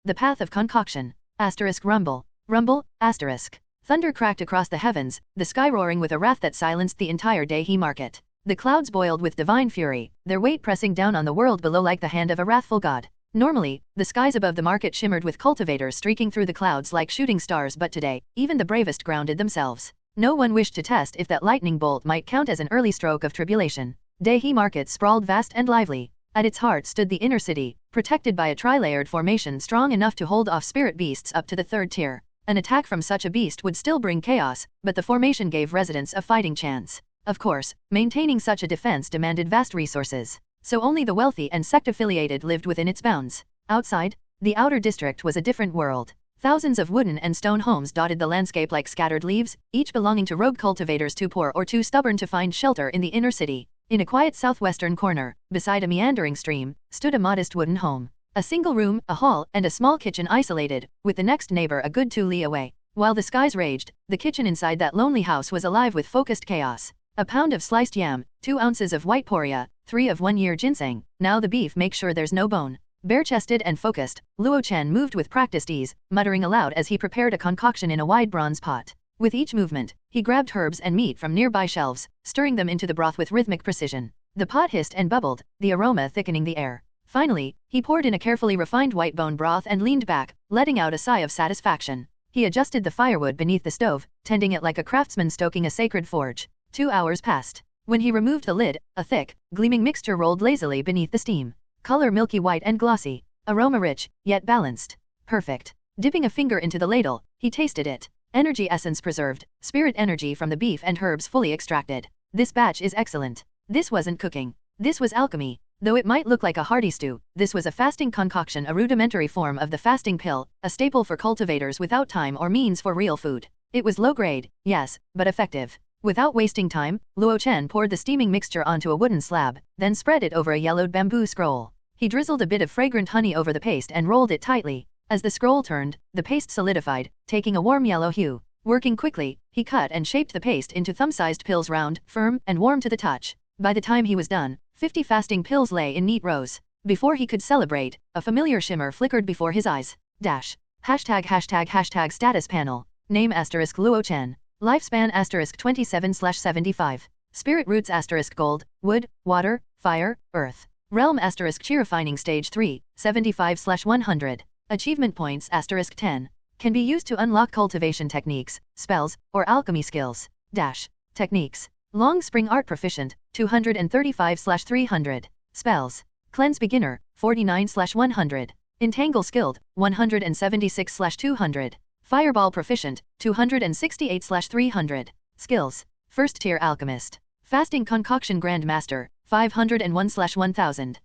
The path of concoction. Asterisk rumble. Rumble, asterisk. Thunder cracked across the heavens, the sky roaring with a wrath that silenced the entire Destined market. The clouds boiled with divine fury, their weight pressing down on the world below like the hand of a wrathful god. Normally, the skies above the market shimmered with cultivators streaking through the clouds like shooting stars, but today, even the bravest grounded themselves. No one wished to test if that lightning bolt might count as an early stroke of tribulation. Destined market sprawled vast and lively. At its heart stood the inner city, protected by a tri-layered formation strong enough to hold off spirit beasts up to the 3rd tier. An attack from such a beast would still bring chaos, but the formation gave residents a fighting chance. Of course, maintaining such a defense demanded vast resources, so only the wealthy and sect-affiliated lived within its bounds. Outside, the outer district was a different world. Thousands of wooden and stone homes dotted the landscape like scattered leaves, each belonging to rogue cultivators too poor or too stubborn to find shelter in the inner city. In a quiet southwestern corner, beside a meandering stream, stood a modest wooden home. A single room, a hall, and a small kitchen isolated, with the next neighbor a good 2 li away. While the skies raged, the kitchen inside that lonely house was alive with focused chaos. A pound of sliced yam, 2 ounces of white poria, 3 of 1-year ginseng. Now the beef, make sure there's no bone. Bare-chested and focused, Luo Chen moved with practiced ease, muttering aloud as he prepared a concoction in a wide bronze pot. With each movement, he grabbed herbs and meat from nearby shelves, stirring them into the broth with rhythmic precision. The pot hissed and bubbled, the aroma thickening the air. Finally, he poured in a carefully refined white bone broth and leaned back, letting out a sigh of satisfaction. He adjusted the firewood beneath the stove, tending it like a craftsman stoking a sacred forge. 2 hours passed. When he removed the lid, a thick, gleaming mixture rolled lazily beneath the steam. Color milky white and glossy. Aroma rich, yet balanced. Perfect. Dipping a finger into the ladle, he tasted it. Energy essence preserved, spirit energy from the beef and herbs fully extracted. This batch is excellent. This wasn't cooking. This was alchemy. Though it might look like a hearty stew, this was a fasting concoction, a rudimentary form of the fasting pill, a staple for cultivators without time or means for real food. It was low grade, yes, but effective. Without wasting time, Luo Chen poured the steaming mixture onto a wooden slab, then spread it over a yellowed bamboo scroll. He drizzled a bit of fragrant honey over the paste and rolled it tightly. As the scroll turned, the paste solidified, taking a warm yellow hue. Working quickly, he cut and shaped the paste into thumb-sized pills, round, firm, and warm to the touch. By the time he was done, 50 fasting pills lay in neat rows. Before he could celebrate, a familiar shimmer flickered before his eyes. #### status panel. Name Luo Chen. Lifespan 27/75. Spirit roots gold, wood, water, fire, earth. Realm chi refining stage 3, 75/100. Achievement points 10. Can be used to unlock cultivation techniques, spells, or alchemy skills. Techniques. Long spring art proficient, 235/300. Spells. Cleanse beginner, 49/100. Entangle skilled, 176/200. Fireball proficient, 268/300. Skills. First tier alchemist. Fasting concoction grandmaster, 501/1000.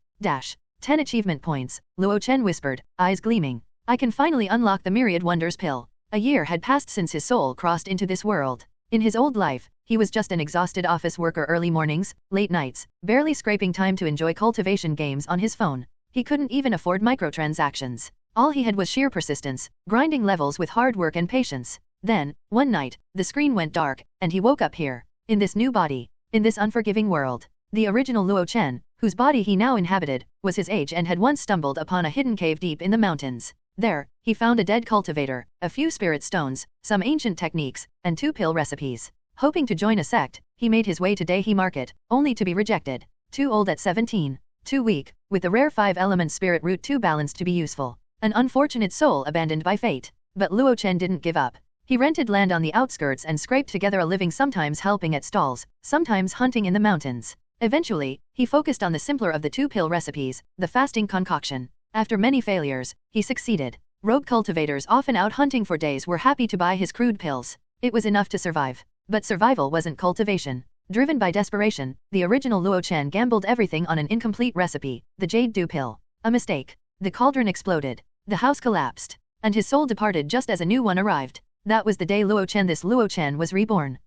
10 achievement points, Luo Chen whispered, eyes gleaming. I can finally unlock the myriad wonders pill. A year had passed since his soul crossed into this world. In his old life, he was just an exhausted office worker, early mornings, late nights, barely scraping time to enjoy cultivation games on his phone. He couldn't even afford microtransactions. All he had was sheer persistence, grinding levels with hard work and patience. Then, one night, the screen went dark, and he woke up here, in this new body, in this unforgiving world. The original Luo Chen, whose body he now inhabited, was his age and had once stumbled upon a hidden cave deep in the mountains. There, he found a dead cultivator, a few spirit stones, some ancient techniques, and 2 pill recipes. Hoping to join a sect, he made his way to Destined market, only to be rejected. Too old at 17. Too weak, with the rare 5-element spirit root too balanced to be useful. An unfortunate soul abandoned by fate. But Luo Chen didn't give up. He rented land on the outskirts and scraped together a living, sometimes helping at stalls, sometimes hunting in the mountains. Eventually, he focused on the simpler of the 2 pill recipes, the fasting concoction. After many failures, he succeeded. Rogue cultivators often out hunting for days were happy to buy his crude pills. It was enough to survive. But survival wasn't cultivation. Driven by desperation, the original Luo Chen gambled everything on an incomplete recipe, the Jade Dew pill. A mistake. The cauldron exploded. The house collapsed. And his soul departed just as a new one arrived. That was the day Luo Chen was reborn.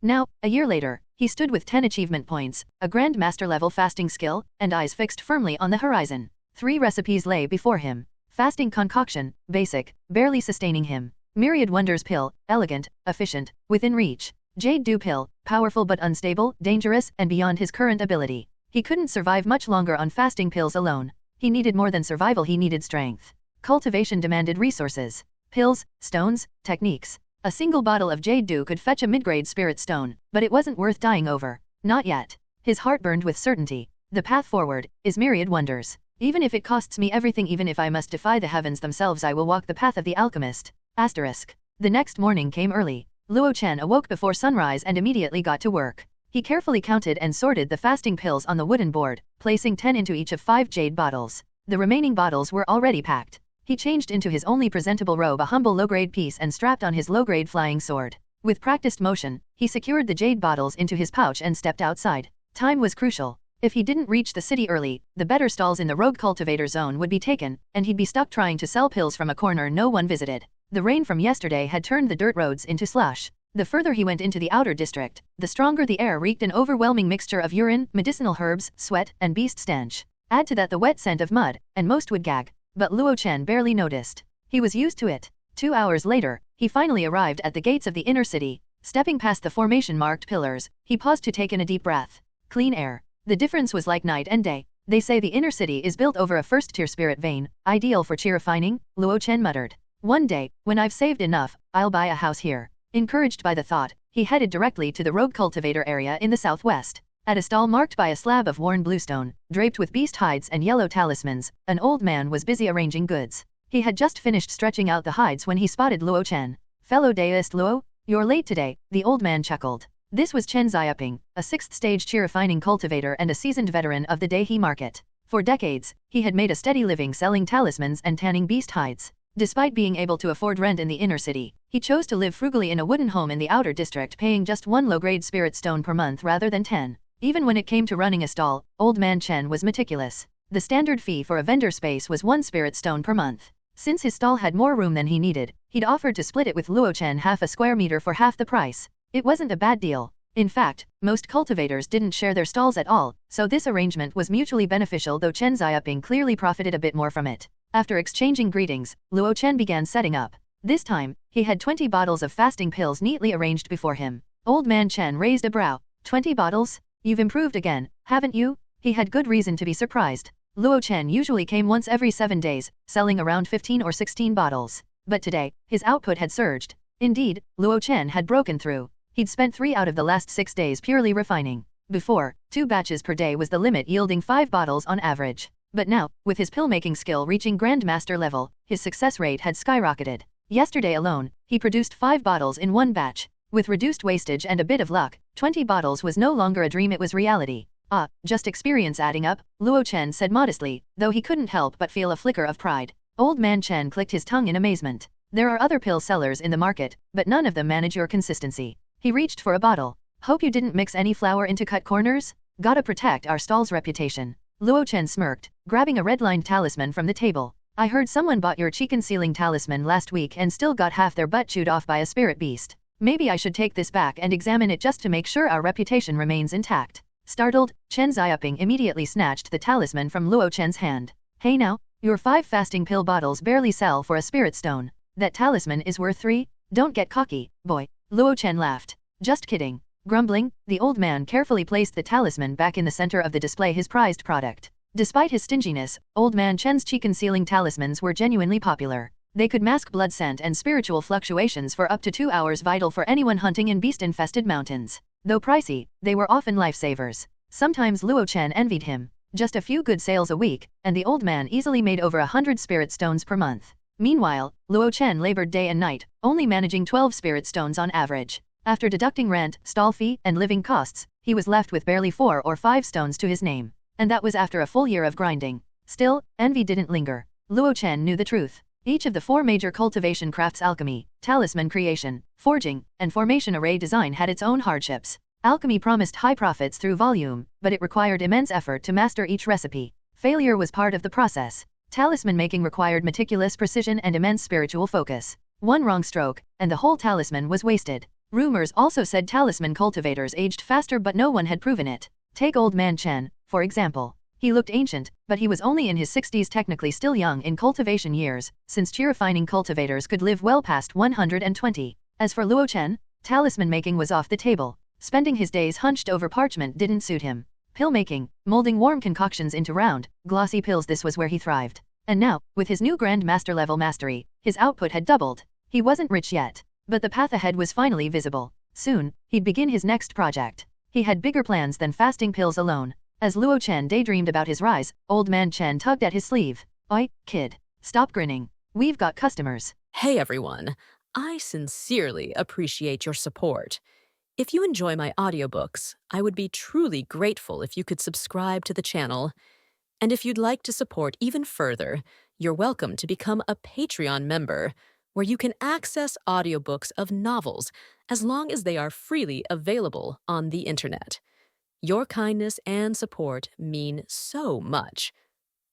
Now, a year later, he stood with 10 achievement points, a Grand Master level fasting skill, and eyes fixed firmly on the horizon. 3 recipes lay before him. Fasting concoction, basic, barely sustaining him. Myriad wonders pill, elegant, efficient, within reach. Jade Dew pill, powerful but unstable, dangerous, and beyond his current ability. He couldn't survive much longer on fasting pills alone. He needed more than survival, he needed strength. Cultivation demanded resources. Pills, stones, techniques. A single bottle of jade dew could fetch a mid-grade spirit stone, but it wasn't worth dying over. Not yet. His heart burned with certainty. The path forward is myriad wonders. Even if it costs me everything, even if I must defy the heavens themselves, I will walk the path of the alchemist. Asterisk. The next morning came early. Luo Chen awoke before sunrise and immediately got to work. He carefully counted and sorted the fasting pills on the wooden board, placing 10 into each of 5 jade bottles. The remaining bottles were already packed. He changed into his only presentable robe, a humble low-grade piece, and strapped on his low-grade flying sword. With practiced motion, he secured the jade bottles into his pouch and stepped outside. Time was crucial. If he didn't reach the city early, the better stalls in the rogue cultivator zone would be taken, and he'd be stuck trying to sell pills from a corner no one visited. The rain from yesterday had turned the dirt roads into slush. The further he went into the outer district, the stronger the air reeked, an overwhelming mixture of urine, medicinal herbs, sweat, and beast stench. Add to that the wet scent of mud, and most would gag. But Luo Chen barely noticed. He was used to it. 2 hours later, he finally arrived at the gates of the inner city. Stepping past the formation-marked pillars, he paused to take in a deep breath. Clean air. The difference was like night and day. They say the inner city is built over a first-tier spirit vein, ideal for chi refining, Luo Chen muttered. One day, when I've saved enough, I'll buy a house here. Encouraged by the thought, he headed directly to the rogue cultivator area in the southwest. At a stall marked by a slab of worn bluestone, draped with beast hides and yellow talismans, an old man was busy arranging goods. He had just finished stretching out the hides when he spotted Luo Chen. Fellow Daoist Luo, you're late today, the old man chuckled. This was Chen Xiaoping, a 6th-stage chi refining cultivator and a seasoned veteran of the Dai market. For decades, he had made a steady living selling talismans and tanning beast hides. Despite being able to afford rent in the inner city, he chose to live frugally in a wooden home in the outer district, paying just 1 low-grade spirit stone per month rather than 10. Even when it came to running a stall, Old Man Chen was meticulous. The standard fee for a vendor space was 1 spirit stone per month. Since his stall had more room than he needed, he'd offered to split it with Luo Chen half a square meter for half the price. It wasn't a bad deal. In fact, most cultivators didn't share their stalls at all, so this arrangement was mutually beneficial, though Chen Xiaoping clearly profited a bit more from it. After exchanging greetings, Luo Chen began setting up. This time, he had 20 bottles of fasting pills neatly arranged before him. Old Man Chen raised a brow. 20 bottles? You've improved again, haven't you? He had good reason to be surprised. Luo Chen usually came once every 7 days, selling around 15 or 16 bottles. But today, his output had surged. Indeed, Luo Chen had broken through. He'd spent 3 out of the last 6 days purely refining. Before, 2 batches per day was the limit, yielding 5 bottles on average. But now, with his pill-making skill reaching Grandmaster level, his success rate had skyrocketed. Yesterday alone, he produced 5 bottles in 1 batch. With reduced wastage and a bit of luck, 20 bottles was no longer a dream, it was reality. Ah, just experience adding up, Luo Chen said modestly, though he couldn't help but feel a flicker of pride. Old Man Chen clicked his tongue in amazement. There are other pill sellers in the market, but none of them manage your consistency. He reached for a bottle. Hope you didn't mix any flour into cut corners? Gotta protect our stall's reputation. Luo Chen smirked, grabbing a red-lined talisman from the table. I heard someone bought your chi-concealing talisman last week and still got half their butt chewed off by a spirit beast. Maybe I should take this back and examine it just to make sure our reputation remains intact. Startled, Chen Xiaoping immediately snatched the talisman from Luo Chen's hand. Hey now, your 5 fasting pill bottles barely sell for a spirit stone. That talisman is worth 3? Don't get cocky, boy. Luo Chen laughed. Just kidding. Grumbling, the old man carefully placed the talisman back in the center of the display, his prized product. Despite his stinginess, Old Man Chen's chi-concealing talismans were genuinely popular. They could mask blood scent and spiritual fluctuations for up to 2 hours, vital for anyone hunting in beast-infested mountains. Though pricey, they were often lifesavers. Sometimes Luo Chen envied him. Just a few good sales a week, and the old man easily made over 100 spirit stones per month. Meanwhile, Luo Chen labored day and night, only managing 12 spirit stones on average. After deducting rent, stall fee, and living costs, he was left with barely 4 or 5 stones to his name. And that was after a full year of grinding. Still, envy didn't linger. Luo Chen knew the truth. Each of the 4 major cultivation crafts, alchemy, talisman creation, forging, and formation array design, had its own hardships. Alchemy promised high profits through volume, but it required immense effort to master each recipe. Failure was part of the process. Talisman making required meticulous precision and immense spiritual focus. One wrong stroke, and the whole talisman was wasted. Rumors also said talisman cultivators aged faster, but no one had proven it. Take Old Man Chen, for example. He looked ancient, but he was only in his 60s, technically still young in cultivation years, since chi refining cultivators could live well past 120. As for Luo Chen, talisman making was off the table. Spending his days hunched over parchment didn't suit him. Pill making, molding warm concoctions into round, glossy pills, this was where he thrived. And now, with his new Grand Master level mastery, his output had doubled. He wasn't rich yet, but the path ahead was finally visible. Soon, he'd begin his next project. He had bigger plans than fasting pills alone. As Luo Chen daydreamed about his rise, Old Man Chen tugged at his sleeve. "Oi, kid. Stop grinning. We've got customers." Hey everyone, I sincerely appreciate your support. If you enjoy my audiobooks, I would be truly grateful if you could subscribe to the channel. And if you'd like to support even further, you're welcome to become a Patreon member, where you can access audiobooks of novels as long as they are freely available on the internet. Your kindness and support mean so much.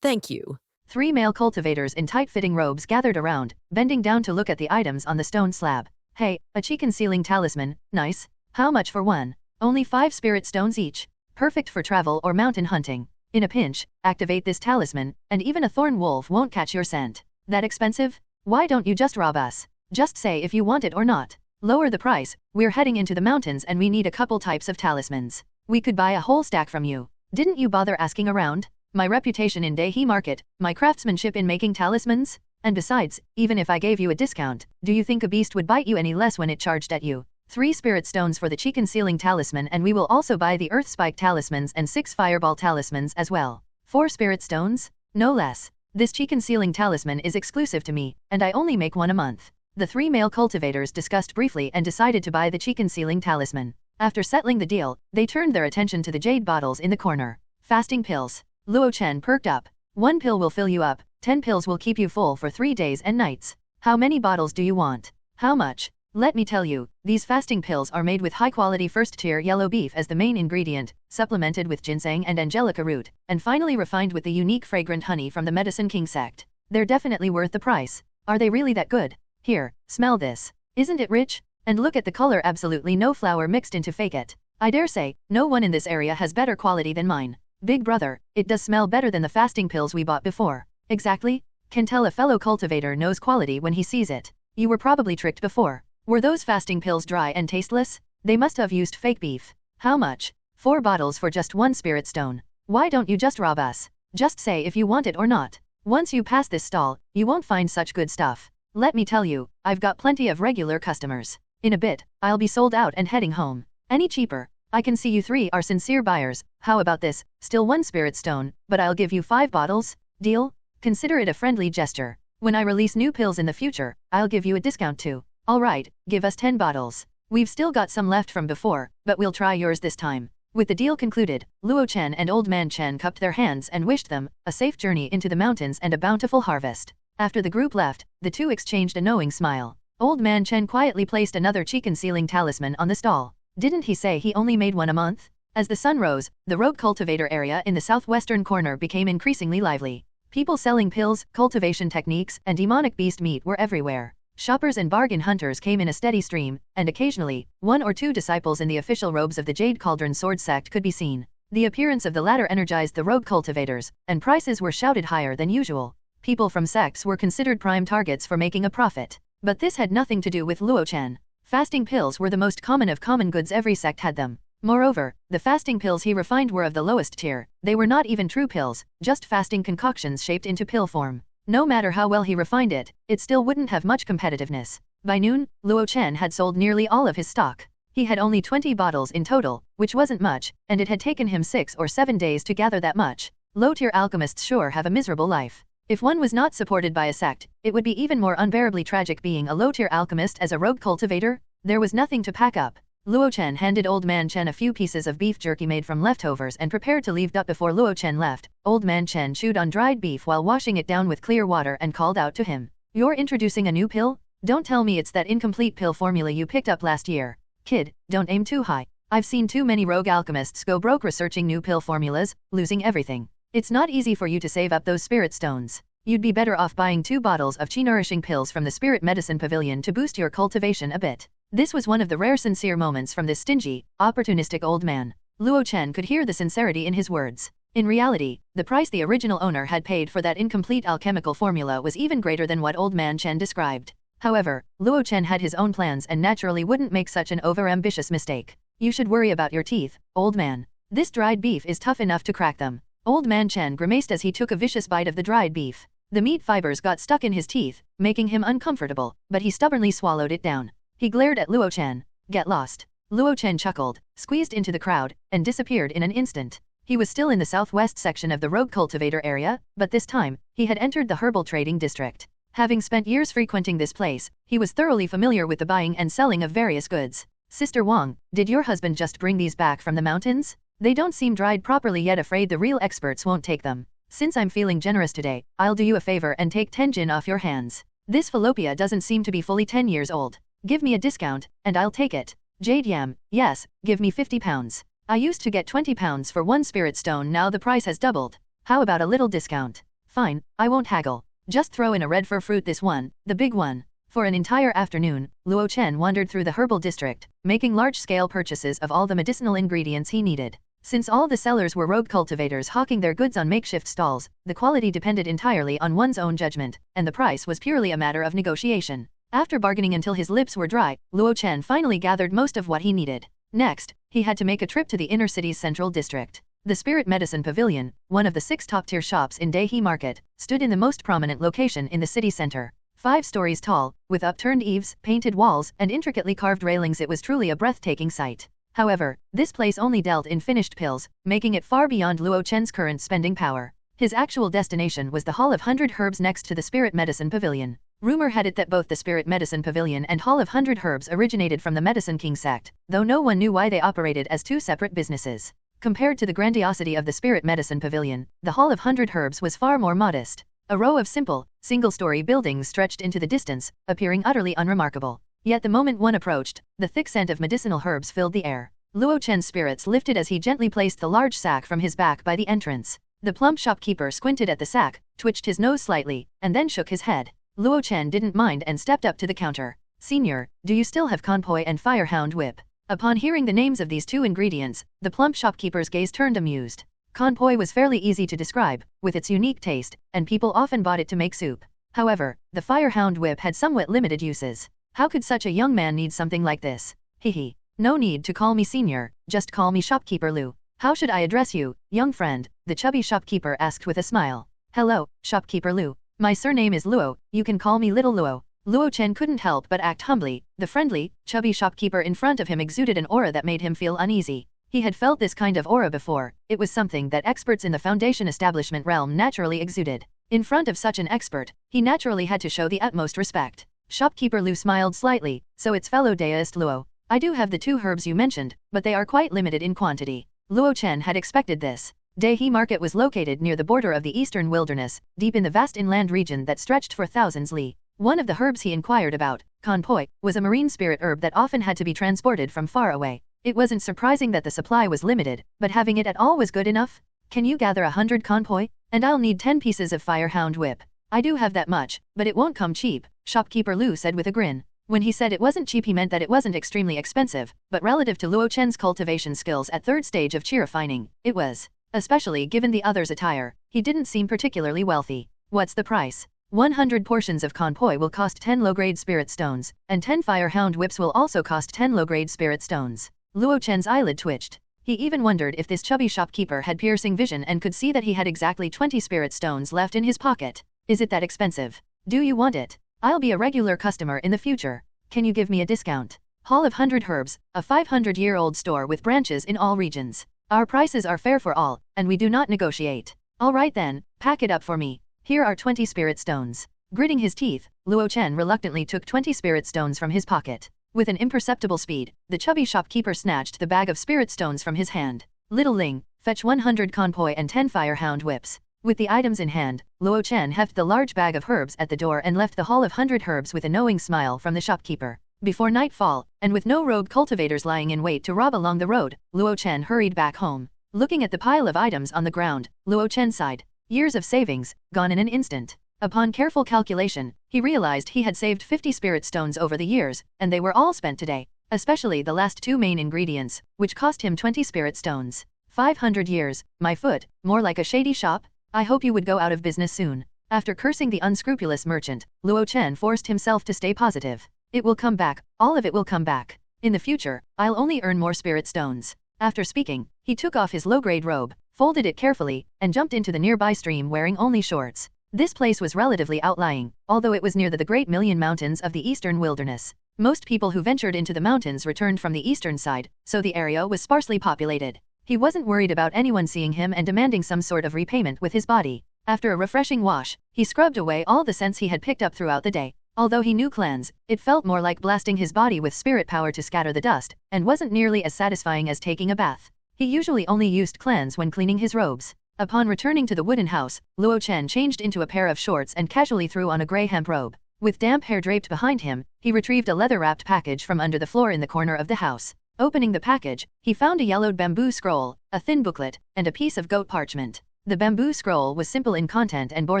Thank you. 3 male cultivators in tight-fitting robes gathered around, bending down to look at the items on the stone slab. "Hey, a chi-concealing talisman, nice. How much for one?" "Only 5 spirit stones each. Perfect for travel or mountain hunting. In a pinch, activate this talisman, and even a thorn wolf won't catch your scent." "That expensive? Why don't you just rob us? Just say if you want it or not. Lower the price, we're heading into the mountains and we need a couple types of talismans. We could buy a whole stack from you. Didn't you bother asking around? My reputation in Dehi market, my craftsmanship in making talismans? And besides, even if I gave you a discount, do you think a beast would bite you any less when it charged at you? 3 spirit stones for the chi-concealing talisman, and we will also buy the earth spike talismans and 6 fireball talismans as well. 4 spirit stones? No less. This chi-concealing talisman is exclusive to me, and I only make one a month." The 3 male cultivators discussed briefly and decided to buy the chi-concealing talisman. After settling the deal, they turned their attention to the jade bottles in the corner. Fasting pills. Luo Chen perked up. 1 pill will fill you up, 10 pills will keep you full for 3 days and nights. How many bottles do you want? How much? Let me tell you, these fasting pills are made with high-quality first-tier yellow beef as the main ingredient, supplemented with ginseng and angelica root, and finally refined with the unique fragrant honey from the Medicine King sect. They're definitely worth the price. Are they really that good? Here, smell this. Isn't it rich? And look at the color, absolutely no flour mixed in to fake it. I dare say, no one in this area has better quality than mine. Big brother, it does smell better than the fasting pills we bought before. Exactly. Can tell a fellow cultivator knows quality when he sees it. You were probably tricked before. Were those fasting pills dry and tasteless? They must have used fake beef. How much? 4 bottles for just 1 spirit stone. Why don't you just rob us? Just say if you want it or not. Once you pass this stall, you won't find such good stuff. Let me tell you, I've got plenty of regular customers. In a bit, I'll be sold out and heading home. Any cheaper? I can see you 3 are sincere buyers. How about this? Still 1 spirit stone, but I'll give you 5 bottles. Deal? Consider it a friendly gesture. When I release new pills in the future, I'll give you a discount too. Alright, give us 10 bottles. We've still got some left from before, but we'll try yours this time. With the deal concluded, Luo Chen and Old Man Chen cupped their hands and wished them a safe journey into the mountains and a bountiful harvest. After the group left, the two exchanged a knowing smile. Old Man Chen quietly placed another chi-concealing talisman on the stall. Didn't he say he only made one a month? As the sun rose, the rogue cultivator area in the southwestern corner became increasingly lively. People selling pills, cultivation techniques, and demonic beast meat were everywhere. Shoppers and bargain hunters came in a steady stream, and occasionally, 1 or 2 disciples in the official robes of the Jade Cauldron Sword sect could be seen. The appearance of the latter energized the rogue cultivators, and prices were shouted higher than usual. People from sects were considered prime targets for making a profit. But this had nothing to do with Luo Chen. Fasting pills were the most common of common goods, every sect had them. Moreover, the fasting pills he refined were of the lowest tier. They were not even true pills, just fasting concoctions shaped into pill form. No matter how well he refined it, it still wouldn't have much competitiveness. By noon, Luo Chen had sold nearly all of his stock. He had only 20 bottles in total, which wasn't much, and it had taken him 6 or 7 days to gather that much. Low-tier alchemists sure have a miserable life. If one was not supported by a sect, it would be even more unbearably tragic being a low-tier alchemist as a rogue cultivator. There was nothing to pack up. Luo Chen handed Old Man Chen a few pieces of beef jerky made from leftovers and prepared to leave. Before Luo Chen left, Old Man Chen chewed on dried beef while washing it down with clear water and called out to him. "You're introducing a new pill? Don't tell me it's that incomplete pill formula you picked up last year. Kid, don't aim too high. I've seen too many rogue alchemists go broke researching new pill formulas, losing everything. It's not easy for you to save up those spirit stones. You'd be better off buying 2 bottles of chi-nourishing pills from the Spirit Medicine Pavilion to boost your cultivation a bit." This was one of the rare sincere moments from this stingy, opportunistic old man. Luo Chen could hear the sincerity in his words. In reality, the price the original owner had paid for that incomplete alchemical formula was even greater than what Old Man Chen described. However, Luo Chen had his own plans and naturally wouldn't make such an over-ambitious mistake. "You should worry about your teeth, old man. This dried beef is tough enough to crack them." Old Man Chen grimaced as he took a vicious bite of the dried beef. The meat fibers got stuck in his teeth, making him uncomfortable, but he stubbornly swallowed it down. He glared at Luo Chen. Get lost. Luo Chen chuckled, squeezed into the crowd, and disappeared in an instant. He was still in the southwest section of the rogue cultivator area, but this time, he had entered the herbal trading district. Having spent years frequenting this place, he was thoroughly familiar with the buying and selling of various goods. Sister Wang, did your husband just bring these back from the mountains? They don't seem dried properly yet, afraid the real experts won't take them. Since I'm feeling generous today, I'll do you a favor and take 10 jin off your hands. This fallopia doesn't seem to be fully 10 years old. Give me a discount, and I'll take it. Jade Yam, yes, give me 50 pounds. I used to get 20 pounds for one spirit stone, now the price has doubled. How about a little discount? Fine, I won't haggle. Just throw in a red fur fruit, this one, the big one. For an entire afternoon, Luo Chen wandered through the herbal district, making large-scale purchases of all the medicinal ingredients he needed. Since all the sellers were rogue cultivators hawking their goods on makeshift stalls, the quality depended entirely on one's own judgment, and the price was purely a matter of negotiation. After bargaining until his lips were dry, Luo Chen finally gathered most of what he needed. Next, he had to make a trip to the inner city's central district. The Spirit Medicine Pavilion, one of the 6 top-tier shops in Daihe Market, stood in the most prominent location in the city center. 5 stories tall, with upturned eaves, painted walls, and intricately carved railings, it was truly a breathtaking sight. However, this place only dealt in finished pills, making it far beyond Luo Chen's current spending power. His actual destination was the Hall of 100 Herbs next to the Spirit Medicine Pavilion. Rumor had it that both the Spirit Medicine Pavilion and Hall of 100 Herbs originated from the Medicine King sect, though no one knew why they operated as 2 separate businesses. Compared to the grandiosity of the Spirit Medicine Pavilion, the Hall of 100 Herbs was far more modest. A row of simple, single-story buildings stretched into the distance, appearing utterly unremarkable. Yet the moment one approached, the thick scent of medicinal herbs filled the air. Luo Chen's spirits lifted as he gently placed the large sack from his back by the entrance. The plump shopkeeper squinted at the sack, twitched his nose slightly, and then shook his head. Luo Chen didn't mind and stepped up to the counter. Senior, do you still have Conpoy and Firehound Whip? Upon hearing the names of these 2 ingredients, the plump shopkeeper's gaze turned amused. Conpoy was fairly easy to describe, with its unique taste, and people often bought it to make soup. However, the Firehound Whip had somewhat limited uses. How could such a young man need something like this? Hehe. No need to call me senior, just call me Shopkeeper Lu. How should I address you, young friend? The chubby shopkeeper asked with a smile. Hello, Shopkeeper Lu. My surname is Luo, you can call me Little Luo. Luo Chen couldn't help but act humbly. The friendly, chubby shopkeeper in front of him exuded an aura that made him feel uneasy. He had felt this kind of aura before. It was something that experts in the Foundation establishment realm naturally exuded. In front of such an expert, he naturally had to show the utmost respect. Shopkeeper Lu smiled slightly. So it's fellow Daoist Luo. I do have the 2 herbs you mentioned, but they are quite limited in quantity. Luo Chen had expected this. Daihe Market was located near the border of the eastern wilderness, deep in the vast inland region that stretched for thousands li. One of the herbs he inquired about, Conpoy, was a marine spirit herb that often had to be transported from far away. It wasn't surprising that the supply was limited, but having it at all was good enough. Can you gather 100 Conpoy? And I'll need 10 pieces of Firehound Whip. I do have that much, but it won't come cheap, Shopkeeper Lu said with a grin. When he said it wasn't cheap, he meant that it wasn't extremely expensive, but relative to Luo Chen's cultivation skills at 3rd stage of chi refining, it was. Especially given the other's attire, he didn't seem particularly wealthy. What's the price? 100 portions of Conpoy will cost 10 low-grade spirit stones, and 10 Firehound Whips will also cost 10 low-grade spirit stones. Luo Chen's eyelid twitched. He even wondered if this chubby shopkeeper had piercing vision and could see that he had exactly 20 spirit stones left in his pocket. Is it that expensive? Do you want it? I'll be a regular customer in the future. Can you give me a discount? Hall of 100 Herbs, a 500-year-old store with branches in all regions. Our prices are fair for all, and we do not negotiate. All right then, pack it up for me. Here are 20 spirit stones. Gritting his teeth, Luo Chen reluctantly took 20 spirit stones from his pocket. With an imperceptible speed, the chubby shopkeeper snatched the bag of spirit stones from his hand. Little Ling, fetch 100 Conpoy and 10 Firehound Whips. With the items in hand, Luo Chen hefted the large bag of herbs at the door and left the Hall of 100 Herbs with a knowing smile from the shopkeeper. Before nightfall, and with no rogue cultivators lying in wait to rob along the road, Luo Chen hurried back home. Looking at the pile of items on the ground, Luo Chen sighed. Years of savings, gone in an instant. Upon careful calculation, he realized he had saved 50 spirit stones over the years, and they were all spent today. Especially the last 2 main ingredients, which cost him 20 spirit stones. 500 years, my foot, more like a shady shop? I hope you would go out of business soon. After cursing the unscrupulous merchant, Luo Chen forced himself to stay positive. It will come back, all of it will come back. In the future, I'll only earn more spirit stones. After speaking, he took off his low-grade robe, folded it carefully, and jumped into the nearby stream wearing only shorts. This place was relatively outlying, although it was near the Great Million Mountains of the eastern wilderness. Most people who ventured into the mountains returned from the eastern side, so the area was sparsely populated. He wasn't worried about anyone seeing him and demanding some sort of repayment with his body. After a refreshing wash, he scrubbed away all the scents he had picked up throughout the day. Although he knew cleanse, it felt more like blasting his body with spirit power to scatter the dust, and wasn't nearly as satisfying as taking a bath. He usually only used cleanse when cleaning his robes. Upon returning to the wooden house, Luo Chen changed into a pair of shorts and casually threw on a gray hemp robe. With damp hair draped behind him, he retrieved a leather-wrapped package from under the floor in the corner of the house. Opening the package, he found a yellowed bamboo scroll, a thin booklet, and a piece of goat parchment. The bamboo scroll was simple in content and bore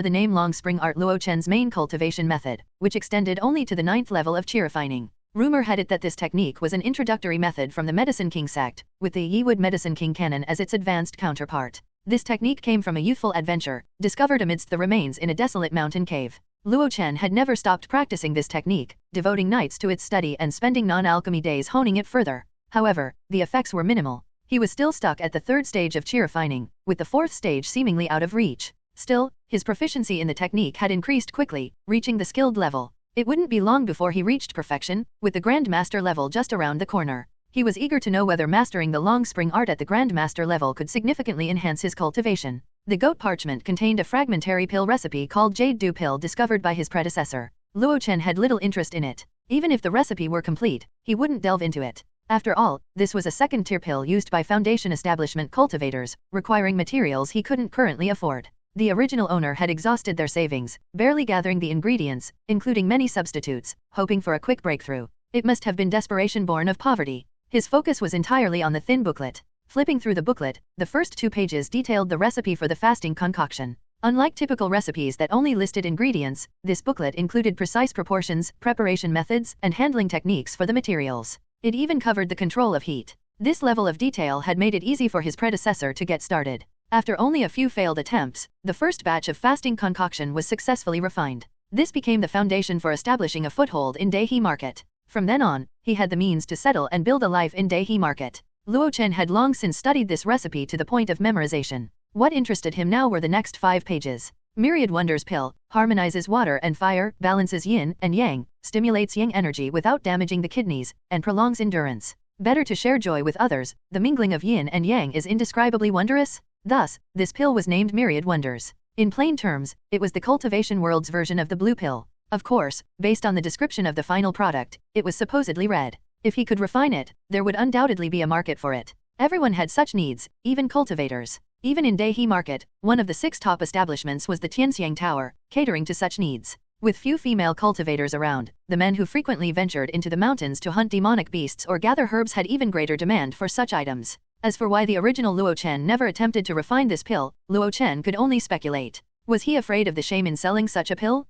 the name Long Spring Art, Luo Chen's main cultivation method, which extended only to the 9th level of chi refining. Rumor had it that this technique was an introductory method from the Medicine King sect, with the Yiwood Medicine King canon as its advanced counterpart. This technique came from a youthful adventure, discovered amidst the remains in a desolate mountain cave. Luo Chen had never stopped practicing this technique, devoting nights to its study and spending non-alchemy days honing it further. However, the effects were minimal. He was still stuck at the 3rd stage of chi refining, with the 4th stage seemingly out of reach. Still, his proficiency in the technique had increased quickly, reaching the skilled level. It wouldn't be long before he reached perfection, with the Grand Master level just around the corner. He was eager to know whether mastering the Long Spring Art at the Grand Master level could significantly enhance his cultivation. The goat parchment contained a fragmentary pill recipe called Jade Dew Pill discovered by his predecessor. Luo Chen had little interest in it. Even if the recipe were complete, he wouldn't delve into it. After all, this was a second-tier pill used by Foundation establishment cultivators, requiring materials he couldn't currently afford. The original owner had exhausted their savings, barely gathering the ingredients, including many substitutes, hoping for a quick breakthrough. It must have been desperation born of poverty. His focus was entirely on the thin booklet. Flipping through the booklet, the first 2 pages detailed the recipe for the fasting concoction. Unlike typical recipes that only listed ingredients, this booklet included precise proportions, preparation methods, and handling techniques for the materials. It even covered the control of heat. This level of detail had made it easy for his predecessor to get started. After only a few failed attempts, the first batch of fasting concoction was successfully refined. This became the foundation for establishing a foothold in Daihe Market. From then on, he had the means to settle and build a life in Daihe Market. Luo Chen had long since studied this recipe to the point of memorization. What interested him now were the next 5 pages. Myriad Wonders Pill harmonizes water and fire, balances yin and yang, stimulates yang energy without damaging the kidneys, and prolongs endurance. Better to share joy with others, the mingling of yin and yang is indescribably wondrous. Thus, this pill was named Myriad Wonders. In plain terms, it was the cultivation world's version of the blue pill. Of course, based on the description of the final product, it was supposedly red. If he could refine it, there would undoubtedly be a market for it. Everyone had such needs, even cultivators. Even in Daihe Market, one of the 6 top establishments was the Tianxiang Tower, catering to such needs. With few female cultivators around, the men who frequently ventured into the mountains to hunt demonic beasts or gather herbs had even greater demand for such items. As for why the original Luo Chen never attempted to refine this pill, Luo Chen could only speculate. Was he afraid of the shame in selling such a pill?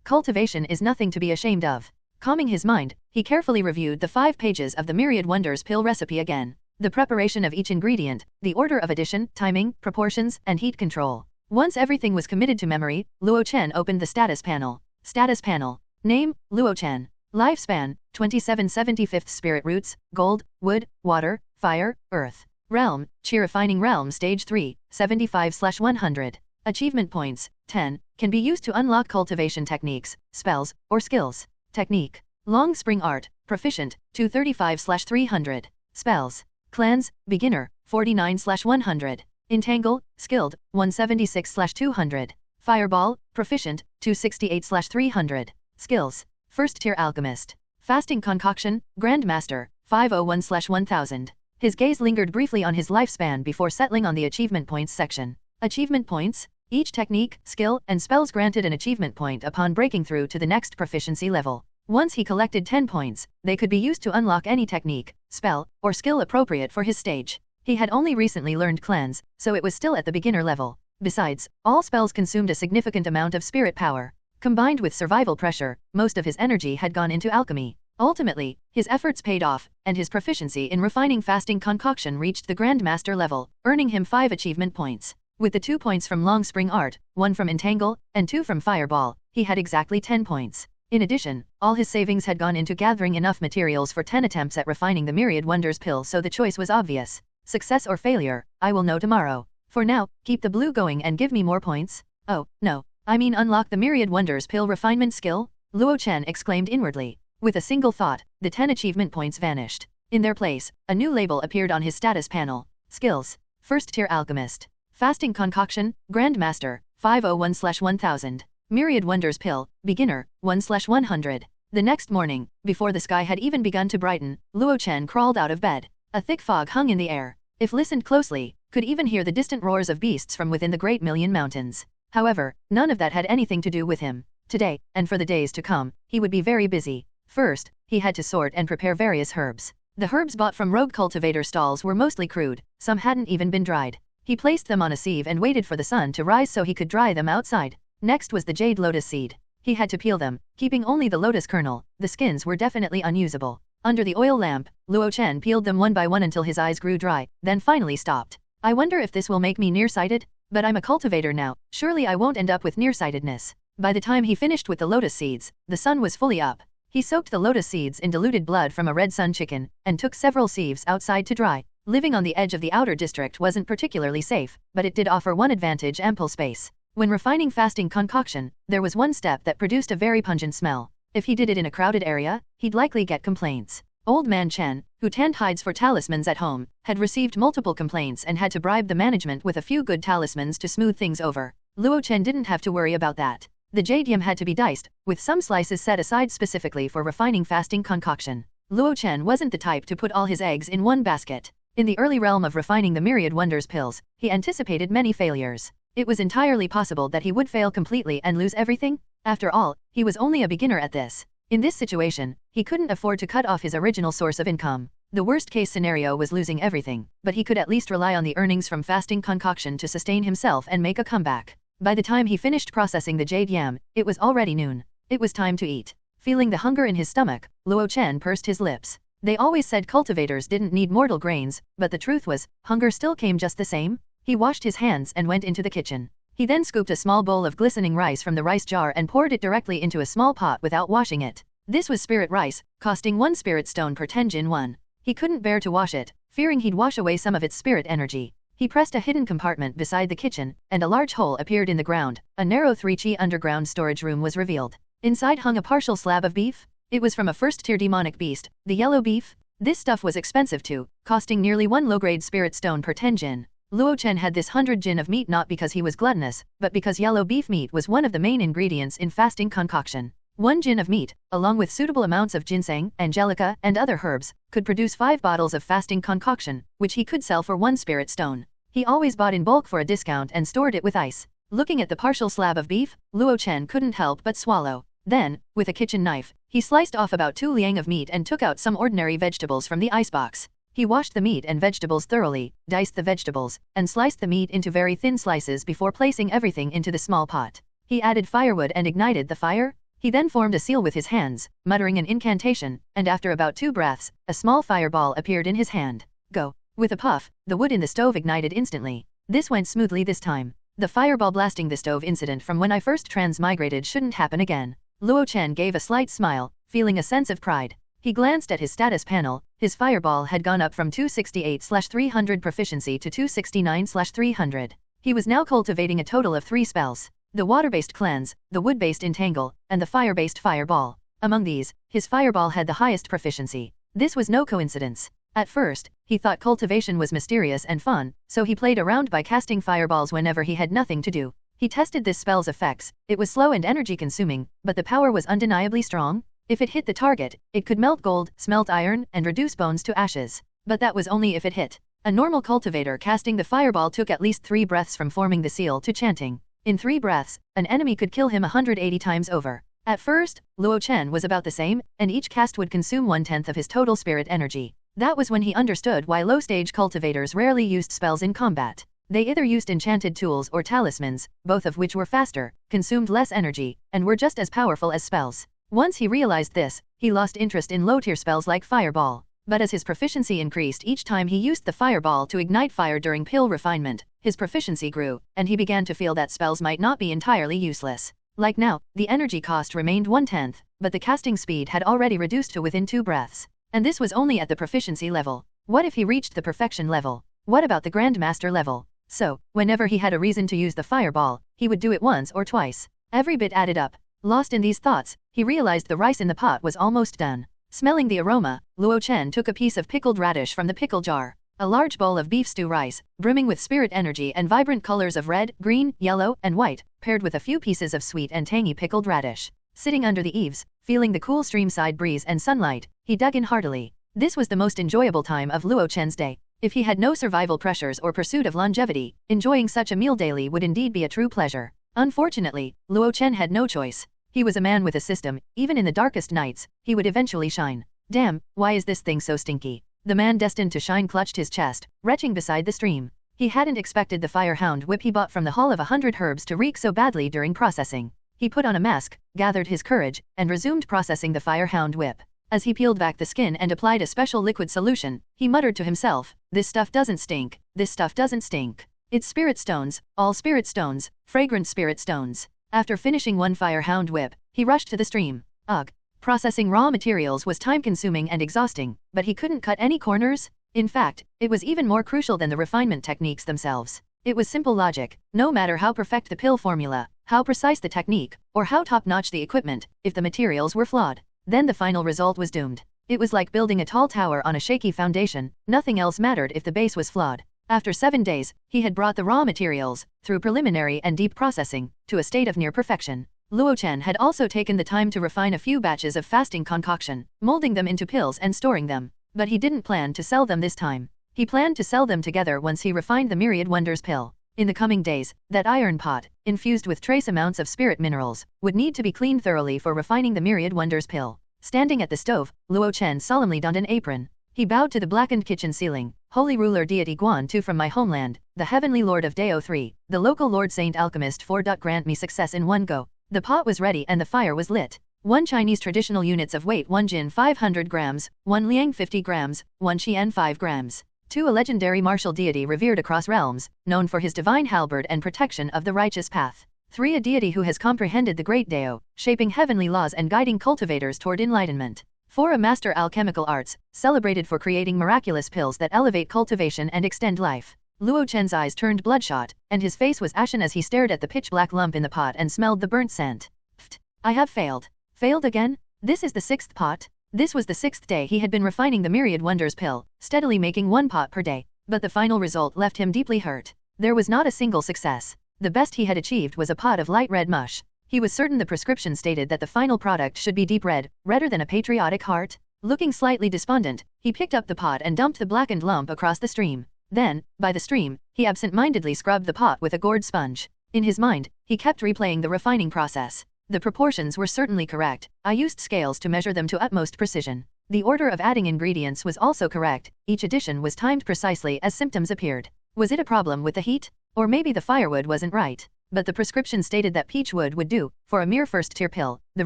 Cultivation is nothing to be ashamed of. Calming his mind, he carefully reviewed the 5 pages of the Myriad Wonders pill recipe again. The preparation of each ingredient, the order of addition, timing, proportions, and heat control. Once everything was committed to memory, Luo Chen opened the status panel. Status panel. Name, Luo Chen. Lifespan, 2775 Spirit Roots, Gold, Wood, Water, Fire, Earth. Realm, Chi Refining Realm Stage 3, 75/100. Achievement points, 10, can be used to unlock cultivation techniques, spells, or skills. Technique. Long Spring Art, Proficient, 235/300. Spells. Cleanse, Beginner, 49/100. Entangle, Skilled, 176/200. Fireball, Proficient, 268/300. Skills. First Tier Alchemist. Fasting Concoction, Grandmaster, 501/1000. His gaze lingered briefly on his lifespan before settling on the achievement points section. Achievement points. Each technique, skill, and spells granted an achievement point upon breaking through to the next proficiency level. Once he collected 10 points, they could be used to unlock any technique, spell, or skill appropriate for his stage. He had only recently learned cleanse, so it was still at the beginner level. Besides, all spells consumed a significant amount of spirit power. Combined with survival pressure, most of his energy had gone into alchemy. Ultimately, his efforts paid off, and his proficiency in refining fasting concoction reached the Grandmaster level, earning him 5 achievement points. With the 2 points from Long Spring Art, 1 from Entangle, and 2 from Fireball, he had exactly 10 points. In addition, all his savings had gone into gathering enough materials for 10 attempts at refining the Myriad Wonders pill, so the choice was obvious. Success or failure, I will know tomorrow. For now, keep the blue going and give me more points. Oh, no, I mean unlock the myriad wonders pill refinement skill? Luo Chen exclaimed inwardly. With a single thought, the 10 achievement points vanished. In their place, a new label appeared on his status panel. Skills. First tier Alchemist. Fasting Concoction, Grandmaster, 501/1000. Myriad Wonders Pill, Beginner, 1/100. The next morning, before the sky had even begun to brighten, Luo Chen crawled out of bed. A thick fog hung in the air. If listened closely, could even hear the distant roars of beasts from within the Great Million Mountains. However, none of that had anything to do with him. Today, and for the days to come, he would be very busy. First, he had to sort and prepare various herbs. The herbs bought from rogue cultivator stalls were mostly crude, some hadn't even been dried. He placed them on a sieve and waited for the sun to rise so he could dry them outside. Next was the jade lotus seed. He had to peel them, keeping only the lotus kernel. The skins were definitely unusable. Under the oil lamp, Luo Chen peeled them one by one until his eyes grew dry, then finally stopped. I wonder if this will make me nearsighted? But I'm a cultivator now, surely I won't end up with nearsightedness. By the time he finished with the lotus seeds, the sun was fully up. He soaked the lotus seeds in diluted blood from a red sun chicken, and took several sieves outside to dry. Living on the edge of the outer district wasn't particularly safe, but it did offer one advantage: ample space. When refining fasting concoction, there was one step that produced a very pungent smell. If he did it in a crowded area, he'd likely get complaints. Old Man Chen, who tanned hides for talismans at home, had received multiple complaints and had to bribe the management with a few good talismans to smooth things over. Luo Chen didn't have to worry about that. The jade yam had to be diced, with some slices set aside specifically for refining fasting concoction. Luo Chen wasn't the type to put all his eggs in one basket. In the early realm of refining the myriad wonders pills, he anticipated many failures. It was entirely possible that he would fail completely and lose everything. After all, he was only a beginner at this. In this situation, he couldn't afford to cut off his original source of income. The worst-case scenario was losing everything, but he could at least rely on the earnings from fasting concoction to sustain himself and make a comeback. By the time he finished processing the jade yam, it was already noon. It was time to eat. Feeling the hunger in his stomach, Luo Chen pursed his lips. They always said cultivators didn't need mortal grains, but the truth was, hunger still came just the same. He washed his hands and went into the kitchen. He then scooped a small bowl of glistening rice from the rice jar and poured it directly into a small pot without washing it. This was spirit rice, costing 1 spirit stone per 10 Jin 1. He couldn't bear to wash it, fearing he'd wash away some of its spirit energy. He pressed a hidden compartment beside the kitchen, and a large hole appeared in the ground. A narrow 3-chi underground storage room was revealed. Inside hung a partial slab of beef. It was from a first-tier demonic beast, the yellow beef. This stuff was expensive too, costing nearly 1 low-grade spirit stone per 10 Jin. Luo Chen had this 100 Jin of meat not because he was gluttonous, but because yellow beef meat was one of the main ingredients in fasting concoction. 1 Jin of meat, along with suitable amounts of ginseng, angelica, and other herbs, could produce 5 bottles of fasting concoction, which he could sell for 1 spirit stone. He always bought in bulk for a discount and stored it with ice. Looking at the partial slab of beef, Luo Chen couldn't help but swallow. Then, with a kitchen knife, he sliced off about 2 liang of meat and took out some ordinary vegetables from the icebox. He washed the meat and vegetables thoroughly, diced the vegetables, and sliced the meat into very thin slices before placing everything into the small pot. He added firewood and ignited the fire. He then formed a seal with his hands, muttering an incantation, and after about 2 breaths, a small fireball appeared in his hand. Go! With a puff, the wood in the stove ignited instantly. This went smoothly this time. The fireball blasting the stove incident from when I first transmigrated shouldn't happen again. Luo Chen gave a slight smile, feeling a sense of pride. He glanced at his status panel. His fireball had gone up from 268/300 proficiency to 269/300. He was now cultivating a total of 3 spells: the water-based cleanse, the wood-based entangle, and the fire-based fireball. Among these, his fireball had the highest proficiency. This was no coincidence. At first, he thought cultivation was mysterious and fun, so he played around by casting fireballs whenever he had nothing to do. He tested this spell's effects. It was slow and energy-consuming, but the power was undeniably strong. If it hit the target, it could melt gold, smelt iron, and reduce bones to ashes. But that was only if it hit. A normal cultivator casting the fireball took at least 3 breaths from forming the seal to chanting. In 3 breaths, an enemy could kill him 180 times over. At first, Luo Chen was about the same, and each cast would consume 1/10 of his total spirit energy. That was when he understood why low-stage cultivators rarely used spells in combat. They either used enchanted tools or talismans, both of which were faster, consumed less energy, and were just as powerful as spells. Once he realized this, he lost interest in low-tier spells like Fireball. But as his proficiency increased each time he used the Fireball to ignite fire during pill refinement, his proficiency grew, and he began to feel that spells might not be entirely useless. Like now, the energy cost remained 1/10, but the casting speed had already reduced to within 2 breaths. And this was only at the proficiency level. What if he reached the perfection level? What about the Grandmaster level? So, whenever he had a reason to use the Fireball, he would do it once or twice. Every bit added up. Lost in these thoughts, he realized the rice in the pot was almost done. Smelling the aroma, Luo Chen took a piece of pickled radish from the pickle jar. A large bowl of beef stew rice, brimming with spirit energy and vibrant colors of red, green, yellow, and white, paired with a few pieces of sweet and tangy pickled radish. Sitting under the eaves, feeling the cool streamside breeze and sunlight, he dug in heartily. This was the most enjoyable time of Luo Chen's day. If he had no survival pressures or pursuit of longevity, enjoying such a meal daily would indeed be a true pleasure. Unfortunately, Luo Chen had no choice. He was a man with a system. Even in the darkest nights, he would eventually shine. Damn, why is this thing so stinky? The man destined to shine clutched his chest, retching beside the stream. He hadn't expected the firehound whip he bought from the Hall of 100 Herbs to reek so badly during processing. He put on a mask, gathered his courage, and resumed processing the firehound whip. As he peeled back the skin and applied a special liquid solution, he muttered to himself, "This stuff doesn't stink, this stuff doesn't stink. It's spirit stones, all spirit stones, fragrant spirit stones." After finishing one firehound whip, he rushed to the stream. Ugh. Processing raw materials was time-consuming and exhausting, but he couldn't cut any corners. In fact, it was even more crucial than the refinement techniques themselves. It was simple logic. No matter how perfect the pill formula, how precise the technique, or how top-notch the equipment, if the materials were flawed, then the final result was doomed. It was like building a tall tower on a shaky foundation. Nothing else mattered if the base was flawed. After 7 days, he had brought the raw materials, through preliminary and deep processing, to a state of near perfection. Luo Chen had also taken the time to refine a few batches of fasting concoction, molding them into pills and storing them. But he didn't plan to sell them this time. He planned to sell them together once he refined the Myriad Wonders pill. In the coming days, that iron pot, infused with trace amounts of spirit minerals, would need to be cleaned thoroughly for refining the Myriad Wonders pill. Standing at the stove, Luo Chen solemnly donned an apron. He bowed to the blackened kitchen ceiling. "Holy ruler deity Guan Tu from my homeland, the heavenly lord of Dao 3, the local lord saint Alchemist 4. Grant me success in one go." The pot was ready and the fire was lit. 1 Chinese traditional units of weight, 1 Jin 500 grams, 1 Liang 50 grams, 1 Qian 5 grams. 2 A legendary martial deity revered across realms, known for his divine halberd and protection of the righteous path. 3 A deity who has comprehended the Great Dao, shaping heavenly laws and guiding cultivators toward enlightenment. 4 A master alchemical arts, celebrated for creating miraculous pills that elevate cultivation and extend life. Luo Chen's eyes turned bloodshot, and his face was ashen as he stared at the pitch-black lump in the pot and smelled the burnt scent. Pfft! I have failed. Failed again? This is the 6th pot? This was the 6th day he had been refining the Myriad Wonders pill, steadily making 1 pot per day. But the final result left him deeply hurt. There was not a single success. The best he had achieved was a pot of light red mush. He was certain the prescription stated that the final product should be deep red, redder than a patriotic heart. Looking slightly despondent, he picked up the pot and dumped the blackened lump across the stream. Then, by the stream, he absent-mindedly scrubbed the pot with a gourd sponge. In his mind, he kept replaying the refining process. The proportions were certainly correct. I used scales to measure them to utmost precision. The order of adding ingredients was also correct. Each addition was timed precisely as symptoms appeared. Was it a problem with the heat? Or maybe the firewood wasn't right? But the prescription stated that peach wood would do. For a mere first-tier pill, the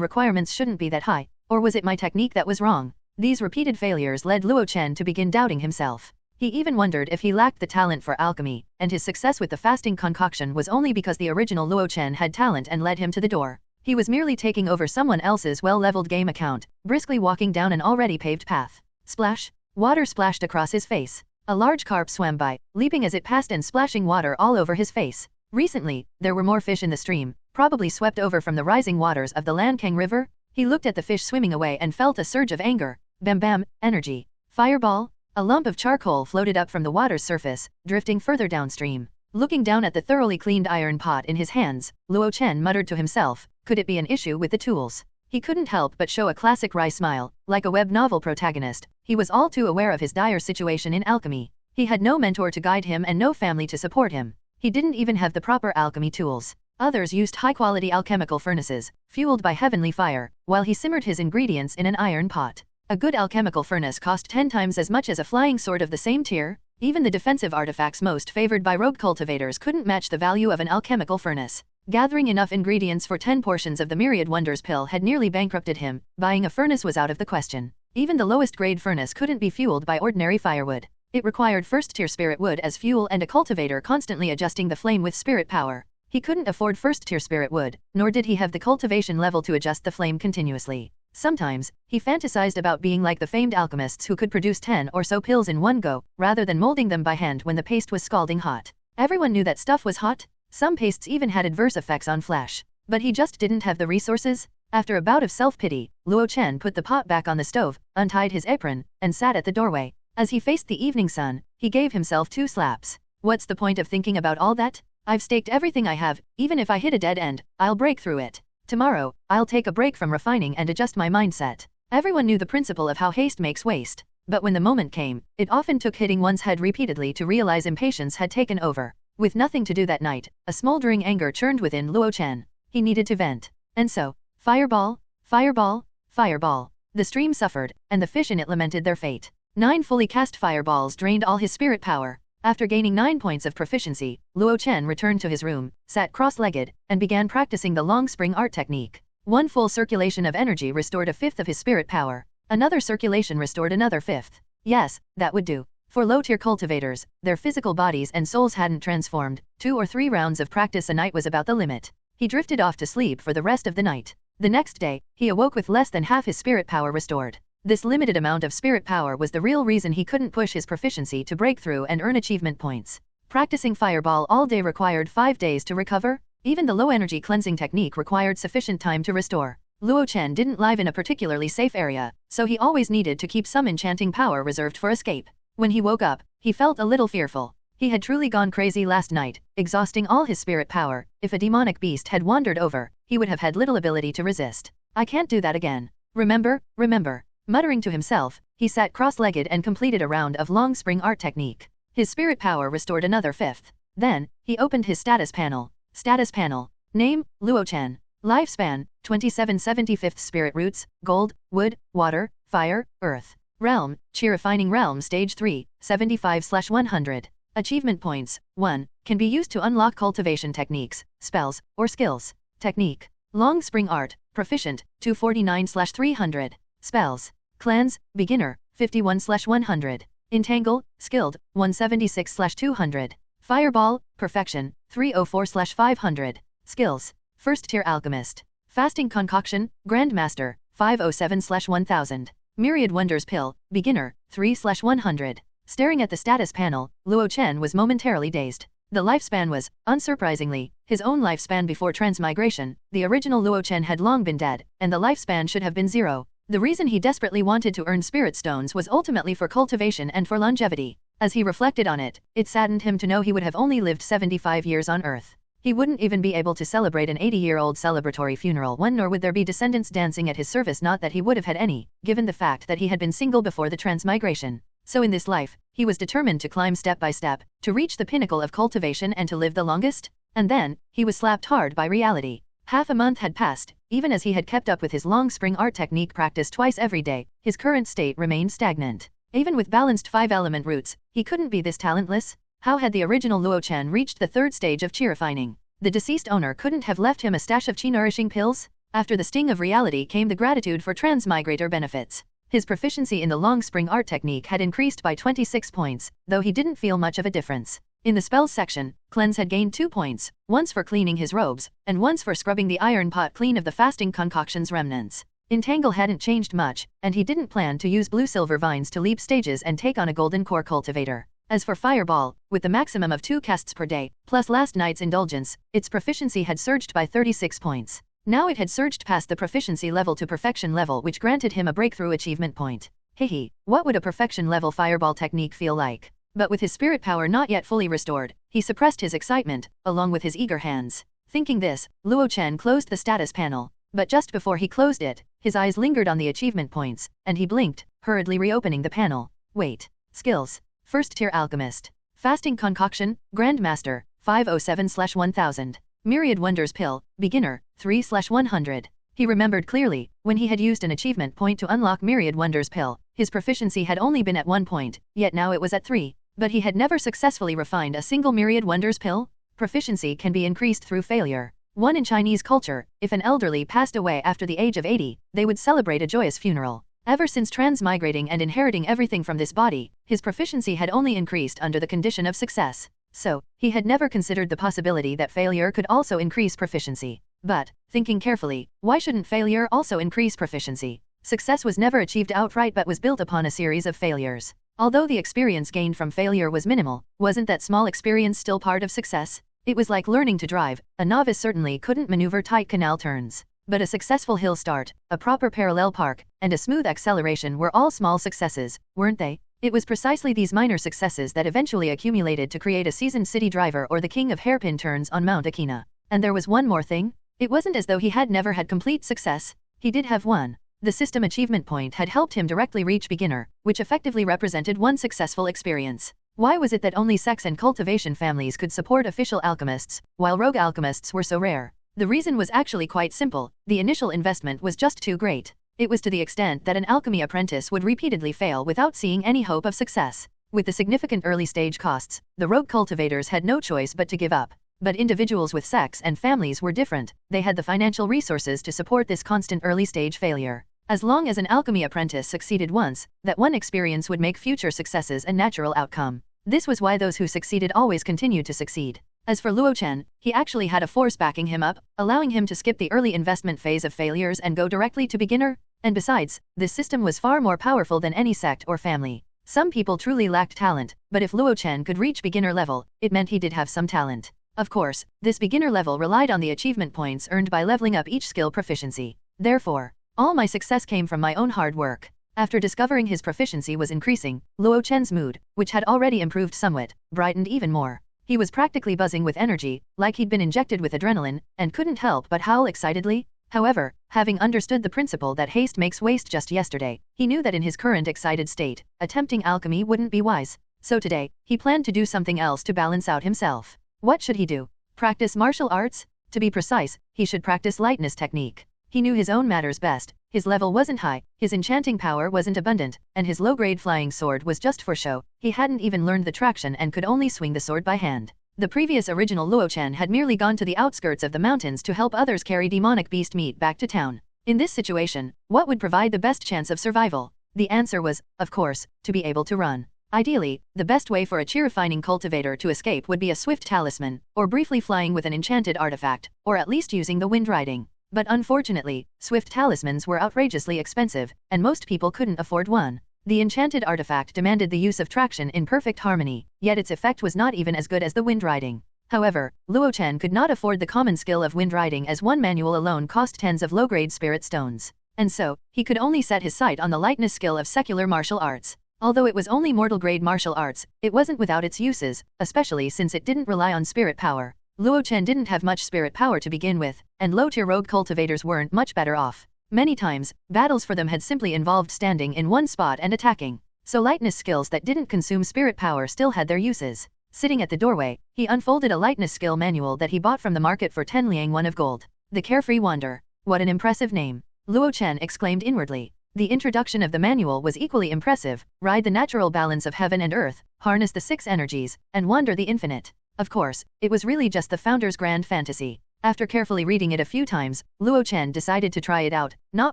requirements shouldn't be that high. Or was it my technique that was wrong? These repeated failures led Luo Chen to begin doubting himself. He even wondered if he lacked the talent for alchemy, and his success with the fasting concoction was only because the original Luo Chen had talent and led him to the door. He was merely taking over someone else's well-leveled game account, briskly walking down an already paved path. Splash! Water splashed across his face. A large carp swam by, leaping as it passed and splashing water all over his face. Recently, there were more fish in the stream, probably swept over from the rising waters of the Lankang River. He looked at the fish swimming away and felt a surge of anger. Bam bam, energy. Fireball! A lump of charcoal floated up from the water's surface, drifting further downstream. Looking down at the thoroughly cleaned iron pot in his hands, Luo Chen muttered to himself, could it be an issue with the tools? He couldn't help but show a classic wry smile. Like a web novel protagonist, he was all too aware of his dire situation in alchemy. He had no mentor to guide him and no family to support him. He didn't even have the proper alchemy tools. Others used high-quality alchemical furnaces, fueled by heavenly fire, while he simmered his ingredients in an iron pot. A good alchemical furnace cost 10 times as much as a flying sword of the same tier. Even the defensive artifacts most favored by rogue cultivators couldn't match the value of an alchemical furnace. Gathering enough ingredients for 10 portions of the Myriad Wonders pill had nearly bankrupted him. Buying a furnace was out of the question. Even the lowest grade furnace couldn't be fueled by ordinary firewood. It required first-tier spirit wood as fuel and a cultivator constantly adjusting the flame with spirit power. He couldn't afford first-tier spirit wood, nor did he have the cultivation level to adjust the flame continuously. Sometimes, he fantasized about being like the famed alchemists who could produce 10 or so pills in one go, rather than molding them by hand when the paste was scalding hot. Everyone knew that stuff was hot. Some pastes even had adverse effects on flesh. but he just didn't have the resources. After a bout of self-pity, Luo Chen put the pot back on the stove, untied his apron, and sat at the doorway. As he faced the evening sun, he gave himself 2 slaps. What's the point of thinking about all that? I've staked everything I have, even if I hit a dead end, I'll break through it. Tomorrow, I'll take a break from refining and adjust my mindset. Everyone knew the principle of how haste makes waste, but when the moment came, it often took hitting one's head repeatedly to realize impatience had taken over. With nothing to do that night, a smoldering anger churned within Luo Chen. He needed to vent. And so, fireball, fireball, fireball. The stream suffered, and the fish in it lamented their fate. 9 fully cast fireballs drained all his spirit power. After gaining 9 points of proficiency, Luo Chen returned to his room, sat cross-legged, and began practicing the long spring art technique. 1 full circulation of energy restored 1/5 of his spirit power. Another circulation restored another 1/5. Yes, that would do. For low-tier cultivators, their physical bodies and souls hadn't transformed. 2 or 3 rounds of practice a night was about the limit. He drifted off to sleep for the rest of the night. The next day, he awoke with less than half his spirit power restored. This limited amount of spirit power was the real reason he couldn't push his proficiency to break through and earn achievement points. Practicing fireball all day required 5 days to recover. Even the low-energy cleansing technique required sufficient time to restore. Luo Chen didn't live in a particularly safe area, so he always needed to keep some enchanting power reserved for escape. When he woke up, he felt a little fearful. He had truly gone crazy last night, exhausting all his spirit power. If a demonic beast had wandered over, he would have had little ability to resist. I can't do that again. Remember, remember. Muttering to himself, he sat cross-legged and completed a round of long spring art technique. His spirit power restored another 1/5. Then, he opened his status panel. Status panel. Name, Luo Chen. Lifespan, 2775 spirit roots, gold, wood, water, fire, earth. Realm, Chi refining realm stage 3, 75/100. Achievement points, 1, can be used to unlock cultivation techniques, spells, or skills. Technique. Long spring art, proficient, 249/300. Spells. Cleanse, beginner, 51/100. Entangle, skilled, 176/200. Fireball, perfection, 304/500. Skills. First tier alchemist. Fasting concoction, grandmaster, 507/1000. Myriad wonders pill, beginner, 3/100. Staring at the status panel, Luo Chen was momentarily dazed. The lifespan was, unsurprisingly, his own lifespan before transmigration. The original Luo Chen had long been dead, and the lifespan should have been 0. The reason he desperately wanted to earn spirit stones was ultimately for cultivation and for longevity. As he reflected on it, it saddened him to know he would have only lived 75 years on Earth. He wouldn't even be able to celebrate an 80-year-old celebratory funeral one, nor would there be descendants dancing at his service, not that he would have had any, given the fact that he had been single before the transmigration. So in this life, he was determined to climb step by step, to reach the pinnacle of cultivation and to live the longest. And then, he was slapped hard by reality. Half a month had passed. Even as he had kept up with his long spring art technique practice twice every day, his current state remained stagnant. Even with balanced 5-element roots, he couldn't be this talentless. How had the original Luo Chen reached the 3rd stage of Chi refining? The deceased owner couldn't have left him a stash of Chi nourishing pills? After the sting of reality came the gratitude for transmigrator benefits. His proficiency in the long spring art technique had increased by 26 points, though he didn't feel much of a difference. In the spells section, Cleanse had gained 2 points, once for cleaning his robes, and once for scrubbing the iron pot clean of the fasting concoction's remnants. Entangle hadn't changed much, and he didn't plan to use blue-silver vines to leap stages and take on a golden core cultivator. As for Fireball, with the maximum of 2 casts per day, plus last night's indulgence, its proficiency had surged by 36 points. Now it had surged past the proficiency level to perfection level, which granted him a breakthrough achievement point. Hehe, what would a perfection level Fireball technique feel like? But with his spirit power not yet fully restored, he suppressed his excitement, along with his eager hands. Thinking this, Luo Chen closed the status panel. But just before he closed it, his eyes lingered on the achievement points, and he blinked, hurriedly reopening the panel. Wait. Skills. First tier alchemist. Fasting concoction, grandmaster, 507/1000. Myriad wonders pill, beginner, 3/100. He remembered clearly, when he had used an achievement point to unlock Myriad wonders pill, his proficiency had only been at 1 point, yet now it was at 3. But he had never successfully refined a single Myriad wonders pill. Proficiency can be increased through failure. In Chinese culture, if an elderly passed away after the age of 80, they would celebrate a joyous funeral. Ever since transmigrating and inheriting everything from this body, his proficiency had only increased under the condition of success. So, he had never considered the possibility that failure could also increase proficiency. But, thinking carefully, why shouldn't failure also increase proficiency? Success was never achieved outright but was built upon a series of failures. Although the experience gained from failure was minimal, wasn't that small experience still part of success? It was like learning to drive. A novice certainly couldn't maneuver tight canal turns. But a successful hill start, a proper parallel park, and a smooth acceleration were all small successes, weren't they? It was precisely these minor successes that eventually accumulated to create a seasoned city driver or the king of hairpin turns on Mount Akina. And there was one more thing. It wasn't as though he had never had complete success. He did have one. The system achievement point had helped him directly reach beginner, which effectively represented one successful experience. Why was it that only sects and cultivation families could support official alchemists, while rogue alchemists were so rare? The reason was actually quite simple. The initial investment was just too great. It was to the extent that an alchemy apprentice would repeatedly fail without seeing any hope of success. With the significant early stage costs, the rogue cultivators had no choice but to give up. But individuals with sects and families were different. They had the financial resources to support this constant early stage failure. As long as an alchemy apprentice succeeded once, that one experience would make future successes a natural outcome. This was why those who succeeded always continued to succeed. As for Luo Chen, he actually had a force backing him up, allowing him to skip the early investment phase of failures and go directly to beginner. And besides, this system was far more powerful than any sect or family. Some people truly lacked talent, but if Luo Chen could reach beginner level, it meant he did have some talent. Of course, this beginner level relied on the achievement points earned by leveling up each skill proficiency. Therefore, all my success came from my own hard work. After discovering his proficiency was increasing, Luo Chen's mood, which had already improved somewhat, brightened even more. He was practically buzzing with energy, like he'd been injected with adrenaline, and couldn't help but howl excitedly. However, having understood the principle that haste makes waste just yesterday, he knew that in his current excited state, attempting alchemy wouldn't be wise. So today, he planned to do something else to balance out himself. What should he do? Practice martial arts? To be precise, he should practice lightness technique. He knew his own matters best. His level wasn't high, his enchanting power wasn't abundant, and his low-grade flying sword was just for show. He hadn't even learned the traction and could only swing the sword by hand. The previous original Luo Chen had merely gone to the outskirts of the mountains to help others carry demonic beast meat back to town. In this situation, what would provide the best chance of survival? The answer was, of course, to be able to run. Ideally, the best way for a chi-refining cultivator to escape would be a swift talisman, or briefly flying with an enchanted artifact, or at least using the wind riding. But unfortunately, swift talismans were outrageously expensive, and most people couldn't afford one. The enchanted artifact demanded the use of traction in perfect harmony, yet its effect was not even as good as the wind riding. However, Luo Chen could not afford the common skill of wind riding, as one manual alone cost tens of low-grade spirit stones. And so, he could only set his sight on the lightness skill of secular martial arts. Although it was only mortal-grade martial arts, it wasn't without its uses, especially since it didn't rely on spirit power. Luo Chen didn't have much spirit power to begin with, and low-tier rogue cultivators weren't much better off. Many times, battles for them had simply involved standing in one spot and attacking. So lightness skills that didn't consume spirit power still had their uses. Sitting at the doorway, he unfolded a lightness skill manual that he bought from the market for 10 liang won of gold. The Carefree Wander. What an impressive name. Luo Chen exclaimed inwardly. The introduction of the manual was equally impressive. Ride the natural balance of heaven and earth, harness the 6 energies, and wander the infinite. Of course, it was really just the founder's grand fantasy. After carefully reading it a few times, Luo Chen decided to try it out, not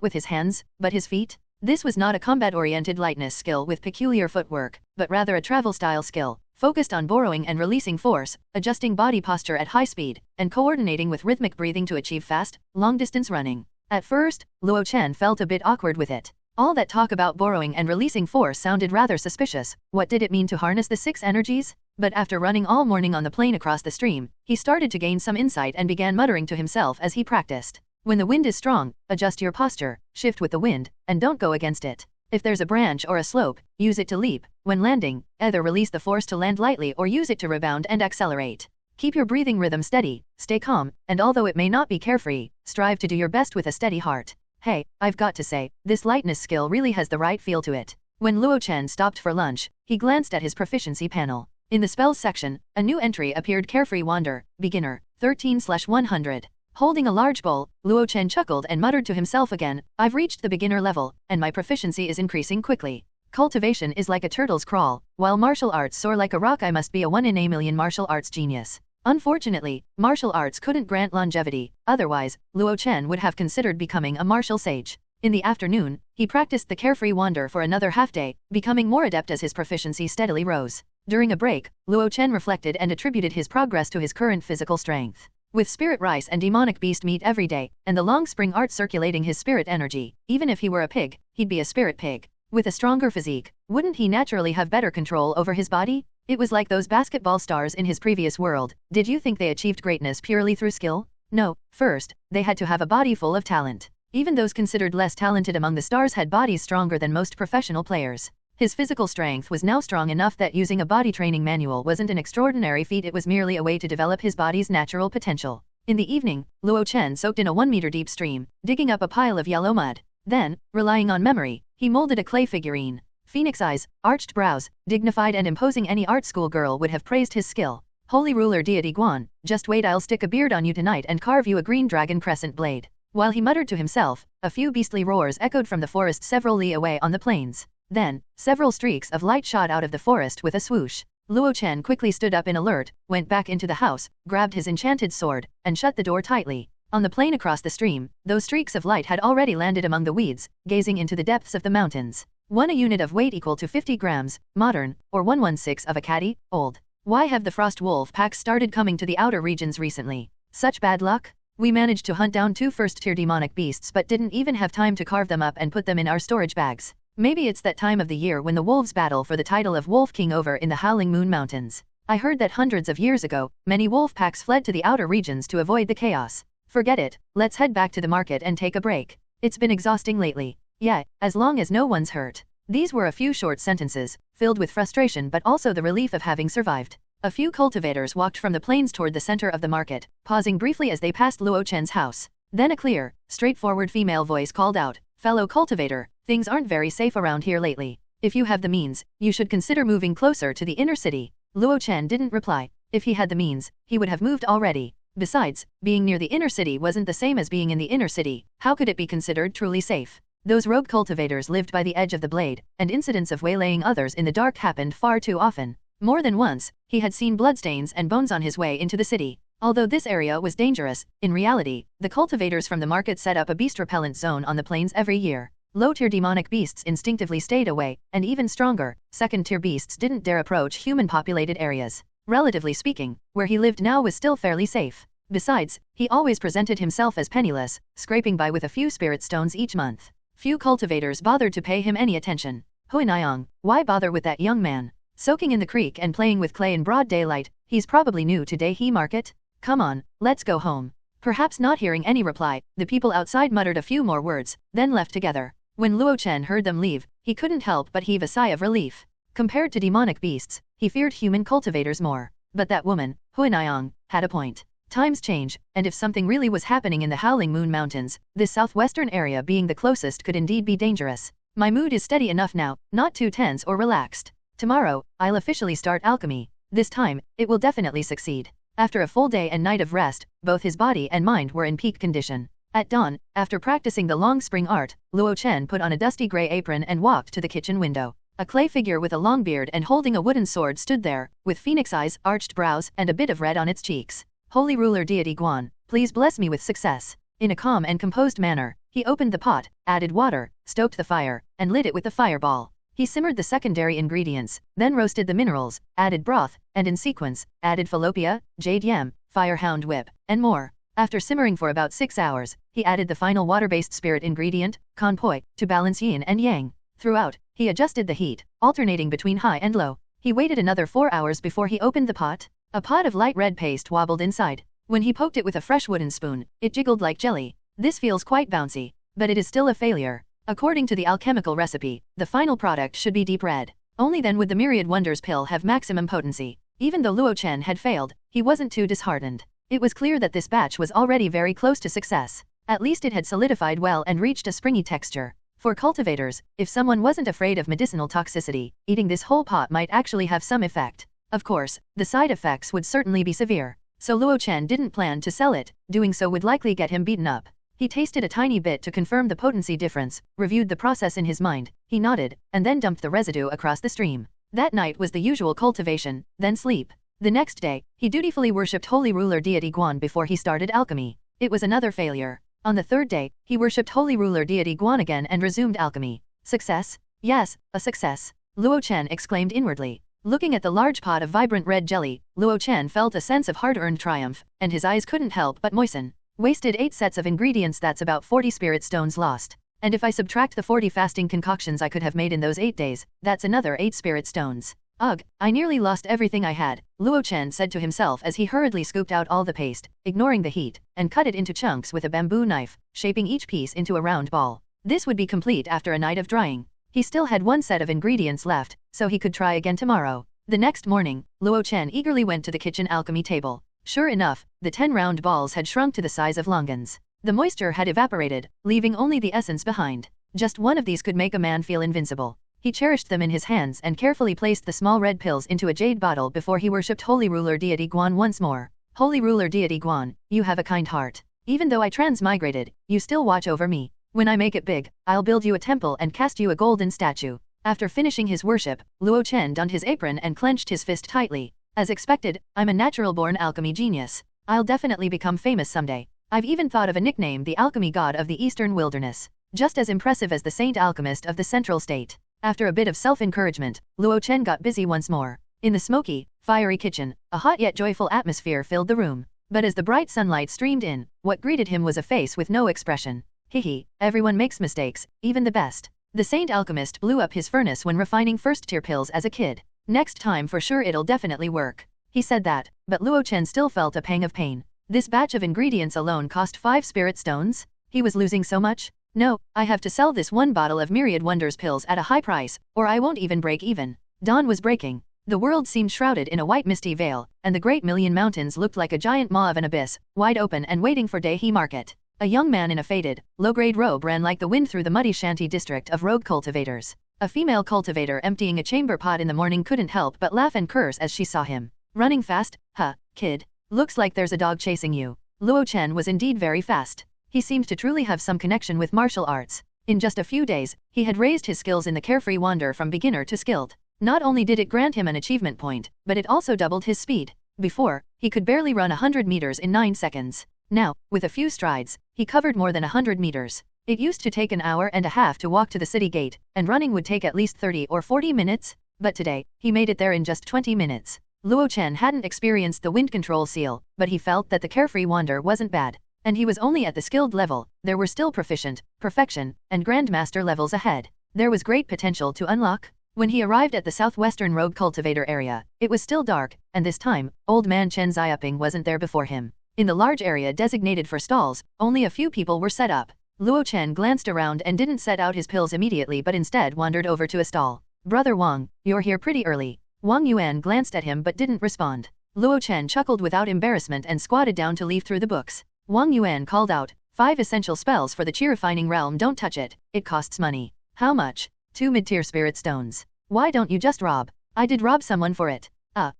with his hands, but his feet. This was not a combat-oriented lightness skill with peculiar footwork, but rather a travel-style skill, focused on borrowing and releasing force, adjusting body posture at high speed, and coordinating with rhythmic breathing to achieve fast, long-distance running. At first, Luo Chen felt a bit awkward with it. All that talk about borrowing and releasing force sounded rather suspicious. What did it mean to harness the 6 energies? But after running all morning on the plain across the stream, he started to gain some insight and began muttering to himself as he practiced. When the wind is strong, adjust your posture, shift with the wind, and don't go against it. If there's a branch or a slope, use it to leap. When landing, either release the force to land lightly or use it to rebound and accelerate. Keep your breathing rhythm steady, stay calm, and although it may not be carefree, strive to do your best with a steady heart. Hey, I've got to say, this lightness skill really has the right feel to it. When Luo Chen stopped for lunch, he glanced at his proficiency panel. In the spells section, a new entry appeared: Carefree Wander, Beginner, 13/100. Holding a large bowl, Luo Chen chuckled and muttered to himself again, I've reached the beginner level, and my proficiency is increasing quickly. Cultivation is like a turtle's crawl, while martial arts soar like a rock. I must be a 1 in a million martial arts genius. Unfortunately, martial arts couldn't grant longevity, otherwise, Luo Chen would have considered becoming a martial sage. In the afternoon, he practiced the Carefree Wander for another half-day, becoming more adept as his proficiency steadily rose. During a break, Luo Chen reflected and attributed his progress to his current physical strength. With spirit rice and demonic beast meat every day, and the long spring art circulating his spirit energy, even if he were a pig, he'd be a spirit pig. With a stronger physique, wouldn't he naturally have better control over his body? It was like those basketball stars in his previous world. Did you think they achieved greatness purely through skill? No, first, they had to have a body full of talent. Even those considered less talented among the stars had bodies stronger than most professional players. His physical strength was now strong enough that using a body training manual wasn't an extraordinary feat, it was merely a way to develop his body's natural potential. In the evening, Luo Chen soaked in a 1-meter deep stream, digging up a pile of yellow mud. Then, relying on memory, he molded a clay figurine. Phoenix eyes, arched brows, dignified and imposing, any art school girl would have praised his skill. Holy ruler deity Guan, just wait, I'll stick a beard on you tonight and carve you a green dragon crescent blade. While he muttered to himself, a few beastly roars echoed from the forest several li away on the plains. Then, several streaks of light shot out of the forest with a swoosh. Luo Chen quickly stood up in alert, went back into the house, grabbed his enchanted sword, and shut the door tightly. On the plain across the stream, those streaks of light had already landed among the weeds, gazing into the depths of the mountains. 1 a unit of weight equal to 50 grams, modern, or 1/16 of a caddy, old. Why have the frost wolf packs started coming to the outer regions recently? Such bad luck? We managed to hunt down 2 first-tier demonic beasts but didn't even have time to carve them up and put them in our storage bags. Maybe it's that time of the year when the wolves battle for the title of Wolf King over in the Howling Moon Mountains. I heard that hundreds of years ago, many wolf packs fled to the outer regions to avoid the chaos. Forget it, let's head back to the market and take a break. It's been exhausting lately. Yeah, as long as no one's hurt. These were a few short sentences, filled with frustration but also the relief of having survived. A few cultivators walked from the plains toward the center of the market, pausing briefly as they passed Luo Chen's house. Then a clear, straightforward female voice called out, "Fellow cultivator, things aren't very safe around here lately. If you have the means, you should consider moving closer to the inner city." Luo Chen didn't reply. If he had the means, he would have moved already. Besides, being near the inner city wasn't the same as being in the inner city. How could it be considered truly safe? Those rogue cultivators lived by the edge of the blade, and incidents of waylaying others in the dark happened far too often. More than once, he had seen bloodstains and bones on his way into the city. Although this area was dangerous, in reality, the cultivators from the market set up a beast repellent zone on the plains every year. Low-tier demonic beasts instinctively stayed away, and even stronger, second-tier beasts didn't dare approach human-populated areas. Relatively speaking, where he lived now was still fairly safe. Besides, he always presented himself as penniless, scraping by with a few spirit stones each month. Few cultivators bothered to pay him any attention. Yin-Yang, why bother with that young man? Soaking in the creek and playing with clay in broad daylight, he's probably new to Dai Market. Come on, let's go home. Perhaps not hearing any reply, the people outside muttered a few more words, then left together. When Luo Chen heard them leave, he couldn't help but heave a sigh of relief. Compared to demonic beasts, he feared human cultivators more. But that woman, Yin-Yang, had a point. Times change, and if something really was happening in the Howling Moon Mountains, this southwestern area being the closest could indeed be dangerous. My mood is steady enough now, not too tense or relaxed. Tomorrow, I'll officially start alchemy. This time, it will definitely succeed. After a full day and night of rest, both his body and mind were in peak condition. At dawn, after practicing the long spring art, Luo Chen put on a dusty gray apron and walked to the kitchen window. A clay figure with a long beard and holding a wooden sword stood there, with phoenix eyes, arched brows, and a bit of red on its cheeks. Holy ruler deity Guan, please bless me with success. In a calm and composed manner, he opened the pot, added water, stoked the fire, and lit it with the fireball. He simmered the secondary ingredients, then roasted the minerals, added broth, and in sequence, added falopia, jade yam, firehound whip, and more. After simmering for about 6 hours, he added the final water-based spirit ingredient, kanpoi, to balance yin and yang. Throughout, he adjusted the heat, alternating between high and low. He waited another 4 hours before he opened the pot. A pot of light red paste wobbled inside. When he poked it with a fresh wooden spoon, it jiggled like jelly. This feels quite bouncy, but it is still a failure. According to the alchemical recipe, the final product should be deep red. Only then would the Myriad Wonders pill have maximum potency. Even though Luo Chen had failed, he wasn't too disheartened. It was clear that this batch was already very close to success. At least it had solidified well and reached a springy texture. For cultivators, if someone wasn't afraid of medicinal toxicity, eating this whole pot might actually have some effect. Of course, the side effects would certainly be severe. So Luo Chen didn't plan to sell it, doing so would likely get him beaten up. He tasted a tiny bit to confirm the potency difference, reviewed the process in his mind, he nodded, and then dumped the residue across the stream. That night was the usual cultivation, then sleep. The next day, he dutifully worshipped Holy Ruler Deity Guan before he started alchemy. It was another failure. On the third day, he worshipped Holy Ruler Deity Guan again and resumed alchemy. Success? Yes, a success. Luo Chen exclaimed inwardly. Looking at the large pot of vibrant red jelly, Luo Chen felt a sense of hard-earned triumph, and his eyes couldn't help but moisten. Wasted 8 sets of ingredients, that's about 40 spirit stones lost. And if I subtract the 40 fasting concoctions I could have made in those 8 days, that's another 8 spirit stones. Ugh, I nearly lost everything I had, Luo Chen said to himself as he hurriedly scooped out all the paste, ignoring the heat, and cut it into chunks with a bamboo knife, shaping each piece into a round ball. This would be complete after a night of drying. He still had one set of ingredients left, so he could try again tomorrow. The next morning, Luo Chen eagerly went to the kitchen alchemy table. Sure enough, the 10 round balls had shrunk to the size of longans. The moisture had evaporated, leaving only the essence behind. Just one of these could make a man feel invincible. He cherished them in his hands and carefully placed the small red pills into a jade bottle before he worshipped Holy Ruler Deity Guan once more. Holy Ruler Deity Guan, you have a kind heart. Even though I transmigrated, you still watch over me. When I make it big, I'll build you a temple and cast you a golden statue. After finishing his worship, Luo Chen donned his apron and clenched his fist tightly. As expected, I'm a natural-born alchemy genius. I'll definitely become famous someday. I've even thought of a nickname, the alchemy god of the eastern wilderness. Just as impressive as the saint alchemist of the central state. After a bit of self-encouragement, Luo Chen got busy once more. In the smoky, fiery kitchen, a hot yet joyful atmosphere filled the room. But as the bright sunlight streamed in, what greeted him was a face with no expression. Hehe, everyone makes mistakes, even the best. The saint alchemist blew up his furnace when refining first-tier pills as a kid. Next time for sure it'll definitely work. He said that, but Luo Chen still felt a pang of pain. This batch of ingredients alone cost 5 spirit stones? He was losing so much? No, I have to sell this one bottle of Myriad Wonders pills at a high price, or I won't even break even. Dawn was breaking. The world seemed shrouded in a white misty veil, and the Great Million Mountains looked like a giant maw of an abyss, wide open and waiting for Day-He Market. A young man in a faded, low-grade robe ran like the wind through the muddy shanty district of rogue cultivators. A female cultivator emptying a chamber pot in the morning couldn't help but laugh and curse as she saw him. Running fast? Huh, kid. Looks like there's a dog chasing you. Luo Chen was indeed very fast. He seemed to truly have some connection with martial arts. In just a few days, he had raised his skills in the carefree wander from beginner to skilled. Not only did it grant him an achievement point, but it also doubled his speed. Before, he could barely run 100 meters in 9 seconds. Now, with a few strides, he covered more than 100 meters. It used to take an hour and a half to walk to the city gate, and running would take at least 30 or 40 minutes, but today, he made it there in just 20 minutes. Luo Chen hadn't experienced the wind control seal, but he felt that the carefree wander wasn't bad. And he was only at the skilled level. There were still proficient, perfection, and grandmaster levels ahead. There was great potential to unlock. When he arrived at the southwestern rogue cultivator area, it was still dark, and this time, old man Chen Xiaoping wasn't there before him. In the large area designated for stalls, only a few people were set up. Luo Chen glanced around and didn't set out his pills immediately but instead wandered over to a stall. Brother Wang, you're here pretty early. Wang Yuan glanced at him but didn't respond. Luo Chen chuckled without embarrassment and squatted down to leaf through the books. Wang Yuan called out, 5 essential spells for the chi-refining realm, don't touch it, it costs money. How much? 2 mid-tier spirit stones. Why don't you just rob? I did rob someone for it.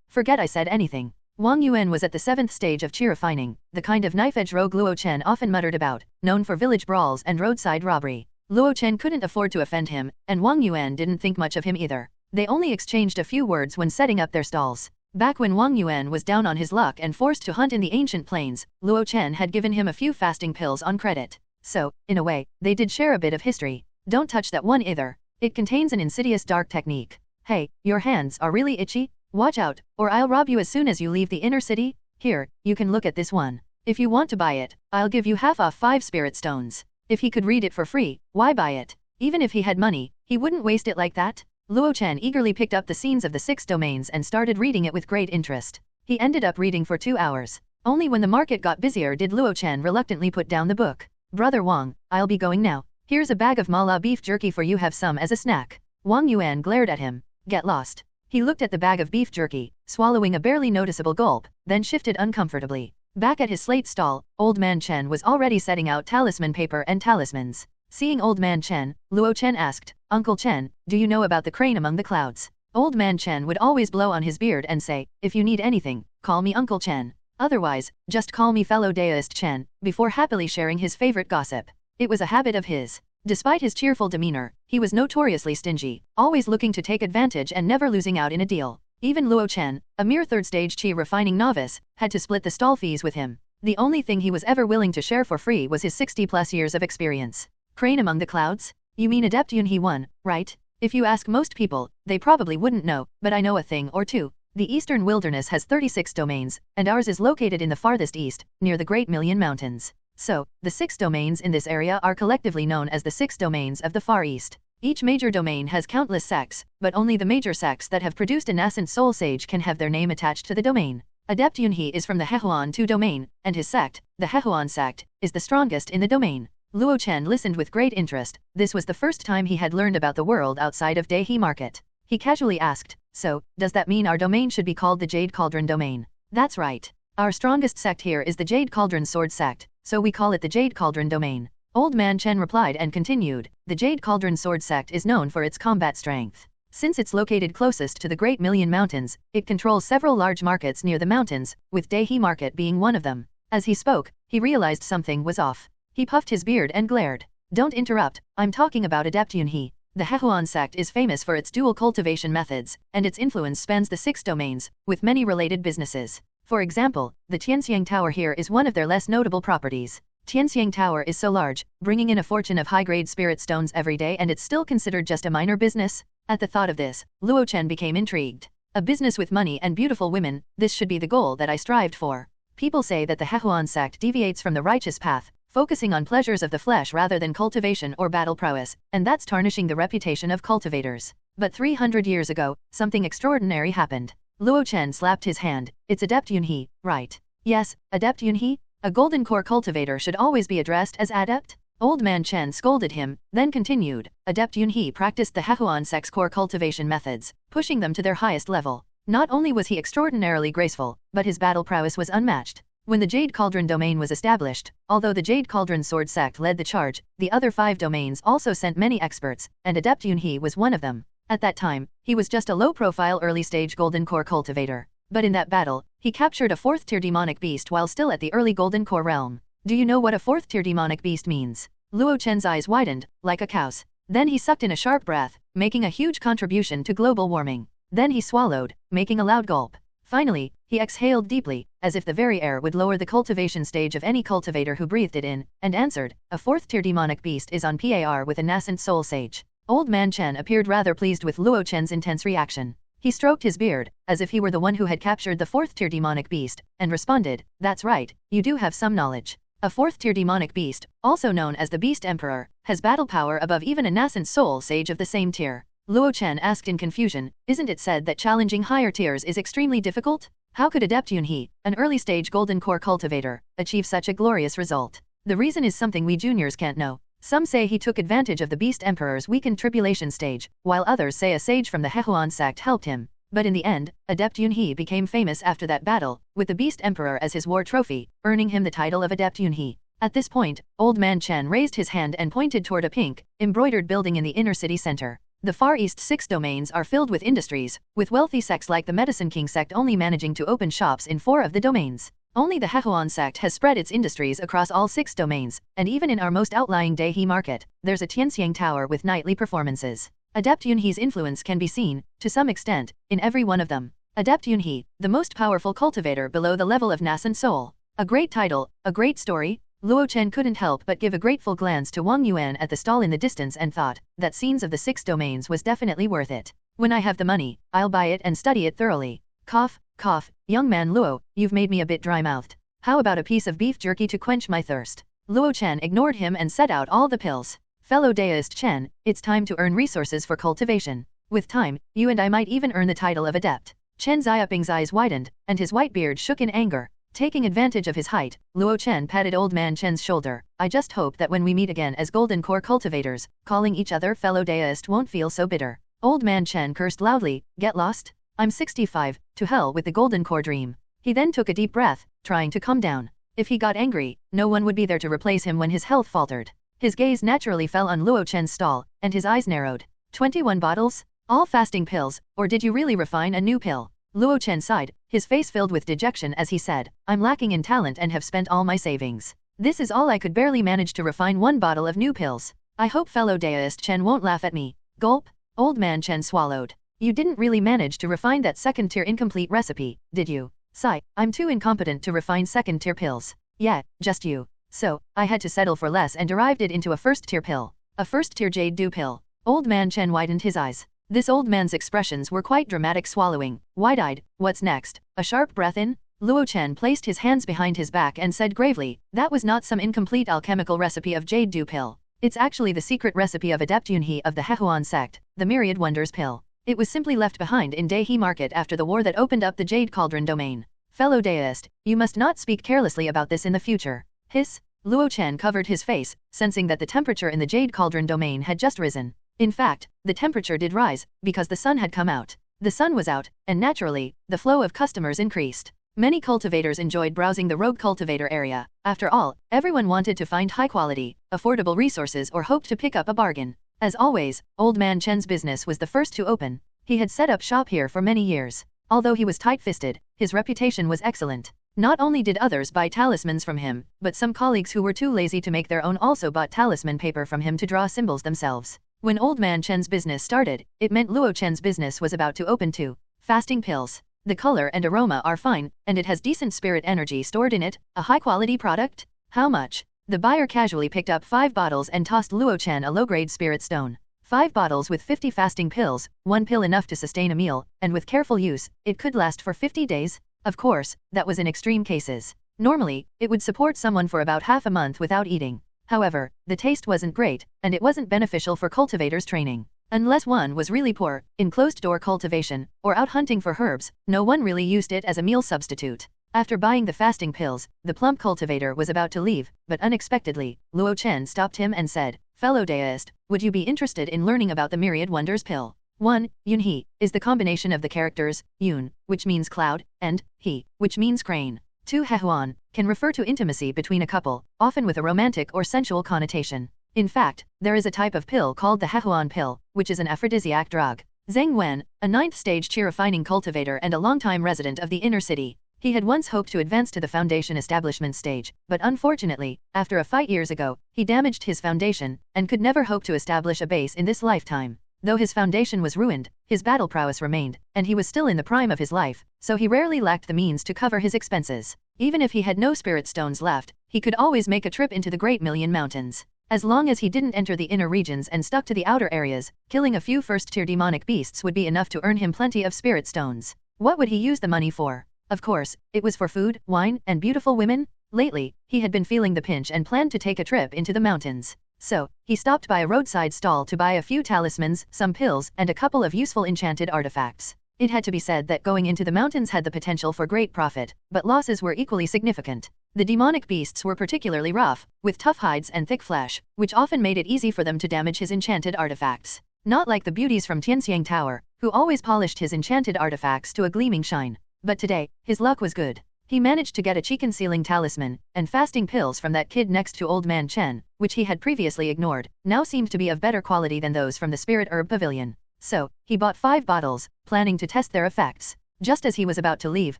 Forget I said anything. Wang Yuan was at the 7th stage of chi-refining, the kind of knife-edge rogue Luo Chen often muttered about, known for village brawls and roadside robbery. Luo Chen couldn't afford to offend him, and Wang Yuan didn't think much of him either. They only exchanged a few words when setting up their stalls. Back when Wang Yuan was down on his luck and forced to hunt in the ancient plains, Luo Chen had given him a few fasting pills on credit. So, in a way, they did share a bit of history. Don't touch that one either. It contains an insidious dark technique. Hey, your hands are really itchy? Watch out, or I'll rob you as soon as you leave the inner city. Here, you can look at this one. If you want to buy it, I'll give you half off 5 spirit stones. If he could read it for free, why buy it? Even if he had money, he wouldn't waste it like that. Luo Chen eagerly picked up the scenes of the 6 domains and started reading it with great interest. He ended up reading for 2 hours. Only when the market got busier did Luo Chen reluctantly put down the book. Brother Wang, I'll be going now. Here's a bag of mala beef jerky for you, have some as a snack. Wang Yuan glared at him. Get lost. He looked at the bag of beef jerky, swallowing a barely noticeable gulp, then shifted uncomfortably. Back at his slate stall, Old Man Chen was already setting out talisman paper and talismans. Seeing Old Man Chen, Luo Chen asked, Uncle Chen, do you know about the crane among the clouds? Old Man Chen would always blow on his beard and say, if you need anything, call me Uncle Chen. Otherwise, just call me fellow Daoist Chen, before happily sharing his favorite gossip. It was a habit of his. Despite his cheerful demeanor, he was notoriously stingy, always looking to take advantage and never losing out in a deal. Even Luo Chen, a mere 3rd-stage chi-refining novice, had to split the stall fees with him. The only thing he was ever willing to share for free was his 60-plus years of experience. Crane among the clouds? You mean Adept Yunhe 1, right? If you ask most people, they probably wouldn't know, but I know a thing or two. The Eastern Wilderness has 36 domains, and ours is located in the farthest east, near the Great Million Mountains. So, the 6 domains in this area are collectively known as the 6 domains of the Far East. Each major domain has countless sects, but only the major sects that have produced a nascent soul sage can have their name attached to the domain. Adept Yunhe is from the Hehuan Tu domain, and his sect, the Hehuan sect, is the strongest in the domain. Luo Chen listened with great interest. This was the first time he had learned about the world outside of Dehe Market. He casually asked, "So, does that mean our domain should be called the Jade Cauldron domain?" "That's right. Our strongest sect here is the Jade Cauldron Sword sect, so we call it the Jade Cauldron domain." Old Man Chen replied and continued, "The Jade Cauldron Sword sect is known for its combat strength. Since it's located closest to the Great Million Mountains, it controls several large markets near the mountains, with Dehe Market being one of them." As he spoke, he realized something was off. He puffed his beard and glared. "Don't interrupt, I'm talking about Adept Yunhe. The Hehuan sect is famous for its dual cultivation methods, and its influence spans the 6 domains, with many related businesses. For example, the Tianxiang Tower here is one of their less notable properties. Tianxiang Tower is so large, bringing in a fortune of high-grade spirit stones every day, and it's still considered just a minor business." At the thought of this, Luo Chen became intrigued. "A business with money and beautiful women, this should be the goal that I strived for." People say that the Hehuan sect deviates from the righteous path, focusing on pleasures of the flesh rather than cultivation or battle prowess, and that's tarnishing the reputation of cultivators. But 300 years ago, something extraordinary happened. Luo Chen slapped his hand. "It's Adept Yunhe, right?" "Yes, Adept Yunhe. A golden core cultivator should always be addressed as Adept." Old Man Chen scolded him, then continued, "Adept Yunhe practiced the Hehuan sect's core cultivation methods, pushing them to their highest level. Not only was he extraordinarily graceful, but his battle prowess was unmatched. When the Jade Cauldron domain was established, although the Jade Cauldron Sword sect led the charge, the other 5 domains also sent many experts, and Adept Yunhe was one of them. At that time, he was just a low-profile early-stage golden core cultivator. But in that battle, he captured a 4th-tier demonic beast while still at the early golden core realm. Do you know what a 4th-tier demonic beast means?" Luo Chen's eyes widened, like a cow's. Then he sucked in a sharp breath, making a huge contribution to global warming. Then he swallowed, making a loud gulp. Finally, he exhaled deeply, as if the very air would lower the cultivation stage of any cultivator who breathed it in, and answered, "A 4th-tier demonic beast is on par with a nascent soul sage." Old Man Chen appeared rather pleased with Luo Chen's intense reaction. He stroked his beard, as if he were the one who had captured the 4th-tier demonic beast, and responded, "That's right, you do have some knowledge. A 4th-tier demonic beast, also known as the Beast Emperor, has battle power above even a nascent soul sage of the same tier." Luo Chen asked in confusion, "Isn't it said that challenging higher tiers is extremely difficult? How could Adept Yunhe, an early-stage golden core cultivator, achieve such a glorious result?" "The reason is something we juniors can't know. Some say he took advantage of the Beast Emperor's weakened tribulation stage, while others say a sage from the Hehuan sect helped him. But in the end, Adept Yunhe became famous after that battle, with the Beast Emperor as his war trophy, earning him the title of Adept Yunhe." At this point, Old Man Chen raised his hand and pointed toward a pink, embroidered building in the inner city center. The Far East 6 domains are filled with industries, with wealthy sects like the Medicine King sect only managing to open shops in 4 of the domains. Only the Hehuan sect has spread its industries across all 6 domains, and even in our most outlying Dehe market, there's a Tianxiang Tower with nightly performances. Adept Yunhe's influence can be seen, to some extent, in every one of them. Adept Yunhe, the most powerful cultivator below the level of nascent soul. A great title, a great story. Luo Chen couldn't help but give a grateful glance to Wang Yuan at the stall in the distance and thought that scenes of the 6 domains was definitely worth it. "When I have the money, I'll buy it and study it thoroughly." Cough, cough, "Young man Luo, you've made me a bit dry-mouthed. How about a piece of beef jerky to quench my thirst?" Luo Chen ignored him and set out all the pills. "Fellow Daoist Chen, it's time to earn resources for cultivation. With time, you and I might even earn the title of Adept." Chen Xiaoping's eyes widened, and his white beard shook in anger. Taking advantage of his height, Luo Chen patted Old Man Chen's shoulder. "I just hope that when we meet again as Golden Core cultivators, calling each other fellow Daoist won't feel so bitter." Old Man Chen cursed loudly, "Get lost? I'm 65, to hell with the Golden Core dream." He then took a deep breath, trying to calm down. If he got angry, no one would be there to replace him when his health faltered. His gaze naturally fell on Luo Chen's stall, and his eyes narrowed. 21 bottles? All fasting pills, or did you really refine a new pill? Luo Chen sighed, his face filled with dejection as he said, "I'm lacking in talent and have spent all my savings. This is all I could barely manage to refine 1 bottle of new pills. I hope fellow Daoist Chen won't laugh at me." Gulp. Old Man Chen swallowed. "You didn't really manage to refine that 2nd-tier incomplete recipe, did you?" Sigh, "I'm too incompetent to refine 2nd-tier pills." "Yeah, just you. So, I had to settle for less and derived it into a 1st-tier pill. A 1st-tier Jade Dew pill." Old Man Chen widened his eyes. This old man's expressions were quite dramatic, swallowing, wide-eyed. "What's next? A sharp breath in?" Luo Chen placed his hands behind his back and said gravely, "That was not some incomplete alchemical recipe of Jade Dew pill. It's actually the secret recipe of Adept Yunhe of the Hehuan sect, the Myriad Wonders pill. It was simply left behind in Daihe Market after the war that opened up the Jade Cauldron domain. Fellow deist, you must not speak carelessly about this in the future. Hiss. Luo Chen covered his face, sensing that the temperature in the Jade Cauldron domain had just risen. In fact, the temperature did rise, because the sun had come out. The sun was out, and naturally, the flow of customers increased. Many cultivators enjoyed browsing the rogue cultivator area. After all, everyone wanted to find high-quality, affordable resources or hoped to pick up a bargain. As always, Old Man Chen's business was the first to open. He had set up shop here for many years. Although he was tight-fisted, his reputation was excellent. Not only did others buy talismans from him, but some colleagues who were too lazy to make their own also bought talisman paper from him to draw symbols themselves. When Old Man Chen's business started, it meant Luo Chen's business was about to open too. Fasting pills. The color and aroma are fine, and it has decent spirit energy stored in it. A high-quality product? How much? The buyer casually picked up 5 bottles and tossed Luo Chen a low-grade spirit stone. 5 bottles with 50 fasting pills, 1 pill enough to sustain a meal, and with careful use, it could last for 50 days. Of course, that was in extreme cases. Normally, it would support someone for about half a month without eating. However, the taste wasn't great, and it wasn't beneficial for cultivators' training. Unless one was really poor, in closed-door cultivation, or out hunting for herbs, no one really used it as a meal substitute. After buying the fasting pills, the plump cultivator was about to leave, but unexpectedly, Luo Chen stopped him and said, "Fellow deist, would you be interested in learning about the Myriad Wonders pill?" 1. Yunhe is the combination of the characters Yun, which means cloud, and He, which means crane. 2. Hehuan can refer to intimacy between a couple, often with a romantic or sensual connotation. In fact, there is a type of pill called the Hehuan pill, which is an aphrodisiac drug. Zheng Wen, a 9th-stage qi refining cultivator and a longtime resident of the inner city. He had once hoped to advance to the foundation establishment stage, but unfortunately, after a fight years ago, he damaged his foundation, and could never hope to establish a base in this lifetime. Though his foundation was ruined, his battle prowess remained, and he was still in the prime of his life, so he rarely lacked the means to cover his expenses. Even if he had no spirit stones left, he could always make a trip into the Great Million Mountains. As long as he didn't enter the inner regions and stuck to the outer areas, killing a few first-tier demonic beasts would be enough to earn him plenty of spirit stones. What would he use the money for? Of course, it was for food, wine, and beautiful women. Lately, he had been feeling the pinch and planned to take a trip into the mountains. So, he stopped by a roadside stall to buy a few talismans, some pills, and a couple of useful enchanted artifacts. It had to be said that going into the mountains had the potential for great profit, but losses were equally significant. The demonic beasts were particularly rough, with tough hides and thick flesh, which often made it easy for them to damage his enchanted artifacts. Not like the beauties from Tianxiang Tower, who always polished his enchanted artifacts to a gleaming shine. But today, his luck was good. He managed to get a chi-concealing talisman, and fasting pills from that kid next to Old Man Chen, which he had previously ignored, now seemed to be of better quality than those from the Spirit Herb Pavilion. So, he bought 5 bottles, planning to test their effects. Just as he was about to leave,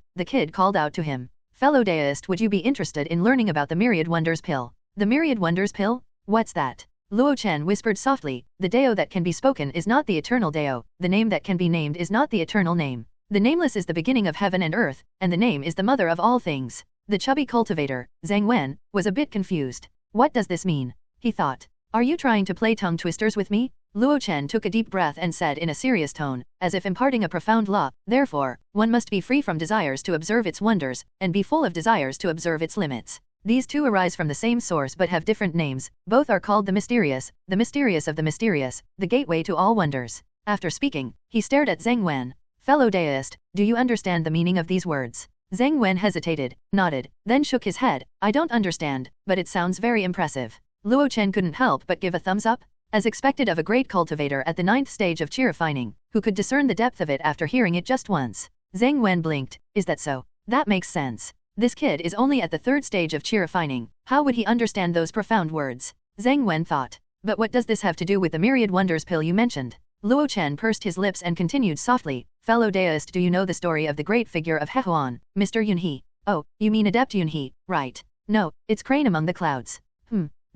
the kid called out to him. "Fellow deist, would you be interested in learning about the Myriad Wonders pill?" "The Myriad Wonders pill? What's that?" Luo Chen whispered softly, "The Dao that can be spoken is not the eternal Dao, the name that can be named is not the eternal name. The nameless is the beginning of heaven and earth, and the name is the mother of all things." The chubby cultivator, Zheng Wen, was a bit confused. "What does this mean?" he thought. "Are you trying to play tongue twisters with me?" Luo Chen took a deep breath and said in a serious tone, as if imparting a profound law, "Therefore, one must be free from desires to observe its wonders, and be full of desires to observe its limits. These two arise from the same source but have different names, both are called the mysterious of the mysterious, the gateway to all wonders." After speaking, he stared at Zheng Wen. "Fellow deist, do you understand the meaning of these words?" Zheng Wen hesitated, nodded, then shook his head. "I don't understand, but it sounds very impressive." Luo Chen couldn't help but give a thumbs up. As expected of a great cultivator at the 9th stage of qi refining, who could discern the depth of it after hearing it just once. Zheng Wen blinked. "Is that so? That makes sense. This kid is only at the 3rd stage of qi refining. How would he understand those profound words?" Zheng Wen thought. "But what does this have to do with the Myriad Wonders pill you mentioned?" Luo Chen pursed his lips and continued softly, "Fellow deist, do you know the story of the great figure of Hehuan, Mr. Yunhe?" "Oh, you mean Adept Yunhe, right?" "No, it's Crane among the clouds."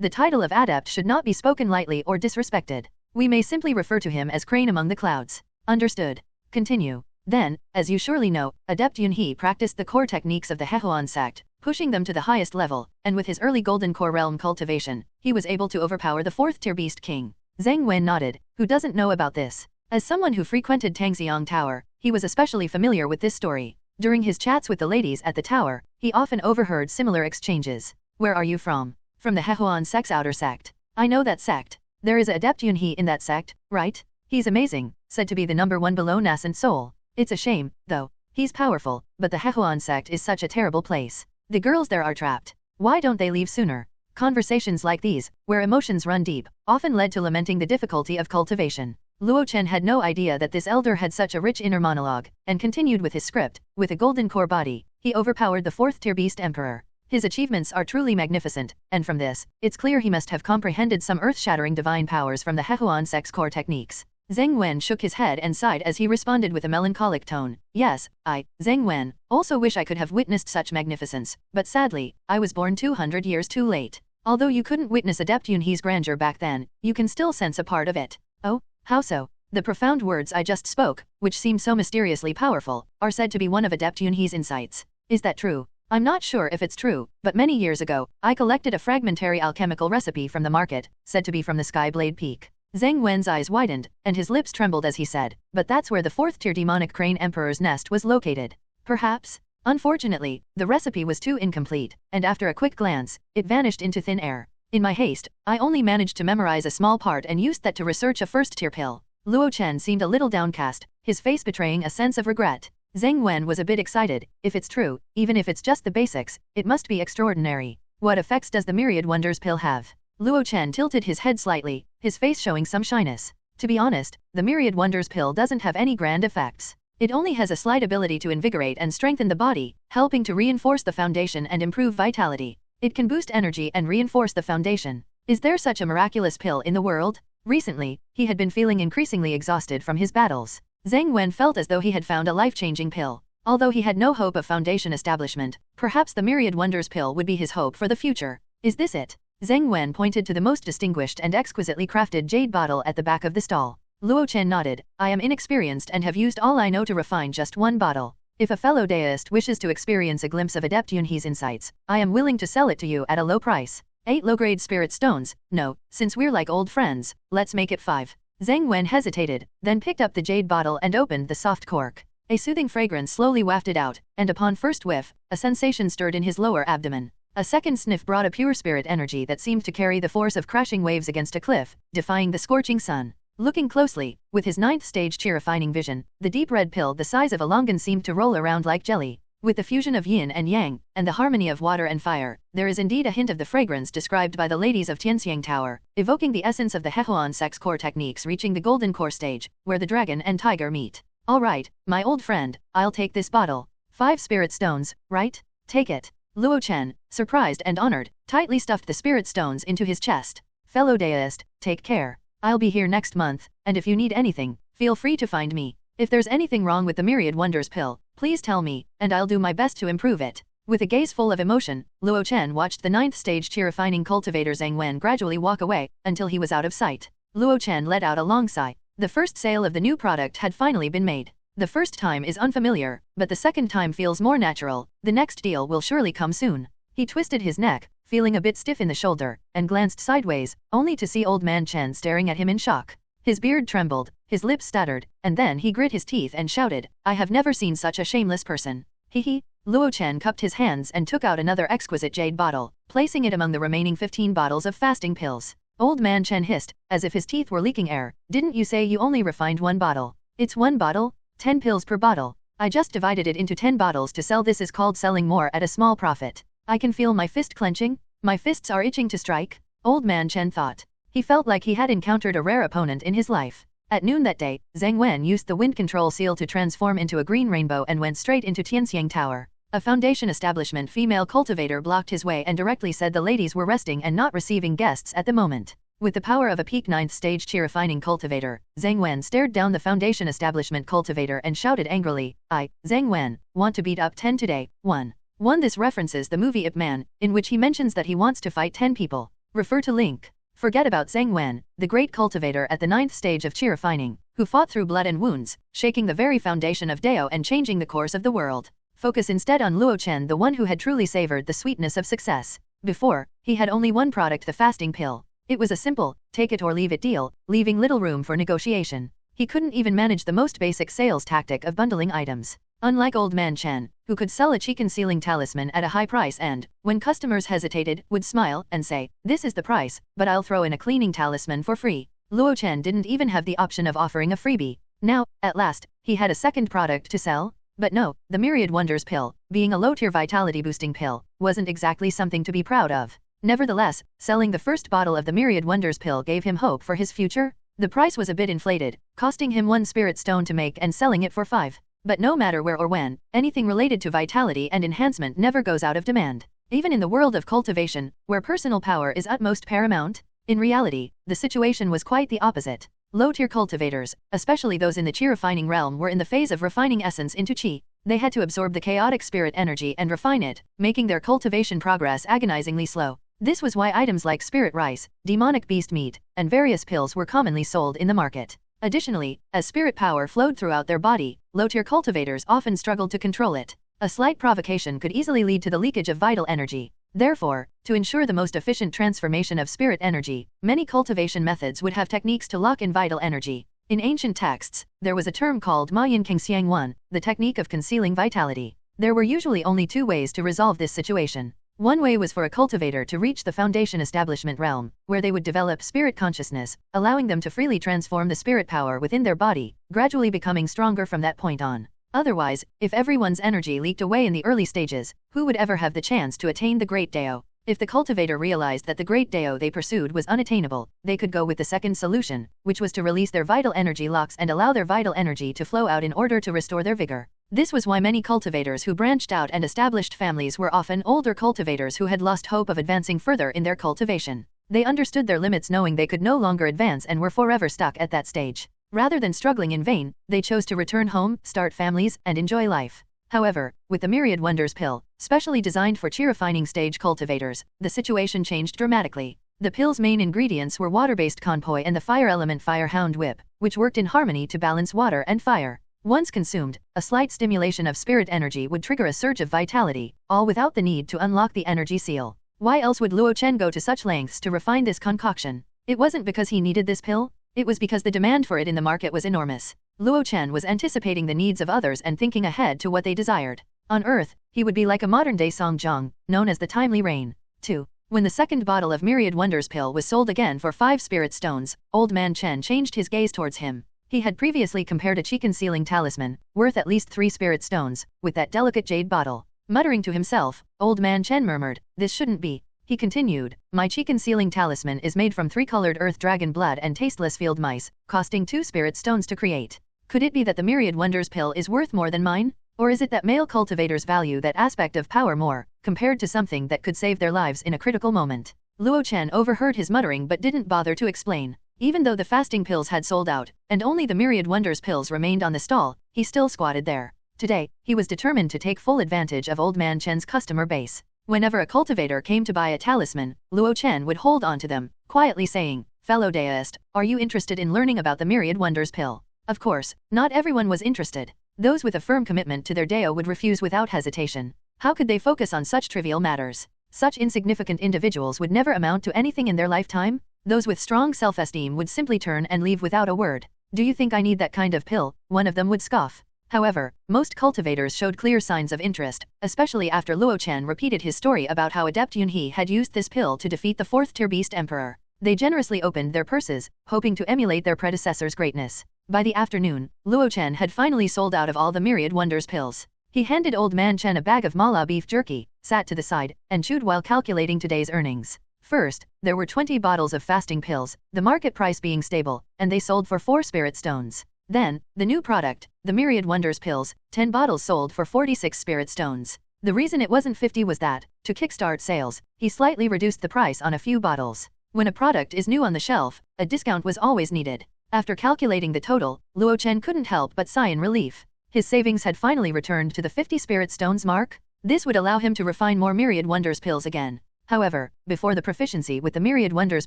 The title of Adept should not be spoken lightly or disrespected. We may simply refer to him as Crane among the clouds. Understood. Continue. Then, as you surely know, Adept Yunhe practiced the core techniques of the Hehuan sect, pushing them to the highest level, and with his early golden core realm cultivation, he was able to overpower the 4th-tier beast king. Zheng Wen nodded. Who doesn't know about this? As someone who frequented Tianxiang Tower, he was especially familiar with this story. During his chats with the ladies at the tower, he often overheard similar exchanges. "Where are you from?" "From the Hehuan sect's outer sect." I know that sect. There is a adept Yunhe in that sect, right? He's amazing, said to be the #1 below nascent soul. It's a shame, though. He's powerful, but the Hehuan sect is such a terrible place. The girls there are trapped. Why don't they leave sooner? Conversations like these, where emotions run deep, often led to lamenting the difficulty of cultivation. Luo Chen had no idea that this elder had such a rich inner monologue, and continued with his script. With a golden core body, he overpowered the 4th-tier beast emperor. His achievements are truly magnificent, and from this, it's clear he must have comprehended some earth-shattering divine powers from the Hehuan sect's core techniques. Zheng Wen shook his head and sighed as he responded with a melancholic tone. Yes, I, Zheng Wen, also wish I could have witnessed such magnificence, but sadly, I was born 200 years too late. Although you couldn't witness Adept Yunhe's grandeur back then, you can still sense a part of it. Oh? How so? The profound words I just spoke, which seem so mysteriously powerful, are said to be one of Adept Yunhe's insights. Is that true? I'm not sure if it's true, but many years ago, I collected a fragmentary alchemical recipe from the market, said to be from the Skyblade Peak. Zheng Wen's eyes widened, and his lips trembled as he said, but that's where the 4th-tier demonic crane emperor's nest was located. Perhaps? Unfortunately, the recipe was too incomplete, and after a quick glance, it vanished into thin air. In my haste, I only managed to memorize a small part and used that to research a 1st-tier pill. Luo Chen seemed a little downcast, his face betraying a sense of regret. Zheng Wen was a bit excited. If it's true, even if it's just the basics, it must be extraordinary. What effects does the Myriad Wonders pill have? Luo Chen tilted his head slightly, his face showing some shyness. To be honest, the Myriad Wonders pill doesn't have any grand effects. It only has a slight ability to invigorate and strengthen the body, helping to reinforce the foundation and improve vitality. It can boost energy and reinforce the foundation. Is there such a miraculous pill in the world? Recently, he had been feeling increasingly exhausted from his battles. Zheng Wen felt as though he had found a life-changing pill. Although he had no hope of foundation establishment, perhaps the Myriad Wonders pill would be his hope for the future. Is this it? Zheng Wen pointed to the most distinguished and exquisitely crafted jade bottle at the back of the stall. Luo Chen nodded. I am inexperienced and have used all I know to refine just one bottle. If a fellow deist wishes to experience a glimpse of Adept Yunhe's insights, I am willing to sell it to you at a low price. 8 low-grade spirit stones. No, since we're like old friends, let's make it 5. Zheng Wen hesitated, then picked up the jade bottle and opened the soft cork. A soothing fragrance slowly wafted out, and upon first whiff, a sensation stirred in his lower abdomen. A second sniff brought a pure spirit energy that seemed to carry the force of crashing waves against a cliff, defying the scorching sun. Looking closely, with his 9th stage chi-refining vision, the deep red pill the size of a longan seemed to roll around like jelly. With the fusion of yin and yang, and the harmony of water and fire, there is indeed a hint of the fragrance described by the ladies of Tianxiang Tower, evoking the essence of the Hehuan sect's core techniques reaching the golden core stage, where the dragon and tiger meet. All right, my old friend, I'll take this bottle. 5 spirit stones, right? Take it. Luo Chen, surprised and honored, tightly stuffed the spirit stones into his chest. Fellow deist, take care. I'll be here next month, and if you need anything, feel free to find me. If there's anything wrong with the Myriad Wonders pill, please tell me, and I'll do my best to improve it. With a gaze full of emotion, Luo Chen watched the 9th stage chi-refining cultivator Zheng Wen gradually walk away, until he was out of sight. Luo Chen let out a long sigh. The first sale of the new product had finally been made. The first time is unfamiliar, but the second time feels more natural. The next deal will surely come soon. He twisted his neck, feeling a bit stiff in the shoulder, and glanced sideways, only to see Old Man Chen staring at him in shock. His beard trembled, his lips stuttered, and then he grit his teeth and shouted, I have never seen such a shameless person. Hee. Luo Chen cupped his hands and took out another exquisite jade bottle, placing it among the remaining 15 bottles of fasting pills. Old Man Chen hissed, as if his teeth were leaking air, didn't you say you only refined 1 bottle? It's 1 bottle? 10 pills per bottle. I just divided it into 10 bottles to sell. This is called selling more at a small profit. I can feel my fist clenching. My fists are itching to strike. Old Man Chen thought. He felt like he had encountered a rare opponent in his life. At noon that day, Zheng Wen used the wind control seal to transform into a green rainbow and went straight into Tianxiang Tower. A foundation establishment female cultivator blocked his way and directly said the ladies were resting and not receiving guests at the moment. With the power of a peak 9th stage chi-refining cultivator, Zheng Wen stared down the foundation establishment cultivator and shouted angrily, I, Zheng Wen, want to beat up 10 today. 1. This references the movie Ip Man, in which he mentions that he wants to fight 10 people. Refer to link. Forget about Zheng Wen, the great cultivator at the 9th stage of chi-refining, who fought through blood and wounds, shaking the very foundation of Dao and changing the course of the world. Focus instead on Luo Chen, the one who had truly savored the sweetness of success. Before, he had only one product, the fasting pill. It was a simple, take it or leave it deal, leaving little room for negotiation. He couldn't even manage the most basic sales tactic of bundling items. Unlike Old Man Chen, who could sell a chi-concealing talisman at a high price and, when customers hesitated, would smile and say, "This is the price, but I'll throw in a cleaning talisman for free." Luo Chen didn't even have the option of offering a freebie. Now, at last, he had a second product to sell? But no, the Myriad Wonders pill, being a low-tier vitality-boosting pill, wasn't exactly something to be proud of. Nevertheless, selling the first bottle of the Myriad Wonders pill gave him hope for his future. The price was a bit inflated, costing him 1 spirit stone to make and selling it for 5. But no matter where or when, anything related to vitality and enhancement never goes out of demand. Even in the world of cultivation, where personal power is utmost paramount, in reality, the situation was quite the opposite. Low-tier cultivators, especially those in the chi-refining realm, were in the phase of refining essence into chi. They had to absorb the chaotic spirit energy and refine it, making their cultivation progress agonizingly slow. This was why items like spirit rice, demonic beast meat, and various pills were commonly sold in the market. Additionally, as spirit power flowed throughout their body, low-tier cultivators often struggled to control it. A slight provocation could easily lead to the leakage of vital energy. Therefore, to ensure the most efficient transformation of spirit energy, many cultivation methods would have techniques to lock in vital energy. In ancient texts, there was a term called Ma Yin King Xiang Wan, the technique of concealing vitality. There were usually only 2 ways to resolve this situation. One way was for a cultivator to reach the foundation establishment realm, where they would develop spirit consciousness, allowing them to freely transform the spirit power within their body, gradually becoming stronger from that point on. Otherwise, if everyone's energy leaked away in the early stages, who would ever have the chance to attain the Great Dao? If the cultivator realized that the Great Dao they pursued was unattainable, they could go with the second solution, which was to release their vital energy locks and allow their vital energy to flow out in order to restore their vigor. This was why many cultivators who branched out and established families were often older cultivators who had lost hope of advancing further in their cultivation. They understood their limits, knowing they could no longer advance and were forever stuck at that stage. Rather than struggling in vain, they chose to return home, start families, and enjoy life. However, with the Myriad Wonders pill, specially designed for chi-refining stage cultivators, the situation changed dramatically. The pill's main ingredients were water-based conpoi and the fire element Firehound Whip, which worked in harmony to balance water and fire. Once consumed, a slight stimulation of spirit energy would trigger a surge of vitality, all without the need to unlock the energy seal. Why else would Luo Chen go to such lengths to refine this concoction? It wasn't because he needed this pill. It was because the demand for it in the market was enormous. Luo Chen was anticipating the needs of others and thinking ahead to what they desired. On Earth, he would be like a modern-day Song Jiang, known as the Timely Rain. 2. When the second bottle of Myriad Wonders pill was sold again for 5 spirit stones, Old Man Chen changed his gaze towards him. He had previously compared a chi-concealing talisman, worth at least 3 spirit stones, with that delicate jade bottle. Muttering to himself, Old Man Chen murmured, "This shouldn't be." He continued, "My chi-concealing talisman is made from 3-colored earth dragon blood and tasteless field mice, costing 2 spirit stones to create. Could it be that the Myriad Wonders pill is worth more than mine? Or is it that male cultivators value that aspect of power more, compared to something that could save their lives in a critical moment?" Luo Chen overheard his muttering but didn't bother to explain. Even though the fasting pills had sold out, and only the Myriad Wonders pills remained on the stall, he still squatted there. Today, he was determined to take full advantage of Old Man Chen's customer base. Whenever a cultivator came to buy a talisman, Luo Chen would hold on to them, quietly saying, "Fellow Daoist, are you interested in learning about the Myriad Wonders pill?" Of course, not everyone was interested. Those with a firm commitment to their Dao would refuse without hesitation. How could they focus on such trivial matters? Such insignificant individuals would never amount to anything in their lifetime. Those with strong self-esteem would simply turn and leave without a word. "Do you think I need that kind of pill?" one of them would scoff. However, most cultivators showed clear signs of interest, especially after Luo Chen repeated his story about how Adept Yunhe had used this pill to defeat the 4th-tier beast emperor. They generously opened their purses, hoping to emulate their predecessor's greatness. By the afternoon, Luo Chen had finally sold out of all the Myriad Wonders pills. He handed Old Man Chen a bag of mala beef jerky, sat to the side, and chewed while calculating today's earnings. First, there were 20 bottles of fasting pills, the market price being stable, and they sold for 4 spirit stones. Then, the new product, the Myriad Wonders pills, 10 bottles sold for 46 spirit stones. The reason it wasn't 50 was that, to kickstart sales, he slightly reduced the price on a few bottles. When a product is new on the shelf, a discount was always needed. After calculating the total, Luo Chen couldn't help but sigh in relief. His savings had finally returned to the 50 spirit stones mark. This would allow him to refine more Myriad Wonders pills again. However, before the proficiency with the Myriad Wonders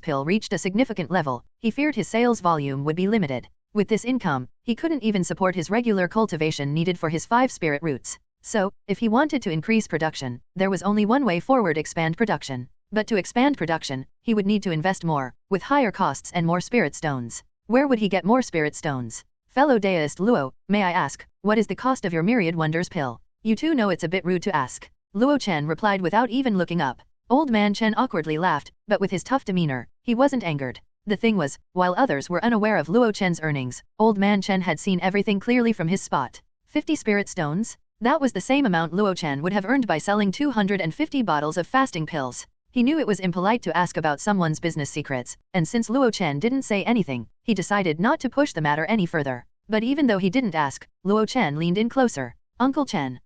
pill reached a significant level, he feared his sales volume would be limited. With this income, he couldn't even support his regular cultivation needed for his 5 spirit roots. So, if he wanted to increase production, there was only one way forward: expand production. But to expand production, he would need to invest more, with higher costs and more spirit stones. Where would he get more spirit stones? Fellow deist Luo, may I ask, what is the cost of your myriad wonders pill? You too know it's a bit rude to ask. Luo Chen replied without even looking up. Old man Chen awkwardly laughed, but with his tough demeanor, he wasn't angered. The thing was, while others were unaware of Luo Chen's earnings, Old man Chen had seen everything clearly from his spot. 50 spirit stones? That was the same amount Luo Chen would have earned by selling 250 bottles of fasting pills. He knew it was impolite to ask about someone's business secrets, and since Luo Chen didn't say anything, he decided not to push the matter any further. But even though he didn't ask, Luo Chen leaned in closer. Uncle Chen.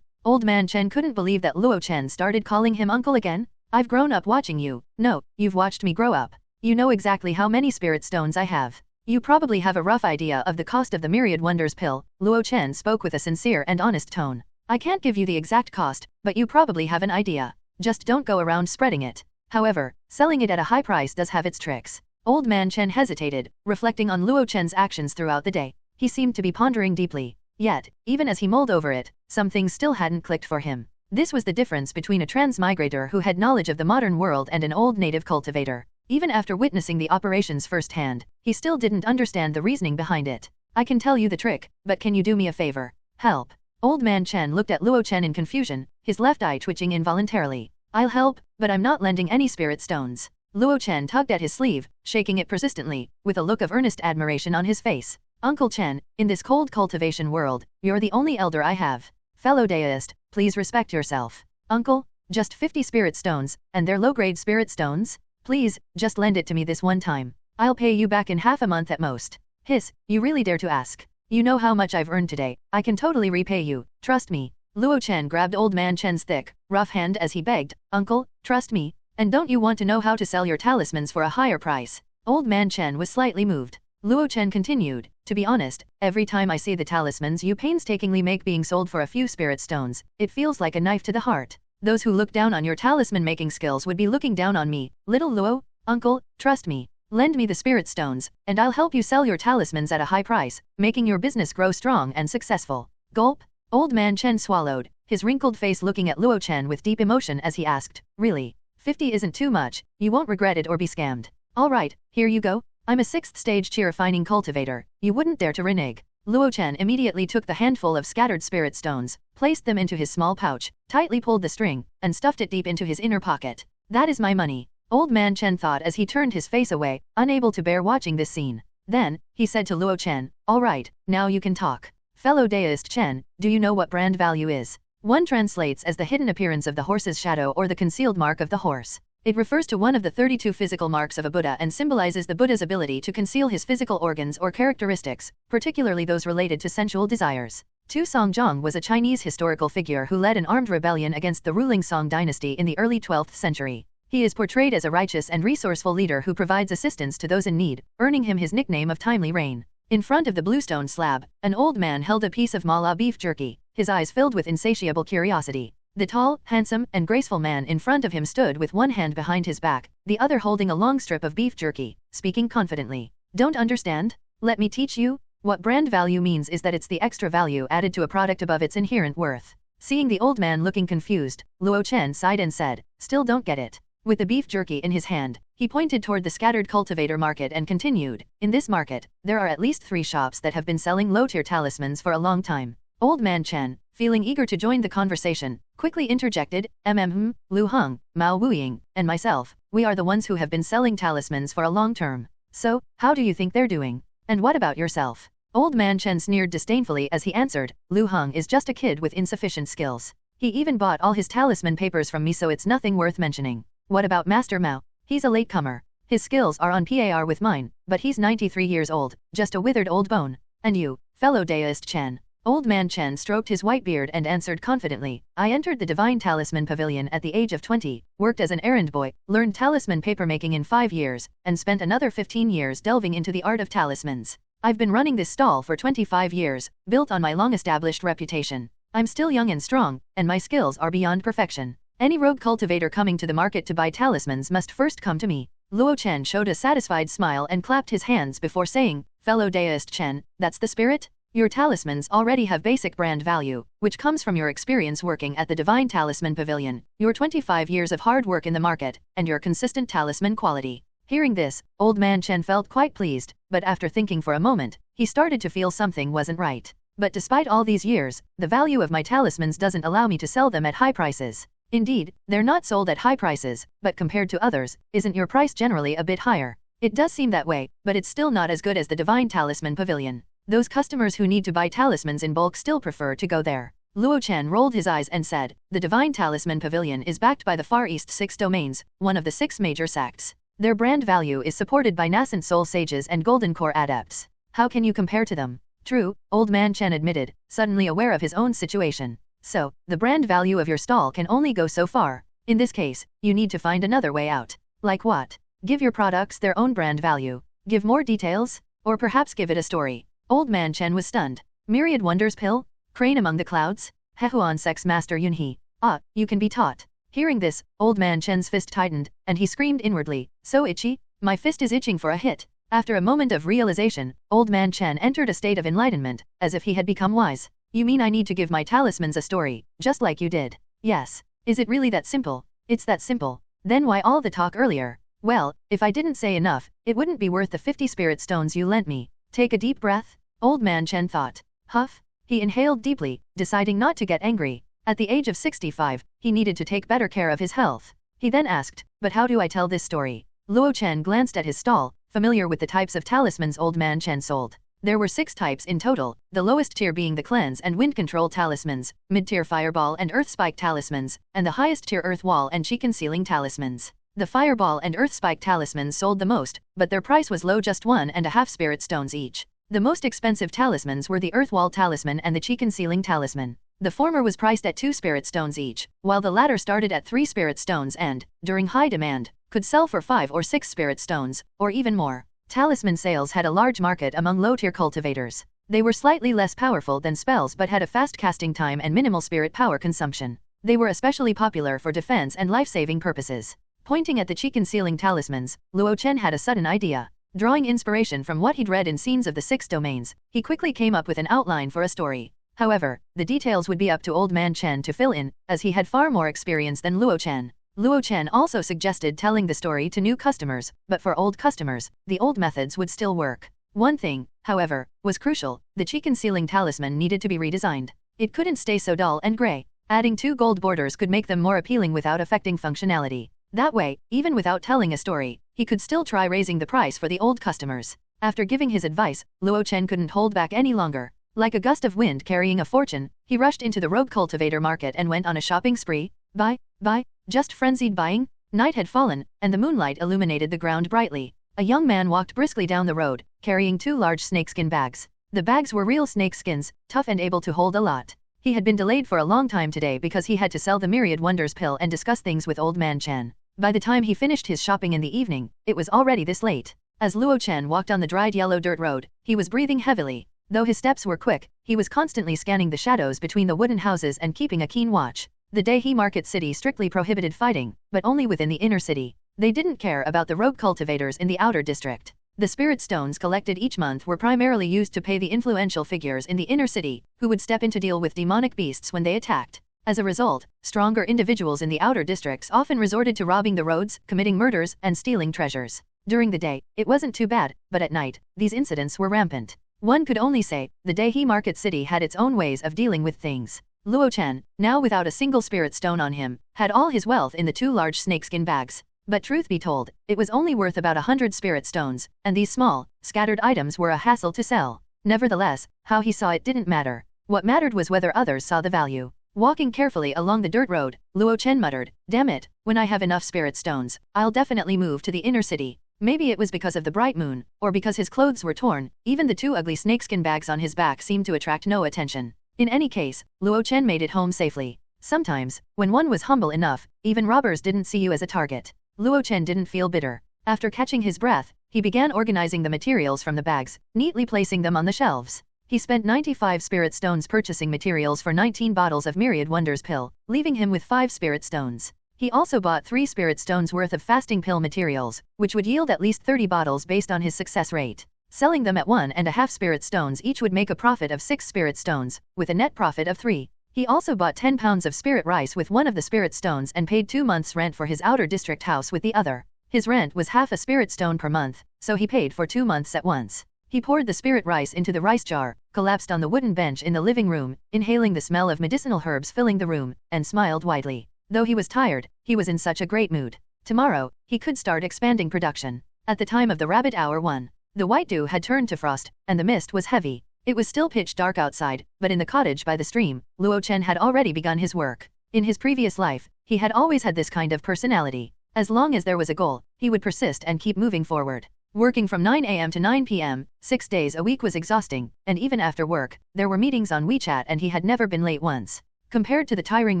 Old man Chen couldn't believe that Luo Chen started calling him uncle again. I've grown up watching you. No, you've watched me grow up. You know exactly how many spirit stones I have. You probably have a rough idea of the cost of the myriad wonders pill. Luo Chen spoke with a sincere and honest tone. I can't give you the exact cost, but you probably have an idea. Just don't go around spreading it. However, selling it at a high price does have its tricks. Old man Chen hesitated, reflecting on Luo Chen's actions throughout the day. He seemed to be pondering deeply. Yet, even as he mulled over it, some things still hadn't clicked for him. This was the difference between a transmigrator who had knowledge of the modern world and an old native cultivator. Even after witnessing the operations firsthand, he still didn't understand the reasoning behind it. I can tell you the trick, but can you do me a favor? Help. Old man Chen looked at Luo Chen in confusion, his left eye twitching involuntarily. I'll help, but I'm not lending any spirit stones. Luo Chen tugged at his sleeve, shaking it persistently, with a look of earnest admiration on his face. Uncle Chen, in this cold cultivation world, you're the only elder I have. Fellow deist, please respect yourself. Uncle, just 50 spirit stones, and they're low-grade spirit stones? Please, just lend it to me this one time. I'll pay you back in half a month at most. Hiss, you really dare to ask. You know how much I've earned today, I can totally repay you, trust me. Luo Chen grabbed old man Chen's thick, rough hand as he begged, Uncle, trust me, and don't you want to know how to sell your talismans for a higher price? Old man Chen was slightly moved. Luo Chen continued, to be honest, every time I see the talismans you painstakingly make being sold for a few spirit stones, it feels like a knife to the heart. Those who look down on your talisman making skills would be looking down on me. Little Luo, uncle, trust me. Lend me the spirit stones, and I'll help you sell your talismans at a high price, making your business grow strong and successful. Gulp. Old man Chen swallowed, his wrinkled face looking at Luo Chen with deep emotion as he asked, really? 50 isn't too much, you won't regret it or be scammed. Alright, here you go. I'm a 6th stage chi-refining cultivator, you wouldn't dare to renege. Luo Chen immediately took the handful of scattered spirit stones, placed them into his small pouch, tightly pulled the string, and stuffed it deep into his inner pocket. That is my money. Old man Chen thought as he turned his face away, unable to bear watching this scene. Then, he said to Luo Chen, alright, now you can talk. Fellow deist Chen, do you know what brand value is? One translates as the hidden appearance of the horse's shadow or the concealed mark of the horse. It refers to one of the 32 physical marks of a Buddha and symbolizes the Buddha's ability to conceal his physical organs or characteristics, particularly those related to sensual desires. Tu Songjiang was a Chinese historical figure who led an armed rebellion against the ruling Song dynasty in the early 12th century. He is portrayed as a righteous and resourceful leader who provides assistance to those in need, earning him his nickname of Timely Rain. In front of the bluestone slab, an old man held a piece of mala beef jerky, his eyes filled with insatiable curiosity. The tall, handsome, and graceful man in front of him stood with one hand behind his back, the other holding a long strip of beef jerky, speaking confidently. Don't understand? Let me teach you. What brand value means is that it's the extra value added to a product above its inherent worth. Seeing the old man looking confused, Luo Chen sighed and said, still don't get it. With the beef jerky in his hand, he pointed toward the scattered cultivator market and continued, in this market, there are at least 3 shops that have been selling low-tier talismans for a long time. Old man Chen, feeling eager to join the conversation, quickly interjected, Lu Heng, Mao Wuying, and myself, we are the ones who have been selling talismans for a long term. So, how do you think they're doing? And what about yourself? Old man Chen sneered disdainfully as he answered, Lu Heng is just a kid with insufficient skills. He even bought all his talisman papers from me, so it's nothing worth mentioning. What about Master Mao? He's a latecomer. His skills are on par with mine, but he's 93 years old, just a withered old bone. And you, fellow deist Chen? Old man Chen stroked his white beard and answered confidently, I entered the Divine Talisman Pavilion at the age of 20, worked as an errand boy, learned talisman papermaking in 5 years, and spent another 15 years delving into the art of talismans. I've been running this stall for 25 years, built on my long-established reputation. I'm still young and strong, and my skills are beyond perfection. Any rogue cultivator coming to the market to buy talismans must first come to me. Luo Chen showed a satisfied smile and clapped his hands before saying, fellow deist Chen, that's the spirit? Your talismans already have basic brand value, which comes from your experience working at the Divine Talisman Pavilion, your 25 years of hard work in the market, and your consistent talisman quality. Hearing this, old man Chen felt quite pleased, but after thinking for a moment, he started to feel something wasn't right. But despite all these years, the value of my talismans doesn't allow me to sell them at high prices. Indeed, they're not sold at high prices, but compared to others, isn't your price generally a bit higher? It does seem that way, but it's still not as good as the Divine Talisman Pavilion. Those customers who need to buy talismans in bulk still prefer to go there. Luo Chen rolled his eyes and said, the Divine Talisman Pavilion is backed by the Far East 6 domains, one of the 6 major sects. Their brand value is supported by nascent soul sages and golden core adepts. How can you compare to them? True, Old Man Chen admitted, suddenly aware of his own situation. So, the brand value of your stall can only go so far. In this case, you need to find another way out. Like what? Give your products their own brand value. Give more details? Or perhaps give it a story. Old Man Chen was stunned. Myriad Wonders Pill? Crane among the clouds? Hehuan Sect's Master Yunhe. Ah, you can be taught. Hearing this, Old Man Chen's fist tightened, and he screamed inwardly, so itchy? My fist is itching for a hit. After a moment of realization, Old Man Chen entered a state of enlightenment, as if he had become wise. You mean I need to give my talismans a story, just like you did? Yes. Is it really that simple? It's that simple. Then why all the talk earlier? Well, if I didn't say enough, it wouldn't be worth the 50 spirit stones you lent me. Take a deep breath. Old Man Chen thought. Huff. He inhaled deeply, deciding not to get angry. At the age of 65, he needed to take better care of his health. He then asked, but how do I tell this story? Luo Chen glanced at his stall, familiar with the types of talismans Old Man Chen sold. There were 6 types in total, the lowest tier being the cleanse and wind control talismans, mid-tier fireball and earth spike talismans, and the highest tier earth wall and chi concealing talismans. The fireball and earth spike talismans sold the most, but their price was low, just 1.5 spirit stones each. The most expensive talismans were the earth wall talisman and the chi concealing talisman. The former was priced at 2 spirit stones each, while the latter started at 3 spirit stones and, during high demand, could sell for 5 or 6 spirit stones, or even more. Talisman sales had a large market among low-tier cultivators. They were slightly less powerful than spells but had a fast casting time and minimal spirit power consumption. They were especially popular for defense and life-saving purposes. Pointing at the chi concealing talismans, Luo Chen had a sudden idea. Drawing inspiration from what he'd read in scenes of the 6 domains, he quickly came up with an outline for a story. However, the details would be up to Old Man Chen to fill in, as he had far more experience than Luo Chen. Luo Chen also suggested telling the story to new customers, but for old customers, the old methods would still work. One thing, however, was crucial: the chi concealing talisman needed to be redesigned. It couldn't stay so dull and gray. Adding 2 gold borders could make them more appealing without affecting functionality. That way, even without telling a story, he could still try raising the price for the old customers. After giving his advice, Luo Chen couldn't hold back any longer. Like a gust of wind carrying a fortune, he rushed into the rogue cultivator market and went on a shopping spree. Buy, just frenzied buying. Night had fallen, and the moonlight illuminated the ground brightly. A young man walked briskly down the road, carrying 2 large snakeskin bags. The bags were real snake skins, tough and able to hold a lot. He had been delayed for a long time today because he had to sell the Myriad Wonders pill and discuss things with Old Man Chen. By the time he finished his shopping in the evening, it was already this late. As Luo Chen walked on the dried yellow dirt road, he was breathing heavily. Though his steps were quick, he was constantly scanning the shadows between the wooden houses and keeping a keen watch. The Dehe Market City strictly prohibited fighting, but only within the inner city. They didn't care about the rogue cultivators in the outer district. The spirit stones collected each month were primarily used to pay the influential figures in the inner city, who would step in to deal with demonic beasts when they attacked. As a result, stronger individuals in the outer districts often resorted to robbing the roads, committing murders, and stealing treasures. During the day, it wasn't too bad, but at night, these incidents were rampant. One could only say, the Dehe Market City had its own ways of dealing with things. Luo Chen, now without a single spirit stone on him, had all his wealth in the 2 large snakeskin bags. But truth be told, it was only worth about 100 spirit stones, and these small, scattered items were a hassle to sell. Nevertheless, how he saw it didn't matter. What mattered was whether others saw the value. Walking carefully along the dirt road, Luo Chen muttered, "Damn it, when I have enough spirit stones, I'll definitely move to the inner city." Maybe it was because of the bright moon, or because his clothes were torn. Even the 2 ugly snakeskin bags on his back seemed to attract no attention. In any case, Luo Chen made it home safely. Sometimes, when one was humble enough, even robbers didn't see you as a target. Luo Chen didn't feel bitter. After catching his breath, he began organizing the materials from the bags, neatly placing them on the shelves. He spent 95 spirit stones purchasing materials for 19 bottles of Myriad Wonders pill, leaving him with 5 spirit stones. He also bought 3 spirit stones worth of fasting pill materials, which would yield at least 30 bottles based on his success rate. Selling them at 1.5 spirit stones each would make a profit of 6 spirit stones, with a net profit of 3. He also bought 10 pounds of spirit rice with one of the spirit stones and paid 2 months' rent for his outer district house with the other. His rent was half a spirit stone per month, so he paid for 2 months at once. He poured the spirit rice into the rice jar, collapsed on the wooden bench in the living room, inhaling the smell of medicinal herbs filling the room, and smiled widely. Though he was tired, he was in such a great mood. Tomorrow, he could start expanding production. At the time of the rabbit hour 1, the white dew had turned to frost, and the mist was heavy. It was still pitch dark outside, but in the cottage by the stream, Luo Chen had already begun his work. In his previous life, he had always had this kind of personality. As long as there was a goal, he would persist and keep moving forward. Working from 9 a.m. to 9 p.m., 6 days a week was exhausting, and even after work, there were meetings on WeChat and he had never been late once. Compared to the tiring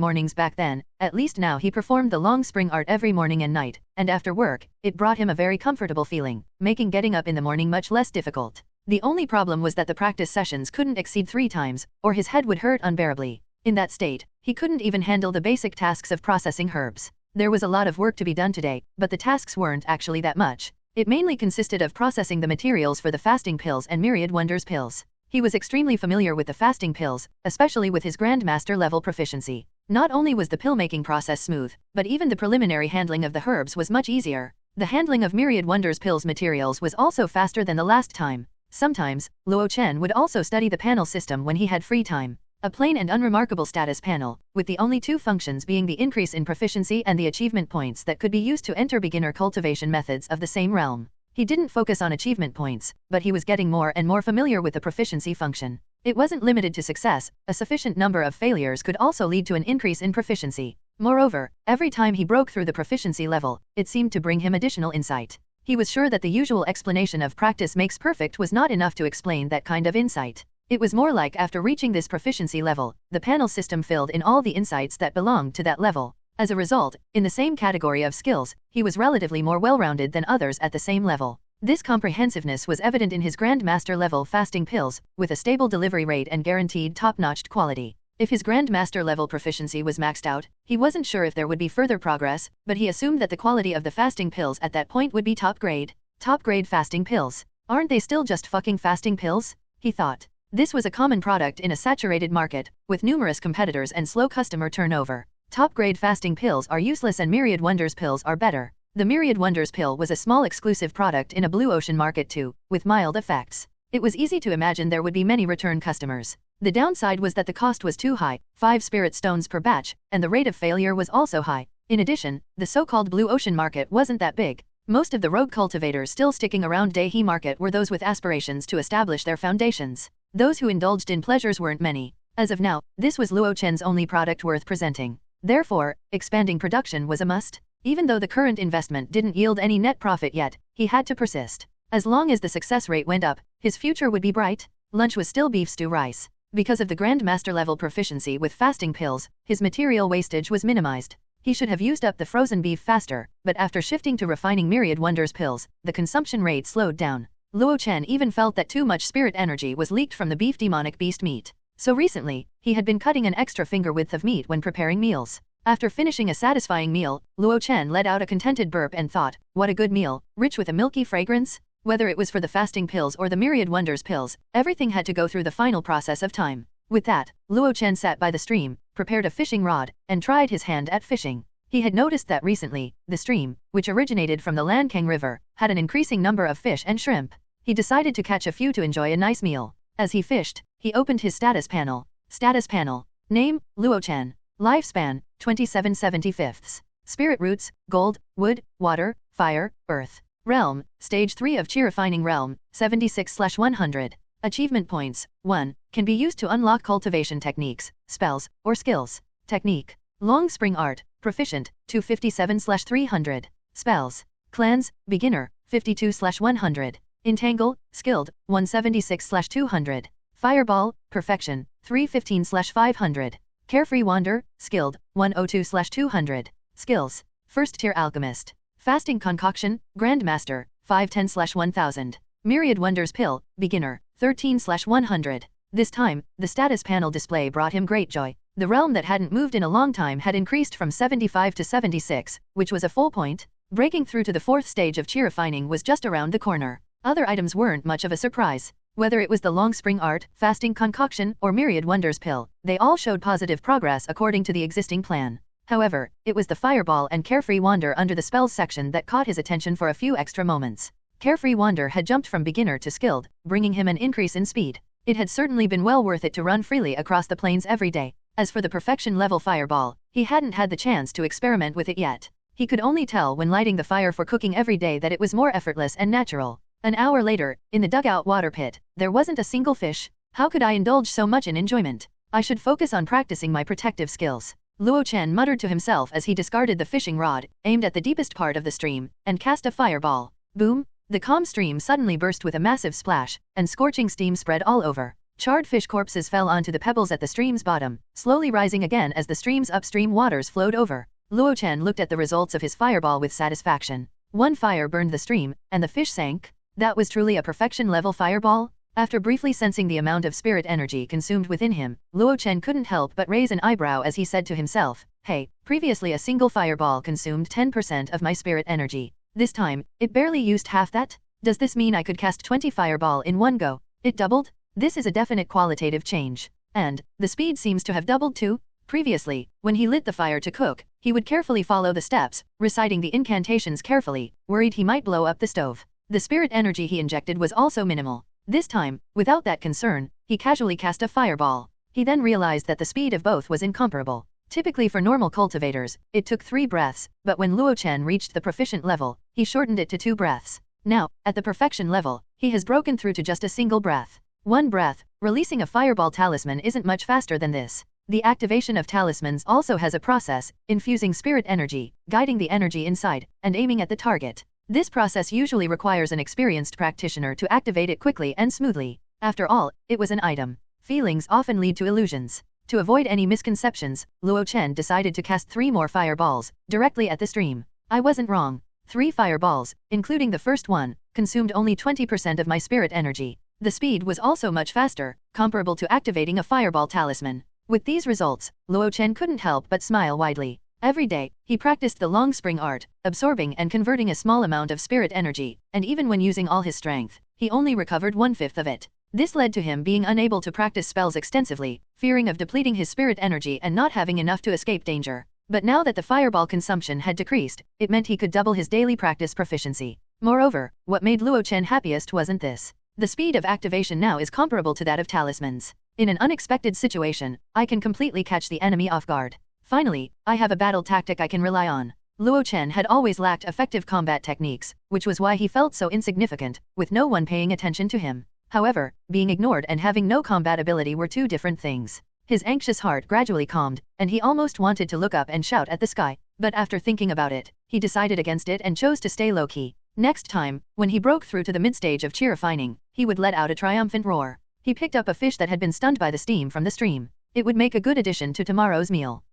mornings back then, at least now he performed the long spring art every morning and night, and after work, it brought him a very comfortable feeling, making getting up in the morning much less difficult. The only problem was that the practice sessions couldn't exceed 3 times, or his head would hurt unbearably. In that state, he couldn't even handle the basic tasks of processing herbs. There was a lot of work to be done today, but the tasks weren't actually that much. It mainly consisted of processing the materials for the fasting pills and myriad wonders pills. He was extremely familiar with the fasting pills, especially with his Grandmaster level proficiency. Not only was the pill-making process smooth, but even the preliminary handling of the herbs was much easier. The handling of myriad wonders pills materials was also faster than the last time. Sometimes, Luo Chen would also study the panel system when he had free time. A plain and unremarkable status panel, with the only 2 functions being the increase in proficiency and the achievement points that could be used to enter beginner cultivation methods of the same realm. He didn't focus on achievement points, but he was getting more and more familiar with the proficiency function. It wasn't limited to success, a sufficient number of failures could also lead to an increase in proficiency. Moreover, every time he broke through the proficiency level, it seemed to bring him additional insight. He was sure that the usual explanation of practice makes perfect was not enough to explain that kind of insight. It was more like after reaching this proficiency level, the panel system filled in all the insights that belonged to that level. As a result, in the same category of skills, he was relatively more well-rounded than others at the same level. This comprehensiveness was evident in his Grandmaster level fasting pills, with a stable delivery rate and guaranteed top-notch quality. If his Grandmaster level proficiency was maxed out, he wasn't sure if there would be further progress, but he assumed that the quality of the fasting pills at that point would be top grade. Top grade fasting pills. Aren't they still just fucking fasting pills? He thought. This was a common product in a saturated market, with numerous competitors and slow customer turnover. Top-grade fasting pills are useless and Myriad Wonders pills are better. The Myriad Wonders pill was a small exclusive product in a blue ocean market too, with mild effects. It was easy to imagine there would be many return customers. The downside was that the cost was too high, 5 spirit stones per batch, and the rate of failure was also high. In addition, the so-called blue ocean market wasn't that big. Most of the rogue cultivators still sticking around Dai market were those with aspirations to establish their foundations. Those who indulged in pleasures weren't many. As of now, this was Luo Chen's only product worth presenting. Therefore, expanding production was a must. Even though the current investment didn't yield any net profit yet, he had to persist. As long as the success rate went up, his future would be bright. Lunch was still beef stew rice. Because of the Grandmaster level proficiency with fasting pills, his material wastage was minimized. He should have used up the frozen beef faster, but after shifting to refining Myriad Wonders pills, the consumption rate slowed down. Luo Chen even felt that too much spirit energy was leaked from the beef demonic beast meat. So recently, he had been cutting an extra finger width of meat when preparing meals. After finishing a satisfying meal, Luo Chen let out a contented burp and thought, what a good meal, rich with a milky fragrance. Whether it was for the fasting pills or the Myriad Wonders pills, everything had to go through the final process of time. With that, Luo Chen sat by the stream, prepared a fishing rod, and tried his hand at fishing. He had noticed that recently, the stream, which originated from the Lankang River, had an increasing number of fish and shrimp. He decided to catch a few to enjoy a nice meal. As he fished, he opened his status panel. Status panel. Name, Luo Chen. Lifespan, 27/75. Spirit roots, gold, wood, water, fire, earth. Realm, stage 3 of Chi refining realm, 76/100. Achievement points, 1, can be used to unlock cultivation techniques, spells, or skills. Technique. Long spring art, proficient, 257/300. Spells. Clans, beginner, 52/100. Entangle, skilled, 176/200. Fireball, perfection, 315/500. Carefree wander, skilled, 102/200. Skills. First tier alchemist. Fasting concoction, grandmaster, 510/1000. Myriad wonders pill, beginner, 13/100. This time, the status panel display brought him great joy. The realm that hadn't moved in a long time had increased from 75 to 76, which was a full point. Breaking through to the 4th stage of Chi refining was just around the corner. Other items weren't much of a surprise. Whether it was the long spring art, fasting concoction, or Myriad Wonders pill, they all showed positive progress according to the existing plan. However, it was the fireball and carefree wander under the spells section that caught his attention for a few extra moments. Carefree Wander had jumped from beginner to skilled, bringing him an increase in speed. It had certainly been well worth it to run freely across the plains every day. As for the perfection level fireball, he hadn't had the chance to experiment with it yet. He could only tell when lighting the fire for cooking every day that it was more effortless and natural. An hour later, in the dugout water pit, there wasn't a single fish. How could I indulge so much in enjoyment? I should focus on practicing my protective skills. Luo Chen muttered to himself as he discarded the fishing rod, aimed at the deepest part of the stream, and cast a fireball. Boom! The calm stream suddenly burst with a massive splash, and scorching steam spread all over. Charred fish corpses fell onto the pebbles at the stream's bottom, slowly rising again as the stream's upstream waters flowed over. Luo Chen looked at the results of his fireball with satisfaction. One fire burned the stream, and the fish sank. That was truly a perfection-level fireball? After briefly sensing the amount of spirit energy consumed within him, Luo Chen couldn't help but raise an eyebrow as he said to himself, "Hey, previously a single fireball consumed 10% of my spirit energy. This time, it barely used half that? Does this mean I could cast 20 fireball in one go? It doubled? This is a definite qualitative change. And, the speed seems to have doubled too?" Previously, when he lit the fire to cook, he would carefully follow the steps, reciting the incantations carefully, worried he might blow up the stove. The spirit energy he injected was also minimal. This time, without that concern, he casually cast a fireball. He then realized that the speed of both was incomparable. Typically for normal cultivators, it took 3 breaths, but when Luo Chen reached the proficient level, he shortened it to 2 breaths. Now, at the perfection level, he has broken through to just a single breath. 1 breath, releasing a fireball talisman isn't much faster than this. The activation of talismans also has a process, infusing spirit energy, guiding the energy inside, and aiming at the target. This process usually requires an experienced practitioner to activate it quickly and smoothly. After all, it was an item. Feelings often lead to illusions. To avoid any misconceptions, Luo Chen decided to cast 3 more fireballs, directly at the stream. I wasn't wrong. 3 fireballs, including the first one, consumed only 20% of my spirit energy. The speed was also much faster, comparable to activating a fireball talisman. With these results, Luo Chen couldn't help but smile widely. Every day, he practiced the long spring art, absorbing and converting a small amount of spirit energy, and even when using all his strength, he only recovered 1/5 of it. This led to him being unable to practice spells extensively, fearing of depleting his spirit energy and not having enough to escape danger. But now that the fireball consumption had decreased, it meant he could double his daily practice proficiency. Moreover, what made Luo Chen happiest wasn't this. The speed of activation now is comparable to that of talismans. In an unexpected situation, I can completely catch the enemy off guard. Finally, I have a battle tactic I can rely on. Luo Chen had always lacked effective combat techniques, which was why he felt so insignificant, with no one paying attention to him. However, being ignored and having no combat ability were 2 different things. His anxious heart gradually calmed, and he almost wanted to look up and shout at the sky. But after thinking about it, he decided against it and chose to stay low-key. Next time, when he broke through to the mid-stage of cheer-fining, he would let out a triumphant roar. He picked up a fish that had been stunned by the steam from the stream. It would make a good addition to tomorrow's meal.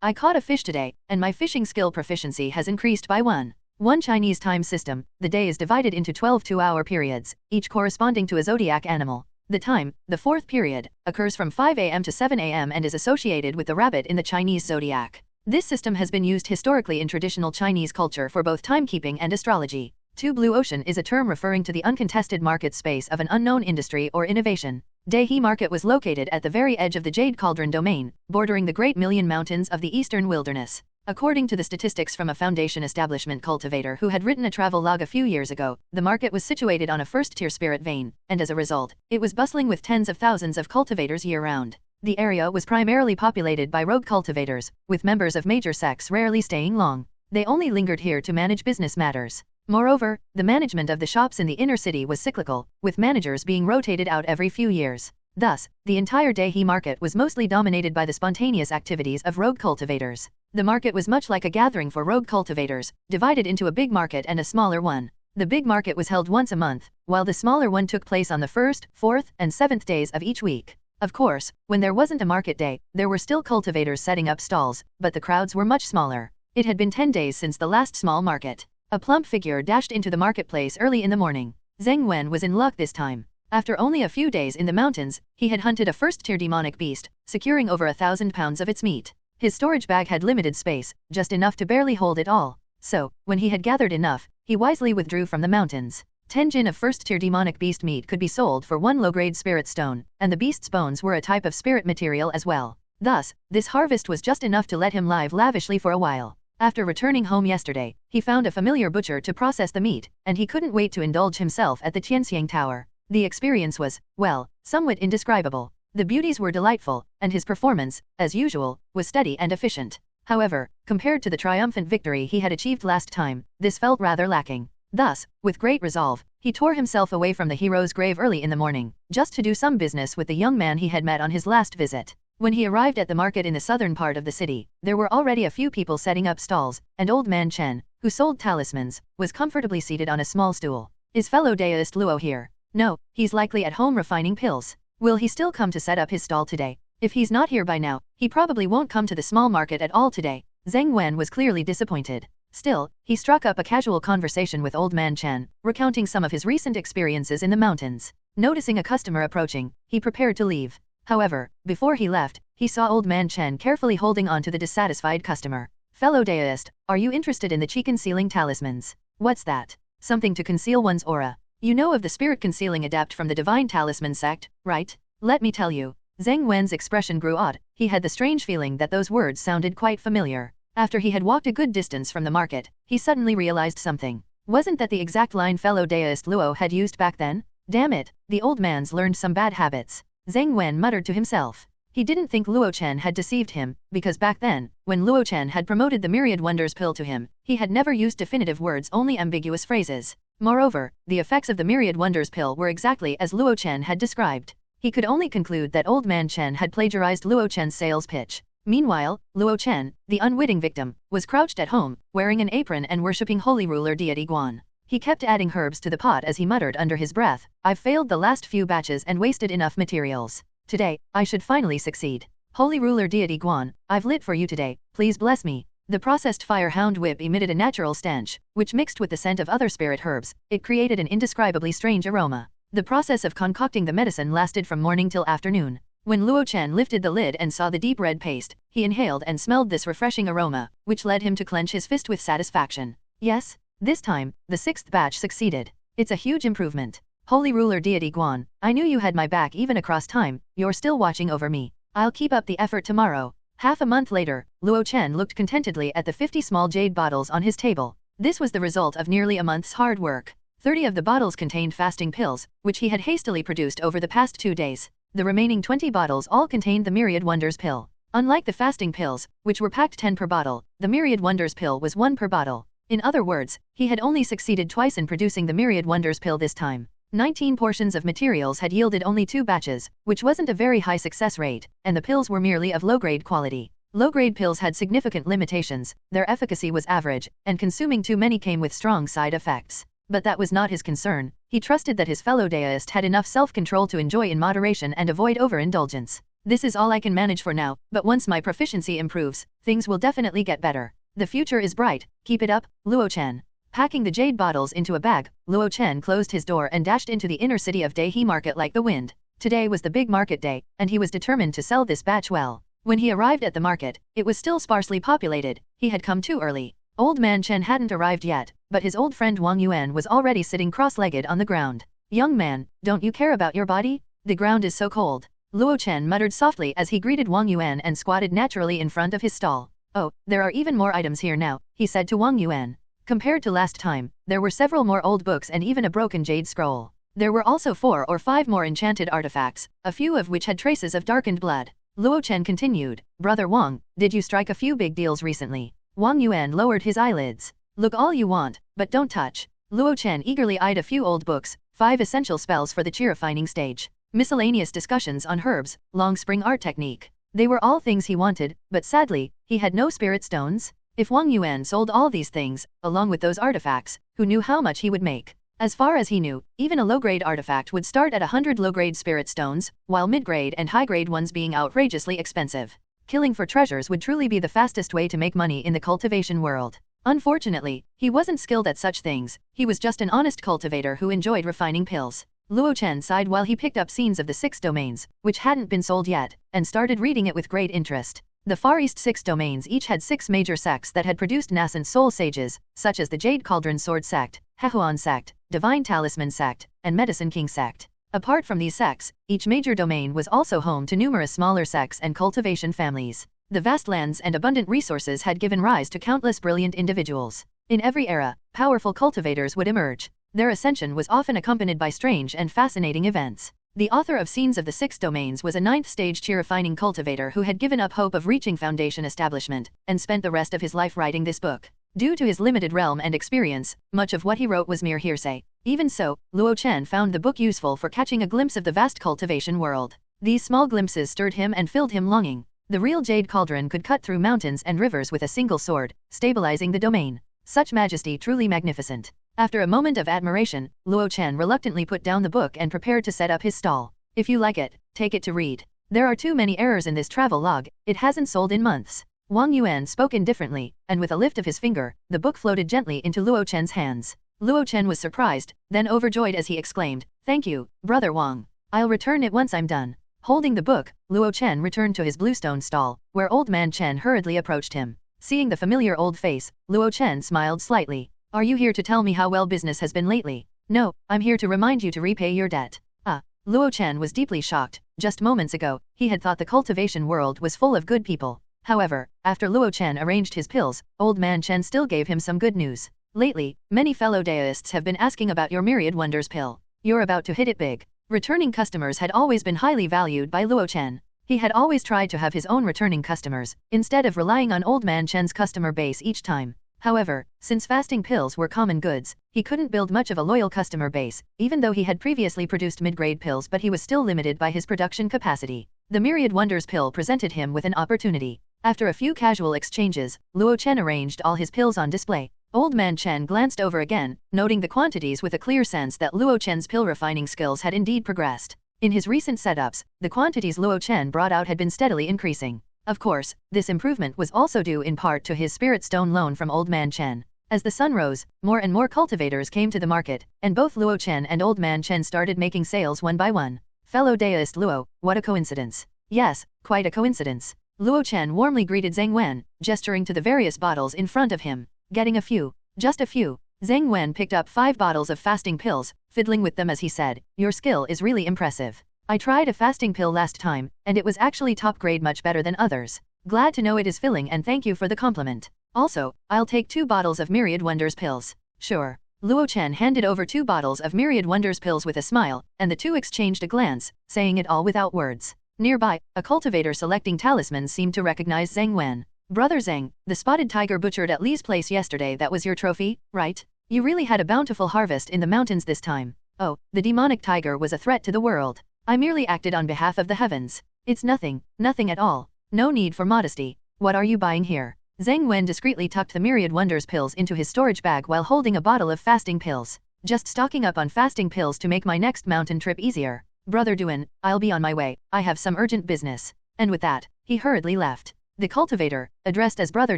I caught a fish today, and my fishing skill proficiency has increased by 1. Chinese time system, the day is divided into 12 2-hour periods, each corresponding to a zodiac animal. The time, the 4th period, occurs from 5 a.m. to 7 a.m. and is associated with the rabbit in the Chinese zodiac. This system has been used historically in traditional Chinese culture for both timekeeping and astrology. Blue ocean is a term referring to the uncontested market space of an unknown industry or innovation. Dehe Market was located at the very edge of the Jade Cauldron domain, bordering the Great Million Mountains of the Eastern Wilderness. According to the statistics from a Foundation establishment cultivator who had written a travel log a few years ago, the market was situated on a first-tier spirit vein, and as a result, it was bustling with tens of thousands of cultivators year-round. The area was primarily populated by rogue cultivators, with members of major sects rarely staying long. They only lingered here to manage business matters. Moreover, the management of the shops in the inner city was cyclical, with managers being rotated out every few years. Thus, the entire Dehe market was mostly dominated by the spontaneous activities of rogue cultivators. The market was much like a gathering for rogue cultivators, divided into a big market and a smaller one. The big market was held once a month, while the smaller one took place on the 1st, 4th, and 7th days of each week. Of course, when there wasn't a market day, there were still cultivators setting up stalls, but the crowds were much smaller. It had been 10 days since the last small market. A plump figure dashed into the marketplace early in the morning. Zheng Wen was in luck this time. After only a few days in the mountains, he had hunted a first-tier demonic beast, securing over 1,000 pounds of its meat. His storage bag had limited space, just enough to barely hold it all. So, when he had gathered enough, he wisely withdrew from the mountains. 10 jin of first-tier demonic beast meat could be sold for 1 low-grade spirit stone, and the beast's bones were a type of spirit material as well. Thus, this harvest was just enough to let him live lavishly for a while. After returning home yesterday, he found a familiar butcher to process the meat, and he couldn't wait to indulge himself at the Qianxiang Tower. The experience was, well, somewhat indescribable. The beauties were delightful, and his performance, as usual, was steady and efficient. However, compared to the triumphant victory he had achieved last time, this felt rather lacking. Thus, with great resolve, he tore himself away from the hero's grave early in the morning, just to do some business with the young man he had met on his last visit. When he arrived at the market in the southern part of the city, there were already a few people setting up stalls, and old man Chen, who sold talismans, was comfortably seated on a small stool. Is fellow Daoist Luo here? No, he's likely at home refining pills. Will he still come to set up his stall today? If he's not here by now, he probably won't come to the small market at all today. Zheng Wen was clearly disappointed. Still, he struck up a casual conversation with old man Chen, recounting some of his recent experiences in the mountains. Noticing a customer approaching, he prepared to leave. However, before he left, he saw old man Chen carefully holding on to the dissatisfied customer. Fellow Daoist, are you interested in the chi concealing talismans? What's that? Something to conceal one's aura. You know of the spirit concealing adept from the divine talisman sect, right? Let me tell you. Zheng Wen's expression grew odd. He had the strange feeling that those words sounded quite familiar. After he had walked a good distance from the market, he suddenly realized something. Wasn't that the exact line fellow Daoist Luo had used back then? Damn it, the old man's learned some bad habits. Zheng Wen muttered to himself. He didn't think Luo Chen had deceived him, because back then, when Luo Chen had promoted the Myriad Wonders pill to him, he had never used definitive words, only ambiguous phrases. Moreover, the effects of the Myriad Wonders pill were exactly as Luo Chen had described. He could only conclude that old man Chen had plagiarized Luo Chen's sales pitch. Meanwhile, Luo Chen, the unwitting victim, was crouched at home, wearing an apron and worshipping holy ruler deity Guan. He kept adding herbs to the pot as he muttered under his breath, I've failed the last few batches and wasted enough materials. Today, I should finally succeed. Holy ruler deity Guan, I've lit for you today, please bless me. The processed firehound whip emitted a natural stench, which mixed with the scent of other spirit herbs, it created an indescribably strange aroma. The process of concocting the medicine lasted from morning till afternoon. When Luo Chen lifted the lid and saw the deep red paste, he inhaled and smelled this refreshing aroma, which led him to clench his fist with satisfaction. Yes, this time, the sixth batch succeeded. It's a huge improvement. Holy ruler deity Guan, I knew you had my back even across time, you're still watching over me. I'll keep up the effort tomorrow. Half a month later, Luo Chen looked contentedly at the 50 small jade bottles on his table. This was the result of nearly a month's hard work. 30 of the bottles contained fasting pills, which he had hastily produced over the past 2 days. The remaining 20 bottles all contained the Myriad Wonders pill. Unlike the fasting pills, which were packed 10 per bottle, the Myriad Wonders pill was 1 per bottle. In other words, he had only succeeded twice in producing the Myriad Wonders pill this time. 19 portions of materials had yielded only 2 batches, which wasn't a very high success rate, and the pills were merely of low-grade quality. Low-grade pills had significant limitations, their efficacy was average, and consuming too many came with strong side effects. But that was not his concern. He trusted that his fellow Daoist had enough self-control to enjoy in moderation and avoid overindulgence. This is all I can manage for now, but once my proficiency improves, things will definitely get better. The future is bright, keep it up, Luo Chen. Packing the jade bottles into a bag, Luo Chen closed his door and dashed into the inner city of Daihe Market like the wind. Today was the big market day, and he was determined to sell this batch well. When he arrived at the market, it was still sparsely populated. He had come too early. Old man Chen hadn't arrived yet, but his old friend Wang Yuan was already sitting cross-legged on the ground. Young man, don't you care about your body? The ground is so cold. Luo Chen muttered softly as he greeted Wang Yuan and squatted naturally in front of his stall. Oh, there are even more items here now, he said to Wang Yuan. Compared to last time, there were several more old books and even a broken jade scroll. There were also 4 or 5 more enchanted artifacts, a few of which had traces of darkened blood. Luo Chen continued, Brother Wang, did you strike a few big deals recently? Wang Yuan lowered his eyelids. Look all you want, but don't touch. Luo Chen eagerly eyed a few old books, 5 essential spells for the chi refining stage, miscellaneous discussions on herbs, long spring art technique. They were all things he wanted, but sadly, he had no spirit stones. If Wang Yuan sold all these things, along with those artifacts, who knew how much he would make? As far as he knew, even a low-grade artifact would start at 100 low-grade spirit stones, while mid-grade and high-grade ones being outrageously expensive. Killing for treasures would truly be the fastest way to make money in the cultivation world. Unfortunately, he wasn't skilled at such things, he was just an honest cultivator who enjoyed refining pills. Luo Chen sighed while he picked up scenes of the 6 domains, which hadn't been sold yet, and started reading it with great interest. The Far East 6 domains each had 6 major sects that had produced nascent soul sages, such as the Jade Cauldron Sword Sect, Hehuan Sect, Divine Talisman Sect, and Medicine King Sect. Apart from these sects, each major domain was also home to numerous smaller sects and cultivation families. The vast lands and abundant resources had given rise to countless brilliant individuals. In every era, powerful cultivators would emerge. Their ascension was often accompanied by strange and fascinating events. The author of Scenes of the Six Domains was a ninth-stage chi-refining cultivator who had given up hope of reaching foundation establishment, and spent the rest of his life writing this book. Due to his limited realm and experience, much of what he wrote was mere hearsay. Even so, Luo Chen found the book useful for catching a glimpse of the vast cultivation world. These small glimpses stirred him and filled him longing. The real jade cauldron could cut through mountains and rivers with a single sword, stabilizing the domain. Such majesty truly magnificent. After a moment of admiration, Luo Chen reluctantly put down the book and prepared to set up his stall. If you like it, take it to read. There are too many errors in this travel log, it hasn't sold in months. Wang Yuan spoke indifferently, and with a lift of his finger, the book floated gently into Luo Chen's hands. Luo Chen was surprised, then overjoyed as he exclaimed, "Thank you, Brother Wang. I'll return it once I'm done." Holding the book, Luo Chen returned to his bluestone stall, where Old Man Chen hurriedly approached him. Seeing the familiar old face, Luo Chen smiled slightly. "Are you here to tell me how well business has been lately?" "No, I'm here to remind you to repay your debt." Ah, Luo Chen was deeply shocked. Just moments ago, he had thought the cultivation world was full of good people. However, after Luo Chen arranged his pills, Old Man Chen still gave him some good news. "Lately, many fellow Daoists have been asking about your Myriad Wonders pill. You're about to hit it big." Returning customers had always been highly valued by Luo Chen. He had always tried to have his own returning customers, instead of relying on Old Man Chen's customer base each time. However, since fasting pills were common goods, he couldn't build much of a loyal customer base, even though he had previously produced mid-grade pills, but he was still limited by his production capacity. The Myriad Wonders pill presented him with an opportunity. After a few casual exchanges, Luo Chen arranged all his pills on display. Old Man Chen glanced over again, noting the quantities with a clear sense that Luo Chen's pill refining skills had indeed progressed. In his recent setups, the quantities Luo Chen brought out had been steadily increasing. Of course, this improvement was also due in part to his spirit stone loan from Old Man Chen. As the sun rose, more and more cultivators came to the market, and both Luo Chen and Old Man Chen started making sales one by one. Fellow Daoist Luo, what a coincidence. Yes, quite a coincidence. Luo Chen warmly greeted Zhang Wen, gesturing to the various bottles in front of him. "Getting a few. Just a few." Zhang Wen picked up 5 bottles of fasting pills, fiddling with them as he said, "Your skill is really impressive. I tried a fasting pill last time, and it was actually top grade, much better than others. Glad to know it is filling, and thank you for the compliment. Also, I'll take 2 bottles of Myriad Wonders pills." "Sure." Luo Chen handed over 2 bottles of Myriad Wonders pills with a smile, and the two exchanged a glance, saying it all without words. Nearby, a cultivator selecting talismans seemed to recognize Zhang Wen. "Brother Zhang, the spotted tiger butchered at Li's place yesterday, that was your trophy, right? You really had a bountiful harvest in the mountains this time." "Oh, the demonic tiger was a threat to the world. I merely acted on behalf of the heavens. It's nothing, nothing at all. No need for modesty. What are you buying here?" Zhang Wen discreetly tucked the Myriad Wonders pills into his storage bag while holding a bottle of fasting pills. "Just stocking up on fasting pills to make my next mountain trip easier. Brother Duan, I'll be on my way, I have some urgent business." And with that, he hurriedly left. The cultivator, addressed as Brother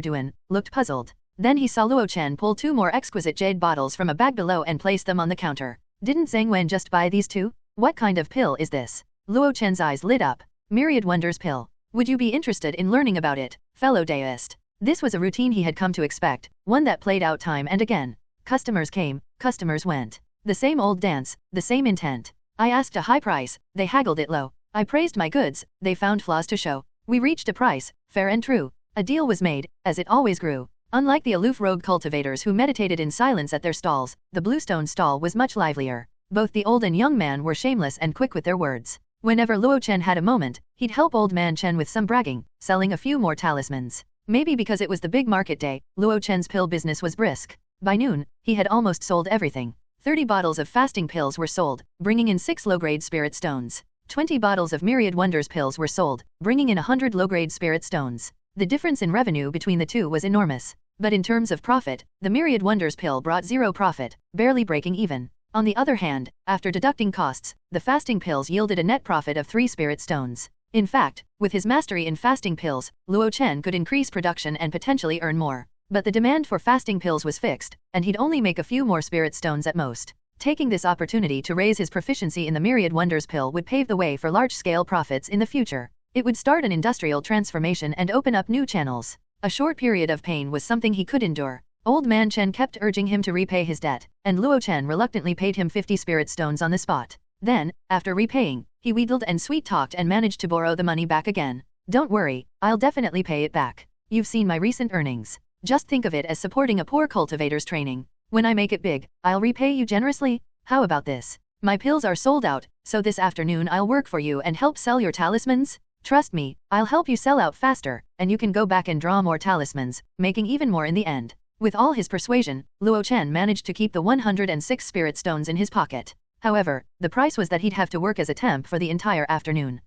Duan, looked puzzled. Then he saw Luo Chen pull 2 more exquisite jade bottles from a bag below and place them on the counter. Didn't Zhang Wen just buy these 2? What kind of pill is this? Luo Chen's eyes lit up. "Myriad Wonders pill. Would you be interested in learning about it, fellow Daoist?" This was a routine he had come to expect, one that played out time and again. Customers came, customers went. The same old dance, the same intent. I asked a high price, they haggled it low. I praised my goods, they found flaws to show. We reached a price, fair and true. A deal was made, as it always grew. Unlike the aloof rogue cultivators who meditated in silence at their stalls, the bluestone stall was much livelier. Both the old and young man were shameless and quick with their words. Whenever Luo Chen had a moment, he'd help Old Man Chen with some bragging, selling a few more talismans. Maybe because it was the big market day, Luo Chen's pill business was brisk. By noon, he had almost sold everything. 30 bottles of fasting pills were sold, bringing in 6 low-grade spirit stones. 20 bottles of Myriad Wonders pills were sold, bringing in 100 low-grade spirit stones. The difference in revenue between the two was enormous. But in terms of profit, the Myriad Wonders pill brought 0 profit, barely breaking even. On the other hand, after deducting costs, the fasting pills yielded a net profit of 3 spirit stones. In fact, with his mastery in fasting pills, Luo Chen could increase production and potentially earn more. But the demand for fasting pills was fixed, and he'd only make a few more spirit stones at most. Taking this opportunity to raise his proficiency in the Myriad Wonders pill would pave the way for large-scale profits in the future. It would start an industrial transformation and open up new channels. A short period of pain was something he could endure. Old Man Chen kept urging him to repay his debt, and Luo Chen reluctantly paid him 50 spirit stones on the spot. Then, after repaying, he wheedled and sweet-talked and managed to borrow the money back again. Don't worry, I'll definitely pay it back. You've seen my recent earnings. Just think of it as supporting a poor cultivator's training. When I make it big, I'll repay you generously. How about this? My pills are sold out, so this afternoon I'll work for you and help sell your talismans. Trust me, I'll help you sell out faster, and you can go back and draw more talismans, making even more in the end. With all his persuasion, Luo Chen managed to keep the 106 spirit stones in his pocket. However, the price was that he'd have to work as a temp for the entire afternoon.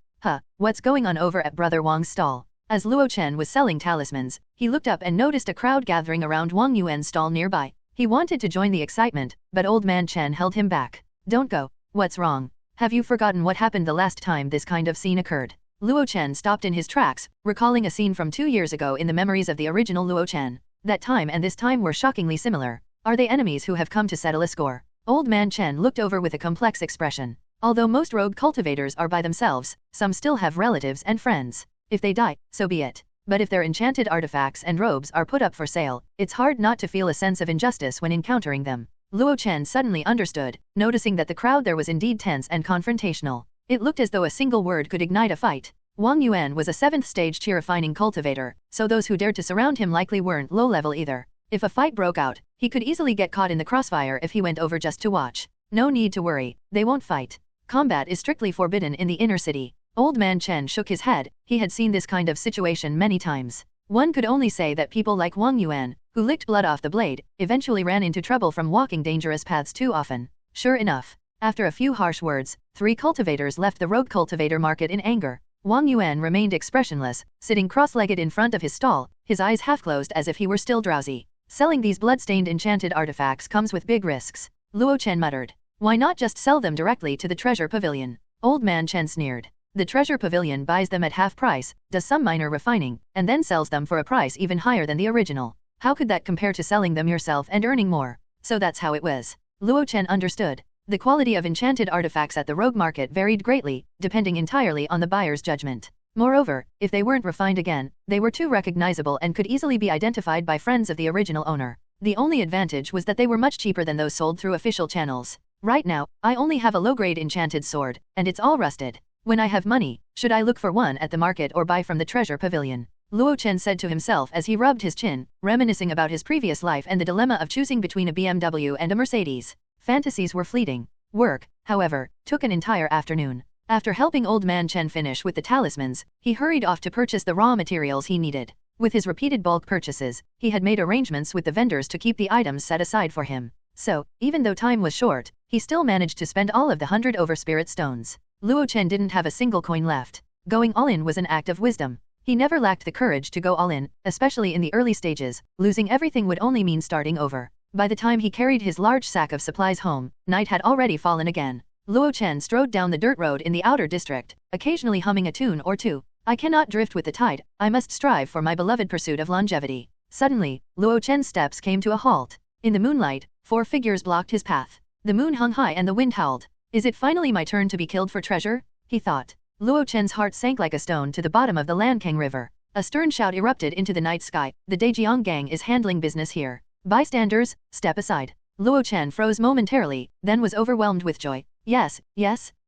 What's going on over at Brother Wang's stall? As Luo Chen was selling talismans, he looked up and noticed a crowd gathering around Wang Yuan's stall nearby. He wanted to join the excitement, but Old Man Chen held him back. Don't go. What's wrong? Have you forgotten what happened the last time this kind of scene occurred? Luo Chen stopped in his tracks, recalling a scene from 2 years ago in the memories of the original Luo Chen. That time and this time were shockingly similar. Are they enemies who have come to settle a score? Old Man Chen looked over with a complex expression. Although most rogue cultivators are by themselves, some still have relatives and friends. If they die, so be it. But if their enchanted artifacts and robes are put up for sale, it's hard not to feel a sense of injustice when encountering them. Luo Chen suddenly understood, noticing that the crowd there was indeed tense and confrontational. It looked as though a single word could ignite a fight. Wang Yuan was a 7th stage chi-refining cultivator, so those who dared to surround him likely weren't low-level either. If a fight broke out, he could easily get caught in the crossfire if he went over just to watch. No need to worry, they won't fight. Combat is strictly forbidden in the inner city. Old Man Chen shook his head, he had seen this kind of situation many times. One could only say that people like Wang Yuan, who licked blood off the blade, eventually ran into trouble from walking dangerous paths too often. Sure enough, after a few harsh words, 3 cultivators left the rogue cultivator market in anger. Wang Yuan remained expressionless, sitting cross-legged in front of his stall, his eyes half-closed as if he were still drowsy. Selling these blood-stained enchanted artifacts comes with big risks. Luo Chen muttered. Why not just sell them directly to the treasure pavilion? Old Man Chen sneered. The treasure pavilion buys them at half price, does some minor refining, and then sells them for a price even higher than the original. How could that compare to selling them yourself and earning more? So that's how it was. Luo Chen understood. The quality of enchanted artifacts at the rogue market varied greatly, depending entirely on the buyer's judgment. Moreover, if they weren't refined again, they were too recognizable and could easily be identified by friends of the original owner. The only advantage was that they were much cheaper than those sold through official channels. Right now, I only have a low-grade enchanted sword, and it's all rusted. When I have money, should I look for one at the market or buy from the treasure pavilion? Luo Chen said to himself as he rubbed his chin, reminiscing about his previous life and the dilemma of choosing between a BMW and a Mercedes. Fantasies were fleeting. Work, however, took an entire afternoon. After helping Old Man Chen finish with the talismans, he hurried off to purchase the raw materials he needed. With his repeated bulk purchases, he had made arrangements with the vendors to keep the items set aside for him. So, even though time was short, he still managed to spend all of the 100 over spirit stones. Luo Chen didn't have a single coin left. Going all in was an act of wisdom. He never lacked the courage to go all in, especially in the early stages. Losing everything would only mean starting over. By the time he carried his large sack of supplies home, night had already fallen again. Luo Chen strode down the dirt road in the outer district, occasionally humming a tune or two. I cannot drift with the tide, I must strive for my beloved pursuit of longevity. Suddenly, Luo Chen's steps came to a halt. In the moonlight, 4 figures blocked his path. The moon hung high and the wind howled. Is it finally my turn to be killed for treasure? He thought. Luo Chen's heart sank like a stone to the bottom of the Lankang River. A stern shout erupted into the night sky. The Dejiang gang is handling business here. Bystanders, step aside. Luo Chen froze momentarily, then was overwhelmed with joy. Yes,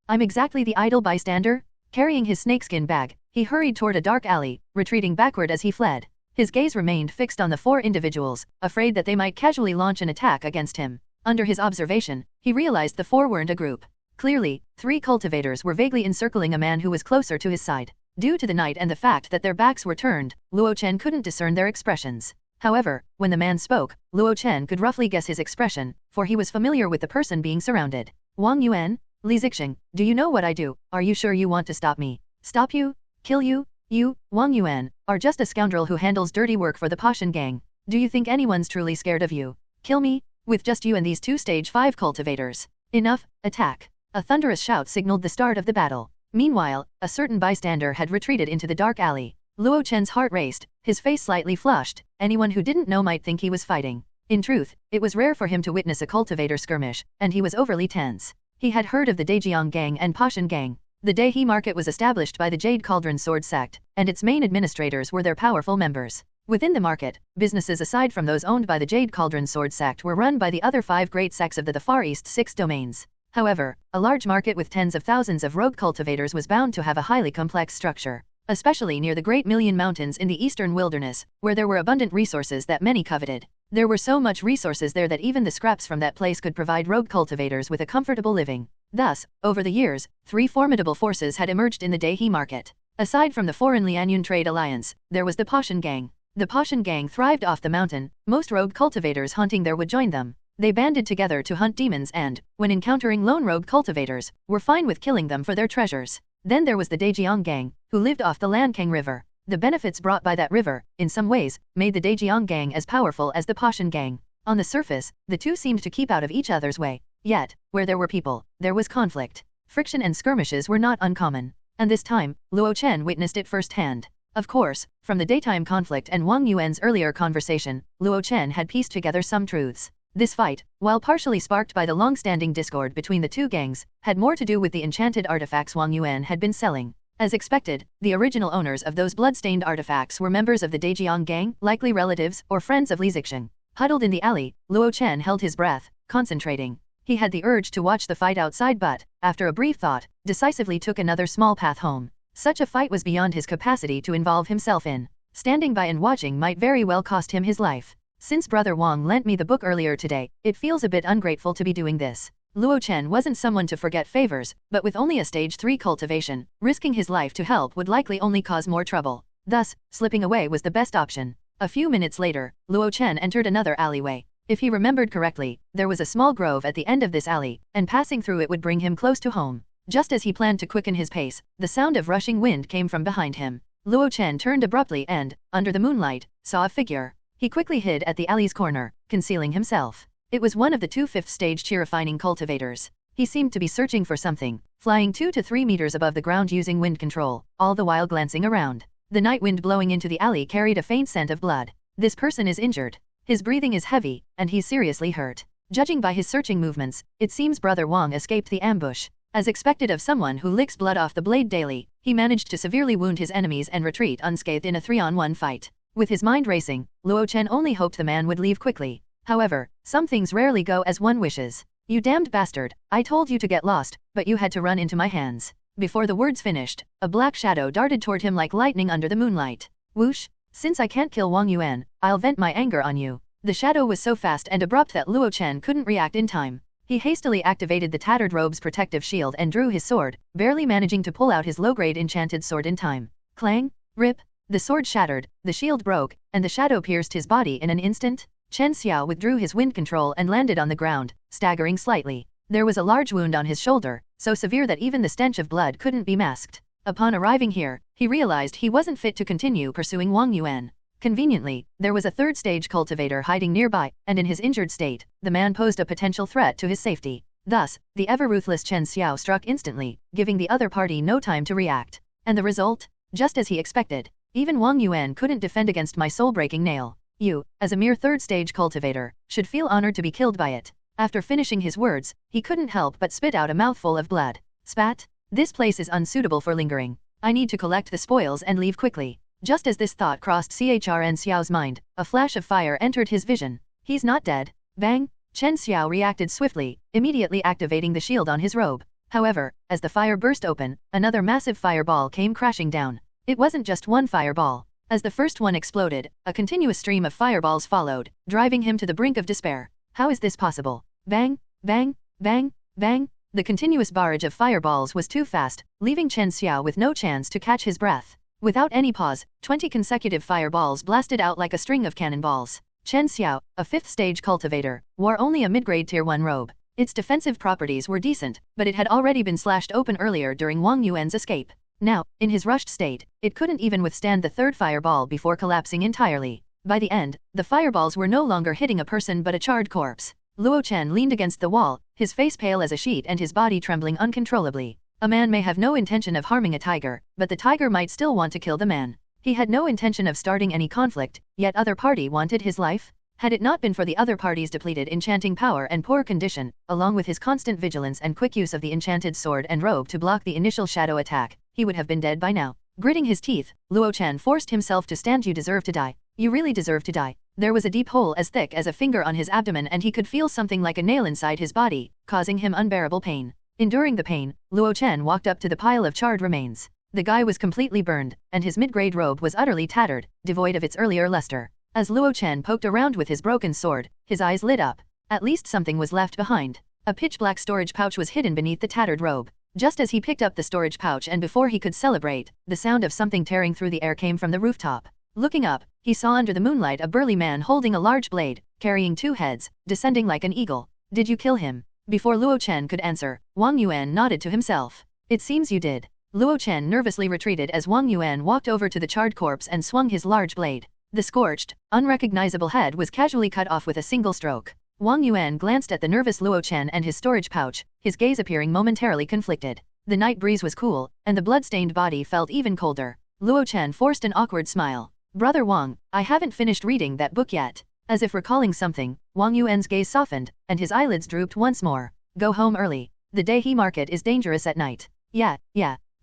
I'm exactly the idle bystander. Carrying his snakeskin bag, he hurried toward a dark alley, retreating backward as he fled. His gaze remained fixed on the 4 individuals, afraid that they might casually launch an attack against him. Under his observation, he realized the 4 weren't a group. Clearly, 3 cultivators were vaguely encircling a man who was closer to his side. Due to the night and the fact that their backs were turned, Luo Chen couldn't discern their expressions. However, when the man spoke, Luo Chen could roughly guess his expression, for he was familiar with the person being surrounded. Wang Yuan? Li Zixing, do you know what I do? Are you sure you want to stop me? Stop you? Kill you? You, Wang Yuan, are just a scoundrel who handles dirty work for the Pashan gang. Do you think anyone's truly scared of you? Kill me? With just you and these 2 stage 5 cultivators. Enough, attack. A thunderous shout signaled the start of the battle. Meanwhile, a certain bystander had retreated into the dark alley. Luo Chen's heart raced, his face slightly flushed. Anyone who didn't know might think he was fighting. In truth, it was rare for him to witness a cultivator skirmish, and he was overly tense. He had heard of the Dejiang gang and Pashan gang. The Dehi market was established by the Jade Cauldron Sword sect, and its main administrators were their powerful members. Within the market, businesses aside from those owned by the Jade Cauldron Sword sect were run by the other 5 great sects of the Far East 6 domains. However, a large market with tens of thousands of rogue cultivators was bound to have a highly complex structure. especially near the Great Million Mountains in the eastern wilderness, where there were abundant resources that many coveted. There were so much resources there that even the scraps from that place could provide rogue cultivators with a comfortable living. Thus, over the years, 3 formidable forces had emerged in the Dehi market. Aside from the foreign Lianyun trade alliance, there was the Pashan gang. The Pashan gang thrived off the mountain, most rogue cultivators hunting there would join them. They banded together to hunt demons and, when encountering lone rogue cultivators, were fine with killing them for their treasures. Then there was the Dejiang gang, who lived off the Lankang River. The benefits brought by that river, in some ways, made the Dejiang gang as powerful as the Pashan gang. On the surface, the two seemed to keep out of each other's way. Yet, where there were people, there was conflict. Friction and skirmishes were not uncommon. And this time, Luo Chen witnessed it firsthand. Of course, from the daytime conflict and Wang Yuan's earlier conversation, Luo Chen had pieced together some truths. This fight, while partially sparked by the long-standing discord between the two gangs, had more to do with the enchanted artifacts Wang Yuan had been selling. As expected, the original owners of those blood-stained artifacts were members of the Dejiang gang, likely relatives or friends of Li Zixing. Huddled in the alley, Luo Chen held his breath, concentrating. He had the urge to watch the fight outside but, after a brief thought, decisively took another small path home. Such a fight was beyond his capacity to involve himself in. Standing by and watching might very well cost him his life. Since Brother Wang lent me the book earlier today, it feels a bit ungrateful to be doing this. Luo Chen wasn't someone to forget favors, but with only a stage 3 cultivation, risking his life to help would likely only cause more trouble. Thus, slipping away was the best option. A few minutes later, Luo Chen entered another alleyway. If he remembered correctly, there was a small grove at the end of this alley, and passing through it would bring him close to home. Just as he planned to quicken his pace, the sound of rushing wind came from behind him. Luo Chen turned abruptly and, under the moonlight, saw a figure. He quickly hid at the alley's corner, concealing himself. It was one of the 2 5th-stage chi-refining cultivators. He seemed to be searching for something, flying 2 to 3 meters above the ground using wind control, all the while glancing around. The night wind blowing into the alley carried a faint scent of blood. This person is injured. His breathing is heavy, and he's seriously hurt. Judging by his searching movements, it seems Brother Wang escaped the ambush. As expected of someone who licks blood off the blade daily, he managed to severely wound his enemies and retreat unscathed in a 3-on-1 fight. With his mind racing, Luo Chen only hoped the man would leave quickly. However, some things rarely go as one wishes. You damned bastard, I told you to get lost, but you had to run into my hands. Before the words finished, a black shadow darted toward him like lightning under the moonlight. Whoosh! Since I can't kill Wang Yuan, I'll vent my anger on you. The shadow was so fast and abrupt that Luo Chen couldn't react in time. He hastily activated the tattered robe's protective shield and drew his sword, barely managing to pull out his low-grade enchanted sword in time. Clang! Rip! The sword shattered, the shield broke, and the shadow pierced his body in an instant. Chen Xiao withdrew his wind control and landed on the ground, staggering slightly. There was a large wound on his shoulder, so severe that even the stench of blood couldn't be masked. Upon arriving here, he realized he wasn't fit to continue pursuing Wang Yuan. Conveniently, there was a 3rd-stage cultivator hiding nearby, and in his injured state, the man posed a potential threat to his safety. Thus, the ever-ruthless Chen Xiao struck instantly, giving the other party no time to react. And the result? Just as he expected. Even Wang Yuan couldn't defend against my soul-breaking nail. You, as a mere 3rd-stage cultivator, should feel honored to be killed by it. After finishing his words, he couldn't help but spit out a mouthful of blood. Spat! This place is unsuitable for lingering. I need to collect the spoils and leave quickly. Just as this thought crossed Chen Xiao's mind, a flash of fire entered his vision. He's not dead. Bang! Chen Xiao reacted swiftly, immediately activating the shield on his robe. However, as the fire burst open, another massive fireball came crashing down. It wasn't just one fireball. As the first one exploded, a continuous stream of fireballs followed, driving him to the brink of despair. How is this possible? Bang! Bang! Bang! Bang! The continuous barrage of fireballs was too fast, leaving Chen Xiao with no chance to catch his breath. Without any pause, 20 consecutive fireballs blasted out like a string of cannonballs. Chen Xiao, a 5th-stage cultivator, wore only a mid-grade Tier 1 robe. Its defensive properties were decent, but it had already been slashed open earlier during Wang Yuan's escape. Now, in his rushed state, it couldn't even withstand the 3rd fireball before collapsing entirely. By the end, the fireballs were no longer hitting a person but a charred corpse. Luo Chen leaned against the wall, his face pale as a sheet and his body trembling uncontrollably. A man may have no intention of harming a tiger, but the tiger might still want to kill the man. He had no intention of starting any conflict, yet other party wanted his life? Had it not been for the other party's depleted enchanting power and poor condition, along with his constant vigilance and quick use of the enchanted sword and robe to block the initial shadow attack, he would have been dead by now. Gritting his teeth, Luo Chen forced himself to stand. You deserve to die. You really deserve to die. There was a deep hole as thick as a finger on his abdomen and he could feel something like a nail inside his body, causing him unbearable pain. Enduring the pain, Luo Chen walked up to the pile of charred remains. The guy was completely burned, and his mid-grade robe was utterly tattered, devoid of its earlier luster. As Luo Chen poked around with his broken sword, his eyes lit up. At least something was left behind. A pitch-black storage pouch was hidden beneath the tattered robe. Just as he picked up the storage pouch and before he could celebrate, the sound of something tearing through the air came from the rooftop. Looking up, he saw under the moonlight a burly man holding a large blade, carrying 2 heads, descending like an eagle. Did you kill him? Before Luo Chen could answer, Wang Yuan nodded to himself. It seems you did. Luo Chen nervously retreated as Wang Yuan walked over to the charred corpse and swung his large blade. The scorched, unrecognizable head was casually cut off with a single stroke. Wang Yuan glanced at the nervous Luo Chen and his storage pouch, his gaze appearing momentarily conflicted. The night breeze was cool, and the blood-stained body felt even colder. Luo Chen forced an awkward smile. Brother Wang, I haven't finished reading that book yet. As if recalling something, Wang Yuan's gaze softened, and his eyelids drooped once more. Go home early. The Dai market is dangerous at night. Yeah.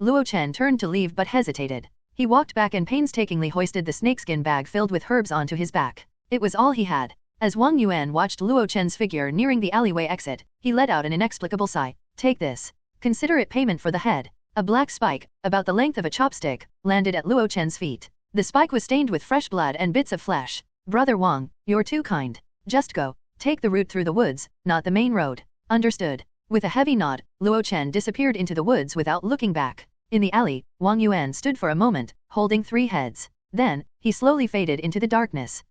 Luo Chen turned to leave but hesitated. He walked back and painstakingly hoisted the snakeskin bag filled with herbs onto his back. It was all he had. As Wang Yuan watched Luo Chen's figure nearing the alleyway exit, he let out an inexplicable sigh. Take this. Consider it payment for the head. A black spike, about the length of a chopstick, landed at Luo Chen's feet. The spike was stained with fresh blood and bits of flesh. Brother Wang, you're too kind. Just go. Take the route through the woods, not the main road. Understood. With a heavy nod, Luo Chen disappeared into the woods without looking back. In the alley, Wang Yuan stood for a moment, holding 3 heads. Then, he slowly faded into the darkness.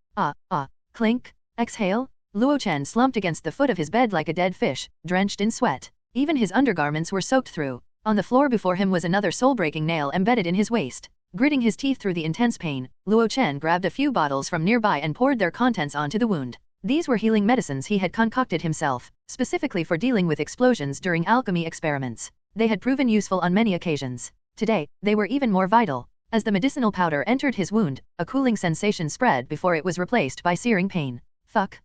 Clink. Exhale. Luo Chen slumped against the foot of his bed like a dead fish, drenched in sweat. Even his undergarments were soaked through. On the floor before him was another soul-breaking nail embedded in his waist. Gritting his teeth through the intense pain, Luo Chen grabbed a few bottles from nearby and poured their contents onto the wound. These were healing medicines he had concocted himself, specifically for dealing with explosions during alchemy experiments. They had proven useful on many occasions. Today, they were even more vital. As the medicinal powder entered his wound, a cooling sensation spread before it was replaced by searing pain. Fuck.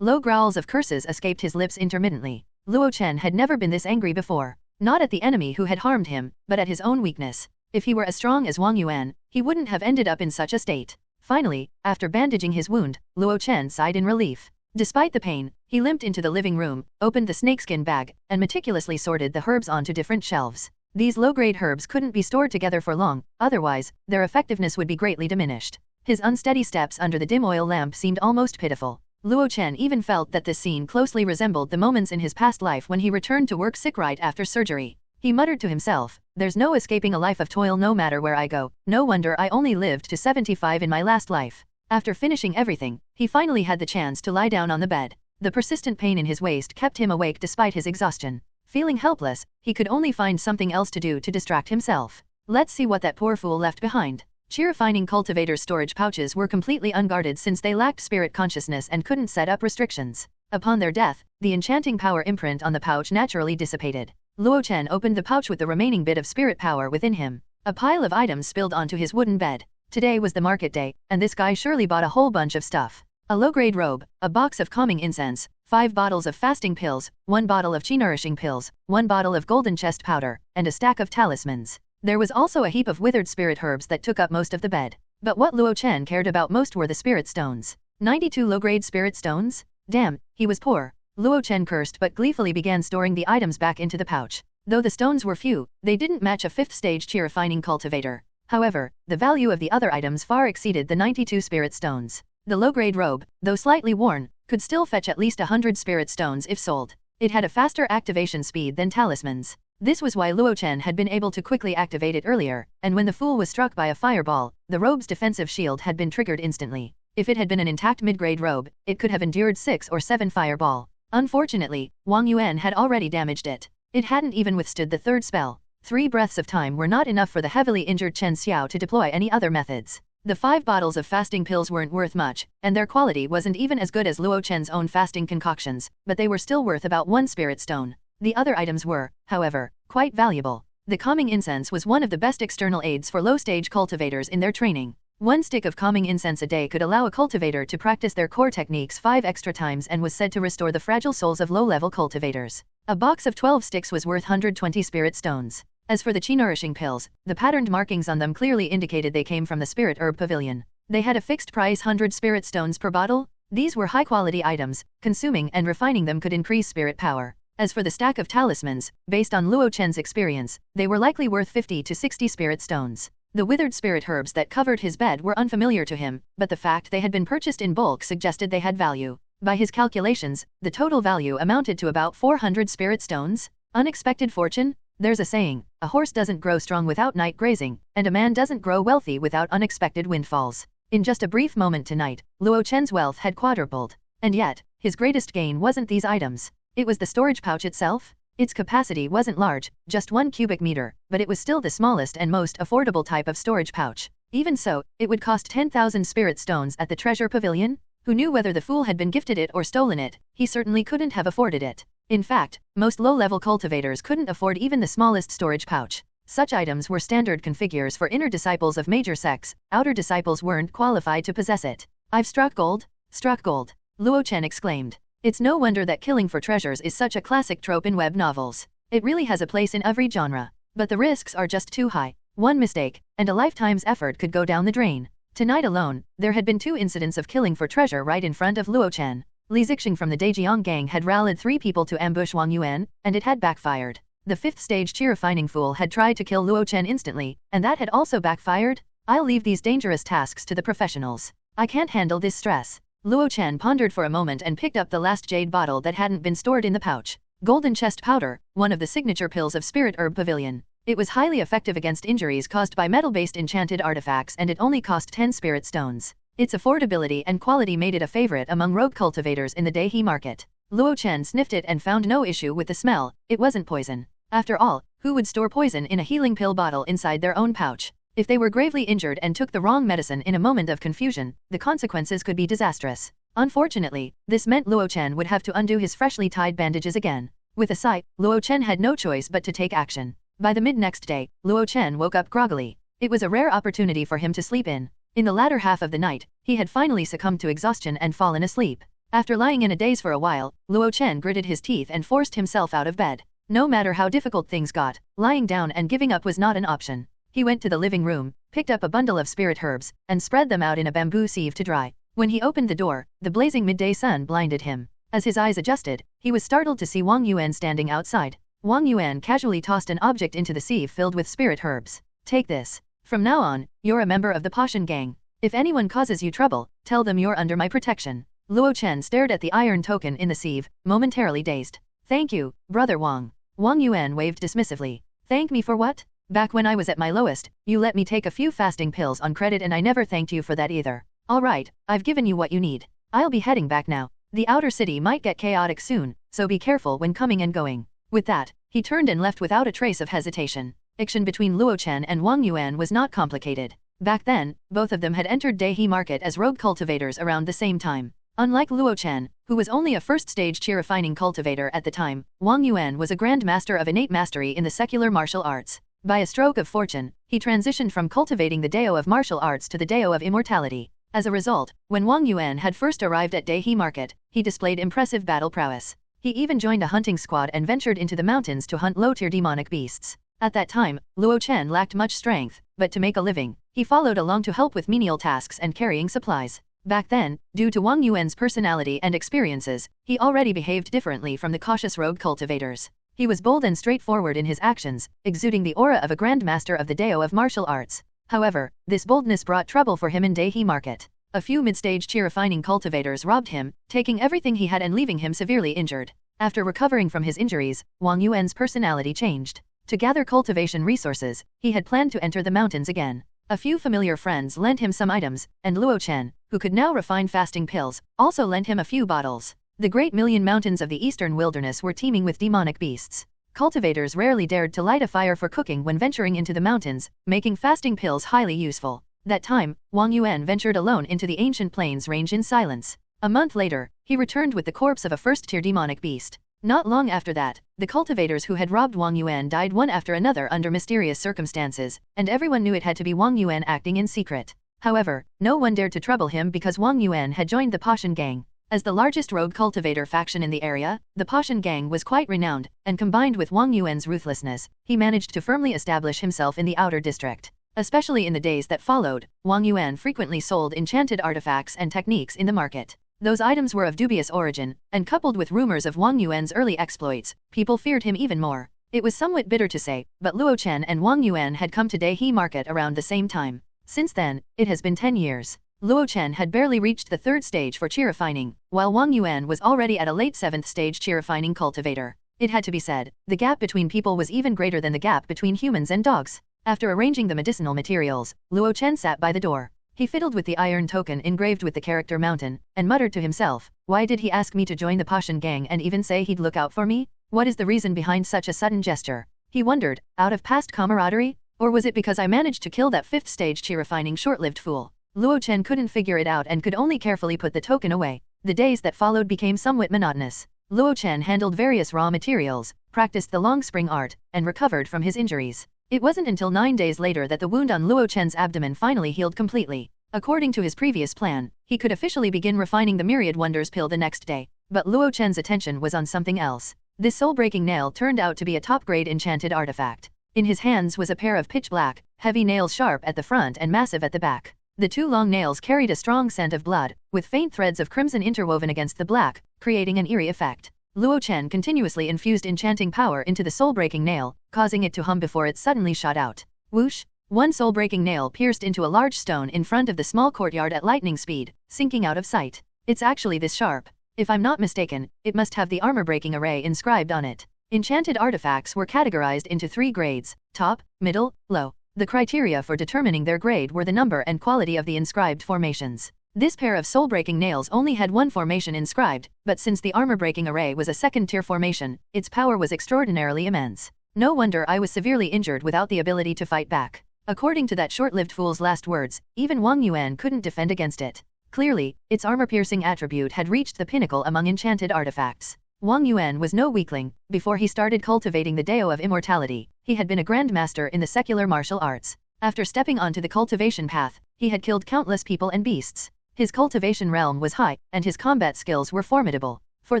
Low growls of curses escaped his lips intermittently. Luo Chen had never been this angry before. Not at the enemy who had harmed him, but at his own weakness. If he were as strong as Wang Yuan, he wouldn't have ended up in such a state. Finally, after bandaging his wound, Luo Chen sighed in relief. Despite the pain, he limped into the living room, opened the snakeskin bag, and meticulously sorted the herbs onto different shelves. These low-grade herbs couldn't be stored together for long, otherwise, their effectiveness would be greatly diminished. His unsteady steps under the dim oil lamp seemed almost pitiful. Luo Chen even felt that this scene closely resembled the moments in his past life when he returned to work sick right after surgery. He muttered to himself, there's no escaping a life of toil no matter where I go. No wonder I only lived to 75 in my last life. After finishing everything, he finally had the chance to lie down on the bed. The persistent pain in his waist kept him awake despite his exhaustion. Feeling helpless, he could only find something else to do to distract himself. Let's see what that poor fool left behind. Chi-refining cultivator's storage pouches were completely unguarded since they lacked spirit consciousness and couldn't set up restrictions. Upon their death, the enchanting power imprint on the pouch naturally dissipated. Luo Chen opened the pouch with the remaining bit of spirit power within him. A pile of items spilled onto his wooden bed. Today was the market day, and this guy surely bought a whole bunch of stuff. A low-grade robe, a box of calming incense, 5 bottles of fasting pills, 1 bottle of chi-nourishing pills, 1 bottle of golden chest powder, and a stack of talismans. There was also a heap of withered spirit herbs that took up most of the bed. But what Luo Chen cared about most were the spirit stones. 92 low-grade spirit stones? Damn, he was poor. Luo Chen cursed but gleefully began storing the items back into the pouch. Though the stones were few, they didn't match a 5th-stage chi-refining cultivator. However, the value of the other items far exceeded the 92 spirit stones. The low-grade robe, though slightly worn, could still fetch at least 100 spirit stones if sold. It had a faster activation speed than talismans. This was why Luo Chen had been able to quickly activate it earlier, and when the fool was struck by a fireball, the robe's defensive shield had been triggered instantly. If it had been an intact mid-grade robe, it could have endured 6 or 7 fireball. Unfortunately, Wang Yuan had already damaged it. It hadn't even withstood the 3rd spell. 3 breaths of time were not enough for the heavily injured Chen Xiao to deploy any other methods. The 5 bottles of fasting pills weren't worth much, and their quality wasn't even as good as Luo Chen's own fasting concoctions, but they were still worth about 1 spirit stone. The other items were, however, quite valuable. The calming incense was one of the best external aids for low-stage cultivators in their training. 1 stick of calming incense a day could allow a cultivator to practice their core techniques 5 extra times and was said to restore the fragile souls of low-level cultivators. A box of 12 sticks was worth 120 spirit stones. As for the chi-nourishing pills, the patterned markings on them clearly indicated they came from the Spirit Herb Pavilion. They had a fixed price 100 spirit stones per bottle. These were high-quality items, consuming and refining them could increase spirit power. As for the stack of talismans, based on Luo Chen's experience, they were likely worth 50 to 60 spirit stones. The withered spirit herbs that covered his bed were unfamiliar to him, but the fact they had been purchased in bulk suggested they had value. By his calculations, the total value amounted to about 400 spirit stones. Unexpected fortune? There's a saying, a horse doesn't grow strong without night grazing, and a man doesn't grow wealthy without unexpected windfalls. In just a brief moment tonight, Luo Chen's wealth had quadrupled. And yet, his greatest gain wasn't these items. It was the storage pouch itself. Its capacity wasn't large, just 1 cubic meter, but it was still the smallest and most affordable type of storage pouch. Even so, it would cost 10,000 spirit stones at the treasure pavilion. Who knew whether the fool had been gifted it or stolen it? He certainly couldn't have afforded it. In fact, most low-level cultivators couldn't afford even the smallest storage pouch. Such items were standard configures for inner disciples of major sects. Outer disciples weren't qualified to possess it. I've struck gold? Struck gold, Luo Chen exclaimed. It's no wonder that killing for treasures is such a classic trope in web novels. It really has a place in every genre. But the risks are just too high. One mistake, and a lifetime's effort could go down the drain. Tonight alone, there had been 2 incidents of killing for treasure right in front of Luo Chen. Li Zixing from the Daejiang gang had rallied 3 people to ambush Wang Yuan, and it had backfired. The 5th stage cheer-refining fool had tried to kill Luo Chen instantly, and that had also backfired. I'll leave these dangerous tasks to the professionals. I can't handle this stress. Luo Chen pondered for a moment and picked up the last jade bottle that hadn't been stored in the pouch. Golden chest powder, one of the signature pills of Spirit Herb Pavilion. It was highly effective against injuries caused by metal-based enchanted artifacts, and it only cost 10 spirit stones. Its affordability and quality made it a favorite among rogue cultivators in the Daihe market. Luo Chen sniffed it and found no issue with the smell. It wasn't poison. After all, who would store poison in a healing pill bottle inside their own pouch? If they were gravely injured and took the wrong medicine in a moment of confusion, the consequences could be disastrous. Unfortunately, this meant Luo Chen would have to undo his freshly tied bandages again. With a sigh, Luo Chen had no choice but to take action. By the mid-next day, Luo Chen woke up groggily. It was a rare opportunity for him to sleep in. In the latter half of the night, he had finally succumbed to exhaustion and fallen asleep. After lying in a daze for a while, Luo Chen gritted his teeth and forced himself out of bed. No matter how difficult things got, lying down and giving up was not an option. He went to the living room, picked up a bundle of spirit herbs, and spread them out in a bamboo sieve to dry. When he opened the door, the blazing midday sun blinded him. As his eyes adjusted, he was startled to see Wang Yuan standing outside. Wang Yuan casually tossed an object into the sieve filled with spirit herbs. Take this. From now on, you're a member of the Pashan gang. If anyone causes you trouble, tell them you're under my protection. Luo Chen stared at the iron token in the sieve, momentarily dazed. Thank you, brother Wang. Wang Yuan waved dismissively. Thank me for what? Back when I was at my lowest, you let me take a few fasting pills on credit, and I never thanked you for that either. All right, I've given you what you need. I'll be heading back now. The outer city might get chaotic soon, so be careful when coming and going. With that, he turned and left without a trace of hesitation. Action between Luo Chen and Wang Yuan was not complicated. Back then, both of them had entered Daihe market as rogue cultivators around the same time. Unlike Luo Chen, who was only a first-stage cheer-refining cultivator at the time, Wang Yuan was a grand master of innate mastery in the secular martial arts. By a stroke of fortune, he transitioned from cultivating the Dao of martial arts to the Dao of immortality. As a result, when Wang Yuan had first arrived at Daihe market, he displayed impressive battle prowess. He even joined a hunting squad and ventured into the mountains to hunt low-tier demonic beasts. At that time, Luo Chen lacked much strength, but to make a living, he followed along to help with menial tasks and carrying supplies. Back then, due to Wang Yuan's personality and experiences, he already behaved differently from the cautious rogue cultivators. He was bold and straightforward in his actions, exuding the aura of a grand master of the Dao of martial arts. However, this boldness brought trouble for him in Daihe market. A few mid-stage cheer-refining cultivators robbed him, taking everything he had and leaving him severely injured. After recovering from his injuries, Wang Yuan's personality changed. To gather cultivation resources, he had planned to enter the mountains again. A few familiar friends lent him some items, and Luo Chen, who could now refine fasting pills, also lent him a few bottles. The Great Million Mountains of the eastern wilderness were teeming with demonic beasts. Cultivators rarely dared to light a fire for cooking when venturing into the mountains, making fasting pills highly useful. That time, Wang Yuan ventured alone into the ancient plains range in silence. A month later, he returned with the corpse of a first-tier demonic beast. Not long after that, the cultivators who had robbed Wang Yuan died one after another under mysterious circumstances, and everyone knew it had to be Wang Yuan acting in secret. However, no one dared to trouble him because Wang Yuan had joined the Pashan gang. As the largest rogue cultivator faction in the area, the Pashan gang was quite renowned, and combined with Wang Yuan's ruthlessness, he managed to firmly establish himself in the outer district. Especially in the days that followed, Wang Yuan frequently sold enchanted artifacts and techniques in the market. Those items were of dubious origin, and coupled with rumors of Wang Yuan's early exploits, people feared him even more. It was somewhat bitter to say, but Luo Chen and Wang Yuan had come to Dai market around the same time. Since then, it has been 10 years. Luo Chen had barely reached the 3rd stage for chi refining, while Wang Yuan was already at a late 7th stage chi refining cultivator. It had to be said, the gap between people was even greater than the gap between humans and dogs. After arranging the medicinal materials, Luo Chen sat by the door. He fiddled with the iron token engraved with the character mountain, and muttered to himself, why did he ask me to join the Pashan gang and even say he'd look out for me? What is the reason behind such a sudden gesture? He wondered, out of past camaraderie? Or was it because I managed to kill that 5th stage chi refining short-lived fool? Luo Chen couldn't figure it out and could only carefully put the token away. The days that followed became somewhat monotonous. Luo Chen handled various raw materials, practiced the long spring art, and recovered from his injuries. It wasn't until 9 days later that the wound on Luo Chen's abdomen finally healed completely. According to his previous plan, he could officially begin refining the Myriad Wonders pill the next day. But Luo Chen's attention was on something else. This soul-breaking nail turned out to be a top-grade enchanted artifact. In his hands was a pair of pitch-black, heavy nails sharp at the front and massive at the back. The 2 long nails carried a strong scent of blood, with faint threads of crimson interwoven against the black, creating an eerie effect. Luo Chen continuously infused enchanting power into the soul-breaking nail, causing it to hum before it suddenly shot out. Whoosh! One soul-breaking nail pierced into a large stone in front of the small courtyard at lightning speed, sinking out of sight. It's actually this sharp. If I'm not mistaken, it must have the armor-breaking array inscribed on it. Enchanted artifacts were categorized into 3 grades, top, middle, low. The criteria for determining their grade were the number and quality of the inscribed formations. This pair of soul-breaking nails only had 1 formation inscribed, but since the armor-breaking array was a 2nd-tier formation, its power was extraordinarily immense. No wonder I was severely injured without the ability to fight back. According to that short-lived fool's last words, even Wang Yuan couldn't defend against it. Clearly, its armor-piercing attribute had reached the pinnacle among enchanted artifacts. Wang Yuan was no weakling. Before he started cultivating the Dao of immortality, he had been a grandmaster in the secular martial arts. After stepping onto the cultivation path, he had killed countless people and beasts. His cultivation realm was high, and his combat skills were formidable. For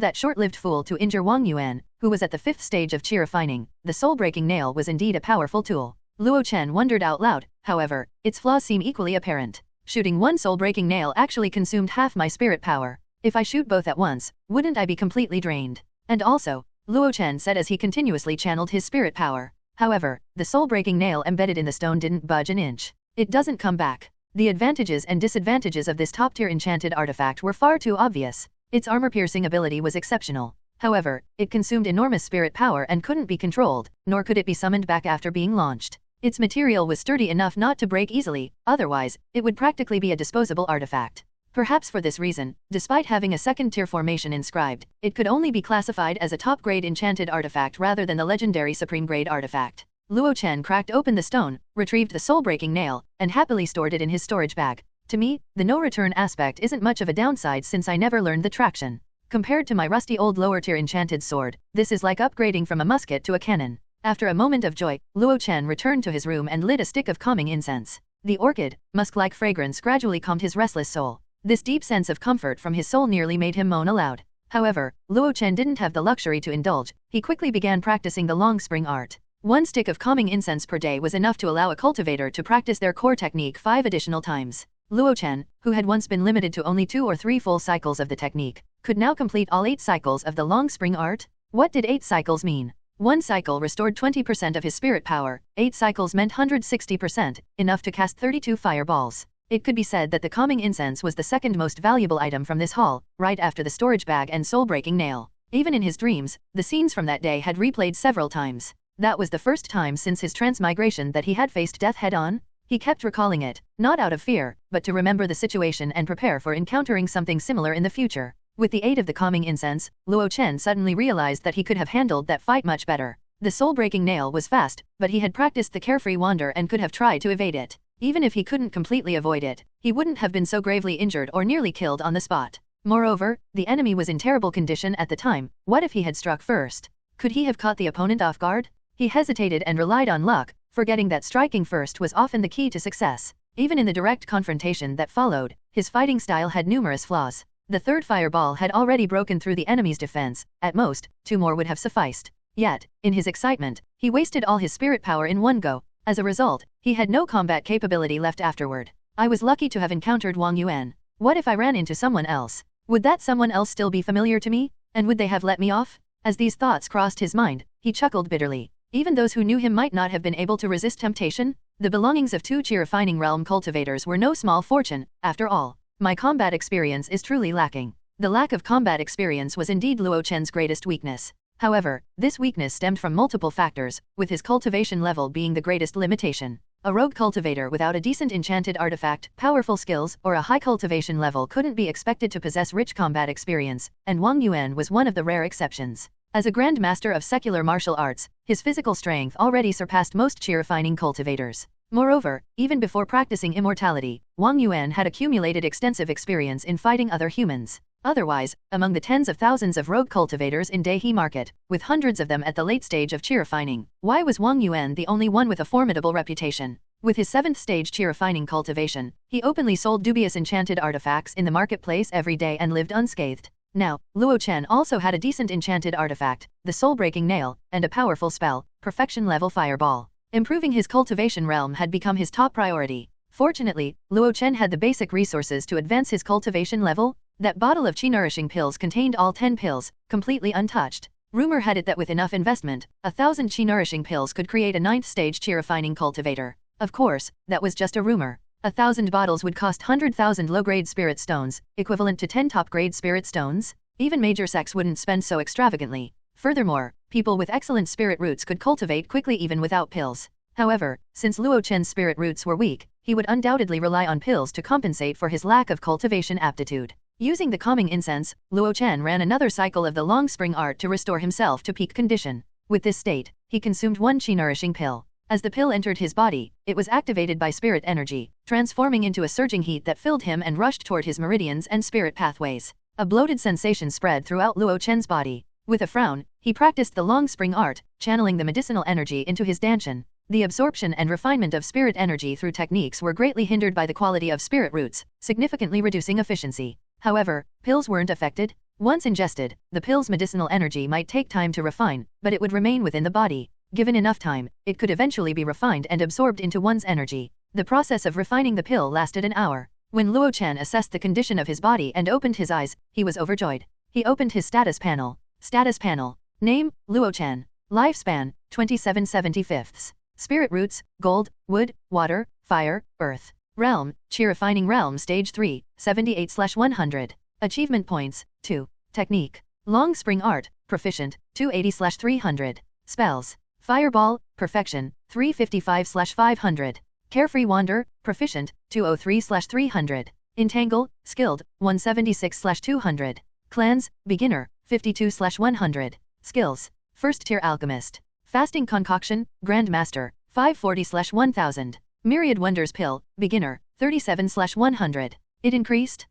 that short-lived fool to injure Wang Yuan, who was at the 5th stage of chi refining, the soul-breaking nail was indeed a powerful tool. Luo Chen wondered out loud, however, its flaws seem equally apparent. Shooting one soul-breaking nail actually consumed half my spirit power. If I shoot both at once, wouldn't I be completely drained? And also, Luo Chen said as he continuously channeled his spirit power. However, the soul-breaking nail embedded in the stone didn't budge an inch. It doesn't come back. The advantages and disadvantages of this top-tier enchanted artifact were far too obvious. Its armor-piercing ability was exceptional. However, it consumed enormous spirit power and couldn't be controlled, nor could it be summoned back after being launched. Its material was sturdy enough not to break easily, otherwise, it would practically be a disposable artifact. Perhaps for this reason, despite having a 2nd-tier formation inscribed, it could only be classified as a top-grade enchanted artifact rather than the legendary supreme-grade artifact. Luo Chen cracked open the stone, retrieved the soul-breaking nail, and happily stored it in his storage bag. To me, the no-return aspect isn't much of a downside since I never learned the traction. Compared to my rusty old lower-tier enchanted sword, this is like upgrading from a musket to a cannon. After a moment of joy, Luo Chen returned to his room and lit a stick of calming incense. The orchid, musk-like fragrance gradually calmed his restless soul. This deep sense of comfort from his soul nearly made him moan aloud. However, Luo Chen didn't have the luxury to indulge. He quickly began practicing the long spring art. 1 stick of calming incense per day was enough to allow a cultivator to practice their core technique 5 additional times. Luo Chen, who had once been limited to only 2 or 3 full cycles of the technique, could now complete all 8 cycles of the long spring art. What did 8 cycles mean? 1 cycle restored 20% of his spirit power, 8 cycles meant 160%, enough to cast 32 fireballs. It could be said that the calming incense was the 2nd most valuable item from this haul, right after the storage bag and soul-breaking nail. Even in his dreams, the scenes from that day had replayed several times. That was the first time since his transmigration that he had faced death head-on. He kept recalling it, not out of fear, but to remember the situation and prepare for encountering something similar in the future. With the aid of the calming incense, Luo Chen suddenly realized that he could have handled that fight much better. The soul-breaking nail was fast, but he had practiced the carefree wander and could have tried to evade it. Even if he couldn't completely avoid it, he wouldn't have been so gravely injured or nearly killed on the spot. Moreover, the enemy was in terrible condition at the time. What if he had struck first? Could he have caught the opponent off guard? He hesitated and relied on luck, forgetting that striking first was often the key to success. Even in the direct confrontation that followed, his fighting style had numerous flaws. The 3rd fireball had already broken through the enemy's defense. At most, 2 more would have sufficed. Yet, in his excitement, he wasted all his spirit power in one go. As a result, he had no combat capability left afterward. I was lucky to have encountered Wang Yuan. What if I ran into someone else? Would that someone else still be familiar to me? And would they have let me off? As these thoughts crossed his mind, he chuckled bitterly. Even those who knew him might not have been able to resist temptation. The belongings of 2 chi-refining realm cultivators were no small fortune, after all. My combat experience is truly lacking. The lack of combat experience was indeed Luo Chen's greatest weakness. However, this weakness stemmed from multiple factors, with his cultivation level being the greatest limitation. A rogue cultivator without a decent enchanted artifact, powerful skills, or a high cultivation level couldn't be expected to possess rich combat experience, and Wang Yuan was one of the rare exceptions. As a grand master of secular martial arts, his physical strength already surpassed most chi-refining cultivators. Moreover, even before practicing immortality, Wang Yuan had accumulated extensive experience in fighting other humans. Otherwise, among the tens of thousands of rogue cultivators in Daihe Market, with hundreds of them at the late stage of chi-refining, why was Wang Yuan the only one with a formidable reputation? With his 7th stage chi-refining cultivation, he openly sold dubious enchanted artifacts in the marketplace every day and lived unscathed. Now, Luo Chen also had a decent enchanted artifact, the soul-breaking nail, and a powerful spell, perfection-level fireball. Improving his cultivation realm had become his top priority. Fortunately, Luo Chen had the basic resources to advance his cultivation level. That bottle of chi-nourishing pills contained all 10 pills, completely untouched. Rumor had it that with enough investment, 1,000 chi-nourishing pills could create a 9th stage chi-refining cultivator. Of course, that was just a rumor. 1,000 bottles would cost 100,000 low-grade spirit stones, equivalent to 10 top-grade spirit stones. Even major sects wouldn't spend so extravagantly. Furthermore, people with excellent spirit roots could cultivate quickly even without pills. However, since Luo Chen's spirit roots were weak, he would undoubtedly rely on pills to compensate for his lack of cultivation aptitude. Using the calming incense, Luo Chen ran another cycle of the long spring art to restore himself to peak condition. With this state, he consumed 1 chi-nourishing pill. As the pill entered his body, it was activated by spirit energy, transforming into a surging heat that filled him and rushed toward his meridians and spirit pathways. A bloated sensation spread throughout Luo Chen's body. With a frown, he practiced the long spring art, channeling the medicinal energy into his danshan. The absorption and refinement of spirit energy through techniques were greatly hindered by the quality of spirit roots, significantly reducing efficiency. However, pills weren't affected. Once ingested, the pill's medicinal energy might take time to refine, but it would remain within the body. Given enough time, it could eventually be refined and absorbed into one's energy. The process of refining the pill lasted an hour. When Luo Chen assessed the condition of his body and opened his eyes, he was overjoyed. He opened his status panel. Status panel. Name, Luo Chen. Lifespan, 27/75. Spirit roots, gold, wood, water, fire, earth. Realm, chi-refining realm stage 3, 78/100. Achievement points, 2. Technique. Long spring art, proficient, 280/300. Spells. Fireball, perfection, 355/500. Carefree wander, proficient, 203/300. Entangle, skilled, 176/200. Cleanse, beginner, 52/100. Skills. First tier alchemist. Fasting concoction, grandmaster, 540/1000. Myriad Wonders Pill, Beginner, 37/100. It increased.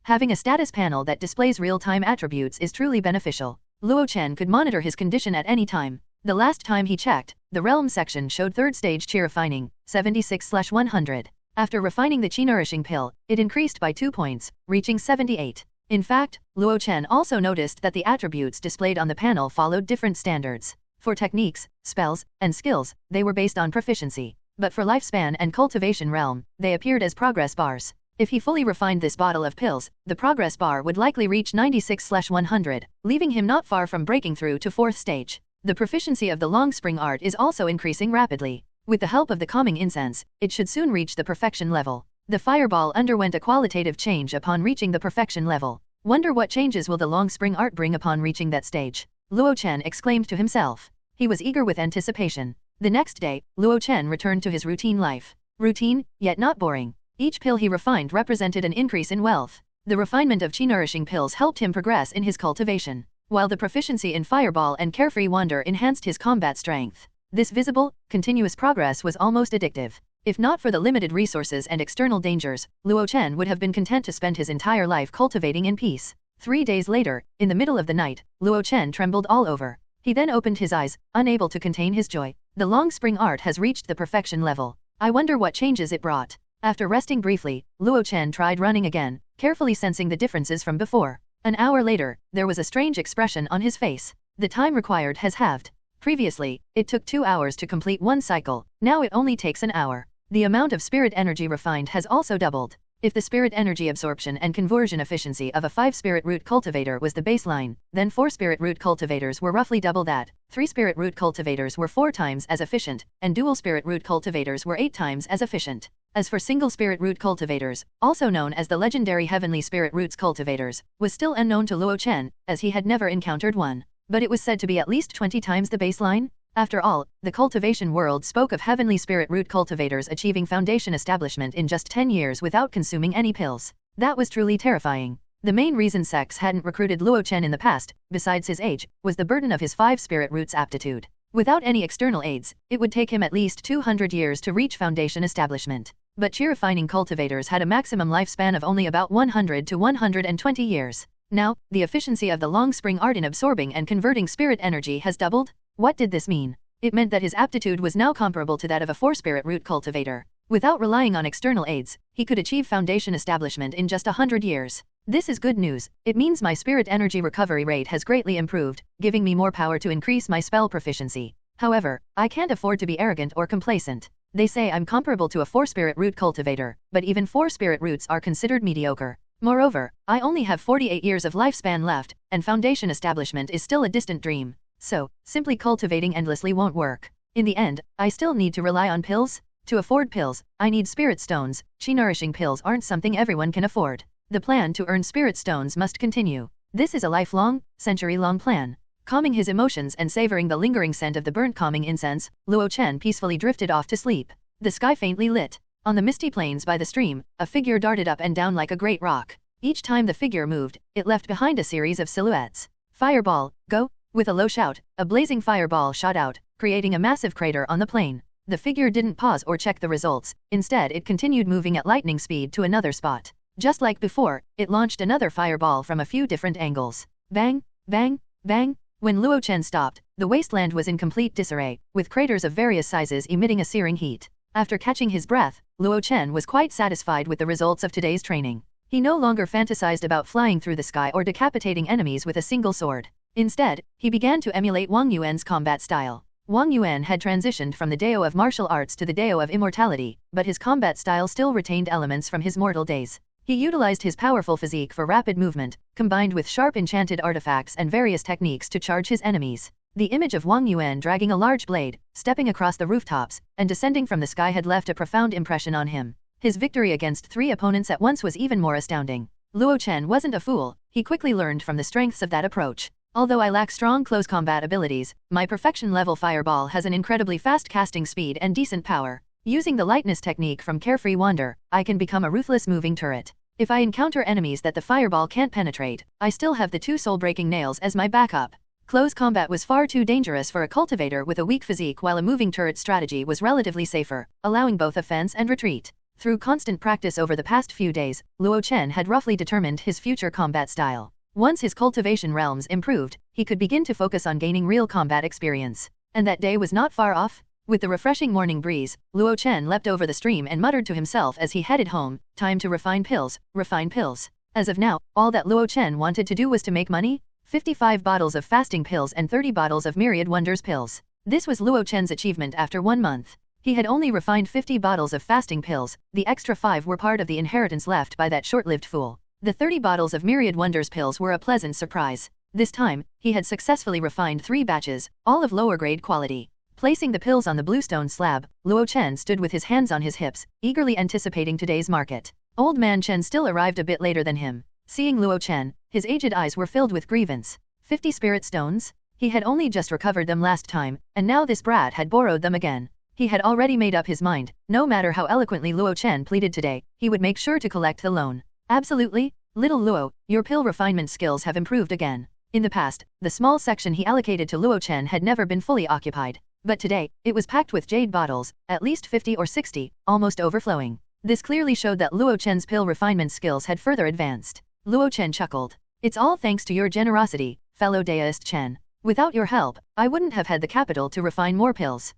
Having a status panel that displays real-time attributes is truly beneficial. Luo Chen could monitor his condition at any time. The last time he checked, the realm section showed 3rd stage chi-refining, 76/100. After refining the chi-nourishing pill, it increased by 2 points, reaching 78. In fact, Luo Chen also noticed that the attributes displayed on the panel followed different standards. For techniques, spells, and skills, they were based on proficiency. But for lifespan and cultivation realm, they appeared as progress bars. If he fully refined this bottle of pills, the progress bar would likely reach 96/100, leaving him not far from breaking through to 4th stage. The proficiency of the long spring art is also increasing rapidly. With the help of the calming incense, it should soon reach the perfection level. The fireball underwent a qualitative change upon reaching the perfection level. Wonder what changes will the long spring art bring upon reaching that stage? Luo Chen exclaimed to himself. He was eager with anticipation. The next day, Luo Chen returned to his routine life. Routine, yet not boring. Each pill he refined represented an increase in wealth. The refinement of chi-nourishing pills helped him progress in his cultivation, while the proficiency in fireball and carefree wander enhanced his combat strength. This visible, continuous progress was almost addictive. If not for the limited resources and external dangers, Luo Chen would have been content to spend his entire life cultivating in peace. 3 days later, in the middle of the night, Luo Chen trembled all over. He then opened his eyes, unable to contain his joy. The long spring art has reached the perfection level. I wonder what changes it brought. After resting briefly, Luo Chen tried running again, carefully sensing the differences from before. An hour later, there was a strange expression on his face. The time required has halved. Previously, it took 2 hours to complete one cycle, now it only takes an hour. The amount of spirit energy refined has also doubled. If the spirit energy absorption and conversion efficiency of a 5 spirit root cultivator was the baseline, then 4 spirit root cultivators were roughly double that, 3 spirit root cultivators were 4 times as efficient, and dual spirit root cultivators were 8 times as efficient. As for single spirit root cultivators, also known as the legendary heavenly spirit roots cultivators, was still unknown to Luo Chen, as he had never encountered one. But it was said to be at least 20 times the baseline. After all, the cultivation world spoke of heavenly spirit root cultivators achieving foundation establishment in just 10 years without consuming any pills. That was truly terrifying. The main reason sects hadn't recruited Luo Chen in the past, besides his age, was the burden of his 5 spirit roots aptitude. Without any external aids, it would take him at least 200 years to reach foundation establishment. But chi refining cultivators had a maximum lifespan of only about 100 to 120 years. Now, the efficiency of the long spring art in absorbing and converting spirit energy has doubled. What did this mean? It meant that his aptitude was now comparable to that of a 4 spirit root cultivator. Without relying on external aids, he could achieve foundation establishment in just 100 years. This is good news. It means my spirit energy recovery rate has greatly improved, giving me more power to increase my spell proficiency. However, I can't afford to be arrogant or complacent. They say I'm comparable to a 4 spirit root cultivator, but even 4 spirit roots are considered mediocre. Moreover, I only have 48 years of lifespan left, and foundation establishment is still a distant dream. So, simply cultivating endlessly won't work. In the end, I still need to rely on pills. To afford pills, I need spirit stones. Chi-nourishing pills aren't something everyone can afford. The plan to earn spirit stones must continue. This is a lifelong, century-long plan. Calming his emotions and savoring the lingering scent of the burnt calming incense, Luo Chen peacefully drifted off to sleep. The sky faintly lit. On the misty plains by the stream, a figure darted up and down like a great rock. Each time the figure moved, it left behind a series of silhouettes. Fireball, go! With a low shout, a blazing fireball shot out, creating a massive crater on the plain. The figure didn't pause or check the results, instead it continued moving at lightning speed to another spot. Just like before, it launched another fireball from a few different angles. Bang, bang, bang. When Luo Chen stopped, the wasteland was in complete disarray, with craters of various sizes emitting a searing heat. After catching his breath, Luo Chen was quite satisfied with the results of today's training. He no longer fantasized about flying through the sky or decapitating enemies with a single sword. Instead, he began to emulate Wang Yuan's combat style. Wang Yuan had transitioned from the Dao of martial arts to the Dao of immortality, but his combat style still retained elements from his mortal days. He utilized his powerful physique for rapid movement, combined with sharp enchanted artifacts and various techniques to charge his enemies. The image of Wang Yuan dragging a large blade, stepping across the rooftops, and descending from the sky had left a profound impression on him. His victory against 3 opponents at once was even more astounding. Luo Chen wasn't a fool, he quickly learned from the strengths of that approach. Although I lack strong close combat abilities, my perfection level fireball has an incredibly fast casting speed and decent power. Using the lightness technique from Carefree Wander, I can become a ruthless moving turret. If I encounter enemies that the fireball can't penetrate, I still have the 2 soul-breaking nails as my backup. Close combat was far too dangerous for a cultivator with a weak physique, while a moving turret strategy was relatively safer, allowing both offense and retreat. Through constant practice over the past few days, Luo Chen had roughly determined his future combat style. Once his cultivation realms improved, he could begin to focus on gaining real combat experience. And that day was not far off. With the refreshing morning breeze, Luo Chen leapt over the stream and muttered to himself as he headed home, time to refine pills, refine pills. As of now, all that Luo Chen wanted to do was to make money. 55 bottles of fasting pills and 30 bottles of myriad wonders pills. This was Luo Chen's achievement after 1 month. He had only refined 50 bottles of fasting pills, the extra 5 were part of the inheritance left by that short-lived fool. The 30 bottles of myriad wonders pills were a pleasant surprise. This time, he had successfully refined 3 batches, all of lower grade quality. Placing the pills on the bluestone slab, Luo Chen stood with his hands on his hips, eagerly anticipating today's market. Old man Chen still arrived a bit later than him. Seeing Luo Chen, his aged eyes were filled with grievance. 50 spirit stones? He had only just recovered them last time, and now this brat had borrowed them again. He had already made up his mind, no matter how eloquently Luo Chen pleaded today, he would make sure to collect the loan. Absolutely, little Luo, your pill refinement skills have improved again. In the past, the small section he allocated to Luo Chen had never been fully occupied. But today, it was packed with jade bottles, at least 50 or 60, almost overflowing. This clearly showed that Luo Chen's pill refinement skills had further advanced. Luo Chen chuckled. It's all thanks to your generosity, fellow Daoist Chen. Without your help, I wouldn't have had the capital to refine more pills.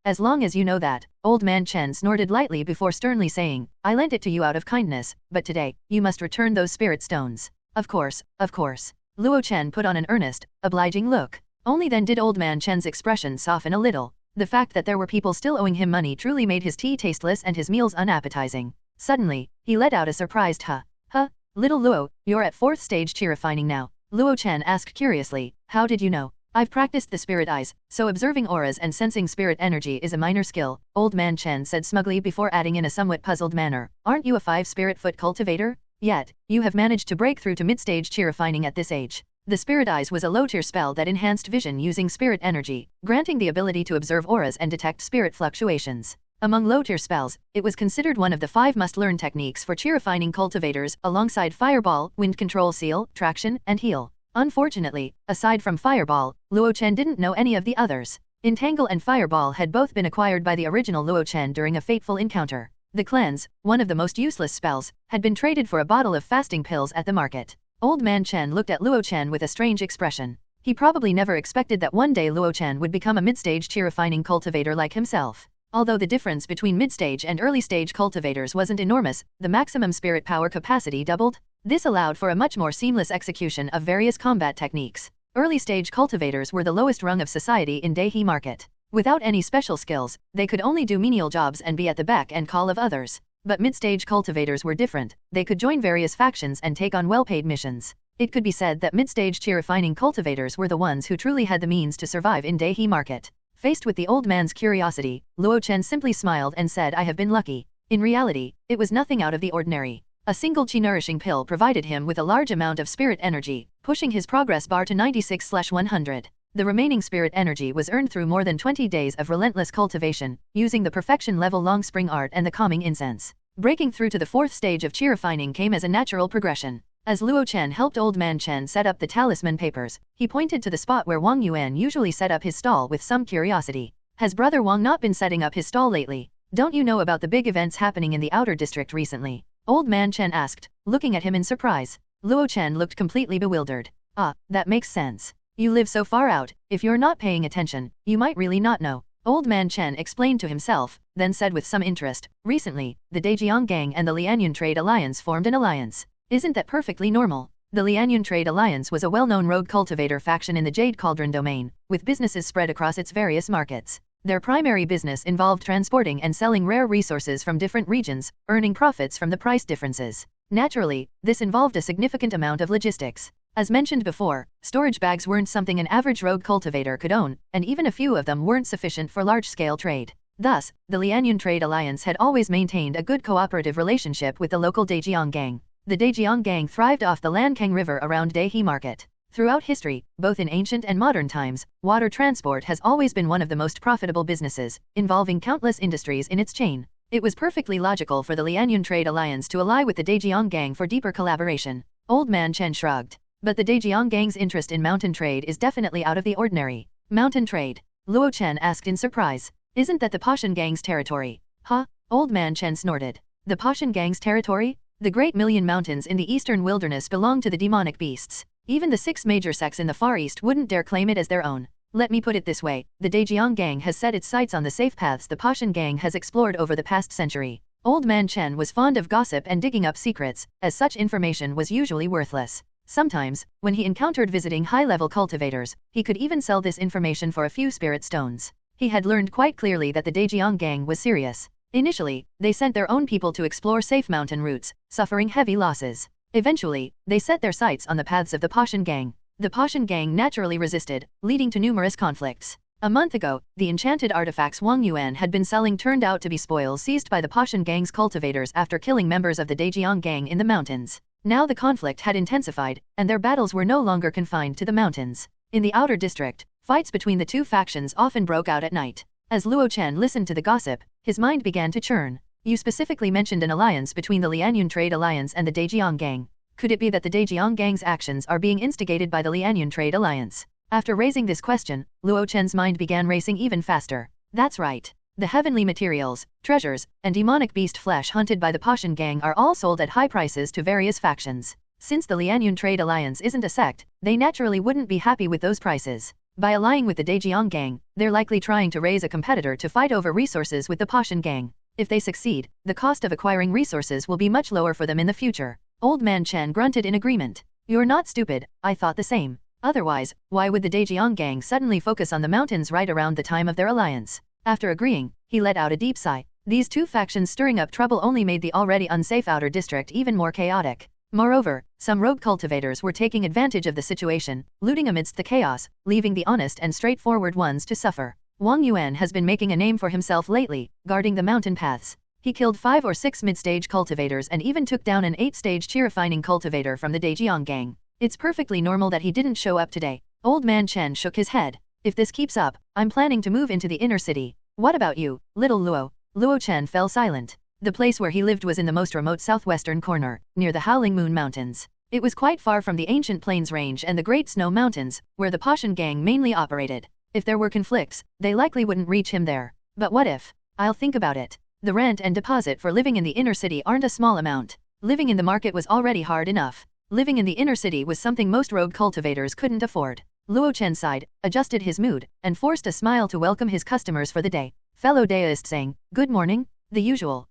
As long as you know that, old man Chen snorted lightly before sternly saying, I lent it to you out of kindness, but today, you must return those spirit stones. Of course, of course. Luo Chen put on an earnest, obliging look. Only then did old man Chen's expression soften a little. The fact that there were people still owing him money truly made his tea tasteless and his meals unappetizing. Suddenly, he let out a surprised huh. Huh, little Luo, you're at 4th stage chi refining now. Luo Chen asked curiously, how did you know? I've practiced the spirit eyes, so observing auras and sensing spirit energy is a minor skill, Old Man Chen said smugly before adding in a somewhat puzzled manner. Aren't you a 5-spirit-foot cultivator? Yet, you have managed to break through to mid-stage chi refining at this age. The Spirit Eyes was a low-tier spell that enhanced vision using spirit energy, granting the ability to observe auras and detect spirit fluctuations. Among low-tier spells, it was considered one of the 5 must-learn techniques for chi refining cultivators, alongside Fireball, Wind Control Seal, Traction, and Heal. Unfortunately, aside from Fireball, Luo Chen didn't know any of the others. Entangle and Fireball had both been acquired by the original Luo Chen during a fateful encounter. The Cleanse, one of the most useless spells, had been traded for a bottle of fasting pills at the market. Old Man Chen looked at Luo Chen with a strange expression. He probably never expected that one day Luo Chen would become a mid-stage chi refining cultivator like himself. Although the difference between mid-stage and early-stage cultivators wasn't enormous, the maximum spirit power capacity doubled. This allowed for a much more seamless execution of various combat techniques. Early-stage cultivators were the lowest rung of society in Daihe market. Without any special skills, they could only do menial jobs and be at the beck and call of others. But mid-stage cultivators were different. They could join various factions and take on well-paid missions. It could be said that mid-stage chi refining cultivators were the ones who truly had the means to survive in Daihe market. Faced with the old man's curiosity, Luo Chen simply smiled and said, I have been lucky. In reality, it was nothing out of the ordinary. A single chi-nourishing pill provided him with a large amount of spirit energy, pushing his progress bar to 96/100. The remaining spirit energy was earned through more than 20 days of relentless cultivation, using the perfection level long spring art and the calming incense. Breaking through to the 4th stage of chi refining came as a natural progression. As Luo Chen helped Old Man Chen set up the talisman papers, he pointed to the spot where Wang Yuan usually set up his stall with some curiosity. Has Brother Wang not been setting up his stall lately? Don't you know about the big events happening in the outer district recently? Old Man Chen asked, looking at him in surprise. Luo Chen looked completely bewildered. Ah, that makes sense. You live so far out, if you're not paying attention, you might really not know. Old Man Chen explained to himself, then said with some interest, recently, the Dejiang Gang and the Lianyun Trade Alliance formed an alliance. Isn't that perfectly normal? The Lianyun Trade Alliance was a well-known rogue cultivator faction in the Jade Cauldron domain, with businesses spread across its various markets. Their primary business involved transporting and selling rare resources from different regions, earning profits from the price differences. Naturally, this involved a significant amount of logistics. As mentioned before, storage bags weren't something an average rogue cultivator could own, and even a few of them weren't sufficient for large-scale trade. Thus, the Lianyun Trade Alliance had always maintained a good cooperative relationship with the local Dejiang Gang. The Dejiang Gang thrived off the Lankang River around Daihe Market. Throughout history, both in ancient and modern times, water transport has always been one of the most profitable businesses, involving countless industries in its chain. It was perfectly logical for the Lianyun Trade Alliance to ally with the Dejiang Gang for deeper collaboration. Old Man Chen shrugged. But the Dejiang Gang's interest in mountain trade is definitely out of the ordinary. Mountain trade? Luo Chen asked in surprise. Isn't that the Pashan Gang's territory? Huh? Old Man Chen snorted. The Pashan Gang's territory? The Great Million Mountains in the eastern wilderness belong to the demonic beasts. Even the 6 major sects in the Far East wouldn't dare claim it as their own. Let me put it this way, the Dejiang Gang has set its sights on the safe paths the Pashan Gang has explored over the past century. Old Man Chen was fond of gossip and digging up secrets, as such information was usually worthless. Sometimes, when he encountered visiting high-level cultivators, he could even sell this information for a few spirit stones. He had learned quite clearly that the Dejiang Gang was serious. Initially, they sent their own people to explore safe mountain routes, suffering heavy losses. Eventually, they set their sights on the paths of the Pashan Gang. The Pashan Gang naturally resisted, leading to numerous conflicts. A month ago, the enchanted artifacts Wang Yuan had been selling turned out to be spoils seized by the Pashan Gang's cultivators after killing members of the Dejiang Gang in the mountains. Now the conflict had intensified, and their battles were no longer confined to the mountains. In the outer district, fights between the two factions often broke out at night. As Luo Chen listened to the gossip, his mind began to churn. You specifically mentioned an alliance between the Lianyun Trade Alliance and the Dejiang Gang. Could it be that the Dejiang Gang's actions are being instigated by the Lianyun Trade Alliance? After raising this question, Luo Chen's mind began racing even faster. That's right. The heavenly materials, treasures, and demonic beast flesh hunted by the Pashan Gang are all sold at high prices to various factions. Since the Lianyun Trade Alliance isn't a sect, they naturally wouldn't be happy with those prices. By allying with the Dejiang Gang, they're likely trying to raise a competitor to fight over resources with the Pashan Gang. If they succeed, the cost of acquiring resources will be much lower for them in the future. Old Man Chen grunted in agreement. You're not stupid, I thought the same. Otherwise, why would the Dejiang Gang suddenly focus on the mountains right around the time of their alliance? After agreeing, he let out a deep sigh. These two factions stirring up trouble only made the already unsafe outer district even more chaotic. Moreover, some rogue cultivators were taking advantage of the situation, looting amidst the chaos, leaving the honest and straightforward ones to suffer. Wang Yuan has been making a name for himself lately, guarding the mountain paths. He killed 5 or 6 mid-stage cultivators and even took down an 8-stage chi-refining cultivator from the Dejiang gang. It's perfectly normal that he didn't show up today. Old man Chen shook his head. If this keeps up, I'm planning to move into the inner city. What about you, little Luo? Luo Chen fell silent. The place where he lived was in the most remote southwestern corner, near the Howling Moon Mountains. It was quite far from the ancient Plains Range and the Great Snow Mountains, where the Pashan gang mainly operated. If there were conflicts, they likely wouldn't reach him there. But what if? I'll think about it. The rent and deposit for living in the inner city aren't a small amount. Living in the market was already hard enough. Living in the inner city was something most rogue cultivators couldn't afford. Luo Chen sighed, adjusted his mood, and forced a smile to welcome his customers for the day. Fellow Daoist saying, "Good morning." The usual.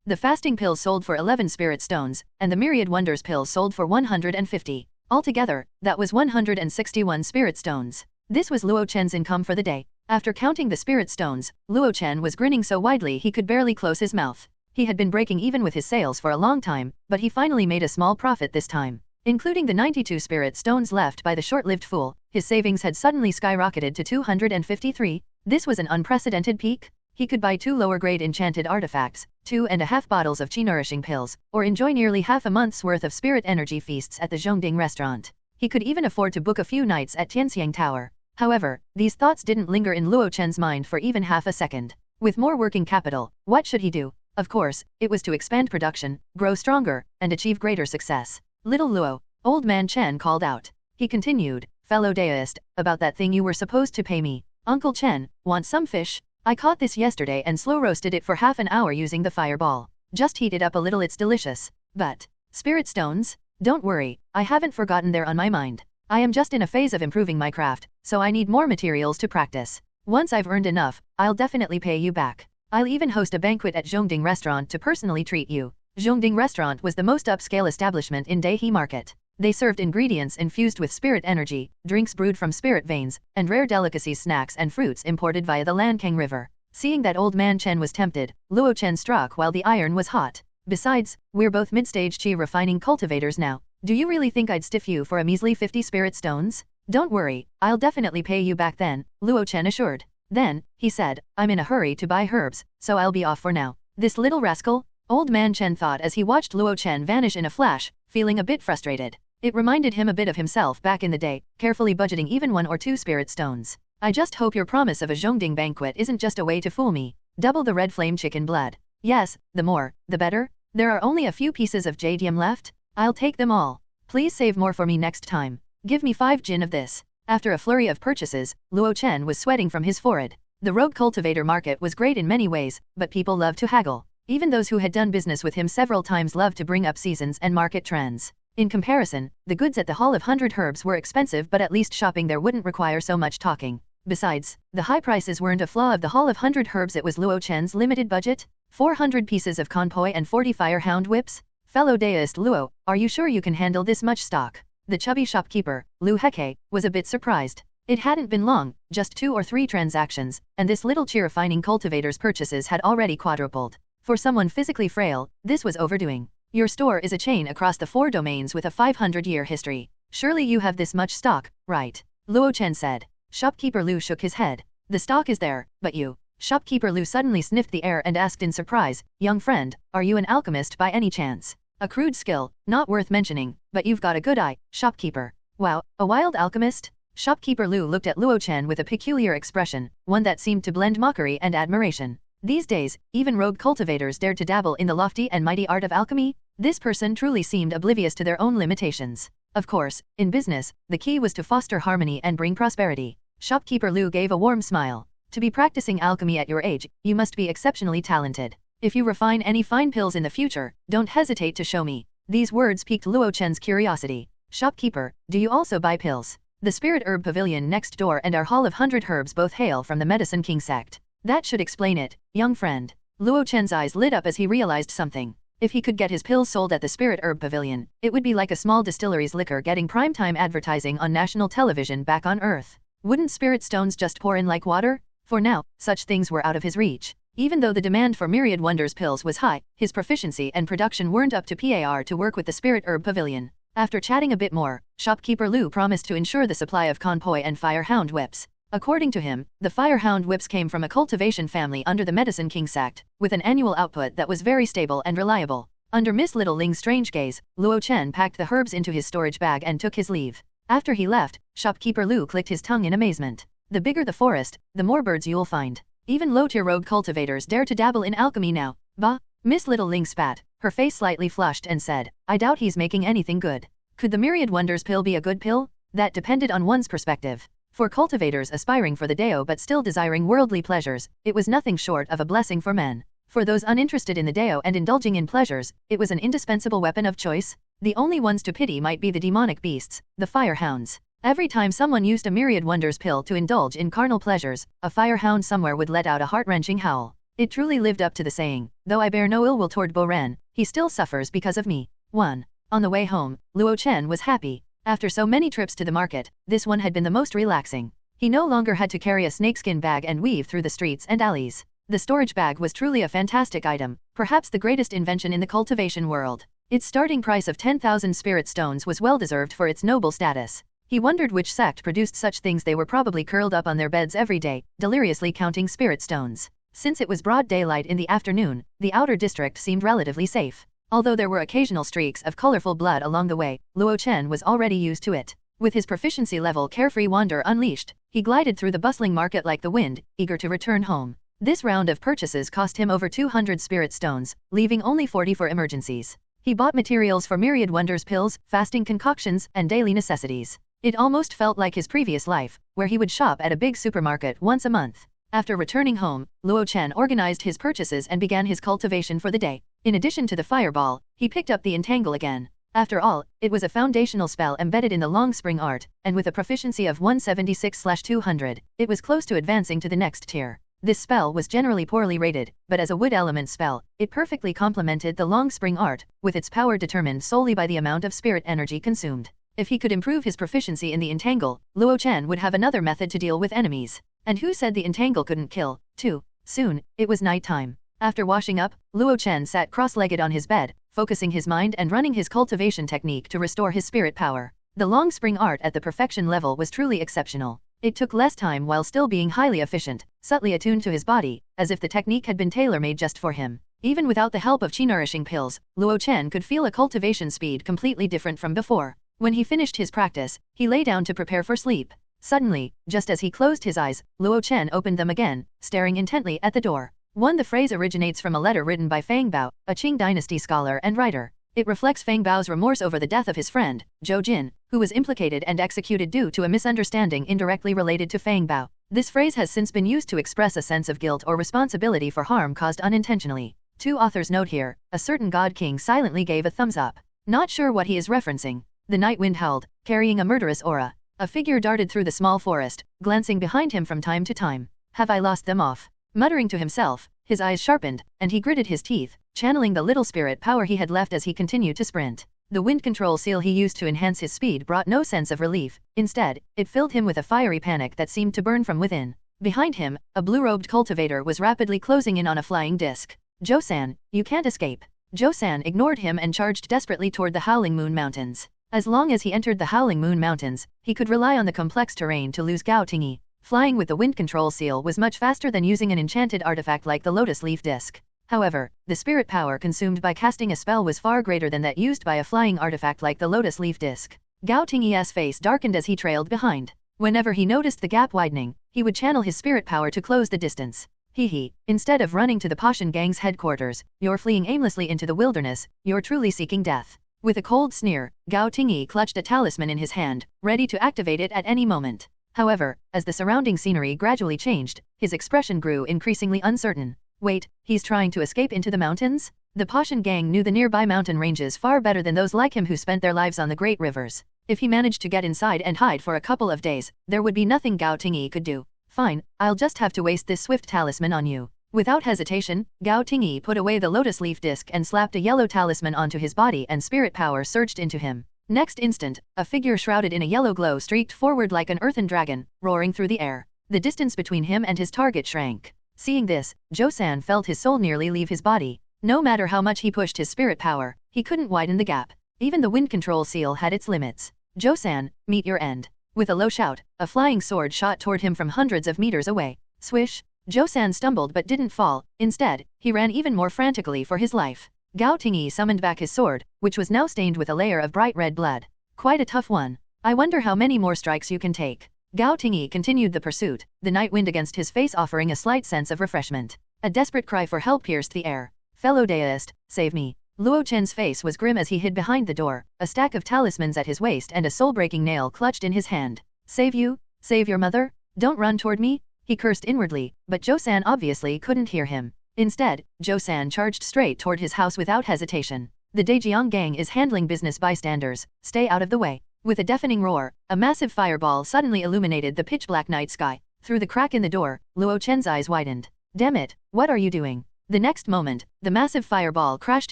The fasting pills sold for 11 spirit stones, and the myriad wonders pills sold for 150. Altogether, that was 161 spirit stones. This was Luo Chen's income for the day. After counting the spirit stones, Luo Chen was grinning so widely he could barely close his mouth. He had been breaking even with his sales for a long time, but he finally made a small profit this time. Including the 92 spirit stones left by the short-lived fool, his savings had suddenly skyrocketed to 253. This was an unprecedented peak. He could buy 2 lower-grade enchanted artifacts, 2.5 bottles of chi-nourishing pills, or enjoy nearly half a month's worth of spirit energy feasts at the Zhongding restaurant. He could even afford to book a few nights at Tianxiang Tower. However, these thoughts didn't linger in Luo Chen's mind for even half a second. With more working capital, what should he do? Of course, it was to expand production, grow stronger, and achieve greater success. Little Luo, old man Chen called out. He continued, "Fellow Daoist, about that thing you were supposed to pay me. Uncle Chen, want some fish? I caught this yesterday and slow roasted it for half an hour using the fireball. Just heat it up a little, it's delicious. But, spirit stones? Don't worry, I haven't forgotten, they're on my mind. I am just in a phase of improving my craft, so I need more materials to practice. Once I've earned enough, I'll definitely pay you back. I'll even host a banquet at Zhongding restaurant to personally treat you." Zhongding restaurant was the most upscale establishment in Daihe Market. They served ingredients infused with spirit energy, drinks brewed from spirit veins, and rare delicacies, snacks and fruits imported via the Lankang River. Seeing that old man Chen was tempted, Luo Chen struck while the iron was hot. "Besides, we're both mid-stage chi refining cultivators now. Do you really think I'd stiff you for a measly 50 spirit stones? Don't worry, I'll definitely pay you back then," Luo Chen assured. Then, he said, "I'm in a hurry to buy herbs, so I'll be off for now." This little rascal? Old man Chen thought as he watched Luo Chen vanish in a flash, feeling a bit frustrated. It reminded him a bit of himself back in the day, carefully budgeting even 1 or 2 spirit stones. "I just hope your promise of a Zhongding banquet isn't just a way to fool me. Double the red flame chicken blood. Yes, the more, the better. There are only a few pieces of jadium left. I'll take them all. Please save more for me next time. Give me 5 jin of this." After a flurry of purchases, Luo Chen was sweating from his forehead. The rogue cultivator market was great in many ways, but people loved to haggle. Even those who had done business with him several times loved to bring up seasons and market trends. In comparison, the goods at the Hall of 100 Herbs were expensive, but at least shopping there wouldn't require so much talking. Besides, the high prices weren't a flaw of the Hall of 100 Herbs, it was Luo Chen's limited budget. 400 pieces of conpoy and 40 firehound whips? Fellow Daoist Luo, are you sure you can handle this much stock? The chubby shopkeeper, Lu Heke, was a bit surprised. It hadn't been long, just 2 or 3 transactions, and this little chi refining cultivator's purchases had already quadrupled. For someone physically frail, this was overdoing. "Your store is a chain across the 4 domains with a 500-year history. Surely you have this much stock, right?" Luo Chen said. Shopkeeper Lu shook his head. "The stock is there, but you..." Shopkeeper Lu suddenly sniffed the air and asked in surprise, "Young friend, are you an alchemist by any chance? A crude skill, not worth mentioning, but you've got a good eye, shopkeeper." "Wow, a wild alchemist?" Shopkeeper Lu looked at Luo Chen with a peculiar expression, one that seemed to blend mockery and admiration. These days, even rogue cultivators dared to dabble in the lofty and mighty art of alchemy. This person truly seemed oblivious to their own limitations. Of course, in business, the key was to foster harmony and bring prosperity. Shopkeeper Lu gave a warm smile. "To be practicing alchemy at your age, you must be exceptionally talented. If you refine any fine pills in the future, don't hesitate to show me." These words piqued Luo Chen's curiosity. "Shopkeeper, do you also buy pills? The Spirit Herb Pavilion next door and our Hall of 100 Herbs both hail from the Medicine King sect. That should explain it, young friend." Luo Chen's eyes lit up as he realized something. If he could get his pills sold at the Spirit Herb Pavilion, it would be like a small distillery's liquor getting primetime advertising on national television back on Earth. Wouldn't spirit stones just pour in like water? For now, such things were out of his reach. Even though the demand for myriad wonders pills was high, his proficiency and production weren't up to par to work with the spirit herb pavilion. After chatting a bit more, shopkeeper Luo promised to ensure the supply of conpoy and firehound whips. According to him, the firehound whips came from a cultivation family under the Medicine King sect, with an annual output that was very stable and reliable. Under Miss Little Ling's strange gaze, Luo Chen packed the herbs into his storage bag and took his leave. After he left, shopkeeper Luo clicked his tongue in amazement. The bigger the forest, the more birds you'll find. Even low-tier rogue cultivators dare to dabble in alchemy now. Bah! Miss Little Ling spat, her face slightly flushed and said, I doubt he's making anything good. Could the myriad wonders pill be a good pill? That depended on one's perspective. For cultivators aspiring for the Dao but still desiring worldly pleasures, it was nothing short of a blessing for men. For those uninterested in the Dao and indulging in pleasures, it was an indispensable weapon of choice. The only ones to pity might be the demonic beasts, the firehounds. Every time someone used a myriad wonders pill to indulge in carnal pleasures, a firehound somewhere would let out a heart-wrenching howl. It truly lived up to the saying, though I bear no ill will toward Bo Ren, he still suffers because of me. 1. On the way home, Luo Chen was happy. After so many trips to the market, this one had been the most relaxing. He no longer had to carry a snakeskin bag and weave through the streets and alleys. The storage bag was truly a fantastic item, perhaps the greatest invention in the cultivation world. Its starting price of 10,000 spirit stones was well deserved for its noble status. He wondered which sect produced such things. They were probably curled up on their beds every day, deliriously counting spirit stones. Since it was broad daylight in the afternoon, the outer district seemed relatively safe. Although there were occasional streaks of colorful blood along the way, Luo Chen was already used to it. With his proficiency level carefree wonder unleashed, he glided through the bustling market like the wind, eager to return home. This round of purchases cost him over 200 spirit stones, leaving only 40 for emergencies. He bought materials for myriad wonders pills, fasting concoctions, and daily necessities. It almost felt like his previous life, where he would shop at a big supermarket once a month. After returning home, Luo Chen organized his purchases and began his cultivation for the day. In addition to the fireball, he picked up the entangle again. After all, it was a foundational spell embedded in the long spring art, and with a proficiency of 176/200, it was close to advancing to the next tier. This spell was generally poorly rated, but as a wood element spell, it perfectly complemented the long spring art, with its power determined solely by the amount of spirit energy consumed. If he could improve his proficiency in the entangle, Luo Chen would have another method to deal with enemies. And who said the entangle couldn't kill, too? Soon, it was night time. After washing up, Luo Chen sat cross-legged on his bed, focusing his mind and running his cultivation technique to restore his spirit power. The long spring art at the perfection level was truly exceptional. It took less time while still being highly efficient, subtly attuned to his body, as if the technique had been tailor-made just for him. Even without the help of chi-nourishing pills, Luo Chen could feel a cultivation speed completely different from before. When he finished his practice, he lay down to prepare for sleep. Suddenly, just as he closed his eyes, Luo Chen opened them again, staring intently at the door. The phrase originates from a letter written by Fang Bao, a Qing dynasty scholar and writer. It reflects Fang Bao's remorse over the death of his friend, Zhou Jin, who was implicated and executed due to a misunderstanding indirectly related to Fang Bao. This phrase has since been used to express a sense of guilt or responsibility for harm caused unintentionally. Two authors note here, a certain god king silently gave a thumbs up. Not sure what he is referencing. The night wind howled, carrying a murderous aura. A figure darted through the small forest, glancing behind him from time to time. Have I lost them off? Muttering to himself, his eyes sharpened, and he gritted his teeth, channeling the little spirit power he had left as he continued to sprint. The wind control seal he used to enhance his speed brought no sense of relief. Instead, it filled him with a fiery panic that seemed to burn from within. Behind him, a blue-robed cultivator was rapidly closing in on a flying disc. "Zhou-san, you can't escape." Zhou-san ignored him and charged desperately toward the Howling Moon Mountains. As long as he entered the Howling Moon Mountains, he could rely on the complex terrain to lose Gao Tingyi. Flying with the wind control seal was much faster than using an enchanted artifact like the Lotus Leaf Disc. However, the spirit power consumed by casting a spell was far greater than that used by a flying artifact like the Lotus Leaf Disc. Gao Tingyi's face darkened as he trailed behind. Whenever he noticed the gap widening, he would channel his spirit power to close the distance. Hee. Instead of running to the Pashan gang's headquarters, you're fleeing aimlessly into the wilderness, you're truly seeking death. With a cold sneer, Gao Tingyi clutched a talisman in his hand, ready to activate it at any moment. However, as the surrounding scenery gradually changed, his expression grew increasingly uncertain. Wait, he's trying to escape into the mountains? The Pashan gang knew the nearby mountain ranges far better than those like him who spent their lives on the great rivers. If he managed to get inside and hide for a couple of days, there would be nothing Gao Tingyi could do. Fine, I'll just have to waste this swift talisman on you. Without hesitation, Gao Tingyi put away the lotus leaf disc and slapped a yellow talisman onto his body, and spirit power surged into him. Next instant, a figure shrouded in a yellow glow streaked forward like an earthen dragon, roaring through the air. The distance between him and his target shrank. Seeing this, Zhou-san felt his soul nearly leave his body. No matter how much he pushed his spirit power, he couldn't widen the gap. Even the wind control seal had its limits. Zhou-san, meet your end. With a low shout, a flying sword shot toward him from hundreds of meters away. Swish! Zhou-san stumbled but didn't fall. Instead, he ran even more frantically for his life. Gao Tingyi summoned back his sword, which was now stained with a layer of bright red blood. Quite a tough one. I wonder how many more strikes you can take. Gao Tingyi continued the pursuit, the night wind against his face offering a slight sense of refreshment. A desperate cry for help pierced the air. Fellow Daoist, save me. Luo Chen's face was grim as he hid behind the door, a stack of talismans at his waist and a soul-breaking nail clutched in his hand. Save you? Save your mother? Don't run toward me? He cursed inwardly, but Zhou-san obviously couldn't hear him. Instead, Zhou-san charged straight toward his house without hesitation. The Daejiang gang is handling business, bystanders, stay out of the way. With a deafening roar, a massive fireball suddenly illuminated the pitch-black night sky. Through the crack in the door, Luo Chen's eyes widened. Damn it, what are you doing? The next moment, the massive fireball crashed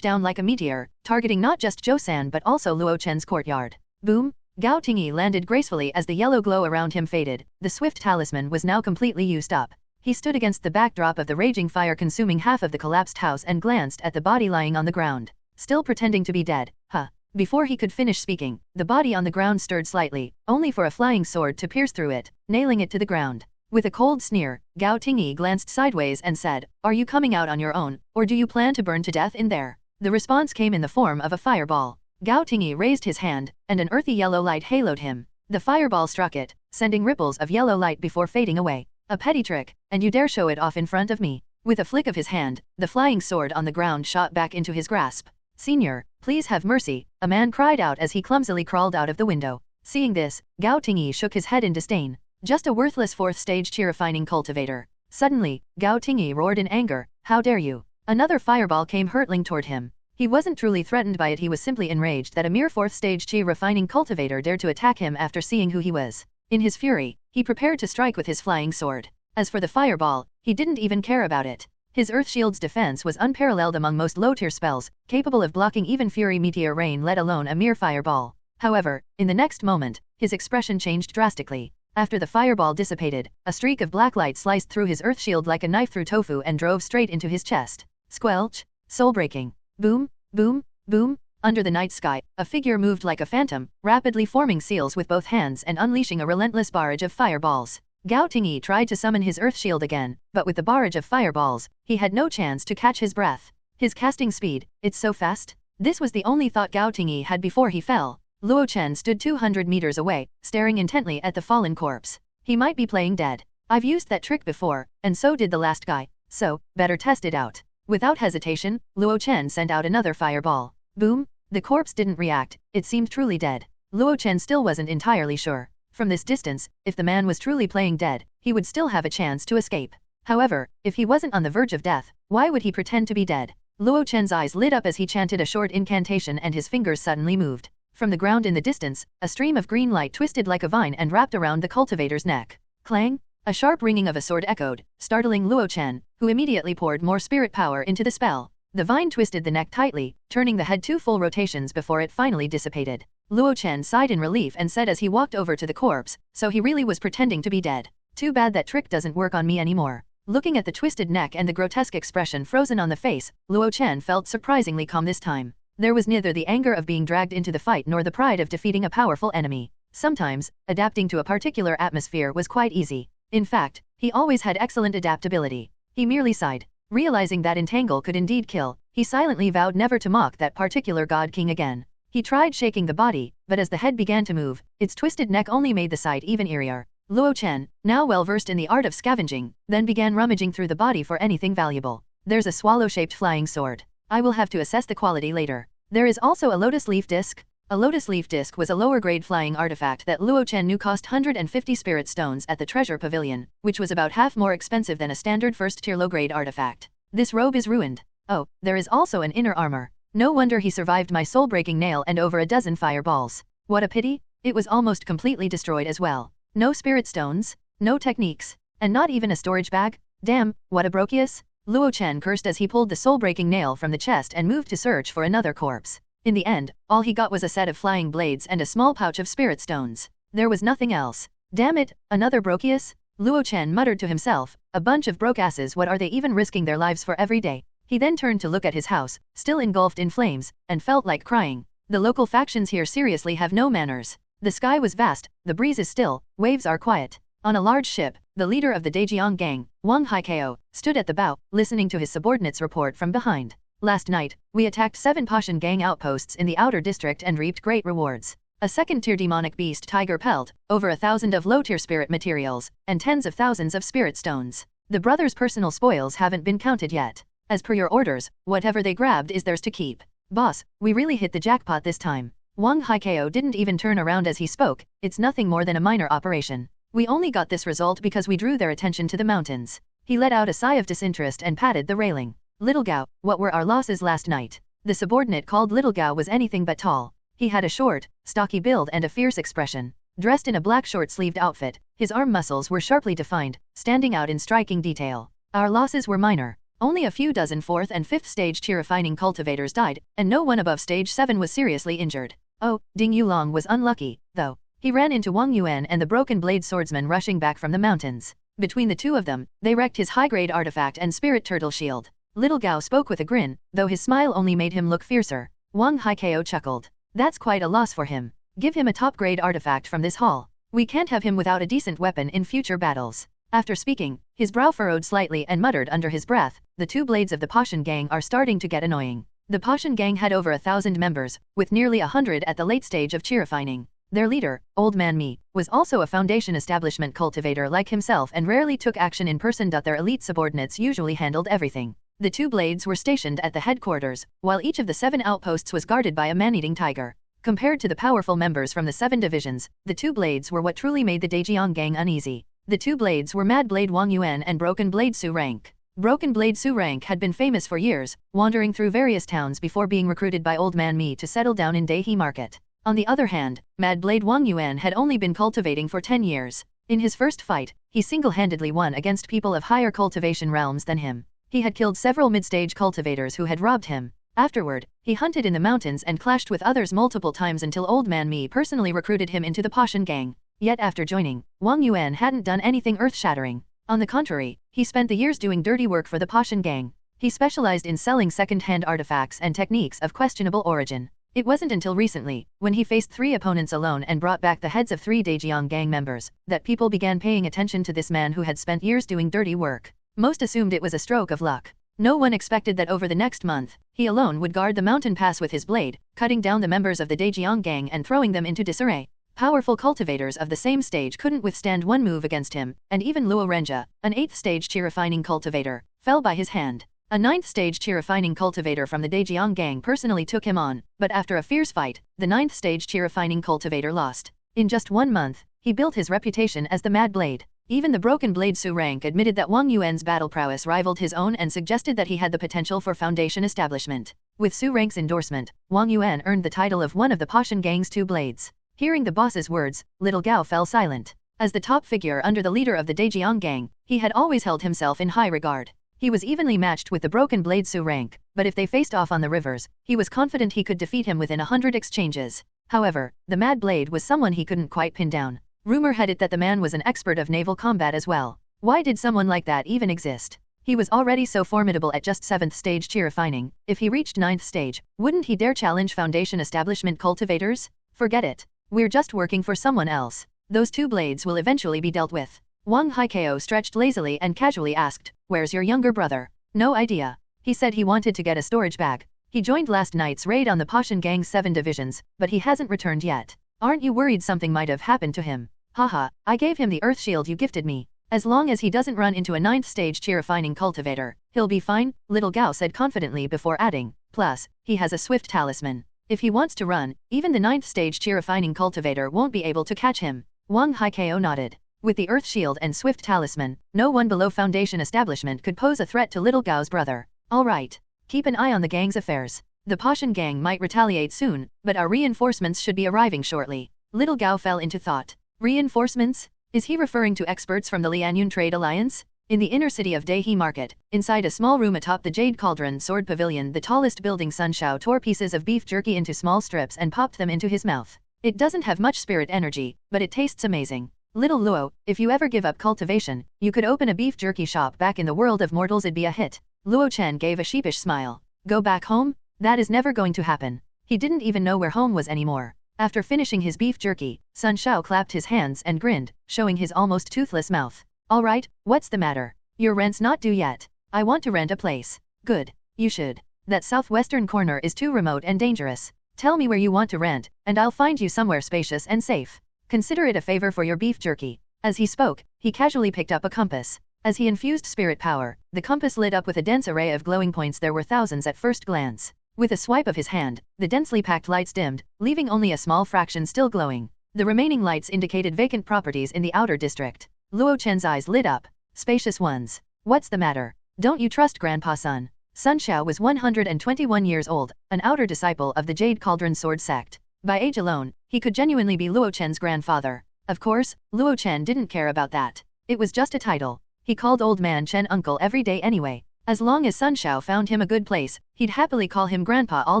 down like a meteor, targeting not just Zhou-san but also Luo Chen's courtyard. Boom! Gao Tingyi landed gracefully as the yellow glow around him faded. The swift talisman was now completely used up. He stood against the backdrop of the raging fire consuming half of the collapsed house and glanced at the body lying on the ground. Still pretending to be dead, huh? Before he could finish speaking, the body on the ground stirred slightly, only for a flying sword to pierce through it, nailing it to the ground. With a cold sneer, Gao Tingyi glanced sideways and said, "Are you coming out on your own, or do you plan to burn to death in there?" The response came in the form of a fireball. Gao Tingyi raised his hand, and an earthy yellow light haloed him. The fireball struck it, sending ripples of yellow light before fading away. A petty trick, and you dare show it off in front of me? With a flick of his hand, the flying sword on the ground shot back into his grasp. "Senior, please have mercy," a man cried out as he clumsily crawled out of the window. Seeing this, Gao Tingyi shook his head in disdain. Just a worthless fourth-stage chi-refining cultivator. Suddenly, Gao Tingyi roared in anger, "How dare you!" Another fireball came hurtling toward him. He wasn't truly threatened by it, he was simply enraged that a mere fourth-stage chi-refining cultivator dared to attack him after seeing who he was. In his fury, he prepared to strike with his flying sword. As for the fireball, he didn't even care about it. His Earth Shield's defense was unparalleled among most low-tier spells, capable of blocking even Fury Meteor Rain, let alone a mere fireball. However, in the next moment, his expression changed drastically. After the fireball dissipated, a streak of black light sliced through his Earth Shield like a knife through tofu and drove straight into his chest. Squelch! Soul-breaking! Boom! Boom! Boom! Under the night sky, a figure moved like a phantom, rapidly forming seals with both hands and unleashing a relentless barrage of fireballs. Gao Tingyi tried to summon his Earth Shield again, but with the barrage of fireballs, he had no chance to catch his breath. His casting speed, it's so fast? This was the only thought Gao Tingyi had before he fell. Luo Chen stood 200 meters away, staring intently at the fallen corpse. He might be playing dead. I've used that trick before, and so did the last guy, so, better test it out. Without hesitation, Luo Chen sent out another fireball. Boom! The corpse didn't react, it seemed truly dead. Luo Chen still wasn't entirely sure. From this distance, if the man was truly playing dead, he would still have a chance to escape. However, if he wasn't on the verge of death, why would he pretend to be dead? Luo Chen's eyes lit up as he chanted a short incantation and his fingers suddenly moved. From the ground in the distance, a stream of green light twisted like a vine and wrapped around the cultivator's neck. Clang! A sharp ringing of a sword echoed, startling Luo Chen, who immediately poured more spirit power into the spell. The vine twisted the neck tightly, turning the head 2 full rotations before it finally dissipated. Luo Chen sighed in relief and said as he walked over to the corpse, so he really was pretending to be dead. Too bad that trick doesn't work on me anymore. Looking at the twisted neck and the grotesque expression frozen on the face, Luo Chen felt surprisingly calm this time. There was neither the anger of being dragged into the fight nor the pride of defeating a powerful enemy. Sometimes, adapting to a particular atmosphere was quite easy. In fact, he always had excellent adaptability. He merely sighed. Realizing that entangle could indeed kill, he silently vowed never to mock that particular god king again. He tried shaking the body, but as the head began to move, its twisted neck only made the sight even eerier. Luo Chen, now well versed in the art of scavenging, then began rummaging through the body for anything valuable. There's a swallow-shaped flying sword. I will have to assess the quality later. There is also a lotus leaf disc. A lotus leaf disc was a lower-grade flying artifact that Luo Chen knew cost 150 spirit stones at the treasure pavilion, which was about half more expensive than a standard first-tier low-grade artifact. This robe is ruined. Oh, there is also an inner armor. No wonder he survived my soul-breaking nail and over a dozen fireballs. What a pity, it was almost completely destroyed as well. No spirit stones, no techniques, and not even a storage bag? Damn, what a brokius! Luo Chen cursed as he pulled the soul-breaking nail from the chest and moved to search for another corpse. In the end, all he got was a set of flying blades and a small pouch of spirit stones. There was nothing else. Damn it, another brokius? Luo Chen muttered to himself, a bunch of broke asses, what are they even risking their lives for every day? He then turned to look at his house, still engulfed in flames, and felt like crying. The local factions here seriously have no manners. The sky was vast, the breeze is still, waves are quiet. On a large ship, the leader of the Daejeong gang, Wang Haikao, stood at the bow, listening to his subordinates report from behind. Last night, we attacked 7 Pashan gang outposts in the outer district and reaped great rewards. A second-tier demonic beast tiger pelt, over 1,000 of low-tier spirit materials, and tens of thousands of spirit stones. The brothers' personal spoils haven't been counted yet. As per your orders, whatever they grabbed is theirs to keep. Boss, we really hit the jackpot this time. Wang Haikao didn't even turn around as he spoke, it's nothing more than a minor operation. We only got this result because we drew their attention to the mountains. He let out a sigh of disinterest and patted the railing. Little Gao, what were our losses last night? The subordinate called Little Gao was anything but tall. He had a short, stocky build and a fierce expression. Dressed in a black short-sleeved outfit, his arm muscles were sharply defined, standing out in striking detail. Our losses were minor. Only a few dozen 4th and 5th stage chi refining cultivators died, and no one above stage 7 was seriously injured. Oh, Ding Yulong was unlucky, though. He ran into Wang Yuan and the broken blade swordsman rushing back from the mountains. Between the two of them, they wrecked his high-grade artifact and spirit turtle shield. Little Gao spoke with a grin, though his smile only made him look fiercer. Wang Haikao chuckled. That's quite a loss for him. Give him a top-grade artifact from this haul. We can't have him without a decent weapon in future battles. After speaking, his brow furrowed slightly and muttered under his breath, the 2 blades of the Pashan gang are starting to get annoying. The Pashan gang had over 1,000 members, with nearly 100 at the late stage of chi refining. Their leader, Old Man Mi, was also a foundation establishment cultivator like himself and rarely took action in person. Their elite subordinates usually handled everything. The 2 blades were stationed at the headquarters, while each of the 7 outposts was guarded by a man-eating tiger. Compared to the powerful members from the 7 divisions, the 2 blades were what truly made the Daejeong gang uneasy. The 2 blades were Mad Blade Wang Yuan and Broken Blade Su Rank. Broken Blade Su Rank had been famous for years, wandering through various towns before being recruited by Old Man Mi to settle down in Daehe Market. On the other hand, Mad Blade Wang Yuan had only been cultivating for 10 years. In his first fight, he single-handedly won against people of higher cultivation realms than him. He had killed several mid-stage cultivators who had robbed him. Afterward, he hunted in the mountains and clashed with others multiple times until Old Man Mi personally recruited him into the Pashan gang. Yet after joining, Wang Yuan hadn't done anything earth-shattering. On the contrary, he spent the years doing dirty work for the Pashan gang. He specialized in selling second-hand artifacts and techniques of questionable origin. It wasn't until recently, when he faced 3 opponents alone and brought back the heads of 3 Daejeong gang members, that people began paying attention to this man who had spent years doing dirty work. Most assumed it was a stroke of luck. No one expected that over the next month, he alone would guard the mountain pass with his blade, cutting down the members of the Daejeong gang and throwing them into disarray. Powerful cultivators of the same stage couldn't withstand one move against him, and even Luo Renja, an 8th stage chi refining cultivator, fell by his hand. A 9th stage chi refining cultivator from the Daejeong gang personally took him on, but after a fierce fight, the 9th stage chi refining cultivator lost. In just 1 month, he built his reputation as the Mad Blade. Even the Broken Blade Su Rank admitted that Wang Yuan's battle prowess rivaled his own and suggested that he had the potential for foundation establishment. With Su Rank's endorsement, Wang Yuan earned the title of one of the Pashan gang's 2 blades. Hearing the boss's words, Little Gao fell silent. As the top figure under the leader of the Daejeong gang, he had always held himself in high regard. He was evenly matched with the Broken Blade Su Rank, but if they faced off on the rivers, he was confident he could defeat him within 100 exchanges. However, the Mad Blade was someone he couldn't quite pin down. Rumor had it that the man was an expert of naval combat as well. Why did someone like that even exist? He was already so formidable at just 7th stage chi refining. If he reached 9th stage, wouldn't he dare challenge foundation establishment cultivators? Forget it. We're just working for someone else. Those 2 blades will eventually be dealt with. Wang Haikao stretched lazily and casually asked, "Where's your younger brother?" "No idea. He said he wanted to get a storage bag. He joined last night's raid on the Pashan gang's 7 divisions, but he hasn't returned yet. Aren't you worried something might have happened to him?" "Haha, I gave him the earth shield you gifted me. As long as he doesn't run into a 9th stage chi refining cultivator, he'll be fine," Little Gao said confidently before adding, "Plus, he has a swift talisman. If he wants to run, even the 9th stage chi refining cultivator won't be able to catch him." Wang Haikao nodded. With the earth shield and swift talisman, no one below foundation establishment could pose a threat to Little Gao's brother. "All right. Keep an eye on the gang's affairs. The Pashan gang might retaliate soon, but our reinforcements should be arriving shortly." Little Gao fell into thought. Reinforcements? Is he referring to experts from the Lianyun Trade Alliance? In the inner city of Daehe Market, inside a small room atop the Jade Cauldron Sword Pavilion, the tallest building Sun Shao tore pieces of beef jerky into small strips and popped them into his mouth. "It doesn't have much spirit energy, but it tastes amazing." Little Luo, if you ever give up cultivation, you could open a beef jerky shop back in the world of mortals. It'd be a hit. Luo Chen gave a sheepish smile. Go back home? That is never going to happen. He didn't even know where home was anymore. After finishing his beef jerky, Sun Shao clapped his hands and grinned, showing his almost toothless mouth. Alright, what's the matter? Your rent's not due yet. I want to rent a place. Good. You should. That southwestern corner is too remote and dangerous. Tell me where you want to rent, and I'll find you somewhere spacious and safe. Consider it a favor for your beef jerky. As he spoke, he casually picked up a compass. As he infused spirit power, the compass lit up with a dense array of glowing points. There were thousands at first glance. With a swipe of his hand, the densely packed lights dimmed, leaving only a small fraction still glowing. The remaining lights indicated vacant properties in the outer district. Luo Chen's eyes lit up. Spacious ones. What's the matter? Don't you trust Grandpa Sun? Sun Shao was 121 years old, an outer disciple of the Jade Cauldron Sword sect. By age alone, he could genuinely be Luo Chen's grandfather. Of course, Luo Chen didn't care about that. It was just a title. He called Old Man Chen uncle every day anyway. As long as Sun Shao found him a good place, he'd happily call him grandpa all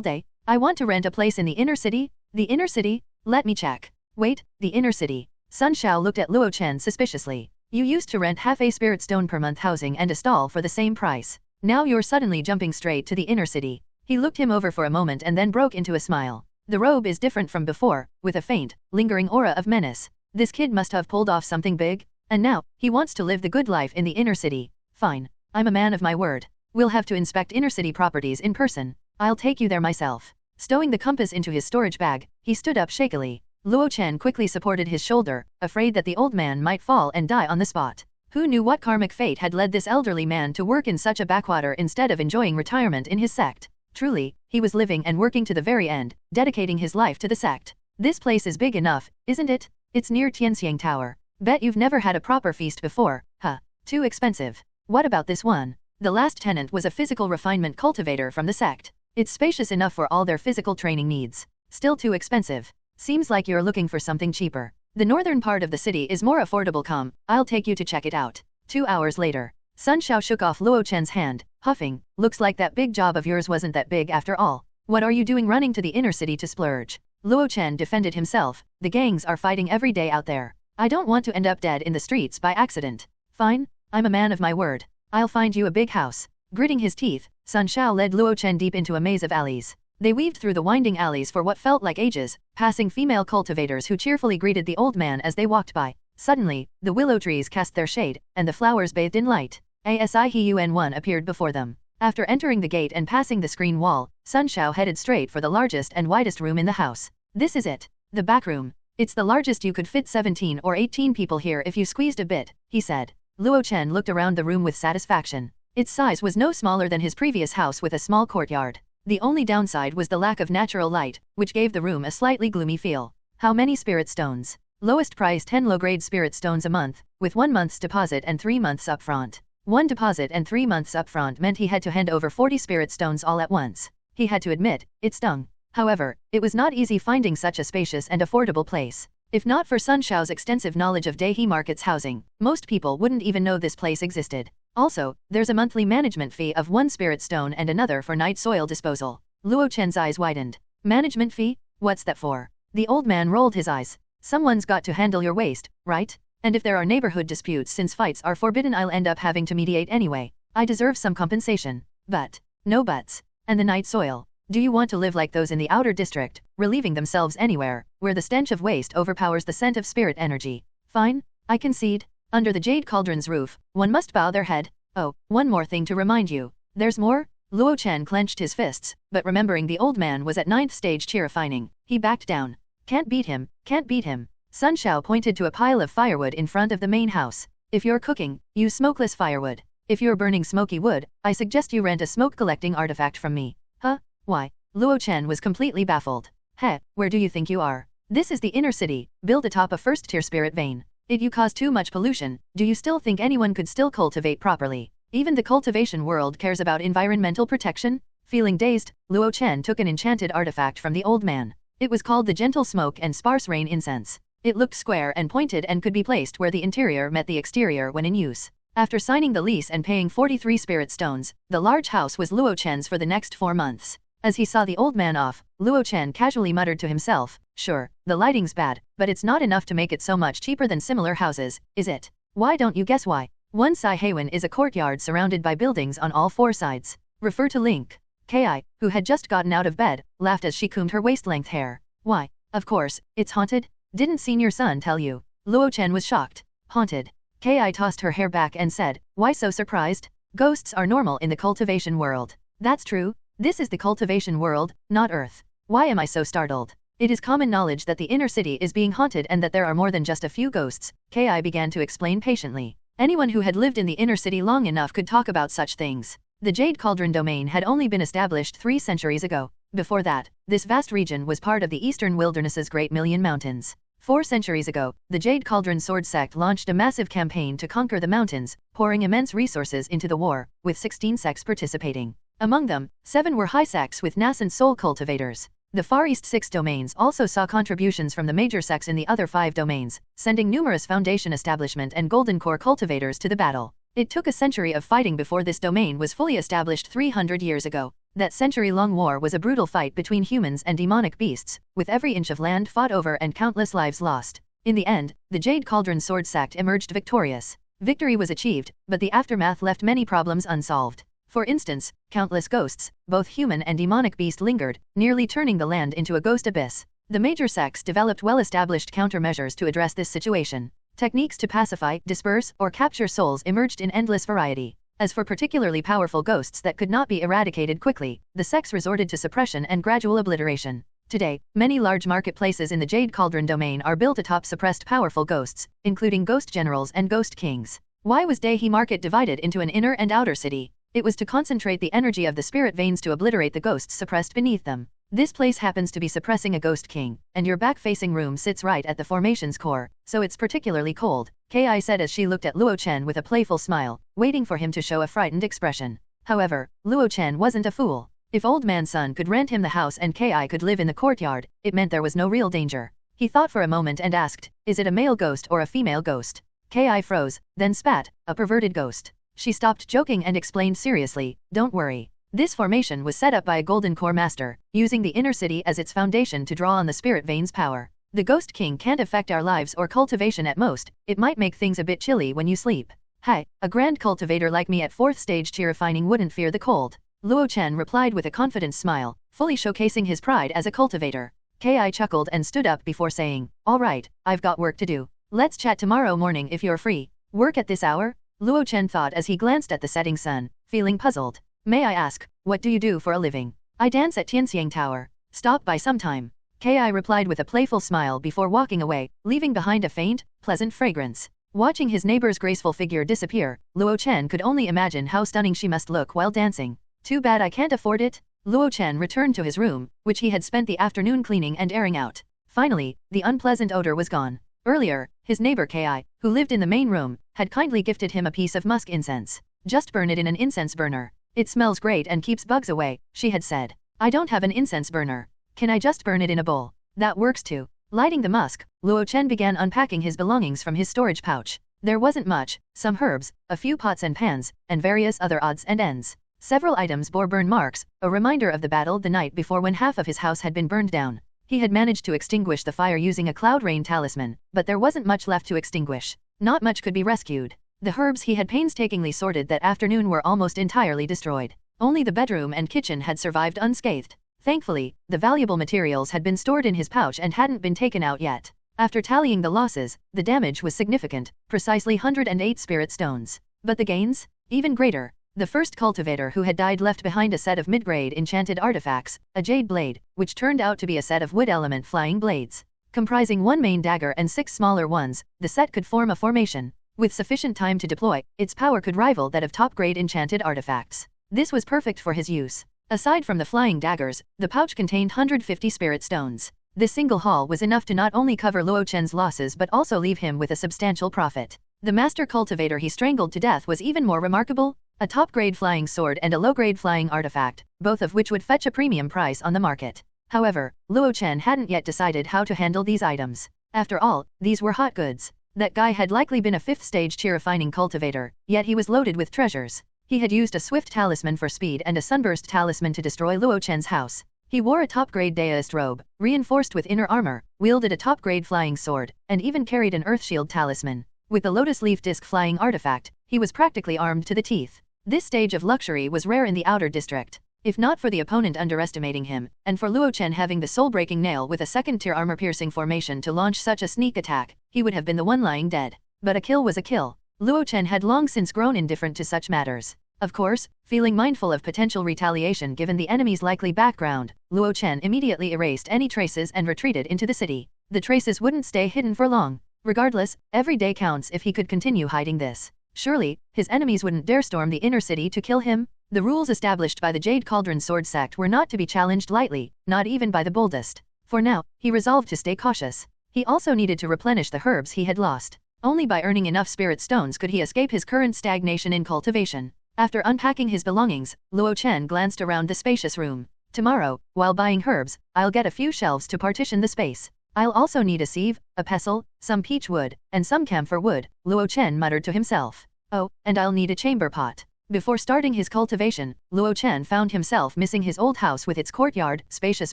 day. I want to rent a place in the inner city? The inner city? Let me check. Wait, the inner city. Sun Shao looked at Luo Chen suspiciously. You used to rent half a spirit stone per month housing and a stall for the same price. Now you're suddenly jumping straight to the inner city. He looked him over for a moment and then broke into a smile. The robe is different from before, with a faint, lingering aura of menace. This kid must have pulled off something big, and now, he wants to live the good life in the inner city. Fine. I'm a man of my word. We'll have to inspect inner city properties in person. I'll take you there myself. Stowing the compass into his storage bag, he stood up shakily. Luo Chen quickly supported his shoulder, afraid that the old man might fall and die on the spot. Who knew what karmic fate had led this elderly man to work in such a backwater instead of enjoying retirement in his sect? Truly, he was living and working to the very end, dedicating his life to the sect. This place is big enough, isn't it? It's near Tianxiang Tower. Bet you've never had a proper feast before, huh? Too expensive. What about this one? The last tenant was a physical refinement cultivator from the sect. It's spacious enough for all their physical training needs. Still too expensive. Seems like you're looking for something cheaper. The northern part of the city is more affordable. Come, I'll take you to check it out. 2 hours later, Sun Shao shook off Luo Chen's hand, huffing, looks like that big job of yours wasn't that big after all. What are you doing running to the inner city to splurge? Luo Chen defended himself, the gangs are fighting every day out there. I don't want to end up dead in the streets by accident. Fine, I'm a man of my word. I'll find you a big house. Gritting his teeth, Sun Shao led Luo Chen deep into a maze of alleys. They weaved through the winding alleys for what felt like ages, passing female cultivators who cheerfully greeted the old man as they walked by. Suddenly, the willow trees cast their shade, and the flowers bathed in light. Asihun-1 appeared before them. After entering the gate and passing the screen wall, Sun Shao headed straight for the largest and widest room in the house. This is it. The back room. It's the largest. You could fit 17 or 18 people here if you squeezed a bit, he said. Luo Chen looked around the room with satisfaction. Its size was no smaller than his previous house with a small courtyard. The only downside was the lack of natural light, which gave the room a slightly gloomy feel. How many spirit stones? Lowest price 10 low-grade spirit stones a month, with 1 month's deposit and 3 months upfront. 1 deposit and 3 months upfront meant he had to hand over 40 spirit stones all at once. He had to admit, it stung. However, it was not easy finding such a spacious and affordable place. If not for Sun Shao's extensive knowledge of Daihe Market's housing, most people wouldn't even know this place existed. Also, there's a monthly management fee of 1 spirit stone and another for night soil disposal. Luo Chen's eyes widened. Management fee? What's that for? The old man rolled his eyes. Someone's got to handle your waste, right? And if there are neighborhood disputes, since fights are forbidden, I'll end up having to mediate anyway. I deserve some compensation. But, no buts. And the night soil. Do you want to live like those in the outer district, relieving themselves anywhere, where the stench of waste overpowers the scent of spirit energy? Fine, I concede. Under the Jade Cauldron's roof, one must bow their head. Oh, one more thing to remind you. There's more? Luo Chen clenched his fists, but remembering the old man was at 9th stage chi refining, he backed down. Can't beat him, can't beat him. Sun Shao pointed to a pile of firewood in front of the main house. If you're cooking, use smokeless firewood. If you're burning smoky wood, I suggest you rent a smoke-collecting artifact from me. Huh? Why? Luo Chen was completely baffled. Heh, where do you think you are? This is the inner city, built atop a first-tier spirit vein. If you cause too much pollution, do you still think anyone could still cultivate properly? Even the cultivation world cares about environmental protection? Feeling dazed, Luo Chen took an enchanted artifact from the old man. It was called the Gentle Smoke and Sparse Rain Incense. It looked square and pointed and could be placed where the interior met the exterior when in use. After signing the lease and paying 43 spirit stones, the large house was Luo Chen's for the next 4 months. As he saw the old man off, Luo Chen casually muttered to himself, "Sure, the lighting's bad, but it's not enough to make it so much cheaper than similar houses, is it? Why don't you guess why? One Sai Heiwen is a courtyard surrounded by buildings on all four sides. Refer to link." Ki, who had just gotten out of bed, laughed as she combed her waist-length hair. "Why, of course, it's haunted? Didn't senior son tell you?" Luo Chen was shocked. "Haunted?" Ki tossed her hair back and said, "Why so surprised? Ghosts are normal in the cultivation world." "That's true. This is the cultivation world, not Earth. Why am I so startled? It is common knowledge that the inner city is being haunted and that there are more than just a few ghosts," Ki began to explain patiently. Anyone who had lived in the inner city long enough could talk about such things. The Jade Cauldron domain had only been established 3 centuries ago. Before that, this vast region was part of the eastern wilderness's Great Million Mountains. 4 centuries ago, the Jade Cauldron Sword Sect launched a massive campaign to conquer the mountains, pouring immense resources into the war, with 16 sects participating. Among them, 7 were high sects with nascent soul cultivators. The Far East 6 domains also saw contributions from the major sects in the other 5 domains, sending numerous Foundation Establishment and Golden Core cultivators to the battle. It took a century of fighting before this domain was fully established 300 years ago. That century-long war was a brutal fight between humans and demonic beasts, with every inch of land fought over and countless lives lost. In the end, the Jade Cauldron Sword Sect emerged victorious. Victory was achieved, but the aftermath left many problems unsolved. For instance, countless ghosts, both human and demonic beast lingered, nearly turning the land into a ghost abyss. The major sects developed well-established countermeasures to address this situation. Techniques to pacify, disperse, or capture souls emerged in endless variety. As for particularly powerful ghosts that could not be eradicated quickly, the sects resorted to suppression and gradual obliteration. Today, many large marketplaces in the Jade Cauldron domain are built atop suppressed powerful ghosts, including ghost generals and ghost kings. Why was Daihe Market divided into an inner and outer city? It was to concentrate the energy of the spirit veins to obliterate the ghosts suppressed beneath them. This place happens to be suppressing a ghost king, and your back-facing room sits right at the formation's core, so it's particularly cold, Ki said as she looked at Luo Chen with a playful smile, waiting for him to show a frightened expression. However, Luo Chen wasn't a fool. If Old Man Sun could rent him the house and Ki could live in the courtyard, it meant there was no real danger. He thought for a moment and asked, "Is it a male ghost or a female ghost?" Ki froze, then spat, "A perverted ghost." She stopped joking and explained seriously, "Don't worry. This formation was set up by a Golden Core Master, using the inner city as its foundation to draw on the spirit veins power. The Ghost King can't affect our lives or cultivation at most, it might make things a bit chilly when you sleep. Hi, a grand cultivator like me at 4th stage chi refining wouldn't fear the cold." Luo Chen replied with a confident smile, fully showcasing his pride as a cultivator. Ki chuckled and stood up before saying, "All right, I've got work to do. Let's chat tomorrow morning if you're free." "Work at this hour?" Luo Chen thought as he glanced at the setting sun, feeling puzzled. "May I ask, what do you do for a living?" "I dance at Tianxiang Tower. Stop by sometime." Ki replied with a playful smile before walking away, leaving behind a faint, pleasant fragrance. Watching his neighbor's graceful figure disappear, Luo Chen could only imagine how stunning she must look while dancing. "Too bad I can't afford it." Luo Chen returned to his room, which he had spent the afternoon cleaning and airing out. Finally, the unpleasant odor was gone. Earlier, his neighbor Ki, who lived in the main room, had kindly gifted him a piece of musk incense. "Just burn it in an incense burner. It smells great and keeps bugs away," she had said. "I don't have an incense burner. Can I just burn it in a bowl?" "That works too." Lighting the musk, Luo Chen began unpacking his belongings from his storage pouch. There wasn't much, some herbs, a few pots and pans, and various other odds and ends. Several items bore burn marks, a reminder of the battle the night before when half of his house had been burned down. He had managed to extinguish the fire using a cloud rain talisman, but there wasn't much left to extinguish. Not much could be rescued. The herbs he had painstakingly sorted that afternoon were almost entirely destroyed. Only the bedroom and kitchen had survived unscathed. Thankfully, the valuable materials had been stored in his pouch and hadn't been taken out yet. After tallying the losses, the damage was significant, precisely 108 spirit stones. But the gains? Even greater. The first cultivator who had died left behind a set of mid-grade enchanted artifacts, a jade blade, which turned out to be a set of wood element flying blades. Comprising 1 main dagger and 6 smaller ones, the set could form a formation. With sufficient time to deploy, its power could rival that of top-grade enchanted artifacts. This was perfect for his use. Aside from the flying daggers, the pouch contained 150 spirit stones. This single haul was enough to not only cover Luo Chen's losses but also leave him with a substantial profit. The master cultivator he strangled to death was even more remarkable. A top-grade flying sword and a low-grade flying artifact, both of which would fetch a premium price on the market. However, Luo Chen hadn't yet decided how to handle these items. After all, these were hot goods. That guy had likely been a 5th stage chi refining cultivator, yet he was loaded with treasures. He had used a swift talisman for speed and a sunburst talisman to destroy Luo Chen's house. He wore a top-grade Daoist robe, reinforced with inner armor, wielded a top-grade flying sword, and even carried an earth shield talisman. With the lotus leaf disc flying artifact, he was practically armed to the teeth. This stage of luxury was rare in the outer district. If not for the opponent underestimating him, and for Luo Chen having the soul-breaking nail with a second-tier armor-piercing formation to launch such a sneak attack, he would have been the one lying dead. But a kill was a kill. Luo Chen had long since grown indifferent to such matters. Of course, feeling mindful of potential retaliation given the enemy's likely background, Luo Chen immediately erased any traces and retreated into the city. The traces wouldn't stay hidden for long. Regardless, every day counts if he could continue hiding this. Surely, his enemies wouldn't dare storm the inner city to kill him? The rules established by the Jade Cauldron Sword sect were not to be challenged lightly, not even by the boldest. For now, he resolved to stay cautious. He also needed to replenish the herbs he had lost. Only by earning enough spirit stones could he escape his current stagnation in cultivation. After unpacking his belongings, Luo Chen glanced around the spacious room. Tomorrow, while buying herbs, I'll get a few shelves to partition the space. I'll also need a sieve, a pestle, some peach wood, and some camphor wood, Luo Chen muttered to himself. Oh, and I'll need a chamber pot. Before starting his cultivation, Luo Chen found himself missing his old house with its courtyard, spacious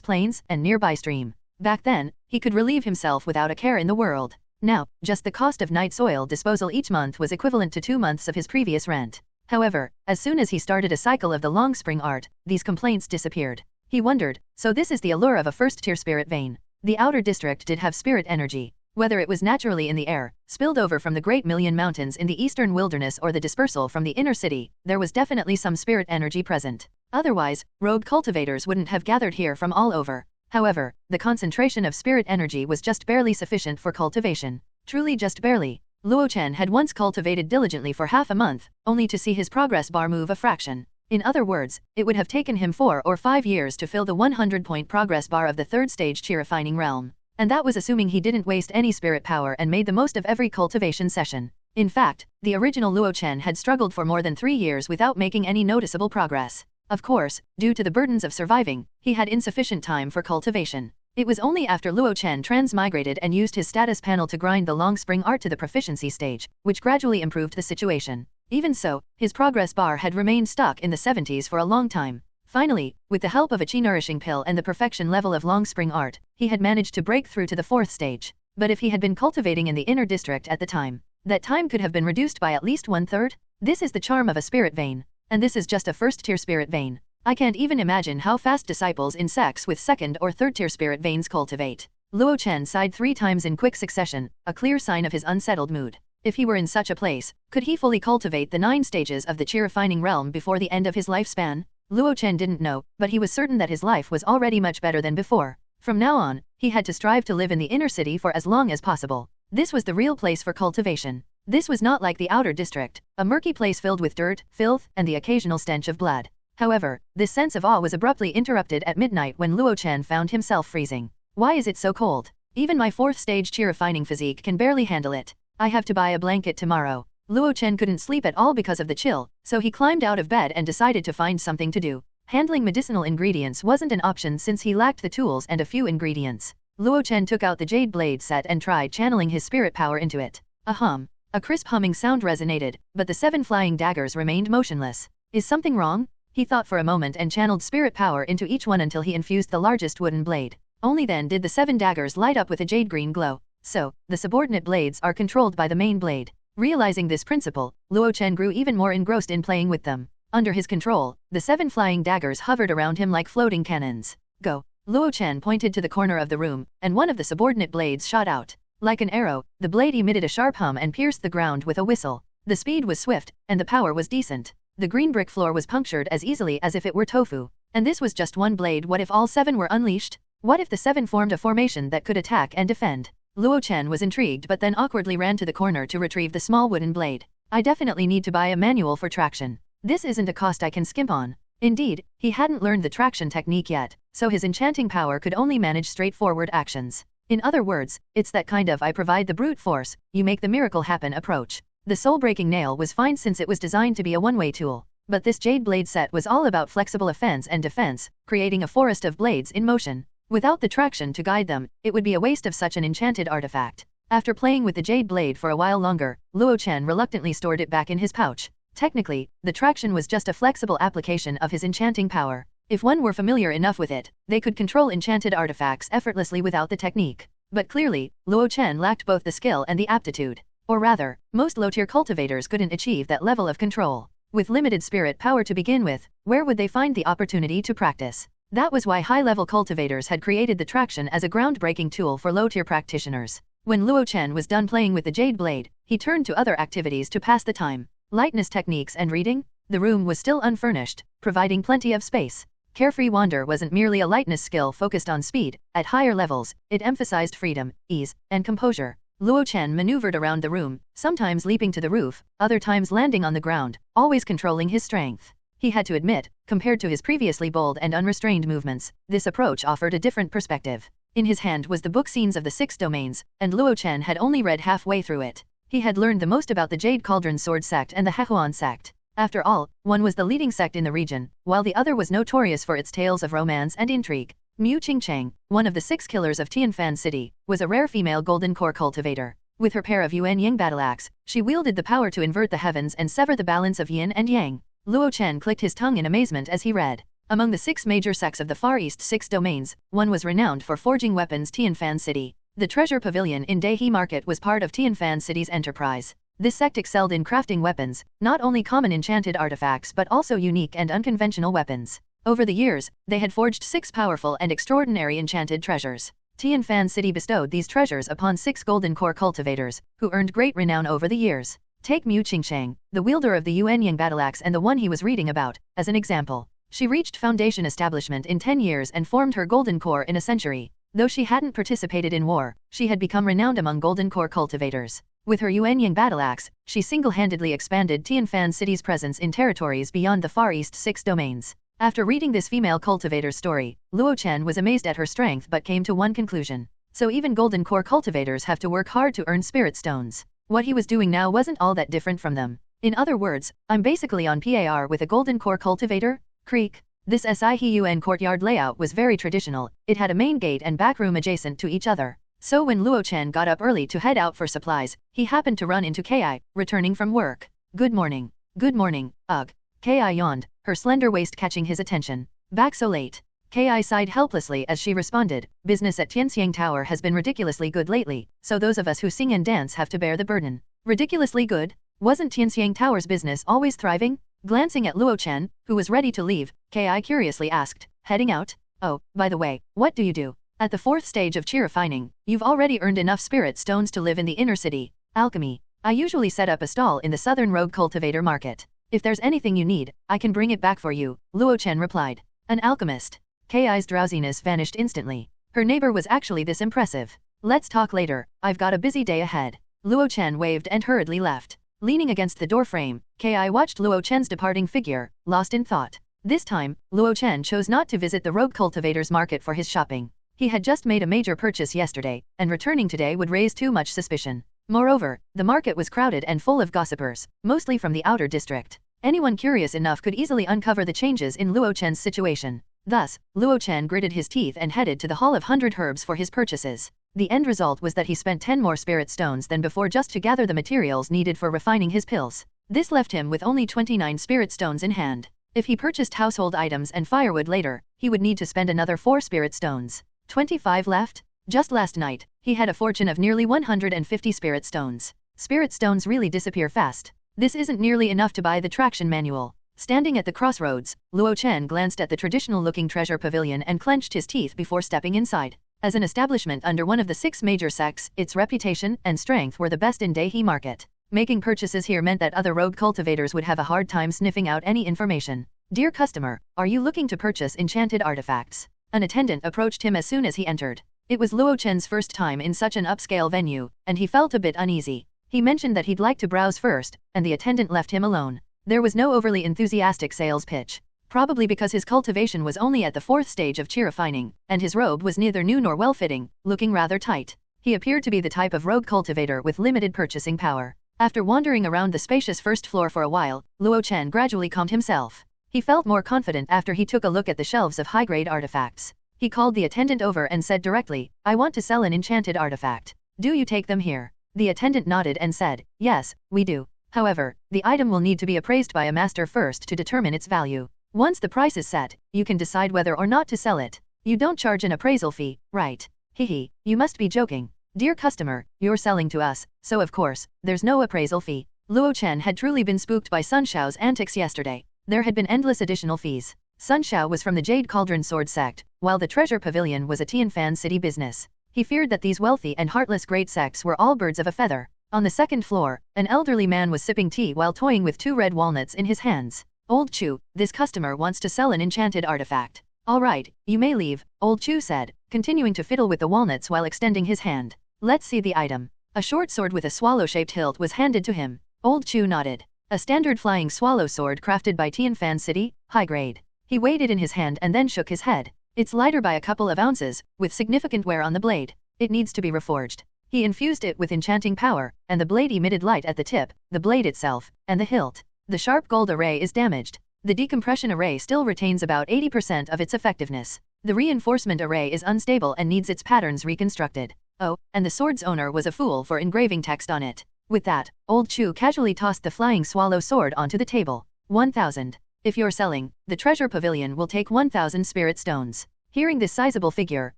plains, and nearby stream. Back then, he could relieve himself without a care in the world. Now, just the cost of night soil disposal each month was equivalent to 2 months of his previous rent. However, as soon as he started a cycle of the long spring art, these complaints disappeared. He wondered, so this is the allure of a first-tier spirit vein. The outer district did have spirit energy. Whether it was naturally in the air, spilled over from the Great Million Mountains in the eastern wilderness or the dispersal from the inner city, there was definitely some spirit energy present. Otherwise, rogue cultivators wouldn't have gathered here from all over. However, the concentration of spirit energy was just barely sufficient for cultivation. Truly just barely. Luo Chen had once cultivated diligently for half a month, only to see his progress bar move a fraction. In other words, it would have taken him 4 or 5 years to fill the 100-point progress bar of the third stage chi refining realm. And that was assuming he didn't waste any spirit power and made the most of every cultivation session. In fact, the original Luo Chen had struggled for more than 3 years without making any noticeable progress. Of course, due to the burdens of surviving, he had insufficient time for cultivation. It was only after Luo Chen transmigrated and used his status panel to grind the long spring art to the proficiency stage, which gradually improved the situation. Even so, his progress bar had remained stuck in the 70s for a long time. Finally, with the help of a chi-nourishing pill and the perfection level of long spring art, he had managed to break through to the 4th stage. But if he had been cultivating in the inner district at the time, that time could have been reduced by at least 1/3. This is the charm of a spirit vein. And this is just a first-tier spirit vein. I can't even imagine how fast disciples in sects with 2nd or 3rd-tier spirit veins cultivate. Luo Chen sighed 3 times in quick succession, a clear sign of his unsettled mood. If he were in such a place, could he fully cultivate the 9 stages of the chi refining realm before the end of his lifespan? Luo Chen didn't know, but he was certain that his life was already much better than before. From now on, he had to strive to live in the inner city for as long as possible. This was the real place for cultivation. This was not like the outer district, a murky place filled with dirt, filth, and the occasional stench of blood. However, this sense of awe was abruptly interrupted at midnight when Luo Chen found himself freezing. Why is it so cold? Even my 4th stage chi refining physique can barely handle it. I have to buy a blanket tomorrow. Luo Chen couldn't sleep at all because of the chill, so he climbed out of bed and decided to find something to do. Handling medicinal ingredients wasn't an option since he lacked the tools and a few ingredients. Luo Chen took out the jade blade set and tried channeling his spirit power into it. A crisp humming sound resonated, but the 7 flying daggers remained motionless. Is something wrong? He thought for a moment and channeled spirit power into each one until he infused the largest wooden blade. Only then did the 7 daggers light up with a jade green glow. So, the subordinate blades are controlled by the main blade. Realizing this principle, Luo Chen grew even more engrossed in playing with them. Under his control, the 7 flying daggers hovered around him like floating cannons. Go! Luo Chen pointed to the corner of the room, and one of the subordinate blades shot out. Like an arrow, the blade emitted a sharp hum and pierced the ground with a whistle. The speed was swift, and the power was decent. The green brick floor was punctured as easily as if it were tofu. And this was just one blade. What if all 7 were unleashed? What if the 7 formed a formation that could attack and defend? Luo Chen was intrigued but then awkwardly ran to the corner to retrieve the small wooden blade. I definitely need to buy a manual for traction. This isn't a cost I can skimp on. Indeed, he hadn't learned the traction technique yet, so his enchanting power could only manage straightforward actions. In other words, it's that kind of I provide the brute force, you make the miracle happen approach. The soul-breaking nail was fine since it was designed to be a one-way tool. But this jade blade set was all about flexible offense and defense, creating a forest of blades in motion. Without the traction to guide them, it would be a waste of such an enchanted artifact. After playing with the jade blade for a while longer, Luo Chen reluctantly stored it back in his pouch. Technically, the traction was just a flexible application of his enchanting power. If one were familiar enough with it, they could control enchanted artifacts effortlessly without the technique. But clearly, Luo Chen lacked both the skill and the aptitude. Or rather, most low-tier cultivators couldn't achieve that level of control. With limited spirit power to begin with, where would they find the opportunity to practice? That was why high-level cultivators had created the traction as a groundbreaking tool for low-tier practitioners. When Luo Chen was done playing with the Jade Blade, he turned to other activities to pass the time. Lightness techniques and reading? The room was still unfurnished, providing plenty of space. Carefree Wander wasn't merely a lightness skill focused on speed. At higher levels, it emphasized freedom, ease, and composure. Luo Chen maneuvered around the room, sometimes leaping to the roof, other times landing on the ground, always controlling his strength. He had to admit, compared to his previously bold and unrestrained movements, this approach offered a different perspective. In his hand was the book Scenes of the Six Domains, and Luo Chen had only read halfway through it. He had learned the most about the Jade Cauldron Sword sect and the Hehuan sect. After all, one was the leading sect in the region, while the other was notorious for its tales of romance and intrigue. Mu Qingchang, one of the 6 killers of Tianfan City, was a rare female golden core cultivator. With her pair of Yuan-Yang battle axe, she wielded the power to invert the heavens and sever the balance of yin and yang. Luo Chen clicked his tongue in amazement as he read. Among the 6 major sects of the Far East 6 domains, one was renowned for forging weapons. Tianfan City. The treasure pavilion in Daihe Market was part of Tianfan City's enterprise. This sect excelled in crafting weapons, not only common enchanted artifacts but also unique and unconventional weapons. Over the years, they had forged 6 powerful and extraordinary enchanted treasures. Tianfan City bestowed these treasures upon 6 golden core cultivators, who earned great renown over the years. Take Mu Qingchang, the wielder of the Yuan-Yang battle axe and the one he was reading about, as an example. She reached foundation establishment in 10 years and formed her golden core in a century. Though she hadn't participated in war, she had become renowned among golden core cultivators. With her Yuan-Yang battle axe, she single-handedly expanded Tianfan City's presence in territories beyond the Far East 6 domains. After reading this female cultivator's story, Luo Chen was amazed at her strength but came to one conclusion. So even golden core cultivators have to work hard to earn spirit stones. What he was doing now wasn't all that different from them. In other words, I'm basically on par with a golden core cultivator? Creek. This Sihyun courtyard layout was very traditional. It had a main gate and back room adjacent to each other. So when Luo Chen got up early to head out for supplies, he happened to run into Ki, returning from work. Good morning. Good morning, ugh. Ki yawned, her slender waist catching his attention. Back so late. Ki sighed helplessly as she responded, business at Tianxiang Tower has been ridiculously good lately, so those of us who sing and dance have to bear the burden. Ridiculously good? Wasn't Tianxiang Tower's business always thriving? Glancing at Luo Chen, who was ready to leave, Ki curiously asked, heading out? Oh, by the way, what do you do? At the 4th stage of chi refining, you've already earned enough spirit stones to live in the inner city. Alchemy. I usually set up a stall in the southern rogue cultivator market. If there's anything you need, I can bring it back for you, Luo Chen replied. An alchemist. Ki's drowsiness vanished instantly. Her neighbor was actually this impressive. Let's talk later, I've got a busy day ahead. Luo Chen waved and hurriedly left. Leaning against the doorframe, Ki watched Luo Chen's departing figure, lost in thought. This time, Luo Chen chose not to visit the rogue cultivators market for his shopping. He had just made a major purchase yesterday, and returning today would raise too much suspicion. Moreover, the market was crowded and full of gossipers, mostly from the outer district. Anyone curious enough could easily uncover the changes in Luo Chen's situation. Thus, Luo Chen gritted his teeth and headed to the Hall of 100 Herbs for his purchases. The end result was that he spent 10 more spirit stones than before just to gather the materials needed for refining his pills. This left him with only 29 spirit stones in hand. If he purchased household items and firewood later, he would need to spend another 4 spirit stones. 25 left? Just last night, he had a fortune of nearly 150 spirit stones. Spirit stones really disappear fast. This isn't nearly enough to buy the traction manual. Standing at the crossroads, Luo Chen glanced at the traditional-looking treasure pavilion and clenched his teeth before stepping inside. As an establishment under one of the 6 major sects, its reputation and strength were the best in Daihe Market. Making purchases here meant that other rogue cultivators would have a hard time sniffing out any information. Dear customer, are you looking to purchase enchanted artifacts? An attendant approached him as soon as he entered. It was Luo Chen's first time in such an upscale venue, and he felt a bit uneasy. He mentioned that he'd like to browse first, and the attendant left him alone. There was no overly enthusiastic sales pitch. Probably because his cultivation was only at the 4th stage of chi refining, and his robe was neither new nor well-fitting, looking rather tight. He appeared to be the type of rogue cultivator with limited purchasing power. After wandering around the spacious first floor for a while, Luo Chen gradually calmed himself. He felt more confident after he took a look at the shelves of high-grade artifacts. He called the attendant over and said directly, I want to sell an enchanted artifact. Do you take them here? The attendant nodded and said, yes, we do. However, the item will need to be appraised by a master first to determine its value. Once the price is set, you can decide whether or not to sell it. You don't charge an appraisal fee, right? Hehe, you must be joking. Dear customer, you're selling to us, so of course, there's no appraisal fee. Luo Chen had truly been spooked by Sun Xiao's antics yesterday. There had been endless additional fees. Sun Xiao was from the Jade Cauldron Sword sect, while the Treasure Pavilion was a Tianfan city business. He feared that these wealthy and heartless great sects were all birds of a feather. On the second floor, an elderly man was sipping tea while toying with 2 red walnuts in his hands. Old Chu, this customer wants to sell an enchanted artifact. All right, you may leave, Old Chu said, continuing to fiddle with the walnuts while extending his hand. Let's see the item. A short sword with a swallow-shaped hilt was handed to him. Old Chu nodded. A standard flying swallow sword crafted by Tianfan City, high grade. He weighed it in his hand and then shook his head. It's lighter by a couple of ounces, with significant wear on the blade. It needs to be reforged. He infused it with enchanting power, and the blade emitted light at the tip, the blade itself, and the hilt. The sharp gold array is damaged. The decompression array still retains about 80% of its effectiveness. The reinforcement array is unstable and needs its patterns reconstructed. Oh, and the sword's owner was a fool for engraving text on it. With that, Old Chu casually tossed the flying swallow sword onto the table. 1,000. If you're selling, the treasure pavilion will take 1,000 spirit stones. Hearing this sizable figure,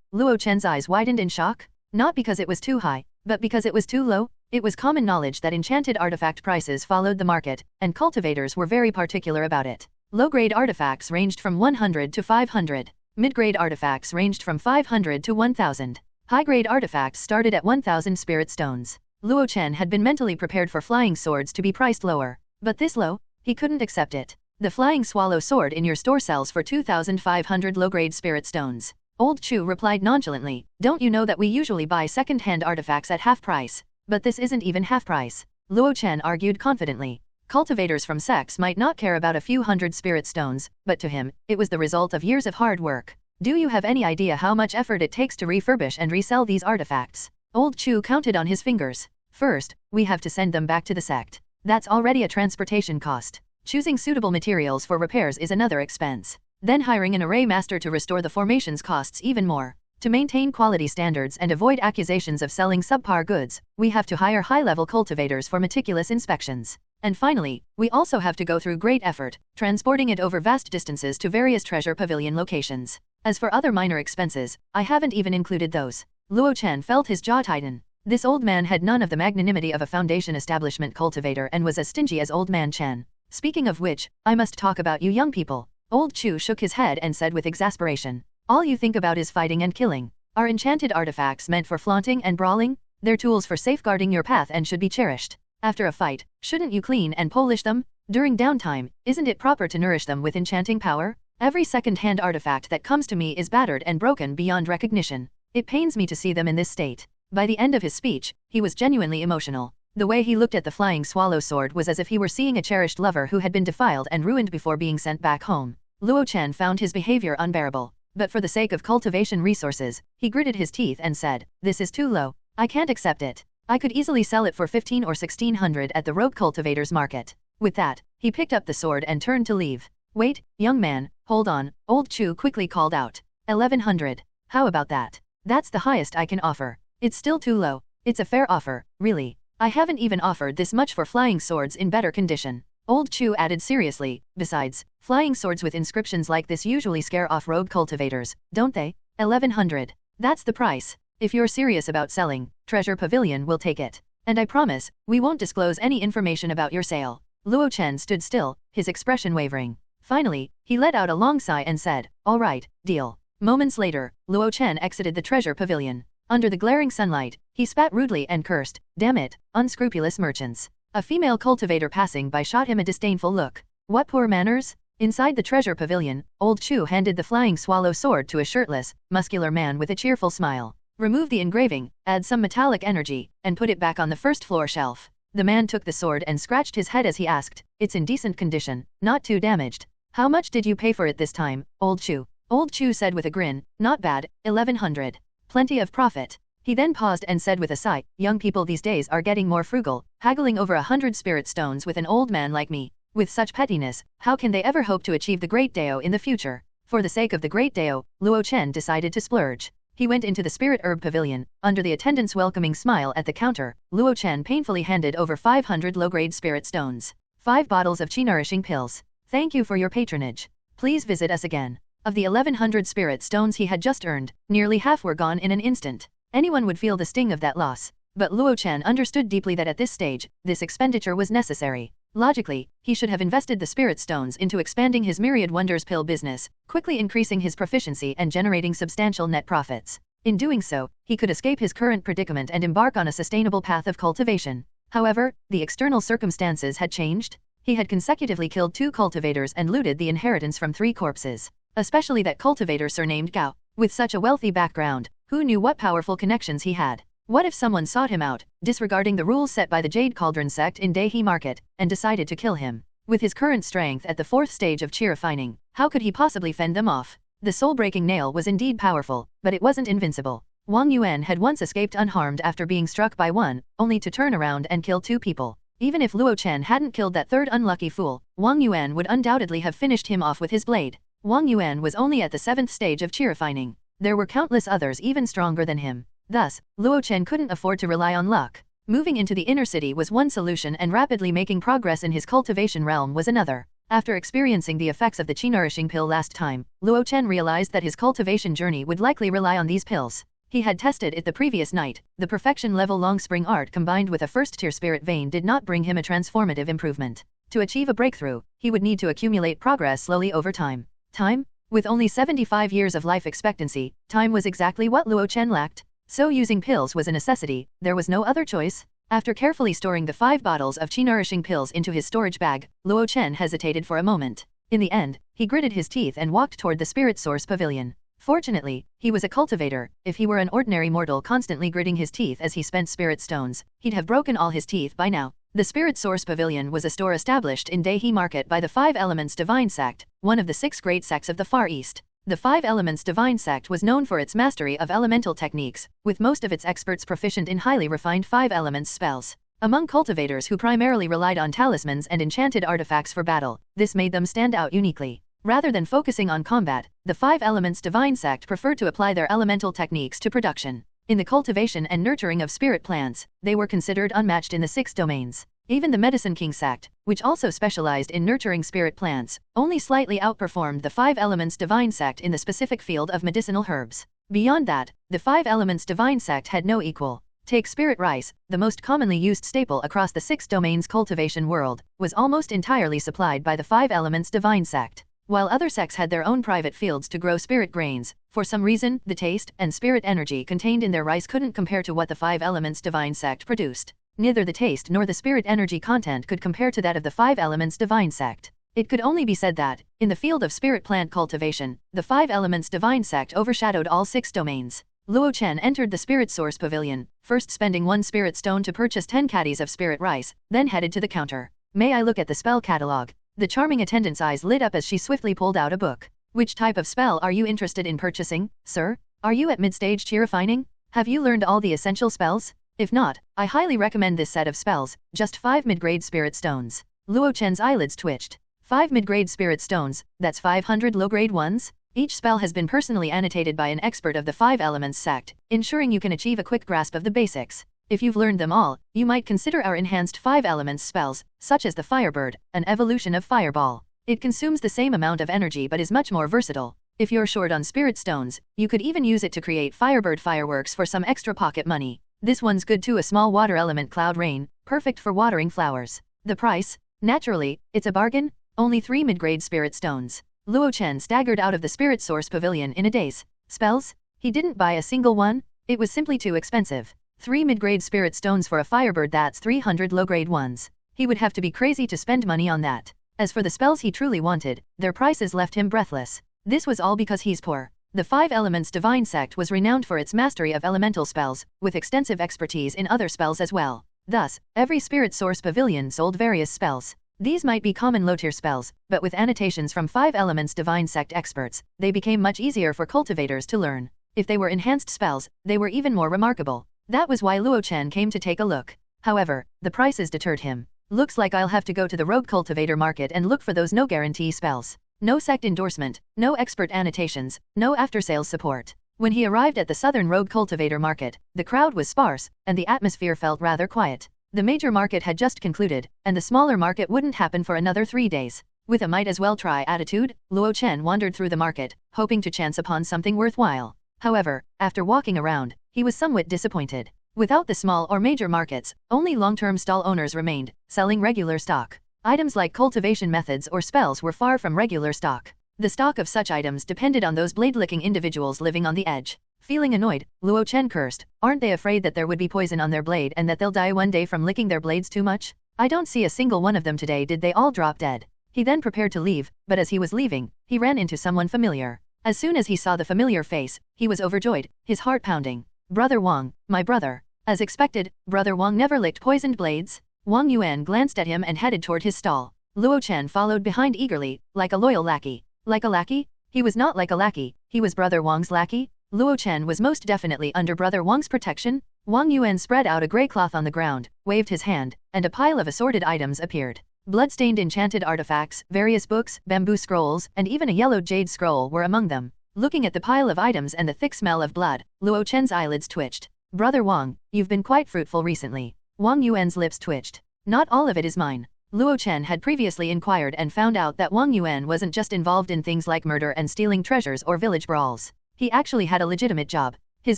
Luo Chen's eyes widened in shock. Not because it was too high, but because it was too low. It was common knowledge that enchanted artifact prices followed the market, and cultivators were very particular about it. Low-grade artifacts ranged from 100 to 500. Mid-grade artifacts ranged from 500 to 1,000. High-grade artifacts started at 1,000 spirit stones. Luo Chen had been mentally prepared for flying swords to be priced lower. But this low? He couldn't accept it. The flying swallow sword in your store sells for 2,500 low-grade spirit stones. Old Chu replied nonchalantly, don't you know that we usually buy second-hand artifacts at half price? But this isn't even half price. Luo Chen argued confidently. Cultivators from sects might not care about a few hundred spirit stones, but to him, it was the result of years of hard work. Do you have any idea how much effort it takes to refurbish and resell these artifacts? Old Chu counted on his fingers. First, we have to send them back to the sect. That's already a transportation cost. Choosing suitable materials for repairs is another expense. Then hiring an array master to restore the formations costs even more. To maintain quality standards and avoid accusations of selling subpar goods, we have to hire high-level cultivators for meticulous inspections. And finally, we also have to go through great effort, transporting it over vast distances to various treasure pavilion locations. As for other minor expenses, I haven't even included those. Luo Chen felt his jaw tighten. This old man had none of the magnanimity of a foundation establishment cultivator and was as stingy as old man Chen. Speaking of which, I must talk about you young people. Old Chu shook his head and said with exasperation. All you think about is fighting and killing. Are enchanted artifacts meant for flaunting and brawling? They're tools for safeguarding your path and should be cherished. After a fight, shouldn't you clean and polish them? During downtime, isn't it proper to nourish them with enchanting power? Every second-hand artifact that comes to me is battered and broken beyond recognition. It pains me to see them in this state. By the end of his speech, he was genuinely emotional. The way he looked at the flying swallow sword was as if he were seeing a cherished lover who had been defiled and ruined before being sent back home. Luo Chen found his behavior unbearable. But for the sake of cultivation resources, he gritted his teeth and said, this is too low. I can't accept it. I could easily sell it for 15 or 1600 at the rogue cultivators market. With that, he picked up the sword and turned to leave. Wait, young man, hold on, Old Chu quickly called out. 1100. How about that? That's the highest I can offer. It's still too low. It's a fair offer, really. I haven't even offered this much for flying swords in better condition. Old Chu added seriously, besides, flying swords with inscriptions like this usually scare off rogue cultivators, don't they? 1100. That's the price. If you're serious about selling, Treasure Pavilion will take it. And I promise, we won't disclose any information about your sale. Luo Chen stood still, his expression wavering. Finally, he let out a long sigh and said, all right, deal. Moments later, Luo Chen exited the Treasure Pavilion. Under the glaring sunlight, he spat rudely and cursed, damn it, unscrupulous merchants. A female cultivator passing by shot him a disdainful look. What poor manners? Inside the treasure pavilion, Old Chu handed the flying swallow sword to a shirtless, muscular man with a cheerful smile. Remove the engraving, add some metallic energy, and put it back on the first floor shelf. The man took the sword and scratched his head as he asked, it's in decent condition, not too damaged. How much did you pay for it this time, Old Chu? Old Chu said with a grin, not bad, 1100. Plenty of profit. He then paused and said with a sigh, young people these days are getting more frugal, haggling over 100 spirit stones with an old man like me. With such pettiness, how can they ever hope to achieve the Great Dao in the future? For the sake of the Great Dao, Luo Chen decided to splurge. He went into the spirit herb pavilion. Under the attendant's welcoming smile at the counter, Luo Chen painfully handed over 500 low-grade spirit stones. 5 bottles of chi-nourishing pills. Thank you for your patronage. Please visit us again. Of the 1100 spirit stones he had just earned, nearly half were gone in an instant. Anyone would feel the sting of that loss. But Luo Chen understood deeply that at this stage, this expenditure was necessary. Logically, he should have invested the spirit stones into expanding his myriad wonders pill business, quickly increasing his proficiency and generating substantial net profits. In doing so, he could escape his current predicament and embark on a sustainable path of cultivation. However, the external circumstances had changed. He had consecutively killed 2 cultivators and looted the inheritance from 3 corpses. Especially that cultivator surnamed Gao. With such a wealthy background, who knew what powerful connections he had? What if someone sought him out, disregarding the rules set by the Jade Cauldron sect in Daihe Market, and decided to kill him? With his current strength at the 4th stage of chi refining, how could he possibly fend them off? The soul-breaking nail was indeed powerful, but it wasn't invincible. Wang Yuan had once escaped unharmed after being struck by one, only to turn around and kill 2 people. Even if Luo Chen hadn't killed that 3rd unlucky fool, Wang Yuan would undoubtedly have finished him off with his blade. Wang Yuan was only at the 7th stage of chi refining. There were countless others even stronger than him. Thus, Luo Chen couldn't afford to rely on luck. Moving into the inner city was one solution and rapidly making progress in his cultivation realm was another. After experiencing the effects of the chi-nourishing pill last time, Luo Chen realized that his cultivation journey would likely rely on these pills. He had tested it the previous night. The perfection level long spring art combined with a first-tier spirit vein did not bring him a transformative improvement. To achieve a breakthrough, he would need to accumulate progress slowly over time. Time? With only 75 years of life expectancy, time was exactly what Luo Chen lacked. So using pills was a necessity, there was no other choice. After carefully storing the 5 bottles of chi-nourishing pills into his storage bag, Luo Chen hesitated for a moment. In the end, he gritted his teeth and walked toward the spirit source pavilion. Fortunately, he was a cultivator. If he were an ordinary mortal constantly gritting his teeth as he spent spirit stones, he'd have broken all his teeth by now. The Spirit Source Pavilion was a store established in Daihe Market by the 5 Elements Divine Sect, one of the 6 great sects of the Far East. The 5 Elements Divine Sect was known for its mastery of elemental techniques, with most of its experts proficient in highly refined 5 elements spells. Among cultivators who primarily relied on talismans and enchanted artifacts for battle, this made them stand out uniquely. Rather than focusing on combat, the 5 Elements Divine Sect preferred to apply their elemental techniques to production. In the cultivation and nurturing of spirit plants, they were considered unmatched in the 6 domains. Even the Medicine King sect, which also specialized in nurturing spirit plants, only slightly outperformed the 5 Elements Divine sect in the specific field of medicinal herbs. Beyond that, the 5 Elements Divine sect had no equal. Take spirit rice, the most commonly used staple across the 6 domains cultivation world, was almost entirely supplied by the 5 Elements Divine sect. While other sects had their own private fields to grow spirit grains, for some reason, the taste and spirit energy contained in their rice couldn't compare to what the 5 Elements Divine sect produced. Neither the taste nor the spirit energy content could compare to that of the 5 Elements Divine sect. It could only be said that, in the field of spirit plant cultivation, the 5 Elements Divine sect overshadowed all 6 domains. Luo Chen entered the Spirit Source Pavilion, first spending 1 spirit stone to purchase 10 caddies of spirit rice, then headed to the counter. May I look at the spell catalog? The charming attendant's eyes lit up as she swiftly pulled out a book. Which type of spell are you interested in purchasing, sir? Are you at mid-stage chi refining? Have you learned all the essential spells? If not, I highly recommend this set of spells, just 5 mid-grade spirit stones. Luo Chen's eyelids twitched. 5 mid-grade spirit stones, that's 500 low-grade ones? Each spell has been personally annotated by an expert of the 5 Elements sect, ensuring you can achieve a quick grasp of the basics. If you've learned them all, you might consider our enhanced 5 elements spells, such as the Firebird, an evolution of Fireball. It consumes the same amount of energy but is much more versatile. If you're short on spirit stones, you could even use it to create Firebird fireworks for some extra pocket money. This one's good too, a small water element cloud rain, perfect for watering flowers. The price? Naturally, it's a bargain, only 3 mid-grade spirit stones. Luo Chen staggered out of the Spirit Source Pavilion in a daze. Spells? He didn't buy a single one? It was simply too expensive. 3 mid-grade spirit stones for a Firebird, that's 300 low-grade ones. He would have to be crazy to spend money on that. As for the spells he truly wanted, their prices left him breathless. This was all because he's poor. The 5 Elements Divine Sect was renowned for its mastery of elemental spells, with extensive expertise in other spells as well. Thus, every Spirit Source Pavilion sold various spells. These might be common low-tier spells, but with annotations from 5 Elements Divine Sect experts, they became much easier for cultivators to learn. If they were enhanced spells, they were even more remarkable. That was why Luo Chen came to take a look. However, the prices deterred him. Looks like I'll have to go to the rogue cultivator market and look for those no-guarantee spells. No sect endorsement, no expert annotations, no after-sales support. When he arrived at the Southern Rogue Cultivator Market, the crowd was sparse, and the atmosphere felt rather quiet. The major market had just concluded, and the smaller market wouldn't happen for another 3 days. With a might as well try attitude, Luo Chen wandered through the market, hoping to chance upon something worthwhile. However, after walking around, he was somewhat disappointed. Without the small or major markets, only long-term stall owners remained, selling regular stock. Items like cultivation methods or spells were far from regular stock. The stock of such items depended on those blade-licking individuals living on the edge. Feeling annoyed, Luo Chen cursed, "Aren't they afraid that there would be poison on their blade and that they'll die one day from licking their blades too much? I don't see a single one of them today. Did they all drop dead?" He then prepared to leave, but as he was leaving, he ran into someone familiar. As soon as he saw the familiar face, he was overjoyed, his heart pounding. "Brother Wang, my brother." As expected, Brother Wang never licked poisoned blades. Wang Yuan glanced at him and headed toward his stall. Luo Chen followed behind eagerly, like a loyal lackey. Like a lackey? He was not like a lackey, he was Brother Wang's lackey. Luo Chen was most definitely under Brother Wang's protection. Wang Yuan spread out a grey cloth on the ground, waved his hand, and a pile of assorted items appeared. Blood-stained enchanted artifacts, various books, bamboo scrolls, and even a yellowed jade scroll were among them. Looking at the pile of items and the thick smell of blood, Luo Chen's eyelids twitched. "Brother Wang, you've been quite fruitful recently." Wang Yuan's lips twitched. "Not all of it is mine." Luo Chen had previously inquired and found out that Wang Yuan wasn't just involved in things like murder and stealing treasures or village brawls. He actually had a legitimate job. His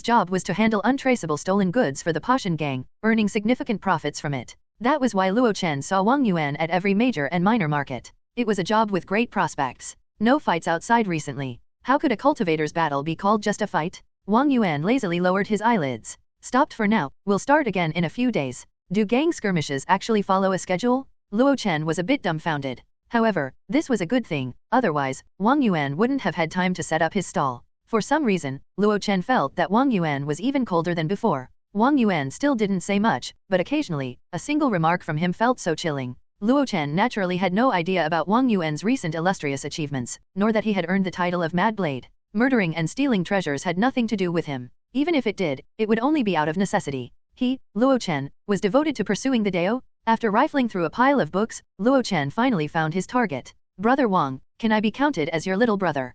job was to handle untraceable stolen goods for the Pashan gang, earning significant profits from it. That was why Luo Chen saw Wang Yuan at every major and minor market. It was a job with great prospects. No fights outside recently. How could a cultivator's battle be called just a fight? Wang Yuan lazily lowered his eyelids. "Stopped for now, we'll start again in a few days." Do gang skirmishes actually follow a schedule? Luo Chen was a bit dumbfounded. However, this was a good thing, otherwise, Wang Yuan wouldn't have had time to set up his stall. For some reason, Luo Chen felt that Wang Yuan was even colder than before. Wang Yuan still didn't say much, but occasionally, a single remark from him felt so chilling. Luo Chen naturally had no idea about Wang Yuan's recent illustrious achievements, nor that he had earned the title of Mad Blade. Murdering and stealing treasures had nothing to do with him. Even if it did, it would only be out of necessity. He, Luo Chen, was devoted to pursuing the Dao. After rifling through a pile of books, Luo Chen finally found his target. "Brother Wang, can I be counted as your little brother?"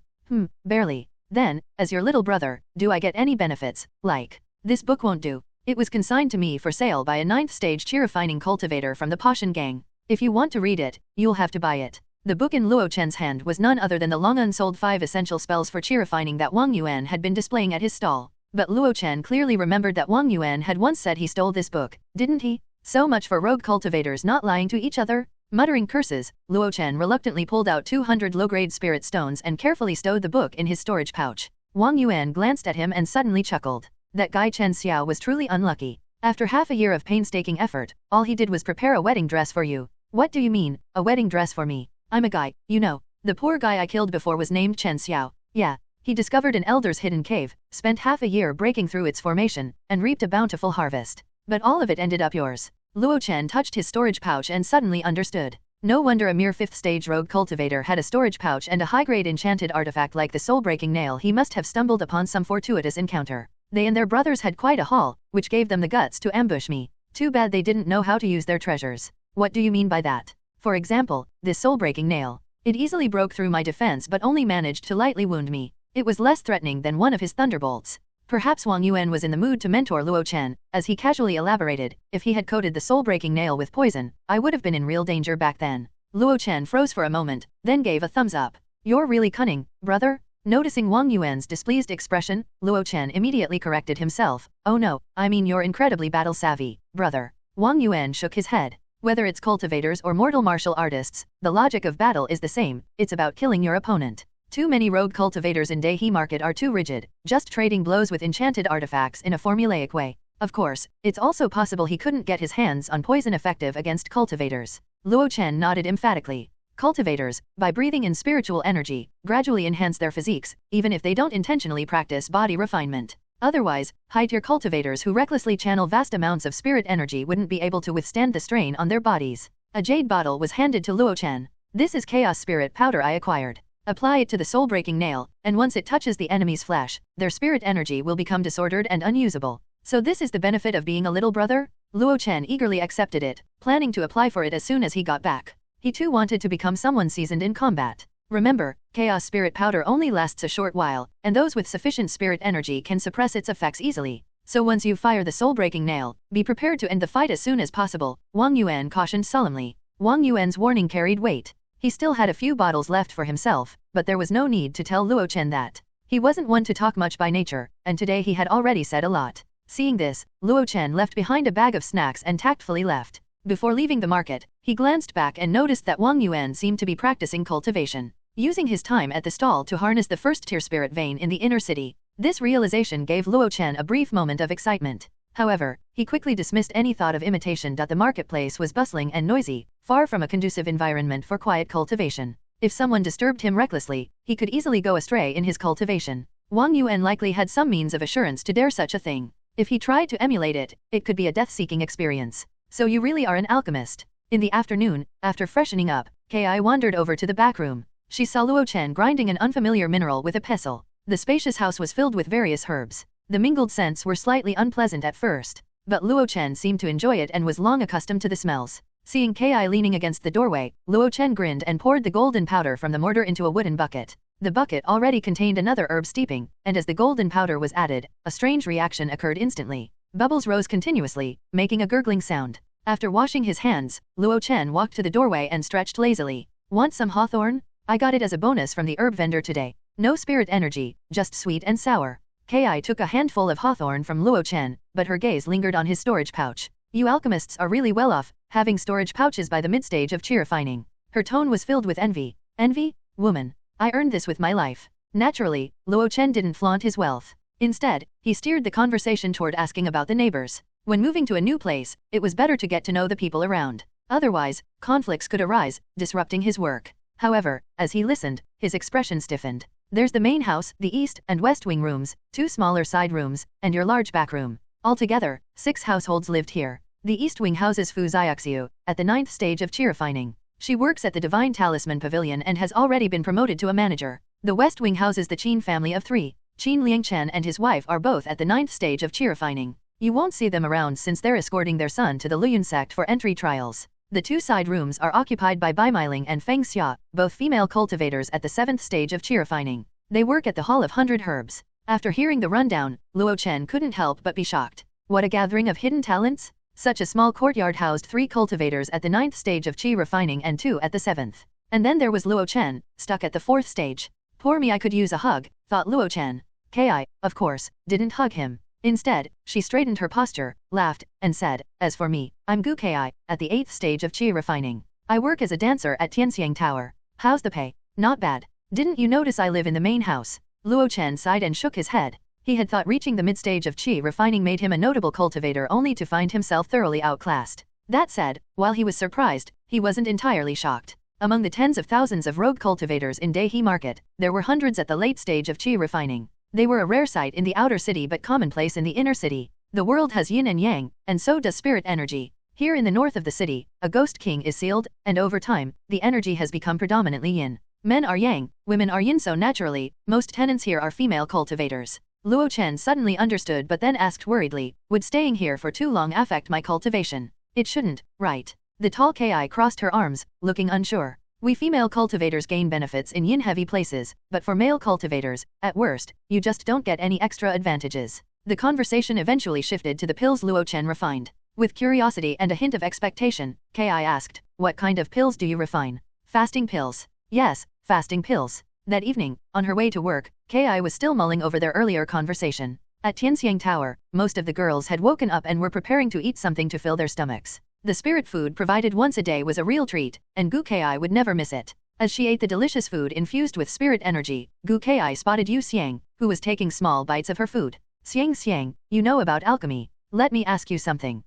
Barely. "Then, as your little brother, do I get any benefits, like?" "This book won't do. It was consigned to me for sale by a 9th stage chi-refining cultivator from the Pashan gang. If you want to read it, you'll have to buy it." The book in Luo Chen's hand was none other than the long unsold 5 essential spells for chi-refining that Wang Yuan had been displaying at his stall. But Luo Chen clearly remembered that Wang Yuan had once said he stole this book, didn't he? So much for rogue cultivators not lying to each other. Muttering curses, Luo Chen reluctantly pulled out 200 low-grade spirit stones and carefully stowed the book in his storage pouch. Wang Yuan glanced at him and suddenly chuckled. That guy Chen Xiao was truly unlucky. After half a year of painstaking effort, all he did was prepare a wedding dress for you. "What do you mean, a wedding dress for me? I'm a guy, you know. The poor guy I killed before was named Chen Xiao. Yeah. He discovered an elder's hidden cave, spent half a year breaking through its formation, and reaped a bountiful harvest. But all of it ended up yours." Luo Chen touched his storage pouch and suddenly understood. No wonder a mere 5th stage rogue cultivator had a storage pouch and a high-grade enchanted artifact like the soul-breaking nail. He must have stumbled upon some fortuitous encounter. They and their brothers had quite a haul, which gave them the guts to ambush me. Too bad they didn't know how to use their treasures. What do you mean by that? For example, this soul-breaking nail. It easily broke through my defense but only managed to lightly wound me. It was less threatening than one of his thunderbolts. Perhaps Wang Yuan was in the mood to mentor Luo Chen, as he casually elaborated, "If he had coated the soul-breaking nail with poison, I would have been in real danger back then." Luo Chen froze for a moment, then gave a thumbs up. "You're really cunning, brother." Noticing Wang Yuan's displeased expression, Luo Chen immediately corrected himself. "Oh no, I mean you're incredibly battle-savvy, brother." Wang Yuan shook his head. "Whether it's cultivators or mortal martial artists, the logic of battle is the same. It's about killing your opponent. Too many rogue cultivators in Dai Market are too rigid, just trading blows with enchanted artifacts in a formulaic way. Of course, it's also possible he couldn't get his hands on poison effective against cultivators." Luo Chen nodded emphatically. Cultivators, by breathing in spiritual energy, gradually enhance their physiques, even if they don't intentionally practice body refinement. Otherwise, high-tier cultivators who recklessly channel vast amounts of spirit energy wouldn't be able to withstand the strain on their bodies. A jade bottle was handed to Luo Chen. "This is chaos spirit powder I acquired. Apply it to the soul-breaking nail, and once it touches the enemy's flesh, their spirit energy will become disordered and unusable. So this is the benefit of being a little brother?" Luo Chen eagerly accepted it, planning to apply for it as soon as he got back. He too wanted to become someone seasoned in combat. Remember, chaos spirit powder only lasts a short while, and those with sufficient spirit energy can suppress its effects easily. So once you fire the soul-breaking nail, be prepared to end the fight as soon as possible, Wang Yuan cautioned solemnly. Wang Yuan's warning carried weight. He still had a few bottles left for himself, but there was no need to tell Luo Chen that. He wasn't one to talk much by nature, and today he had already said a lot. Seeing this, Luo Chen left behind a bag of snacks and tactfully left. Before leaving the market, he glanced back and noticed that Wang Yuan seemed to be practicing cultivation, using his time at the stall to harness the first-tier spirit vein in the inner city. This realization gave Luo Chen a brief moment of excitement. However, he quickly dismissed any thought of imitation. The marketplace was bustling and noisy, far from a conducive environment for quiet cultivation. If someone disturbed him recklessly, he could easily go astray in his cultivation. Wang Yuan likely had some means of assurance to dare such a thing. If he tried to emulate it, it could be a death-seeking experience. So you really are an alchemist. In the afternoon, after freshening up, Ki wandered over to the back room. She saw Luo Chen grinding an unfamiliar mineral with a pestle. The spacious house was filled with various herbs. The mingled scents were slightly unpleasant at first, but Luo Chen seemed to enjoy it and was long accustomed to the smells. Seeing Ki leaning against the doorway, Luo Chen grinned and poured the golden powder from the mortar into a wooden bucket. The bucket already contained another herb steeping, and as the golden powder was added, a strange reaction occurred instantly. Bubbles rose continuously, making a gurgling sound. After washing his hands, Luo Chen walked to the doorway and stretched lazily. Want some hawthorn? I got it as a bonus from the herb vendor today. No spirit energy, just sweet and sour. Ki took a handful of hawthorn from Luo Chen, but her gaze lingered on his storage pouch. You alchemists are really well off, having storage pouches by the mid-stage of chi refining. Her tone was filled with envy. Envy? Woman. I earned this with my life. Naturally, Luo Chen didn't flaunt his wealth. Instead, he steered the conversation toward asking about the neighbors. When moving to a new place, it was better to get to know the people around. Otherwise, conflicts could arise, disrupting his work. However, as he listened, his expression stiffened. There's the main house, the east and west wing rooms, 2 smaller side rooms, and your large back room. Altogether, 6 households lived here. The east wing houses Fu Xiaoxiu, at the 9th stage of chi refining. She works at the Divine Talisman Pavilion and has already been promoted to a manager. The west wing houses the Qin family of 3. Qin Liangchen and his wife are both at the 9th stage of chi refining. You won't see them around since they're escorting their son to the Luyun sect for entry trials. The 2 side rooms are occupied by Bai Meiling and Feng Xia, both female cultivators at the 7th stage of chi refining. They work at the Hall of 100 Herbs. After hearing the rundown, Luo Chen couldn't help but be shocked. What a gathering of hidden talents! Such a small courtyard housed 3 cultivators at the 9th stage of chi refining and 2 at the 7th. And then there was Luo Chen, stuck at the 4th stage. Poor me, I could use a hug, thought Luo Chen. Ki, of course, didn't hug him. Instead, she straightened her posture, laughed, and said, as for me, I'm Gu Ki, at the 8th stage of chi refining. I work as a dancer at Tianxiang Tower. How's the pay? Not bad. Didn't you notice I live in the main house? Luo Chen sighed and shook his head. He had thought reaching the mid-stage of chi refining made him a notable cultivator only to find himself thoroughly outclassed. That said, while he was surprised, he wasn't entirely shocked. Among the tens of thousands of rogue cultivators in Daihe Market, there were hundreds at the late stage of chi refining. They were a rare sight in the outer city but commonplace in the inner city. The world has yin and yang, and so does spirit energy. Here in the north of the city, a ghost king is sealed, and over time, the energy has become predominantly yin. Men are yang, women are yin, so naturally, most tenants here are female cultivators. Luo Chen suddenly understood but then asked worriedly, would staying here for too long affect my cultivation? It shouldn't, right? The tall Ki crossed her arms, looking unsure. We female cultivators gain benefits in yin-heavy places, but for male cultivators, at worst, you just don't get any extra advantages. The conversation eventually shifted to the pills Luo Chen refined. With curiosity and a hint of expectation, Ki asked, what kind of pills do you refine? Fasting pills. Yes, fasting pills. That evening, on her way to work, Ki was still mulling over their earlier conversation. At Tianxiang Tower, most of the girls had woken up and were preparing to eat something to fill their stomachs. The spirit food provided once a day was a real treat, and Gu Ki would never miss it. As she ate the delicious food infused with spirit energy, Gu Ki spotted Yu Xiang, who was taking small bites of her food. Xiang, you know about alchemy. Let me ask you something.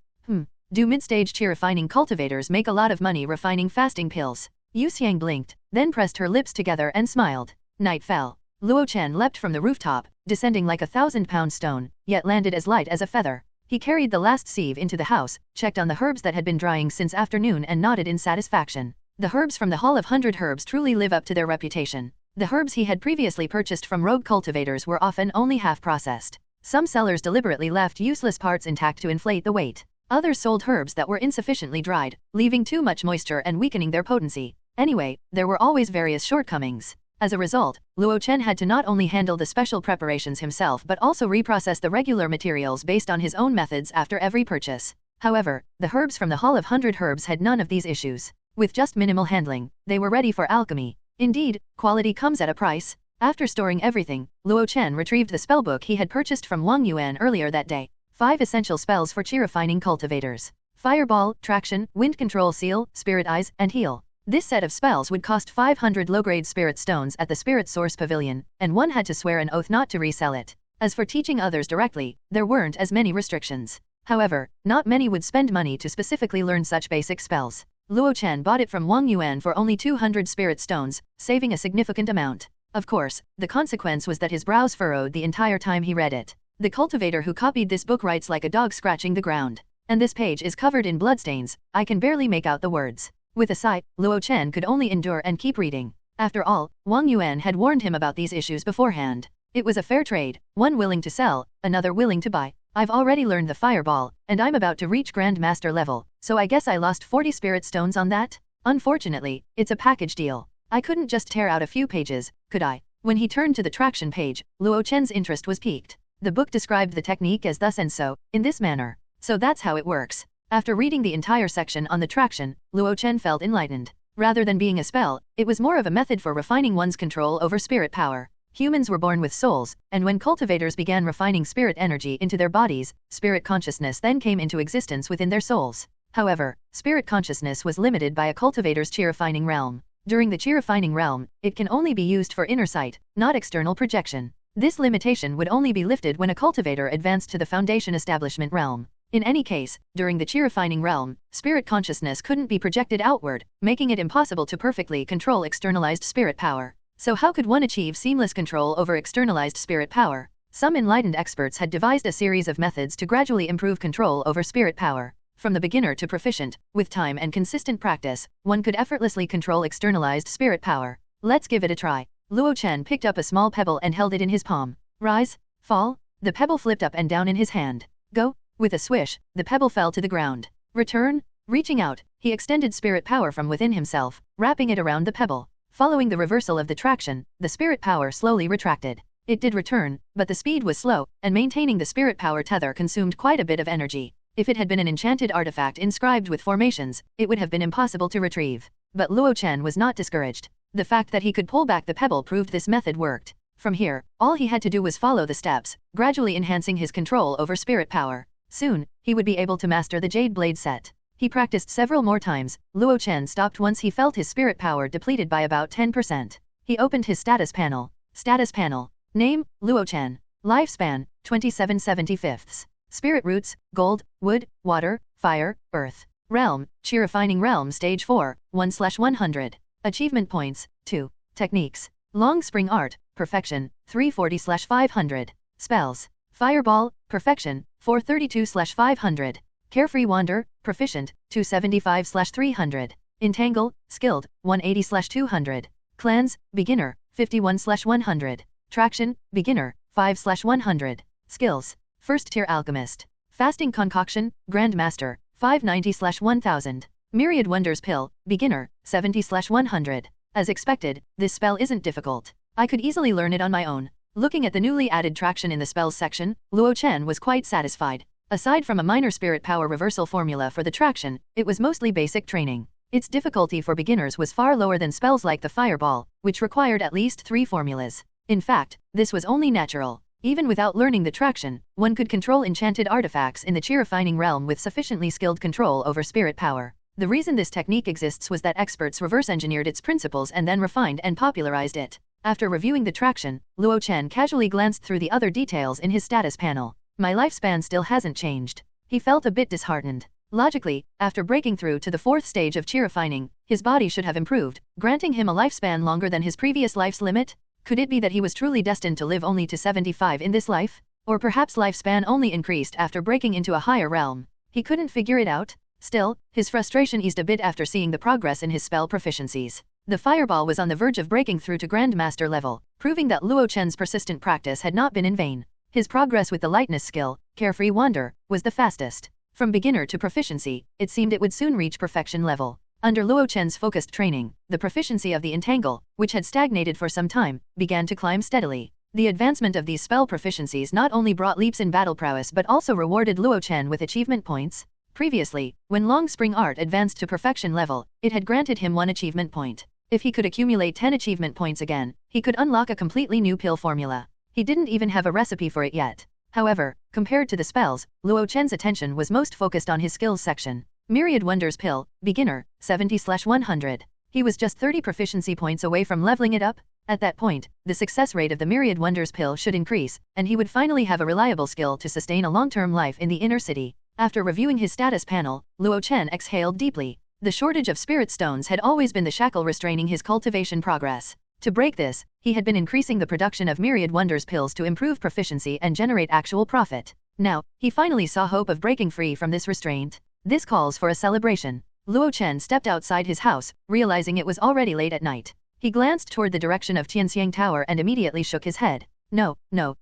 Do mid-stage chi refining cultivators make a lot of money refining fasting pills? Yu Xiang blinked, then pressed her lips together and smiled. Night fell. Luo Chen leapt from the rooftop, descending like a 1,000-pound stone, yet landed as light as a feather. He carried the last sieve into the house, checked on the herbs that had been drying since afternoon and nodded in satisfaction. The herbs from the Hall of 100 Herbs truly live up to their reputation. The herbs he had previously purchased from rogue cultivators were often only half-processed. Some sellers deliberately left useless parts intact to inflate the weight. Others sold herbs that were insufficiently dried, leaving too much moisture and weakening their potency. Anyway, there were always various shortcomings. As a result, Luo Chen had to not only handle the special preparations himself but also reprocess the regular materials based on his own methods after every purchase. However, the herbs from the Hall of 100 Herbs had none of these issues. With just minimal handling, they were ready for alchemy. Indeed, quality comes at a price. After storing everything, Luo Chen retrieved the spellbook he had purchased from Wang Yuan earlier that day. 5 essential spells for chi-refining cultivators. Fireball, Traction, Wind Control Seal, Spirit Eyes, and Heal. This set of spells would cost 500 low-grade spirit stones at the Spirit Source Pavilion, and one had to swear an oath not to resell it. As for teaching others directly, there weren't as many restrictions. However, not many would spend money to specifically learn such basic spells. Luo Chen bought it from Wang Yuan for only 200 spirit stones, saving a significant amount. Of course, the consequence was that his brows furrowed the entire time he read it. The cultivator who copied this book writes like a dog scratching the ground. And this page is covered in bloodstains, I can barely make out the words. With a sigh, Luo Chen could only endure and keep reading. After all, Wang Yuan had warned him about these issues beforehand. It was a fair trade, one willing to sell, another willing to buy. I've already learned the fireball, and I'm about to reach Grand Master level, so I guess I lost 40 spirit stones on that? Unfortunately, it's a package deal. I couldn't just tear out a few pages, could I? When he turned to the traction page, Luo Chen's interest was piqued. The book described the technique as thus and so, in this manner. So that's how it works. After reading the entire section on the traction, Luo Chen felt enlightened. Rather than being a spell, it was more of a method for refining one's control over spirit power. Humans were born with souls, and when cultivators began refining spirit energy into their bodies, spirit consciousness then came into existence within their souls. However, spirit consciousness was limited by a cultivator's chi-refining realm. During the chi-refining realm, it can only be used for inner sight, not external projection. This limitation would only be lifted when a cultivator advanced to the foundation establishment realm. In any case, during the chi-refining realm, spirit consciousness couldn't be projected outward, making it impossible to perfectly control externalized spirit power. So how could one achieve seamless control over externalized spirit power? Some enlightened experts had devised a series of methods to gradually improve control over spirit power. From the beginner to proficient, with time and consistent practice, one could effortlessly control externalized spirit power. Let's give it a try. Luo Chen picked up a small pebble and held it in his palm. Rise, fall. The pebble flipped up and down in his hand. Go. With a swish, the pebble fell to the ground. Return. Reaching out, he extended spirit power from within himself, wrapping it around the pebble. Following the reversal of the traction, the spirit power slowly retracted. It did return, but the speed was slow, and maintaining the spirit power tether consumed quite a bit of energy. If it had been an enchanted artifact inscribed with formations, it would have been impossible to retrieve. But Luo Chen was not discouraged. The fact that he could pull back the pebble proved this method worked. From here, all he had to do was follow the steps, gradually enhancing his control over spirit power. Soon, he would be able to master the Jade Blade set. He practiced several more times. Luo Chen stopped once he felt his spirit power depleted by about 10%. He opened his status panel. Status panel. Name, Luo Chen. Lifespan, 27/75. Spirit roots, gold, wood, water, fire, earth. Realm, chi-refining realm stage 4, 1/100. Achievement points, 2. Techniques. Long spring art, perfection, 340/500. Spells. Fireball, perfection, 432/500. Carefree wander, proficient, 275/300. Entangle, skilled, 180/200. Cleanse, beginner, 51/100. Traction, beginner, 5/100. Skills. First tier alchemist. Fasting concoction, Grand Master, 590/1000. Myriad wonders pill, beginner, 70/100. As expected, this spell isn't difficult. I could easily learn it on my own. Looking at the newly added traction in the spells section, Luo Chen was quite satisfied. Aside from a minor spirit power reversal formula for the traction, it was mostly basic training. Its difficulty for beginners was far lower than spells like the fireball, which required at least 3 formulas. In fact, this was only natural. Even without learning the traction, one could control enchanted artifacts in the chi-refining realm with sufficiently skilled control over spirit power. The reason this technique exists was that experts reverse-engineered its principles and then refined and popularized it. After reviewing the traction, Luo Chen casually glanced through the other details in his status panel. My lifespan still hasn't changed. He felt a bit disheartened. Logically, after breaking through to the 4th stage of chi-refining, his body should have improved, granting him a lifespan longer than his previous life's limit. Could it be that he was truly destined to live only to 75 in this life? Or perhaps lifespan only increased after breaking into a higher realm? He couldn't figure it out. Still, his frustration eased a bit after seeing the progress in his spell proficiencies. The fireball was on the verge of breaking through to Grand Master level, proving that Luo Chen's persistent practice had not been in vain. His progress with the lightness skill, Carefree Wander, was the fastest. From beginner to proficiency, it seemed it would soon reach perfection level. Under Luo Chen's focused training, the proficiency of the entangle, which had stagnated for some time, began to climb steadily. The advancement of these spell proficiencies not only brought leaps in battle prowess but also rewarded Luo Chen with achievement points. Previously, when Long Spring Art advanced to perfection level, it had granted him 1 achievement point. If he could accumulate 10 achievement points again, he could unlock a completely new pill formula. He didn't even have a recipe for it yet. However, compared to the spells, Luo Chen's attention was most focused on his skills section. Myriad Wonders Pill, Beginner, 70/100. He was just 30 proficiency points away from leveling it up. At that point, the success rate of the Myriad Wonders Pill should increase, and he would finally have a reliable skill to sustain a long-term life in the inner city. After reviewing his status panel, Luo Chen exhaled deeply. The shortage of spirit stones had always been the shackle restraining his cultivation progress. To break this, he had been increasing the production of Myriad Wonders Pills to improve proficiency and generate actual profit. Now, he finally saw hope of breaking free from this restraint. This calls for a celebration. Luo Chen stepped outside his house, realizing it was already late at night. He glanced toward the direction of Tianxiang Tower and immediately shook his head. No,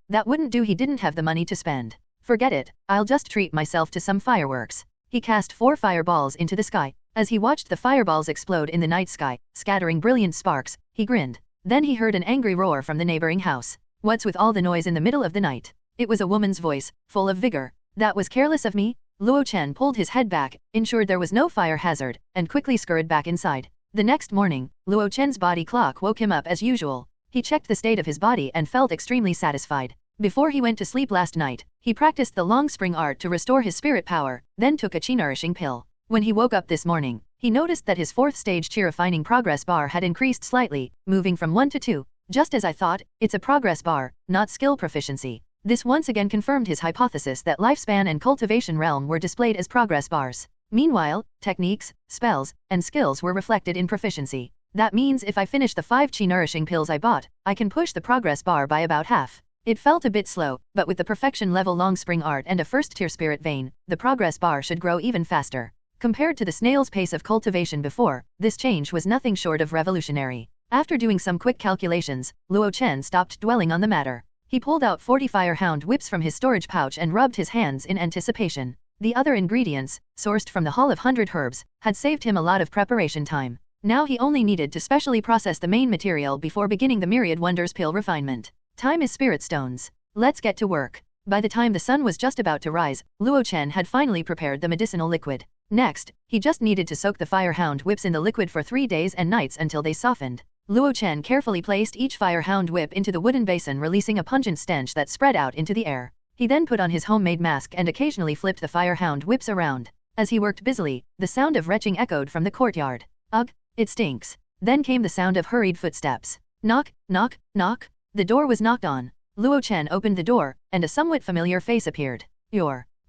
that wouldn't do. He didn't have the money to spend. Forget it, I'll just treat myself to some fireworks. He cast 4 fireballs into the sky. As he watched the fireballs explode in the night sky, scattering brilliant sparks, he grinned. Then he heard an angry roar from the neighboring house. What's with all the noise in the middle of the night? It was a woman's voice, full of vigor. That was careless of me. Luo Chen pulled his head back, ensured there was no fire hazard, and quickly scurried back inside. The next morning, Luo Chen's body clock woke him up as usual. He checked the state of his body and felt extremely satisfied. Before he went to sleep last night, he practiced the Long Spring Art to restore his spirit power, then took a chi-nourishing pill. When he woke up this morning, he noticed that his 4th stage chi refining progress bar had increased slightly, moving from 1 to 2. Just as I thought, it's a progress bar, not skill proficiency. This once again confirmed his hypothesis that lifespan and cultivation realm were displayed as progress bars. Meanwhile, techniques, spells, and skills were reflected in proficiency. That means if I finish the 5 chi-nourishing pills I bought, I can push the progress bar by about half. It felt a bit slow, but with the perfection level Long Spring Art and a 1st-tier spirit vein, the progress bar should grow even faster. Compared to the snail's pace of cultivation before, this change was nothing short of revolutionary. After doing some quick calculations, Luo Chen stopped dwelling on the matter. He pulled out 40 firehound whips from his storage pouch and rubbed his hands in anticipation. The other ingredients, sourced from the Hall of 100 Herbs, had saved him a lot of preparation time. Now he only needed to specially process the main material before beginning the Myriad Wonders Pill refinement. Time is spirit stones. Let's get to work. By the time the sun was just about to rise, Luo Chen had finally prepared the medicinal liquid. Next, he just needed to soak the firehound whips in the liquid for 3 days and nights until they softened. Luo Chen carefully placed each firehound whip into the wooden basin, releasing a pungent stench that spread out into the air. He then put on his homemade mask and occasionally flipped the firehound whips around. As he worked busily, the sound of retching echoed from the courtyard. Ugh, it stinks. Then came the sound of hurried footsteps. Knock, knock, knock. The door was knocked on. Luo Chen opened the door, and a somewhat familiar face appeared.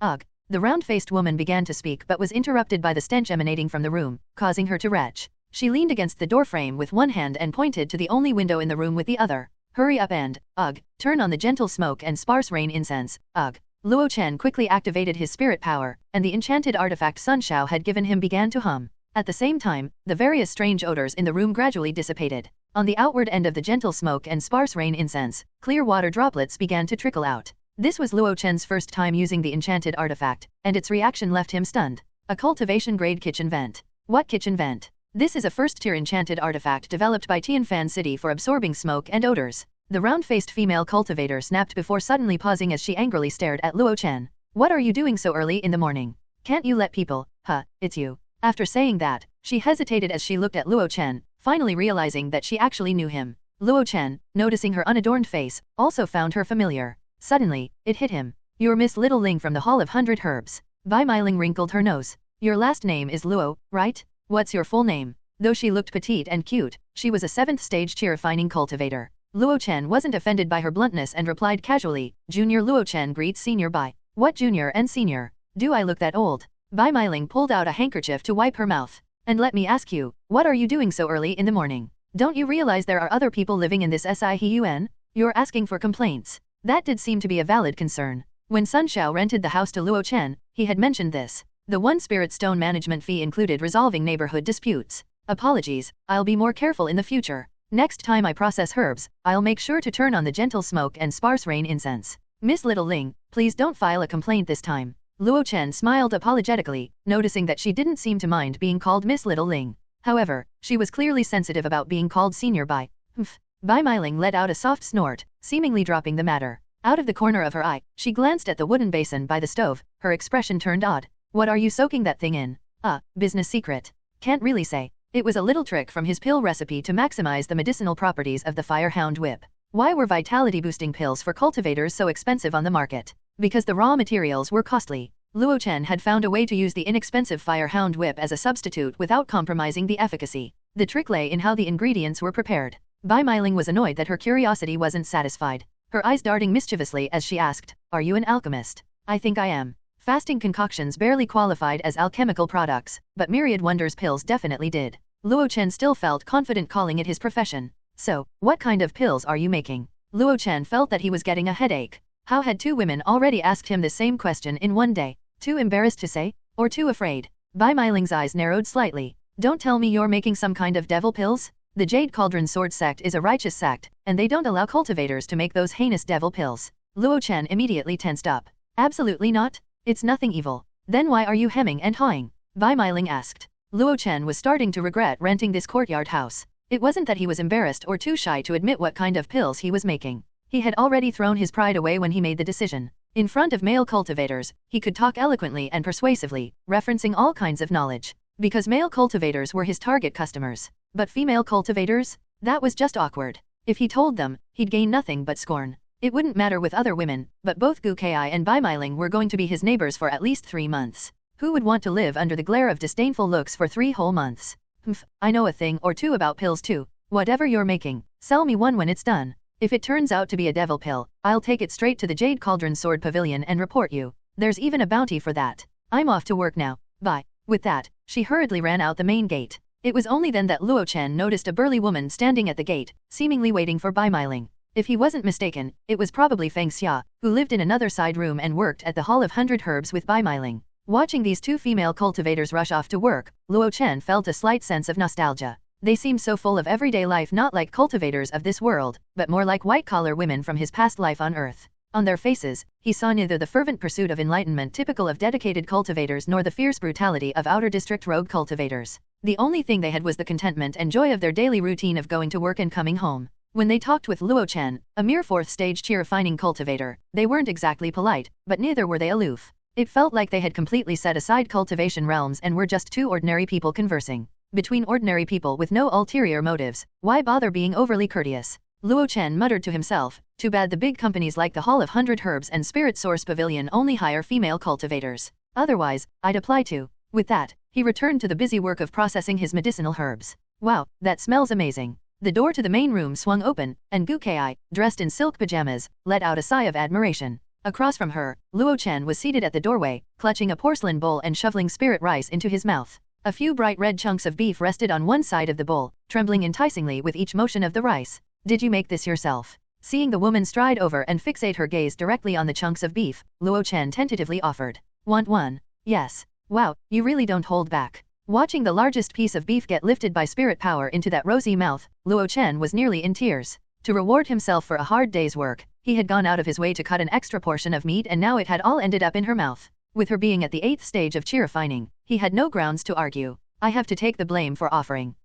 Ugh. The round-faced woman began to speak but was interrupted by the stench emanating from the room, causing her to retch. She leaned against the doorframe with one hand and pointed to the only window in the room with the other. Hurry up and, turn on the gentle smoke and sparse rain incense, Luo Chen quickly activated his spirit power, and the enchanted artifact Sun Shao had given him began to hum. At the same time, the various strange odors in the room gradually dissipated. On the outward end of the gentle smoke and sparse rain incense, clear water droplets began to trickle out. This was Luo Chen's first time using the enchanted artifact, and its reaction left him stunned. A cultivation-grade kitchen vent. What kitchen vent? This is a first-tier enchanted artifact developed by Tianfan City for absorbing smoke and odors. The round-faced female cultivator snapped before suddenly pausing as she angrily stared at Luo Chen. What are you doing so early in the morning? Can't you let people, it's you. After saying that, she hesitated as she looked at Luo Chen, finally realizing that she actually knew him. Luo Chen, noticing her unadorned face, also found her familiar. Suddenly, it hit him. You're Miss Little Ling from the Hall of 100 Herbs. Bai Meiling wrinkled her nose. Your last name is Luo, right? What's your full name? Though she looked petite and cute, she was a 7th stage chi refining cultivator. Luo Chen wasn't offended by her bluntness and replied casually, Junior Luo Chen greets Senior Bai. What junior and senior? Do I look that old? Bai Meiling pulled out a handkerchief to wipe her mouth. And let me ask you, what are you doing so early in the morning? Don't you realize there are other people living in this SIHUN? You're asking for complaints. That did seem to be a valid concern. When Sun Shao rented the house to Luo Chen, he had mentioned this. The 1 spirit stone management fee included resolving neighborhood disputes. Apologies, I'll be more careful in the future. Next time I process herbs, I'll make sure to turn on the gentle smoke and sparse rain incense. Miss Little Ling, please don't file a complaint this time. Luo Chen smiled apologetically, noticing that she didn't seem to mind being called Miss Little Ling. However, she was clearly sensitive about being called senior by. Bai Meiling let out a soft snort, seemingly dropping the matter. Out of the corner of her eye, she glanced at the wooden basin by the stove, her expression turned odd. What are you soaking that thing in? Business secret. Can't really say. It was a little trick from his pill recipe to maximize the medicinal properties of the Firehound Whip. Why were vitality-boosting pills for cultivators so expensive on the market? Because the raw materials were costly. Luo Chen had found a way to use the inexpensive Firehound Whip as a substitute without compromising the efficacy. The trick lay in how the ingredients were prepared. Bai Meiling was annoyed that her curiosity wasn't satisfied. Her eyes darting mischievously as she asked, "Are you an alchemist?" "I think I am." Fasting concoctions barely qualified as alchemical products, but Myriad Wonders pills definitely did. Luo Chen still felt confident calling it his profession. "So, what kind of pills are you making?" Luo Chen felt that he was getting a headache. How had two women already asked him the same question in one day? Too embarrassed to say? Or too afraid? Bai Meiling's eyes narrowed slightly. "Don't tell me you're making some kind of devil pills?" The Jade Cauldron Sword sect is a righteous sect, and they don't allow cultivators to make those heinous devil pills. Luo Chen immediately tensed up. "Absolutely not. It's nothing evil." "Then why are you hemming and hawing?" Bai Meiling asked. Luo Chen was starting to regret renting this courtyard house. It wasn't that he was embarrassed or too shy to admit what kind of pills he was making. He had already thrown his pride away when he made the decision. In front of male cultivators, he could talk eloquently and persuasively, referencing all kinds of knowledge. Because male cultivators were his target customers. But female cultivators? That was just awkward. If he told them, he'd gain nothing but scorn. It wouldn't matter with other women, but both Gu Kai and Bai Meiling were going to be his neighbors for at least 3 months. Who would want to live under the glare of disdainful looks for 3 whole months? I know a thing or two about pills too. Whatever you're making, sell me one when it's done. If it turns out to be a devil pill, I'll take it straight to the Jade Cauldron Sword Pavilion and report you. There's even a bounty for that. I'm off to work now. Bye. With that, she hurriedly ran out the main gate. It was only then that Luo Chen noticed a burly woman standing at the gate, seemingly waiting for Bai Meiling. If he wasn't mistaken, it was probably Feng Xia, who lived in another side room and worked at the Hall of 100 Herbs with Bai Meiling. Watching these two female cultivators rush off to work, Luo Chen felt a slight sense of nostalgia. They seemed so full of everyday life, not like cultivators of this world, but more like white-collar women from his past life on Earth. On their faces, he saw neither the fervent pursuit of enlightenment typical of dedicated cultivators nor the fierce brutality of outer district rogue cultivators. The only thing they had was the contentment and joy of their daily routine of going to work and coming home. When they talked with Luo Chen, a mere 4th-stage cheer-refining cultivator, they weren't exactly polite, but neither were they aloof. It felt like they had completely set aside cultivation realms and were just two ordinary people conversing. Between ordinary people with no ulterior motives, why bother being overly courteous? Luo Chen muttered to himself, too bad the big companies like the Hall of 100 Herbs and Spirit Source Pavilion only hire female cultivators. Otherwise, I'd apply too. With that, he returned to the busy work of processing his medicinal herbs. Wow, that smells amazing. The door to the main room swung open, and Gu Kai, dressed in silk pajamas, let out a sigh of admiration. Across from her, Luo Chen was seated at the doorway, clutching a porcelain bowl and shoveling spirit rice into his mouth. A few bright red chunks of beef rested on one side of the bowl, trembling enticingly with each motion of the rice. "Did you make this yourself?" Seeing the woman stride over and fixate her gaze directly on the chunks of beef, Luo Chen tentatively offered. "Want one?" "Yes." "Wow, you really don't hold back." Watching the largest piece of beef get lifted by spirit power into that rosy mouth, Luo Chen was nearly in tears. To reward himself for a hard day's work, he had gone out of his way to cut an extra portion of meat, and now it had all ended up in her mouth. With her being at the 8th stage of cheer refining, he had no grounds to argue. "I have to take the blame for offering.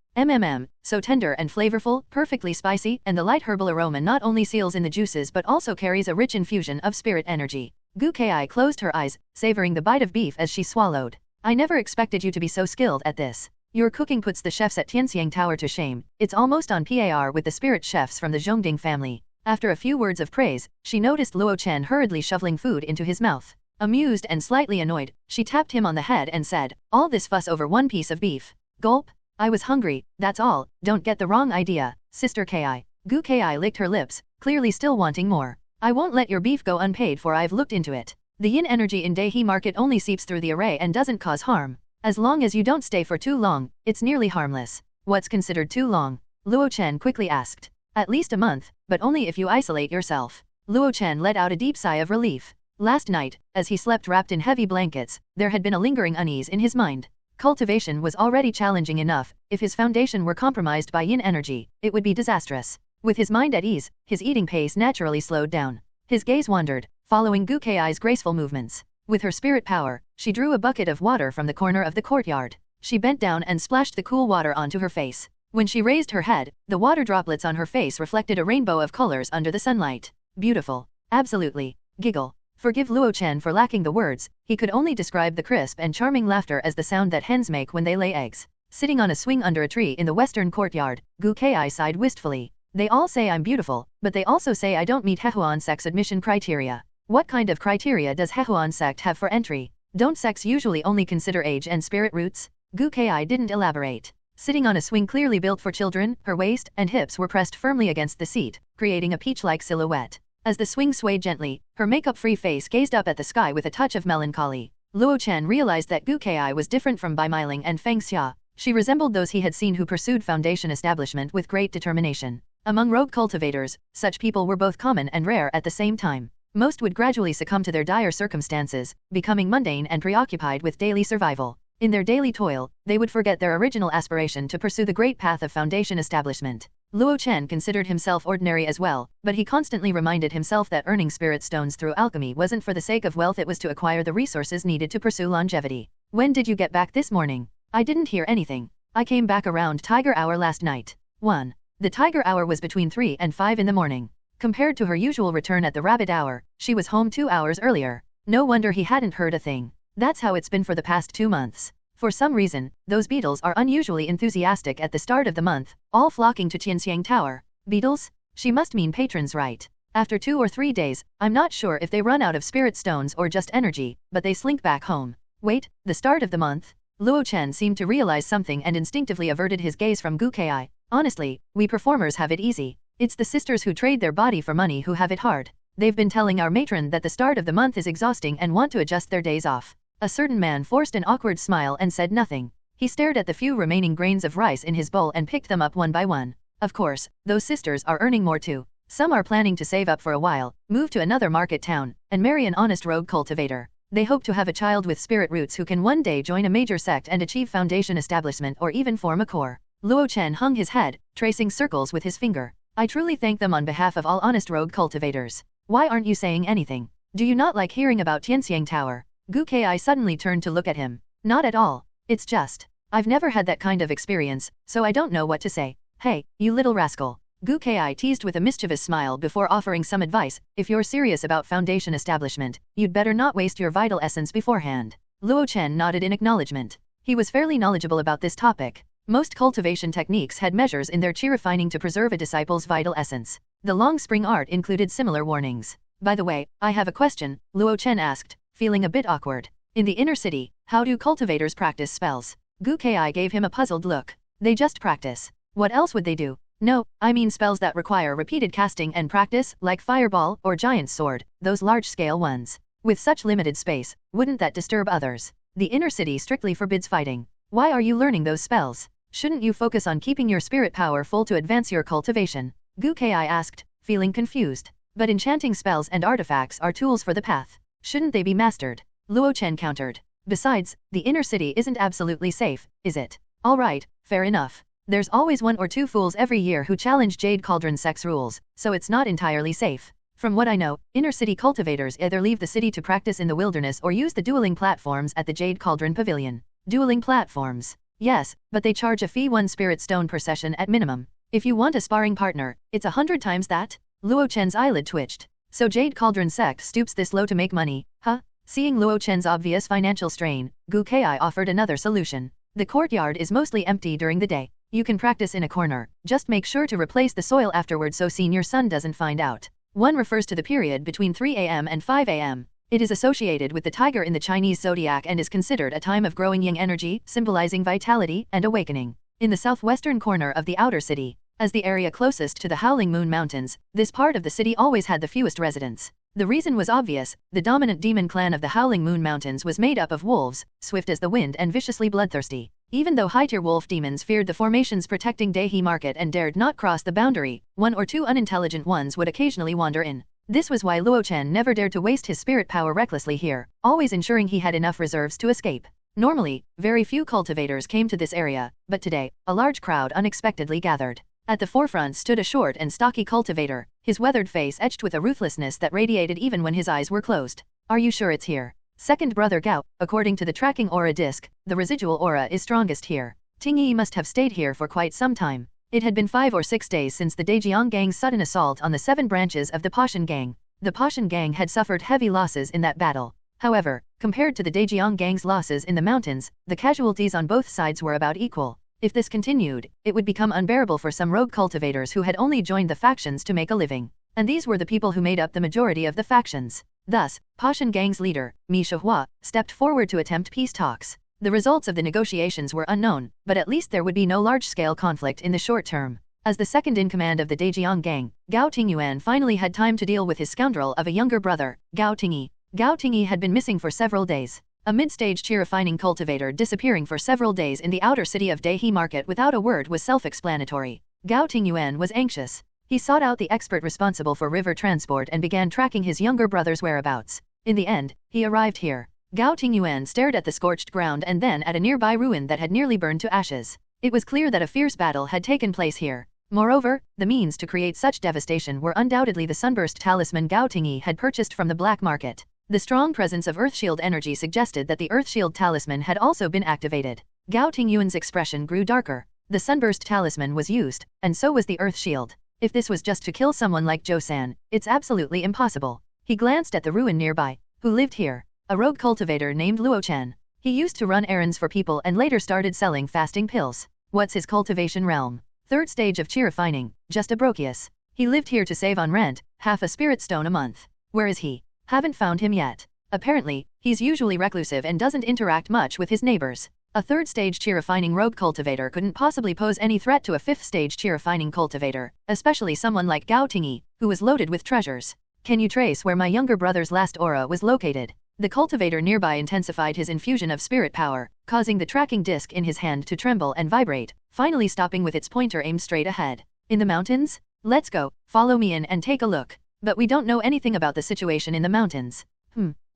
So tender and flavorful, perfectly spicy, and the light herbal aroma not only seals in the juices but also carries a rich infusion of spirit energy." Gu Kai closed her eyes, savoring the bite of beef as she swallowed. "I never expected you to be so skilled at this. Your cooking puts the chefs at Tianxiang Tower to shame. It's almost on par with the spirit chefs from the Zhongding family." After a few words of praise, she noticed Luo Chen hurriedly shoveling food into his mouth. Amused and slightly annoyed, she tapped him on the head and said, "All this fuss over one piece of beef." Gulp. "I was hungry, that's all, don't get the wrong idea, Sister Ki. Gu Kai licked her lips, clearly still wanting more. "I won't let your beef go unpaid, for I've looked into it. The yin energy in Daihe market only seeps through the array and doesn't cause harm. As long as you don't stay for too long, it's nearly harmless." "What's considered too long?" Luo Chen quickly asked. "At least a month, but only if you isolate yourself." Luo Chen let out a deep sigh of relief. Last night, as he slept wrapped in heavy blankets, there had been a lingering unease in his mind. Cultivation was already challenging enough. If his foundation were compromised by yin energy, it would be disastrous. With his mind at ease, his eating pace naturally slowed down. His gaze wandered, following Gu Kai's graceful movements. With her spirit power, she drew a bucket of water from the corner of the courtyard. She bent down and splashed the cool water onto her face. When she raised her head, the water droplets on her face reflected a rainbow of colors under the sunlight. Beautiful. Absolutely. Giggle. Forgive Luo Chen for lacking the words, he could only describe the crisp and charming laughter as the sound that hens make when they lay eggs. Sitting on a swing under a tree in the western courtyard, Gu Kai sighed wistfully. They all say I'm beautiful, but they also say I don't meet Hehuan sect's admission criteria. What kind of criteria does Hehuan sect have for entry? Don't sects usually only consider age and spirit roots? Gu Kai didn't elaborate. Sitting on a swing clearly built for children, her waist and hips were pressed firmly against the seat, creating a peach-like silhouette. As the swing swayed gently, her makeup-free face gazed up at the sky with a touch of melancholy. Luo Chen realized that Gu Kai was different from Bai Meiling and Feng Xia. She resembled those he had seen who pursued foundation establishment with great determination. Among rogue cultivators, such people were both common and rare at the same time. Most would gradually succumb to their dire circumstances, becoming mundane and preoccupied with daily survival. In their daily toil, they would forget their original aspiration to pursue the great path of foundation establishment. Luo Chen considered himself ordinary as well, but he constantly reminded himself that earning spirit stones through alchemy wasn't for the sake of wealth, it was to acquire the resources needed to pursue longevity. When did you get back this morning? I didn't hear anything. I came back around Tiger Hour last night. 1. The Tiger Hour was between 3 and 5 in the morning. Compared to her usual return at the Rabbit Hour, she was home 2 hours earlier. No wonder he hadn't heard a thing. That's how it's been for the past 2 months. For some reason, those beetles are unusually enthusiastic at the start of the month, all flocking to Qianxiang Tower. Beetles? She must mean patrons, right? After 2 or 3 days, I'm not sure if they run out of spirit stones or just energy, but they slink back home. Wait, the start of the month? Luo Chen seemed to realize something and instinctively averted his gaze from Gu Kai. Honestly, we performers have it easy. It's the sisters who trade their body for money who have it hard. They've been telling our matron that the start of the month is exhausting and want to adjust their days off. A certain man forced an awkward smile and said nothing. He stared at the few remaining grains of rice in his bowl and picked them up one by one. Of course, those sisters are earning more too. Some are planning to save up for a while, move to another market town, and marry an honest rogue cultivator. They hope to have a child with spirit roots who can one day join a major sect and achieve foundation establishment or even form a core. Luo Chen hung his head, tracing circles with his finger. I truly thank them on behalf of all honest rogue cultivators. Why aren't you saying anything? Do you not like hearing about Qianxiang Tower? Gu Kai suddenly turned to look at him. Not at all. It's just, I've never had that kind of experience, so I don't know what to say. Hey, you little rascal. Gu Kai teased with a mischievous smile before offering some advice. If you're serious about foundation establishment, you'd better not waste your vital essence beforehand. Luo Chen nodded in acknowledgement. He was fairly knowledgeable about this topic. Most cultivation techniques had measures in their chi refining to preserve a disciple's vital essence. The long spring art included similar warnings. By the way, I have a question, Luo Chen asked, feeling a bit awkward. In the inner city, how do cultivators practice spells? Gu Kai gave him a puzzled look. They just practice. What else would they do? No, I mean spells that require repeated casting and practice, like Fireball or Giant Sword, those large-scale ones. With such limited space, wouldn't that disturb others? The inner city strictly forbids fighting. Why are you learning those spells? Shouldn't you focus on keeping your spirit power full to advance your cultivation? Gu Kai asked, feeling confused. But enchanting spells and artifacts are tools for the path. Shouldn't they be mastered? Luo Chen countered. Besides, the inner city isn't absolutely safe, is it? All right, fair enough. There's always 1 or 2 fools every year who challenge Jade Cauldron sect's rules, so it's not entirely safe. From what I know, inner city cultivators either leave the city to practice in the wilderness or use the dueling platforms at the Jade Cauldron Pavilion. Dueling platforms? Yes, but they charge a fee 1 spirit stone per session at minimum. If you want a sparring partner, it's 100 times that? Luo Chen's eyelid twitched. So Jade Cauldron sect stoops this low to make money, huh? Seeing Luo Chen's obvious financial strain, Gu Kai offered another solution. The courtyard is mostly empty during the day. You can practice in a corner, just make sure to replace the soil afterward so senior son doesn't find out. 1 refers to the period between 3 a.m. and 5 a.m. It is associated with the tiger in the Chinese zodiac and is considered a time of growing yang energy, symbolizing vitality and awakening. In the southwestern corner of the outer city, as the area closest to the Howling Moon Mountains, this part of the city always had the fewest residents. The reason was obvious. The dominant demon clan of the Howling Moon Mountains was made up of wolves, swift as the wind and viciously bloodthirsty. Even though high-tier wolf demons feared the formations protecting Dehi Market and dared not cross the boundary, 1 or 2 unintelligent ones would occasionally wander in. This was why Luo Chen never dared to waste his spirit power recklessly here, always ensuring he had enough reserves to escape. Normally, very few cultivators came to this area, but today, a large crowd unexpectedly gathered. At the forefront stood a short and stocky cultivator, his weathered face etched with a ruthlessness that radiated even when his eyes were closed. Are you sure it's here? Second brother Gao, according to the tracking aura disc, the residual aura is strongest here. Tingyi must have stayed here for quite some time. It had been 5 or 6 days since the Daejiang gang's sudden assault on the 7 branches of the Pashan gang. The Pashan gang had suffered heavy losses in that battle. However, compared to the Daejiang gang's losses in the mountains, the casualties on both sides were about equal. If this continued, it would become unbearable for some rogue cultivators who had only joined the factions to make a living. And these were the people who made up the majority of the factions. Thus, Pashan gang's leader, Mi Shihua, stepped forward to attempt peace talks. The results of the negotiations were unknown, but at least there would be no large-scale conflict in the short term. As the second-in-command of the Daejiang gang, Gao Tingyuan finally had time to deal with his scoundrel of a younger brother, Gao Tingyi. Gao Tingyi had been missing for several days. A mid-stage qi refining cultivator disappearing for several days in the outer city of Dehe Market without a word was self-explanatory. Gao Tingyuan was anxious. He sought out the expert responsible for river transport and began tracking his younger brother's whereabouts. In the end, he arrived here. Gao Tingyuan stared at the scorched ground and then at a nearby ruin that had nearly burned to ashes. It was clear that a fierce battle had taken place here. Moreover, the means to create such devastation were undoubtedly the sunburst talisman Gao Tingyi had purchased from the black market. The strong presence of Earthshield energy suggested that the Earthshield talisman had also been activated. Gao Tingyuan's expression grew darker. The sunburst talisman was used, and so was the Earthshield. If this was just to kill someone like Zhou, it's absolutely impossible. He glanced at the ruin nearby. Who lived here? A rogue cultivator named Luo Chen. He used to run errands for people and later started selling fasting pills. What's his cultivation realm? Third stage of qi refining, just a Brochius. He lived here to save on rent, half a spirit stone a month. Where is he? Haven't found him yet. Apparently, he's usually reclusive and doesn't interact much with his neighbors. A third stage qi refining rogue cultivator couldn't possibly pose any threat to a fifth stage qi refining cultivator, especially someone like Gao Tingyi, who was loaded with treasures. Can you trace where my younger brother's last aura was located? The cultivator nearby intensified his infusion of spirit power, causing the tracking disc in his hand to tremble and vibrate, finally stopping with its pointer aimed straight ahead. In the mountains? Let's go, follow me in and take a look. But we don't know anything about the situation in the mountains.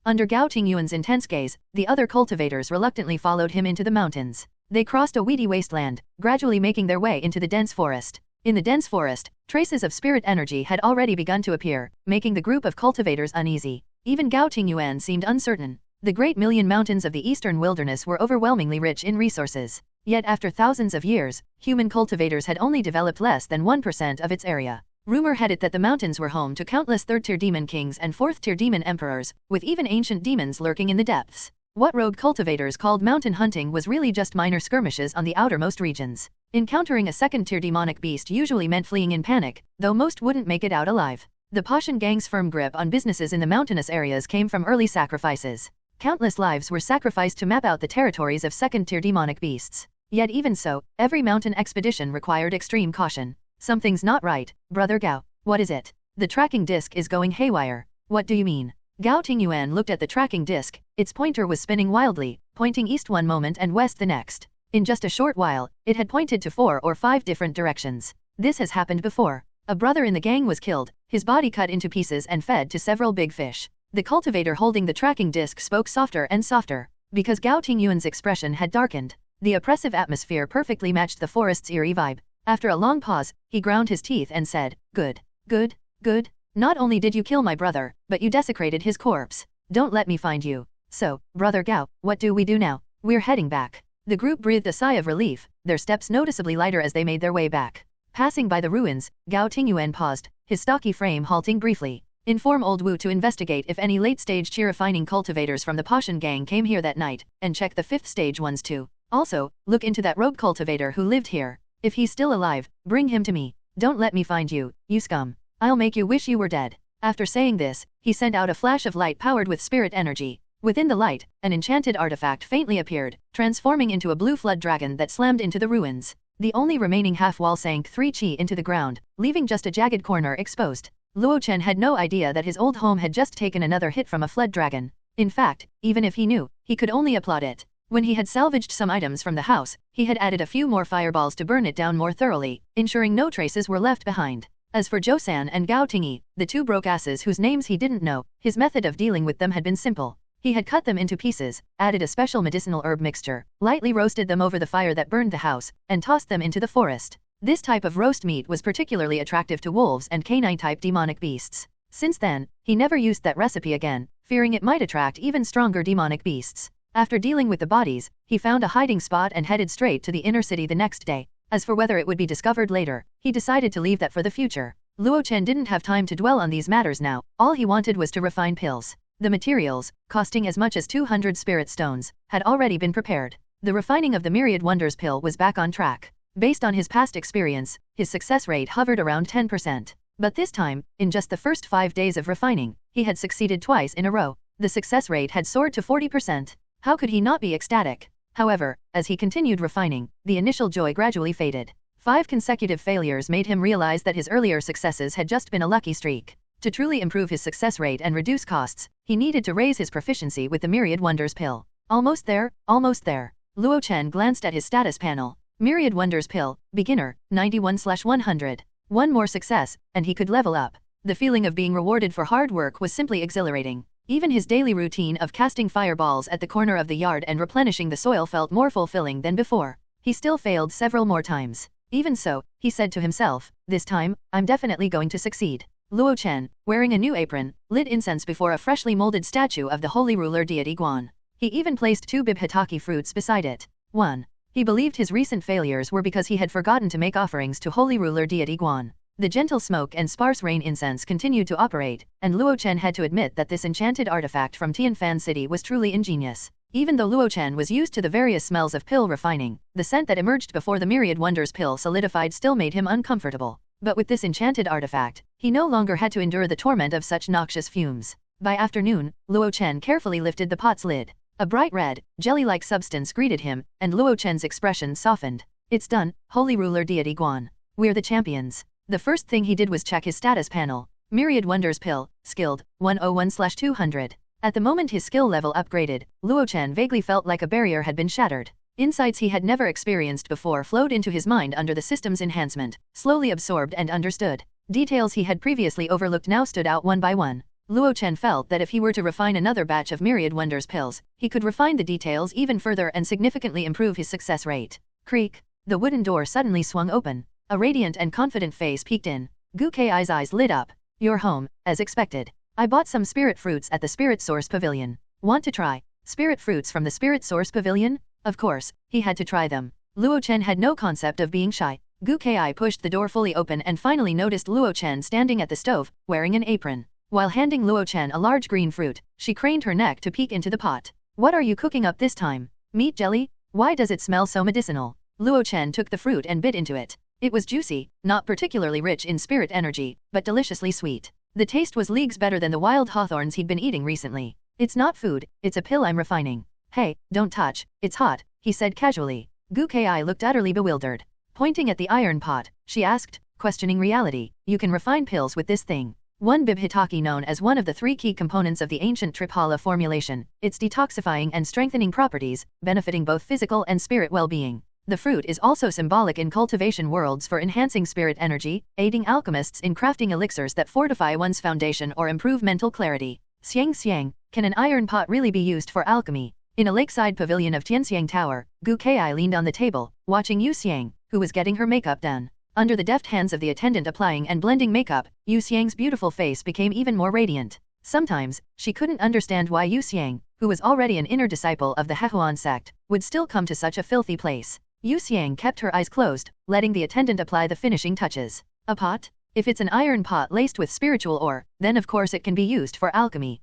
Under Gao Tingyuan's intense gaze, the other cultivators reluctantly followed him into the mountains. They crossed a weedy wasteland, gradually making their way into the dense forest. In the dense forest, traces of spirit energy had already begun to appear, making the group of cultivators uneasy. Even Gao Tingyuan seemed uncertain. The Great Million Mountains of the eastern wilderness were overwhelmingly rich in resources. Yet after thousands of years, human cultivators had only developed less than 1% of its area. Rumor had it that the mountains were home to countless third-tier demon kings and fourth-tier demon emperors, with even ancient demons lurking in the depths. What rogue cultivators called mountain hunting was really just minor skirmishes on the outermost regions. Encountering a second-tier demonic beast usually meant fleeing in panic, though most wouldn't make it out alive. The Pashan gang's firm grip on businesses in the mountainous areas came from early sacrifices. Countless lives were sacrificed to map out the territories of second-tier demonic beasts. Yet even so, every mountain expedition required extreme caution. Something's not right, Brother Gao. What is it? The tracking disc is going haywire. What do you mean? Gao Tingyuan looked at the tracking disc. Its pointer was spinning wildly, pointing east one moment and west the next. In just a short while, it had pointed to 4 or 5 different directions. This has happened before. A brother in the gang was killed, his body cut into pieces and fed to several big fish. The cultivator holding the tracking disc spoke softer and softer. Because Gao Tingyuan's expression had darkened, the oppressive atmosphere perfectly matched the forest's eerie vibe. After a long pause, he ground his teeth and said, "Good, good, good. Not only did you kill my brother, but you desecrated his corpse. Don't let me find you. So, Brother Gao, what do we do now? We're heading back." The group breathed a sigh of relief, their steps noticeably lighter as they made their way back. Passing by the ruins, Gao Tingyuan paused, his stocky frame halting briefly. Inform Old Wu to investigate if any late-stage qi refining cultivators from the Pashan gang came here that night, and check the 5th stage ones too. Also, look into that rogue cultivator who lived here. If he's still alive, bring him to me. Don't let me find you, you scum. I'll make you wish you were dead. After saying this, he sent out a flash of light powered with spirit energy. Within the light, an enchanted artifact faintly appeared, transforming into a blue flood dragon that slammed into the ruins. The only remaining half-wall sank 3 qi into the ground, leaving just a jagged corner exposed. Luo Chen had no idea that his old home had just taken another hit from a flood dragon. In fact, even if he knew, he could only applaud it. When he had salvaged some items from the house, he had added a few more fireballs to burn it down more thoroughly, ensuring no traces were left behind. As for Zhou and Gao Tingyi, the two broke asses whose names he didn't know, his method of dealing with them had been simple. He had cut them into pieces, added a special medicinal herb mixture, lightly roasted them over the fire that burned the house, and tossed them into the forest. This type of roast meat was particularly attractive to wolves and canine-type demonic beasts. Since then, he never used that recipe again, fearing it might attract even stronger demonic beasts. After dealing with the bodies, he found a hiding spot and headed straight to the inner city the next day. As for whether it would be discovered later, he decided to leave that for the future. Luo Chen didn't have time to dwell on these matters now, all he wanted was to refine pills. The materials, costing as much as 200 spirit stones, had already been prepared. The refining of the Myriad Wonders pill was back on track. Based on his past experience, his success rate hovered around 10%. But this time, in just the first 5 days of refining, he had succeeded twice in a row. The success rate had soared to 40%. How could he not be ecstatic? However, as he continued refining, the initial joy gradually faded. 5 consecutive failures made him realize that his earlier successes had just been a lucky streak. To truly improve his success rate and reduce costs, he needed to raise his proficiency with the Myriad Wonders pill. Almost there, almost there. Luo Chen glanced at his status panel. Myriad Wonders pill, beginner, 91/100. One more success, and he could level up. The feeling of being rewarded for hard work was simply exhilarating. Even his daily routine of casting fireballs at the corner of the yard and replenishing the soil felt more fulfilling than before. He still failed several more times. Even so, he said to himself, this time, I'm definitely going to succeed. Luo Chen, wearing a new apron, lit incense before a freshly molded statue of the holy ruler deity Guan. He even placed 2 bibhitaki fruits beside it. 1. He believed his recent failures were because he had forgotten to make offerings to holy ruler deity Guan. The gentle smoke and sparse rain incense continued to operate, and Luo Chen had to admit that this enchanted artifact from Tianfan City was truly ingenious. Even though Luo Chen was used to the various smells of pill refining, the scent that emerged before the Myriad Wonders pill solidified still made him uncomfortable. But with this enchanted artifact, he no longer had to endure the torment of such noxious fumes. By afternoon, Luo Chen carefully lifted the pot's lid. A bright red, jelly-like substance greeted him, and Luo Chen's expression softened. It's done, holy ruler deity Guan. We're the champions. The first thing he did was check his status panel. Myriad Wonders pill, skilled, 101/200. At the moment his skill level upgraded, Luo Chen vaguely felt like a barrier had been shattered. Insights he had never experienced before flowed into his mind under the system's enhancement, slowly absorbed and understood. Details he had previously overlooked now stood out one by one. Luo Chen felt that if he were to refine another batch of Myriad Wonders pills, he could refine the details even further and significantly improve his success rate. Creak. The wooden door suddenly swung open. A radiant and confident face peeked in. Gu Kai's eyes lit up. You're home, as expected. I bought some spirit fruits at the Spirit Source Pavilion. Want to try? Spirit fruits from the Spirit Source Pavilion? Of course, he had to try them. Luo Chen had no concept of being shy. Gu Kai pushed the door fully open and finally noticed Luo Chen standing at the stove, wearing an apron. While handing Luo Chen a large green fruit, she craned her neck to peek into the pot. What are you cooking up this time? Meat jelly? Why does it smell so medicinal? Luo Chen took the fruit and bit into it. It was juicy, not particularly rich in spirit energy, but deliciously sweet. The taste was leagues better than the wild hawthorns he'd been eating recently. It's not food, it's a pill I'm refining. Hey, don't touch, it's hot, he said casually. Gu Kai looked utterly bewildered. Pointing at the iron pot, she asked, questioning reality, you can refine pills with this thing. One bibhitaki known as one of the 3 key components of the ancient Triphala formulation, its detoxifying and strengthening properties, benefiting both physical and spirit well-being. The fruit is also symbolic in cultivation worlds for enhancing spirit energy, aiding alchemists in crafting elixirs that fortify one's foundation or improve mental clarity. Xiang, can an iron pot really be used for alchemy? In a lakeside pavilion of Tianxiang Tower, Gu Kai leaned on the table, watching Yu Xiang, who was getting her makeup done. Under the deft hands of the attendant applying and blending makeup, Yu Xiang's beautiful face became even more radiant. Sometimes, she couldn't understand why Yu Xiang, who was already an inner disciple of the Hehuan sect, would still come to such a filthy place. Yu Xiang kept her eyes closed, letting the attendant apply the finishing touches. A pot? If it's an iron pot laced with spiritual ore, then of course it can be used for alchemy.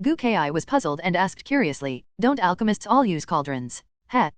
Gu Kai was puzzled and asked curiously, don't alchemists all use cauldrons?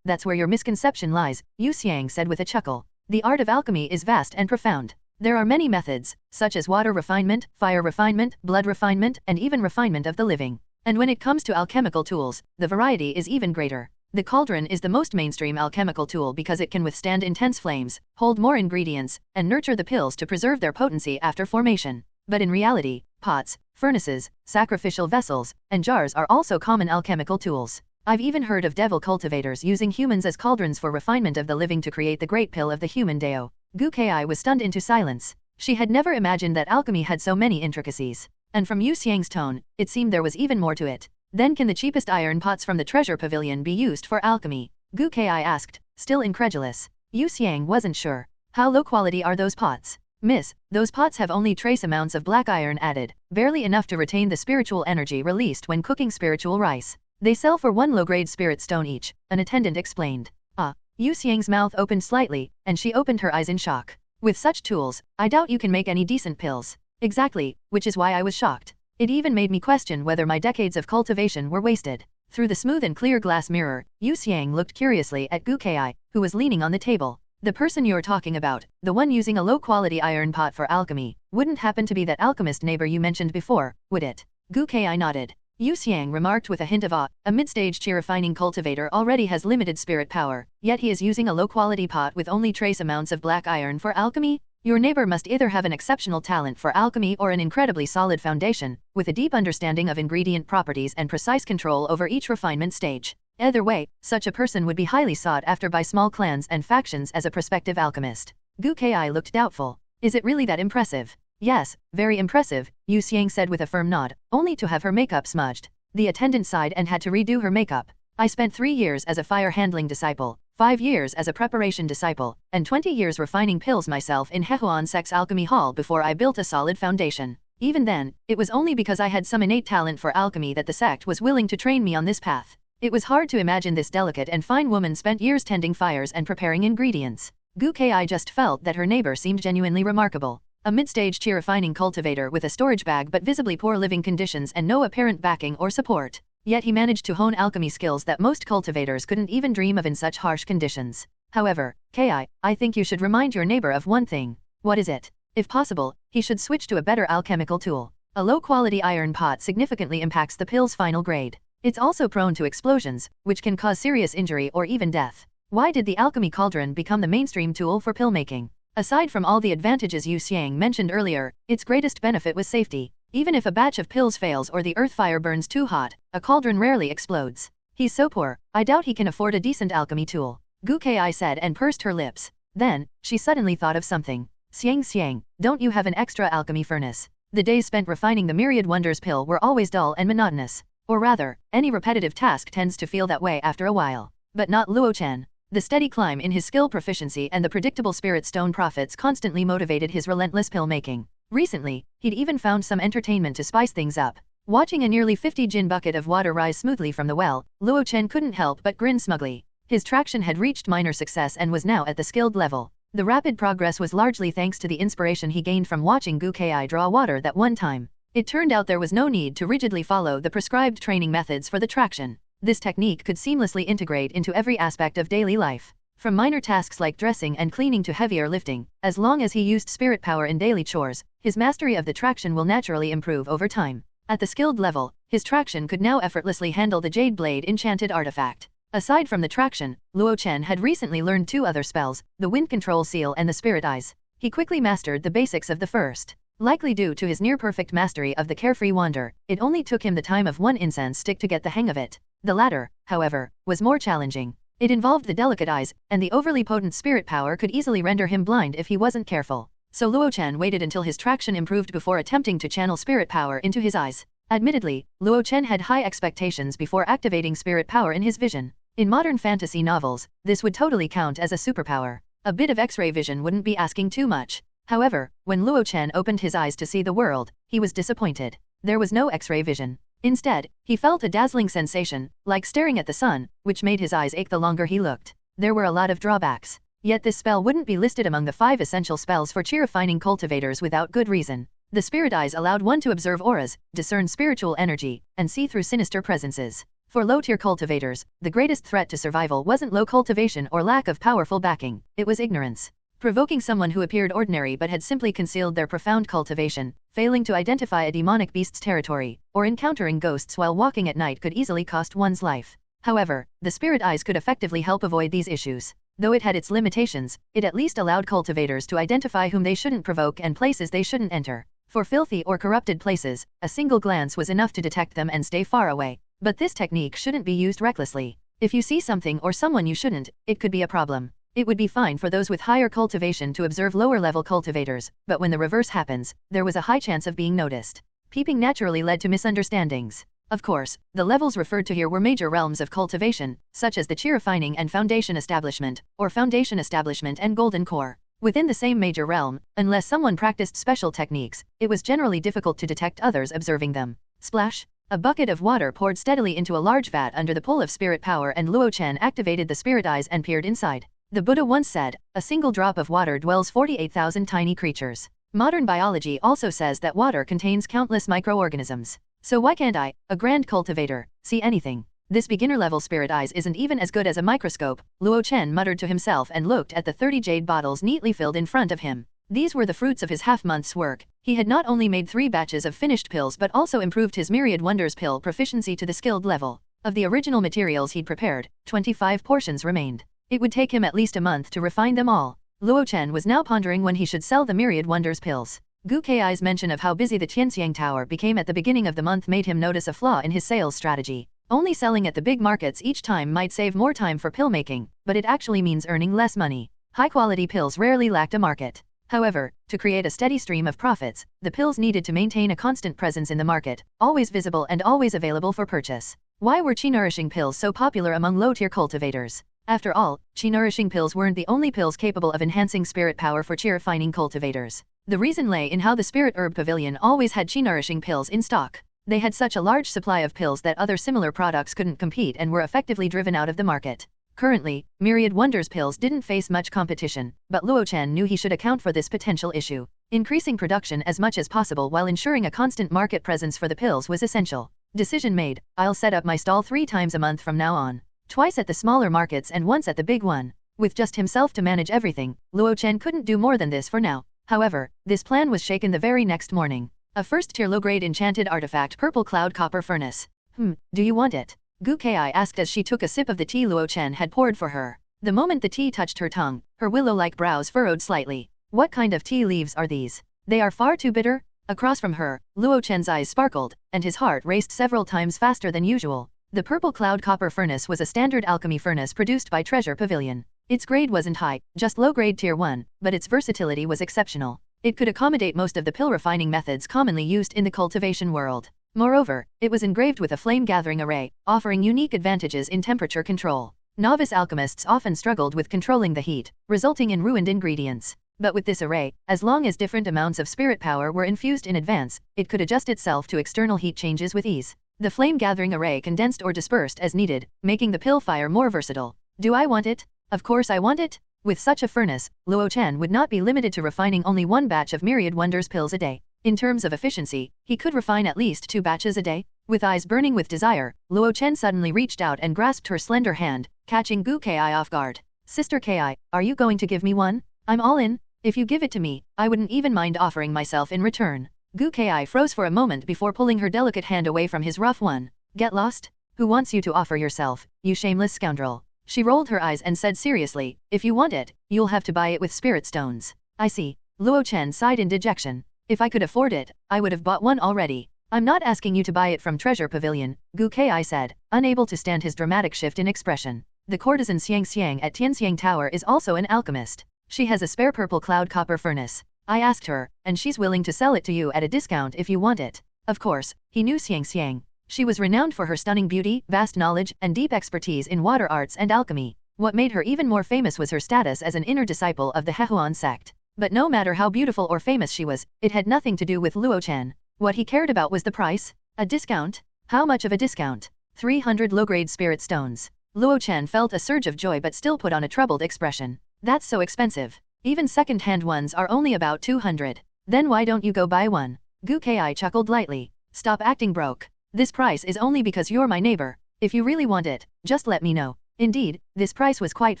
That's where your misconception lies, Yu Xiang said with a chuckle. The art of alchemy is vast and profound. There are many methods, such as water refinement, fire refinement, blood refinement, and even refinement of the living. And when it comes to alchemical tools, the variety is even greater. The cauldron is the most mainstream alchemical tool because it can withstand intense flames, hold more ingredients, and nurture the pills to preserve their potency after formation. But in reality, pots, furnaces, sacrificial vessels, and jars are also common alchemical tools. I've even heard of devil cultivators using humans as cauldrons for refinement of the living to create the great pill of the human Dao. Gu Kai was stunned into silence. She had never imagined that alchemy had so many intricacies. And from Yu Xiang's tone, it seemed there was even more to it. Then can the cheapest iron pots from the treasure pavilion be used for alchemy? Gu Kai asked, still incredulous. Yu Xiang wasn't sure. How low quality are those pots? Miss, those pots have only trace amounts of black iron added, barely enough to retain the spiritual energy released when cooking spiritual rice. They sell for 1 low-grade spirit stone each, an attendant explained. Ah, Yu Xiang's mouth opened slightly, and she opened her eyes in shock. With such tools, I doubt you can make any decent pills. Exactly, which is why I was shocked. It even made me question whether my decades of cultivation were wasted. Through the smooth and clear glass mirror, Yu Xiang looked curiously at Gu Kai, who was leaning on the table. The person you're talking about, the one using a low-quality iron pot for alchemy, wouldn't happen to be that alchemist neighbor you mentioned before, would it? Gu Kai nodded. Yu Xiang remarked with a hint of awe, a mid-stage chi-refining cultivator already has limited spirit power, yet he is using a low-quality pot with only trace amounts of black iron for alchemy? Your neighbor must either have an exceptional talent for alchemy or an incredibly solid foundation, with a deep understanding of ingredient properties and precise control over each refinement stage. Either way, such a person would be highly sought after by small clans and factions as a prospective alchemist. Gu Kai looked doubtful. Is it really that impressive? Yes, very impressive, Yu Xiang said with a firm nod, only to have her makeup smudged. The attendant sighed and had to redo her makeup. I spent 3 years as a fire-handling disciple, 5 years as a preparation disciple, and 20 years refining pills myself in Hehuan Sect's alchemy hall before I built a solid foundation. Even then, it was only because I had some innate talent for alchemy that the sect was willing to train me on this path. It was hard to imagine this delicate and fine woman spent years tending fires and preparing ingredients. Gu Kai just felt that her neighbor seemed genuinely remarkable. A mid-stage chi-refining cultivator with a storage bag but visibly poor living conditions and no apparent backing or support. Yet he managed to hone alchemy skills that most cultivators couldn't even dream of in such harsh conditions. However, Kai, I think you should remind your neighbor of one thing. What is it? If possible, he should switch to a better alchemical tool. A low-quality iron pot significantly impacts the pill's final grade. It's also prone to explosions, which can cause serious injury or even death. Why did the alchemy cauldron become the mainstream tool for pill making? Aside from all the advantages Yu Xiang mentioned earlier, its greatest benefit was safety. Even if a batch of pills fails or the earth fire burns too hot, a cauldron rarely explodes. He's so poor, I doubt he can afford a decent alchemy tool. Gu Kai said and pursed her lips. Then, she suddenly thought of something. Xiang, don't you have an extra alchemy furnace? The days spent refining the myriad wonders pill were always dull and monotonous. Or rather, any repetitive task tends to feel that way after a while. But not Luo Chen. The steady climb in his skill proficiency and the predictable spirit stone profits constantly motivated his relentless pill making. Recently, he'd even found some entertainment to spice things up. Watching a nearly 50 jin bucket of water rise smoothly from the well, Luo Chen couldn't help but grin smugly. His traction had reached minor success and was now at the skilled level. The rapid progress was largely thanks to the inspiration he gained from watching Gu Kai draw water that one time. It turned out there was no need to rigidly follow the prescribed training methods for the traction. This technique could seamlessly integrate into every aspect of daily life. From minor tasks like dressing and cleaning to heavier lifting, as long as he used spirit power in daily chores, his mastery of the traction will naturally improve over time. At the skilled level, his traction could now effortlessly handle the Jade Blade enchanted artifact. Aside from the traction, Luo Chen had recently learned 2 other spells, the Wind Control Seal and the Spirit Eyes. He quickly mastered the basics of the first. Likely due to his near-perfect mastery of the Carefree Wander, it only took him the time of 1 incense stick to get the hang of it. The latter, however, was more challenging. It involved the delicate eyes, and the overly potent spirit power could easily render him blind if he wasn't careful. So Luo Chen waited until his traction improved before attempting to channel spirit power into his eyes. Admittedly, Luo Chen had high expectations before activating spirit power in his vision. In modern fantasy novels, this would totally count as a superpower. A bit of X-ray vision wouldn't be asking too much. However, when Luo Chen opened his eyes to see the world, he was disappointed. There was no X-ray vision. Instead, he felt a dazzling sensation, like staring at the sun, which made his eyes ache the longer he looked. There were a lot of drawbacks. Yet this spell wouldn't be listed among the 5 essential spells for chi-refining cultivators without good reason. The spirit eyes allowed one to observe auras, discern spiritual energy, and see through sinister presences. For low-tier cultivators, the greatest threat to survival wasn't low cultivation or lack of powerful backing, it was ignorance. Provoking someone who appeared ordinary but had simply concealed their profound cultivation, failing to identify a demonic beast's territory, or encountering ghosts while walking at night could easily cost one's life. However, the spirit eyes could effectively help avoid these issues. Though it had its limitations, it at least allowed cultivators to identify whom they shouldn't provoke and places they shouldn't enter. For filthy or corrupted places, a single glance was enough to detect them and stay far away. But this technique shouldn't be used recklessly. If you see something or someone you shouldn't, it could be a problem. It would be fine for those with higher cultivation to observe lower-level cultivators, but when the reverse happens, there was a high chance of being noticed. Peeping naturally led to misunderstandings. Of course, the levels referred to here were major realms of cultivation, such as the chi-refining and foundation establishment, or foundation establishment and golden core. Within the same major realm, unless someone practiced special techniques, it was generally difficult to detect others observing them. Splash! A bucket of water poured steadily into a large vat under the pull of spirit power, and Luo Chen activated the spirit eyes and peered inside. The Buddha once said, "A single drop of water dwells 48,000 tiny creatures." Modern biology also says that water contains countless microorganisms. So why can't I, a grand cultivator, see anything? This beginner-level spirit eyes isn't even as good as a microscope, Luo Chen muttered to himself and looked at the 30 jade bottles neatly filled in front of him. These were the fruits of his half-month's work. He had not only made 3 batches of finished pills but also improved his myriad wonders pill proficiency to the skilled level. Of the original materials he'd prepared, 25 portions remained. It would take him at least a month to refine them all. Luo Chen was now pondering when he should sell the myriad wonders pills. Gu Kai's mention of how busy the Tianxiang Tower became at the beginning of the month made him notice a flaw in his sales strategy. Only selling at the big markets each time might save more time for pill making, but it actually means earning less money. High-quality pills rarely lacked a market. However, to create a steady stream of profits, the pills needed to maintain a constant presence in the market, always visible and always available for purchase. Why were qi-nourishing pills so popular among low-tier cultivators? After all, qi-nourishing pills weren't the only pills capable of enhancing spirit power for qi-refining cultivators. The reason lay in how the Spirit Herb Pavilion always had qi-nourishing pills in stock. They had such a large supply of pills that other similar products couldn't compete and were effectively driven out of the market. Currently, Myriad Wonders pills didn't face much competition, but Luo Chen knew he should account for this potential issue. Increasing production as much as possible while ensuring a constant market presence for the pills was essential. Decision made, I'll set up my stall 3 times a month from now on. Twice at the smaller markets and once at the big one. With just himself to manage everything, Luo Chen couldn't do more than this for now. However, this plan was shaken the very next morning. A first-tier low-grade enchanted artifact purple cloud copper furnace. Do you want it? Gu Kai asked as she took a sip of the tea Luo Chen had poured for her. The moment the tea touched her tongue, her willow-like brows furrowed slightly. What kind of tea leaves are these? They are far too bitter. Across from her, Luo Chen's eyes sparkled, and his heart raced several times faster than usual. The purple cloud copper furnace was a standard alchemy furnace produced by Treasure Pavilion. Its grade wasn't high, just low-grade tier 1, but its versatility was exceptional. It could accommodate most of the pill refining methods commonly used in the cultivation world. Moreover, it was engraved with a flame-gathering array, offering unique advantages in temperature control. Novice alchemists often struggled with controlling the heat, resulting in ruined ingredients. But with this array, as long as different amounts of spirit power were infused in advance, it could adjust itself to external heat changes with ease. The flame-gathering array condensed or dispersed as needed, making the pill fire more versatile. Do I want it? Of course I want it. With such a furnace, Luo Chen would not be limited to refining only 1 batch of Myriad Wonders pills a day. In terms of efficiency, he could refine at least 2 batches a day. With eyes burning with desire, Luo Chen suddenly reached out and grasped her slender hand, catching Gu Ki off guard. Sister Ki, are you going to give me one? I'm all in. If you give it to me, I wouldn't even mind offering myself in return. Gu Ki froze for a moment before pulling her delicate hand away from his rough one. Get lost? Who wants you to offer yourself, you shameless scoundrel? She rolled her eyes and said seriously, if you want it, you'll have to buy it with spirit stones. I see. Luo Chen sighed in dejection. If I could afford it, I would have bought one already. I'm not asking you to buy it from Treasure Pavilion, Gu Ki said, unable to stand his dramatic shift in expression. The courtesan Xiang at Tianxiang Tower is also an alchemist. She has a spare purple cloud copper furnace. I asked her, and she's willing to sell it to you at a discount if you want it. Of course, he knew Xiang. She was renowned for her stunning beauty, vast knowledge, and deep expertise in water arts and alchemy. What made her even more famous was her status as an inner disciple of the Hehuan sect. But no matter how beautiful or famous she was, it had nothing to do with Luo Chen. What he cared about was the price. A discount? How much of a discount? 300 low-grade spirit stones. Luo Chen felt a surge of joy but still put on a troubled expression. That's so expensive. Even second-hand ones are only about 200. Then why don't you go buy one? Gu Ki chuckled lightly. Stop acting broke. This price is only because you're my neighbor. If you really want it, just let me know. Indeed, this price was quite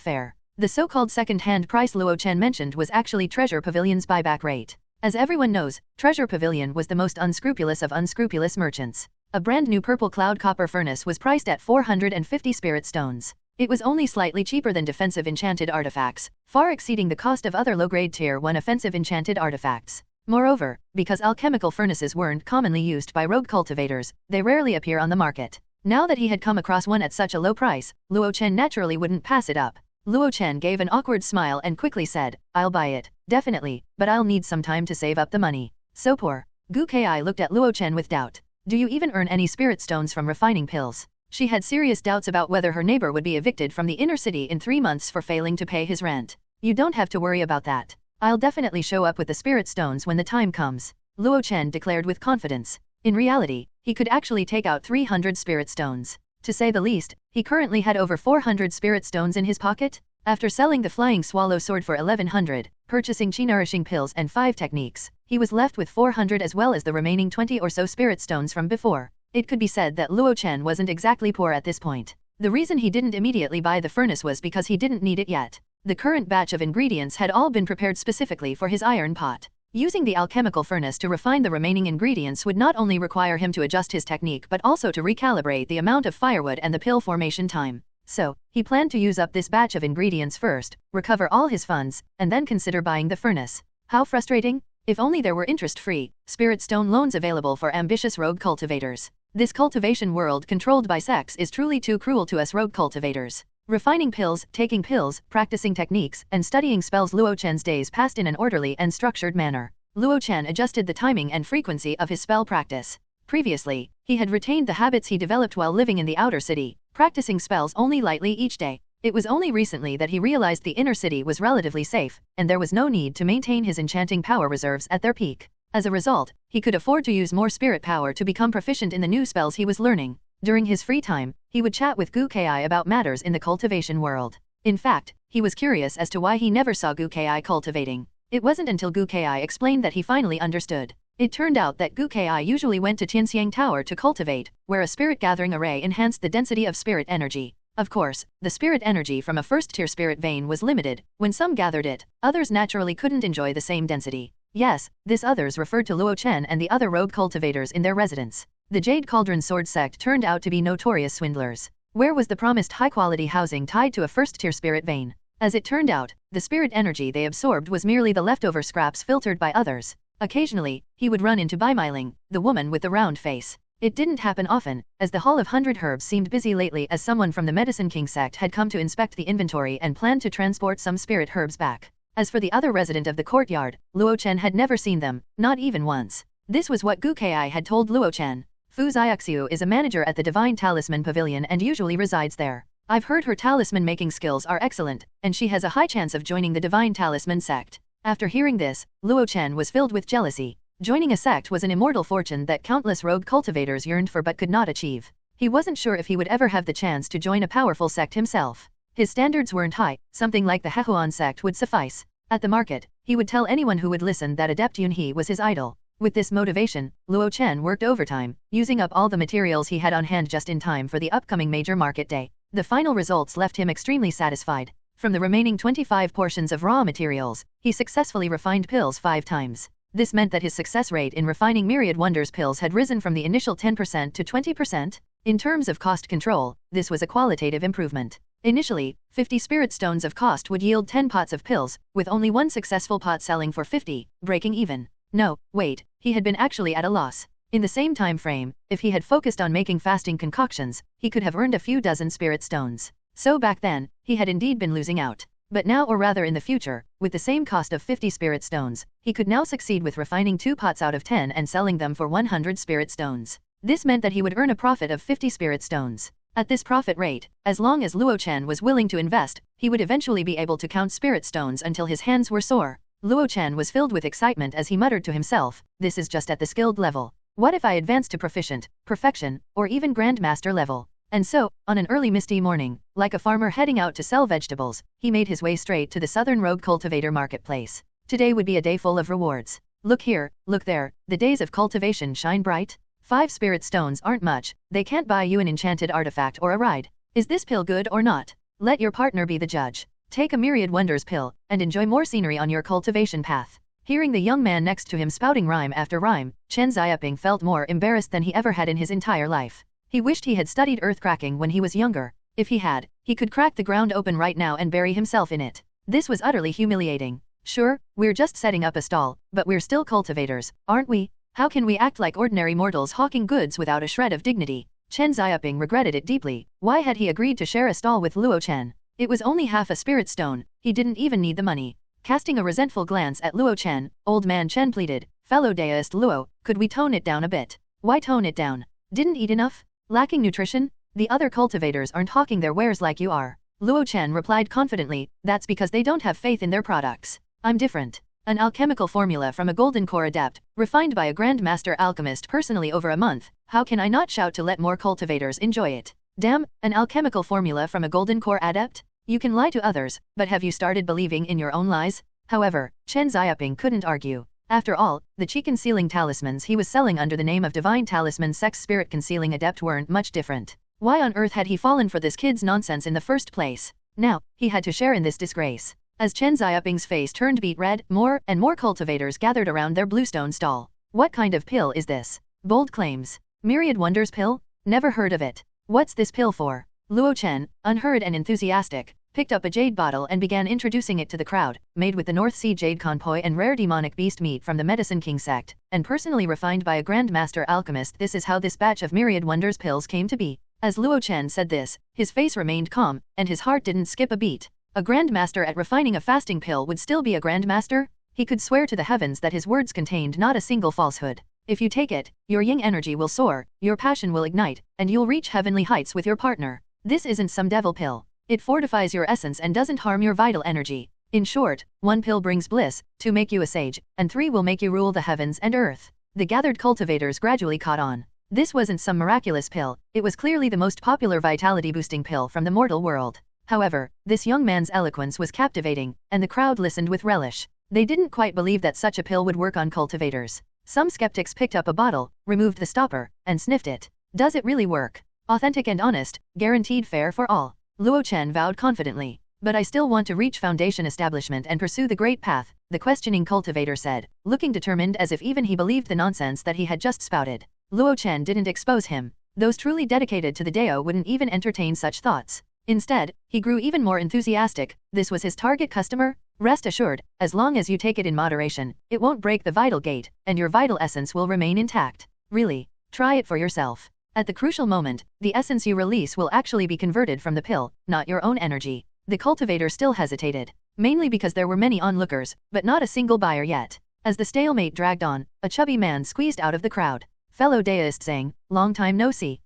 fair. The so-called second-hand price Luo Chen mentioned was actually Treasure Pavilion's buyback rate. As everyone knows, Treasure Pavilion was the most unscrupulous of unscrupulous merchants. A brand new purple cloud copper furnace was priced at 450 spirit stones. It was only slightly cheaper than defensive enchanted artifacts, far exceeding the cost of other low-grade tier 1 offensive enchanted artifacts. Moreover, because alchemical furnaces weren't commonly used by rogue cultivators, they rarely appear on the market. Now that he had come across one at such a low price, Luo Chen naturally wouldn't pass it up. Luo Chen gave an awkward smile and quickly said, I'll buy it, definitely, but I'll need some time to save up the money. So poor. Gu Ki looked at Luo Chen with doubt. Do you even earn any spirit stones from refining pills? She had serious doubts about whether her neighbor would be evicted from the inner city in 3 months for failing to pay his rent. You don't have to worry about that. I'll definitely show up with the spirit stones when the time comes, Luo Chen declared with confidence. In reality, he could actually take out 300 spirit stones. To say the least, he currently had over 400 spirit stones in his pocket. After selling the flying swallow sword for 1100, purchasing chi nourishing pills and 5 techniques, he was left with 400 as well as the remaining 20 or so spirit stones from before. It could be said that Luo Chen wasn't exactly poor at this point. The reason he didn't immediately buy the furnace was because he didn't need it yet. The current batch of ingredients had all been prepared specifically for his iron pot. Using the alchemical furnace to refine the remaining ingredients would not only require him to adjust his technique but also to recalibrate the amount of firewood and the pill formation time. So, he planned to use up this batch of ingredients first, recover all his funds, and then consider buying the furnace. How frustrating? If only there were interest-free, spirit stone loans available for ambitious rogue cultivators. This cultivation world controlled by sects is truly too cruel to us rogue cultivators. Refining pills, taking pills, practicing techniques, and studying spells. Luo Chen's days passed in an orderly and structured manner. Luo Chen adjusted the timing and frequency of his spell practice. Previously, he had retained the habits he developed while living in the outer city, practicing spells only lightly each day. It was only recently that he realized the inner city was relatively safe, and there was no need to maintain his enchanting power reserves at their peak. As a result, he could afford to use more spirit power to become proficient in the new spells he was learning. During his free time, he would chat with Gu Ki about matters in the cultivation world. In fact, he was curious as to why he never saw Gu Ki cultivating. It wasn't until Gu Ki explained that he finally understood. It turned out that Gu Ki usually went to Tianxiang Tower to cultivate, where a spirit gathering array enhanced the density of spirit energy. Of course, the spirit energy from a first-tier spirit vein was limited. When some gathered it, others naturally couldn't enjoy the same density. Yes, this others referred to Luo Chen and the other rogue cultivators in their residence. The Jade Cauldron Sword sect turned out to be notorious swindlers. Where was the promised high-quality housing tied to a first-tier spirit vein? As it turned out, the spirit energy they absorbed was merely the leftover scraps filtered by others. Occasionally, he would run into Baimeling, the woman with the round face. It didn't happen often, as the Hall of 100 Herbs seemed busy lately as someone from the Medicine King sect had come to inspect the inventory and planned to transport some spirit herbs back. As for the other resident of the courtyard, Luo Chen had never seen them, not even once. This was what Gu Ki had told Luo Chen. Fu Xiaoxiu is a manager at the Divine Talisman Pavilion and usually resides there. I've heard her talisman making skills are excellent, and she has a high chance of joining the Divine Talisman sect. After hearing this, Luo Chen was filled with jealousy. Joining a sect was an immortal fortune that countless rogue cultivators yearned for but could not achieve. He wasn't sure if he would ever have the chance to join a powerful sect himself. His standards weren't high, something like the Hehuan sect would suffice. At the market, he would tell anyone who would listen that Adept Yunhe was his idol. With this motivation, Luo Chen worked overtime, using up all the materials he had on hand just in time for the upcoming major market day. The final results left him extremely satisfied. From the remaining 25 portions of raw materials, he successfully refined pills 5 times. This meant that his success rate in refining Myriad Wonders pills had risen from the initial 10% to 20%. In terms of cost control, this was a qualitative improvement. Initially, 50 spirit stones of cost would yield 10 pots of pills, with only one successful pot selling for 50, breaking even. No, wait, he had been actually at a loss. In the same time frame, if he had focused on making fasting concoctions, he could have earned a few dozen spirit stones. So back then, he had indeed been losing out. But now, or rather in the future, with the same cost of 50 spirit stones, he could now succeed with refining 2 pots out of 10 and selling them for 100 spirit stones. This meant that he would earn a profit of 50 spirit stones. At this profit rate, as long as Luo Chen was willing to invest, he would eventually be able to count spirit stones until his hands were sore. Luo Chen was filled with excitement as he muttered to himself, this is just at the skilled level. What if I advance to proficient, perfection, or even grandmaster level? And so, on an early misty morning, like a farmer heading out to sell vegetables, he made his way straight to the Southern Rogue Cultivator Marketplace. Today would be a day full of rewards. Look here, look there, the days of cultivation shine bright. 5 spirit stones aren't much, they can't buy you an enchanted artifact or a ride. Is this pill good or not? Let your partner be the judge. Take a Myriad Wonders pill, and enjoy more scenery on your cultivation path. Hearing the young man next to him spouting rhyme after rhyme, Chen Xiaoping felt more embarrassed than he ever had in his entire life. He wished he had studied earthcracking when he was younger. If he had, he could crack the ground open right now and bury himself in it. This was utterly humiliating. Sure, we're just setting up a stall, but we're still cultivators, aren't we? How can we act like ordinary mortals hawking goods without a shred of dignity? Chen Xiaoping regretted it deeply. Why had he agreed to share a stall with Luo Chen? It was only half a spirit stone, he didn't even need the money. Casting a resentful glance at Luo Chen, old man Chen pleaded, fellow deist Luo, could we tone it down a bit? Why tone it down? Didn't eat enough? Lacking nutrition? The other cultivators aren't hawking their wares like you are. Luo Chen replied confidently, that's because they don't have faith in their products. I'm different. An alchemical formula from a golden core adept, refined by a grandmaster alchemist personally over a month. How can I not shout to let more cultivators enjoy it? Damn, an alchemical formula from a golden core adept? You can lie to others, but have you started believing in your own lies? However, Chen Xiaoping couldn't argue. After all, the chi-concealing talismans he was selling under the name of Divine Talisman Sect's spirit-concealing adept weren't much different. Why on earth had he fallen for this kid's nonsense in the first place? Now, he had to share in this disgrace. As Chen Xiaoping's face turned beet red, more and more cultivators gathered around their bluestone stall. What kind of pill is this? Bold claims. Myriad Wonders pill? Never heard of it. What's this pill for? Luo Chen, unhurried and enthusiastic, picked up a jade bottle and began introducing it to the crowd, made with the North Sea jade conpoy and rare demonic beast meat from the Medicine King sect, and personally refined by a grandmaster alchemist. This is how this batch of Myriad Wonders pills came to be. As Luo Chen said this, his face remained calm, and his heart didn't skip a beat. A grandmaster at refining a fasting pill would still be a grandmaster? He could swear to the heavens that his words contained not a single falsehood. If you take it, your yin energy will soar, your passion will ignite, and you'll reach heavenly heights with your partner. This isn't some devil pill. It fortifies your essence and doesn't harm your vital energy. In short, 1 pill brings bliss, 2 make you a sage, and 3 will make you rule the heavens and earth. The gathered cultivators gradually caught on. This wasn't some miraculous pill, it was clearly the most popular vitality-boosting pill from the mortal world. However, this young man's eloquence was captivating, and the crowd listened with relish. They didn't quite believe that such a pill would work on cultivators. Some skeptics picked up a bottle, removed the stopper, and sniffed it. Does it really work? Authentic and honest, guaranteed fair for all. Luo Chen vowed confidently. But I still want to reach foundation establishment and pursue the great path, the questioning cultivator said, looking determined as if even he believed the nonsense that he had just spouted. Luo Chen didn't expose him. Those truly dedicated to the Dao wouldn't even entertain such thoughts. Instead, he grew even more enthusiastic. This was his target customer? Rest assured, as long as you take it in moderation, it won't break the vital gate, and your vital essence will remain intact. Really, try it for yourself. At the crucial moment, the essence you release will actually be converted from the pill, not your own energy. The cultivator still hesitated, mainly because there were many onlookers, but not a single buyer yet. As the stalemate dragged on, a chubby man squeezed out of the crowd. Fellow Daoist saying, long time no see.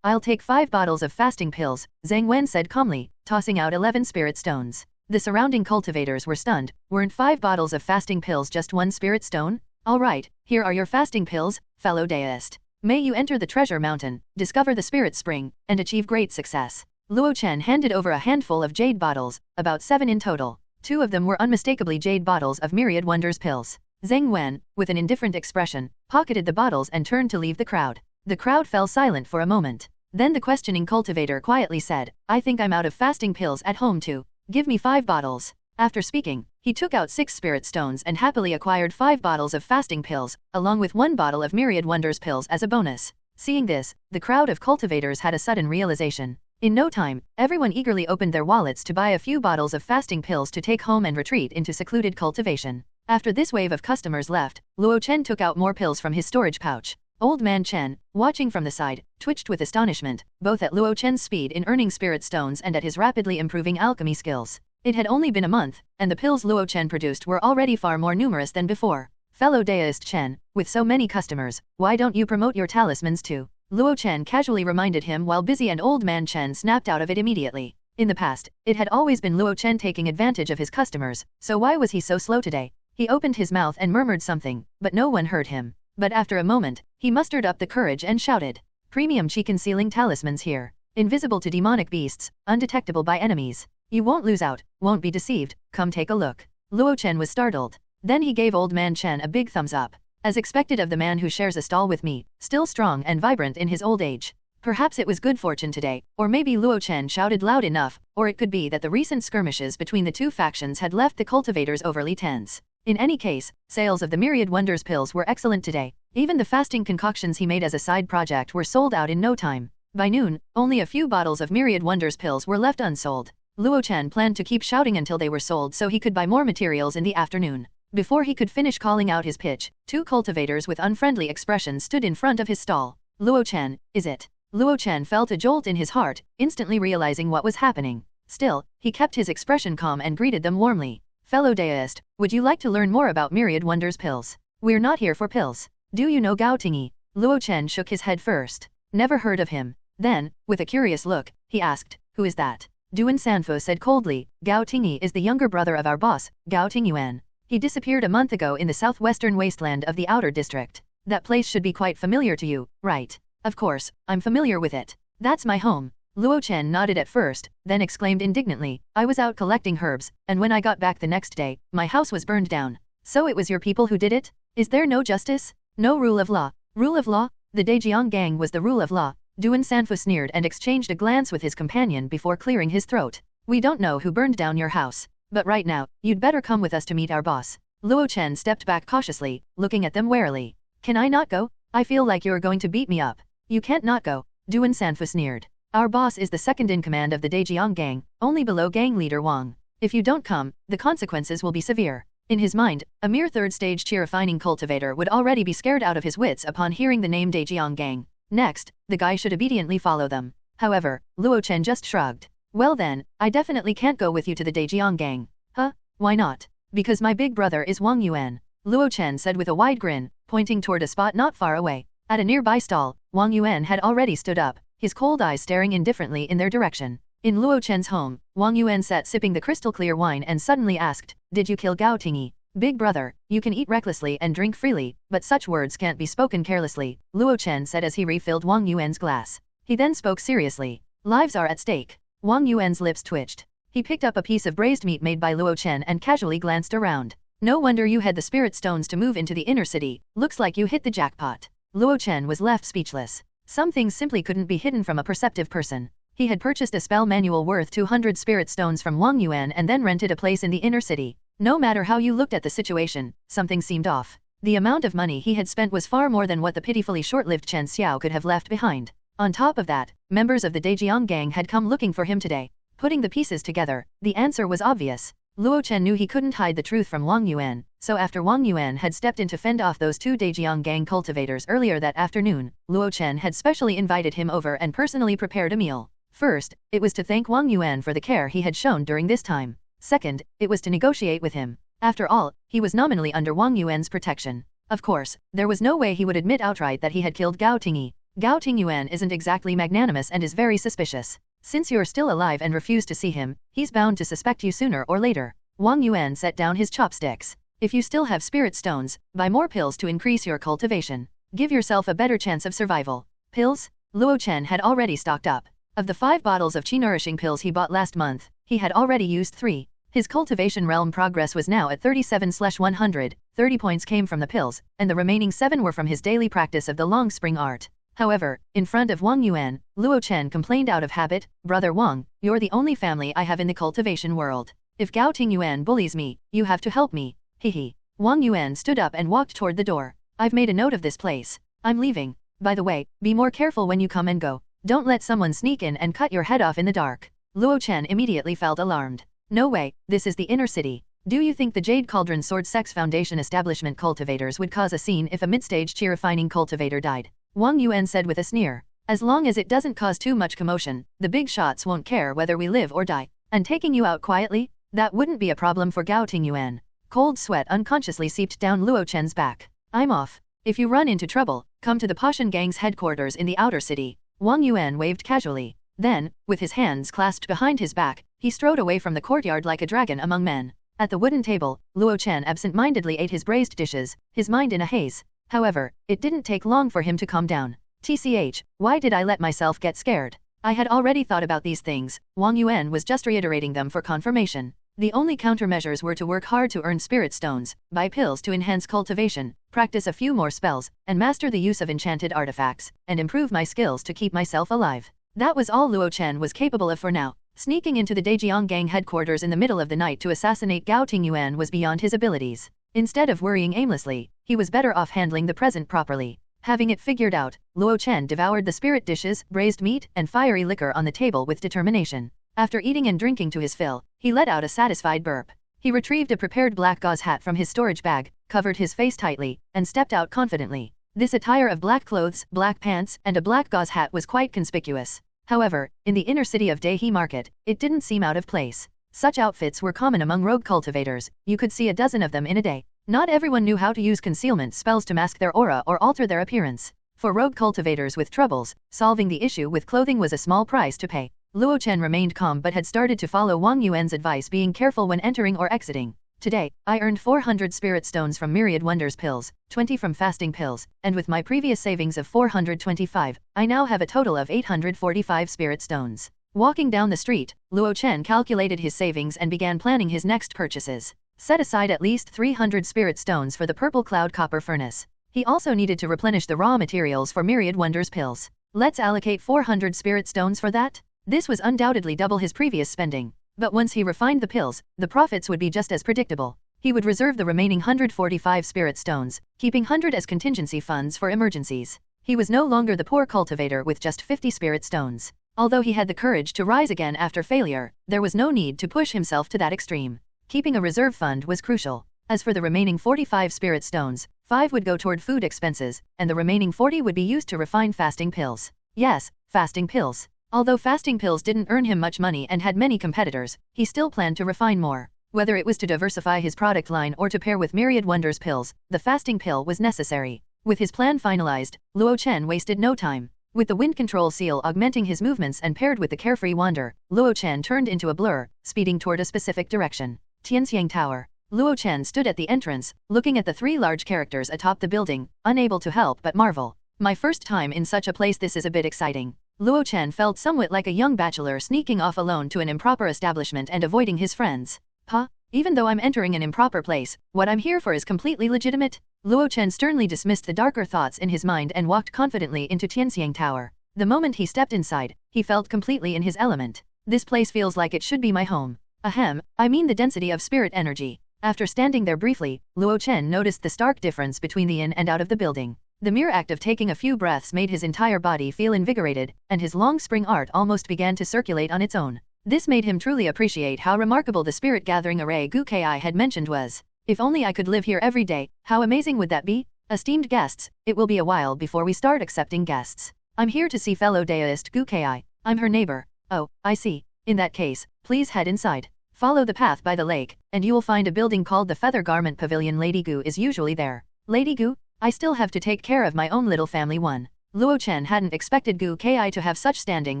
I'll take 5 bottles of fasting pills, Zhang Wen said calmly, tossing out 11 spirit stones. The surrounding cultivators were stunned. Weren't 5 bottles of fasting pills just 1 spirit stone? Alright, here are your fasting pills, fellow Daoist. May you enter the treasure mountain, discover the spirit spring, and achieve great success. Luo Chen handed over a handful of jade bottles, about 7 in total. 2 of them were unmistakably jade bottles of Myriad Wonders pills. Zhang Wen, with an indifferent expression, pocketed the bottles and turned to leave the crowd. The crowd fell silent for a moment. Then the questioning cultivator quietly said, I think I'm out of fasting pills at home too. Give me 5 bottles. After speaking, he took out 6 spirit stones and happily acquired 5 bottles of fasting pills, along with 1 bottle of Myriad Wonders pills as a bonus. Seeing this, the crowd of cultivators had a sudden realization. In no time, everyone eagerly opened their wallets to buy a few bottles of fasting pills to take home and retreat into secluded cultivation. After this wave of customers left, Luo Chen took out more pills from his storage pouch. Old man Chen, watching from the side, twitched with astonishment, both at Luo Chen's speed in earning spirit stones and at his rapidly improving alchemy skills. It had only been a month, and the pills Luo Chen produced were already far more numerous than before. Fellow Daoist Chen, with so many customers, why don't you promote your talismans too? Luo Chen casually reminded him while busy, and old man Chen snapped out of it immediately. In the past, it had always been Luo Chen taking advantage of his customers, so why was he so slow today? He opened his mouth and murmured something, but no one heard him. But after a moment, he mustered up the courage and shouted, Premium chi-concealing talismans here. Invisible to demonic beasts, undetectable by enemies. You won't lose out, won't be deceived, come take a look. Luo Chen was startled. Then he gave old man Chen a big thumbs up. As expected of the man who shares a stall with me, still strong and vibrant in his old age. Perhaps it was good fortune today, or maybe Luo Chen shouted loud enough, or it could be that the recent skirmishes between the 2 factions had left the cultivators overly tense. In any case, sales of the Myriad Wonders pills were excellent today. Even the fasting concoctions he made as a side project were sold out in no time. By noon, only a few bottles of Myriad Wonders pills were left unsold. Luo Chen planned to keep shouting until they were sold so he could buy more materials in the afternoon. Before he could finish calling out his pitch, 2 cultivators with unfriendly expressions stood in front of his stall. Luo Chen, is it? Luo Chen felt a jolt in his heart, instantly realizing what was happening. Still, he kept his expression calm and greeted them warmly. Fellow Daoist, would you like to learn more about Myriad Wonders pills? We're not here for pills. Do you know Gao Tingyi? Luo Chen shook his head first. Never heard of him. Then, with a curious look, he asked, who is that? Duan Sanfu said coldly, Gao Tingyi is the younger brother of our boss, Gao Tingyuan. He disappeared a month ago in the southwestern wasteland of the outer district. That place should be quite familiar to you, right? Of course, I'm familiar with it. That's my home. Luo Chen nodded at first, then exclaimed indignantly, I was out collecting herbs, and when I got back the next day, my house was burned down. So it was your people who did it? Is there no justice? No rule of law? Rule of law? The Daejiang gang was the rule of law. Duan Sanfu sneered and exchanged a glance with his companion before clearing his throat. We don't know who burned down your house. But right now, you'd better come with us to meet our boss. Luo Chen stepped back cautiously, looking at them warily. Can I not go? I feel like you're going to beat me up. You can't not go. Duan Sanfu sneered. Our boss is the second in command of the Daejiang gang, only below gang leader Wang. If you don't come, the consequences will be severe. In his mind, a mere third-stage chi-refining cultivator would already be scared out of his wits upon hearing the name Daejiang gang. Next, the guy should obediently follow them. However, Luo Chen just shrugged. Well then, I definitely can't go with you to the Daejiang gang. Huh? Why not? Because my big brother is Wang Yuan. Luo Chen said with a wide grin, pointing toward a spot not far away. At a nearby stall, Wang Yuan had already stood up, his cold eyes staring indifferently in their direction. In Luo Chen's home, Wang Yuan sat sipping the crystal-clear wine and suddenly asked, Did you kill Gao Tingyi? Big brother, you can eat recklessly and drink freely, but such words can't be spoken carelessly, Luo Chen said as he refilled Wang Yuan's glass. He then spoke seriously. Lives are at stake. Wang Yuan's lips twitched. He picked up a piece of braised meat made by Luo Chen and casually glanced around. No wonder you had the spirit stones to move into the inner city, looks like you hit the jackpot. Luo Chen was left speechless. Some things simply couldn't be hidden from a perceptive person. He had purchased a spell manual worth 200 spirit stones from Wang Yuan and then rented a place in the inner city. No matter how you looked at the situation, something seemed off. The amount of money he had spent was far more than what the pitifully short-lived Chen Xiao could have left behind. On top of that, members of the Daejiang gang had come looking for him today. Putting the pieces together, the answer was obvious. Luo Chen knew he couldn't hide the truth from Wang Yuan, so after Wang Yuan had stepped in to fend off those two Daejiang gang cultivators earlier that afternoon, Luo Chen had specially invited him over and personally prepared a meal. First, it was to thank Wang Yuan for the care he had shown during this time. Second, it was to negotiate with him. After all, he was nominally under Wang Yuan's protection. Of course, there was no way he would admit outright that he had killed Gao Tingyi. Gao Tingyuan isn't exactly magnanimous and is very suspicious. Since you're still alive and refuse to see him, he's bound to suspect you sooner or later. Wang Yuan set down his chopsticks. If you still have spirit stones, buy more pills to increase your cultivation. Give yourself a better chance of survival. Pills? Luo Chen had already stocked up. Of the 5 bottles of chi-nourishing pills he bought last month, he had already used 3. His cultivation realm progress was now at 37/100, 30 points came from the pills, and the remaining 7 were from his daily practice of the long spring art. However, in front of Wang Yuan, Luo Chen complained out of habit, Brother Wang, you're the only family I have in the cultivation world. If Gao Tingyuan bullies me, you have to help me. Hehe. Wang Yuan stood up and walked toward the door. I've made a note of this place. I'm leaving. By the way, be more careful when you come and go. Don't let someone sneak in and cut your head off in the dark. Luo Chen immediately felt alarmed. No way, this is the inner city. Do you think the Jade Cauldron Sword Sex Foundation establishment cultivators would cause a scene if a mid-stage chi-refining cultivator died? Wang Yuan said with a sneer. As long as it doesn't cause too much commotion, the big shots won't care whether we live or die. And taking you out quietly? That wouldn't be a problem for Gao Tingyuan. Cold sweat unconsciously seeped down Luo Chen's back. I'm off. If you run into trouble, come to the Pashan gang's headquarters in the outer city. Wang Yuan waved casually. Then, with his hands clasped behind his back, he strode away from the courtyard like a dragon among men. At the wooden table, Luo Chen absent-mindedly ate his braised dishes, his mind in a haze. However, it didn't take long for him to calm down. TCH, why did I let myself get scared? I had already thought about these things. Wang Yuan was just reiterating them for confirmation. The only countermeasures were to work hard to earn spirit stones, buy pills to enhance cultivation, practice a few more spells, and master the use of enchanted artifacts, and improve my skills to keep myself alive. That was all Luo Chen was capable of for now. Sneaking into the Daejiang gang headquarters in the middle of the night to assassinate Gao Tingyuan was beyond his abilities. Instead of worrying aimlessly, he was better off handling the present properly. Having it figured out, Luo Chen devoured the spirit dishes, braised meat, and fiery liquor on the table with determination. After eating and drinking to his fill, he let out a satisfied burp. He retrieved a prepared black gauze hat from his storage bag, covered his face tightly, and stepped out confidently. This attire of black clothes, black pants, and a black gauze hat was quite conspicuous. However, in the inner city of Daehe Market, it didn't seem out of place. Such outfits were common among rogue cultivators, you could see a dozen of them in a day. Not everyone knew how to use concealment spells to mask their aura or alter their appearance. For rogue cultivators with troubles, solving the issue with clothing was a small price to pay. Luo Chen remained calm but had started to follow Wang Yuan's advice, being careful when entering or exiting. Today, I earned 400 spirit stones from Myriad Wonders pills, 20 from fasting pills, and with my previous savings of 425, I now have a total of 845 spirit stones. Walking down the street, Luo Chen calculated his savings and began planning his next purchases. Set aside at least 300 spirit stones for the purple cloud copper furnace. He also needed to replenish the raw materials for Myriad Wonders pills. Let's allocate 400 spirit stones for that. This was undoubtedly double his previous spending. But once he refined the pills, the profits would be just as predictable. He would reserve the remaining 145 spirit stones, keeping 100 as contingency funds for emergencies. He was no longer the poor cultivator with just 50 spirit stones. Although he had the courage to rise again after failure, there was no need to push himself to that extreme. Keeping a reserve fund was crucial. As for the remaining 45 spirit stones, 5 would go toward food expenses, and the remaining 40 would be used to refine fasting pills. Yes, fasting pills. Although fasting pills didn't earn him much money and had many competitors, he still planned to refine more. Whether it was to diversify his product line or to pair with Myriad Wonders pills, the fasting pill was necessary. With his plan finalized, Luo Chen wasted no time. With the wind control seal augmenting his movements and paired with the carefree wander, Luo Chen turned into a blur, speeding toward a specific direction. Yin-Yang Tower. Luo Chen stood at the entrance, looking at the 3 large characters atop the building, unable to help but marvel. My first time in such a place, this is a bit exciting. Luo Chen felt somewhat like a young bachelor sneaking off alone to an improper establishment and avoiding his friends. Huh? Even though I'm entering an improper place, what I'm here for is completely legitimate? Luo Chen sternly dismissed the darker thoughts in his mind and walked confidently into Yin-Yang Tower. The moment he stepped inside, he felt completely in his element. This place feels like it should be my home. Ahem, I mean the density of spirit energy. After standing there briefly, Luo Chen noticed the stark difference between the in and out of the building. The mere act of taking a few breaths made his entire body feel invigorated, and his long spring art almost began to circulate on its own. This made him truly appreciate how remarkable the spirit gathering array Gu Ki had mentioned was. If only I could live here every day, how amazing would that be? Esteemed guests, it will be a while before we start accepting guests. I'm here to see fellow Daoist Gu Ki. I'm her neighbor. Oh, I see. In that case, please head inside. Follow the path by the lake, and you will find a building called the Feather Garment Pavilion. Lady Gu is usually there. Lady Gu? I still have to take care of my own little family. Luo Chen hadn't expected Gu Ki to have such standing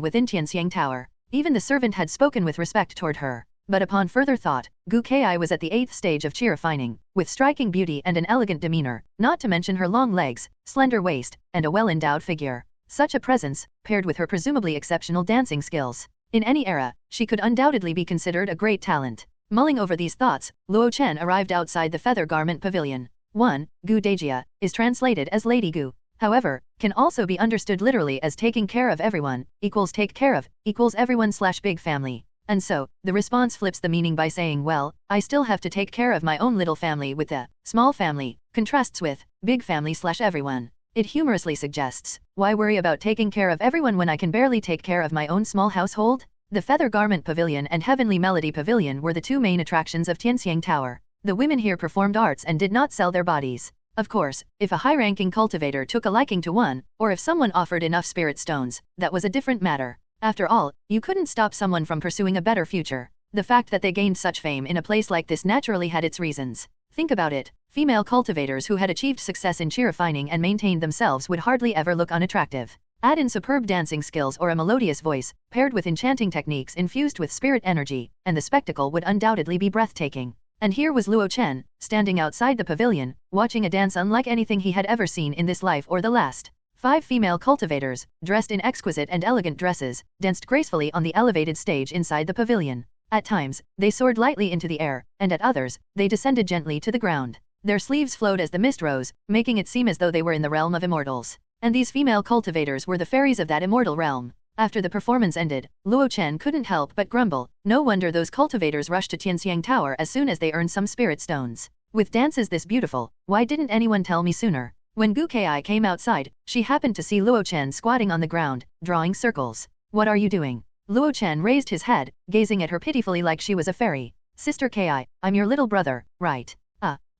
within Yin-Yang Tower. Even the servant had spoken with respect toward her. But upon further thought, Gu Ki was at the 8th stage of chi refining, with striking beauty and an elegant demeanor, not to mention her long legs, slender waist, and a well-endowed figure. Such a presence, paired with her presumably exceptional dancing skills. In any era, she could undoubtedly be considered a great talent. Mulling over these thoughts, Luo Chen arrived outside the Feather Garment Pavilion. 1. Gu Dejia is translated as Lady Gu. However, can also be understood literally as taking care of everyone, equals take care of, equals everyone / big family. And so, the response flips the meaning by saying, well, I still have to take care of my own little family with the small family, contrasts with big family / everyone. It humorously suggests, why worry about taking care of everyone when I can barely take care of my own small household? The Feather Garment Pavilion and Heavenly Melody Pavilion were the 2 main attractions of Yin-Yang Tower. The women here performed arts and did not sell their bodies. Of course, if a high-ranking cultivator took a liking to one, or if someone offered enough spirit stones, that was a different matter. After all, you couldn't stop someone from pursuing a better future. The fact that they gained such fame in a place like this naturally had its reasons. Think about it, female cultivators who had achieved success in chi refining and maintained themselves would hardly ever look unattractive. Add in superb dancing skills or a melodious voice, paired with enchanting techniques infused with spirit energy, and the spectacle would undoubtedly be breathtaking. And here was Luo Chen, standing outside the pavilion, watching a dance unlike anything he had ever seen in this life or the last. 5 female cultivators, dressed in exquisite and elegant dresses, danced gracefully on the elevated stage inside the pavilion. At times, they soared lightly into the air, and at others, they descended gently to the ground. Their sleeves flowed as the mist rose, making it seem as though they were in the realm of immortals. And these female cultivators were the fairies of that immortal realm. After the performance ended, Luo Chen couldn't help but grumble. No wonder those cultivators rushed to Yin-Yang Tower as soon as they earned some spirit stones. With dances this beautiful, why didn't anyone tell me sooner? When Gu Ki came outside, she happened to see Luo Chen squatting on the ground, drawing circles. What are you doing? Luo Chen raised his head, gazing at her pitifully like she was a fairy. Sister Ki, I'm your little brother, right?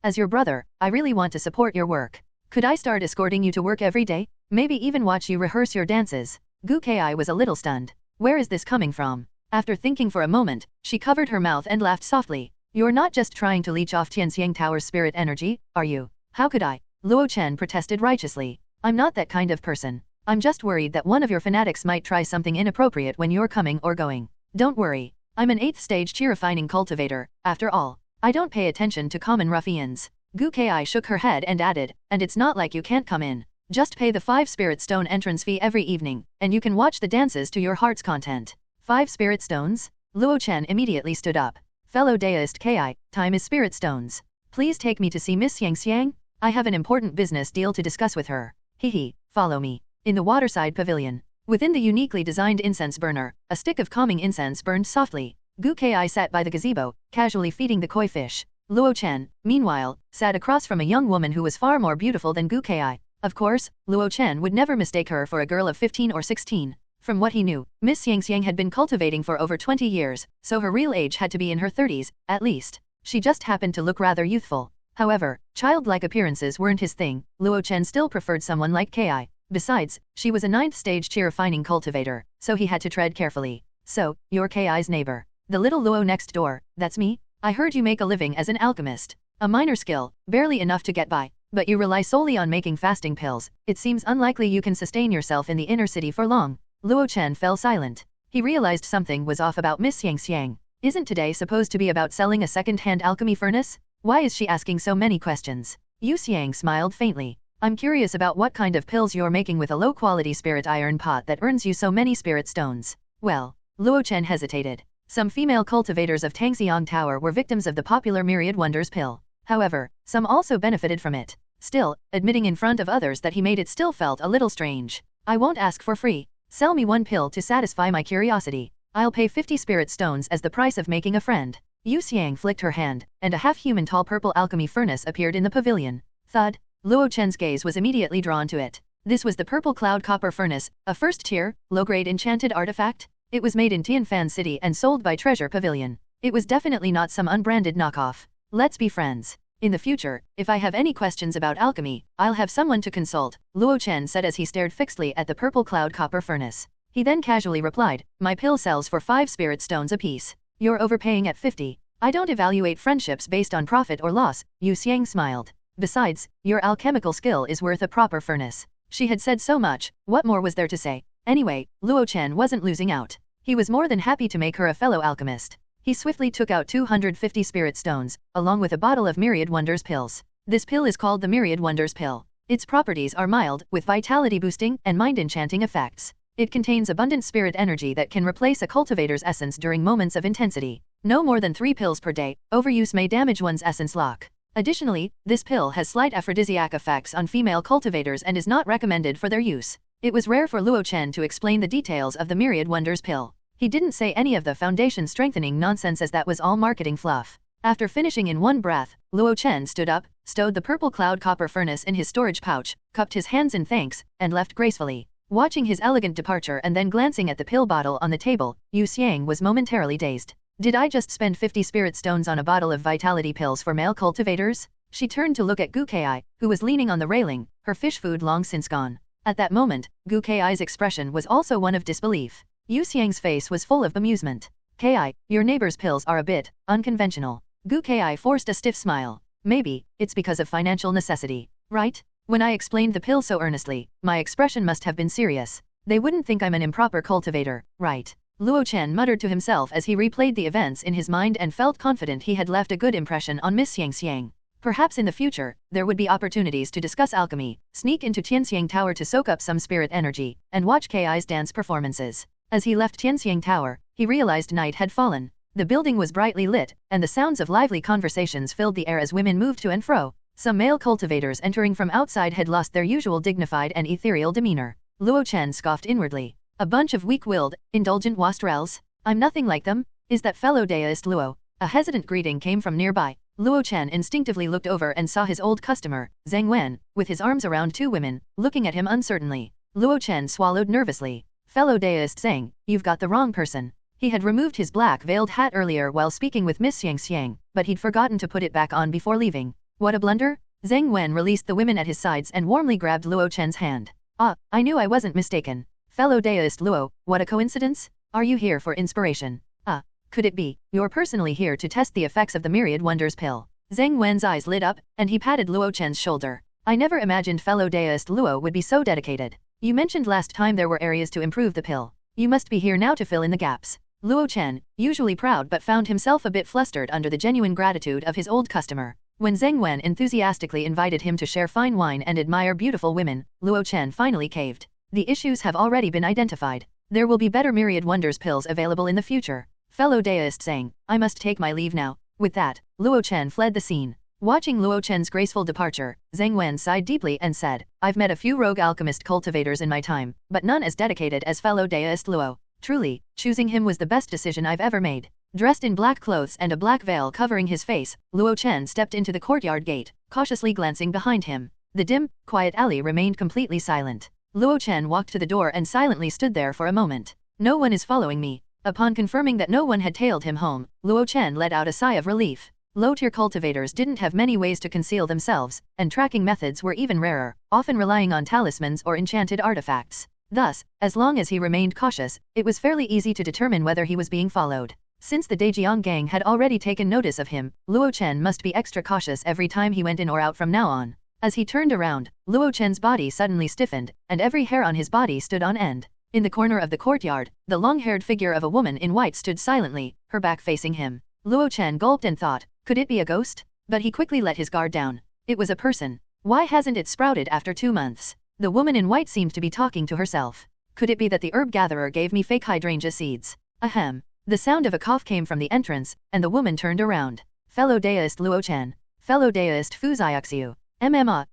As your brother, I really want to support your work. Could I start escorting you to work every day? Maybe even watch you rehearse your dances? Gu Ki was a little stunned. Where is this coming from? After thinking for a moment, she covered her mouth and laughed softly. You're not just trying to leech off Yin-Yang Tower's spirit energy, are you? How could I? Luo Chen protested righteously. I'm not that kind of person. I'm just worried that one of your fanatics might try something inappropriate when you're coming or going. Don't worry. I'm an 8th stage chi refining cultivator, after all. I don't pay attention to common ruffians. Gu Kai shook her head and added, and it's not like you can't come in. Just pay the 5 spirit stone entrance fee every evening, and you can watch the dances to your heart's content. 5 spirit stones? Luo Chen immediately stood up. Fellow deist Kai, time is spirit stones. Please take me to see Miss Yang Xiang. I have an important business deal to discuss with her. Hehe, follow me. In the waterside pavilion. Within the uniquely designed incense burner, a stick of calming incense burned softly. Gu Kai sat by the gazebo, casually feeding the koi fish. Luo Chen, meanwhile, sat across from a young woman who was far more beautiful than Gu Kai. Of course, Luo Chen would never mistake her for a girl of 15 or 16. From what he knew, Miss Yang Xiang had been cultivating for over 20 years, so her real age had to be in her 30s, at least. She just happened to look rather youthful. However, childlike appearances weren't his thing. Luo Chen still preferred someone like Kai. Besides, she was a 9th stage refining cultivator, so he had to tread carefully. So, you're Kai's neighbor. The little Luo next door, that's me? I heard you make a living as an alchemist. A minor skill, barely enough to get by, but you rely solely on making fasting pills. It seems unlikely you can sustain yourself in the inner city for long. Luo Chen fell silent. He realized something was off about Miss Yang Xiang. Isn't today supposed to be about selling a second-hand alchemy furnace? Why is she asking so many questions? Yu Xiang smiled faintly. I'm curious about what kind of pills you're making with a low-quality spirit iron pot that earns you so many spirit stones. Well, Luo Chen hesitated. Some female cultivators of Tangxiang Tower were victims of the popular Myriad Wonders pill. However, some also benefited from it. Still, admitting in front of others that he made it still felt a little strange. I won't ask for free. Sell me 1 pill to satisfy my curiosity. I'll pay 50 spirit stones as the price of making a friend. Yu Xiang flicked her hand, and a half-human tall purple alchemy furnace appeared in the pavilion. Thud. Luo Chen's gaze was immediately drawn to it. This was the purple cloud copper furnace, a first-tier, low-grade enchanted artifact. It was made in Tianfan City and sold by Treasure Pavilion. It was definitely not some unbranded knockoff. Let's be friends. In the future, if I have any questions about alchemy, I'll have someone to consult, Luo Chen said as he stared fixedly at the purple cloud copper furnace. He then casually replied, my pill sells for 5 spirit stones apiece. You're overpaying at 50. I don't evaluate friendships based on profit or loss, Yu Xiang smiled. Besides, your alchemical skill is worth a proper furnace. She had said so much, what more was there to say? Anyway, Luo Chen wasn't losing out. He was more than happy to make her a fellow alchemist. He swiftly took out 250 spirit stones, along with a bottle of Myriad Wonders pills. This pill is called the Myriad Wonders pill. Its properties are mild, with vitality boosting and mind enchanting effects. It contains abundant spirit energy that can replace a cultivator's essence during moments of intensity. No more than 3 pills per day, overuse may damage one's essence lock. Additionally, this pill has slight aphrodisiac effects on female cultivators and is not recommended for their use. It was rare for Luo Chen to explain the details of the Myriad Wonders pill. He didn't say any of the foundation strengthening nonsense as that was all marketing fluff. After finishing in one breath, Luo Chen stood up, stowed the purple cloud copper furnace in his storage pouch, cupped his hands in thanks, and left gracefully. Watching his elegant departure and then glancing at the pill bottle on the table, Yu Xiang was momentarily dazed. Did I just spend 50 spirit stones on a bottle of vitality pills for male cultivators? She turned to look at Gu Kai, who was leaning on the railing, her fish food long since gone. At that moment, Gu Kai's expression was also one of disbelief. Yu Xiang's face was full of amusement. Kai, your neighbor's pills are a bit unconventional. Gu Kai forced a stiff smile. Maybe, it's because of financial necessity, right? When I explained the pill so earnestly, my expression must have been serious. They wouldn't think I'm an improper cultivator, right? Luo Chen muttered to himself as he replayed the events in his mind and felt confident he had left a good impression on Miss Yang Xiang. Perhaps in the future, there would be opportunities to discuss alchemy, sneak into Tianxiang Tower to soak up some spirit energy, and watch Kai's dance performances. As he left Tianxiang Tower, he realized night had fallen. The building was brightly lit, and the sounds of lively conversations filled the air as women moved to and fro. Some male cultivators entering from outside had lost their usual dignified and ethereal demeanor. Luo Chen scoffed inwardly. A bunch of weak-willed, indulgent wastrels? I'm nothing like them. Is that fellow deist Luo? A hesitant greeting came from nearby. Luo Chen instinctively looked over and saw his old customer, Zhang Wen, with his arms around 2 women, looking at him uncertainly. Luo Chen swallowed nervously. Fellow deist Zhang, you've got the wrong person. He had removed his black veiled hat earlier while speaking with Miss Yang Xiang, but he'd forgotten to put it back on before leaving. What a blunder? Zhang Wen released the women at his sides and warmly grabbed Luo Chen's hand. Ah, I knew I wasn't mistaken. Fellow deist Luo, what a coincidence? Are you here for inspiration? Ah, could it be, you're personally here to test the effects of the Myriad Wonders pill? Zhang Wen's eyes lit up, and he patted Luo Chen's shoulder. I never imagined fellow deist Luo would be so dedicated. You mentioned last time there were areas to improve the pill. You must be here now to fill in the gaps. Luo Chen, usually proud but found himself a bit flustered under the genuine gratitude of his old customer. When Zheng Wen enthusiastically invited him to share fine wine and admire beautiful women, Luo Chen finally caved. The issues have already been identified. There will be better myriad wonders pills available in the future. Fellow Daoist saying, I must take my leave now. With that, Luo Chen fled the scene. Watching Luo Chen's graceful departure, Zheng Wen sighed deeply and said, I've met a few rogue alchemist cultivators in my time, but none as dedicated as fellow Daoist Luo. Truly, choosing him was the best decision I've ever made. Dressed in black clothes and a black veil covering his face, Luo Chen stepped into the courtyard gate, cautiously glancing behind him. The dim, quiet alley remained completely silent. Luo Chen walked to the door and silently stood there for a moment. No one is following me. Upon confirming that no one had tailed him home, Luo Chen let out a sigh of relief. Low-tier cultivators didn't have many ways to conceal themselves, and tracking methods were even rarer, often relying on talismans or enchanted artifacts. Thus, as long as he remained cautious, it was fairly easy to determine whether he was being followed. Since the Dejiang gang had already taken notice of him, Luo Chen must be extra cautious every time he went in or out from now on. As he turned around, Luo Chen's body suddenly stiffened, and every hair on his body stood on end. In the corner of the courtyard, the long-haired figure of a woman in white stood silently, her back facing him. Luo Chen gulped and thought, could it be a ghost? But he quickly let his guard down. It was a person. Why hasn't it sprouted after 2 months? The woman in white seemed to be talking to herself. Could it be that the herb gatherer gave me fake hydrangea seeds? Ahem. The sound of a cough came from the entrance, and the woman turned around. Fellow Daoist Luo Chen. Fellow Daoist Fu Xiaoxiu.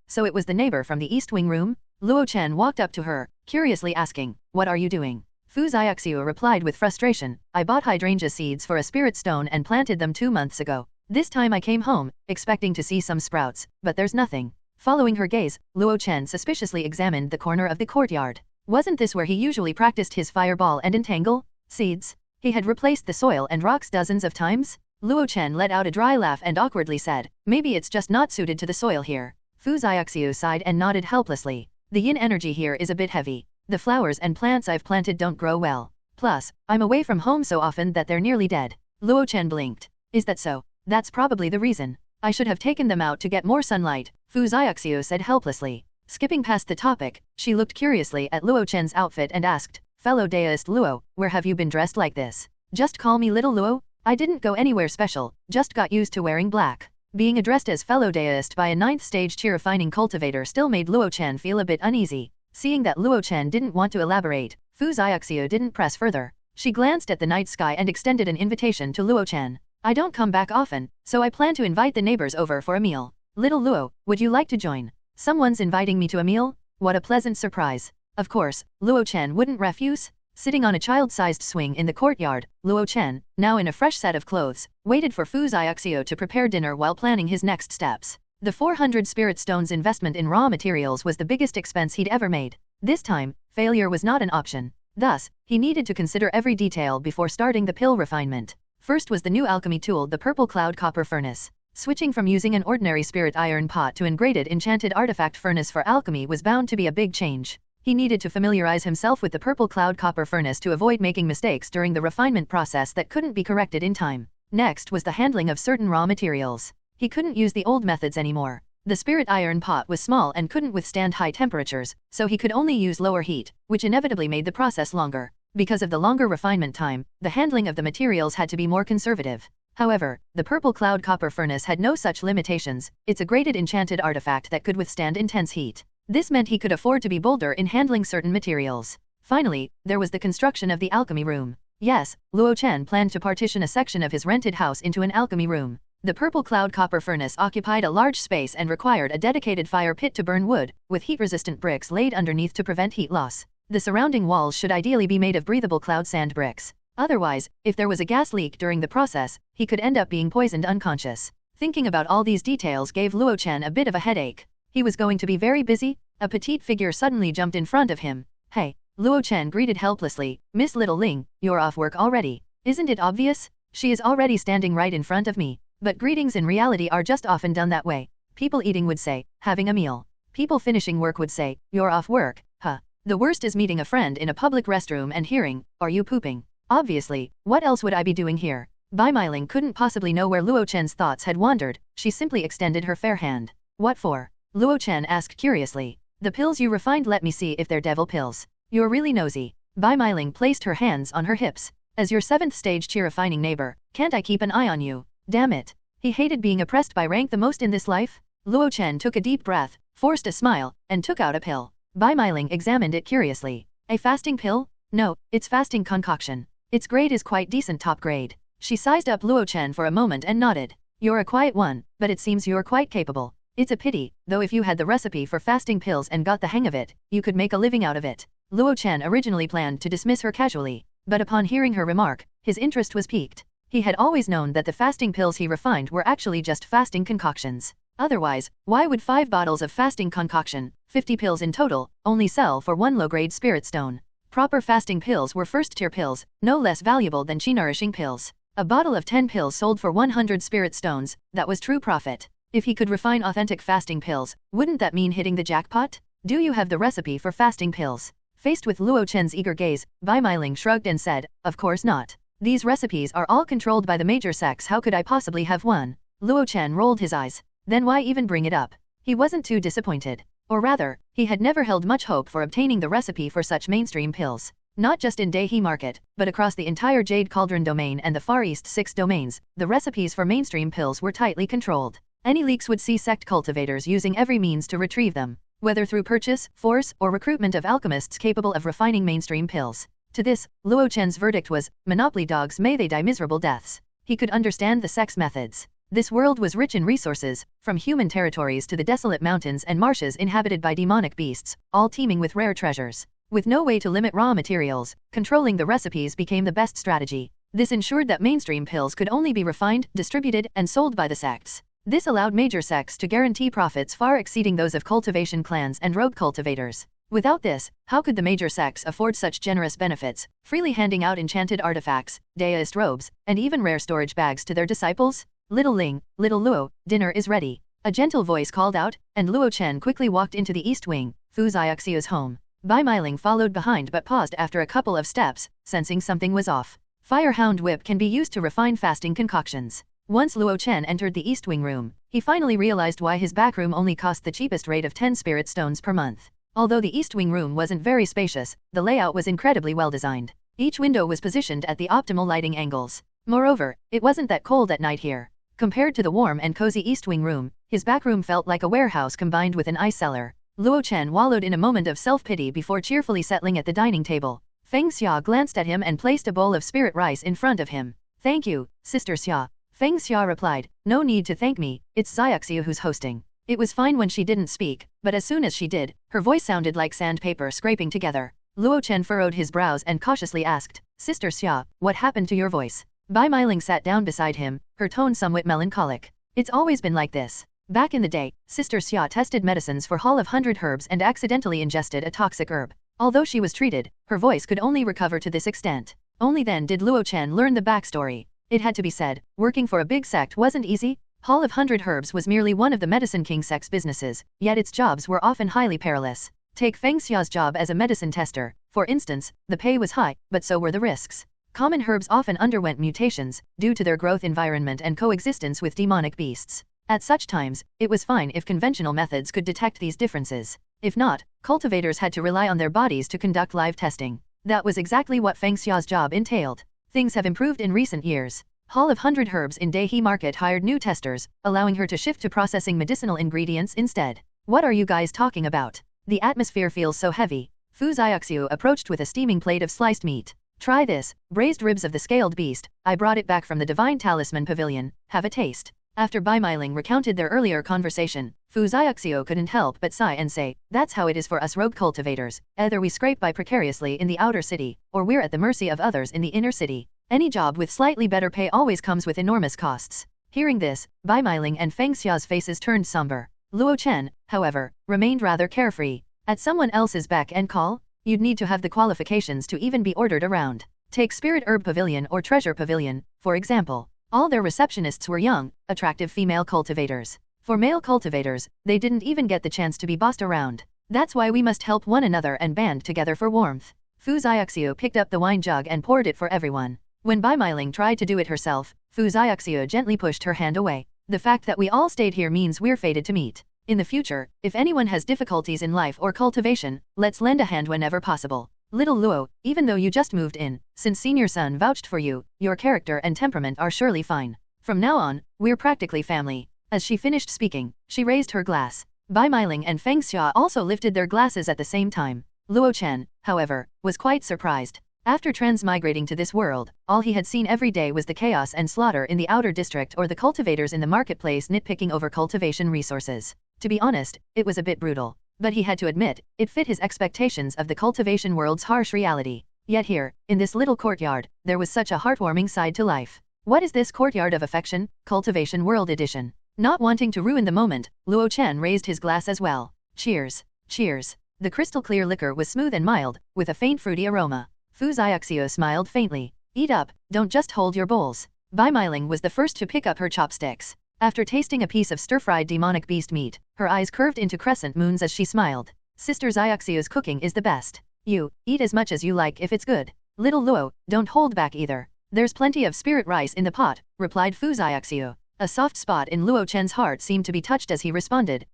So it was the neighbor from the East Wing room? Luo Chen walked up to her, curiously asking, what are you doing? Fu Xiaoxiu replied with frustration, I bought hydrangea seeds for a spirit stone and planted them 2 months ago. This time I came home, expecting to see some sprouts, but there's nothing. Following her gaze, Luo Chen suspiciously examined the corner of the courtyard. Wasn't this where he usually practiced his fireball and entangle seeds? He had replaced the soil and rocks dozens of times? Luo Chen let out a dry laugh and awkwardly said, maybe it's just not suited to the soil here. Fu Xiaoxiu sighed and nodded helplessly. The yin energy here is a bit heavy. The flowers and plants I've planted don't grow well. Plus, I'm away from home so often that they're nearly dead. Luo Chen blinked. Is that so? That's probably the reason. I should have taken them out to get more sunlight, Fu Xiaoxiu said helplessly. Skipping past the topic, she looked curiously at Luo Chen's outfit and asked, fellow Daoist Luo, where have you been dressed like this? Just call me Little Luo? I didn't go anywhere special, just got used to wearing black. Being addressed as fellow Daoist by a 9th stage chi refining cultivator still made Luo Chen feel a bit uneasy. Seeing that Luo Chen didn't want to elaborate, Fu Xiaoxiu didn't press further. She glanced at the night sky and extended an invitation to Luo Chen. I don't come back often, so I plan to invite the neighbors over for a meal. Little Luo, would you like to join? Someone's inviting me to a meal? What a pleasant surprise. Of course, Luo Chen wouldn't refuse. Sitting on a child-sized swing in the courtyard, Luo Chen, now in a fresh set of clothes, waited for Fu Xiaoxiu to prepare dinner while planning his next steps. The 400 spirit stones investment in raw materials was the biggest expense he'd ever made. This time, failure was not an option. Thus, he needed to consider every detail before starting the pill refinement. First was the new alchemy tool, the purple cloud copper furnace. Switching from using an ordinary spirit iron pot to an graded enchanted artifact furnace for alchemy was bound to be a big change. He needed to familiarize himself with the purple cloud copper furnace to avoid making mistakes during the refinement process that couldn't be corrected in time. Next was the handling of certain raw materials. He couldn't use the old methods anymore. The spirit iron pot was small and couldn't withstand high temperatures, so he could only use lower heat, which inevitably made the process longer. Because of the longer refinement time, the handling of the materials had to be more conservative. However, the purple cloud copper furnace had no such limitations. It's a graded enchanted artifact that could withstand intense heat. This meant he could afford to be bolder in handling certain materials. Finally, there was the construction of the alchemy room. Yes, Luo Chen planned to partition a section of his rented house into an alchemy room. The purple cloud copper furnace occupied a large space and required a dedicated fire pit to burn wood, with heat-resistant bricks laid underneath to prevent heat loss. The surrounding walls should ideally be made of breathable cloud sand bricks. Otherwise, if there was a gas leak during the process, he could end up being poisoned unconscious. Thinking about all these details gave Luo Chen a bit of a headache. He was going to be very busy. A petite figure suddenly jumped in front of him. Hey, Luo Chen greeted helplessly, Miss Little Ling, you're off work already. Isn't it obvious? She is already standing right in front of me. But greetings in reality are just often done that way. People eating would say, having a meal. People finishing work would say, you're off work, huh. The worst is meeting a friend in a public restroom and hearing, are you pooping? Obviously, what else would I be doing here? Bai Meiling couldn't possibly know where Luo Chen's thoughts had wandered. She simply extended her fair hand. What for? Luo Chen asked curiously. The pills you refined, let me see if they're devil pills. You're really nosy. Bai Meiling placed her hands on her hips. As your 7th stage chi refining neighbor, can't I keep an eye on you? Damn it. He hated being oppressed by rank the most in this life. Luo Chen took a deep breath, forced a smile, and took out a pill. Bai Meiling examined it curiously. A fasting pill? No, it's fasting concoction. Its grade is quite decent top grade. She sized up Luo Chen for a moment and nodded. You're a quiet one, but it seems you're quite capable. It's a pity, though if you had the recipe for fasting pills and got the hang of it, you could make a living out of it. Luo Chen originally planned to dismiss her casually, but upon hearing her remark, his interest was piqued. He had always known that the fasting pills he refined were actually just fasting concoctions. Otherwise, why would 5 bottles of fasting concoction, 50 pills in total, only sell for 1 low-grade spirit stone? Proper fasting pills were first-tier pills, no less valuable than chi-nourishing pills. A bottle of 10 pills sold for 100 spirit stones, that was true profit. If he could refine authentic fasting pills, wouldn't that mean hitting the jackpot? Do you have the recipe for fasting pills? Faced with Luo Chen's eager gaze, Bai Meiling shrugged and said, of course not. These recipes are all controlled by the major sects, how could I possibly have one? Luo Chen rolled his eyes. Then why even bring it up? He wasn't too disappointed. Or rather, he had never held much hope for obtaining the recipe for such mainstream pills. Not just in Dai Market, but across the entire Jade Cauldron domain and the Far East 6 domains, the recipes for mainstream pills were tightly controlled. Any leaks would see sect cultivators using every means to retrieve them, whether through purchase, force, or recruitment of alchemists capable of refining mainstream pills. To this, Luo Chen's verdict was, monopoly dogs may they die miserable deaths. He could understand the sect's methods. This world was rich in resources, from human territories to the desolate mountains and marshes inhabited by demonic beasts, all teeming with rare treasures. With no way to limit raw materials, controlling the recipes became the best strategy. This ensured that mainstream pills could only be refined, distributed, and sold by the sects. This allowed major sects to guarantee profits far exceeding those of cultivation clans and rogue cultivators. Without this, how could the major sects afford such generous benefits, freely handing out enchanted artifacts, Daoist robes, and even rare storage bags to their disciples? Little Ling, little Luo, dinner is ready. A gentle voice called out, and Luo Chen quickly walked into the east wing, Fu Xiaoxiu's home. Bai Meiling followed behind but paused after a couple of steps, sensing something was off. Firehound whip can be used to refine fasting concoctions. Once Luo Chen entered the east wing room, he finally realized why his back room only cost the cheapest rate of 10 spirit stones per month. Although the east wing room wasn't very spacious, the layout was incredibly well designed. Each window was positioned at the optimal lighting angles. Moreover, it wasn't that cold at night here. Compared to the warm and cozy east wing room, his back room felt like a warehouse combined with an ice cellar. Luo Chen wallowed in a moment of self-pity before cheerfully settling at the dining table. Feng Xia glanced at him and placed a bowl of spirit rice in front of him. Thank you, Sister Xia. Feng Xia replied, no need to thank me, it's Xiaoxiu who's hosting. It was fine when she didn't speak, but as soon as she did, her voice sounded like sandpaper scraping together. Luo Chen furrowed his brows and cautiously asked, Sister Xia, what happened to your voice? Bai Meiling sat down beside him, her tone somewhat melancholic. It's always been like this. Back in the day, Sister Xia tested medicines for Hall of 100 herbs and accidentally ingested a toxic herb. Although she was treated, her voice could only recover to this extent. Only then did Luo Chen learn the backstory. It had to be said, working for a big sect wasn't easy. Hall of 100 Herbs was merely one of the Medicine King sect's businesses, yet its jobs were often highly perilous. Take Feng Xia's job as a medicine tester, for instance, the pay was high, but so were the risks. Common herbs often underwent mutations, due to their growth environment and coexistence with demonic beasts. At such times, it was fine if conventional methods could detect these differences. If not, cultivators had to rely on their bodies to conduct live testing. That was exactly what Feng Xia's job entailed. Things have improved in recent years. Hall of 100 Herbs in Dai Market hired new testers, allowing her to shift to processing medicinal ingredients instead. What are you guys talking about? The atmosphere feels so heavy. Fu Xiaoxiu approached with a steaming plate of sliced meat. Try this, braised ribs of the scaled beast. I brought it back from the Divine Talisman Pavilion. Have a taste. After Bai Meiling recounted their earlier conversation, Fu Xiaoxiu couldn't help but sigh and say, that's how it is for us rogue cultivators. Either we scrape by precariously in the outer city, or we're at the mercy of others in the inner city. Any job with slightly better pay always comes with enormous costs. Hearing this, Bai Meiling and Feng Xia's faces turned somber. Luo Chen, however, remained rather carefree. At someone else's beck and call, you'd need to have the qualifications to even be ordered around. Take Spirit Herb Pavilion or Treasure Pavilion, for example. All their receptionists were young, attractive female cultivators. For male cultivators, they didn't even get the chance to be bossed around. That's why we must help one another and band together for warmth. Fu Xiaoxiu picked up the wine jug and poured it for everyone. When Bai Meiling tried to do it herself, Fu Xiaoxiu gently pushed her hand away. The fact that we all stayed here means we're fated to meet. In the future, if anyone has difficulties in life or cultivation, let's lend a hand whenever possible. Little Luo, even though you just moved in, since senior son vouched for you, your character and temperament are surely fine. From now on, we're practically family. As she finished speaking, she raised her glass. Bai Meiling and Feng Xia also lifted their glasses at the same time. Luo Chen, however, was quite surprised. After transmigrating to this world, all he had seen every day was the chaos and slaughter in the outer district or the cultivators in the marketplace nitpicking over cultivation resources. To be honest, it was a bit brutal. But he had to admit, it fit his expectations of the cultivation world's harsh reality. Yet here, in this little courtyard, there was such a heartwarming side to life. What is this courtyard of affection? Cultivation World Edition. Not wanting to ruin the moment, Luo Chen raised his glass as well. Cheers. Cheers. The crystal-clear liquor was smooth and mild, with a faint fruity aroma. Fu Xiaoxiu smiled faintly. Eat up, don't just hold your bowls. Bai Meiling was the first to pick up her chopsticks. After tasting a piece of stir-fried demonic beast meat, her eyes curved into crescent moons as she smiled. Sister Xiaoxiu's cooking is the best. You, eat as much as you like if it's good. Little Luo, don't hold back either. There's plenty of spirit rice in the pot, replied Fu Xiaoxiu. A soft spot in Luo Chen's heart seemed to be touched as he responded,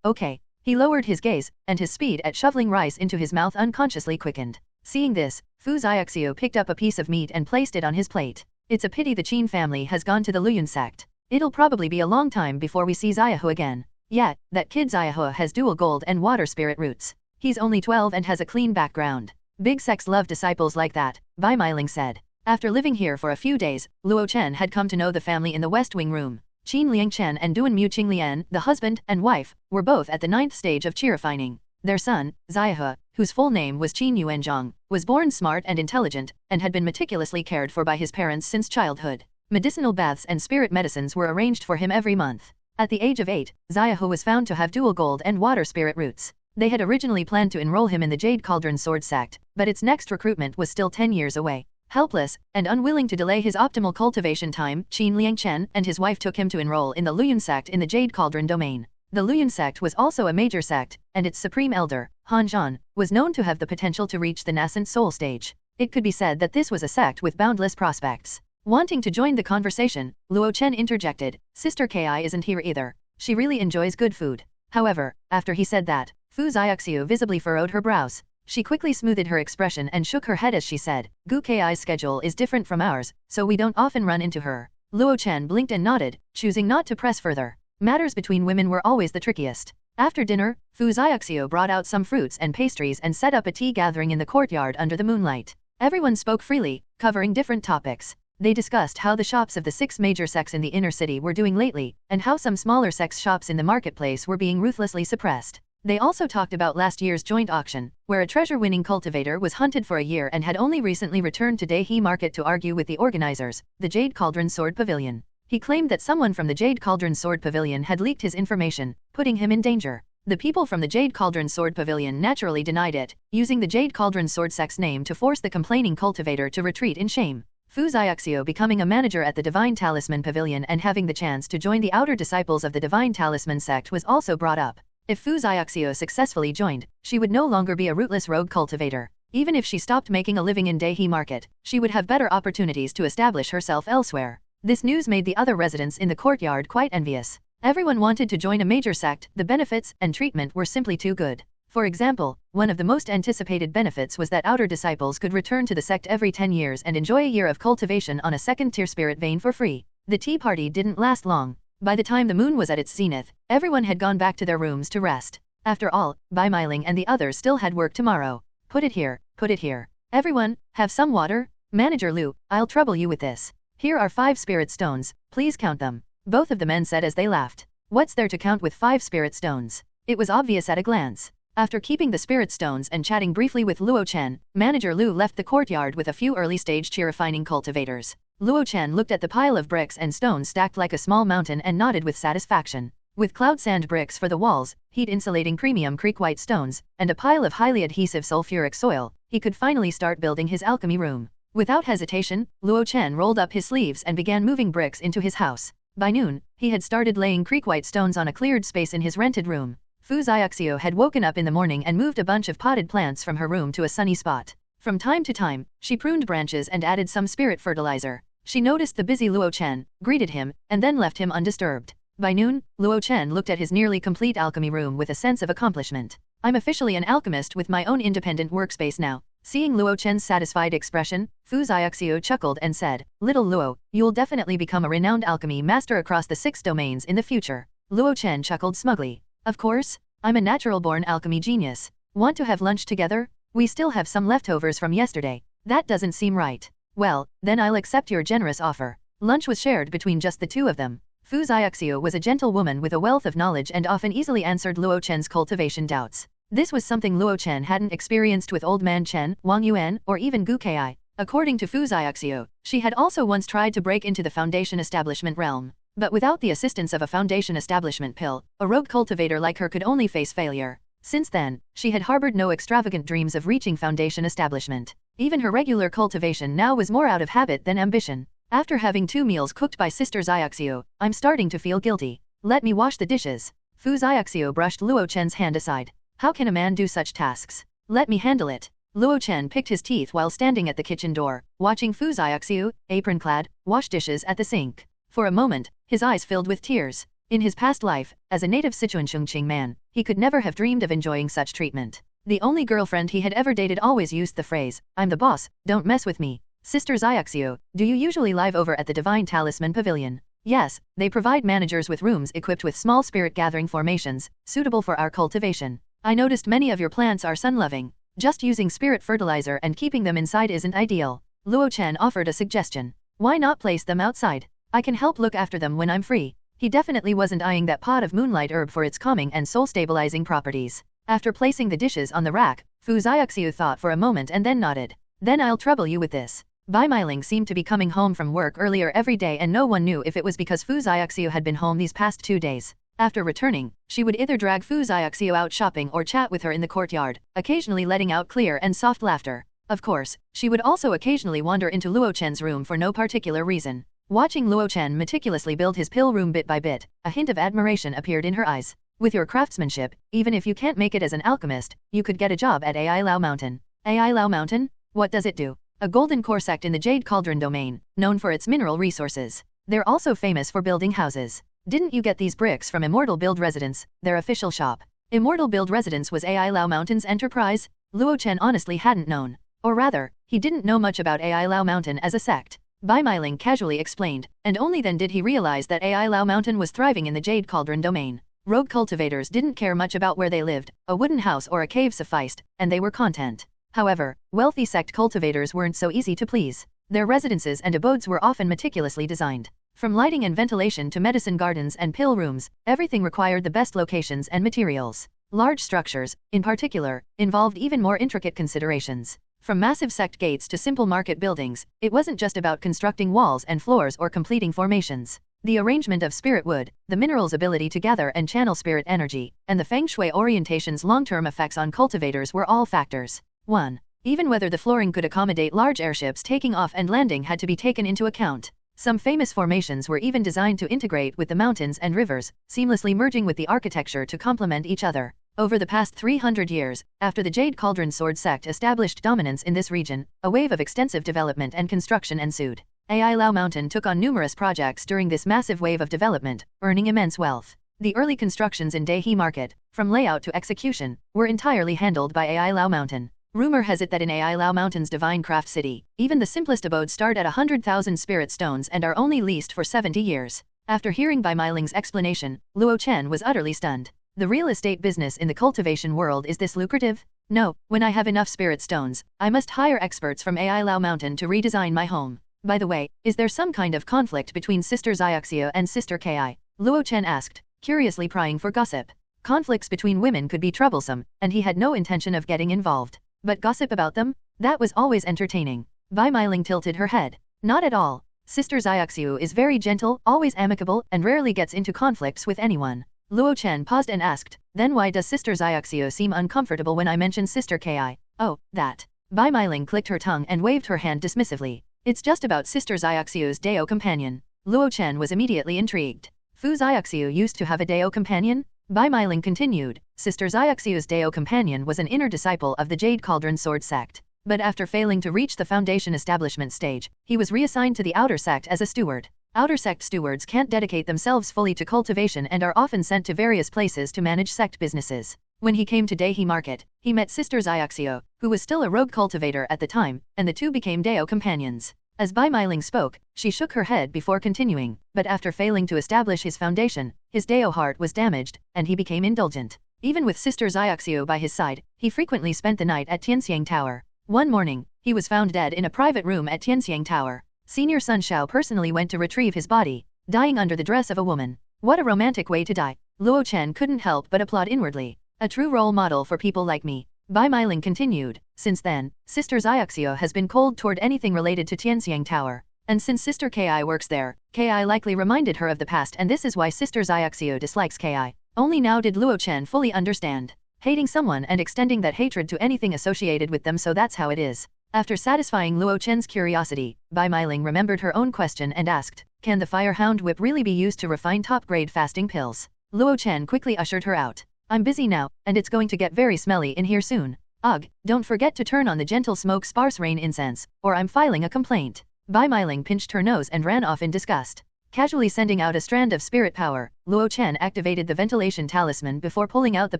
okay. He lowered his gaze, and his speed at shoveling rice into his mouth unconsciously quickened. Seeing this, Fu Xiaoxiu picked up a piece of meat and placed it on his plate. It's a pity the Qin family has gone to the Luoyun sect. It'll probably be a long time before we see Xiaohu again. Yet, that kid Xiaohu has dual gold and water spirit roots. He's only 12 and has a clean background. Big sects love disciples like that, Bai Meiling said. After living here for a few days, Luo Chen had come to know the family in the West Wing room. Qin Liangchen and Duan Mu Qinglian, the husband and wife, were both at the 9th stage of qi-refining. Their son, Xiaohu, whose full name was Qin Yuanzhang, was born smart and intelligent, and had been meticulously cared for by his parents since childhood. Medicinal baths and spirit medicines were arranged for him every month. At the age of 8, Xiaohu was found to have dual gold and water spirit roots. They had originally planned to enroll him in the Jade Cauldron Sword sect, but its next recruitment was still 10 years away. Helpless, and unwilling to delay his optimal cultivation time, Qin Liangchen and his wife took him to enroll in the Luoyun sect in the Jade Cauldron domain. The Luoyun sect was also a major sect, and its supreme elder, Han Zhan, was known to have the potential to reach the nascent soul stage. It could be said that this was a sect with boundless prospects. Wanting to join the conversation, Luo Chen interjected, Sister Ki isn't here either. She really enjoys good food. However, after he said that, Fu Xiaoxiu visibly furrowed her brows. She quickly smoothed her expression and shook her head as she said, Gu Ki's schedule is different from ours, so we don't often run into her. Luo Chen blinked and nodded, choosing not to press further. Matters between women were always the trickiest. After dinner, Fu Xiaoxiu brought out some fruits and pastries and set up a tea gathering in the courtyard under the moonlight. Everyone spoke freely, covering different topics. They discussed how the shops of the 6 major sects in the inner city were doing lately, and how some smaller sects shops in the marketplace were being ruthlessly suppressed. They also talked about last year's joint auction, where a treasure-winning cultivator was hunted for a year and had only recently returned to Daihe Market to argue with the organizers, the Jade Cauldron Sword Pavilion. He claimed that someone from the Jade Cauldron Sword Pavilion had leaked his information, putting him in danger. The people from the Jade Cauldron Sword Pavilion naturally denied it, using the Jade Cauldron Sword sect's name to force the complaining cultivator to retreat in shame. Fu Xiaoxiu becoming a manager at the Divine Talisman Pavilion and having the chance to join the outer disciples of the Divine Talisman sect was also brought up. If Fu Xiaoxiu successfully joined, she would no longer be a rootless rogue cultivator. Even if she stopped making a living in Daihe Market, she would have better opportunities to establish herself elsewhere. This news made the other residents in the courtyard quite envious. Everyone wanted to join a major sect, the benefits and treatment were simply too good. For example, one of the most anticipated benefits was that outer disciples could return to the sect every 10 years and enjoy a year of cultivation on a second-tier spirit vein for free. The tea party didn't last long. By the time the moon was at its zenith, everyone had gone back to their rooms to rest. After all, Bai Meiling and the others still had work tomorrow. Put it here, put it here. Everyone, have some water? Manager Lu, I'll trouble you with this. Here are 5 spirit stones, please count them. Both of the men said as they laughed. What's there to count with 5 spirit stones? It was obvious at a glance. After keeping the spirit stones and chatting briefly with Luo Chen, Manager Lu left the courtyard with a few early-stage qi-refining cultivators. Luo Chen looked at the pile of bricks and stones stacked like a small mountain and nodded with satisfaction. With cloud sand bricks for the walls, heat-insulating premium creek white stones, and a pile of highly adhesive sulfuric soil, he could finally start building his alchemy room. Without hesitation, Luo Chen rolled up his sleeves and began moving bricks into his house. By noon, he had started laying creek white stones on a cleared space in his rented room. Fu Xiaoxiu had woken up in the morning and moved a bunch of potted plants from her room to a sunny spot. From time to time, she pruned branches and added some spirit fertilizer. She noticed the busy Luo Chen, greeted him, and then left him undisturbed. By noon, Luo Chen looked at his nearly complete alchemy room with a sense of accomplishment. I'm officially an alchemist with my own independent workspace now. Seeing Luo Chen's satisfied expression, Fu Xiaoxiu chuckled and said, "Little Luo, you'll definitely become a renowned alchemy master across the 6 domains in the future." Luo Chen chuckled smugly. "Of course, I'm a natural-born alchemy genius. Want to have lunch together? We still have some leftovers from yesterday." "That doesn't seem right." "Well, then I'll accept your generous offer." Lunch was shared between just the two of them. Fu Xiaoxiu was a gentle woman with a wealth of knowledge and often easily answered Luo Chen's cultivation doubts. This was something Luo Chen hadn't experienced with Old Man Chen, Wang Yuan, or even Gu Kai. According to Fu Xiaoxiu, she had also once tried to break into the foundation establishment realm. But without the assistance of a foundation establishment pill, a rogue cultivator like her could only face failure. Since then, she had harbored no extravagant dreams of reaching foundation establishment. Even her regular cultivation now was more out of habit than ambition. "After having 2 meals cooked by Sister Xiaoxiu, I'm starting to feel guilty. Let me wash the dishes." Fu Xiaoxiu brushed Luo Chen's hand aside. "How can a man do such tasks? Let me handle it." Luo Chen picked his teeth while standing at the kitchen door, watching Fu Xiaoxiu, apron-clad, wash dishes at the sink. For a moment, his eyes filled with tears. In his past life, as a native Sichuan Chongqing man, he could never have dreamed of enjoying such treatment. The only girlfriend he had ever dated always used the phrase, "I'm the boss, don't mess with me." "Sister Xiaoxiu, do you usually live over at the Divine Talisman Pavilion?" "Yes, they provide managers with rooms equipped with small spirit-gathering formations, suitable for our cultivation. I noticed many of your plants are sun-loving. Just using spirit fertilizer and keeping them inside isn't ideal." Luo Chen offered a suggestion. "Why not place them outside? I can help look after them when I'm free." He definitely wasn't eyeing that pot of moonlight herb for its calming and soul-stabilizing properties. After placing the dishes on the rack, Fu Xiaoxiu thought for a moment and then nodded. "Then I'll trouble you with this." Bai Meiling seemed to be coming home from work earlier every day and no one knew if it was because Fu Xiaoxiu had been home these past 2 days. After returning, she would either drag Fu Xiaoxiu out shopping or chat with her in the courtyard, occasionally letting out clear and soft laughter. Of course, she would also occasionally wander into Luo Chen's room for no particular reason. Watching Luo Chen meticulously build his pill room bit by bit, a hint of admiration appeared in her eyes. "With your craftsmanship, even if you can't make it as an alchemist, you could get a job at Ai Lao Mountain." Ai Lao Mountain? What does it do? A golden core sect in the Jade Cauldron domain, known for its mineral resources. They're also famous for building houses. "Didn't you get these bricks from Immortal Build Residence, their official shop?" Immortal Build Residence was Ai Lao Mountain's enterprise? Luo Chen honestly hadn't known. Or rather, he didn't know much about Ai Lao Mountain as a sect. Bai Meiling casually explained, and only then did he realize that Ai Lao Mountain was thriving in the Jade Cauldron domain. Rogue cultivators didn't care much about where they lived, a wooden house or a cave sufficed, and they were content. However, wealthy sect cultivators weren't so easy to please. Their residences and abodes were often meticulously designed. From lighting and ventilation to medicine gardens and pill rooms, everything required the best locations and materials. Large structures, in particular, involved even more intricate considerations. From massive sect gates to simple market buildings, it wasn't just about constructing walls and floors or completing formations. The arrangement of spirit wood, the mineral's ability to gather and channel spirit energy, and the feng shui orientation's long-term effects on cultivators were all factors. 1. Even whether the flooring could accommodate large airships taking off and landing had to be taken into account. Some famous formations were even designed to integrate with the mountains and rivers, seamlessly merging with the architecture to complement each other. Over the past 300 years, after the Jade Cauldron Sword sect established dominance in this region, a wave of extensive development and construction ensued. Ai Lao Mountain took on numerous projects during this massive wave of development, earning immense wealth. The early constructions in Dehe Market, from layout to execution, were entirely handled by Ai Lao Mountain. Rumor has it that in Ai Lao Mountain's Divine Craft City, even the simplest abodes start at 100,000 spirit stones and are only leased for 70 years. After hearing Bai Meiling's explanation, Luo Chen was utterly stunned. The real estate business in the cultivation world is this lucrative? No, when I have enough spirit stones, I must hire experts from Ai Lao Mountain to redesign my home. By the way, is there some kind of conflict between Sister Xiaoxia and Sister Ki? Luo Chen asked, curiously prying for gossip. Conflicts between women could be troublesome, and he had no intention of getting involved. But gossip about them? That was always entertaining. Bai Meiling tilted her head. Not at all. Sister Xiaoxiu is very gentle, always amicable, and rarely gets into conflicts with anyone. Luo Chen paused and asked, then why does Sister Xiaoxiu seem uncomfortable when I mention Sister Ki? Oh, that. Bai Meiling clicked her tongue and waved her hand dismissively. It's just about Sister Xiaoxiu's Dao companion. Luo Chen was immediately intrigued. Fu Xiaoxiu used to have a Dao companion? Bai Meiling continued, Sister Xiaoxiu's Dao companion was an inner disciple of the Jade Cauldron Sword sect. But after failing to reach the foundation establishment stage, he was reassigned to the outer sect as a steward. Outer sect stewards can't dedicate themselves fully to cultivation and are often sent to various places to manage sect businesses. When he came to Dehi Market, he met Sister Xiaoxio, who was still a rogue cultivator at the time, and the two became Dao companions. As Bai Meiling spoke, she shook her head before continuing, but after failing to establish his foundation, his Dao heart was damaged, and he became indulgent. Even with Sister Xiaoxio by his side, he frequently spent the night at Tianxiang Tower. One morning, he was found dead in a private room at Tianxiang Tower. Senior Sun Shao personally went to retrieve his body, dying under the dress of a woman. What a romantic way to die. Luo Chen couldn't help but applaud inwardly. A true role model for people like me. Bai Meiling continued. Since then, Sister Xiaoxio has been cold toward anything related to Tianxiang Tower. And since Sister Ki works there, Ki likely reminded her of the past, and this is why Sister Xiaoxio dislikes Ki. Only now did Luo Chen fully understand. Hating someone and extending that hatred to anything associated with them, so that's how it is. After satisfying Luo Chen's curiosity, Bai Meiling remembered her own question and asked, can the Firehound Whip really be used to refine top-grade fasting pills? Luo Chen quickly ushered her out. I'm busy now, and it's going to get very smelly in here soon. Ugh, don't forget to turn on the gentle smoke sparse rain incense, or I'm filing a complaint. Bai Meiling pinched her nose and ran off in disgust. Casually sending out a strand of spirit power, Luo Chen activated the ventilation talisman before pulling out the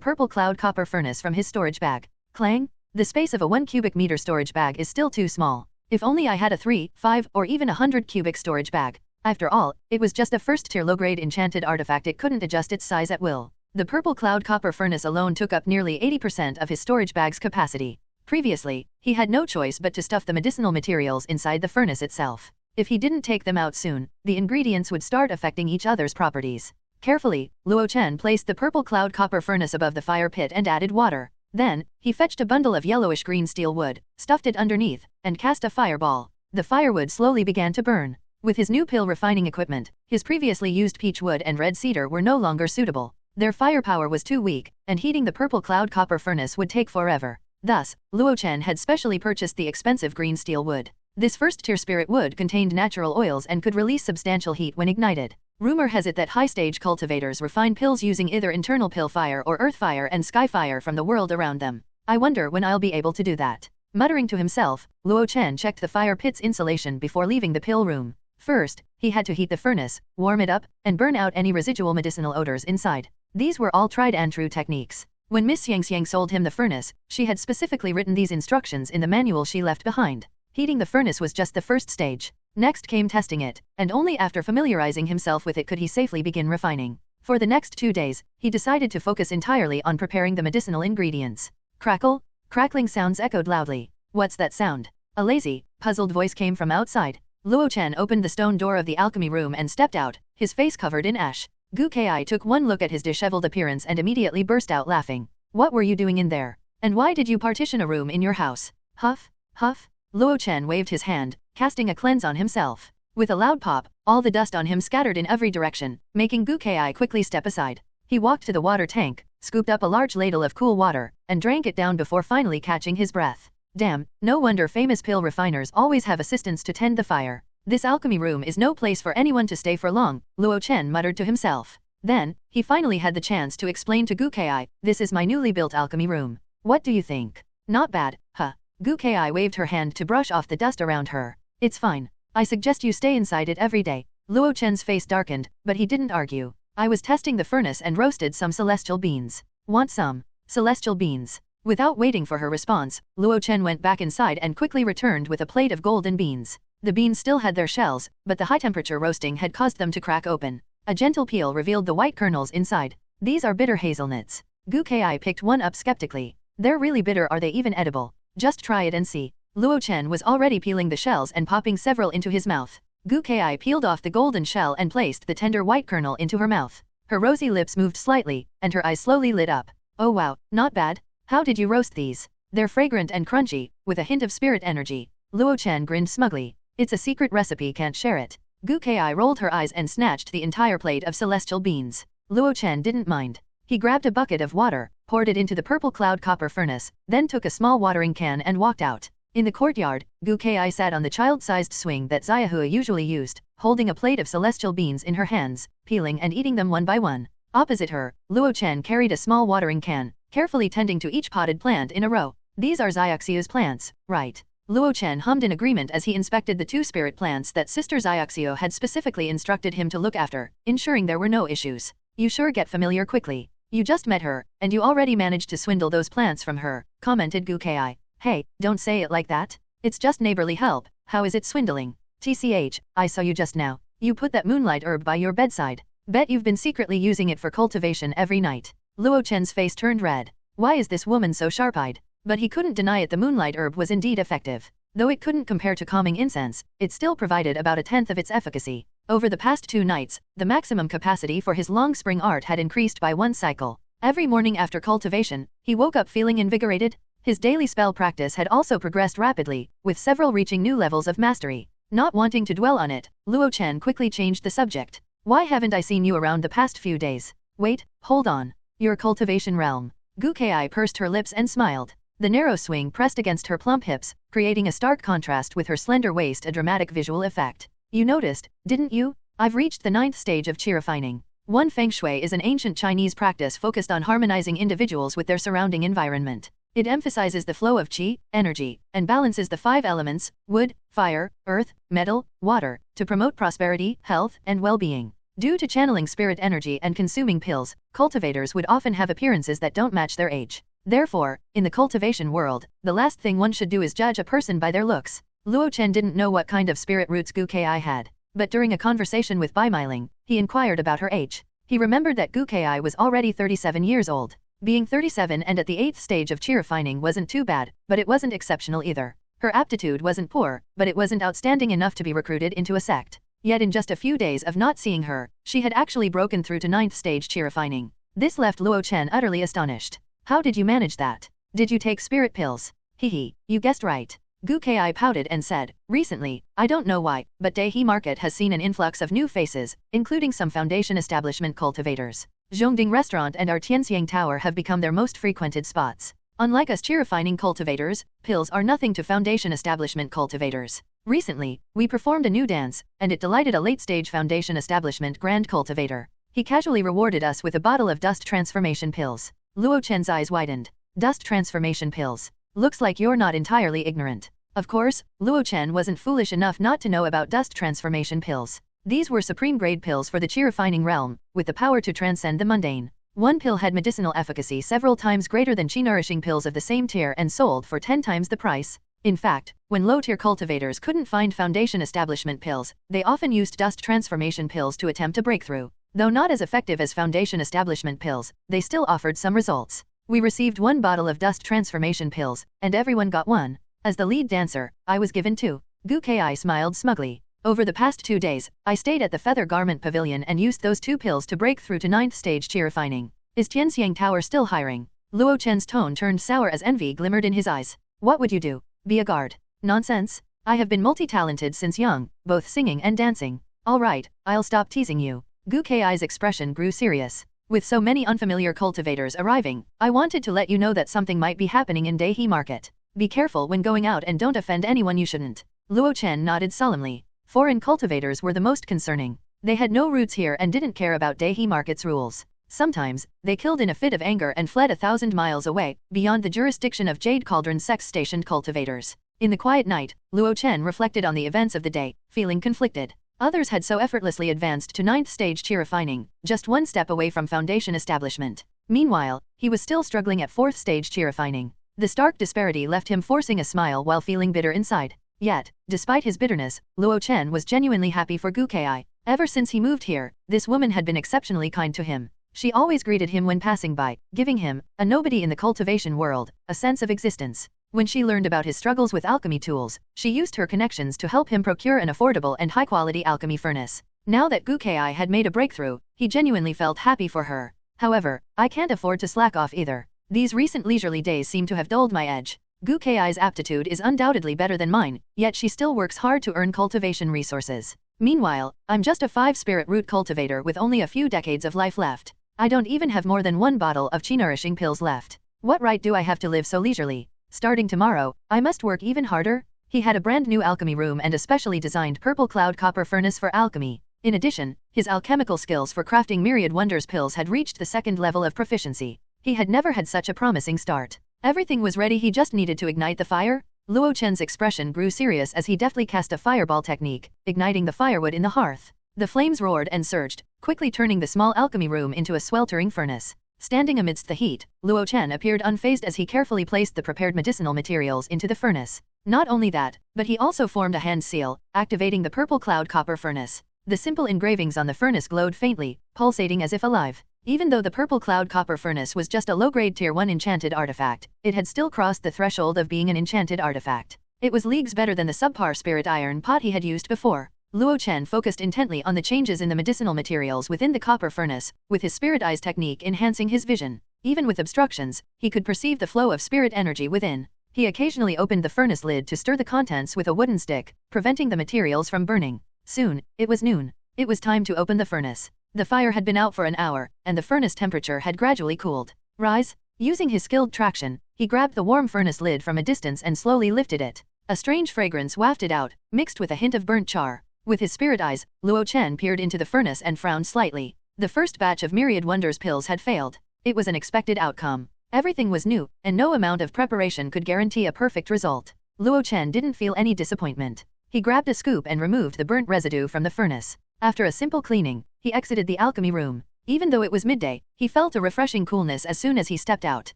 purple cloud copper furnace from his storage bag. Clang! The space of a 1 cubic meter storage bag is still too small. If only I had a 3, 5, or even 100 cubic storage bag. After all, it was just a first-tier low-grade enchanted artifact, it couldn't adjust its size at will. The purple cloud copper furnace alone took up nearly 80% of his storage bag's capacity. Previously, he had no choice but to stuff the medicinal materials inside the furnace itself. If he didn't take them out soon, the ingredients would start affecting each other's properties. Carefully, Luo Chen placed the purple cloud copper furnace above the fire pit and added water. Then, he fetched a bundle of yellowish-green steel wood, stuffed it underneath, and cast a fireball. The firewood slowly began to burn. With his new pill refining equipment, his previously used peach wood and red cedar were no longer suitable. Their firepower was too weak, and heating the purple cloud copper furnace would take forever. Thus, Luo Chen had specially purchased the expensive green steel wood. This first-tier spirit wood contained natural oils and could release substantial heat when ignited. Rumor has it that high-stage cultivators refine pills using either internal pill fire or earth fire and sky fire from the world around them. I wonder when I'll be able to do that. Muttering to himself, Luo Chen checked the fire pit's insulation before leaving the pill room. First, he had to heat the furnace, warm it up, and burn out any residual medicinal odors inside. These were all tried and true techniques. When Miss Yangxiang sold him the furnace, she had specifically written these instructions in the manual she left behind. Heating the furnace was just the first stage. Next came testing it, and only after familiarizing himself with it could he safely begin refining. For the next 2 days, he decided to focus entirely on preparing the medicinal ingredients. Crackle? Crackling sounds echoed loudly. What's that sound? A lazy, puzzled voice came from outside. Luo Chen opened the stone door of the alchemy room and stepped out, his face covered in ash. Gu Kai took one look at his disheveled appearance and immediately burst out laughing. What were you doing in there? And why did you partition a room in your house? Huff, huff. Luo Chen waved his hand, casting a cleanse on himself. With a loud pop, all the dust on him scattered in every direction, making Gu Kai quickly step aside. He walked to the water tank, scooped up a large ladle of cool water, and drank it down before finally catching his breath. Damn, no wonder famous pill refiners always have assistants to tend the fire. This alchemy room is no place for anyone to stay for long, Luo Chen muttered to himself. Then, he finally had the chance to explain to Gu Kai, this is my newly built alchemy room. What do you think? Not bad, huh? Gu Kai waved her hand to brush off the dust around her. It's fine. I suggest you stay inside it every day. Luo Chen's face darkened, but he didn't argue. I was testing the furnace and roasted some celestial beans. Want some? Celestial beans. Without waiting for her response, Luo Chen went back inside and quickly returned with a plate of golden beans. The beans still had their shells, but the high-temperature roasting had caused them to crack open. A gentle peel revealed the white kernels inside. These are bitter hazelnuts. Gu Kai picked one up skeptically. They're really bitter, are they even edible? Just try it and see. Luo Chen was already peeling the shells and popping several into his mouth. Gu Kai peeled off the golden shell and placed the tender white kernel into her mouth. Her rosy lips moved slightly, and her eyes slowly lit up. Oh wow, not bad. How did you roast these? They're fragrant and crunchy, with a hint of spirit energy. Luo Chen grinned smugly. It's a secret recipe, can't share it. Gu Kai rolled her eyes and snatched the entire plate of celestial beans. Luo Chen didn't mind. He grabbed a bucket of water, poured it into the purple cloud copper furnace, then took a small watering can and walked out. In the courtyard, Gu Kai sat on the child-sized swing that Xiahua usually used, holding a plate of celestial beans in her hands, peeling and eating them one by one. Opposite her, Luo Chen carried a small watering can, carefully tending to each potted plant in a row. These are Xiaoxiu's plants, right? Luo Chen hummed in agreement as he inspected the 2 spirit plants that Sister Xiaoxio had specifically instructed him to look after, ensuring there were no issues. You sure get familiar quickly. You just met her, and you already managed to swindle those plants from her, commented Gu Kai. Hey, don't say it like that. It's just neighborly help, how is it swindling? TCH, I saw you just now. You put that moonlight herb by your bedside. Bet you've been secretly using it for cultivation every night. Luo Chen's face turned red. Why is this woman so sharp-eyed? But he couldn't deny it, the moonlight herb was indeed effective. Though it couldn't compare to calming incense, it still provided about a tenth of its efficacy. Over the past 2 nights, the maximum capacity for his long spring art had increased by 1 cycle. Every morning after cultivation, he woke up feeling invigorated. His daily spell practice had also progressed rapidly, with several reaching new levels of mastery. Not wanting to dwell on it, Luo Chen quickly changed the subject. Why haven't I seen you around the past few days? Wait, hold on. Your cultivation realm. Gu Kai pursed her lips and smiled. The narrow swing pressed against her plump hips, creating a stark contrast with her slender waist, a dramatic visual effect. You noticed, didn't you? I've reached the 9th stage of qi refining. One Feng Shui is an ancient Chinese practice focused on harmonizing individuals with their surrounding environment. It emphasizes the flow of qi, energy, and balances the 5 elements, wood, fire, earth, metal, water, to promote prosperity, health, and well-being. Due to channeling spirit energy and consuming pills, cultivators would often have appearances that don't match their age. Therefore, in the cultivation world, the last thing one should do is judge a person by their looks. Luo Chen didn't know what kind of spirit roots Gu Kai had, but during a conversation with Bai Meiling, he inquired about her age. He remembered that Gu Kai was already 37 years old. Being 37 and at the 8th stage of qi refining wasn't too bad, but it wasn't exceptional either. Her aptitude wasn't poor, but it wasn't outstanding enough to be recruited into a sect. Yet in just a few days of not seeing her, she had actually broken through to 9th stage qi refining. This left Luo Chen utterly astonished. How did you manage that? Did you take spirit pills? Hehe, you guessed right. Gu Kai pouted and said, recently, I don't know why, but Dai Market has seen an influx of new faces, including some foundation establishment cultivators. Zhongding Restaurant and our Tianxiang Tower have become their most frequented spots. Unlike us qi refining cultivators, pills are nothing to foundation establishment cultivators. Recently, we performed a new dance, and it delighted a late-stage foundation establishment grand cultivator. He casually rewarded us with a bottle of dust transformation pills. Luo Chen's eyes widened. Dust transformation pills. Looks like you're not entirely ignorant. Of course, Luo Chen wasn't foolish enough not to know about dust transformation pills. These were supreme-grade pills for the qi refining realm, with the power to transcend the mundane. One pill had medicinal efficacy several times greater than qi-nourishing pills of the same tier and sold for 10 times the price. In fact, when low-tier cultivators couldn't find foundation establishment pills, they often used dust transformation pills to attempt a breakthrough. Though not as effective as foundation establishment pills, they still offered some results. We received 1 bottle of dust transformation pills, and everyone got 1. As the lead dancer, I was given 2. Gu Kai smiled smugly. Over the past 2 days, I stayed at the Feather Garment Pavilion and used those 2 pills to break through to 9th stage qi refining. Is Tianxiang Tower still hiring? Luo Chen's tone turned sour as envy glimmered in his eyes. What would you do? Be a guard? Nonsense. I have been multi-talented since young, both singing and dancing. All right, I'll stop teasing you. Gu Kai's expression grew serious. With so many unfamiliar cultivators arriving, I wanted to let you know that something might be happening in Dai Market. Be careful when going out and don't offend anyone you shouldn't. Luo Chen nodded solemnly. Foreign cultivators were the most concerning. They had no roots here and didn't care about Dai Market's rules. Sometimes, they killed in a fit of anger and fled 1,000 miles away, beyond the jurisdiction of Jade Cauldron sex-stationed cultivators. In the quiet night, Luo Chen reflected on the events of the day, feeling conflicted. Others had so effortlessly advanced to 9th stage qi refining, just 1 step away from foundation establishment. Meanwhile, he was still struggling at 4th stage qi refining. The stark disparity left him forcing a smile while feeling bitter inside. Yet, despite his bitterness, Luo Chen was genuinely happy for Gu Kai. Ever since he moved here, this woman had been exceptionally kind to him. She always greeted him when passing by, giving him, a nobody in the cultivation world, a sense of existence. When she learned about his struggles with alchemy tools, she used her connections to help him procure an affordable and high-quality alchemy furnace. Now that Gu Kai had made a breakthrough, he genuinely felt happy for her. However, I can't afford to slack off either. These recent leisurely days seem to have dulled my edge. Gu Kai's aptitude is undoubtedly better than mine, yet she still works hard to earn cultivation resources. Meanwhile, I'm just a 5-spirit root cultivator with only a few decades of life left. I don't even have more than 1 bottle of qi-nourishing pills left. What right do I have to live so leisurely? Starting tomorrow, I must work even harder? He had a brand new alchemy room and a specially designed purple cloud copper furnace for alchemy. In addition, his alchemical skills for crafting myriad wonders pills had reached the 2nd level of proficiency. He had never had such a promising start. Everything was ready, he just needed to ignite the fire? Luo Chen's expression grew serious as he deftly cast a fireball technique, igniting the firewood in the hearth. The flames roared and surged, quickly turning the small alchemy room into a sweltering furnace. Standing amidst the heat, Luo Chen appeared unfazed as he carefully placed the prepared medicinal materials into the furnace. Not only that, but he also formed a hand seal, activating the purple cloud copper furnace. The simple engravings on the furnace glowed faintly, pulsating as if alive. Even though the purple cloud copper furnace was just a low-grade tier 1 enchanted artifact, it had still crossed the threshold of being an enchanted artifact. It was leagues better than the subpar spirit iron pot he had used before. Luo Chen focused intently on the changes in the medicinal materials within the copper furnace, with his spirit eyes technique enhancing his vision. Even with obstructions, he could perceive the flow of spirit energy within. He occasionally opened the furnace lid to stir the contents with a wooden stick, preventing the materials from burning. Soon, it was noon. It was time to open the furnace. The fire had been out for an hour, and the furnace temperature had gradually cooled. Rise? Using his skilled traction, he grabbed the warm furnace lid from a distance and slowly lifted it. A strange fragrance wafted out, mixed with a hint of burnt char. With his spirit eyes, Luo Chen peered into the furnace and frowned slightly. The first batch of Myriad Wonders pills had failed. It was an expected outcome. Everything was new, and no amount of preparation could guarantee a perfect result. Luo Chen didn't feel any disappointment. He grabbed a scoop and removed the burnt residue from the furnace. After a simple cleaning, he exited the alchemy room. Even though it was midday, he felt a refreshing coolness as soon as he stepped out.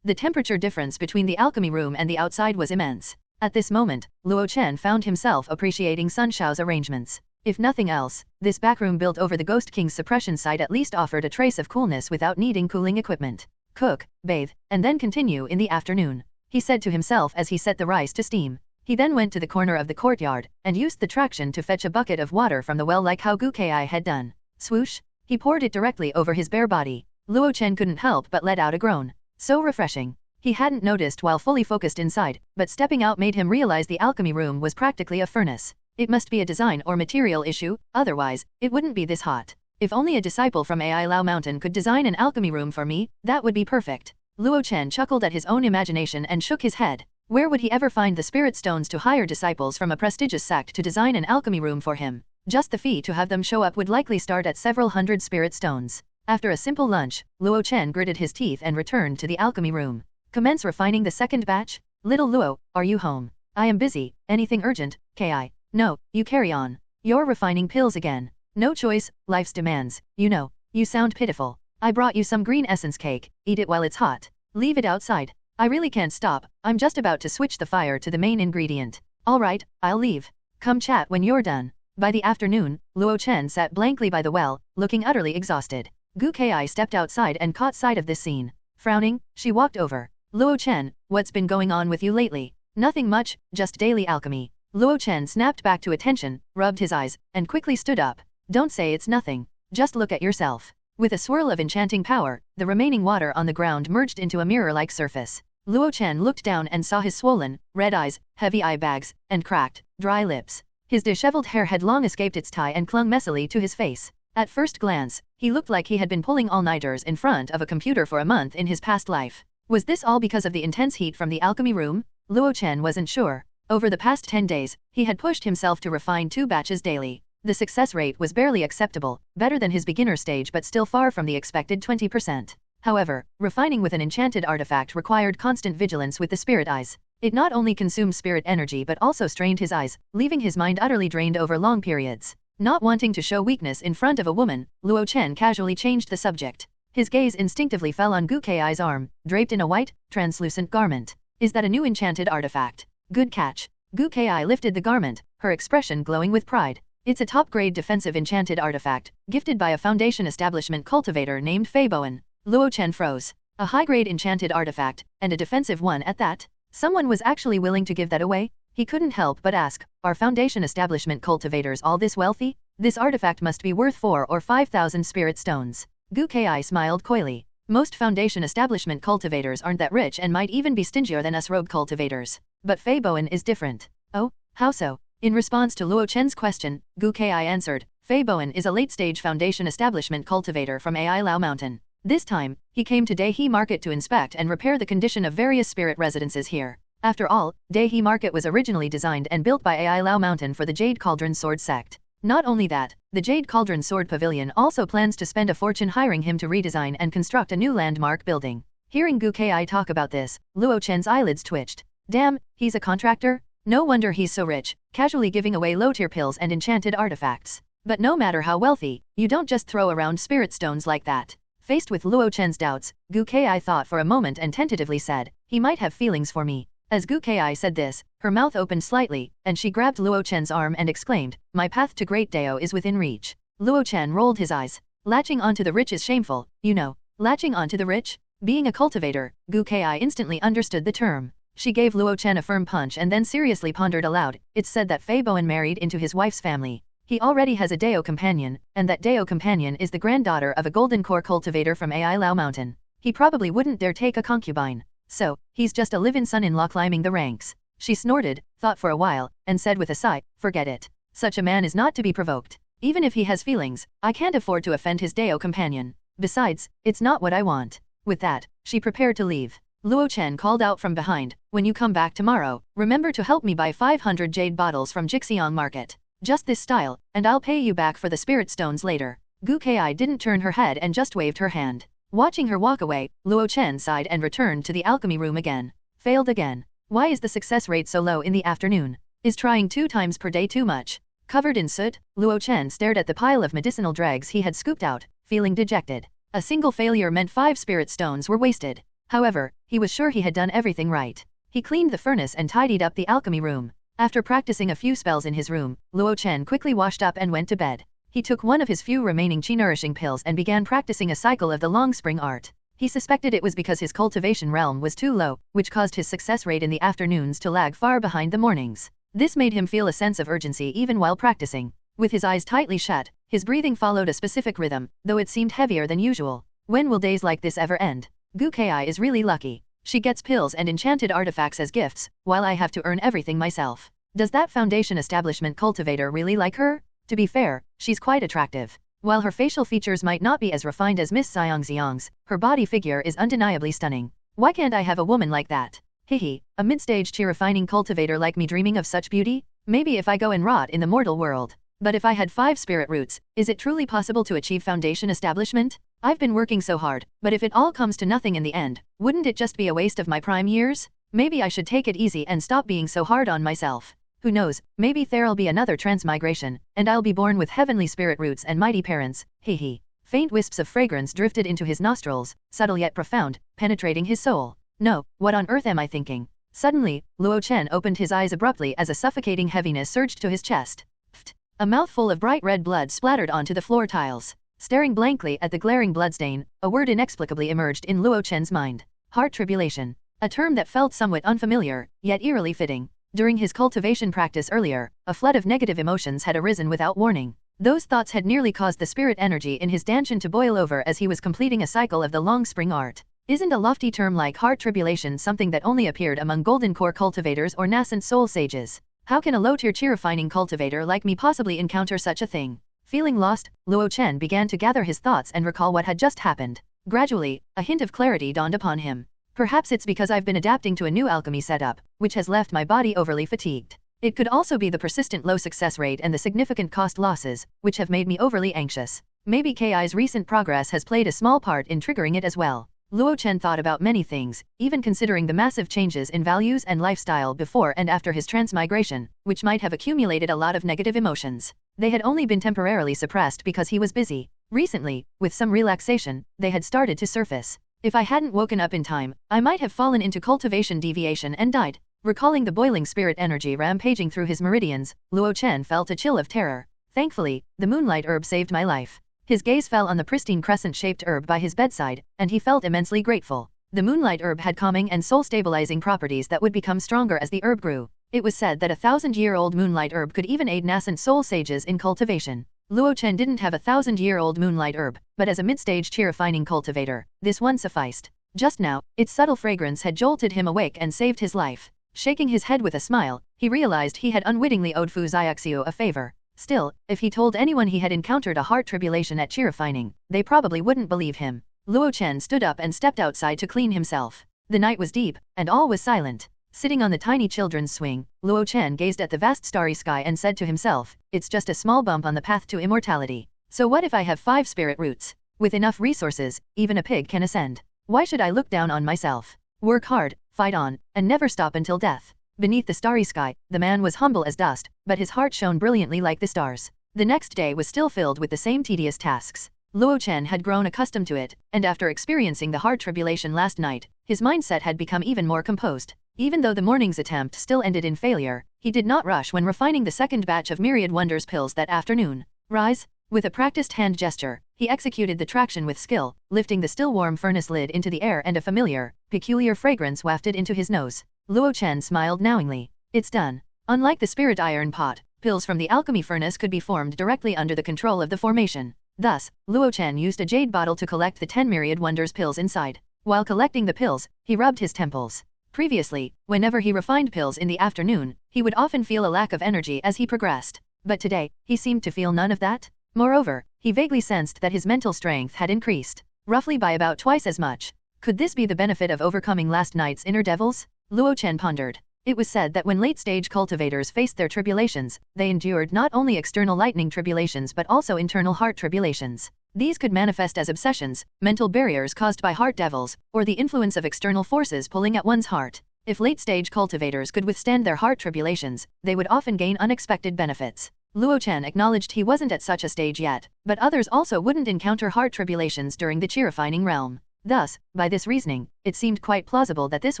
The temperature difference between the alchemy room and the outside was immense. At this moment, Luo Chen found himself appreciating Sun Shao's arrangements. If nothing else, this backroom built over the Ghost King's suppression site at least offered a trace of coolness without needing cooling equipment. Cook, bathe, and then continue in the afternoon, he said to himself as he set the rice to steam. He then went to the corner of the courtyard, and used the traction to fetch a bucket of water from the well like how Gu Kai had done. Swoosh! He poured it directly over his bare body. Luo Chen couldn't help but let out a groan. So refreshing. He hadn't noticed while fully focused inside, but stepping out made him realize the alchemy room was practically a furnace. It must be a design or material issue, otherwise, it wouldn't be this hot. If only a disciple from AI Lao Mountain could design an alchemy room for me, that would be perfect. Luo Chen chuckled at his own imagination and shook his head. Where would he ever find the spirit stones to hire disciples from a prestigious sect to design an alchemy room for him? Just the fee to have them show up would likely start at several hundred spirit stones. After a simple lunch, Luo Chen gritted his teeth and returned to the alchemy room. Commence refining the second batch? Little Luo, are you home? I am busy. Anything urgent, Ki? No, you carry on. You're refining pills again. No choice, life's demands, you know. You sound pitiful. I brought you some green essence cake, eat it while it's hot. Leave it outside. I really can't stop, I'm just about to switch the fire to the main ingredient. Alright, I'll leave. Come chat when you're done. By the afternoon, Luo Chen sat blankly by the well, looking utterly exhausted. Gu Kai stepped outside and caught sight of this scene. Frowning, she walked over. Luo Chen, what's been going on with you lately? Nothing much, just daily alchemy. Luo Chen snapped back to attention, rubbed his eyes, and quickly stood up. Don't say it's nothing. Just look at yourself. With a swirl of enchanting power, the remaining water on the ground merged into a mirror-like surface. Luo Chen looked down and saw his swollen, red eyes, heavy eye bags, and cracked, dry lips. His disheveled hair had long escaped its tie and clung messily to his face. At first glance, he looked like he had been pulling all-nighters in front of a computer for a month in his past life. Was this all because of the intense heat from the alchemy room? Luo Chen wasn't sure. Over the past 10 days, he had pushed himself to refine 2 batches daily. The success rate was barely acceptable, better than his beginner stage but still far from the expected 20%. However, refining with an enchanted artifact required constant vigilance with the spirit eyes. It not only consumed spirit energy but also strained his eyes, leaving his mind utterly drained over long periods. Not wanting to show weakness in front of a woman, Luo Chen casually changed the subject. His gaze instinctively fell on Gu Kai's arm, draped in a white, translucent garment. Is that a new enchanted artifact? Good catch. Gu Kai lifted the garment, her expression glowing with pride. It's a top-grade defensive enchanted artifact, gifted by a Foundation establishment cultivator named Fei Bowen. Luo Chen froze. A high-grade enchanted artifact, and a defensive one at that? Someone was actually willing to give that away? He couldn't help but ask, are Foundation establishment cultivators all this wealthy? This artifact must be worth 4 or 5,000 spirit stones. Gu Kai smiled coyly. Most Foundation establishment cultivators aren't that rich and might even be stingier than us rogue cultivators. But Fei Bowen is different. Oh, how so? In response to Luo Chen's question, Gu Kai answered, Fei Bowen is a late-stage Foundation establishment cultivator from AI Lao Mountain. This time, he came to Dehe Market to inspect and repair the condition of various spirit residences here. After all, Dehe Market was originally designed and built by AI Lao Mountain for the Jade Cauldron Sword sect. Not only that, the Jade Cauldron Sword Pavilion also plans to spend a fortune hiring him to redesign and construct a new landmark building. Hearing Gu Kai talk about this, Luo Chen's eyelids twitched. Damn, he's a contractor? No wonder he's so rich, casually giving away low-tier pills and enchanted artifacts. But no matter how wealthy, you don't just throw around spirit stones like that. Faced with Luo Chen's doubts, Gu Kai thought for a moment and tentatively said, "He might have feelings for me." As Gu Kai said this, her mouth opened slightly, and she grabbed Luo Chen's arm and exclaimed, "My path to Great Dao is within reach." Luo Chen rolled his eyes. Latching onto the rich is shameful, you know. Latching onto the rich? Being a cultivator, Gu Kai instantly understood the term. She gave Luo Chen a firm punch and then seriously pondered aloud. It's said that Fei Bowen married into his wife's family. He already has a Dao companion, and that Dao companion is the granddaughter of a golden core cultivator from Ai Lao Mountain. He probably wouldn't dare take a concubine. So, he's just a live-in son-in-law climbing the ranks. She snorted, thought for a while, and said with a sigh, "Forget it. Such a man is not to be provoked. Even if he has feelings, I can't afford to offend his Dao companion. Besides, it's not what I want." With that, she prepared to leave. Luo Chen called out from behind, "When you come back tomorrow, remember to help me buy 500 jade bottles from Jixiang Market. Just this style, and I'll pay you back for the spirit stones later." Gu Kai didn't turn her head and just waved her hand. Watching her walk away, Luo Chen sighed and returned to the alchemy room again. Failed again. Why is the success rate so low in the afternoon? Is trying 2 times per day too much? Covered in soot, Luo Chen stared at the pile of medicinal dregs he had scooped out, feeling dejected. A single failure meant 5 spirit stones were wasted. However, he was sure he had done everything right. He cleaned the furnace and tidied up the alchemy room. After practicing a few spells in his room, Luo Chen quickly washed up and went to bed. He took one of his few remaining chi-nourishing pills and began practicing a cycle of the long spring art. He suspected it was because his cultivation realm was too low, which caused his success rate in the afternoons to lag far behind the mornings. This made him feel a sense of urgency even while practicing. With his eyes tightly shut, his breathing followed a specific rhythm, though it seemed heavier than usual. When will days like this ever end? Gu Kai is really lucky. She gets pills and enchanted artifacts as gifts, while I have to earn everything myself. Does that foundation establishment cultivator really like her? To be fair, she's quite attractive. While her facial features might not be as refined as Miss Xiang's, her body figure is undeniably stunning. Why can't I have a woman like that? Hihi, a mid-stage chi-refining cultivator like me dreaming of such beauty? Maybe if I go and rot in the mortal world. But if I had 5 spirit roots, is it truly possible to achieve foundation establishment? I've been working so hard, but if it all comes to nothing in the end, wouldn't it just be a waste of my prime years? Maybe I should take it easy and stop being so hard on myself. Who knows, maybe there'll be another transmigration, and I'll be born with heavenly spirit roots and mighty parents, hee. Faint wisps of fragrance drifted into his nostrils, subtle yet profound, penetrating his soul. No, what on earth am I thinking? Suddenly, Luo Chen opened his eyes abruptly as a suffocating heaviness surged to his chest. Pfft! A mouthful of bright red blood splattered onto the floor tiles. Staring blankly at the glaring bloodstain, a word inexplicably emerged in Luo Chen's mind. Heart tribulation. A term that felt somewhat unfamiliar, yet eerily fitting. During his cultivation practice earlier, a flood of negative emotions had arisen without warning. Those thoughts had nearly caused the spirit energy in his danshan to boil over as he was completing a cycle of the long spring art. Isn't a lofty term like heart tribulation something that only appeared among golden core cultivators or nascent soul sages? How can a low-tier chi-refining cultivator like me possibly encounter such a thing? Feeling lost, Luo Chen began to gather his thoughts and recall what had just happened. Gradually, a hint of clarity dawned upon him. Perhaps it's because I've been adapting to a new alchemy setup, which has left my body overly fatigued. It could also be the persistent low success rate and the significant cost losses, which have made me overly anxious. Maybe Ki's recent progress has played a small part in triggering it as well. Luo Chen thought about many things, even considering the massive changes in values and lifestyle before and after his transmigration, which might have accumulated a lot of negative emotions. They had only been temporarily suppressed because he was busy. Recently, with some relaxation, they had started to surface. If I hadn't woken up in time, I might have fallen into cultivation deviation and died. Recalling the boiling spirit energy rampaging through his meridians, Luo Chen felt a chill of terror. Thankfully, the moonlight herb saved my life. His gaze fell on the pristine crescent-shaped herb by his bedside, and he felt immensely grateful. The moonlight herb had calming and soul-stabilizing properties that would become stronger as the herb grew. It was said that a 1,000-year-old moonlight herb could even aid nascent soul sages in cultivation. Luo Chen didn't have a 1,000-year-old moonlight herb, but as a mid-stage chi-refining cultivator, this one sufficed. Just now, its subtle fragrance had jolted him awake and saved his life. Shaking his head with a smile, he realized he had unwittingly owed Fu Xiaoxiu a favor. Still, if he told anyone he had encountered a heart tribulation at chi-refining, they probably wouldn't believe him. Luo Chen stood up and stepped outside to clean himself. The night was deep, and all was silent. Sitting on the tiny children's swing, Luo Chen gazed at the vast starry sky and said to himself, it's just a small bump on the path to immortality. So what if I have 5 spirit roots? With enough resources, even a pig can ascend. Why should I look down on myself? Work hard, fight on, and never stop until death. Beneath the starry sky, the man was humble as dust, but his heart shone brilliantly like the stars. The next day was still filled with the same tedious tasks. Luo Chen had grown accustomed to it, and after experiencing the hard tribulation last night, his mindset had become even more composed. Even though the morning's attempt still ended in failure, he did not rush when refining the second batch of Myriad Wonders pills that afternoon. Rise! With a practiced hand gesture, he executed the traction with skill, lifting the still warm furnace lid into the air and a familiar, peculiar fragrance wafted into his nose. Luo Chen smiled knowingly. It's done. Unlike the spirit iron pot, pills from the alchemy furnace could be formed directly under the control of the formation. Thus, Luo Chen used a jade bottle to collect the 10 Myriad Wonders pills inside. While collecting the pills, he rubbed his temples. Previously, whenever he refined pills in the afternoon, he would often feel a lack of energy as he progressed. But today, he seemed to feel none of that. Moreover, he vaguely sensed that his mental strength had increased, roughly by about twice as much. Could this be the benefit of overcoming last night's inner devils? Luo Chen pondered. It was said that when late-stage cultivators faced their tribulations, they endured not only external lightning tribulations but also internal heart tribulations. These could manifest as obsessions, mental barriers caused by heart devils, or the influence of external forces pulling at one's heart. If late-stage cultivators could withstand their heart tribulations, they would often gain unexpected benefits. Luo Chen acknowledged he wasn't at such a stage yet, but others also wouldn't encounter heart tribulations during the chi-refining realm. Thus, by this reasoning, it seemed quite plausible that this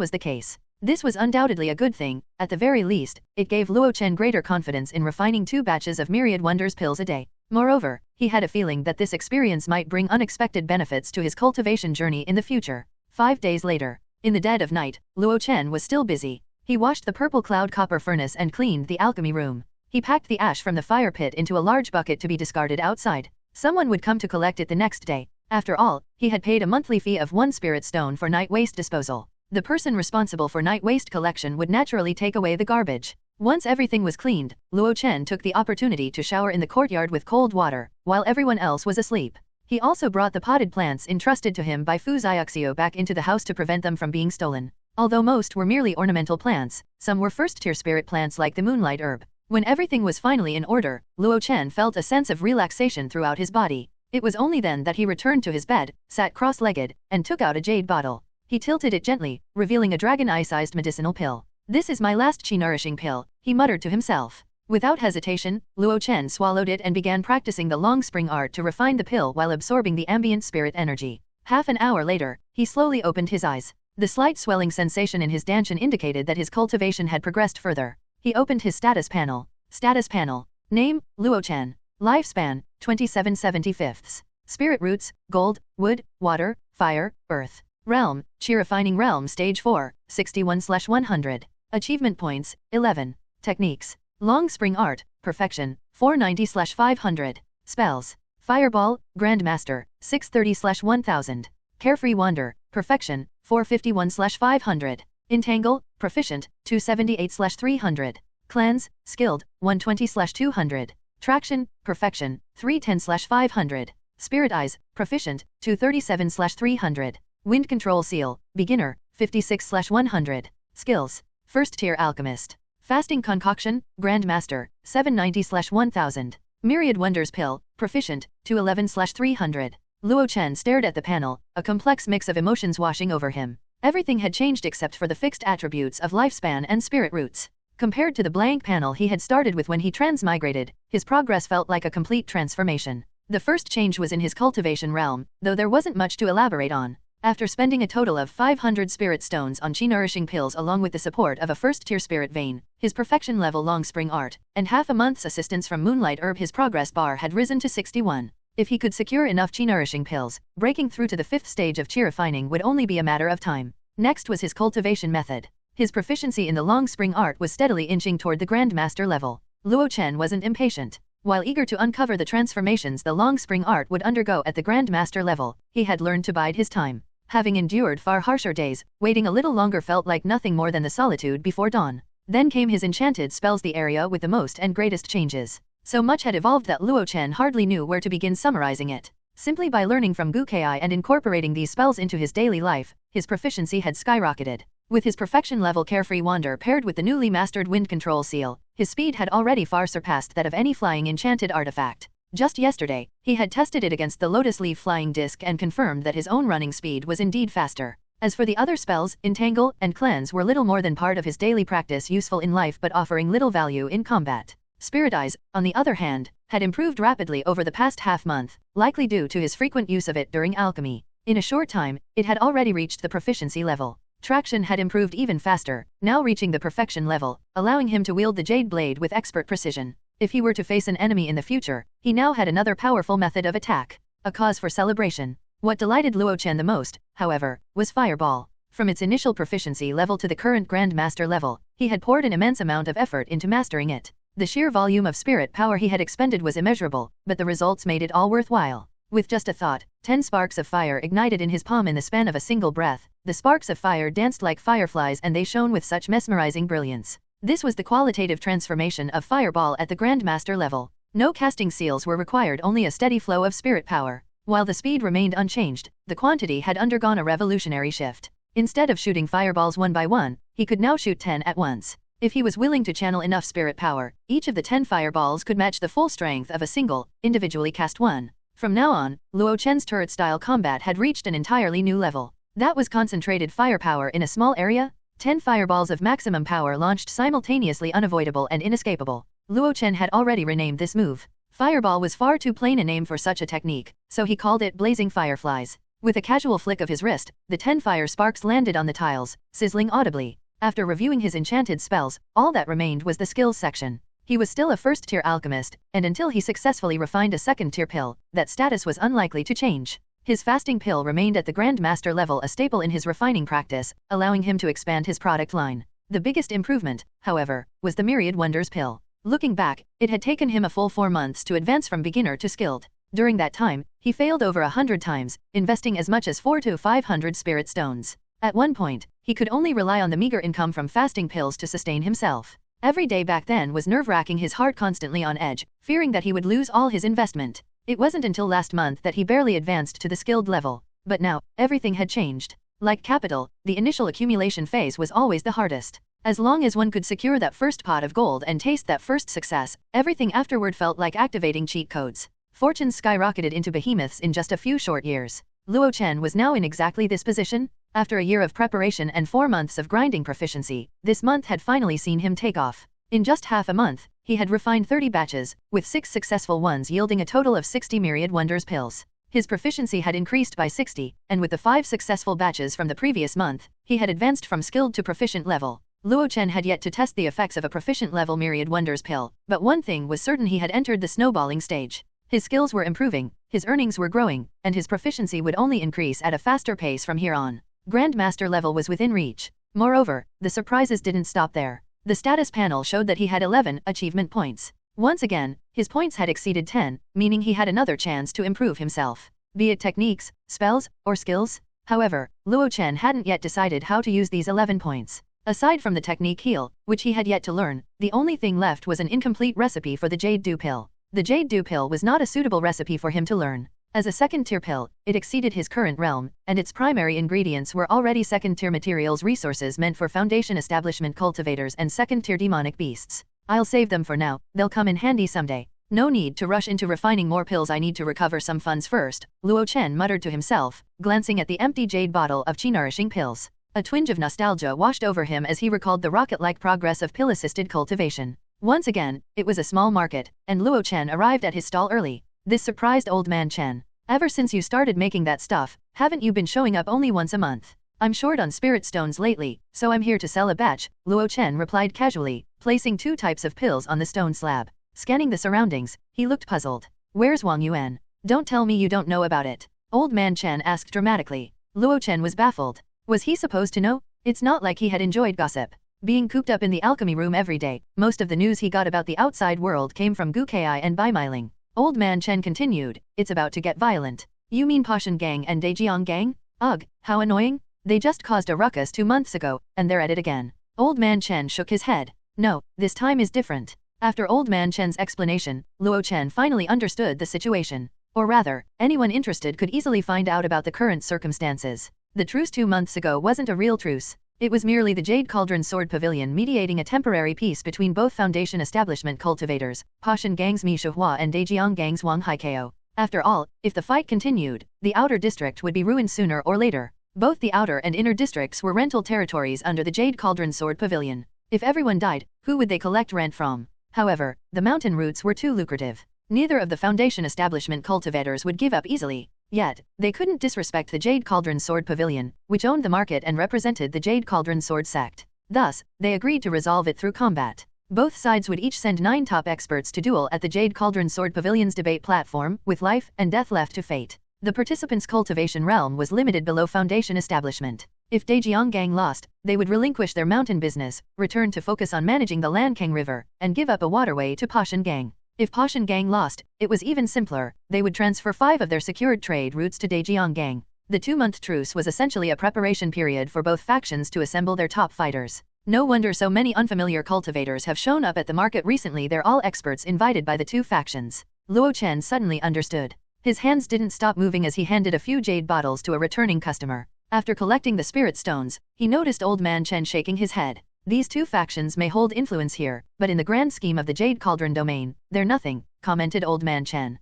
was the case. This was undoubtedly a good thing. At the very least, it gave Luo Chen greater confidence in refining 2 batches of Myriad Wonders pills a day. Moreover, he had a feeling that this experience might bring unexpected benefits to his cultivation journey in the future. 5 days later, in the dead of night, Luo Chen was still busy. He washed the purple cloud copper furnace and cleaned the alchemy room. He packed the ash from the fire pit into a large bucket to be discarded outside. Someone would come to collect it the next day. After all, he had paid a monthly fee of 1 spirit stone for night waste disposal. The person responsible for night waste collection would naturally take away the garbage. Once everything was cleaned, Luo Chen took the opportunity to shower in the courtyard with cold water, while everyone else was asleep. He also brought the potted plants entrusted to him by Fu Xiaoxiu back into the house to prevent them from being stolen. Although most were merely ornamental plants, some were first-tier spirit plants like the moonlight herb. When everything was finally in order, Luo Chen felt a sense of relaxation throughout his body. It was only then that he returned to his bed, sat cross-legged, and took out a jade bottle. He tilted it gently, revealing a dragon eye-sized medicinal pill. This is my last chi-nourishing pill, he muttered to himself. Without hesitation, Luo Chen swallowed it and began practicing the long spring art to refine the pill while absorbing the ambient spirit energy. Half an hour later, he slowly opened his eyes. The slight swelling sensation in his danshan indicated that his cultivation had progressed further. He opened his status panel. Status panel. Name, Luo Chen. Lifespan, 27/75. Spirit roots, gold, wood, water, fire, earth. Realm, chi-refining realm stage 4, 61/100. Achievement points, 11. Techniques. Long spring art, perfection, 490/500. Spells. Fireball, Grandmaster, 630/1000. Carefree wander, perfection, 451/500. Entangle, proficient, 278/300. Cleanse, skilled, 120/200. Traction, perfection, 310/500. Spirit eyes, proficient, 237/300. Wind control seal, beginner, 56/100. Skills. First tier alchemist. Fasting concoction, Grandmaster, 790/1000. Myriad Wonders pill, proficient, 211/300. Luo Chen stared at the panel, a complex mix of emotions washing over him. Everything had changed except for the fixed attributes of lifespan and spirit roots. Compared to the blank panel he had started with when he transmigrated, his progress felt like a complete transformation. The first change was in his cultivation realm, though there wasn't much to elaborate on. After spending a total of 500 spirit stones on chi-nourishing pills along with the support of a first-tier spirit vein, his perfection level long spring art, and half a month's assistance from moonlight herb, his progress bar had risen to 61. If he could secure enough chi-nourishing pills, breaking through to the 5th stage of chi-refining would only be a matter of time. Next was his cultivation method. His proficiency in the long spring art was steadily inching toward the Grandmaster level. Luo Chen wasn't impatient. While eager to uncover the transformations the long spring art would undergo at the Grandmaster level, he had learned to bide his time. Having endured far harsher days, waiting a little longer felt like nothing more than the solitude before dawn. Then came his enchanted spells, the area with the most and greatest changes. So much had evolved that Luo Chen hardly knew where to begin summarizing it. Simply by learning from Gukai and incorporating these spells into his daily life, his proficiency had skyrocketed. With his perfection level carefree wander paired with the newly mastered wind control seal, his speed had already far surpassed that of any flying enchanted artifact. Just yesterday, he had tested it against the lotus leaf flying disc and confirmed that his own running speed was indeed faster. As for the other spells, Entangle and Cleanse were little more than part of his daily practice, useful in life but offering little value in combat. Spirit Eyes, on the other hand, had improved rapidly over the past half-month, likely due to his frequent use of it during alchemy. In a short time, it had already reached the proficiency level. Traction had improved even faster, now reaching the perfection level, allowing him to wield the jade blade with expert precision. If he were to face an enemy in the future, he now had another powerful method of attack. A cause for celebration. What delighted Luo Chen the most, however, was Fireball. From its initial proficiency level to the current Grand Master level, he had poured an immense amount of effort into mastering it. The sheer volume of spirit power he had expended was immeasurable, but the results made it all worthwhile. With just a thought, 10 sparks of fire ignited in his palm in the span of a single breath. The sparks of fire danced like fireflies and they shone with such mesmerizing brilliance. This was the qualitative transformation of Fireball at the Grand Master level. No casting seals were required, only a steady flow of spirit power. While the speed remained unchanged, the quantity had undergone a revolutionary shift. Instead of shooting fireballs one by one, he could now shoot 10 at once. If he was willing to channel enough spirit power, each of the 10 fireballs could match the full strength of a single, individually cast one. From now on, Luo Chen's turret-style combat had reached an entirely new level. That was concentrated firepower in a small area. 10 fireballs of maximum power launched simultaneously, unavoidable and inescapable. Luo Chen had already renamed this move. Fireball was far too plain a name for such a technique, so he called it Blazing Fireflies. With a casual flick of his wrist, the 10 fire sparks landed on the tiles, sizzling audibly. After reviewing his enchanted spells, all that remained was the skills section. He was still a first-tier alchemist, and until he successfully refined a second-tier pill, that status was unlikely to change. His fasting pill remained at the Grand Master level a staple in his refining practice, allowing him to expand his product line. The biggest improvement, however, was the Myriad Wonders pill. Looking back, it had taken him a full 4 months to advance from beginner to skilled. During that time, he failed over 100 times, investing as much as 400 to 500 spirit stones. At one point, he could only rely on the meager income from fasting pills to sustain himself. Every day back then was nerve-wracking, his heart constantly on edge, fearing that he would lose all his investment. It wasn't until last month that he barely advanced to the skilled level. But now, everything had changed. Like capital, the initial accumulation phase was always the hardest. As long as one could secure that first pot of gold and taste that first success, everything afterward felt like activating cheat codes. Fortunes skyrocketed into behemoths in just a few short years. Luo Chen was now in exactly this position. After a year of preparation and 4 months of grinding proficiency, this month had finally seen him take off. In just half a month, he had refined 30 batches, with 6 successful ones yielding a total of 60 Myriad Wonders pills. His proficiency had increased by 60, and with the 5 successful batches from the previous month, he had advanced from skilled to proficient level. Luo Chen had yet to test the effects of a proficient level Myriad Wonders pill, but one thing was certain: he had entered the snowballing stage. His skills were improving, his earnings were growing, and his proficiency would only increase at a faster pace from here on. Grand Master level was within reach. Moreover, the surprises didn't stop there. The status panel showed that he had 11 achievement points. Once again, his points had exceeded 10, meaning he had another chance to improve himself. Be it techniques, spells, or skills. However, Luo Chen hadn't yet decided how to use these 11 points. Aside from the technique heal, which he had yet to learn, the only thing left was an incomplete recipe for the Jade Dew pill. The Jade Dew pill was not a suitable recipe for him to learn. As a second-tier pill, it exceeded his current realm, and its primary ingredients were already second-tier materials, resources meant for foundation establishment cultivators and second-tier demonic beasts. I'll save them for now, they'll come in handy someday. No need to rush into refining more pills, I need to recover some funds first, Luo Chen muttered to himself, glancing at the empty jade bottle of chi-nourishing pills. A twinge of nostalgia washed over him as he recalled the rocket-like progress of pill-assisted cultivation. Once again, it was a small market, and Luo Chen arrived at his stall early. This surprised old man Chen. Ever since you started making that stuff, haven't you been showing up only once a month? I'm short on spirit stones lately, so I'm here to sell a batch, Luo Chen replied casually, placing 2 types of pills on the stone slab. Scanning the surroundings, he looked puzzled. Where's Wang Yuan? Don't tell me you don't know about it. Old man Chen asked dramatically. Luo Chen was baffled. Was he supposed to know? It's not like he had enjoyed gossip. Being cooped up in the alchemy room every day, most of the news he got about the outside world came from Gukai and Baimeling. Old man Chen continued, it's about to get violent. You mean Pashan Gang and Dejiang Gang? Ugh, how annoying. They just caused a ruckus 2 months ago, and they're at it again. Old man Chen shook his head. No, this time is different. After old man Chen's explanation, Luo Chen finally understood the situation. Or rather, anyone interested could easily find out about the current circumstances. The truce 2 months ago wasn't a real truce. It was merely the Jade Cauldron Sword Pavilion mediating a temporary peace between both Foundation Establishment cultivators, Pashan Gang's Mi Shuhua and Dejiang Gang's Wang Haikao. After all, if the fight continued, the outer district would be ruined sooner or later. Both the outer and inner districts were rental territories under the Jade Cauldron Sword Pavilion. If everyone died, who would they collect rent from? However, the mountain routes were too lucrative. Neither of the Foundation establishment cultivators would give up easily. Yet, they couldn't disrespect the Jade Cauldron Sword Pavilion, which owned the market and represented the Jade Cauldron Sword sect. Thus, they agreed to resolve it through combat. Both sides would each send 9 top experts to duel at the Jade Cauldron Sword Pavilion's debate platform, with life and death left to fate. The participants' cultivation realm was limited below Foundation establishment. If Daejeong Gang lost, they would relinquish their mountain business, return to focus on managing the Lankang River, and give up a waterway to Pashan Gang. If Pashan Gang lost, it was even simpler. They would transfer 5 of their secured trade routes to Daejeong Gang. The 2-month truce was essentially a preparation period for both factions to assemble their top fighters. No wonder so many unfamiliar cultivators have shown up at the market recently. They're all experts invited by the 2 factions. Luo Chen suddenly understood. His hands didn't stop moving as he handed a few jade bottles to a returning customer. After collecting the spirit stones, he noticed Old Man Chen shaking his head. These 2 factions may hold influence here, but in the grand scheme of the Jade Cauldron domain, they're nothing, commented Old Man Chen.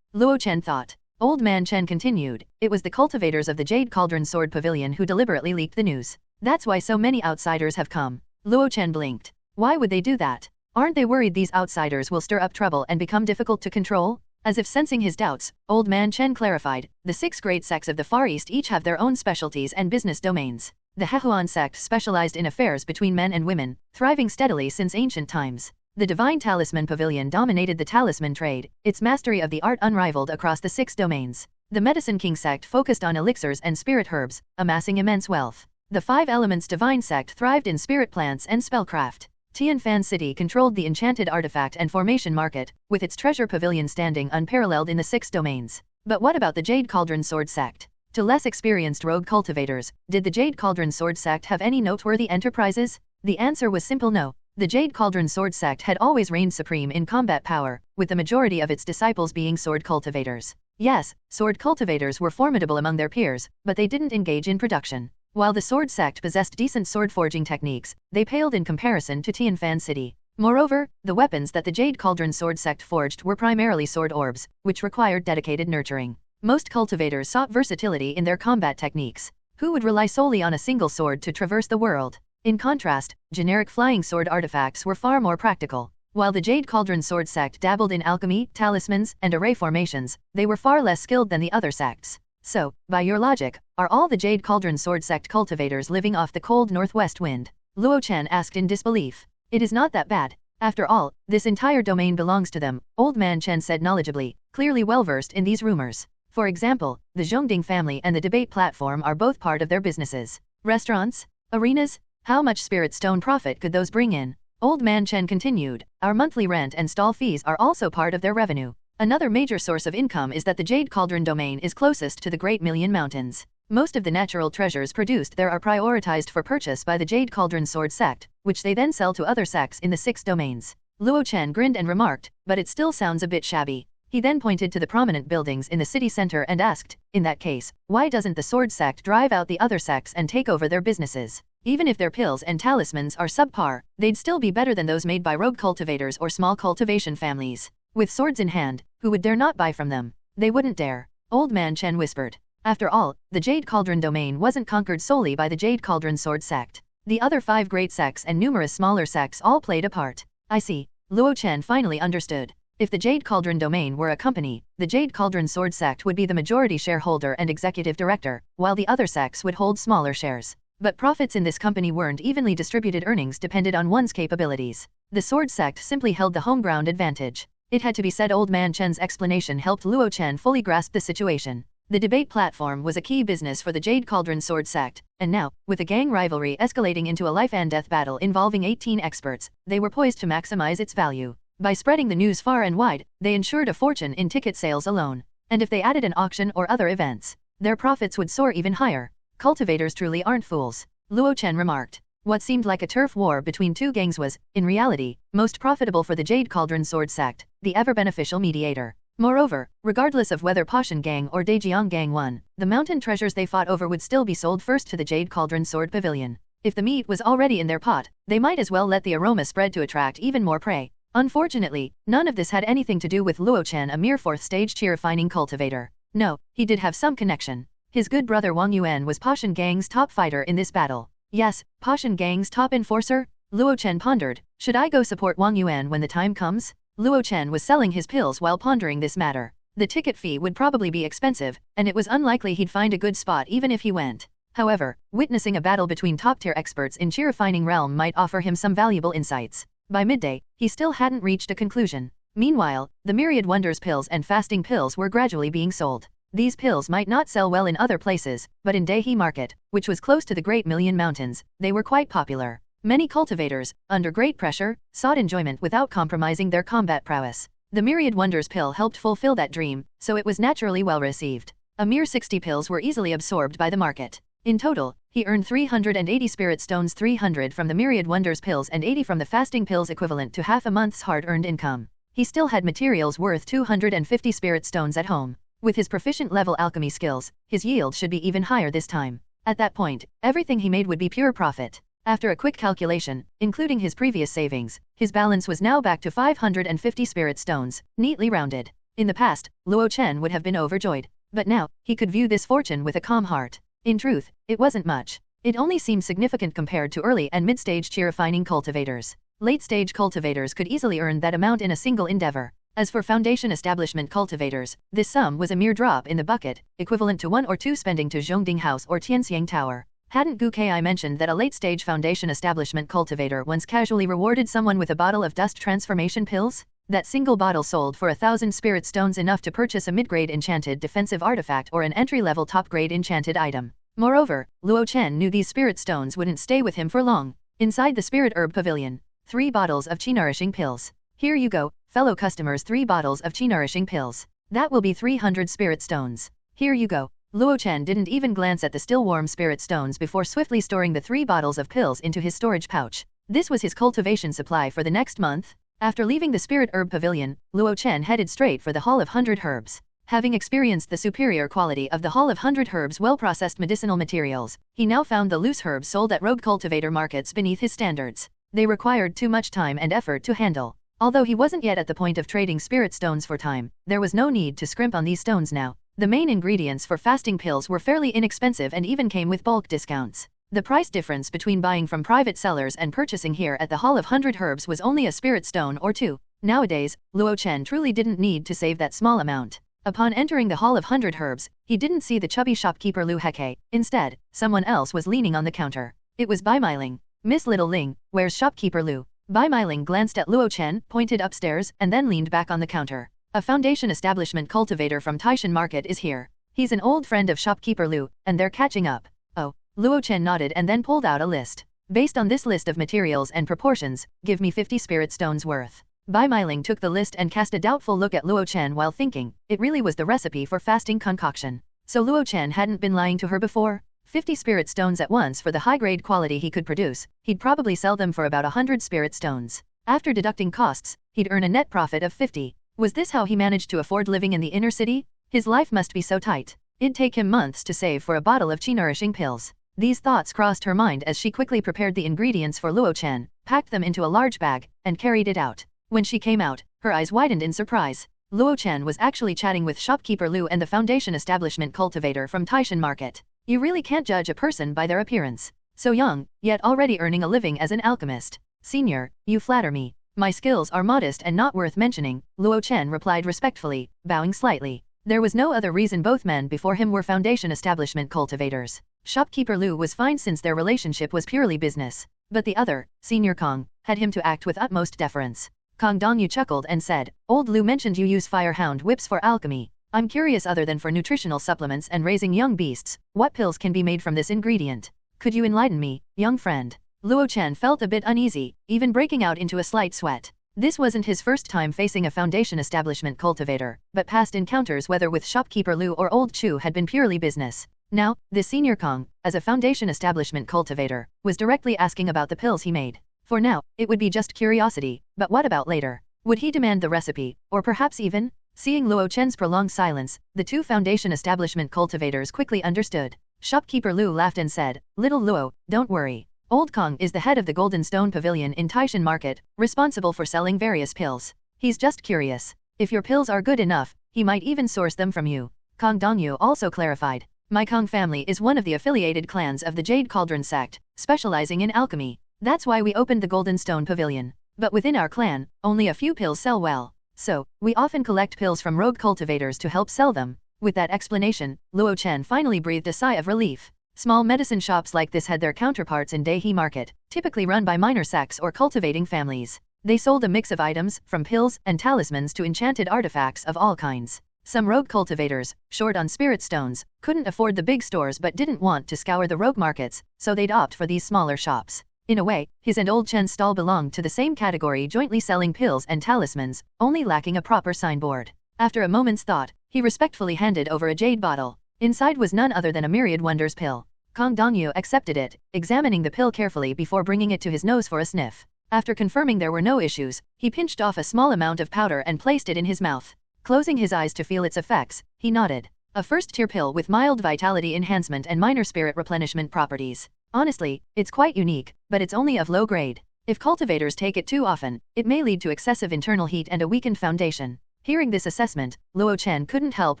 Luo Chen thought. Old Man Chen continued, it was the cultivators of the Jade Cauldron Sword Pavilion who deliberately leaked the news. That's why so many outsiders have come. Luo Chen blinked. Why would they do that? Aren't they worried these outsiders will stir up trouble and become difficult to control? As if sensing his doubts, Old Man Chen clarified, the 6 great sects of the Far East each have their own specialties and business domains. The Hehuan sect specialized in affairs between men and women, thriving steadily since ancient times. The Divine Talisman Pavilion dominated the talisman trade, its mastery of the art unrivaled across the 6 domains. The Medicine King sect focused on elixirs and spirit herbs, amassing immense wealth. The 5 Elements Divine sect thrived in spirit plants and spellcraft. Tianfan City controlled the enchanted artifact and formation market, with its treasure pavilion standing unparalleled in the 6 domains. But what about the Jade Cauldron Sword sect? To less experienced rogue cultivators, did the Jade Cauldron Sword sect have any noteworthy enterprises? The answer was simple no. The Jade Cauldron Sword sect had always reigned supreme in combat power, with the majority of its disciples being sword cultivators. Yes, sword cultivators were formidable among their peers, but they didn't engage in production. While the sword sect possessed decent sword forging techniques, they paled in comparison to Tianfan City. Moreover, the weapons that the Jade Cauldron Sword sect forged were primarily sword orbs, which required dedicated nurturing. Most cultivators sought versatility in their combat techniques. Who would rely solely on a single sword to traverse the world? In contrast, generic flying sword artifacts were far more practical. While the Jade Cauldron Sword sect dabbled in alchemy, talismans, and array formations, they were far less skilled than the other sects. So, by your logic, are all the Jade Cauldron Sword sect cultivators living off the cold northwest wind? Luo Chen asked in disbelief. It is not that bad. After all, this entire domain belongs to them, Old Man Chen said knowledgeably, clearly well versed in these rumors. For example, the Zhongding family and the debate platform are both part of their businesses. Restaurants? Arenas? How much spirit stone profit could those bring in? Old Man Chen continued, our monthly rent and stall fees are also part of their revenue. Another major source of income is that the Jade Cauldron domain is closest to the Great Million Mountains. Most of the natural treasures produced there are prioritized for purchase by the Jade Cauldron Sword sect, which they then sell to other sects in the 6 domains. Luo Chen grinned and remarked, but it still sounds a bit shabby. He then pointed to the prominent buildings in the city center and asked, in that case, why doesn't the sword sect drive out the other sects and take over their businesses? Even if their pills and talismans are subpar, they'd still be better than those made by rogue cultivators or small cultivation families. With swords in hand, who would dare not buy from them? They wouldn't dare. Old Man Chen whispered. After all, the Jade Cauldron domain wasn't conquered solely by the Jade Cauldron Sword sect. The other 5 great sects and numerous smaller sects all played a part. I see. Luo Chen finally understood. If the Jade Cauldron domain were a company, the Jade Cauldron Sword sect would be the majority shareholder and executive director, while the other sects would hold smaller shares. But profits in this company weren't evenly distributed. Earnings depended on one's capabilities. The sword sect simply held the home ground advantage. It had to be said. Old Man Chen's explanation helped Luo Chen fully grasp the situation. The debate platform was a key business for the Jade Cauldron Sword sect, and now, with a gang rivalry escalating into a life-and-death battle involving 18 experts, they were poised to maximize its value. By spreading the news far and wide, they ensured a fortune in ticket sales alone. And if they added an auction or other events, their profits would soar even higher. Cultivators truly aren't fools, Luo Chen remarked. What seemed like a turf war between 2 gangs was, in reality, most profitable for the Jade Cauldron Sword sect, the ever-beneficial mediator. Moreover, regardless of whether Pashan Gang or Daejeong Gang won, the mountain treasures they fought over would still be sold first to the Jade Cauldron Sword Pavilion. If the meat was already in their pot, they might as well let the aroma spread to attract even more prey. Unfortunately, none of this had anything to do with Luo Chen, a mere 4th-stage chi-refining cultivator. No, he did have some connection. His good brother Wang Yuan was Pashan Gang's top fighter in this battle. Yes, Pashan Gang's top enforcer? Luo Chen pondered, should I go support Wang Yuan when the time comes? Luo Chen was selling his pills while pondering this matter. The ticket fee would probably be expensive, and it was unlikely he'd find a good spot even if he went. However, witnessing a battle between top-tier experts in chi refining realm might offer him some valuable insights. By midday, he still hadn't reached a conclusion. Meanwhile, the myriad wonders pills and fasting pills were gradually being sold. These pills might not sell well in other places, but in Dehi Market, which was close to the Great Million Mountains, they were quite popular. Many cultivators, under great pressure, sought enjoyment without compromising their combat prowess. The myriad wonders pill helped fulfill that dream, so it was naturally well received. A mere 60 pills were easily absorbed by the market. In total, he earned 380 spirit stones, 300 from the myriad wonders pills and 80 from the fasting pills, equivalent to half a month's hard-earned income. He still had materials worth 250 spirit stones at home. With his proficient level alchemy skills, his yield should be even higher this time. At that point, everything he made would be pure profit. After a quick calculation, including his previous savings, his balance was now back to 550 spirit stones, neatly rounded. In the past, Luo Chen would have been overjoyed. But now, he could view this fortune with a calm heart. In truth, it wasn't much. It only seemed significant compared to early and mid-stage chi refining cultivators. Late-stage cultivators could easily earn that amount in a single endeavor. As for foundation establishment cultivators, this sum was a mere drop in the bucket, equivalent to 1 or 2 spending to Zhongding House or Tianxiang Tower. Hadn't Gu Kai mentioned that a late-stage foundation establishment cultivator once casually rewarded someone with a bottle of dust transformation pills? That single bottle sold for 1,000 spirit stones, enough to purchase a mid-grade enchanted defensive artifact or an entry-level top-grade enchanted item. Moreover, Luo Chen knew these spirit stones wouldn't stay with him for long. Inside the spirit herb pavilion, 3 bottles of chi-nourishing pills. Here you go, fellow customers, 3 bottles of chi-nourishing pills. That will be 300 spirit stones. Here you go. Luo Chen didn't even glance at the still warm spirit stones before swiftly storing the 3 bottles of pills into his storage pouch. This was his cultivation supply for the next month. After leaving the spirit herb pavilion, Luo Chen headed straight for the Hall of 100 Herbs. Having experienced the superior quality of the Hall of 100 Herbs' well-processed medicinal materials, he now found the loose herbs sold at rogue cultivator markets beneath his standards. They required too much time and effort to handle. Although he wasn't yet at the point of trading spirit stones for time, there was no need to scrimp on these stones now. The main ingredients for fasting pills were fairly inexpensive and even came with bulk discounts. The price difference between buying from private sellers and purchasing here at the Hall of 100 Herbs was only a spirit stone or 2. Nowadays, Luo Chen truly didn't need to save that small amount. Upon entering the Hall of 100 Herbs, he didn't see the chubby shopkeeper Lu Heke. Instead, someone else was leaning on the counter. It was Bai Meiling. Miss Little Ling, where's shopkeeper Lu? Bai Meiling glanced at Luo Chen, pointed upstairs, and then leaned back on the counter. A foundation establishment cultivator from Taishan Market is here. He's an old friend of shopkeeper Lu, and they're catching up. Oh. Luo Chen nodded and then pulled out a list. Based on this list of materials and proportions, give me 50 spirit stones worth. Bai Meiling took the list and cast a doubtful look at Luo Chen while thinking, it really was the recipe for fasting concoction. So Luo Chen hadn't been lying to her before? 50 spirit stones at once for the high-grade quality he could produce, he'd probably sell them for about 100 spirit stones. After deducting costs, he'd earn a net profit of 50. Was this how he managed to afford living in the inner city? His life must be so tight. It'd take him months to save for a bottle of chi-nourishing pills. These thoughts crossed her mind as she quickly prepared the ingredients for Luo Chen, packed them into a large bag, and carried it out. When she came out, her eyes widened in surprise. Luo Chen was actually chatting with shopkeeper Lu and the foundation establishment cultivator from Taishan Market. You really can't judge a person by their appearance. So young, yet already earning a living as an alchemist. Senior, you flatter me. My skills are modest and not worth mentioning, Luo Chen replied respectfully, bowing slightly. There was no other reason both men before him were foundation establishment cultivators. Shopkeeper Lu was fine since their relationship was purely business. But the other, Senior Kong, had him to act with utmost deference. Kong Dongyu chuckled and said, Old Lu mentioned you use firehound whips for alchemy. I'm curious, other than for nutritional supplements and raising young beasts, what pills can be made from this ingredient? Could you enlighten me, young friend? Luo Chen felt a bit uneasy, even breaking out into a slight sweat. This wasn't his first time facing a foundation establishment cultivator, but past encounters whether with shopkeeper Lu or Old Chu had been purely business. Now, this Senior Kong, as a foundation establishment cultivator, was directly asking about the pills he made. For now, it would be just curiosity, but what about later? Would he demand the recipe, or perhaps even? Seeing Luo Chen's prolonged silence, the two foundation establishment cultivators quickly understood. Shopkeeper Lu laughed and said, Little Luo, don't worry. Old Kong is the head of the Golden Stone Pavilion in Taishan Market, responsible for selling various pills. He's just curious. If your pills are good enough, he might even source them from you. Kong Dongyu also clarified. My Kong family is one of the affiliated clans of the Jade Cauldron sect, specializing in alchemy. That's why we opened the Golden Stone Pavilion. But within our clan, only a few pills sell well. So, we often collect pills from rogue cultivators to help sell them. With that explanation, Luo Chen finally breathed a sigh of relief. Small medicine shops like this had their counterparts in Daihe Market, typically run by minor sects or cultivating families. They sold a mix of items, from pills and talismans to enchanted artifacts of all kinds. Some rogue cultivators, short on spirit stones, couldn't afford the big stores but didn't want to scour the rogue markets, so they'd opt for these smaller shops. In a way, his and Old Chen's stall belonged to the same category, jointly selling pills and talismans, only lacking a proper signboard. After a moment's thought, he respectfully handed over a jade bottle. Inside was none other than a Myriad Wonders pill. Kong Dongyu accepted it, examining the pill carefully before bringing it to his nose for a sniff. After confirming there were no issues, he pinched off a small amount of powder and placed it in his mouth. Closing his eyes to feel its effects, he nodded. A first-tier pill with mild vitality enhancement and minor spirit replenishment properties. Honestly, it's quite unique, but it's only of low grade. If cultivators take it too often, it may lead to excessive internal heat and a weakened foundation. Hearing this assessment, Luo Chen couldn't help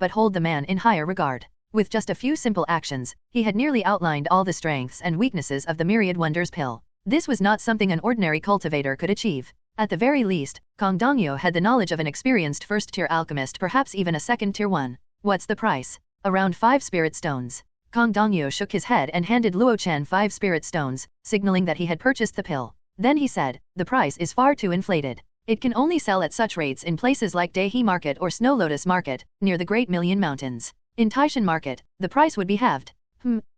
but hold the man in higher regard. With just a few simple actions, he had nearly outlined all the strengths and weaknesses of the Myriad Wonders pill. This was not something an ordinary cultivator could achieve. At the very least, Kong Dongyu had the knowledge of an experienced first-tier alchemist, perhaps even a second-tier one. What's the price? Around 5 spirit stones. Kong Dongyu shook his head and handed Luo Chen 5 spirit stones, signaling that he had purchased the pill. Then he said, the price is far too inflated. It can only sell at such rates in places like Daihe Market or Snow Lotus Market, near the Great Million Mountains. In Taishan Market, the price would be halved.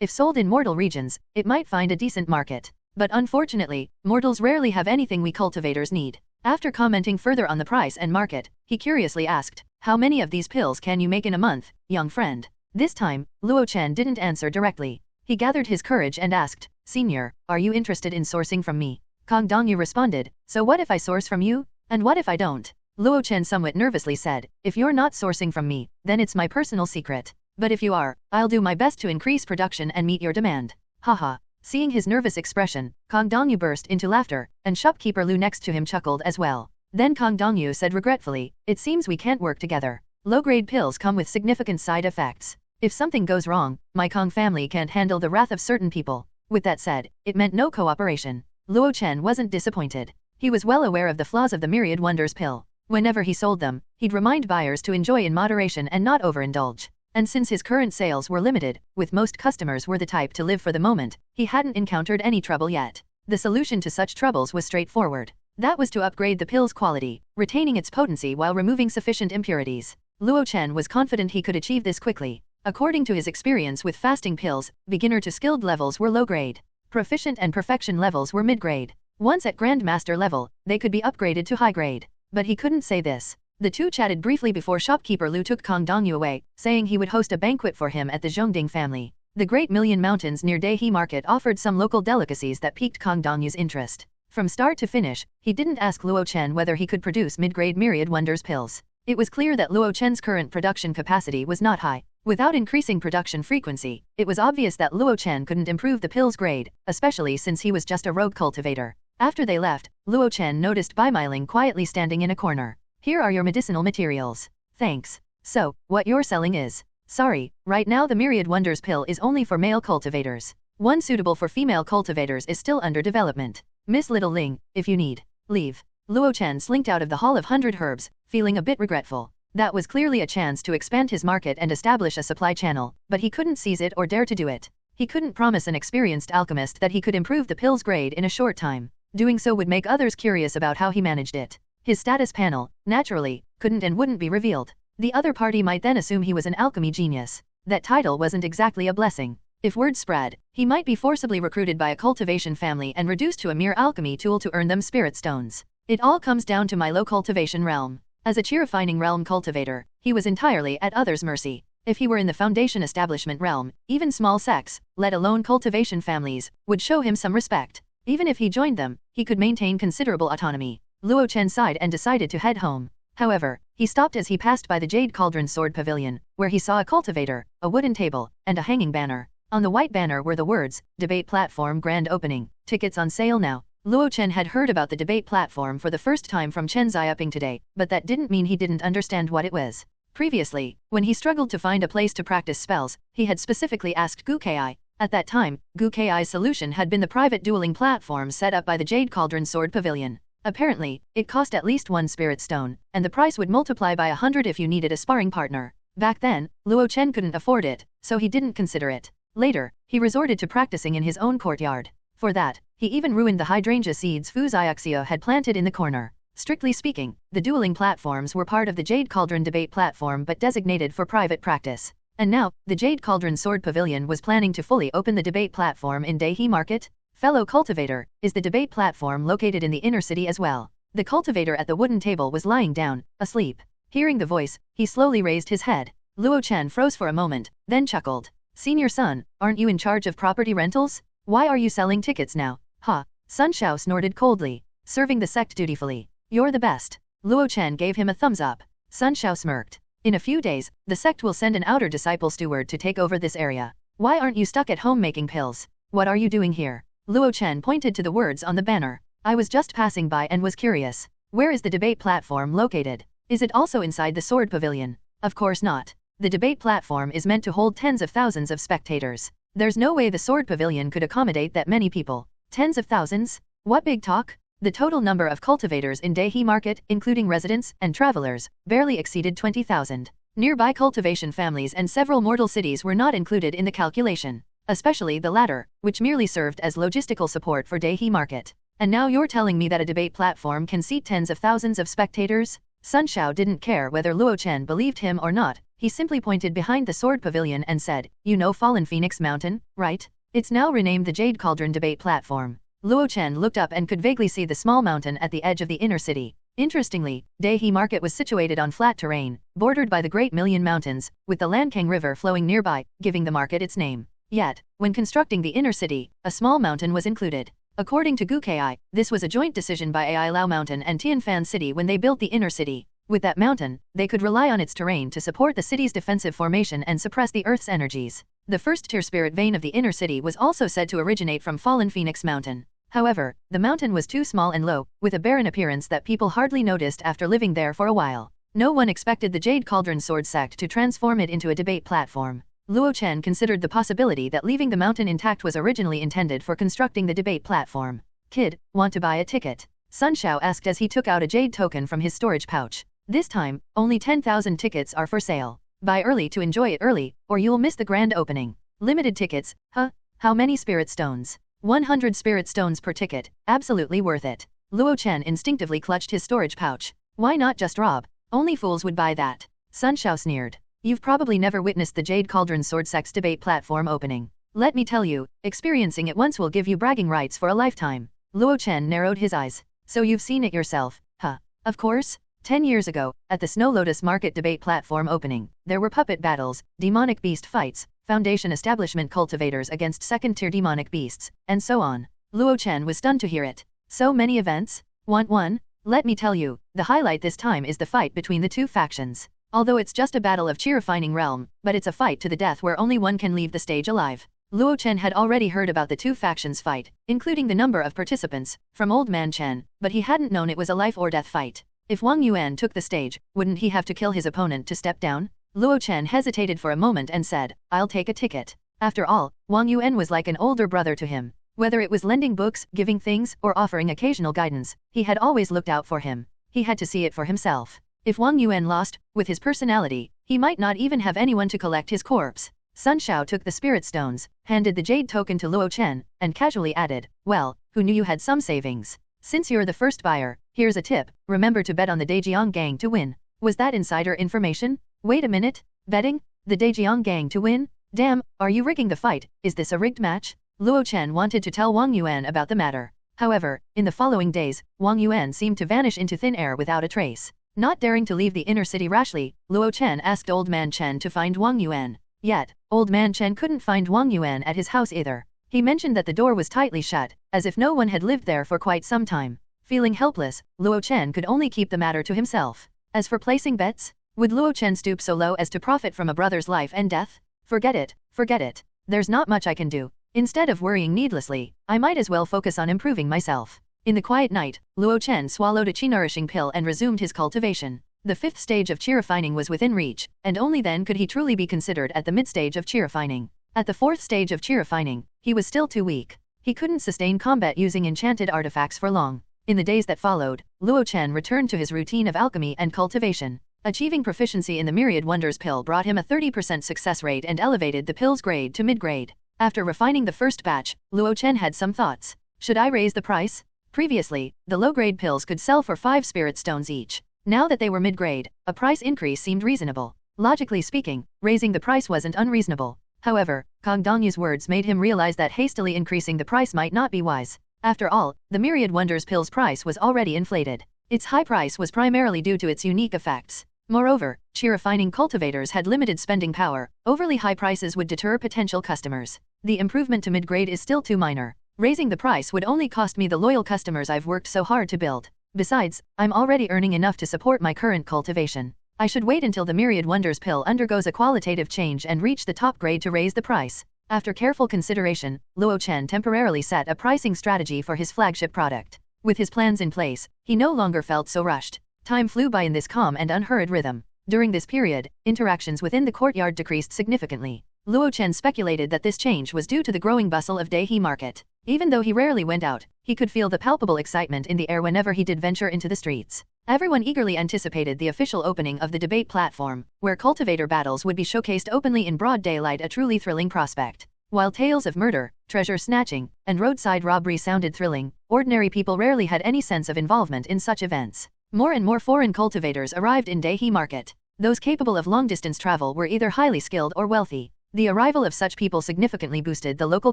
If sold in mortal regions, it might find a decent market. But unfortunately, mortals rarely have anything we cultivators need. After commenting further on the price and market, he curiously asked, how many of these pills can you make in a month, young friend? This time, Luo Chen didn't answer directly. He gathered his courage and asked, Senior, are you interested in sourcing from me? Kong Dongyu responded, so what if I source from you? And what if I don't? Luo Chen somewhat nervously said, if you're not sourcing from me, then it's my personal secret. But if you are, I'll do my best to increase production and meet your demand. Haha. Seeing his nervous expression, Kong Dongyu burst into laughter, and shopkeeper Lu next to him chuckled as well. Then Kong Dongyu said regretfully, it seems we can't work together. Low-grade pills come with significant side effects. If something goes wrong, my Kong family can't handle the wrath of certain people. With that said, it meant no cooperation. Luo Chen wasn't disappointed. He was well aware of the flaws of the Myriad Wonders pill. Whenever he sold them, he'd remind buyers to enjoy in moderation and not overindulge. And since his current sales were limited, with most customers were the type to live for the moment, he hadn't encountered any trouble yet. The solution to such troubles was straightforward. That was to upgrade the pill's quality, retaining its potency while removing sufficient impurities. Luo Chen was confident he could achieve this quickly. According to his experience with fasting pills, beginner to skilled levels were low grade. Proficient and perfection levels were mid-grade. Once at Grandmaster level, they could be upgraded to high grade. But he couldn't say this. The two chatted briefly before shopkeeper Lu took Kong Dongyu away, saying he would host a banquet for him at the Zhongding family. The Great Million Mountains near Daihe Market offered some local delicacies that piqued Kong Dongyu's interest. From start to finish, he didn't ask Luo Chen whether he could produce mid-grade Myriad Wonders pills. It was clear that Luo Chen's current production capacity was not high. Without increasing production frequency, it was obvious that Luo Chen couldn't improve the pill's grade, especially since he was just a rogue cultivator. After they left, Luo Chen noticed Bai Meiling quietly standing in a corner. Here are your medicinal materials. Thanks. So, what you're selling is? Sorry, right now the Myriad Wonders pill is only for male cultivators. One suitable for female cultivators is still under development. Miss Little Ling, if you need, leave. Luo Chen slinked out of the Hall of 100 Herbs, feeling a bit regretful. That was clearly a chance to expand his market and establish a supply channel, but he couldn't seize it or dare to do it. He couldn't promise an experienced alchemist that he could improve the pill's grade in a short time. Doing so would make others curious about how he managed it. His status panel, naturally, couldn't and wouldn't be revealed. The other party might then assume he was an alchemy genius. That title wasn't exactly a blessing. If word spread, he might be forcibly recruited by a cultivation family and reduced to a mere alchemy tool to earn them spirit stones. It all comes down to my low cultivation realm. As a cheer-refining realm cultivator, he was entirely at others' mercy. If he were in the foundation establishment realm, even small sects, let alone cultivation families, would show him some respect. Even if he joined them, he could maintain considerable autonomy. Luo Chen sighed and decided to head home. However, he stopped as he passed by the Jade Cauldron Sword Pavilion, where he saw a cultivator, a wooden table, and a hanging banner. On the white banner were the words, Debate Platform Grand Opening, tickets on sale now. Luo Chen had heard about the debate platform for the first time from Chen Xiaoping today, but that didn't mean he didn't understand what it was. Previously, when he struggled to find a place to practice spells, he had specifically asked Gu Kai, At that time, Gu Ki's solution had been the private dueling platform set up by the Jade Cauldron Sword Pavilion. Apparently, it cost at least 1 spirit stone, and the price would multiply by 100 if you needed a sparring partner. Back then, Luo Chen couldn't afford it, so he didn't consider it. Later, he resorted to practicing in his own courtyard. For that, he even ruined the hydrangea seeds Fu Xiaoxiu had planted in the corner. Strictly speaking, the dueling platforms were part of the Jade Cauldron debate platform but designated for private practice. And now, the Jade Cauldron Sword Pavilion was planning to fully open the debate platform in Daihe Market. Fellow cultivator, is the debate platform located in the inner city as well? The cultivator at the wooden table was lying down, asleep. Hearing the voice, he slowly raised his head. Luo Chen froze for a moment, then chuckled. Senior son, aren't you in charge of property rentals? Why are you selling tickets now? Ha! Sun Shao snorted coldly. Serving the sect dutifully. You're the best. Luo Chen gave him a thumbs up. Sun Shao smirked. In a few days, the sect will send an outer disciple steward to take over this area. Why aren't you stuck at home making pills? What are you doing here? Luo Chen pointed to the words on the banner. I was just passing by and was curious. Where is the debate platform located? Is it also inside the sword pavilion? Of course not. The debate platform is meant to hold tens of thousands of spectators. There's no way the sword pavilion could accommodate that many people. Tens of thousands? What big talk? The total number of cultivators in Daihe Market, including residents and travelers, barely exceeded 20,000. Nearby cultivation families and several mortal cities were not included in the calculation, especially the latter, which merely served as logistical support for Daihe Market. And now you're telling me that a debate platform can seat tens of thousands of spectators? Sun Shao didn't care whether Luo Chen believed him or not. He simply pointed behind the sword pavilion and said, you know Fallen Phoenix Mountain, right? It's now renamed the Jade Cauldron Debate Platform. Luo Chen looked up and could vaguely see the small mountain at the edge of the inner city. Interestingly, Daihe Market was situated on flat terrain, bordered by the Great Million Mountains, with the Lankang River flowing nearby, giving the market its name. Yet, when constructing the inner city, a small mountain was included. According to Gu Ki, this was a joint decision by Ai Lao Mountain and Tianfan City when they built the inner city. With that mountain, they could rely on its terrain to support the city's defensive formation and suppress the Earth's energies. The first-tier spirit vein of the inner city was also said to originate from Fallen Phoenix Mountain. However, the mountain was too small and low, with a barren appearance that people hardly noticed after living there for a while. No one expected the Jade Cauldron Sword sect to transform it into a debate platform. Luo Chen considered the possibility that leaving the mountain intact was originally intended for constructing the debate platform. Kid, want to buy a ticket? Sun Shao asked as he took out a jade token from his storage pouch. This time, only 10,000 tickets are for sale. Buy early to enjoy it early, or you'll miss the grand opening. Limited tickets, huh? How many spirit stones? 100 spirit stones per ticket, absolutely worth it. Luo Chen instinctively clutched his storage pouch. Why not just rob? Only fools would buy that. Sun Shao sneered. You've probably never witnessed the Jade Cauldron Sword Sect's debate platform opening. Let me tell you, experiencing it once will give you bragging rights for a lifetime. Luo Chen narrowed his eyes. So you've seen it yourself, huh? Of course. 10 years ago, at the Snow Lotus Market debate platform opening, there were puppet battles, demonic beast fights, Foundation establishment cultivators against second-tier demonic beasts, and so on. Luo Chen was stunned to hear it. So many events? Want one? Let me tell you, the highlight this time is the fight between the two factions. Although it's just a battle of cheer-refining realm, but it's a fight to the death where only one can leave the stage alive. Luo Chen had already heard about the two factions fight, including the number of participants, from Old Man Chen, but he hadn't known it was a life-or-death fight. If Wang Yuan took the stage, wouldn't he have to kill his opponent to step down? Luo Chen hesitated for a moment and said, I'll take a ticket. After all, Wang Yuan was like an older brother to him. Whether it was lending books, giving things, or offering occasional guidance, he had always looked out for him. He had to see it for himself. If Wang Yuan lost, with his personality, he might not even have anyone to collect his corpse. Sun Shao took the spirit stones, handed the jade token to Luo Chen, and casually added, well, who knew you had some savings? Since you're the first buyer, here's a tip, remember to bet on the Dejiang gang to win. Was that insider information? Wait a minute, betting? The Dejiang gang to win? Damn, are you rigging the fight? Is this a rigged match? Luo Chen wanted to tell Wang Yuan about the matter. However, in the following days, Wang Yuan seemed to vanish into thin air without a trace. Not daring to leave the inner city rashly, Luo Chen asked Old Man Chen to find Wang Yuan. Yet, Old Man Chen couldn't find Wang Yuan at his house either. He mentioned that the door was tightly shut, as if no one had lived there for quite some time. Feeling helpless, Luo Chen could only keep the matter to himself. As for placing bets, would Luo Chen stoop so low as to profit from a brother's life and death? Forget it, forget it. There's not much I can do. Instead of worrying needlessly, I might as well focus on improving myself. In the quiet night, Luo Chen swallowed a chi-nourishing pill and resumed his cultivation. The fifth stage of chi refining was within reach, and only then could he truly be considered at the mid-stage of chi refining. At the 4th stage of chi refining, he was still too weak. He couldn't sustain combat using enchanted artifacts for long. In the days that followed, Luo Chen returned to his routine of alchemy and cultivation. Achieving proficiency in the Myriad Wonders pill brought him a 30% success rate and elevated the pill's grade to mid-grade. After refining the first batch, Luo Chen had some thoughts. Should I raise the price? Previously, the low-grade pills could sell for 5 spirit stones each. Now that they were mid-grade, a price increase seemed reasonable. Logically speaking, raising the price wasn't unreasonable. However, Kong Dongyu's words made him realize that hastily increasing the price might not be wise. After all, the Myriad Wonders pill's price was already inflated. Its high price was primarily due to its unique effects. Moreover, chi refining cultivators had limited spending power. Overly high prices would deter potential customers. The improvement to mid-grade is still too minor. Raising the price would only cost me the loyal customers I've worked so hard to build. Besides, I'm already earning enough to support my current cultivation. I should wait until the Myriad Wonders pill undergoes a qualitative change and reach the top grade to raise the price. After careful consideration, Luo Chen temporarily set a pricing strategy for his flagship product. With his plans in place, he no longer felt so rushed. Time flew by in this calm and unhurried rhythm. During this period, interactions within the courtyard decreased significantly. Luo Chen speculated that this change was due to the growing bustle of Daihe Market. Even though he rarely went out, he could feel the palpable excitement in the air whenever he did venture into the streets. Everyone eagerly anticipated the official opening of the debate platform, where cultivator battles would be showcased openly in broad daylight, a truly thrilling prospect. While tales of murder, treasure snatching, and roadside robbery sounded thrilling, ordinary people rarely had any sense of involvement in such events. More and more foreign cultivators arrived in Daihe Market. Those capable of long-distance travel were either highly skilled or wealthy. The arrival of such people significantly boosted the local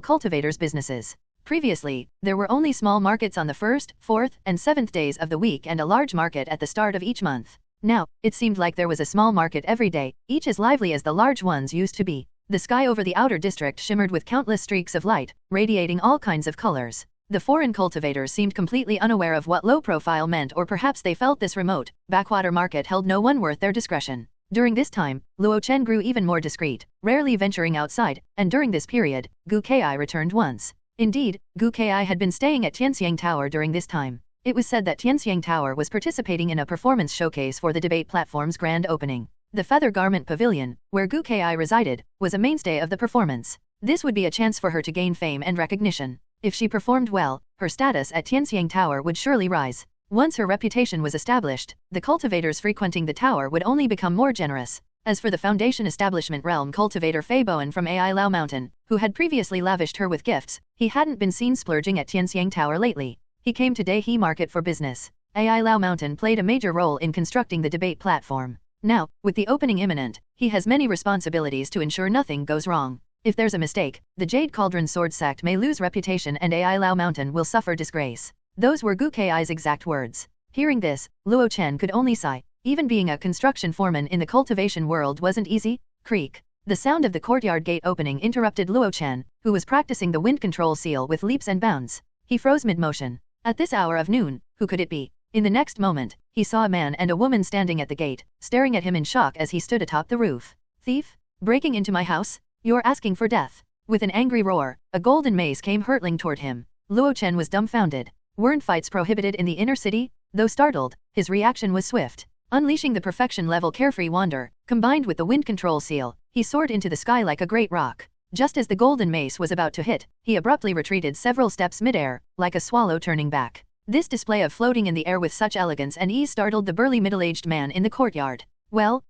cultivators' businesses. Previously, there were only small markets on the 1st, 4th, and 7th days of the week and a large market at the start of each month. Now, it seemed like there was a small market every day, each as lively as the large ones used to be. The sky over the outer district shimmered with countless streaks of light, radiating all kinds of colors. The foreign cultivators seemed completely unaware of what low profile meant, or perhaps they felt this remote, backwater market held no one worth their discretion. During this time, Luo Chen grew even more discreet, rarely venturing outside, and during this period, Gu Ki returned once. Indeed, Gu Ki had been staying at Tianxiang Tower during this time. It was said that Tianxiang Tower was participating in a performance showcase for the debate platform's grand opening. The Feather Garment Pavilion, where Gu Ki resided, was a mainstay of the performance. This would be a chance for her to gain fame and recognition. If she performed well, her status at Tianxiang Tower would surely rise. Once her reputation was established, the cultivators frequenting the tower would only become more generous. As for the Foundation Establishment Realm cultivator Fei Bowen from Ai Lao Mountain, who had previously lavished her with gifts, he hadn't been seen splurging at Tianxiang Tower lately. He came to Daihe Market for business. Ai Lao Mountain played a major role in constructing the debate platform. Now, with the opening imminent, he has many responsibilities to ensure nothing goes wrong. If there's a mistake, the Jade Cauldron Sword Sect may lose reputation and Ai Lao Mountain will suffer disgrace. Those were Gu Ki's exact words. Hearing this, Luo Chen could only sigh. Even being a construction foreman in the cultivation world wasn't easy. Creak. The sound of the courtyard gate opening interrupted Luo Chen, who was practicing the wind control seal with leaps and bounds. He froze mid-motion. At this hour of noon, who could it be? In the next moment, he saw a man and a woman standing at the gate, staring at him in shock as he stood atop the roof. Thief? Breaking into my house? You're asking for death. With an angry roar, a golden mace came hurtling toward him. Luo Chen was dumbfounded. Weren't fights prohibited in the inner city? Though startled, his reaction was swift. Unleashing the perfection-level carefree wander, combined with the wind control seal, he soared into the sky like a great rock. Just as the golden mace was about to hit, he abruptly retreated several steps mid-air, like a swallow turning back. This display of floating in the air with such elegance and ease startled the burly middle-aged man in the courtyard. Well,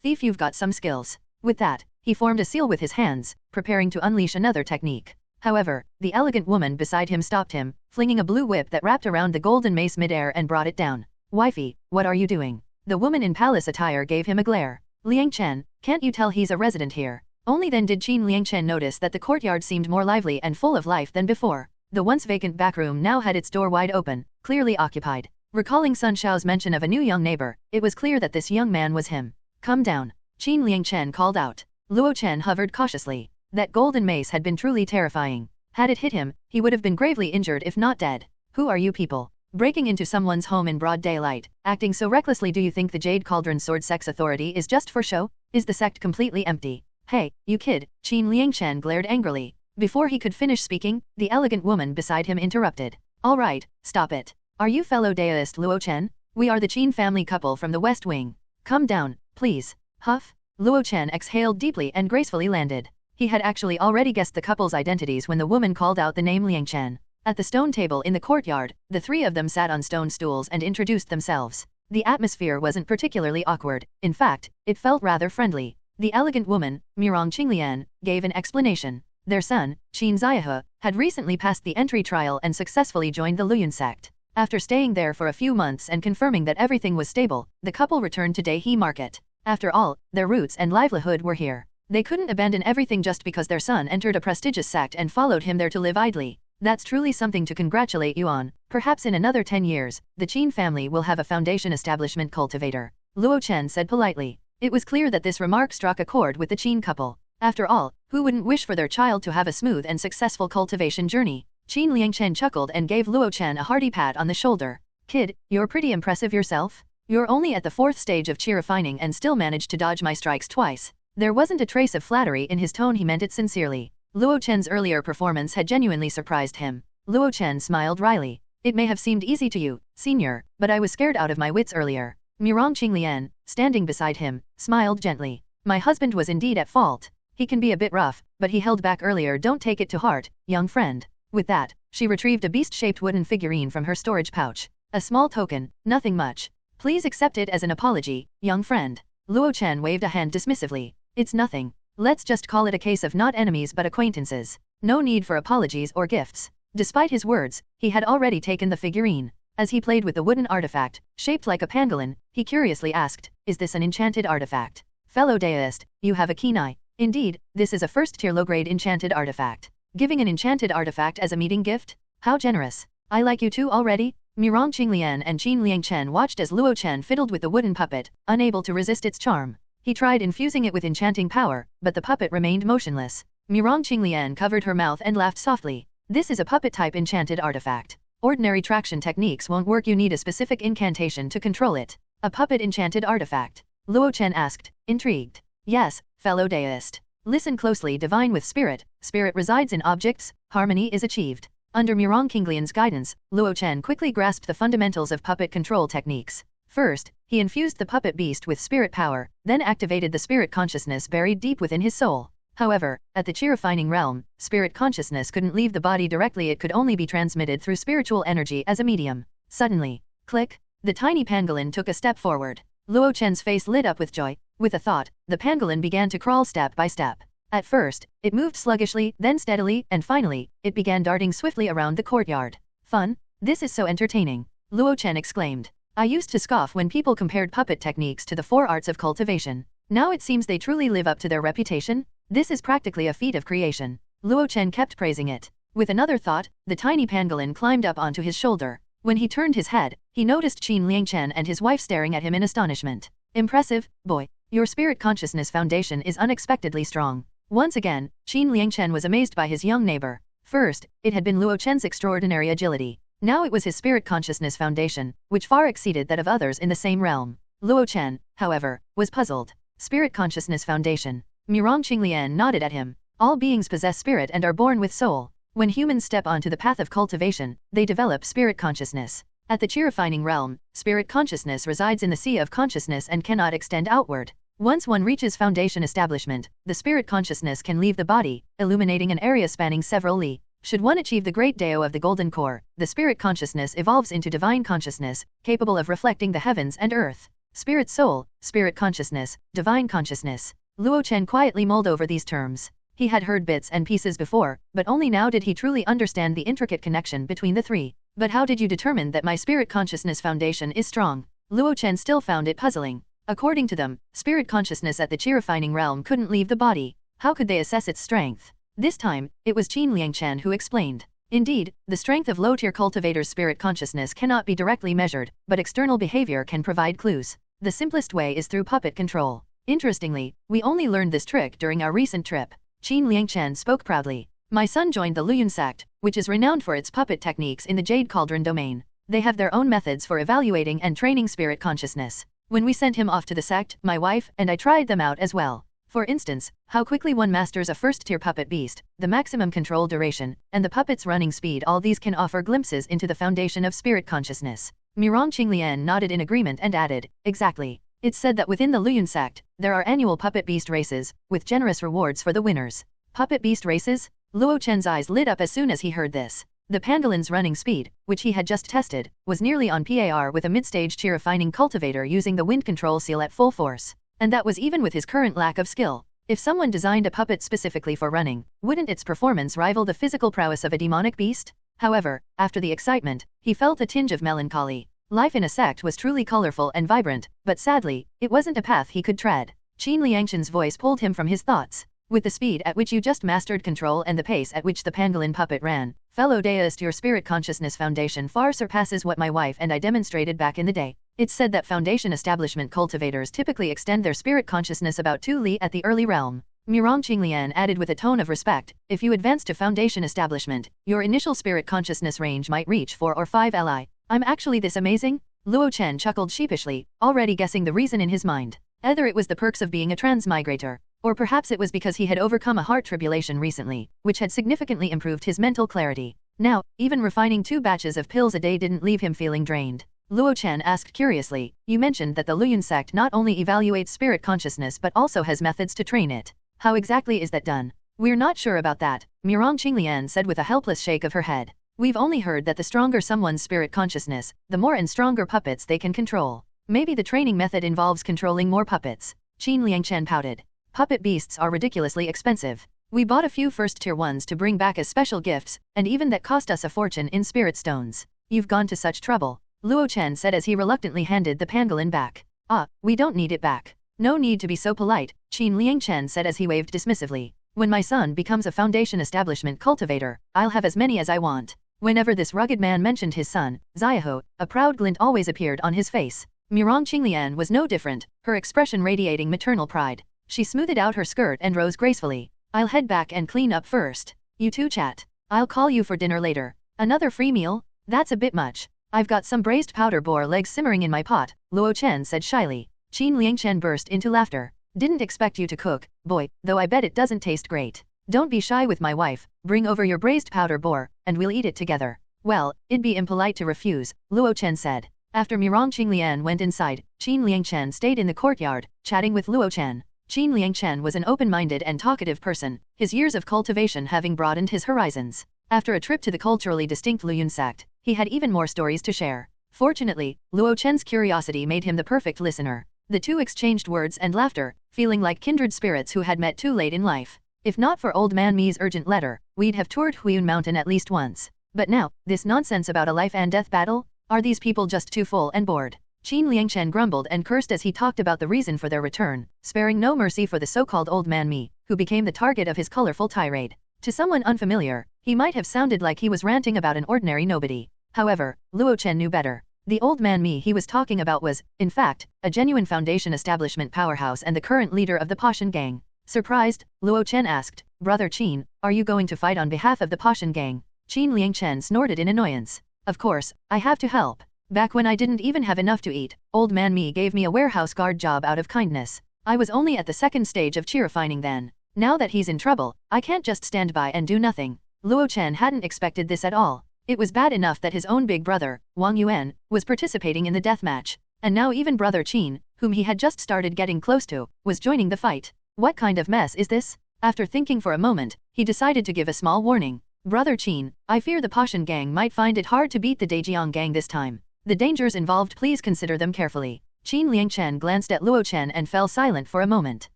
thief, you've got some skills. With that, he formed a seal with his hands, preparing to unleash another technique. However, the elegant woman beside him stopped him, flinging a blue whip that wrapped around the golden mace mid-air and brought it down. Wifey, what are you doing? The woman in palace attire gave him a glare. Liang Chen, can't you tell he's a resident here? Only then did Liang Chen notice that the courtyard seemed more lively and full of life than before. The once vacant backroom now had its door wide open, clearly occupied. Recalling Sun Shao's mention of a new young neighbor, it was clear that this young man was him. Come down. Liang Chen called out. Luo Chen hovered cautiously. That golden mace had been truly terrifying. Had it hit him, he would have been gravely injured if not dead. Who are you people? Breaking into someone's home in broad daylight, acting so recklessly. Do you think the Jade Cauldron Sword Sect's authority is just for show? Is the sect completely empty? Hey, you kid, Liang Chen glared angrily. Before he could finish speaking, the elegant woman beside him interrupted. All right, stop it. Are you fellow Daoist Luo Chen? We are the Qin family couple from the West Wing. Come down, please. Huff. Luo Chen exhaled deeply and gracefully landed. He had actually already guessed the couple's identities when the woman called out the name Liang Chen. At the stone table in the courtyard, the three of them sat on stone stools and introduced themselves. The atmosphere wasn't particularly awkward, in fact, it felt rather friendly. The elegant woman, Mirong Qinglian, gave an explanation. Their son, Qin Ziahe, had recently passed the entry trial and successfully joined the Luoyun sect. After staying there for a few months and confirming that everything was stable, the couple returned to Daihe Market. After all, their roots and livelihood were here. They couldn't abandon everything just because their son entered a prestigious sect and followed him there to live idly. That's truly something to congratulate you on. Perhaps in another 10 years, the Qin family will have a foundation establishment cultivator. Luo Chen said politely. It was clear that this remark struck a chord with the Qin couple. After all, who wouldn't wish for their child to have a smooth and successful cultivation journey? Qin Liangchen chuckled and gave Luo Chen a hearty pat on the shoulder. Kid, you're pretty impressive yourself. You're only at the 4th stage of chi refining and still managed to dodge my strikes twice. There wasn't a trace of flattery in his tone, he meant it sincerely. Luo Chen's earlier performance had genuinely surprised him. Luo Chen smiled wryly. It may have seemed easy to you, senior, but I was scared out of my wits earlier. Mirong Qinglian, standing beside him, smiled gently. My husband was indeed at fault. He can be a bit rough, but he held back earlier. Don't take it to heart, young friend. With that, she retrieved a beast-shaped wooden figurine from her storage pouch. A small token, nothing much. Please accept it as an apology, young friend. Luo Chen waved a hand dismissively. It's nothing. Let's just call it a case of not enemies but acquaintances. No need for apologies or gifts. Despite his words, he had already taken the figurine. As he played with the wooden artifact, shaped like a pangolin, he curiously asked, is this an enchanted artifact? Fellow deist, you have a keen eye. Indeed, this is a first-tier low-grade enchanted artifact. Giving an enchanted artifact as a meeting gift? How generous. I like you two already? Mirong Qinglian and Qin Liangchen watched as Luo Chen fiddled with the wooden puppet, unable to resist its charm. He tried infusing it with enchanting power, but the puppet remained motionless. Mirong Qinglian covered her mouth and laughed softly. This is a puppet-type enchanted artifact. Ordinary traction techniques won't work, you need a specific incantation to control it. A puppet enchanted artifact? Luo Chen asked, intrigued. Yes, fellow deist. Listen closely, divine with spirit, spirit resides in objects, harmony is achieved. Under Mirong Qinglian's guidance, Luo Chen quickly grasped the fundamentals of puppet control techniques. First, he infused the puppet beast with spirit power, then activated the spirit consciousness buried deep within his soul. However, at the chi-refining realm, spirit consciousness couldn't leave the body directly, it could only be transmitted through spiritual energy as a medium. Suddenly, click, the tiny pangolin took a step forward. Luo Chen's face lit up with joy. With a thought, the pangolin began to crawl step by step. At first, it moved sluggishly, then steadily, and finally, it began darting swiftly around the courtyard. Fun? This is so entertaining. Luo Chen exclaimed. I used to scoff when people compared puppet techniques to the 4 arts of cultivation. Now it seems they truly live up to their reputation. This is practically a feat of creation. Luo Chen kept praising it. With another thought, the tiny pangolin climbed up onto his shoulder. When he turned his head, he noticed Qin Liangchen and his wife staring at him in astonishment. Impressive, boy. Your spirit consciousness foundation is unexpectedly strong. Once again, Qin Liangchen was amazed by his young neighbor. First, it had been Luo Chen's extraordinary agility. Now it was his spirit consciousness foundation, which far exceeded that of others in the same realm. Luo Chen, however, was puzzled. Spirit consciousness foundation. Mirong Qinglian nodded at him. All beings possess spirit and are born with soul. When humans step onto the path of cultivation, they develop spirit consciousness. At the chi-refining realm, spirit consciousness resides in the sea of consciousness and cannot extend outward. Once one reaches foundation establishment, the spirit consciousness can leave the body, illuminating an area spanning several li. Should one achieve the Great Dao of the Golden Core, the spirit consciousness evolves into divine consciousness, capable of reflecting the heavens and earth. Spirit soul, spirit consciousness, divine consciousness. Luo Chen quietly mulled over these terms. He had heard bits and pieces before, but only now did he truly understand the intricate connection between the three. But how did you determine that my spirit consciousness foundation is strong? Luo Chen still found it puzzling. According to them, spirit consciousness at the chi-refining realm couldn't leave the body. How could they assess its strength? This time, it was Qin Liangchen who explained. Indeed, the strength of low-tier cultivator's spirit consciousness cannot be directly measured, but external behavior can provide clues. The simplest way is through puppet control. Interestingly, we only learned this trick during our recent trip. Qin Liangchen spoke proudly. My son joined the Luoyun sect, which is renowned for its puppet techniques in the Jade Cauldron domain. They have their own methods for evaluating and training spirit consciousness. When we sent him off to the sect, my wife and I tried them out as well. For instance, how quickly one masters a first-tier puppet beast, the maximum control duration, and the puppet's running speed, all these can offer glimpses into the foundation of spirit consciousness. Mirong Qinglian nodded in agreement and added, exactly. It's said that within the Luoyun sect, there are annual puppet beast races, with generous rewards for the winners. Puppet beast races? Luo Chen's eyes lit up as soon as he heard this. The pangolin's running speed, which he had just tested, was nearly on par with a mid-stage cheer-refining cultivator using the wind control seal at full force. And that was even with his current lack of skill. If someone designed a puppet specifically for running, wouldn't its performance rival the physical prowess of a demonic beast? However, after the excitement, he felt a tinge of melancholy. Life in a sect was truly colorful and vibrant, but sadly, it wasn't a path he could tread. Qin Liangshan's voice pulled him from his thoughts. With the speed at which you just mastered control and the pace at which the pangolin puppet ran, fellow deist, your spirit consciousness foundation far surpasses what my wife and I demonstrated back in the day. It's said that foundation establishment cultivators typically extend their spirit consciousness about 2 li at the early realm. Mirong Qinglian added with a tone of respect, if you advance to foundation establishment, your initial spirit consciousness range might reach 4 or 5 li. I'm actually this amazing? Luo Chen chuckled sheepishly, already guessing the reason in his mind. Either it was the perks of being a transmigrator, or perhaps it was because he had overcome a heart tribulation recently, which had significantly improved his mental clarity. Now, even refining 2 batches of pills a day didn't leave him feeling drained. Luo Chen asked curiously, you mentioned that the Luyun sect not only evaluates spirit consciousness but also has methods to train it. How exactly is that done? We're not sure about that, Mirong Qinglian said with a helpless shake of her head. We've only heard that the stronger someone's spirit consciousness, the more and stronger puppets they can control. Maybe the training method involves controlling more puppets. Qin Liangshan pouted. Puppet beasts are ridiculously expensive. We bought a few first-tier ones to bring back as special gifts, and even that cost us a fortune in spirit stones. You've gone to such trouble, Luo Chen said as he reluctantly handed the pangolin back. Ah, we don't need it back. No need to be so polite, Qin Liangshan said as he waved dismissively. When my son becomes a foundation establishment cultivator, I'll have as many as I want. Whenever this rugged man mentioned his son, Xiaohu, a proud glint always appeared on his face. Mirong Qinglian was no different, her expression radiating maternal pride. She smoothed out her skirt and rose gracefully. I'll head back and clean up first. You two chat. I'll call you for dinner later. Another free meal? That's a bit much. I've got some braised powder boar legs simmering in my pot, Luo Chen said shyly. Qin Liangshan burst into laughter. Didn't expect you to cook, boy, though I bet it doesn't taste great. Don't be shy with my wife, bring over your braised powder boar, and we'll eat it together. Well, it'd be impolite to refuse, Luo Chen said. After Mirong Qinglian went inside, Qin Liangshan stayed in the courtyard, chatting with Luo Chen. Qin Liangshan was an open-minded and talkative person, his years of cultivation having broadened his horizons. After a trip to the culturally distinct Luyun sect, he had even more stories to share. Fortunately, Luo Chen's curiosity made him the perfect listener. The two exchanged words and laughter, feeling like kindred spirits who had met too late in life. If not for old man Mi's urgent letter, we'd have toured Huiyun Mountain at least once. But now, this nonsense about a life and death battle? Are these people just too full and bored? Qin Liangshan grumbled and cursed as he talked about the reason for their return, sparing no mercy for the so-called old man Mi, who became the target of his colorful tirade. To someone unfamiliar, he might have sounded like he was ranting about an ordinary nobody. However, Luo Chen knew better. The old man Mi he was talking about was, in fact, a genuine foundation establishment powerhouse and the current leader of the Pashan gang. Surprised, Luo Chen asked, Brother Qin, are you going to fight on behalf of the Pashan gang? Qin Liangshan snorted in annoyance. Of course, I have to help. Back when I didn't even have enough to eat, old man Mi gave me a warehouse guard job out of kindness. I was only at the second stage of cheer refining then. Now that he's in trouble, I can't just stand by and do nothing. Luo Chen hadn't expected this at all. It was bad enough that his own big brother, Wang Yuan, was participating in the death match. And now even brother Qin, whom he had just started getting close to, was joining the fight. What kind of mess is this? After thinking for a moment, he decided to give a small warning. Brother Qin, I fear the Pashan gang might find it hard to beat the Dejiang gang this time. The dangers involved, please consider them carefully. Qin Liangshan glanced at Luo Chen and fell silent for a moment.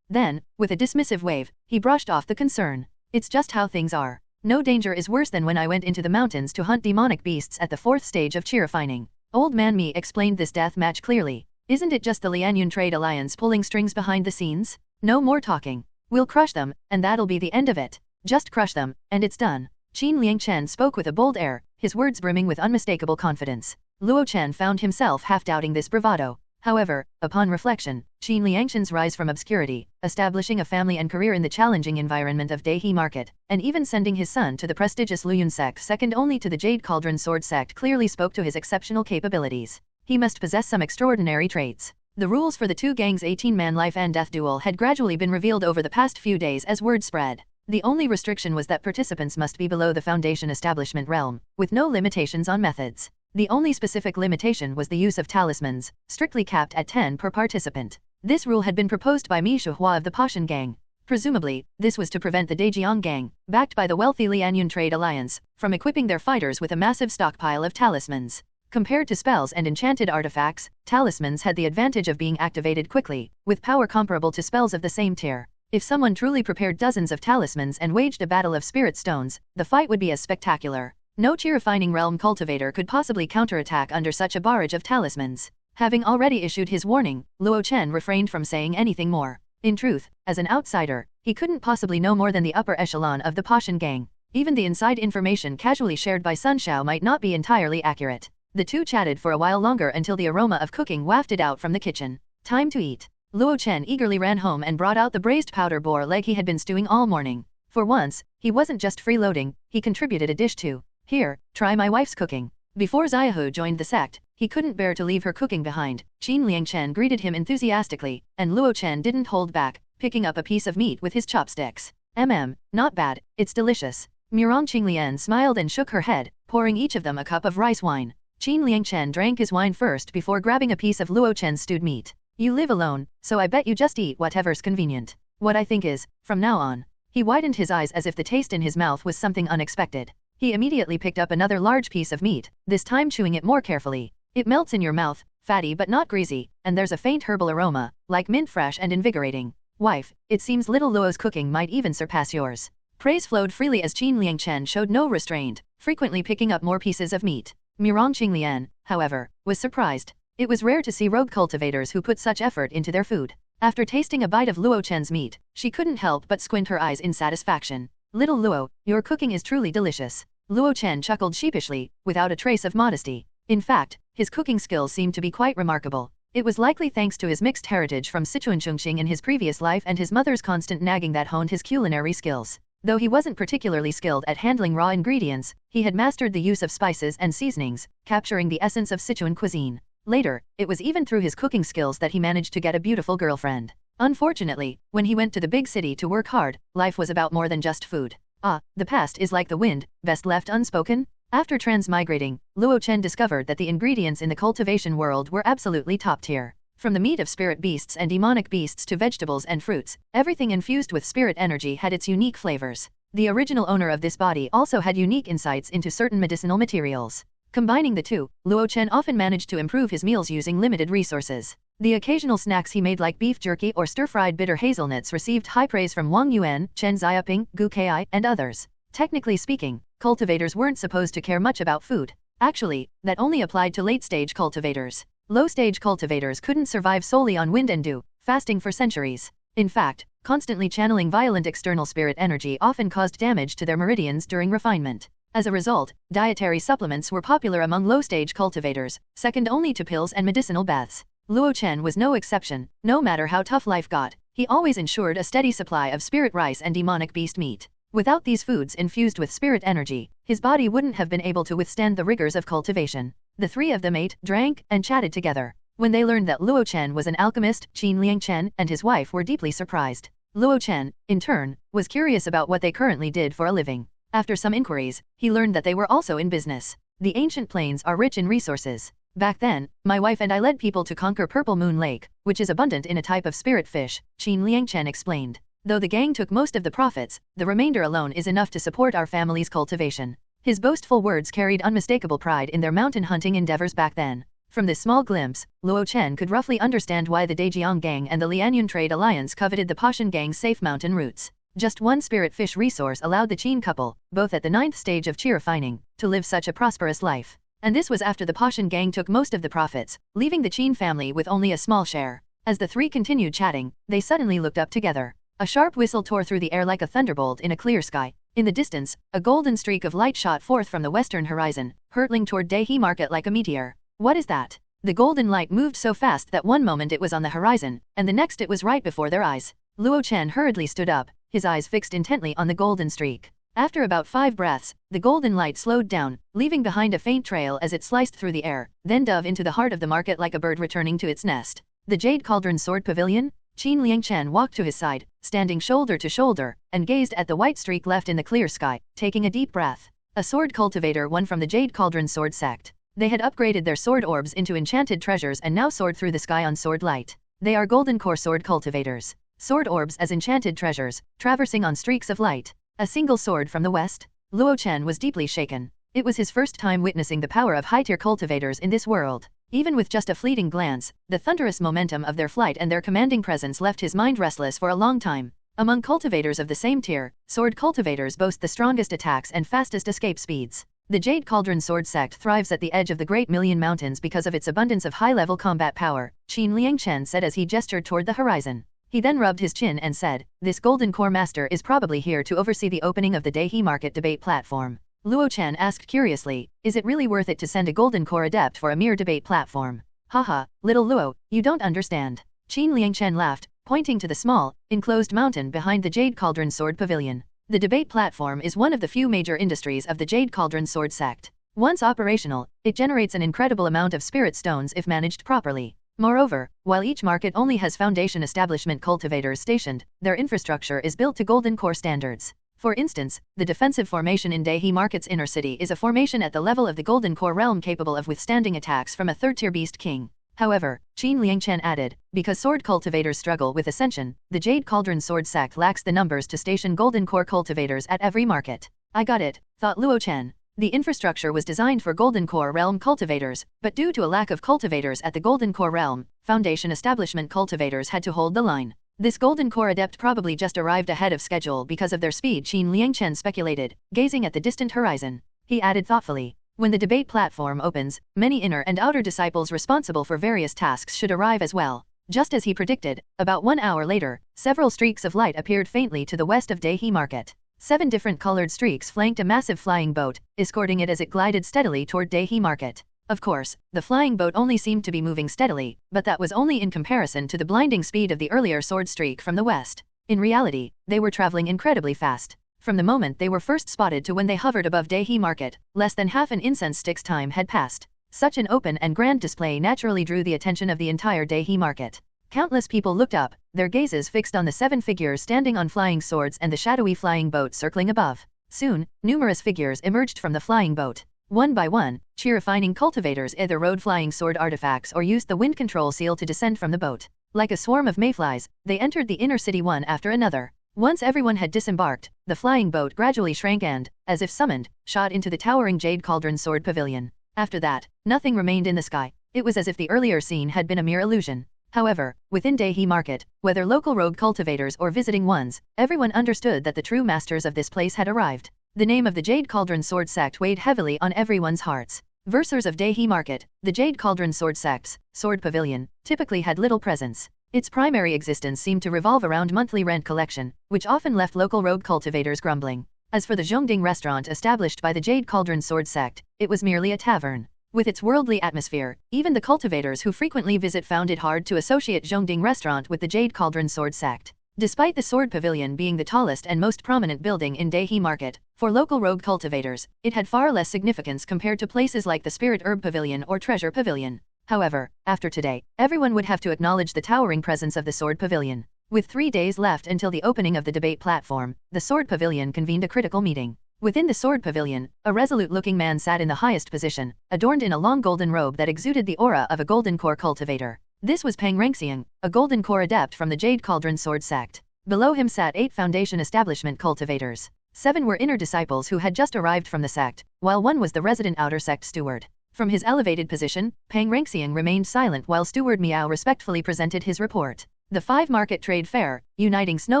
Then, with a dismissive wave, he brushed off the concern. It's just how things are. No danger is worse than when I went into the mountains to hunt demonic beasts at the 4th stage of cheer refining. Old man Mi explained this death match clearly. Isn't it just the Lianyun Trade Alliance pulling strings behind the scenes? No more talking. We'll crush them, and that'll be the end of it. Just crush them, and it's done. Qin Liangshan spoke with a bold air, his words brimming with unmistakable confidence. Luo Chen found himself half-doubting this bravado. However, upon reflection, Qin Liangshan's rise from obscurity, establishing a family and career in the challenging environment of Daihe Market, and even sending his son to the prestigious Luyun sect second only to the Jade Cauldron Sword sect clearly spoke to his exceptional capabilities. He must possess some extraordinary traits. The rules for the two gangs' 18-man life and death duel had gradually been revealed over the past few days as word spread. The only restriction was that participants must be below the foundation establishment realm, with no limitations on methods. The only specific limitation was the use of talismans, strictly capped at 10 per participant. This rule had been proposed by Mi Shuhua of the Pashan gang. Presumably, this was to prevent the Dejiang gang, backed by the wealthy Lianyun Trade Alliance, from equipping their fighters with a massive stockpile of talismans. Compared to spells and enchanted artifacts, talismans had the advantage of being activated quickly, with power comparable to spells of the same tier. If someone truly prepared dozens of talismans and waged a battle of spirit stones, the fight would be as spectacular. No tier-refining realm cultivator could possibly counterattack under such a barrage of talismans. Having already issued his warning, Luo Chen refrained from saying anything more. In truth, as an outsider, he couldn't possibly know more than the upper echelon of the Pashan gang. Even the inside information casually shared by Sun Shao might not be entirely accurate. The two chatted for a while longer until the aroma of cooking wafted out from the kitchen. Time to eat. Luo Chen eagerly ran home and brought out the braised powder boar leg he had been stewing all morning. For once, he wasn't just freeloading, he contributed a dish too. Here, try my wife's cooking. Before Xiaohu joined the sect, he couldn't bear to leave her cooking behind. Qin Liangchen greeted him enthusiastically, and Luo Chen didn't hold back, picking up a piece of meat with his chopsticks. Not bad, it's delicious. Murong Qinglian smiled and shook her head, pouring each of them a cup of rice wine. Qin Liangchen drank his wine first before grabbing a piece of Luo Chen's stewed meat. You live alone, so I bet you just eat whatever's convenient. What I think is, from now on. He widened his eyes as if the taste in his mouth was something unexpected. He immediately picked up another large piece of meat, this time chewing it more carefully. It melts in your mouth, fatty but not greasy, and there's a faint herbal aroma, like mint fresh and invigorating. Wife, it seems little Luo's cooking might even surpass yours. Praise flowed freely as Qin Liangchen showed no restraint, frequently picking up more pieces of meat. Murong Qinglian, however, was surprised. It was rare to see rogue cultivators who put such effort into their food. After tasting a bite of Luo Chen's meat, she couldn't help but squint her eyes in satisfaction. Little Luo, your cooking is truly delicious. Luo Chen chuckled sheepishly, without a trace of modesty. In fact, his cooking skills seemed to be quite remarkable. It was likely thanks to his mixed heritage from Sichuanchengqing in his previous life and his mother's constant nagging that honed his culinary skills. Though he wasn't particularly skilled at handling raw ingredients, he had mastered the use of spices and seasonings, capturing the essence of Sichuan cuisine. Later, it was even through his cooking skills that he managed to get a beautiful girlfriend. Unfortunately, when he went to the big city to work hard, life was about more than just food. The past is like the wind, best left unspoken. After transmigrating, Luo Chen discovered that the ingredients in the cultivation world were absolutely top tier. From the meat of spirit beasts and demonic beasts to vegetables and fruits, everything infused with spirit energy had its unique flavors. The original owner of this body also had unique insights into certain medicinal materials. Combining the two, Luo Chen often managed to improve his meals using limited resources. The occasional snacks he made like beef jerky or stir-fried bitter hazelnuts received high praise from Wang Yuan, Chen Xiaoping, Gu Kai, and others. Technically speaking, cultivators weren't supposed to care much about food. Actually, that only applied to late-stage cultivators. Low-stage cultivators couldn't survive solely on wind and dew, fasting for centuries. In fact, constantly channeling violent external spirit energy often caused damage to their meridians during refinement. As a result, dietary supplements were popular among low-stage cultivators, second only to pills and medicinal baths. Luo Chen was no exception. No matter how tough life got, he always ensured a steady supply of spirit rice and demonic beast meat. Without these foods infused with spirit energy, his body wouldn't have been able to withstand the rigors of cultivation. The three of them ate, drank, and chatted together. When they learned that Luo Chen was an alchemist, Qin Liangchen and his wife were deeply surprised. Luo Chen, in turn, was curious about what they currently did for a living. After some inquiries, he learned that they were also in business. The ancient plains are rich in resources. Back then, my wife and I led people to conquer Purple Moon Lake, which is abundant in a type of spirit fish, Qin Liangchen explained. Though the gang took most of the profits, the remainder alone is enough to support our family's cultivation. His boastful words carried unmistakable pride in their mountain hunting endeavors back then. From this small glimpse, Luo Chen could roughly understand why the Dejiang gang and the Lianyun Trade Alliance coveted the Pashan gang's safe mountain routes. Just one spirit fish resource allowed the Qin couple, both at the 9th stage of chi refining, to live such a prosperous life. And this was after the Pashan gang took most of the profits, leaving the Qin family with only a small share. As the three continued chatting, they suddenly looked up together. A sharp whistle tore through the air like a thunderbolt in a clear sky. In the distance, a golden streak of light shot forth from the western horizon, hurtling toward Dehi Market like a meteor. What is that? The golden light moved so fast that one moment it was on the horizon, and the next it was right before their eyes. Luo Chen hurriedly stood up, his eyes fixed intently on the golden streak. After about 5 breaths, the golden light slowed down, leaving behind a faint trail as it sliced through the air, then dove into the heart of the market like a bird returning to its nest. The Jade Cauldron Sword Pavilion? Qin Liangchen walked to his side, standing shoulder to shoulder, and gazed at the white streak left in the clear sky, taking a deep breath. A sword cultivator won from the Jade Cauldron Sword sect. They had upgraded their sword orbs into enchanted treasures and now soared through the sky on sword light. They are golden core sword cultivators. sword orbs as enchanted treasures, traversing on streaks of light. A single sword from the west? Luo Chen was deeply shaken. It was his first time witnessing the power of high-tier cultivators in this world. Even with just a fleeting glance, the thunderous momentum of their flight and their commanding presence left his mind restless for a long time. Among cultivators of the same tier, sword cultivators boast the strongest attacks and fastest escape speeds. The Jade Cauldron Sword Sect thrives at the edge of the Great Million Mountains because of its abundance of high-level combat power, Yin-Yang Furnace said as he gestured toward the horizon. He then rubbed his chin and said, "This Golden Core Master is probably here to oversee the opening of the Destined Market debate platform." Luo Chen asked curiously, "Is it really worth it to send a Golden Core adept for a mere debate platform?" "Haha, little Luo, you don't understand." Yin-Yang Furnace laughed, pointing to the small, enclosed mountain behind the Jade Cauldron Sword Pavilion. The debate platform is one of the few major industries of the Jade Cauldron Sword Sect. Once operational, it generates an incredible amount of spirit stones if managed properly. Moreover, while each market only has foundation establishment cultivators stationed, their infrastructure is built to Golden Core standards. For instance, the defensive formation in Destined Market's inner city is a formation at the level of the Golden Core realm capable of withstanding attacks from a third-tier beast king. However, Yin-Yang Furnace added, because sword cultivators struggle with ascension, the Jade Cauldron Sword Sect lacks the numbers to station Golden Core cultivators at every market. "I got it," thought Luo Chen. The infrastructure was designed for Golden Core realm cultivators, but due to a lack of cultivators at the Golden Core realm, foundation establishment cultivators had to hold the line. This Golden Core adept probably just arrived ahead of schedule because of their speed, Yin-Yang Furnace speculated, gazing at the distant horizon. He added thoughtfully, "When the debate platform opens, many inner and outer disciples responsible for various tasks should arrive as well." Just as he predicted, about 1 hour later, several streaks of light appeared faintly to the west of Destined Market. 7 different colored streaks flanked a massive flying boat, escorting it as it glided steadily toward Destined Market. Of course, the flying boat only seemed to be moving steadily, but that was only in comparison to the blinding speed of the earlier sword streak from the west. In reality, they were traveling incredibly fast. From the moment they were first spotted to when they hovered above Destined Market, less than half an incense stick's time had passed. Such an open and grand display naturally drew the attention of the entire Destined Market. Countless people looked up, their gazes fixed on the 7 figures standing on flying swords and the shadowy flying boat circling above. Soon, numerous figures emerged from the flying boat. One by one, chi-refining cultivators either rode flying sword artifacts or used the wind control seal to descend from the boat. Like a swarm of mayflies, they entered the inner city one after another. Once everyone had disembarked, the flying boat gradually shrank and, as if summoned, shot into the towering Jade Cauldron Sword Pavilion. After that, nothing remained in the sky. It was as if the earlier scene had been a mere illusion. However, within Destined Market, whether local rogue cultivators or visiting ones, everyone understood that the true masters of this place had arrived. The name of the Jade Cauldron Sword Sect weighed heavily on everyone's hearts. Versers of Destined Market, the Jade Cauldron Sword Sect's Sword Pavilion, typically had little presence. Its primary existence seemed to revolve around monthly rent collection, which often left local rogue cultivators grumbling. As for the Zhongding restaurant established by the Jade Cauldron Sword Sect, it was merely a tavern. With its worldly atmosphere, even the cultivators who frequently visit found it hard to associate Zhongding restaurant with the Jade Cauldron Sword Sect. Despite the Sword Pavilion being the tallest and most prominent building in Destined Market, for local rogue cultivators, it had far less significance compared to places like the Spirit Herb Pavilion or Treasure Pavilion. However, after today, everyone would have to acknowledge the towering presence of the Sword Pavilion. With 3 days left until the opening of the debate platform, the Sword Pavilion convened a critical meeting. Within the Sword Pavilion, a resolute-looking man sat in the highest position, adorned in a long golden robe that exuded the aura of a Golden Core cultivator. This was Peng Rengxiang, a Golden Core adept from the Jade Cauldron Sword Sect. Below him sat 8 foundation establishment cultivators. 7 were inner disciples who had just arrived from the sect, while 1 was the resident outer sect steward. From his elevated position, Peng Rengxiang remained silent while Steward Miao respectfully presented his report. The 5 market trade fair, uniting Snow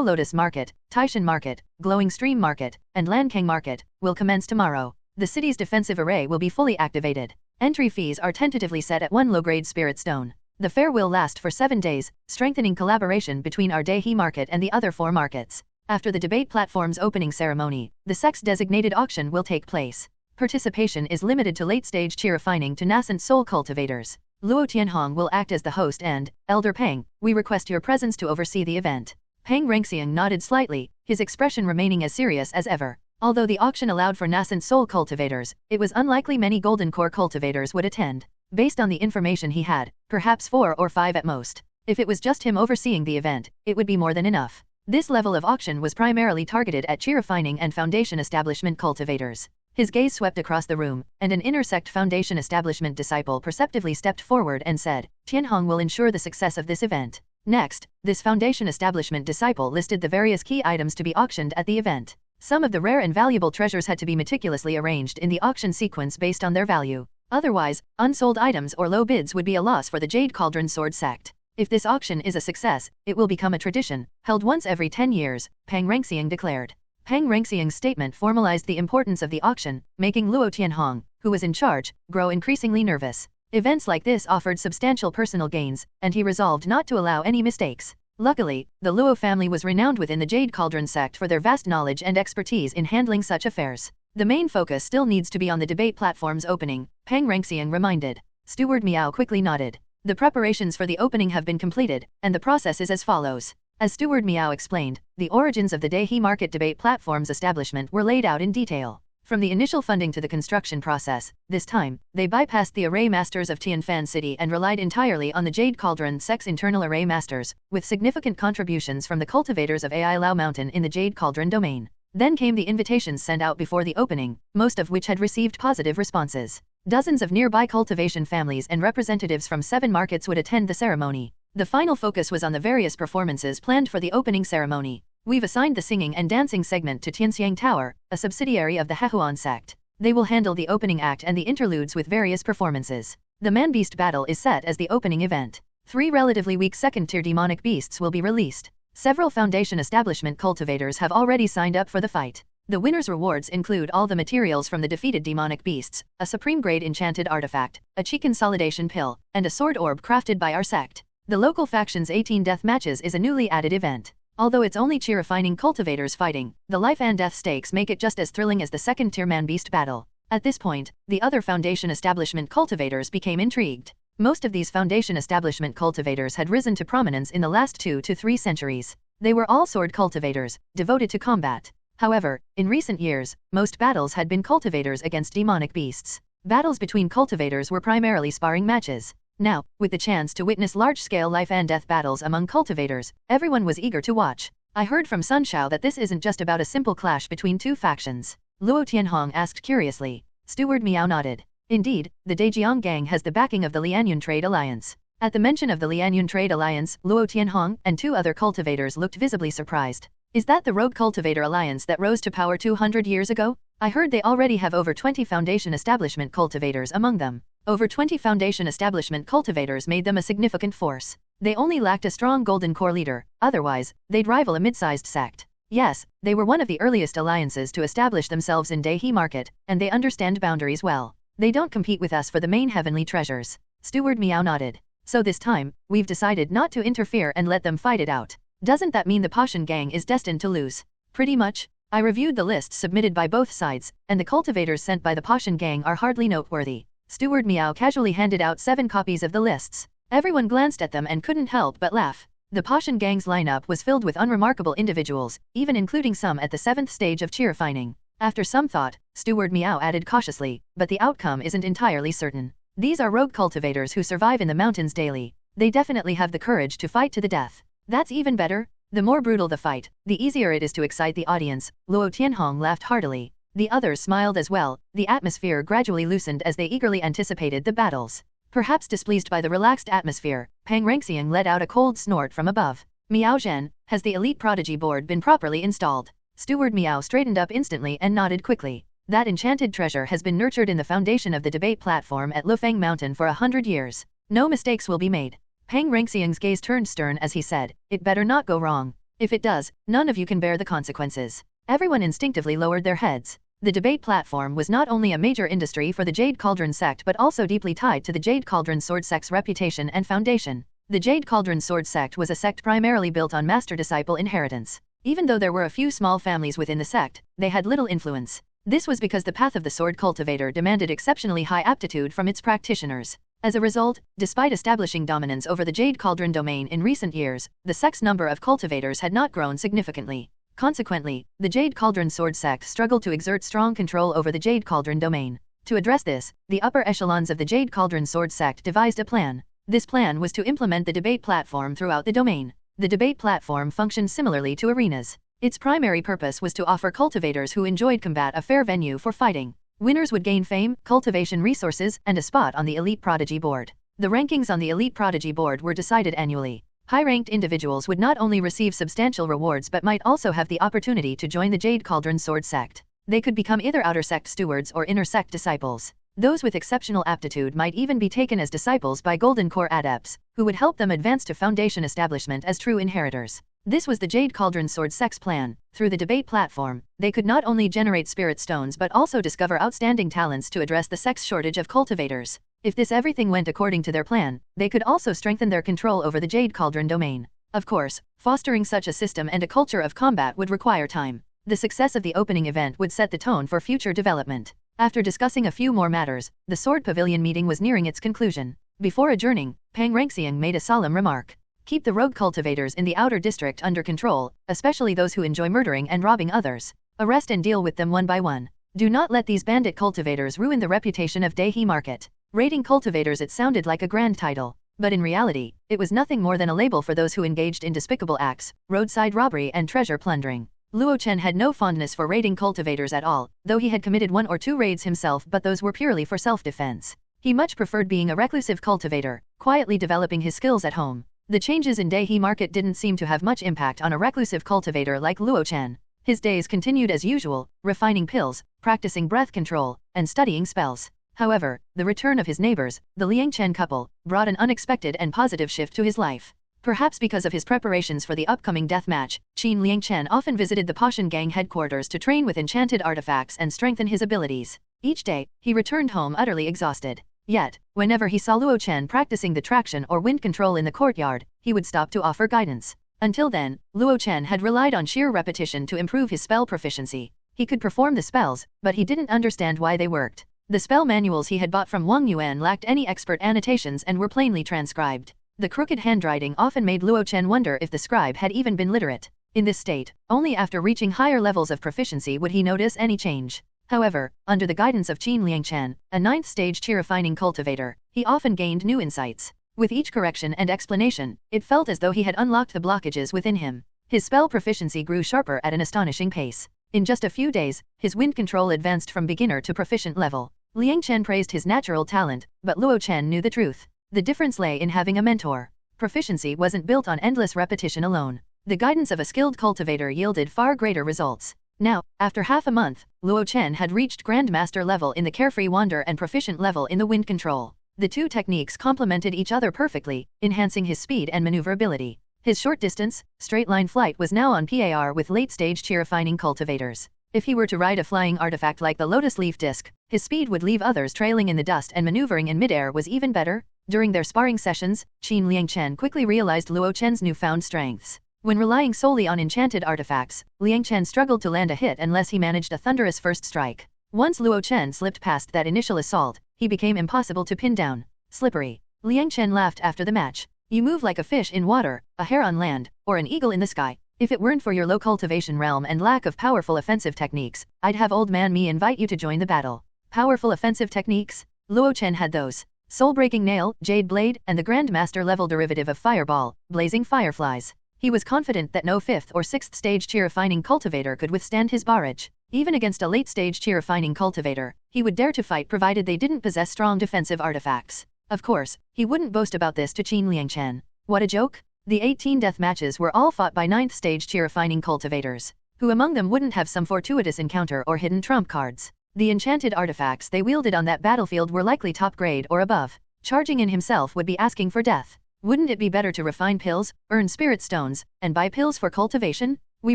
Lotus Market, Taishan Market, Glowing Stream Market, and Lankang Market, will commence tomorrow. The city's defensive array will be fully activated. Entry fees are tentatively set at 1 low-grade spirit stone. The fair will last for 7 days, strengthening collaboration between our Destined Market and the other 4 markets. After the debate platform's opening ceremony, the sect's designated auction will take place. Participation is limited to late-stage chi-refining to nascent soul cultivators. Luo Tianhong will act as the host and, Elder Peng, we request your presence to oversee the event. Peng Rengxiang nodded slightly, his expression remaining as serious as ever. Although the auction allowed for nascent soul cultivators, it was unlikely many Golden Core cultivators would attend. Based on the information he had, perhaps 4 or 5 at most. If it was just him overseeing the event, it would be more than enough. This level of auction was primarily targeted at chi-refining and foundation establishment cultivators. His gaze swept across the room, and an inner sect foundation establishment disciple perceptively stepped forward and said, Tianhong will ensure the success of this event. Next, this foundation establishment disciple listed the various key items to be auctioned at the event. Some of the rare and valuable treasures had to be meticulously arranged in the auction sequence based on their value. Otherwise, unsold items or low bids would be a loss for the Jade Cauldron Sword sect. If this auction is a success, it will become a tradition, held once every 10 years, Pang Rengxiang declared. Pang Rengxiang's statement formalized the importance of the auction, making Luo Chen, who was in charge, grow increasingly nervous. Events like this offered substantial personal gains, and he resolved not to allow any mistakes. Luckily, the Luo family was renowned within the Jade Cauldron sect for their vast knowledge and expertise in handling such affairs. The main focus still needs to be on the debate platform's opening, Pang Rengxiang reminded. Steward Miao quickly nodded. The preparations for the opening have been completed, and the process is as follows. As Steward Miao explained, the origins of the Daihe Market debate platform's establishment were laid out in detail. From the initial funding to the construction process, this time, they bypassed the array masters of Tianfan City and relied entirely on the Jade Cauldron sect's internal array masters, with significant contributions from the cultivators of Ai Lao Mountain in the Jade Cauldron domain. Then came the invitations sent out before the opening, most of which had received positive responses. Dozens of nearby cultivation families and representatives from 7 markets would attend the ceremony. The final focus was on the various performances planned for the opening ceremony. We've assigned the singing and dancing segment to Tianxiang Tower, a subsidiary of the Hehuan sect. They will handle the opening act and the interludes with various performances. The man-beast battle is set as the opening event. 3 relatively weak second-tier demonic beasts will be released. Several foundation establishment cultivators have already signed up for the fight. The winner's rewards include all the materials from the defeated demonic beasts, a supreme-grade enchanted artifact, a chi consolidation pill, and a sword orb crafted by our sect. The local faction's 18 death matches is a newly added event. Although it's only chi-refining cultivators fighting, the life and death stakes make it just as thrilling as the second-tier man-beast battle. At this point, the other foundation establishment cultivators became intrigued. Most of these foundation establishment cultivators had risen to prominence in the last 2 to 3 centuries. They were all sword cultivators, devoted to combat. However, in recent years, most battles had been cultivators against demonic beasts. Battles between cultivators were primarily sparring matches. Now, with the chance to witness large-scale life and death battles among cultivators, everyone was eager to watch. I heard from Sun Shao that this isn't just about a simple clash between 2 factions. Luo Tianhong asked curiously. Steward Miao nodded. Indeed, the Dejiang gang has the backing of the Lianyun Trade Alliance. At the mention of the Lianyun Trade Alliance, Luo Tianhong and 2 other cultivators looked visibly surprised. Is that the Rogue Cultivator Alliance that rose to power 200 years ago? I heard they already have over 20 foundation establishment cultivators among them. Over 20 foundation establishment cultivators made them a significant force. They only lacked a strong golden core leader, otherwise, they'd rival a mid-sized sect. Yes, they were one of the earliest alliances to establish themselves in Daihe Market, and they understand boundaries well. They don't compete with us for the main heavenly treasures. Steward Miao nodded. So this time, we've decided not to interfere and let them fight it out. Doesn't that mean the Pashan gang is destined to lose? Pretty much. I reviewed the lists submitted by both sides, and the cultivators sent by the Pashan gang are hardly noteworthy. Steward Miao casually handed out 7 copies of the lists. Everyone glanced at them and couldn't help but laugh. The Pashan gang's lineup was filled with unremarkable individuals, even including some at the 7th stage of chi refining. After some thought, Steward Miao added cautiously, but the outcome isn't entirely certain. These are rogue cultivators who survive in the mountains daily. They definitely have the courage to fight to the death. That's even better. The more brutal the fight, the easier it is to excite the audience. Luo Tianhong laughed heartily. The others smiled as well. The atmosphere gradually loosened as they eagerly anticipated the battles. Perhaps displeased by the relaxed atmosphere, Pang Rengxiang let out a cold snort from above. Miao Zhen, has the elite prodigy board been properly installed? Steward Miao straightened up instantly and nodded quickly. That enchanted treasure has been nurtured in the foundation of the debate platform at Lufeng Mountain for 100 years. No mistakes will be made. Pang Rengxiang's gaze turned stern as he said, it better not go wrong. If it does, none of you can bear the consequences. Everyone instinctively lowered their heads. The debate platform was not only a major industry for the Jade Cauldron sect but also deeply tied to the Jade Cauldron Sword sect's reputation and foundation. The Jade Cauldron Sword sect was a sect primarily built on master-disciple inheritance. Even though there were a few small families within the sect, they had little influence. This was because the path of the sword cultivator demanded exceptionally high aptitude from its practitioners. As a result, despite establishing dominance over the Jade Cauldron domain in recent years, the sect's number of cultivators had not grown significantly. Consequently, the Jade Cauldron Sword sect struggled to exert strong control over the Jade Cauldron domain. To address this, the upper echelons of the Jade Cauldron Sword sect devised a plan. This plan was to implement the debate platform throughout the domain. The debate platform functioned similarly to arenas. Its primary purpose was to offer cultivators who enjoyed combat a fair venue for fighting. Winners would gain fame, cultivation resources, and a spot on the Elite Prodigy board. The rankings on the Elite Prodigy board were decided annually. High-ranked individuals would not only receive substantial rewards but might also have the opportunity to join the Jade Cauldron Sword sect. They could become either outer sect stewards or inner sect disciples. Those with exceptional aptitude might even be taken as disciples by Golden Core adepts, who would help them advance to Foundation establishment as true inheritors. This was the Jade Cauldron Sword sect's plan. Through the debate platform, they could not only generate spirit stones but also discover outstanding talents to address the sect's shortage of cultivators. If this everything went according to their plan, they could also strengthen their control over the Jade Cauldron domain. Of course, fostering such a system and a culture of combat would require time. The success of the opening event would set the tone for future development. After discussing a few more matters, the Sword Pavilion meeting was nearing its conclusion. Before adjourning, Pang Rangxiang made a solemn remark. Keep the rogue cultivators in the outer district under control, especially those who enjoy murdering and robbing others. Arrest and deal with them one by one. Do not let these bandit cultivators ruin the reputation of Dahe Market. Raiding cultivators. It sounded like a grand title, but in reality, it was nothing more than a label for those who engaged in despicable acts, roadside robbery and treasure plundering. Luo Chen had no fondness for raiding cultivators at all, though he had committed 1 or 2 raids himself, but those were purely for self-defense. He much preferred being a reclusive cultivator, quietly developing his skills at home. The changes in Dahe Market didn't seem to have much impact on a reclusive cultivator like Luo Chen. His days continued as usual, refining pills, practicing breath control, and studying spells. However, the return of his neighbors, the Liang Chen couple, brought an unexpected and positive shift to his life. Perhaps because of his preparations for the upcoming death match, Qin Liang Chen often visited the Poshan Gang headquarters to train with enchanted artifacts and strengthen his abilities. Each day, he returned home utterly exhausted. Yet, whenever he saw Luo Chen practicing the traction or wind control in the courtyard, he would stop to offer guidance. Until then, Luo Chen had relied on sheer repetition to improve his spell proficiency. He could perform the spells, but he didn't understand why they worked. The spell manuals he had bought from Wang Yuan lacked any expert annotations and were plainly transcribed. The crooked handwriting often made Luo Chen wonder if the scribe had even been literate. In this state, only after reaching higher levels of proficiency would he notice any change. However, under the guidance of Qin Liang Chen, a 9th stage chi refining cultivator, he often gained new insights. With each correction and explanation, it felt as though he had unlocked the blockages within him. His spell proficiency grew sharper at an astonishing pace. In just a few days, his wind control advanced from beginner to proficient level. Liang Chen praised his natural talent, but Luo Chen knew the truth. The difference lay in having a mentor. Proficiency wasn't built on endless repetition alone. The guidance of a skilled cultivator yielded far greater results. Now, after half a month, Luo Chen had reached Grandmaster level in the Carefree Wander and proficient level in the wind control. The two techniques complemented each other perfectly, enhancing his speed and maneuverability. His short distance, straight line flight was now on par with late-stage chi refining cultivators. If he were to ride a flying artifact like the Lotus Leaf Disc, his speed would leave others trailing in the dust, and maneuvering in midair was even better. During their sparring sessions, Qin Liang Chen quickly realized Luo Chen's newfound strengths. When relying solely on enchanted artifacts, Liang Chen struggled to land a hit unless he managed a thunderous first strike. Once Luo Chen slipped past that initial assault, he became impossible to pin down. Slippery. Liang Chen laughed after the match. You move like a fish in water, a hare on land, or an eagle in the sky. If it weren't for your low cultivation realm and lack of powerful offensive techniques, I'd have old man me invite you to join the battle. Powerful offensive techniques? Luo Chen had those. Soul-breaking nail, jade blade, and the Grandmaster level derivative of fireball, blazing fireflies. He was confident that no 5th or 6th stage chi refining cultivator could withstand his barrage. Even against a late-stage chi refining cultivator, he would dare to fight provided they didn't possess strong defensive artifacts. Of course, he wouldn't boast about this to Qin Liang Chen. What a joke! The 18 death matches were all fought by 9th stage chi refining cultivators. Who among them wouldn't have some fortuitous encounter or hidden trump cards? The enchanted artifacts they wielded on that battlefield were likely top grade or above. Charging in himself would be asking for death. Wouldn't it be better to refine pills, earn spirit stones, and buy pills for cultivation? We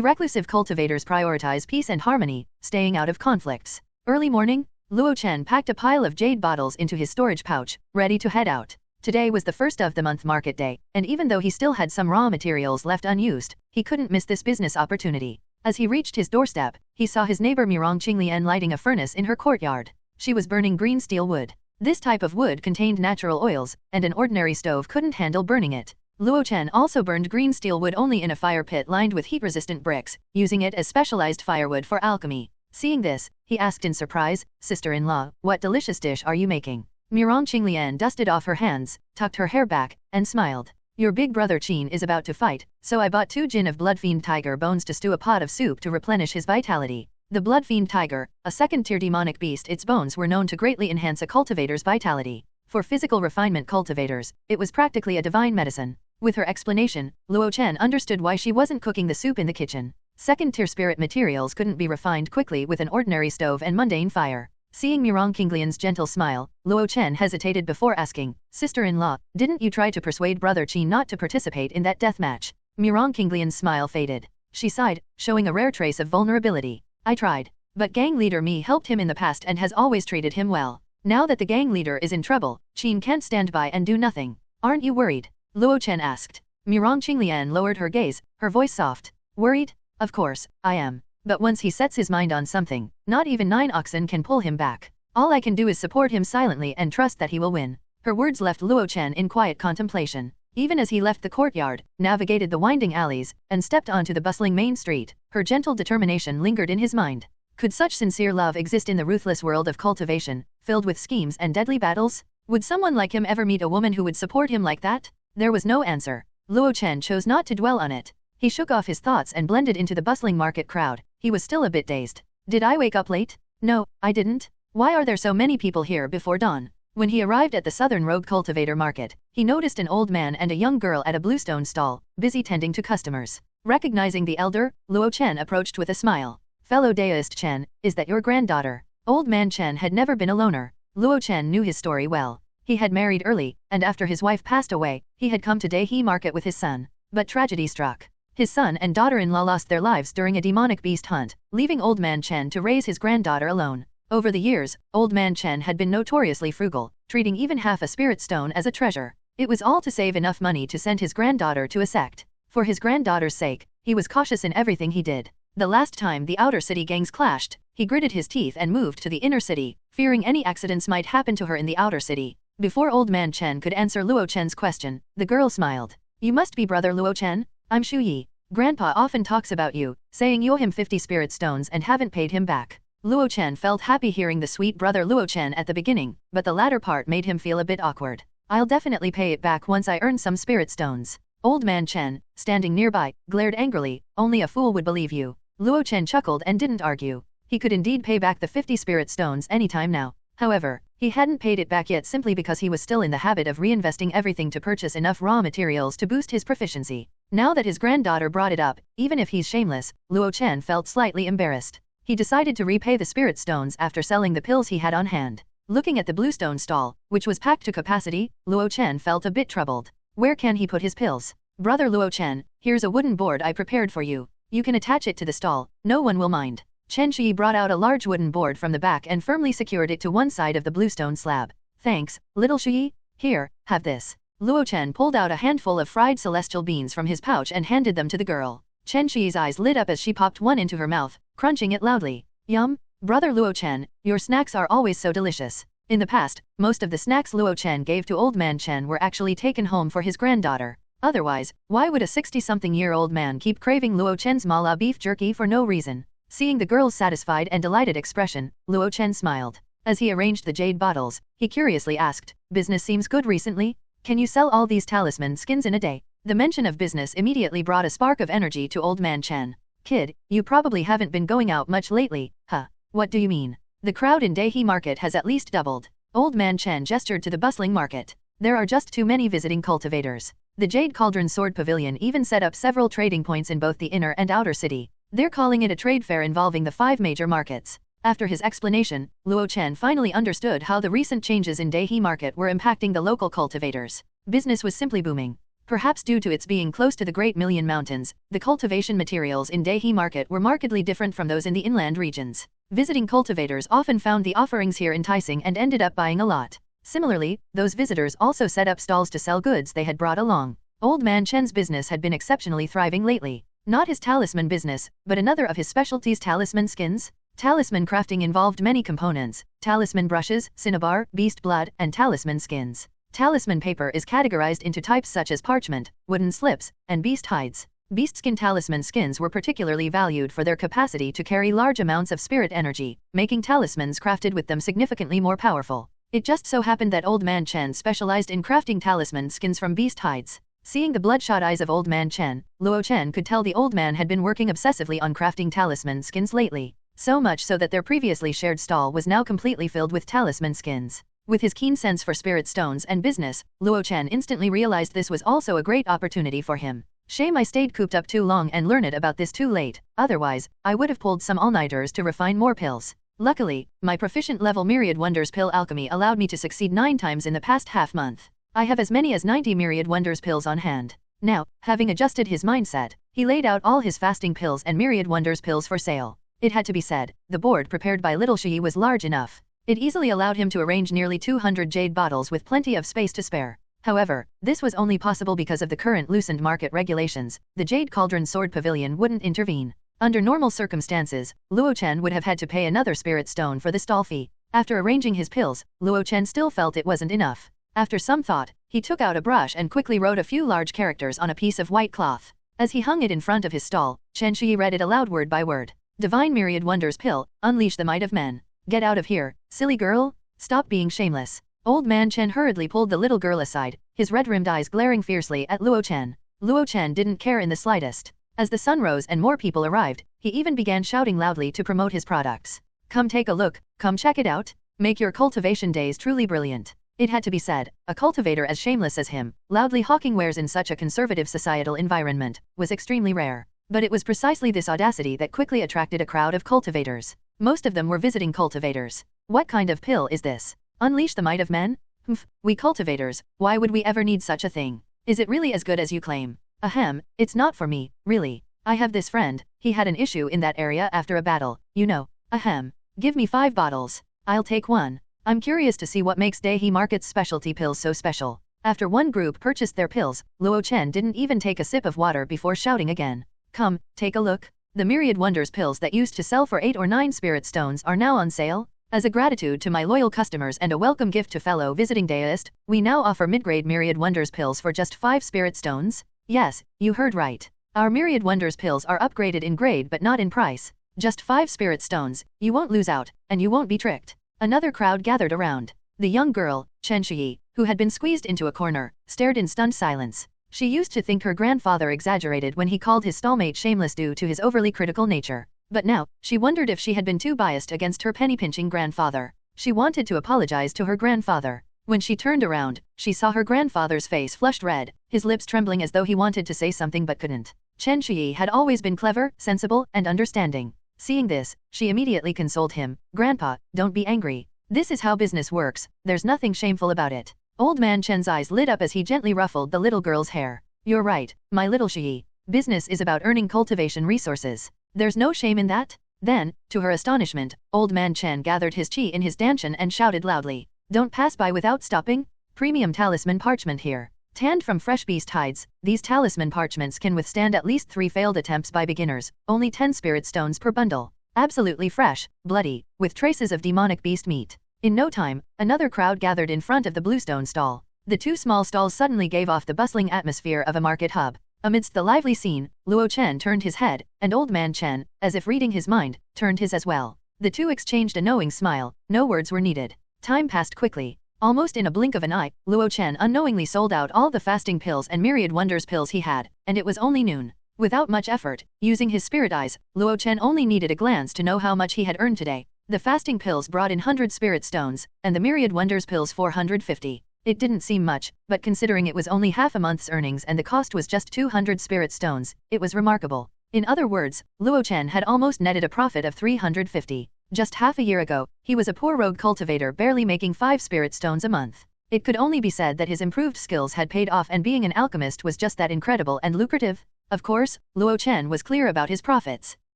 reclusive cultivators prioritize peace and harmony, staying out of conflicts. Early morning, Luo Chen packed a pile of jade bottles into his storage pouch, ready to head out. Today was the first of the month market day, and even though he still had some raw materials left unused, he couldn't miss this business opportunity. As he reached his doorstep, he saw his neighbor Mirong Qinglian lighting a furnace in her courtyard. She was burning green steel wood. This type of wood contained natural oils, and an ordinary stove couldn't handle burning it. Luo Chen also burned green steel wood only in a fire pit lined with heat-resistant bricks, using it as specialized firewood for alchemy. Seeing this, he asked in surprise, "Sister-in-law, what delicious dish are you making?" Mirong Qinglian dusted off her hands, tucked her hair back, and smiled. "Your big brother Qin is about to fight, so I bought 2 gin of bloodfiend tiger bones to stew a pot of soup to replenish his vitality." The bloodfiend tiger, a second-tier demonic beast, its bones were known to greatly enhance a cultivator's vitality. For physical refinement cultivators, it was practically a divine medicine. With her explanation, Luo Chen understood why she wasn't cooking the soup in the kitchen. Second-tier spirit materials couldn't be refined quickly with an ordinary stove and mundane fire. Seeing Mirong Qinglian's gentle smile, Luo Chen hesitated before asking, "Sister-in-law, didn't you try to persuade Brother Qin not to participate in that death match?" Mirong Qinglian's smile faded. She sighed, showing a rare trace of vulnerability. "I tried. But gang leader Mi helped him in the past and has always treated him well. Now that the gang leader is in trouble, Qin can't stand by and do nothing. Aren't you worried?" Luo Chen asked. Mirong Qinglian lowered her gaze, her voice soft. "Worried? Of course, I am. But once he sets his mind on something, not even 9 oxen can pull him back. All I can do is support him silently and trust that he will win." Her words left Luo Chen in quiet contemplation. Even as he left the courtyard, navigated the winding alleys, and stepped onto the bustling main street, her gentle determination lingered in his mind. Could such sincere love exist in the ruthless world of cultivation, filled with schemes and deadly battles? Would someone like him ever meet a woman who would support him like that? There was no answer. Luo Chen chose not to dwell on it. He shook off his thoughts and blended into the bustling market crowd. He was still a bit dazed. "Did I wake up late? No, I didn't. Why are there so many people here before dawn?" When he arrived at the Southern Road Cultivator Market, he noticed an old man and a young girl at a bluestone stall, busy tending to customers. Recognizing the elder, Luo Chen approached with a smile. "Fellow Daoist Chen, is that your granddaughter?" Old man Chen had never been a loner. Luo Chen knew his story well. He had married early, and after his wife passed away, he had come to Daihe Market with his son. But tragedy struck. His son and daughter-in-law lost their lives during a demonic beast hunt, leaving Old Man Chen to raise his granddaughter alone. Over the years, Old Man Chen had been notoriously frugal, treating even half a spirit stone as a treasure. It was all to save enough money to send his granddaughter to a sect. For his granddaughter's sake, he was cautious in everything he did. The last time the outer city gangs clashed, he gritted his teeth and moved to the inner city, fearing any accidents might happen to her in the outer city. Before Old Man Chen could answer Luo Chen's question, the girl smiled. "You must be Brother Luo Chen? I'm Shu Yi. Grandpa often talks about you, saying you owe him 50 spirit stones and haven't paid him back." Luo Chen felt happy hearing the sweet brother Luo Chen at the beginning, but the latter part made him feel a bit awkward. "I'll definitely pay it back once I earn some spirit stones." Old Man Chen, standing nearby, glared angrily. "Only a fool would believe you." Luo Chen chuckled and didn't argue. He could indeed pay back the 50 spirit stones anytime now. However, he hadn't paid it back yet simply because he was still in the habit of reinvesting everything to purchase enough raw materials to boost his proficiency. Now that his granddaughter brought it up, even if he's shameless, Luo Chen felt slightly embarrassed. He decided to repay the spirit stones after selling the pills he had on hand. Looking at the bluestone stall, which was packed to capacity, Luo Chen felt a bit troubled. Where can he put his pills? "Brother Luo Chen, here's a wooden board I prepared for you. You can attach it to the stall, no one will mind." Chen Shi brought out a large wooden board from the back and firmly secured it to one side of the bluestone slab. "Thanks, little Shui. Here, have this." Luo Chen pulled out a handful of fried celestial beans from his pouch and handed them to the girl. Chen Shi's eyes lit up as she popped one into her mouth, crunching it loudly. "Yum, Brother Luo Chen, your snacks are always so delicious." In the past, most of the snacks Luo Chen gave to Old Man Chen were actually taken home for his granddaughter. Otherwise, why would a 60-something-year-old man keep craving Luo Chen's mala beef jerky for no reason? Seeing the girl's satisfied and delighted expression, Luo Chen smiled. As he arranged the jade bottles, he curiously asked, "Business seems good recently? Can you sell all these talisman skins in a day?" The mention of business immediately brought a spark of energy to Old Man Chen. "Kid, you probably haven't been going out much lately, huh? What do you mean? The crowd in Daihe Market has at least doubled." Old Man Chen gestured to the bustling market. "There are just too many visiting cultivators." The Jade Cauldron Sword Pavilion even set up several trading points in both the inner and outer city. They're calling it a trade fair involving the 5 major markets. After his explanation, Luo Chen finally understood how the recent changes in Daihe Market were impacting the local cultivators. Business was simply booming. Perhaps due to its being close to the Great Million Mountains, the cultivation materials in Daihe Market were markedly different from those in the inland regions. Visiting cultivators often found the offerings here enticing and ended up buying a lot. Similarly, those visitors also set up stalls to sell goods they had brought along. Old Man Chen's business had been exceptionally thriving lately. Not his talisman business, but another of his specialties, talisman skins. Talisman crafting involved many components: talisman brushes, cinnabar, beast blood, and talisman skins. Talisman paper is categorized into types such as parchment, wooden slips, and beast hides. Beast skin talisman skins were particularly valued for their capacity to carry large amounts of spirit energy, making talismans crafted with them significantly more powerful. It just so happened that Old Man Chen specialized in crafting talisman skins from beast hides. Seeing the bloodshot eyes of Old Man Chen, Luo Chen could tell the old man had been working obsessively on crafting talisman skins lately. So much so that their previously shared stall was now completely filled with talisman skins. With his keen sense for spirit stones and business, Luo Chen instantly realized this was also a great opportunity for him. Shame I stayed cooped up too long and learned about this too late, otherwise, I would have pulled some all-nighters to refine more pills. Luckily, my proficient level Myriad Wonders pill alchemy allowed me to succeed 9 times in the past half-month. I have as many as 90 Myriad Wonders pills on hand. Now, having adjusted his mindset, he laid out all his fasting pills and Myriad Wonders pills for sale. It had to be said, the board prepared by Little Shi was large enough. It easily allowed him to arrange nearly 200 jade bottles with plenty of space to spare. However, this was only possible because of the current loosened market regulations. The Jade Cauldron Sword Pavilion wouldn't intervene. Under normal circumstances, Luo Chen would have had to pay another spirit stone for the stall fee. After arranging his pills, Luo Chen still felt it wasn't enough. After some thought, he took out a brush and quickly wrote a few large characters on a piece of white cloth. As he hung it in front of his stall, Chen Shi read it aloud word by word. Divine Myriad Wonders pill, unleash the might of men. Get out of here, silly girl. Stop being shameless. Old man Chen hurriedly pulled the little girl aside, his red-rimmed eyes glaring fiercely at Luo Chen. Luo Chen didn't care in the slightest. As the sun rose and more people arrived, he even began shouting loudly to promote his products. Come take a look, come check it out. Make your cultivation days truly brilliant. It had to be said, a cultivator as shameless as him, loudly hawking wares in such a conservative societal environment, was extremely rare. But it was precisely this audacity that quickly attracted a crowd of cultivators. Most of them were visiting cultivators. What kind of pill is this? Unleash the might of men? Humph, we cultivators, why would we ever need such a thing? Is it really as good as you claim? Ahem, it's not for me, really. I have this friend, he had an issue in that area after a battle, you know. Ahem, give me 5 bottles. I'll take 1. I'm curious to see what makes Destined Market's specialty pills so special. After one group purchased their pills, Luo Chen didn't even take a sip of water before shouting again. Come, take a look. The Myriad Wonders pills that used to sell for 8 or 9 spirit stones are now on sale. As a gratitude to my loyal customers and a welcome gift to fellow visiting deists, we now offer mid-grade Myriad Wonders pills for just 5 spirit stones. Yes, you heard right. Our Myriad Wonders pills are upgraded in grade but not in price. Just 5 spirit stones, you won't lose out, and you won't be tricked. Another crowd gathered around. The young girl, Chen Shi, who had been squeezed into a corner, stared in stunned silence. She used to think her grandfather exaggerated when he called his stallmate shameless due to his overly critical nature. But now, she wondered if she had been too biased against her penny-pinching grandfather. She wanted to apologize to her grandfather. When she turned around, she saw her grandfather's face flushed red, his lips trembling as though he wanted to say something but couldn't. Chen Shi had always been clever, sensible, and understanding. Seeing this, she immediately consoled him. Grandpa, don't be angry. This is how business works, there's nothing shameful about it. Old man Chen's eyes lit up as he gently ruffled the little girl's hair. You're right, my little Shi. Business is about earning cultivation resources. There's no shame in that? Then, to her astonishment, old man Chen gathered his chi in his danshan and shouted loudly. Don't pass by without stopping. Premium talisman parchment here. Tanned from fresh beast hides, these talisman parchments can withstand at least 3 failed attempts by beginners, only 10 spirit stones per bundle. Absolutely fresh, bloody, with traces of demonic beast meat. In no time, another crowd gathered in front of the bluestone stall. The 2 small stalls suddenly gave off the bustling atmosphere of a market hub. Amidst the lively scene, Luo Chen turned his head, and old man Chen, as if reading his mind, turned his as well. The 2 exchanged a knowing smile, no words were needed. Time passed quickly. Almost in a blink of an eye, Luo Chen unknowingly sold out all the fasting pills and Myriad Wonders pills he had, and it was only noon. Without much effort, using his spirit eyes, Luo Chen only needed a glance to know how much he had earned today. The fasting pills brought in 100 spirit stones, and the Myriad Wonders pills 450. It didn't seem much, but considering it was only half a month's earnings and the cost was just 200 spirit stones, it was remarkable. In other words, Luo Chen had almost netted a profit of 350. Just half a year ago, he was a poor rogue cultivator barely making 5 spirit stones a month. It could only be said that his improved skills had paid off and being an alchemist was just that incredible and lucrative. Of course, Luo Chen was clear about his profits.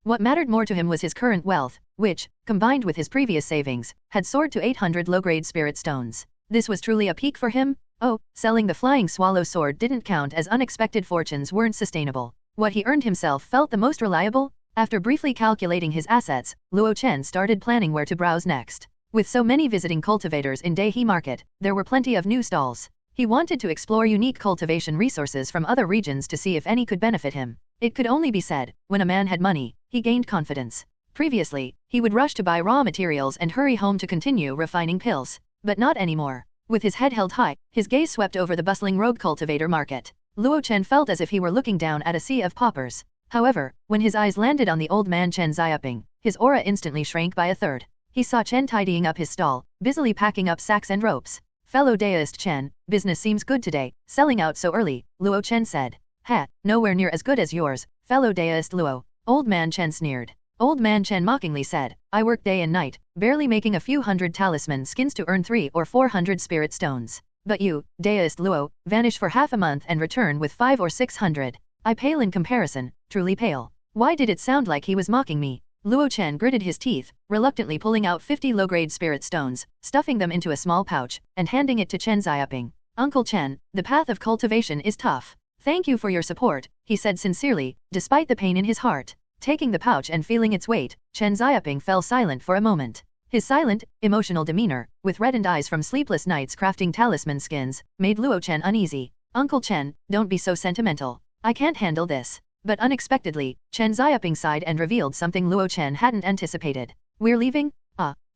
What mattered more to him was his current wealth, which, combined with his previous savings, had soared to 800 low-grade spirit stones. This was truly a peak for him. Oh, selling the flying swallow sword didn't count as unexpected fortunes weren't sustainable. What he earned himself felt the most reliable. After briefly calculating his assets, Luo Chen started planning where to browse next. With so many visiting cultivators in Destined Market, there were plenty of new stalls. He wanted to explore unique cultivation resources from other regions to see if any could benefit him. It could only be said, when a man had money, he gained confidence. Previously, he would rush to buy raw materials and hurry home to continue refining pills. But not anymore. With his head held high, his gaze swept over the bustling rogue cultivator market. Luo Chen felt as if he were looking down at a sea of paupers. However, when his eyes landed on the old man Chen Xiaoping, his aura instantly shrank by a third. he saw Chen tidying up his stall, busily packing up sacks and ropes. Fellow Daoist Chen, business seems good today, selling out so early, Luo Chen said. Ha, nowhere near as good as yours, fellow Daoist Luo. Old man Chen sneered. Old man Chen mockingly said, I work day and night, barely making a few hundred talisman skins to earn 300 or 400 spirit stones. But you, Daoist Luo, vanish for half a month and return with 500 or 600. I pale in comparison, truly pale. Why did it sound like he was mocking me? Luo Chen gritted his teeth, reluctantly pulling out 50 low-grade spirit stones, stuffing them into a small pouch, and handing it to Chen Xiaoping. Uncle Chen, the path of cultivation is tough. Thank you for your support, he said sincerely, despite the pain in his heart. Taking the pouch and feeling its weight, Chen Xiaoping fell silent for a moment. His silent, emotional demeanor, with reddened eyes from sleepless nights crafting talisman skins, made Luo Chen uneasy. Uncle Chen, don't be so sentimental. I can't handle this. But unexpectedly, Chen Xiaoping sighed and revealed something Luo Chen hadn't anticipated. We're leaving?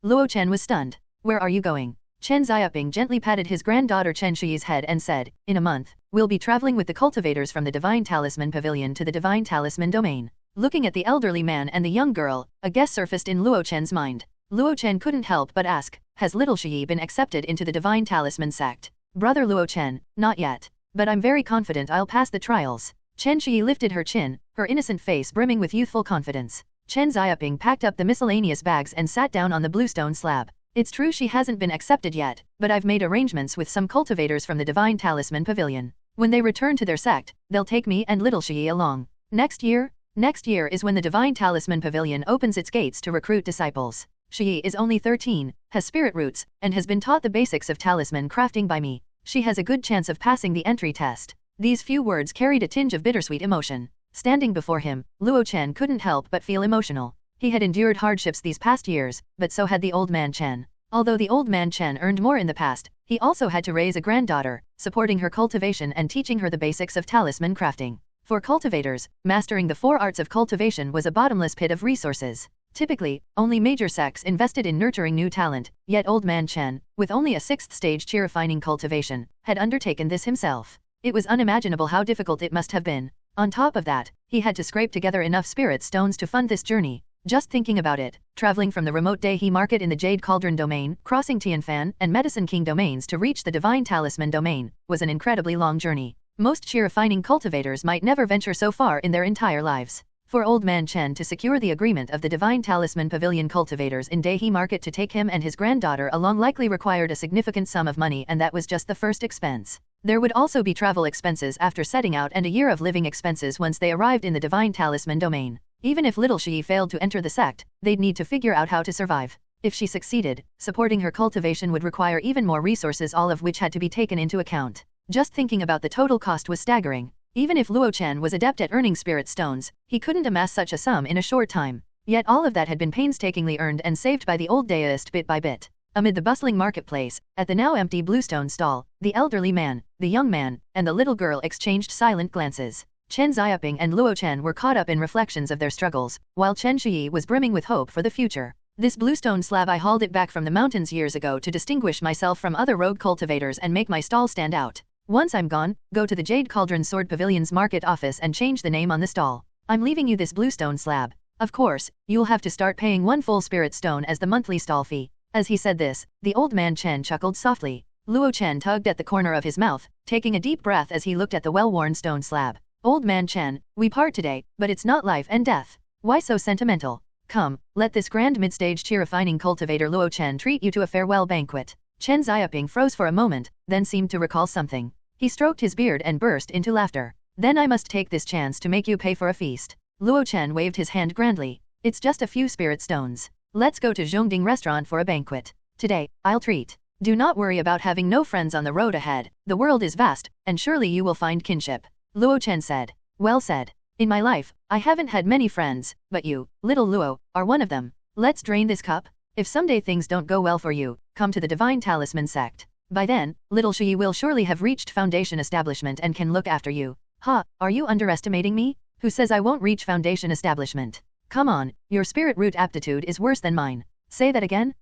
Luo Chen was stunned. Where are you going? Chen Xiaoping gently patted his granddaughter Chen Shiyi's head and said, in a month, we'll be traveling with the cultivators from the Divine Talisman Pavilion to the Divine Talisman Domain. Looking at the elderly man and the young girl, a guess surfaced in Luo Chen's mind. Luo Chen couldn't help but ask, has little Shiyi been accepted into the Divine Talisman sect? Brother Luo Chen, not yet. But I'm very confident I'll pass the trials. Chen Shiyi lifted her chin, her innocent face brimming with youthful confidence. Chen Xiaoping packed up the miscellaneous bags and sat down on the bluestone slab. It's true she hasn't been accepted yet, but I've made arrangements with some cultivators from the Divine Talisman Pavilion. When they return to their sect, they'll take me and little Shiyi along. Next year is when the Divine Talisman Pavilion opens its gates to recruit disciples. Shiyi is only 13, has spirit roots, and has been taught the basics of talisman crafting by me. She has a good chance of passing the entry test. These few words carried a tinge of bittersweet emotion. Standing before him, Luo Chen couldn't help but feel emotional. He had endured hardships these past years, but so had the old man Chen. Although the old man Chen earned more in the past, he also had to raise a granddaughter, supporting her cultivation and teaching her the basics of talisman crafting. For cultivators, mastering the 4 arts of cultivation was a bottomless pit of resources. Typically, only major sects invested in nurturing new talent, yet old man Chen, with only a 6th stage chi refining cultivation, had undertaken this himself. It was unimaginable how difficult it must have been. On top of that, he had to scrape together enough spirit stones to fund this journey. Just thinking about it, traveling from the remote Daihe market in the Jade Cauldron domain, crossing Tianfan and Medicine King domains to reach the Divine Talisman domain, was an incredibly long journey. Most chi refining cultivators might never venture so far in their entire lives. For old man Chen to secure the agreement of the Divine Talisman Pavilion cultivators in Daihe market to take him and his granddaughter along likely required a significant sum of money, and that was just the first expense. There would also be travel expenses after setting out and a year of living expenses once they arrived in the Divine Talisman domain. Even if little Shiyi failed to enter the sect, they'd need to figure out how to survive. If she succeeded, supporting her cultivation would require even more resources, all of which had to be taken into account. Just thinking about the total cost was staggering. Even if Luo Chen was adept at earning spirit stones, he couldn't amass such a sum in a short time. Yet all of that had been painstakingly earned and saved by the old Daoist bit by bit. Amid the bustling marketplace, at the now empty bluestone stall, the elderly man, the young man, and the little girl exchanged silent glances. Chen Xiaoping and Luo Chen were caught up in reflections of their struggles, while Chen Shiyi was brimming with hope for the future. This bluestone slab, I hauled it back from the mountains years ago to distinguish myself from other rogue cultivators and make my stall stand out. Once I'm gone, go to the Jade Cauldron Sword Pavilion's market office and change the name on the stall. I'm leaving you this bluestone slab. Of course, you'll have to start paying 1 full spirit stone as the monthly stall fee. As he said this, the old man Chen chuckled softly. Luo Chen tugged at the corner of his mouth, taking a deep breath as he looked at the well-worn stone slab. Old man Chen, we part today, but it's not life and death. Why so sentimental? Come, let this grand mid-stage chi refining cultivator Luo Chen treat you to a farewell banquet. Chen Xiaoping froze for a moment, then seemed to recall something. He stroked his beard and burst into laughter. Then I must take this chance to make you pay for a feast. Luo Chen waved his hand grandly. It's just a few spirit stones. Let's go to Zhongding restaurant for a banquet. Today, I'll treat. Do not worry about having no friends on the road ahead. The world is vast, and surely you will find kinship. Luo Chen said. Well said. In my life, I haven't had many friends, but you, little Luo, are one of them. Let's drain this cup. If someday things don't go well for you, come to the Divine Talisman sect. By then, little Shiyi will surely have reached Foundation Establishment and can look after you. Ha, are you underestimating me? Who says I won't reach Foundation Establishment? Come on, your spirit root aptitude is worse than mine. Say that again,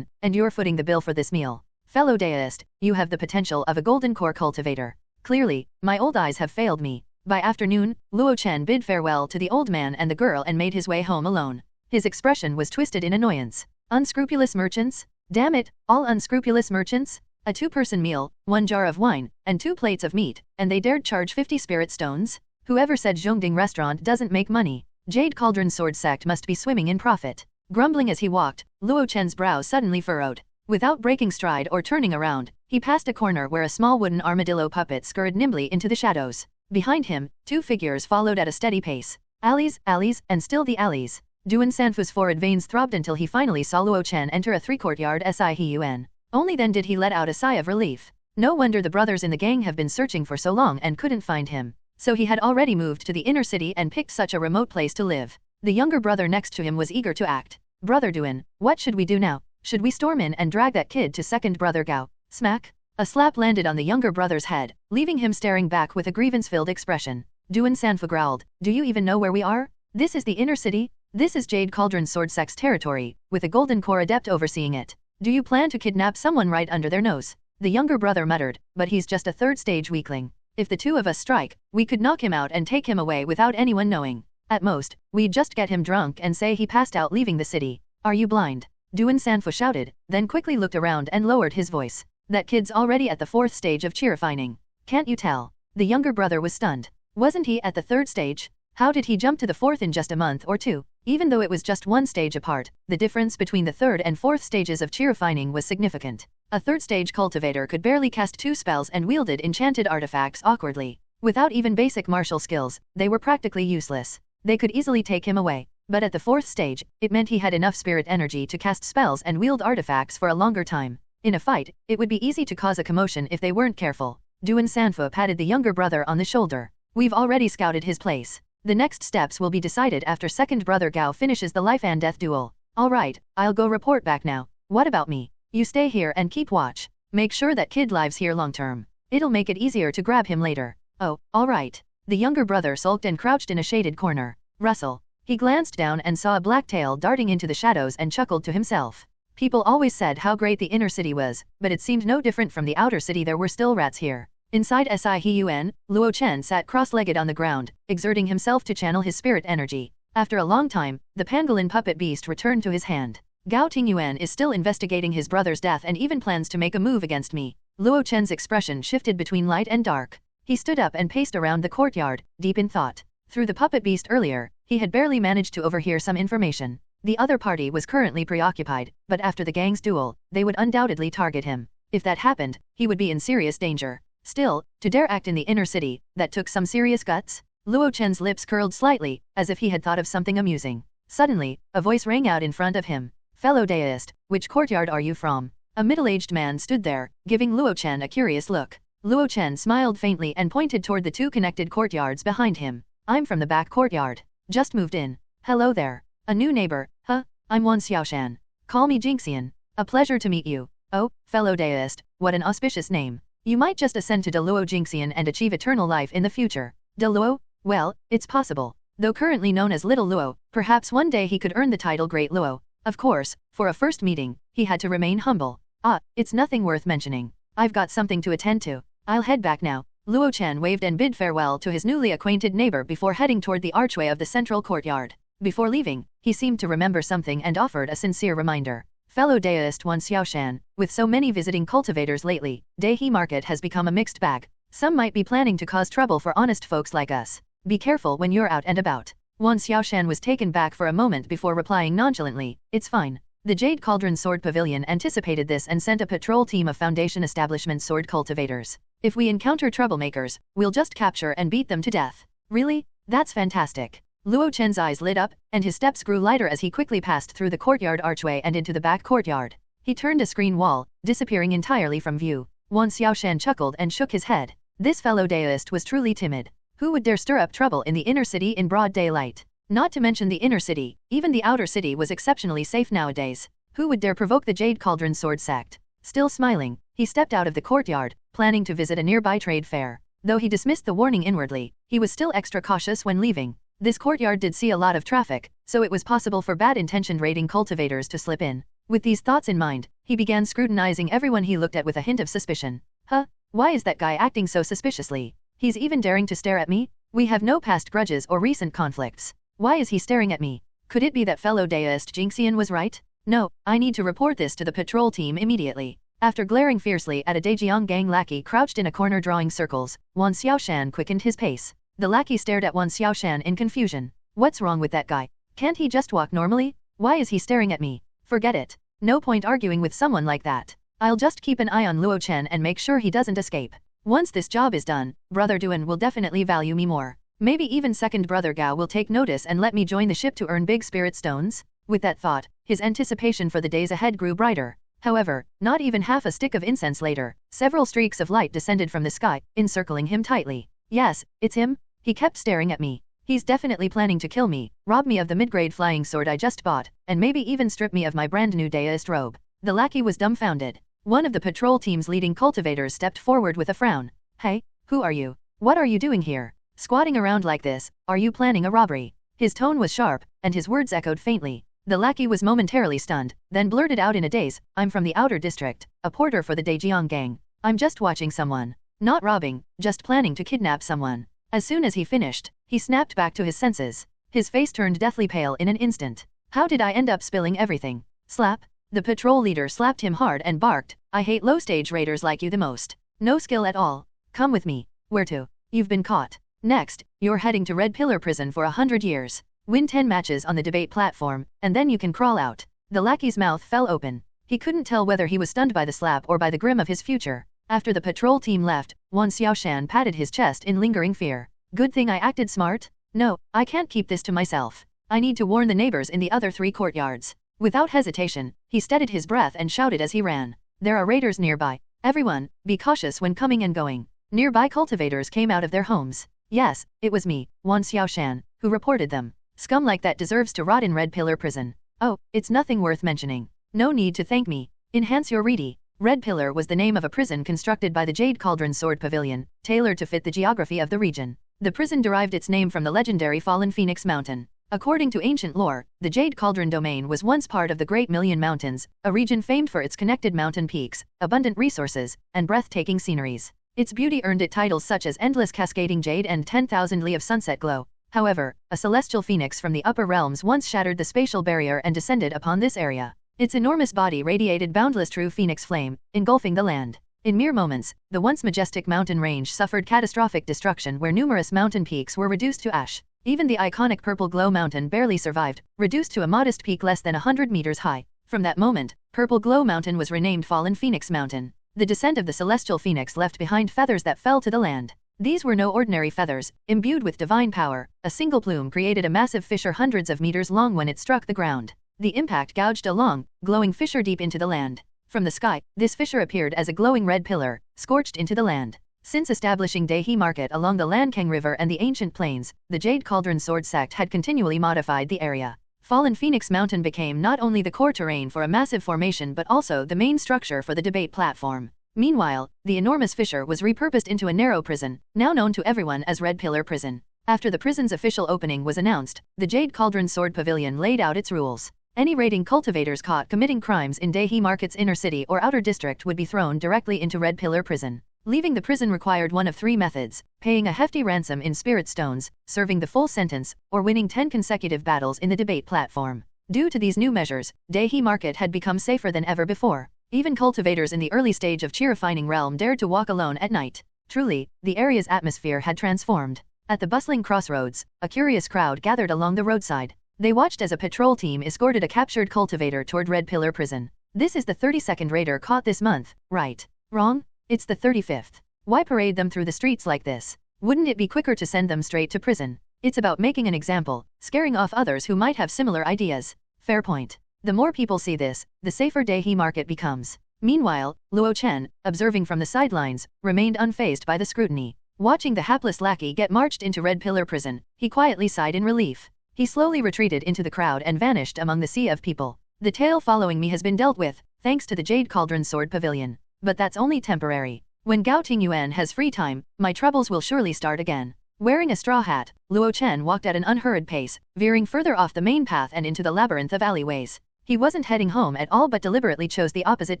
and you're footing the bill for this meal. Fellow Daoist, you have the potential of a golden core cultivator. Clearly, my old eyes have failed me. By afternoon, Luo Chen bid farewell to the old man and the girl and made his way home alone. His expression was twisted in annoyance. Unscrupulous merchants? Damn it, all unscrupulous merchants? A 2-person meal, 1 jar of wine, and 2 plates of meat, and they dared charge 50 spirit stones? Whoever said Zhongding restaurant doesn't make money? Jade Cauldron Sword Sect must be swimming in profit. Grumbling as he walked, Luo Chen's brow suddenly furrowed. Without breaking stride or turning around, he passed a corner where a small wooden armadillo puppet scurried nimbly into the shadows. Behind him, 2 figures followed at a steady pace. Alleys, and still the alleys. Duan Sanfu's forehead veins throbbed until he finally saw Luo Chen enter a 3-courtyard Sihuan. Only then did he let out a sigh of relief. No wonder the brothers in the gang have been searching for so long and couldn't find him. So he had already moved to the inner city and picked such a remote place to live. The younger brother next to him was eager to act. Brother Duan, what should we do now? Should we storm in and drag that kid to second brother Gao? Smack! A slap landed on the younger brother's head, leaving him staring back with a grievance-filled expression. Duan Sanfu growled, do you even know where we are? This is the inner city? This is Jade Cauldron Sword Sect's territory, with a golden core adept overseeing it. Do you plan to kidnap someone right under their nose? The younger brother muttered, but he's just a 3rd-stage weakling. If the 2 of us strike, we could knock him out and take him away without anyone knowing. At most, we'd just get him drunk and say he passed out leaving the city. Are you blind? Duan Sanfu shouted, then quickly looked around and lowered his voice. That kid's already at the 4th stage of cheerifining. Can't you tell? The younger brother was stunned. Wasn't he at the 3rd stage? How did he jump to the 4th in just a month or 2? Even though it was just 1 stage apart, the difference between the 3rd and 4th stages of cheerifining was significant. A 3rd-stage cultivator could barely cast 2 spells and wielded enchanted artifacts awkwardly. Without even basic martial skills, they were practically useless. They could easily take him away. But at the 4th stage, it meant he had enough spirit energy to cast spells and wield artifacts for a longer time. In a fight, it would be easy to cause a commotion if they weren't careful. Duan Sanfu patted the younger brother on the shoulder. We've already scouted his place. The next steps will be decided after second brother Gao finishes the life and death duel. Alright, I'll go report back now. What about me? You stay here and keep watch. Make sure that kid lives here long term. It'll make it easier to grab him later. Oh, alright. The younger brother sulked and crouched in a shaded corner. Rustle. He glanced down and saw a black tail darting into the shadows and chuckled to himself. People always said how great the inner city was, but it seemed no different from the outer city. There were still rats here. Inside Sihuan, Luo Chen sat cross-legged on the ground, exerting himself to channel his spirit energy. After a long time, the pangolin puppet beast returned to his hand. Gao Tingyuan is still investigating his brother's death and even plans to make a move against me. Luo Chen's expression shifted between light and dark. He stood up and paced around the courtyard, deep in thought. Through the puppet beast earlier, he had barely managed to overhear some information. The other party was currently preoccupied, but after the gang's duel, they would undoubtedly target him. If that happened, he would be in serious danger. Still, to dare act in the inner city, that took some serious guts. Luo Chen's lips curled slightly, as if he had thought of something amusing. Suddenly, a voice rang out in front of him. Fellow Daoist, which courtyard are you from? A middle-aged man stood there, giving Luo Chen a curious look. Luo Chen smiled faintly and pointed toward the 2 connected courtyards behind him. I'm from the back courtyard. Just moved in. Hello there. A new neighbor, huh? I'm Wan Xiaoshan. Call me Jinxian. A pleasure to meet you. Oh, fellow Daoist, what an auspicious name. You might just ascend to De Luo Jinxian and achieve eternal life in the future. De Luo? Well, it's possible. Though currently known as Little Luo, perhaps one day he could earn the title Great Luo. Of course, for a first meeting, he had to remain humble. Ah, it's nothing worth mentioning. I've got something to attend to. I'll head back now. Luo Chen waved and bid farewell to his newly acquainted neighbor before heading toward the archway of the central courtyard. Before leaving, he seemed to remember something and offered a sincere reminder. Fellow Daoist Wan Xiaoshan, with so many visiting cultivators lately, Daihe Market has become a mixed bag. Some might be planning to cause trouble for honest folks like us. Be careful when you're out and about. Wan Xiaoshan was taken back for a moment before replying nonchalantly, it's fine. The Jade Cauldron Sword Pavilion anticipated this and sent a patrol team of Foundation Establishment sword cultivators. If we encounter troublemakers, we'll just capture and beat them to death. Really? That's fantastic. Luo Chen's eyes lit up, and his steps grew lighter as he quickly passed through the courtyard archway and into the back courtyard. He turned a screen wall, disappearing entirely from view. Wan Xiaoshan chuckled and shook his head. This fellow Daoist was truly timid. Who would dare stir up trouble in the inner city in broad daylight? Not to mention the inner city, even the outer city was exceptionally safe nowadays. Who would dare provoke the Jade Cauldron Sword Sect? Still smiling, he stepped out of the courtyard, planning to visit a nearby trade fair. Though he dismissed the warning inwardly, he was still extra cautious when leaving. This courtyard did see a lot of traffic, so it was possible for bad-intentioned raiding cultivators to slip in. With these thoughts in mind, he began scrutinizing everyone he looked at with a hint of suspicion. Huh? Why is that guy acting so suspiciously? He's even daring to stare at me? We have no past grudges or recent conflicts. Why is he staring at me? Could it be that fellow Daoist Jinxian was right? No, I need to report this to the patrol team immediately. After glaring fiercely at a Dejiang gang lackey crouched in a corner drawing circles, Wan Xiaoshan quickened his pace. The lackey stared at Wan Xiaoshan in confusion. What's wrong with that guy? Can't he just walk normally? Why is he staring at me? Forget it. No point arguing with someone like that. I'll just keep an eye on Luo Chen and make sure he doesn't escape. Once this job is done, Brother Duan will definitely value me more. Maybe even second Brother Gao will take notice and let me join the ship to earn big spirit stones? With that thought, his anticipation for the days ahead grew brighter. However, not even half a stick of incense later, several streaks of light descended from the sky, encircling him tightly. Yes, it's him. He kept staring at me. He's definitely planning to kill me, rob me of the mid-grade flying sword I just bought, and maybe even strip me of my brand new Daoist robe. The lackey was dumbfounded. One of the patrol team's leading cultivators stepped forward with a frown. Hey, who are you? What are you doing here? Squatting around like this, are you planning a robbery? His tone was sharp, and his words echoed faintly. The lackey was momentarily stunned, then blurted out in a daze, I'm from the outer district, a porter for the Dejiang gang. I'm just watching someone. Not robbing, just planning to kidnap someone. As soon as he finished, he snapped back to his senses. His face turned deathly pale in an instant. How did I end up spilling everything? Slap. The patrol leader slapped him hard and barked, I hate low-stage raiders like you the most. No skill at all. Come with me. Where to? You've been caught. Next, you're heading to Red Pillar Prison for 100 years. Win 10 matches on the debate platform, and then you can crawl out. The lackey's mouth fell open. He couldn't tell whether he was stunned by the slap or by the grim of his future. After the patrol team left, Wan Xiaoshan patted his chest in lingering fear. Good thing I acted smart? No, I can't keep this to myself. I need to warn the neighbors in the other 3 courtyards. Without hesitation, he steadied his breath and shouted as he ran. There are raiders nearby. Everyone, be cautious when coming and going. Nearby cultivators came out of their homes. Yes, it was me, Wan Xiaoshan, who reported them. Scum like that deserves to rot in Red Pillar Prison. Oh, it's nothing worth mentioning. No need to thank me. Enhance your ready. Red Pillar was the name of a prison constructed by the Jade Cauldron Sword Pavilion, tailored to fit the geography of the region. The prison derived its name from the legendary fallen Phoenix Mountain. According to ancient lore, the Jade Cauldron domain was once part of the Great Million Mountains, a region famed for its connected mountain peaks, abundant resources, and breathtaking sceneries. Its beauty earned it titles such as Endless Cascading Jade and 10,000 Li of Sunset Glow. However, a celestial phoenix from the upper realms once shattered the spatial barrier and descended upon this area. Its enormous body radiated boundless true phoenix flame, engulfing the land. In mere moments, the once majestic mountain range suffered catastrophic destruction where numerous mountain peaks were reduced to ash. Even the iconic Purple Glow Mountain barely survived, reduced to a modest peak less than 100 meters high. From that moment, Purple Glow Mountain was renamed Fallen Phoenix Mountain. The descent of the celestial phoenix left behind feathers that fell to the land. These were no ordinary feathers, imbued with divine power. A single plume created a massive fissure hundreds of meters long when it struck the ground. The impact gouged a long, glowing fissure deep into the land. From the sky, this fissure appeared as a glowing red pillar, scorched into the land. Since establishing Dehi Market along the Lankang River and the ancient plains, the Jade Cauldron Sword sect had continually modified the area. Fallen Phoenix Mountain became not only the core terrain for a massive formation but also the main structure for the debate platform. Meanwhile, the enormous fissure was repurposed into a narrow prison, now known to everyone as Red Pillar Prison. After the prison's official opening was announced, the Jade Cauldron Sword Pavilion laid out its rules. Any raiding cultivators caught committing crimes in Dehi Market's inner city or outer district would be thrown directly into Red Pillar Prison. Leaving the prison required one of 3 methods: paying a hefty ransom in spirit stones, serving the full sentence, or winning 10 consecutive battles in the debate platform. Due to these new measures, Dehi Market had become safer than ever before. Even cultivators in the early stage of chi-refining realm dared to walk alone at night. Truly, the area's atmosphere had transformed. At the bustling crossroads, a curious crowd gathered along the roadside. They watched as a patrol team escorted a captured cultivator toward Red Pillar Prison. This is the 32nd raider caught this month, right? Wrong? It's the 35th. Why parade them through the streets like this? Wouldn't it be quicker to send them straight to prison? It's about making an example, scaring off others who might have similar ideas. Fair point. The more people see this, the safer Dehi Market becomes. Meanwhile, Luo Chen, observing from the sidelines, remained unfazed by the scrutiny. Watching the hapless lackey get marched into Red Pillar Prison, he quietly sighed in relief. He slowly retreated into the crowd and vanished among the sea of people. The tale following me has been dealt with, thanks to the Jade Cauldron Sword Pavilion. But that's only temporary. When Gao Tingyuan has free time, my troubles will surely start again. Wearing a straw hat, Luo Chen walked at an unhurried pace, veering further off the main path and into the labyrinth of alleyways. He wasn't heading home at all but deliberately chose the opposite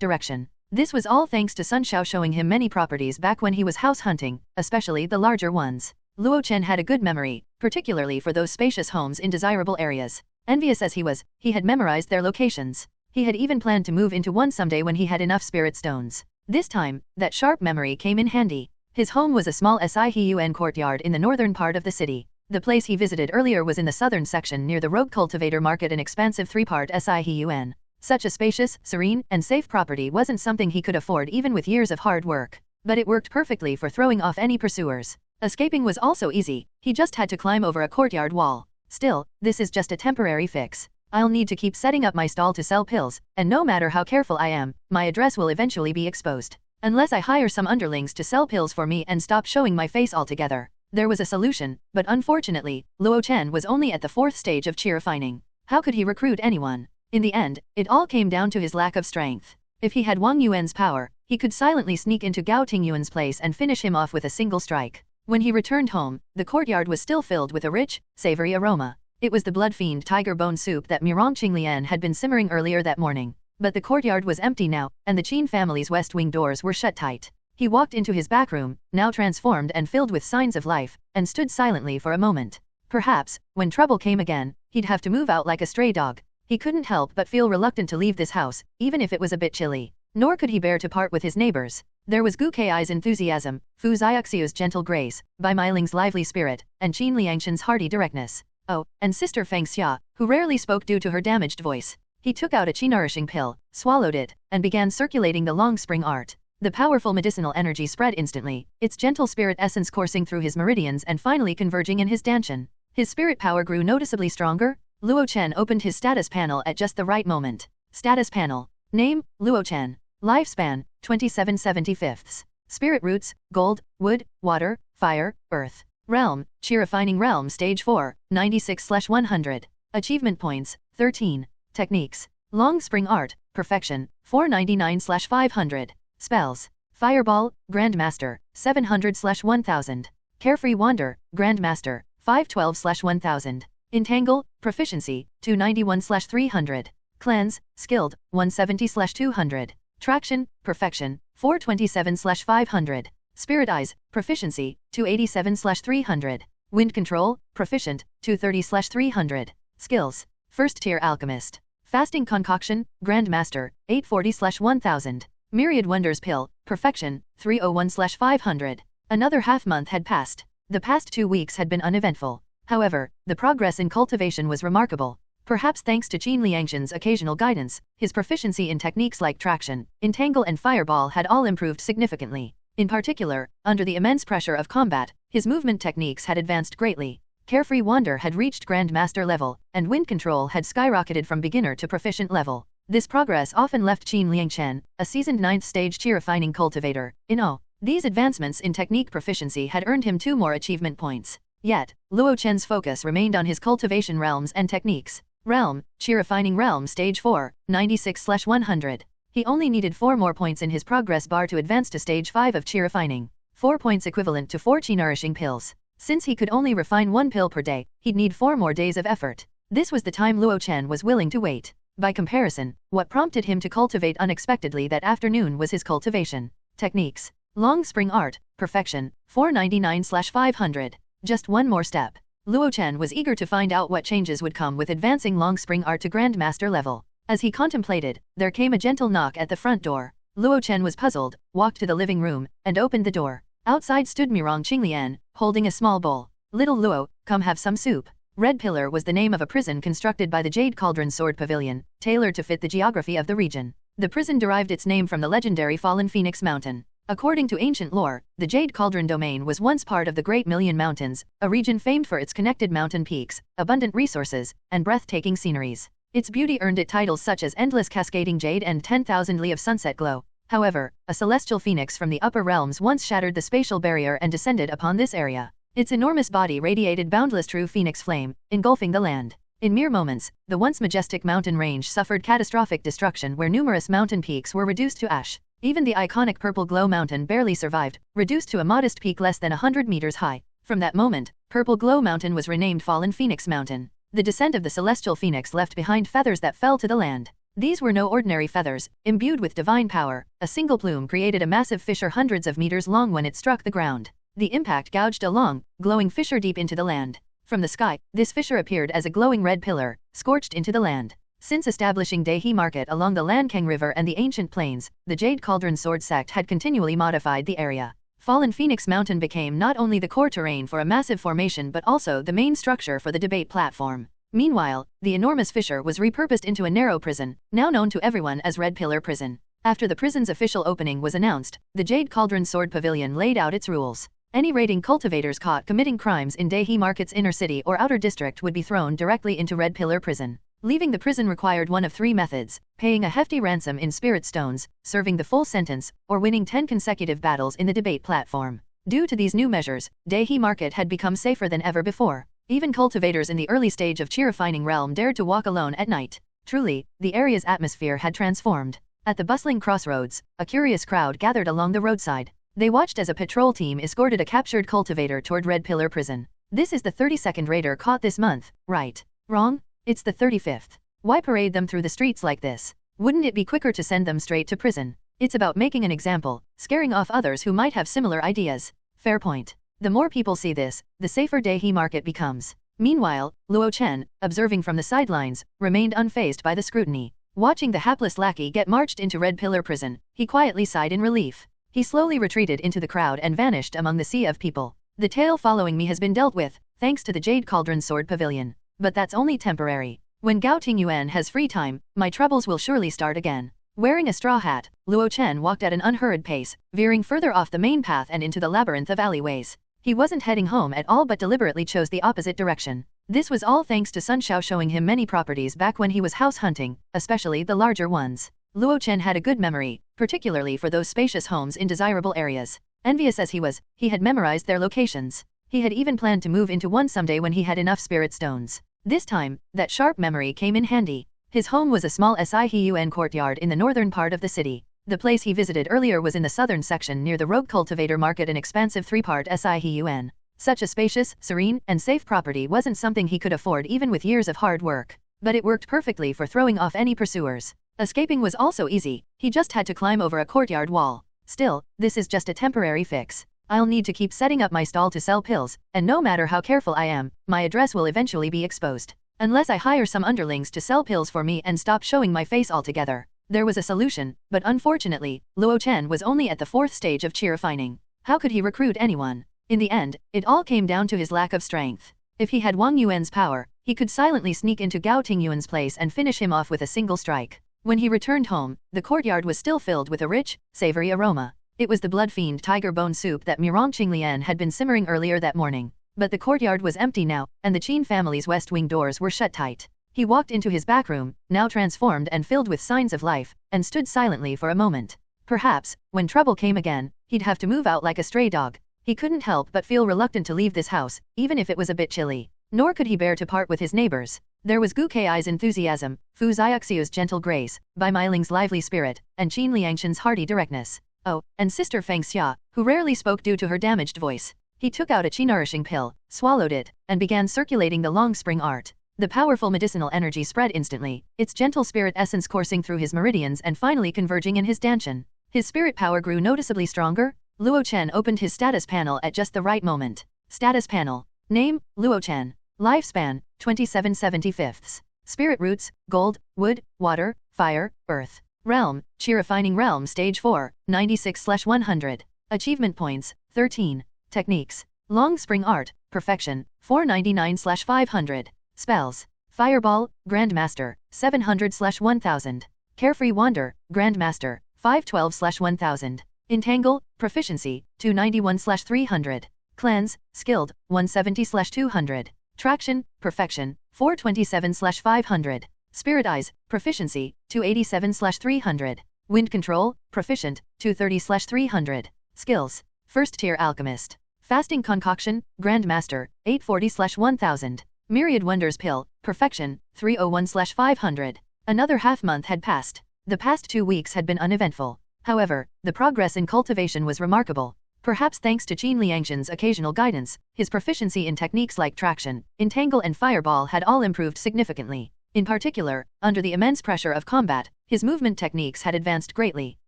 direction. This was all thanks to Sun Xiao showing him many properties back when he was house hunting, especially the larger ones. Luo Chen had a good memory, particularly for those spacious homes in desirable areas. Envious as he was, he had memorized their locations. He had even planned to move into one someday when he had enough spirit stones. This time, that sharp memory came in handy. His home was a small Sihyun courtyard in the northern part of the city. The place he visited earlier was in the southern section near the rogue cultivator market, an expansive three-part Sihyun. Such a spacious, serene, and safe property wasn't something he could afford even with years of hard work. But it worked perfectly for throwing off any pursuers. Escaping was also easy, he just had to climb over a courtyard wall. Still, this is just a temporary fix. I'll need to keep setting up my stall to sell pills, and no matter how careful I am, my address will eventually be exposed. Unless I hire some underlings to sell pills for me and stop showing my face altogether. There was a solution, but unfortunately, Luo Chen was only at the 4th stage of chi refining. How could he recruit anyone? In the end, it all came down to his lack of strength. If he had Wang Yuan's power, he could silently sneak into Gao Tingyuan's place and finish him off with a single strike. When he returned home, the courtyard was still filled with a rich, savory aroma. It was the blood fiend tiger bone soup that Mirong Qinglian had been simmering earlier that morning. But the courtyard was empty now, and the Qin family's west wing doors were shut tight. He walked into his back room, now transformed and filled with signs of life, and stood silently for a moment. Perhaps, when trouble came again, he'd have to move out like a stray dog. He couldn't help but feel reluctant to leave this house, even if it was a bit chilly. Nor could he bear to part with his neighbors. There was Gu Kai's enthusiasm, Fu Xiaoxiu's gentle grace, Bai Meiling's lively spirit, and Qin Liangshan's hearty directness. Oh, and Sister Feng Xia, who rarely spoke due to her damaged voice. He took out a qi-nourishing pill, swallowed it, and began circulating the long spring art. The powerful medicinal energy spread instantly, its gentle spirit essence coursing through his meridians and finally converging in his danshan. His spirit power grew noticeably stronger. Luo Chen opened his status panel at just the right moment. Status panel. Name, Luo Chen. Lifespan, 27/75. Spirit roots, gold, wood, water, fire, earth. Realm, Chi Refining Realm Stage 4, 96/100. Achievement points, 13. Techniques. Long Spring Art, Perfection, 499/500. Spells. Fireball, Grandmaster, 700/1000. Carefree Wander, Grandmaster, 512/1000. Entangle, Proficiency, 291/300. Cleanse, Skilled, 170/200. Traction, Perfection, 427/500. Spirit Eyes, Proficiency, 287/300. Wind Control, Proficient, 230/300. Skills. First Tier Alchemist. Fasting Concoction, Grandmaster, 840/1000. Myriad Wonders Pill, Perfection, 301/500. Another half-month had passed. The past 2 weeks had been uneventful. However, the progress in cultivation was remarkable. Perhaps thanks to Qin Liangshan's occasional guidance, his proficiency in techniques like Traction, Entangle and Fireball had all improved significantly. In particular, under the immense pressure of combat, his movement techniques had advanced greatly. Carefree Wander had reached Grandmaster level, and Wind Control had skyrocketed from beginner to proficient level. This progress often left Qin Liangshan, a seasoned 9th stage Chi Refining cultivator, in awe. These advancements in technique proficiency had earned him 2 more achievement points. Yet, Luo Chen's focus remained on his cultivation realms and techniques. Realm, Chi Refining Realm Stage 4, 96/100. He only needed 4 more points in his progress bar to advance to Stage 5 of Chi Refining. 4 points equivalent to 4 Chi Nourishing pills. Since he could only refine 1 pill per day, he'd need 4 more days of effort. This was the time Luo Chen was willing to wait. By comparison, what prompted him to cultivate unexpectedly that afternoon was his cultivation techniques. Long Spring Art, Perfection, 499/500. Just 1 more step. Luo Chen was eager to find out what changes would come with advancing Long Spring Art to Grandmaster level. As he contemplated, there came a gentle knock at the front door. Luo Chen was puzzled, walked to the living room, and opened the door. Outside stood Mirong Qinglian, holding a small bowl. "Little Luo, come have some soup." Red Pillar was the name of a prison constructed by the Jade Cauldron Sword Pavilion, tailored to fit the geography of the region. The prison derived its name from the legendary Fallen Phoenix Mountain. According to ancient lore, the Jade Cauldron domain was once part of the Great Million Mountains, a region famed for its connected mountain peaks, abundant resources, and breathtaking sceneries. Its beauty earned it titles such as Endless Cascading Jade and 10,000 Li of Sunset Glow. However, a celestial phoenix from the upper realms once shattered the spatial barrier and descended upon this area. Its enormous body radiated boundless true phoenix flame, engulfing the land. In mere moments, the once majestic mountain range suffered catastrophic destruction where numerous mountain peaks were reduced to ash. Even the iconic Purple Glow Mountain barely survived, reduced to a modest peak less than 100 meters high. From that moment, Purple Glow Mountain was renamed Fallen Phoenix Mountain. The descent of the celestial phoenix left behind feathers that fell to the land. These were no ordinary feathers, imbued with divine power. A single plume created a massive fissure hundreds of meters long when it struck the ground. The impact gouged a long, glowing fissure deep into the land. From the sky, this fissure appeared as a glowing red pillar, scorched into the land. Since establishing Dehi Market along the Lankang River and the ancient plains, the Jade Cauldron Sword sect had continually modified the area. Fallen Phoenix Mountain became not only the core terrain for a massive formation but also the main structure for the debate platform. Meanwhile, the enormous fissure was repurposed into a narrow prison, now known to everyone as Red Pillar Prison. After the prison's official opening was announced, the Jade Cauldron Sword Pavilion laid out its rules. Any raiding cultivators caught committing crimes in Dehi Market's inner city or outer district would be thrown directly into Red Pillar Prison. Leaving the prison required one of three methods: paying a hefty ransom in spirit stones, serving the full sentence, or winning 10 consecutive battles in the debate platform. Due to these new measures, Dehi Market had become safer than ever before. Even cultivators in the early stage of Chi-refining realm dared to walk alone at night. Truly, the area's atmosphere had transformed. At the bustling crossroads, a curious crowd gathered along the roadside. They watched as a patrol team escorted a captured cultivator toward Red Pillar Prison. This is the 32nd raider caught this month, right? Wrong? It's the 35th. Why parade them through the streets like this? Wouldn't it be quicker to send them straight to prison? It's about making an example, scaring off others who might have similar ideas. Fair point. The more people see this, the safer Dehi Market becomes. Meanwhile, Luo Chen, observing from the sidelines, remained unfazed by the scrutiny. Watching the hapless lackey get marched into Red Pillar Prison, he quietly sighed in relief. He slowly retreated into the crowd and vanished among the sea of people. The tale following me has been dealt with, thanks to the Jade Cauldron Sword Pavilion. But that's only temporary. When Gao Tingyuan has free time, my troubles will surely start again. Wearing a straw hat, Luo Chen walked at an unhurried pace, veering further off the main path and into the labyrinth of alleyways. He wasn't heading home at all but deliberately chose the opposite direction. This was all thanks to Sun Xiao showing him many properties back when he was house hunting, especially the larger ones. Luo Chen had a good memory, particularly for those spacious homes in desirable areas. Envious as he was, he had memorized their locations. He had even planned to move into one someday when he had enough spirit stones. This time, that sharp memory came in handy. His home was a small Sihuan courtyard in the northern part of the city. The place he visited earlier was in the southern section near the Rogue Cultivator Market, an expansive 3-part Sihuan. Such a spacious, serene, and safe property wasn't something he could afford even with years of hard work. But it worked perfectly for throwing off any pursuers. Escaping was also easy, he just had to climb over a courtyard wall. Still, this is just a temporary fix. I'll need to keep setting up my stall to sell pills, and no matter how careful I am, my address will eventually be exposed. Unless I hire some underlings to sell pills for me and stop showing my face altogether. There was a solution, but unfortunately, Luo Chen was only at the 4th stage of Chi-refining. How could he recruit anyone? In the end, it all came down to his lack of strength. If he had Wang Yuan's power, he could silently sneak into Gao Tingyuan's place and finish him off with a single strike. When he returned home, the courtyard was still filled with a rich, savory aroma. It was the blood fiend tiger bone soup that Mirong Qinglian had been simmering earlier that morning. But the courtyard was empty now, and the Qin family's west wing doors were shut tight. He walked into his back room, now transformed and filled with signs of life, and stood silently for a moment. Perhaps, when trouble came again, he'd have to move out like a stray dog. He couldn't help but feel reluctant to leave this house, even if it was a bit chilly. Nor could he bear to part with his neighbors. There was Gu Kai's enthusiasm, Fu Xiaoxiu's gentle grace, Bai Meiling's lively spirit, and Qin Liangshan's hearty directness. Oh, and Sister Feng Xia, who rarely spoke due to her damaged voice. He took out a qi-nourishing pill, swallowed it, and began circulating the long spring art. The powerful medicinal energy spread instantly, its gentle spirit essence coursing through his meridians and finally converging in his danshan. His spirit power grew noticeably stronger. Luo Chen opened his status panel at just the right moment. Status panel. Name, Luo Chen. Lifespan, 27/75. Spirit roots, gold, wood, water, fire, earth. Realm, Chi-refining realm stage 4, 96/100. Achievement points, 13. Techniques. Long spring art, perfection, 499/500. Spells. Fireball, Grandmaster, 700/1000. Carefree Wander, Grandmaster, 512/1000. Entangle, proficiency, 291/300. Cleanse, skilled, 170/200. Traction, perfection, 427/500. Spirit Eyes, proficiency, 287/300. Wind Control, proficient, 230/300. Skills. First Tier Alchemist. Fasting Concoction, Grandmaster, 840/1000. Myriad Wonders Pill, perfection, 301/500. Another half-month had passed. The past 2 weeks had been uneventful. However, the progress in cultivation was remarkable. Perhaps thanks to Qin Liangshan's occasional guidance, his proficiency in techniques like traction, entangle and fireball had all improved significantly. In particular, under the immense pressure of combat, his movement techniques had advanced greatly.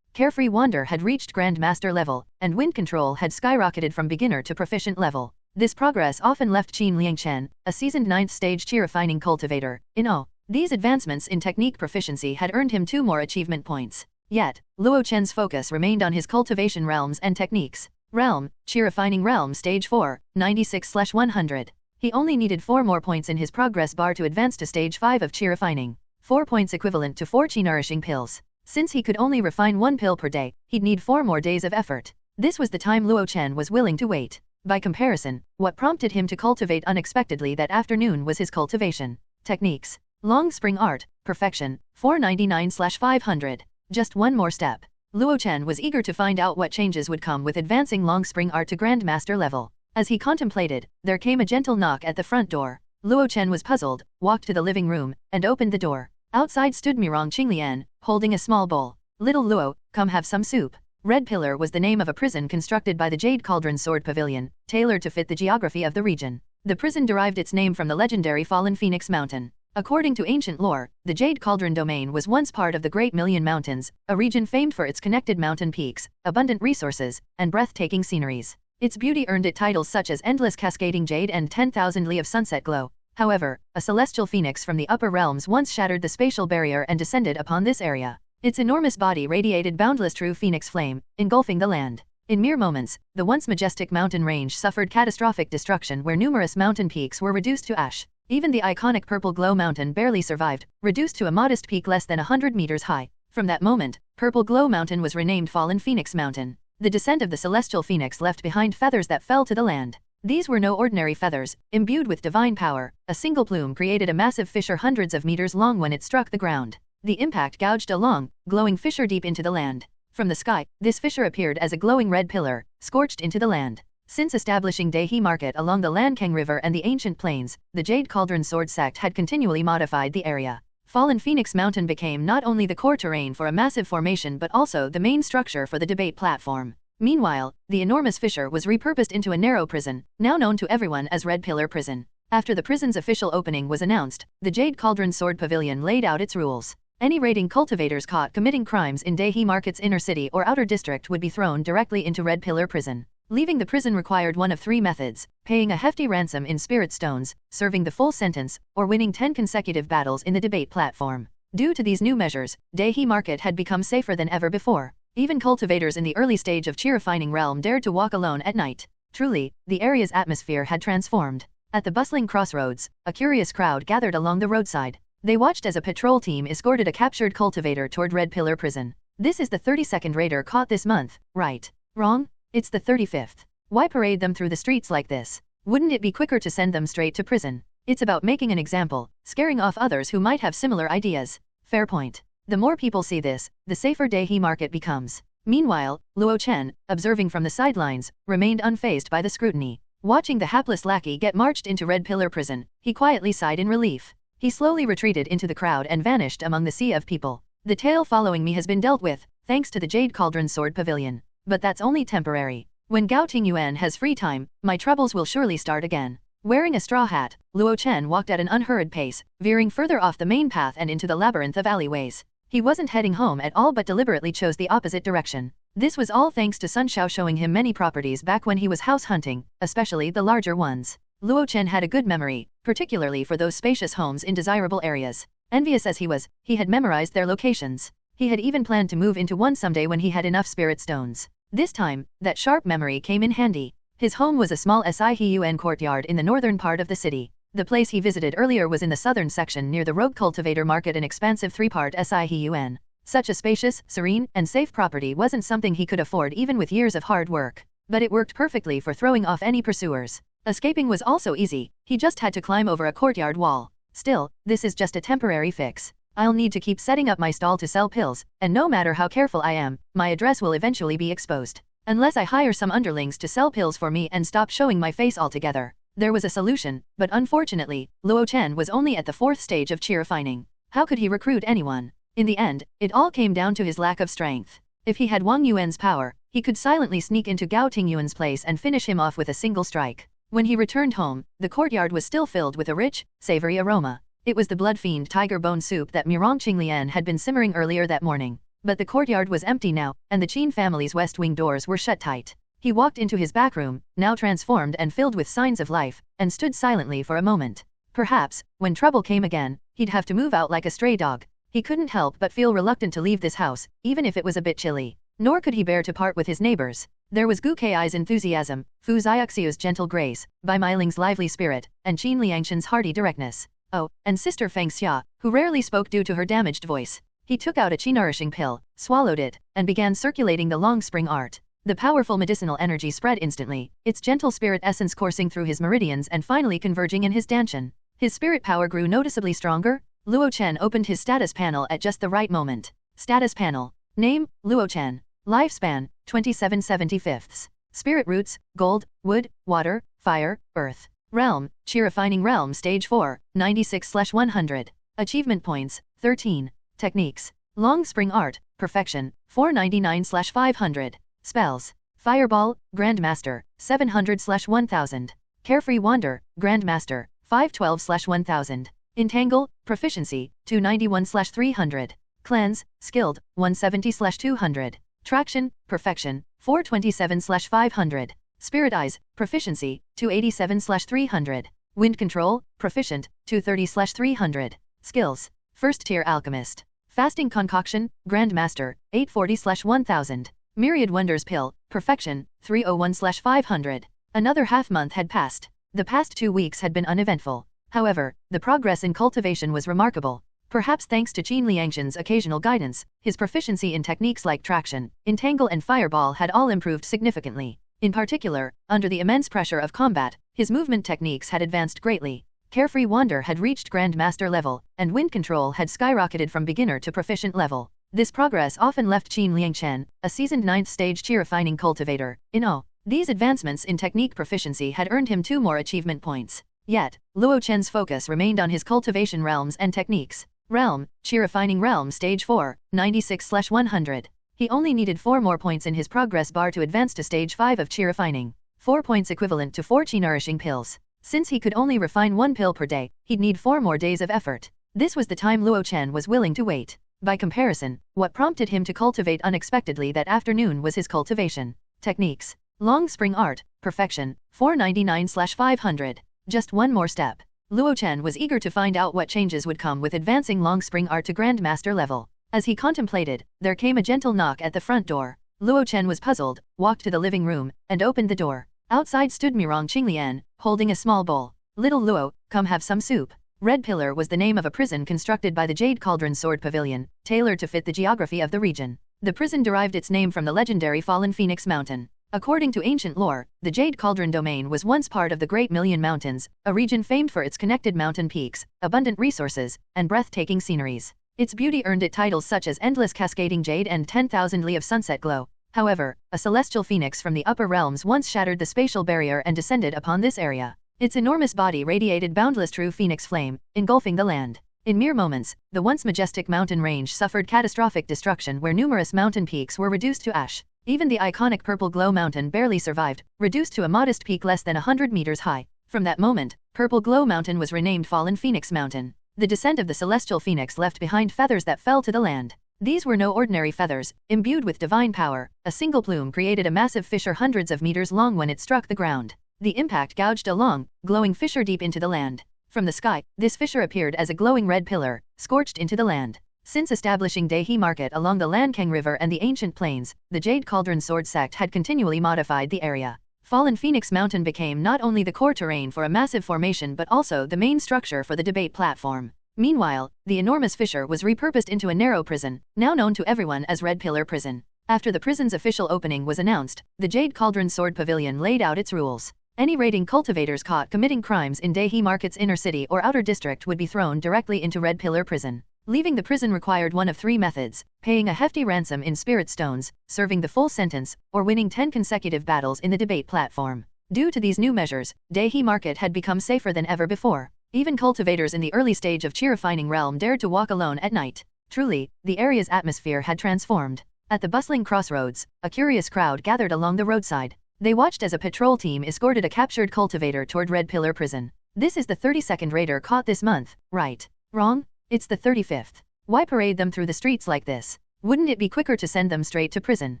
Carefree Wander had reached Grandmaster level, and Wind Control had skyrocketed from beginner to proficient level. This progress often left Qin Liangshan, a seasoned 9th stage Chi-refining cultivator, in awe. These advancements in technique proficiency had earned him 2 more achievement points. Yet, Luo Chen's focus remained on his cultivation realms and techniques. Realm, Qi Refining Realm Stage 4, 96/100. He only needed 4 more points in his progress bar to advance to Stage 5 of Qi Refining. 4 points equivalent to 4 Qi Nourishing pills. Since he could only refine 1 pill per day, he'd need 4 more days of effort. This was the time Luo Chen was willing to wait. By comparison, what prompted him to cultivate unexpectedly that afternoon was his cultivation techniques. Long Spring Art, Perfection, 499/500. Just 1 more step. Luo Chen was eager to find out what changes would come with advancing Long Spring Art to Grandmaster level. As he contemplated, there came a gentle knock at the front door. Luo Chen was puzzled, walked to the living room, and opened the door. Outside stood Mirong Qinglian, holding a small bowl. "Little Luo, come have some soup." Red Pillar was the name of a prison constructed by the Jade Cauldron Sword Pavilion, tailored to fit the geography of the region. The prison derived its name from the legendary Fallen Phoenix Mountain. According to ancient lore, the Jade Cauldron domain was once part of the Great Million Mountains, a region famed for its connected mountain peaks, abundant resources, and breathtaking sceneries. Its beauty earned it titles such as Endless Cascading Jade and 10,000 Li of Sunset Glow. However, a celestial phoenix from the upper realms once shattered the spatial barrier and descended upon this area. Its enormous body radiated boundless true phoenix flame, engulfing the land. In mere moments, the once majestic mountain range suffered catastrophic destruction where numerous mountain peaks were reduced to ash. Even the iconic Purple Glow Mountain barely survived, reduced to a modest peak less than 100 meters high. From that moment, Purple Glow Mountain was renamed Fallen Phoenix Mountain. The descent of the celestial phoenix left behind feathers that fell to the land. These were no ordinary feathers, imbued with divine power. A single plume created a massive fissure hundreds of meters long when it struck the ground. The impact gouged a long, glowing fissure deep into the land. From the sky, this fissure appeared as a glowing red pillar, scorched into the land. Since establishing Dehi Market along the Lankang River and the ancient plains, the Jade Cauldron Sword sect had continually modified the area. Fallen Phoenix Mountain became not only the core terrain for a massive formation but also the main structure for the debate platform. Meanwhile, the enormous fissure was repurposed into a narrow prison, now known to everyone as Red Pillar Prison. After the prison's official opening was announced, the Jade Cauldron Sword Pavilion laid out its rules. Any raiding cultivators caught committing crimes in Dehi Market's inner city or outer district would be thrown directly into Red Pillar Prison. Leaving the prison required one of 3 methods: paying a hefty ransom in spirit stones, serving the full sentence, or winning 10 consecutive battles in the debate platform. Due to these new measures, Dehi Market had become safer than ever before. Even cultivators in the early stage of Qi Refining Realm dared to walk alone at night. Truly, the area's atmosphere had transformed. At the bustling crossroads, a curious crowd gathered along the roadside. They watched as a patrol team escorted a captured cultivator toward Red Pillar Prison. This is the 32nd raider caught this month, right? Wrong? It's the 35th. Why parade them through the streets like this? Wouldn't it be quicker to send them straight to prison? It's about making an example, scaring off others who might have similar ideas. Fair point. The more people see this, the safer Dehi Market becomes. Meanwhile, Luo Chen, observing from the sidelines, remained unfazed by the scrutiny. Watching the hapless lackey get marched into Red Pillar Prison, he quietly sighed in relief. He slowly retreated into the crowd and vanished among the sea of people. The tale following me has been dealt with, thanks to the Jade Cauldron Sword Pavilion. But that's only temporary. When Gao Tingyuan has free time, my troubles will surely start again. Wearing a straw hat, Luo Chen walked at an unhurried pace, veering further off the main path and into the labyrinth of alleyways. He wasn't heading home at all but deliberately chose the opposite direction. This was all thanks to Sun Xiao showing him many properties back when he was house hunting, especially the larger ones. Luo Chen had a good memory, particularly for those spacious homes in desirable areas. Envious as he was, he had memorized their locations. He had even planned to move into one someday when he had enough spirit stones. This time, that sharp memory came in handy. His home was a small Sihuan courtyard in the northern part of the city. The place he visited earlier was in the southern section near the Rogue Cultivator Market, an expansive 3-part Sihuan. Such a spacious, serene, and safe property wasn't something he could afford even with years of hard work. But it worked perfectly for throwing off any pursuers. Escaping was also easy, he just had to climb over a courtyard wall. Still, this is just a temporary fix. I'll need to keep setting up my stall to sell pills, and no matter how careful I am, my address will eventually be exposed. Unless I hire some underlings to sell pills for me and stop showing my face altogether. There was a solution, but unfortunately, Luo Chen was only at the 4th stage of Qi Refining. How could he recruit anyone? In the end, it all came down to his lack of strength. If he had Wang Yuan's power, he could silently sneak into Gao Tingyuan's place and finish him off with a single strike. When he returned home, the courtyard was still filled with a rich, savory aroma. It was the blood fiend tiger bone soup that Mirong Qinglian had been simmering earlier that morning. But the courtyard was empty now, and the Qin family's west wing doors were shut tight. He walked into his back room, now transformed and filled with signs of life, and stood silently for a moment. Perhaps, when trouble came again, he'd have to move out like a stray dog. He couldn't help but feel reluctant to leave this house, even if it was a bit chilly. Nor could he bear to part with his neighbors. There was Gu Kai's enthusiasm, Fu Xiaoxiu's gentle grace, Bai Miling's lively spirit, and Qin Liangshan's hearty directness. Oh, and Sister Feng Xia, who rarely spoke due to her damaged voice. He took out a qi-nourishing pill, swallowed it, and began circulating the long spring art. The powerful medicinal energy spread instantly, its gentle spirit essence coursing through his meridians and finally converging in his danshan. His spirit power grew noticeably stronger. Luo Chen opened his status panel at just the right moment. Status panel. Name, Luo Chen. Lifespan, 27/75. Spirit roots, gold, wood, water, fire, earth. Realm, Qi refining realm stage 4, 96/100. Achievement points, 13. Techniques. Long spring art, perfection, 499/500. Spells. Fireball, Grandmaster, 700/1000. Carefree Wander, Grandmaster, 512/1000. Entangle, Proficiency, 291/300. Cleanse, Skilled, 170/200. Traction, Perfection, 427/500. Spirit Eyes, Proficiency, 287/300. Wind Control, Proficient, 230/300. Skills. First Tier Alchemist. Fasting Concoction, Grandmaster, 840/1000. Myriad Wonders Pill, Perfection, 301/500. Another half-month had passed. The past 2 weeks had been uneventful. However, the progress in cultivation was remarkable. Perhaps thanks to Qin Liangshan's occasional guidance, his proficiency in techniques like traction, entangle and fireball had all improved significantly. In particular, under the immense pressure of combat, his movement techniques had advanced greatly. Carefree Wander had reached Grandmaster level, and wind control had skyrocketed from beginner to proficient level. This progress often left Qin Liangshan, a seasoned 9th stage Qi refining cultivator, in awe. These advancements in technique proficiency had earned him 2 more achievement points. Yet, Luo Chen's focus remained on his cultivation realms and techniques. Realm, Qi refining realm stage 4, 96/100. He only needed 4 more points in his progress bar to advance to stage 5 of Qi refining. 4 points equivalent to 4 Qi nourishing pills. Since he could only refine 1 pill per day, he'd need 4 more days of effort. This was the time Luo Chen was willing to wait. By comparison, what prompted him to cultivate unexpectedly that afternoon was his cultivation techniques. Long spring art, perfection, 499/500. Just 1 more step. Luo Chen was eager to find out what changes would come with advancing long spring art to Grandmaster level. As he contemplated, there came a gentle knock at the front door. Luo Chen was puzzled, walked to the living room, and opened the door. Outside stood Mirong Qinglian, holding a small bowl. "Little Luo, come have some soup." Red Pillar was the name of a prison constructed by the Jade Cauldron Sword Pavilion, tailored to fit the geography of the region. The prison derived its name from the legendary Fallen Phoenix Mountain. According to ancient lore, the Jade Cauldron domain was once part of the Great Million Mountains, a region famed for its connected mountain peaks, abundant resources, and breathtaking sceneries. Its beauty earned it titles such as Endless Cascading Jade and 10,000 Li of Sunset Glow. However, a celestial phoenix from the upper realms once shattered the spatial barrier and descended upon this area. Its enormous body radiated boundless true phoenix flame, engulfing the land. In mere moments, the once majestic mountain range suffered catastrophic destruction where numerous mountain peaks were reduced to ash. Even the iconic Purple Glow Mountain barely survived, reduced to a modest peak less than 100 meters high. From that moment, Purple Glow Mountain was renamed Fallen Phoenix Mountain. The descent of the celestial phoenix left behind feathers that fell to the land. These were no ordinary feathers, imbued with divine power. A single plume created a massive fissure hundreds of meters long when it struck the ground. The impact gouged a long, glowing fissure deep into the land. From the sky, this fissure appeared as a glowing red pillar, scorched into the land. Since establishing Dehi Market along the Lankang River and the ancient plains, the Jade Cauldron Sword sect had continually modified the area. Fallen Phoenix Mountain became not only the core terrain for a massive formation but also the main structure for the debate platform. Meanwhile, the enormous fissure was repurposed into a narrow prison, now known to everyone as Red Pillar Prison. After the prison's official opening was announced, the Jade Cauldron Sword Pavilion laid out its rules. Any raiding cultivators caught committing crimes in Dehi Market's inner city or outer district would be thrown directly into Red Pillar Prison. Leaving the prison required one of 3 methods: paying a hefty ransom in spirit stones, serving the full sentence, or winning 10 consecutive battles in the debate platform. Due to these new measures, Dehi Market had become safer than ever before. Even cultivators in the early stage of Qi refining realm dared to walk alone at night. Truly, the area's atmosphere had transformed. At the bustling crossroads, a curious crowd gathered along the roadside. They watched as a patrol team escorted a captured cultivator toward Red Pillar Prison. This is the 32nd raider caught this month, right? Wrong? It's the 35th. Why parade them through the streets like this? Wouldn't it be quicker to send them straight to prison?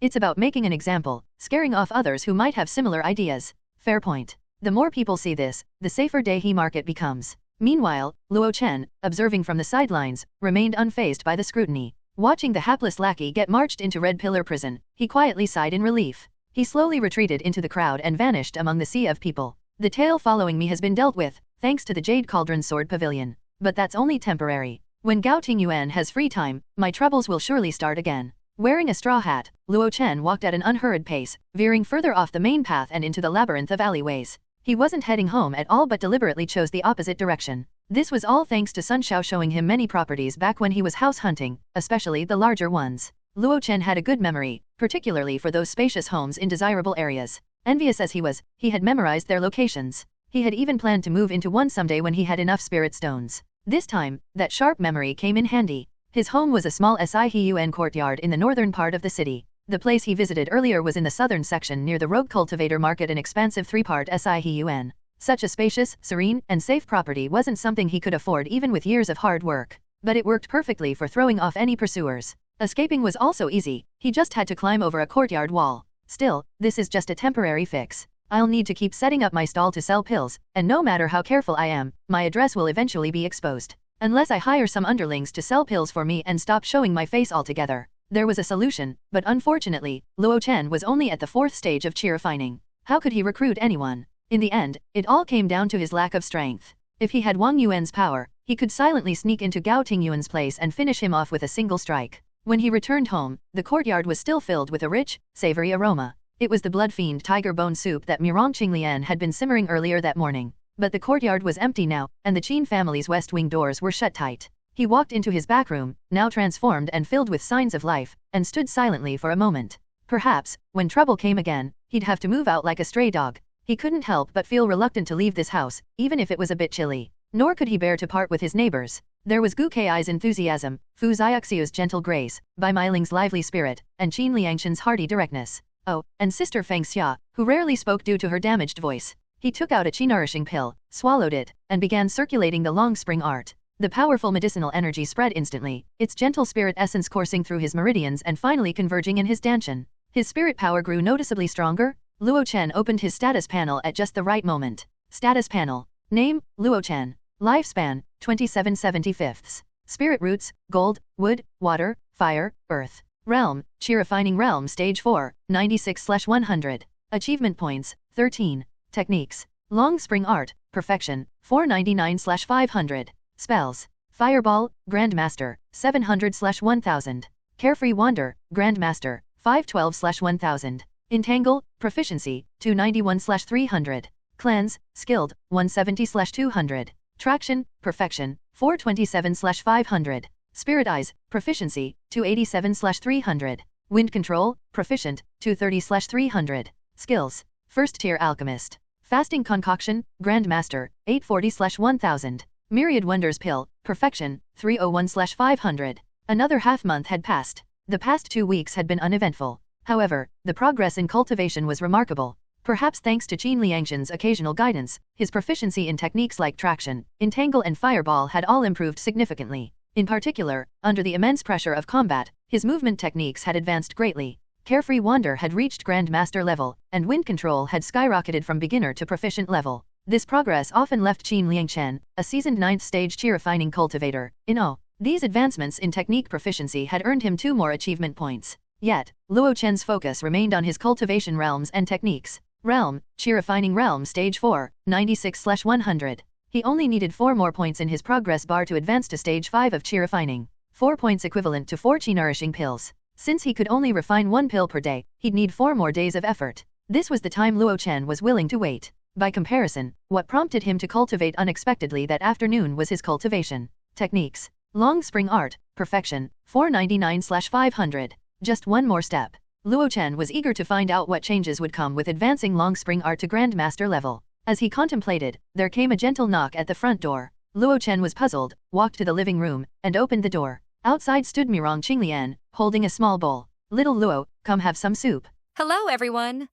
It's about making an example, scaring off others who might have similar ideas. Fair point. The more people see this, the safer Dehi Market becomes. Meanwhile, Luo Chen, observing from the sidelines, remained unfazed by the scrutiny. Watching the hapless lackey get marched into Red Pillar prison, he quietly sighed in relief. He slowly retreated into the crowd and vanished among the sea of people. The tale following me has been dealt with, thanks to the Jade Cauldron Sword Pavilion. But that's only temporary. When Gao Tingyuan has free time, my troubles will surely start again. Wearing a straw hat, Luo Chen walked at an unhurried pace, veering further off the main path and into the labyrinth of alleyways. He wasn't heading home at all but deliberately chose the opposite direction. This was all thanks to Sun Xiao showing him many properties back when he was house hunting, especially the larger ones. Luo Chen had a good memory, particularly for those spacious homes in desirable areas. Envious as he was, he had memorized their locations. He had even planned to move into one someday when he had enough spirit stones. This time, that sharp memory came in handy. His home was a small Sihyun courtyard in the northern part of the city. The place he visited earlier was in the southern section near the Rogue Cultivator Market, an expansive three-part Sihyun. Such a spacious, serene, and safe property wasn't something he could afford even with years of hard work. But it worked perfectly for throwing off any pursuers. Escaping was also easy, he just had to climb over a courtyard wall. Still, this is just a temporary fix. I'll need to keep setting up my stall to sell pills, and no matter how careful I am, my address will eventually be exposed. Unless I hire some underlings to sell pills for me and stop showing my face altogether. There was a solution, but unfortunately, Luo Chen was only at the 4th stage of chi refining. How could he recruit anyone? In the end, it all came down to his lack of strength. If he had Wang Yuan's power, he could silently sneak into Gao Tingyuan's place and finish him off with a single strike. When he returned home, the courtyard was still filled with a rich, savory aroma. It was the blood fiend tiger bone soup that Mirong Qinglian had been simmering earlier that morning. But the courtyard was empty now, and the Qin family's west wing doors were shut tight. He walked into his back room, now transformed and filled with signs of life, and stood silently for a moment. Perhaps, when trouble came again, he'd have to move out like a stray dog. He couldn't help but feel reluctant to leave this house, even if it was a bit chilly. Nor could he bear to part with his neighbors. There was Gu Kai's enthusiasm, Fu Xiaoxiu's gentle grace, Bai Meiling's lively spirit, and Qin Liangshan's hearty directness. Oh, and Sister Feng Xia, who rarely spoke due to her damaged voice. He took out a qi-nourishing pill, swallowed it, and began circulating the long spring art. The powerful medicinal energy spread instantly, its gentle spirit essence coursing through his meridians and finally converging in his danshan. His spirit power grew noticeably stronger. Luo Chen opened his status panel at just the right moment. Status panel. Name, Luo Chen. Lifespan, 27/75. Spirit roots, gold, wood, water, fire, earth. Realm, Chi Refining Realm Stage 4, 96/100. Achievement points, 13. Techniques. Long Spring Art, Perfection, 499/500. Spells. Fireball, Grandmaster, 700/1000. Carefree Wander, Grandmaster, 512/1000. Entangle, Proficiency, 291/300. Cleanse, Skilled, 170/200. Traction, Perfection, 427/500. Spirit Eyes, Proficiency, 287/300. Wind Control, Proficient, 230/300. Skills. First Tier Alchemist. Fasting Concoction, Grandmaster, 840/1000. Myriad Wonders Pill, Perfection, 301/500. Another half month had passed. The past 2 weeks had been uneventful. However, the progress in cultivation was remarkable. Perhaps thanks to Qin Liangshan's occasional guidance, his proficiency in techniques like traction, entangle and fireball had all improved significantly. In particular, under the immense pressure of combat, his movement techniques had advanced greatly. Carefree Wander had reached Grandmaster level, and Wind Control had skyrocketed from beginner to proficient level. This progress often left Qin Liangshan, a seasoned 9th stage chi refining cultivator, in awe. These advancements in technique proficiency had earned him 2 more achievement points. Yet, Luo Chen's focus remained on his cultivation realms and techniques. Realm, Chi Refining Realm Stage 4, 96/100. He only needed 4 more points in his progress bar to advance to Stage 5 of Chi Refining. 4 points equivalent to 4 Chi Nourishing pills. Since he could only refine 1 pill per day, he'd need 4 more days of effort. This was the time Luo Chen was willing to wait. By comparison, what prompted him to cultivate unexpectedly that afternoon was his cultivation techniques. Long Spring Art, Perfection, 499/500. Just 1 more step. Luo Chen was eager to find out what changes would come with advancing Long Spring Art to Grandmaster level. As he contemplated, there came a gentle knock at the front door. Luo Chen was puzzled, walked to the living room, and opened the door. Outside stood Mirong Qinglian, holding a small bowl. "Little Luo, come have some soup." Hello, everyone!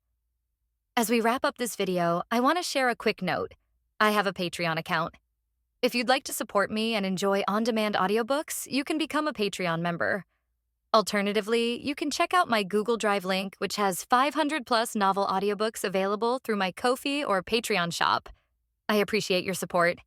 As we wrap up this video, I want to share a quick note. I have a Patreon account. If you'd like to support me and enjoy on-demand audiobooks, you can become a Patreon member. Alternatively, you can check out my Google Drive link, which has 500+ novel audiobooks available through my Ko-fi or Patreon shop. I appreciate your support.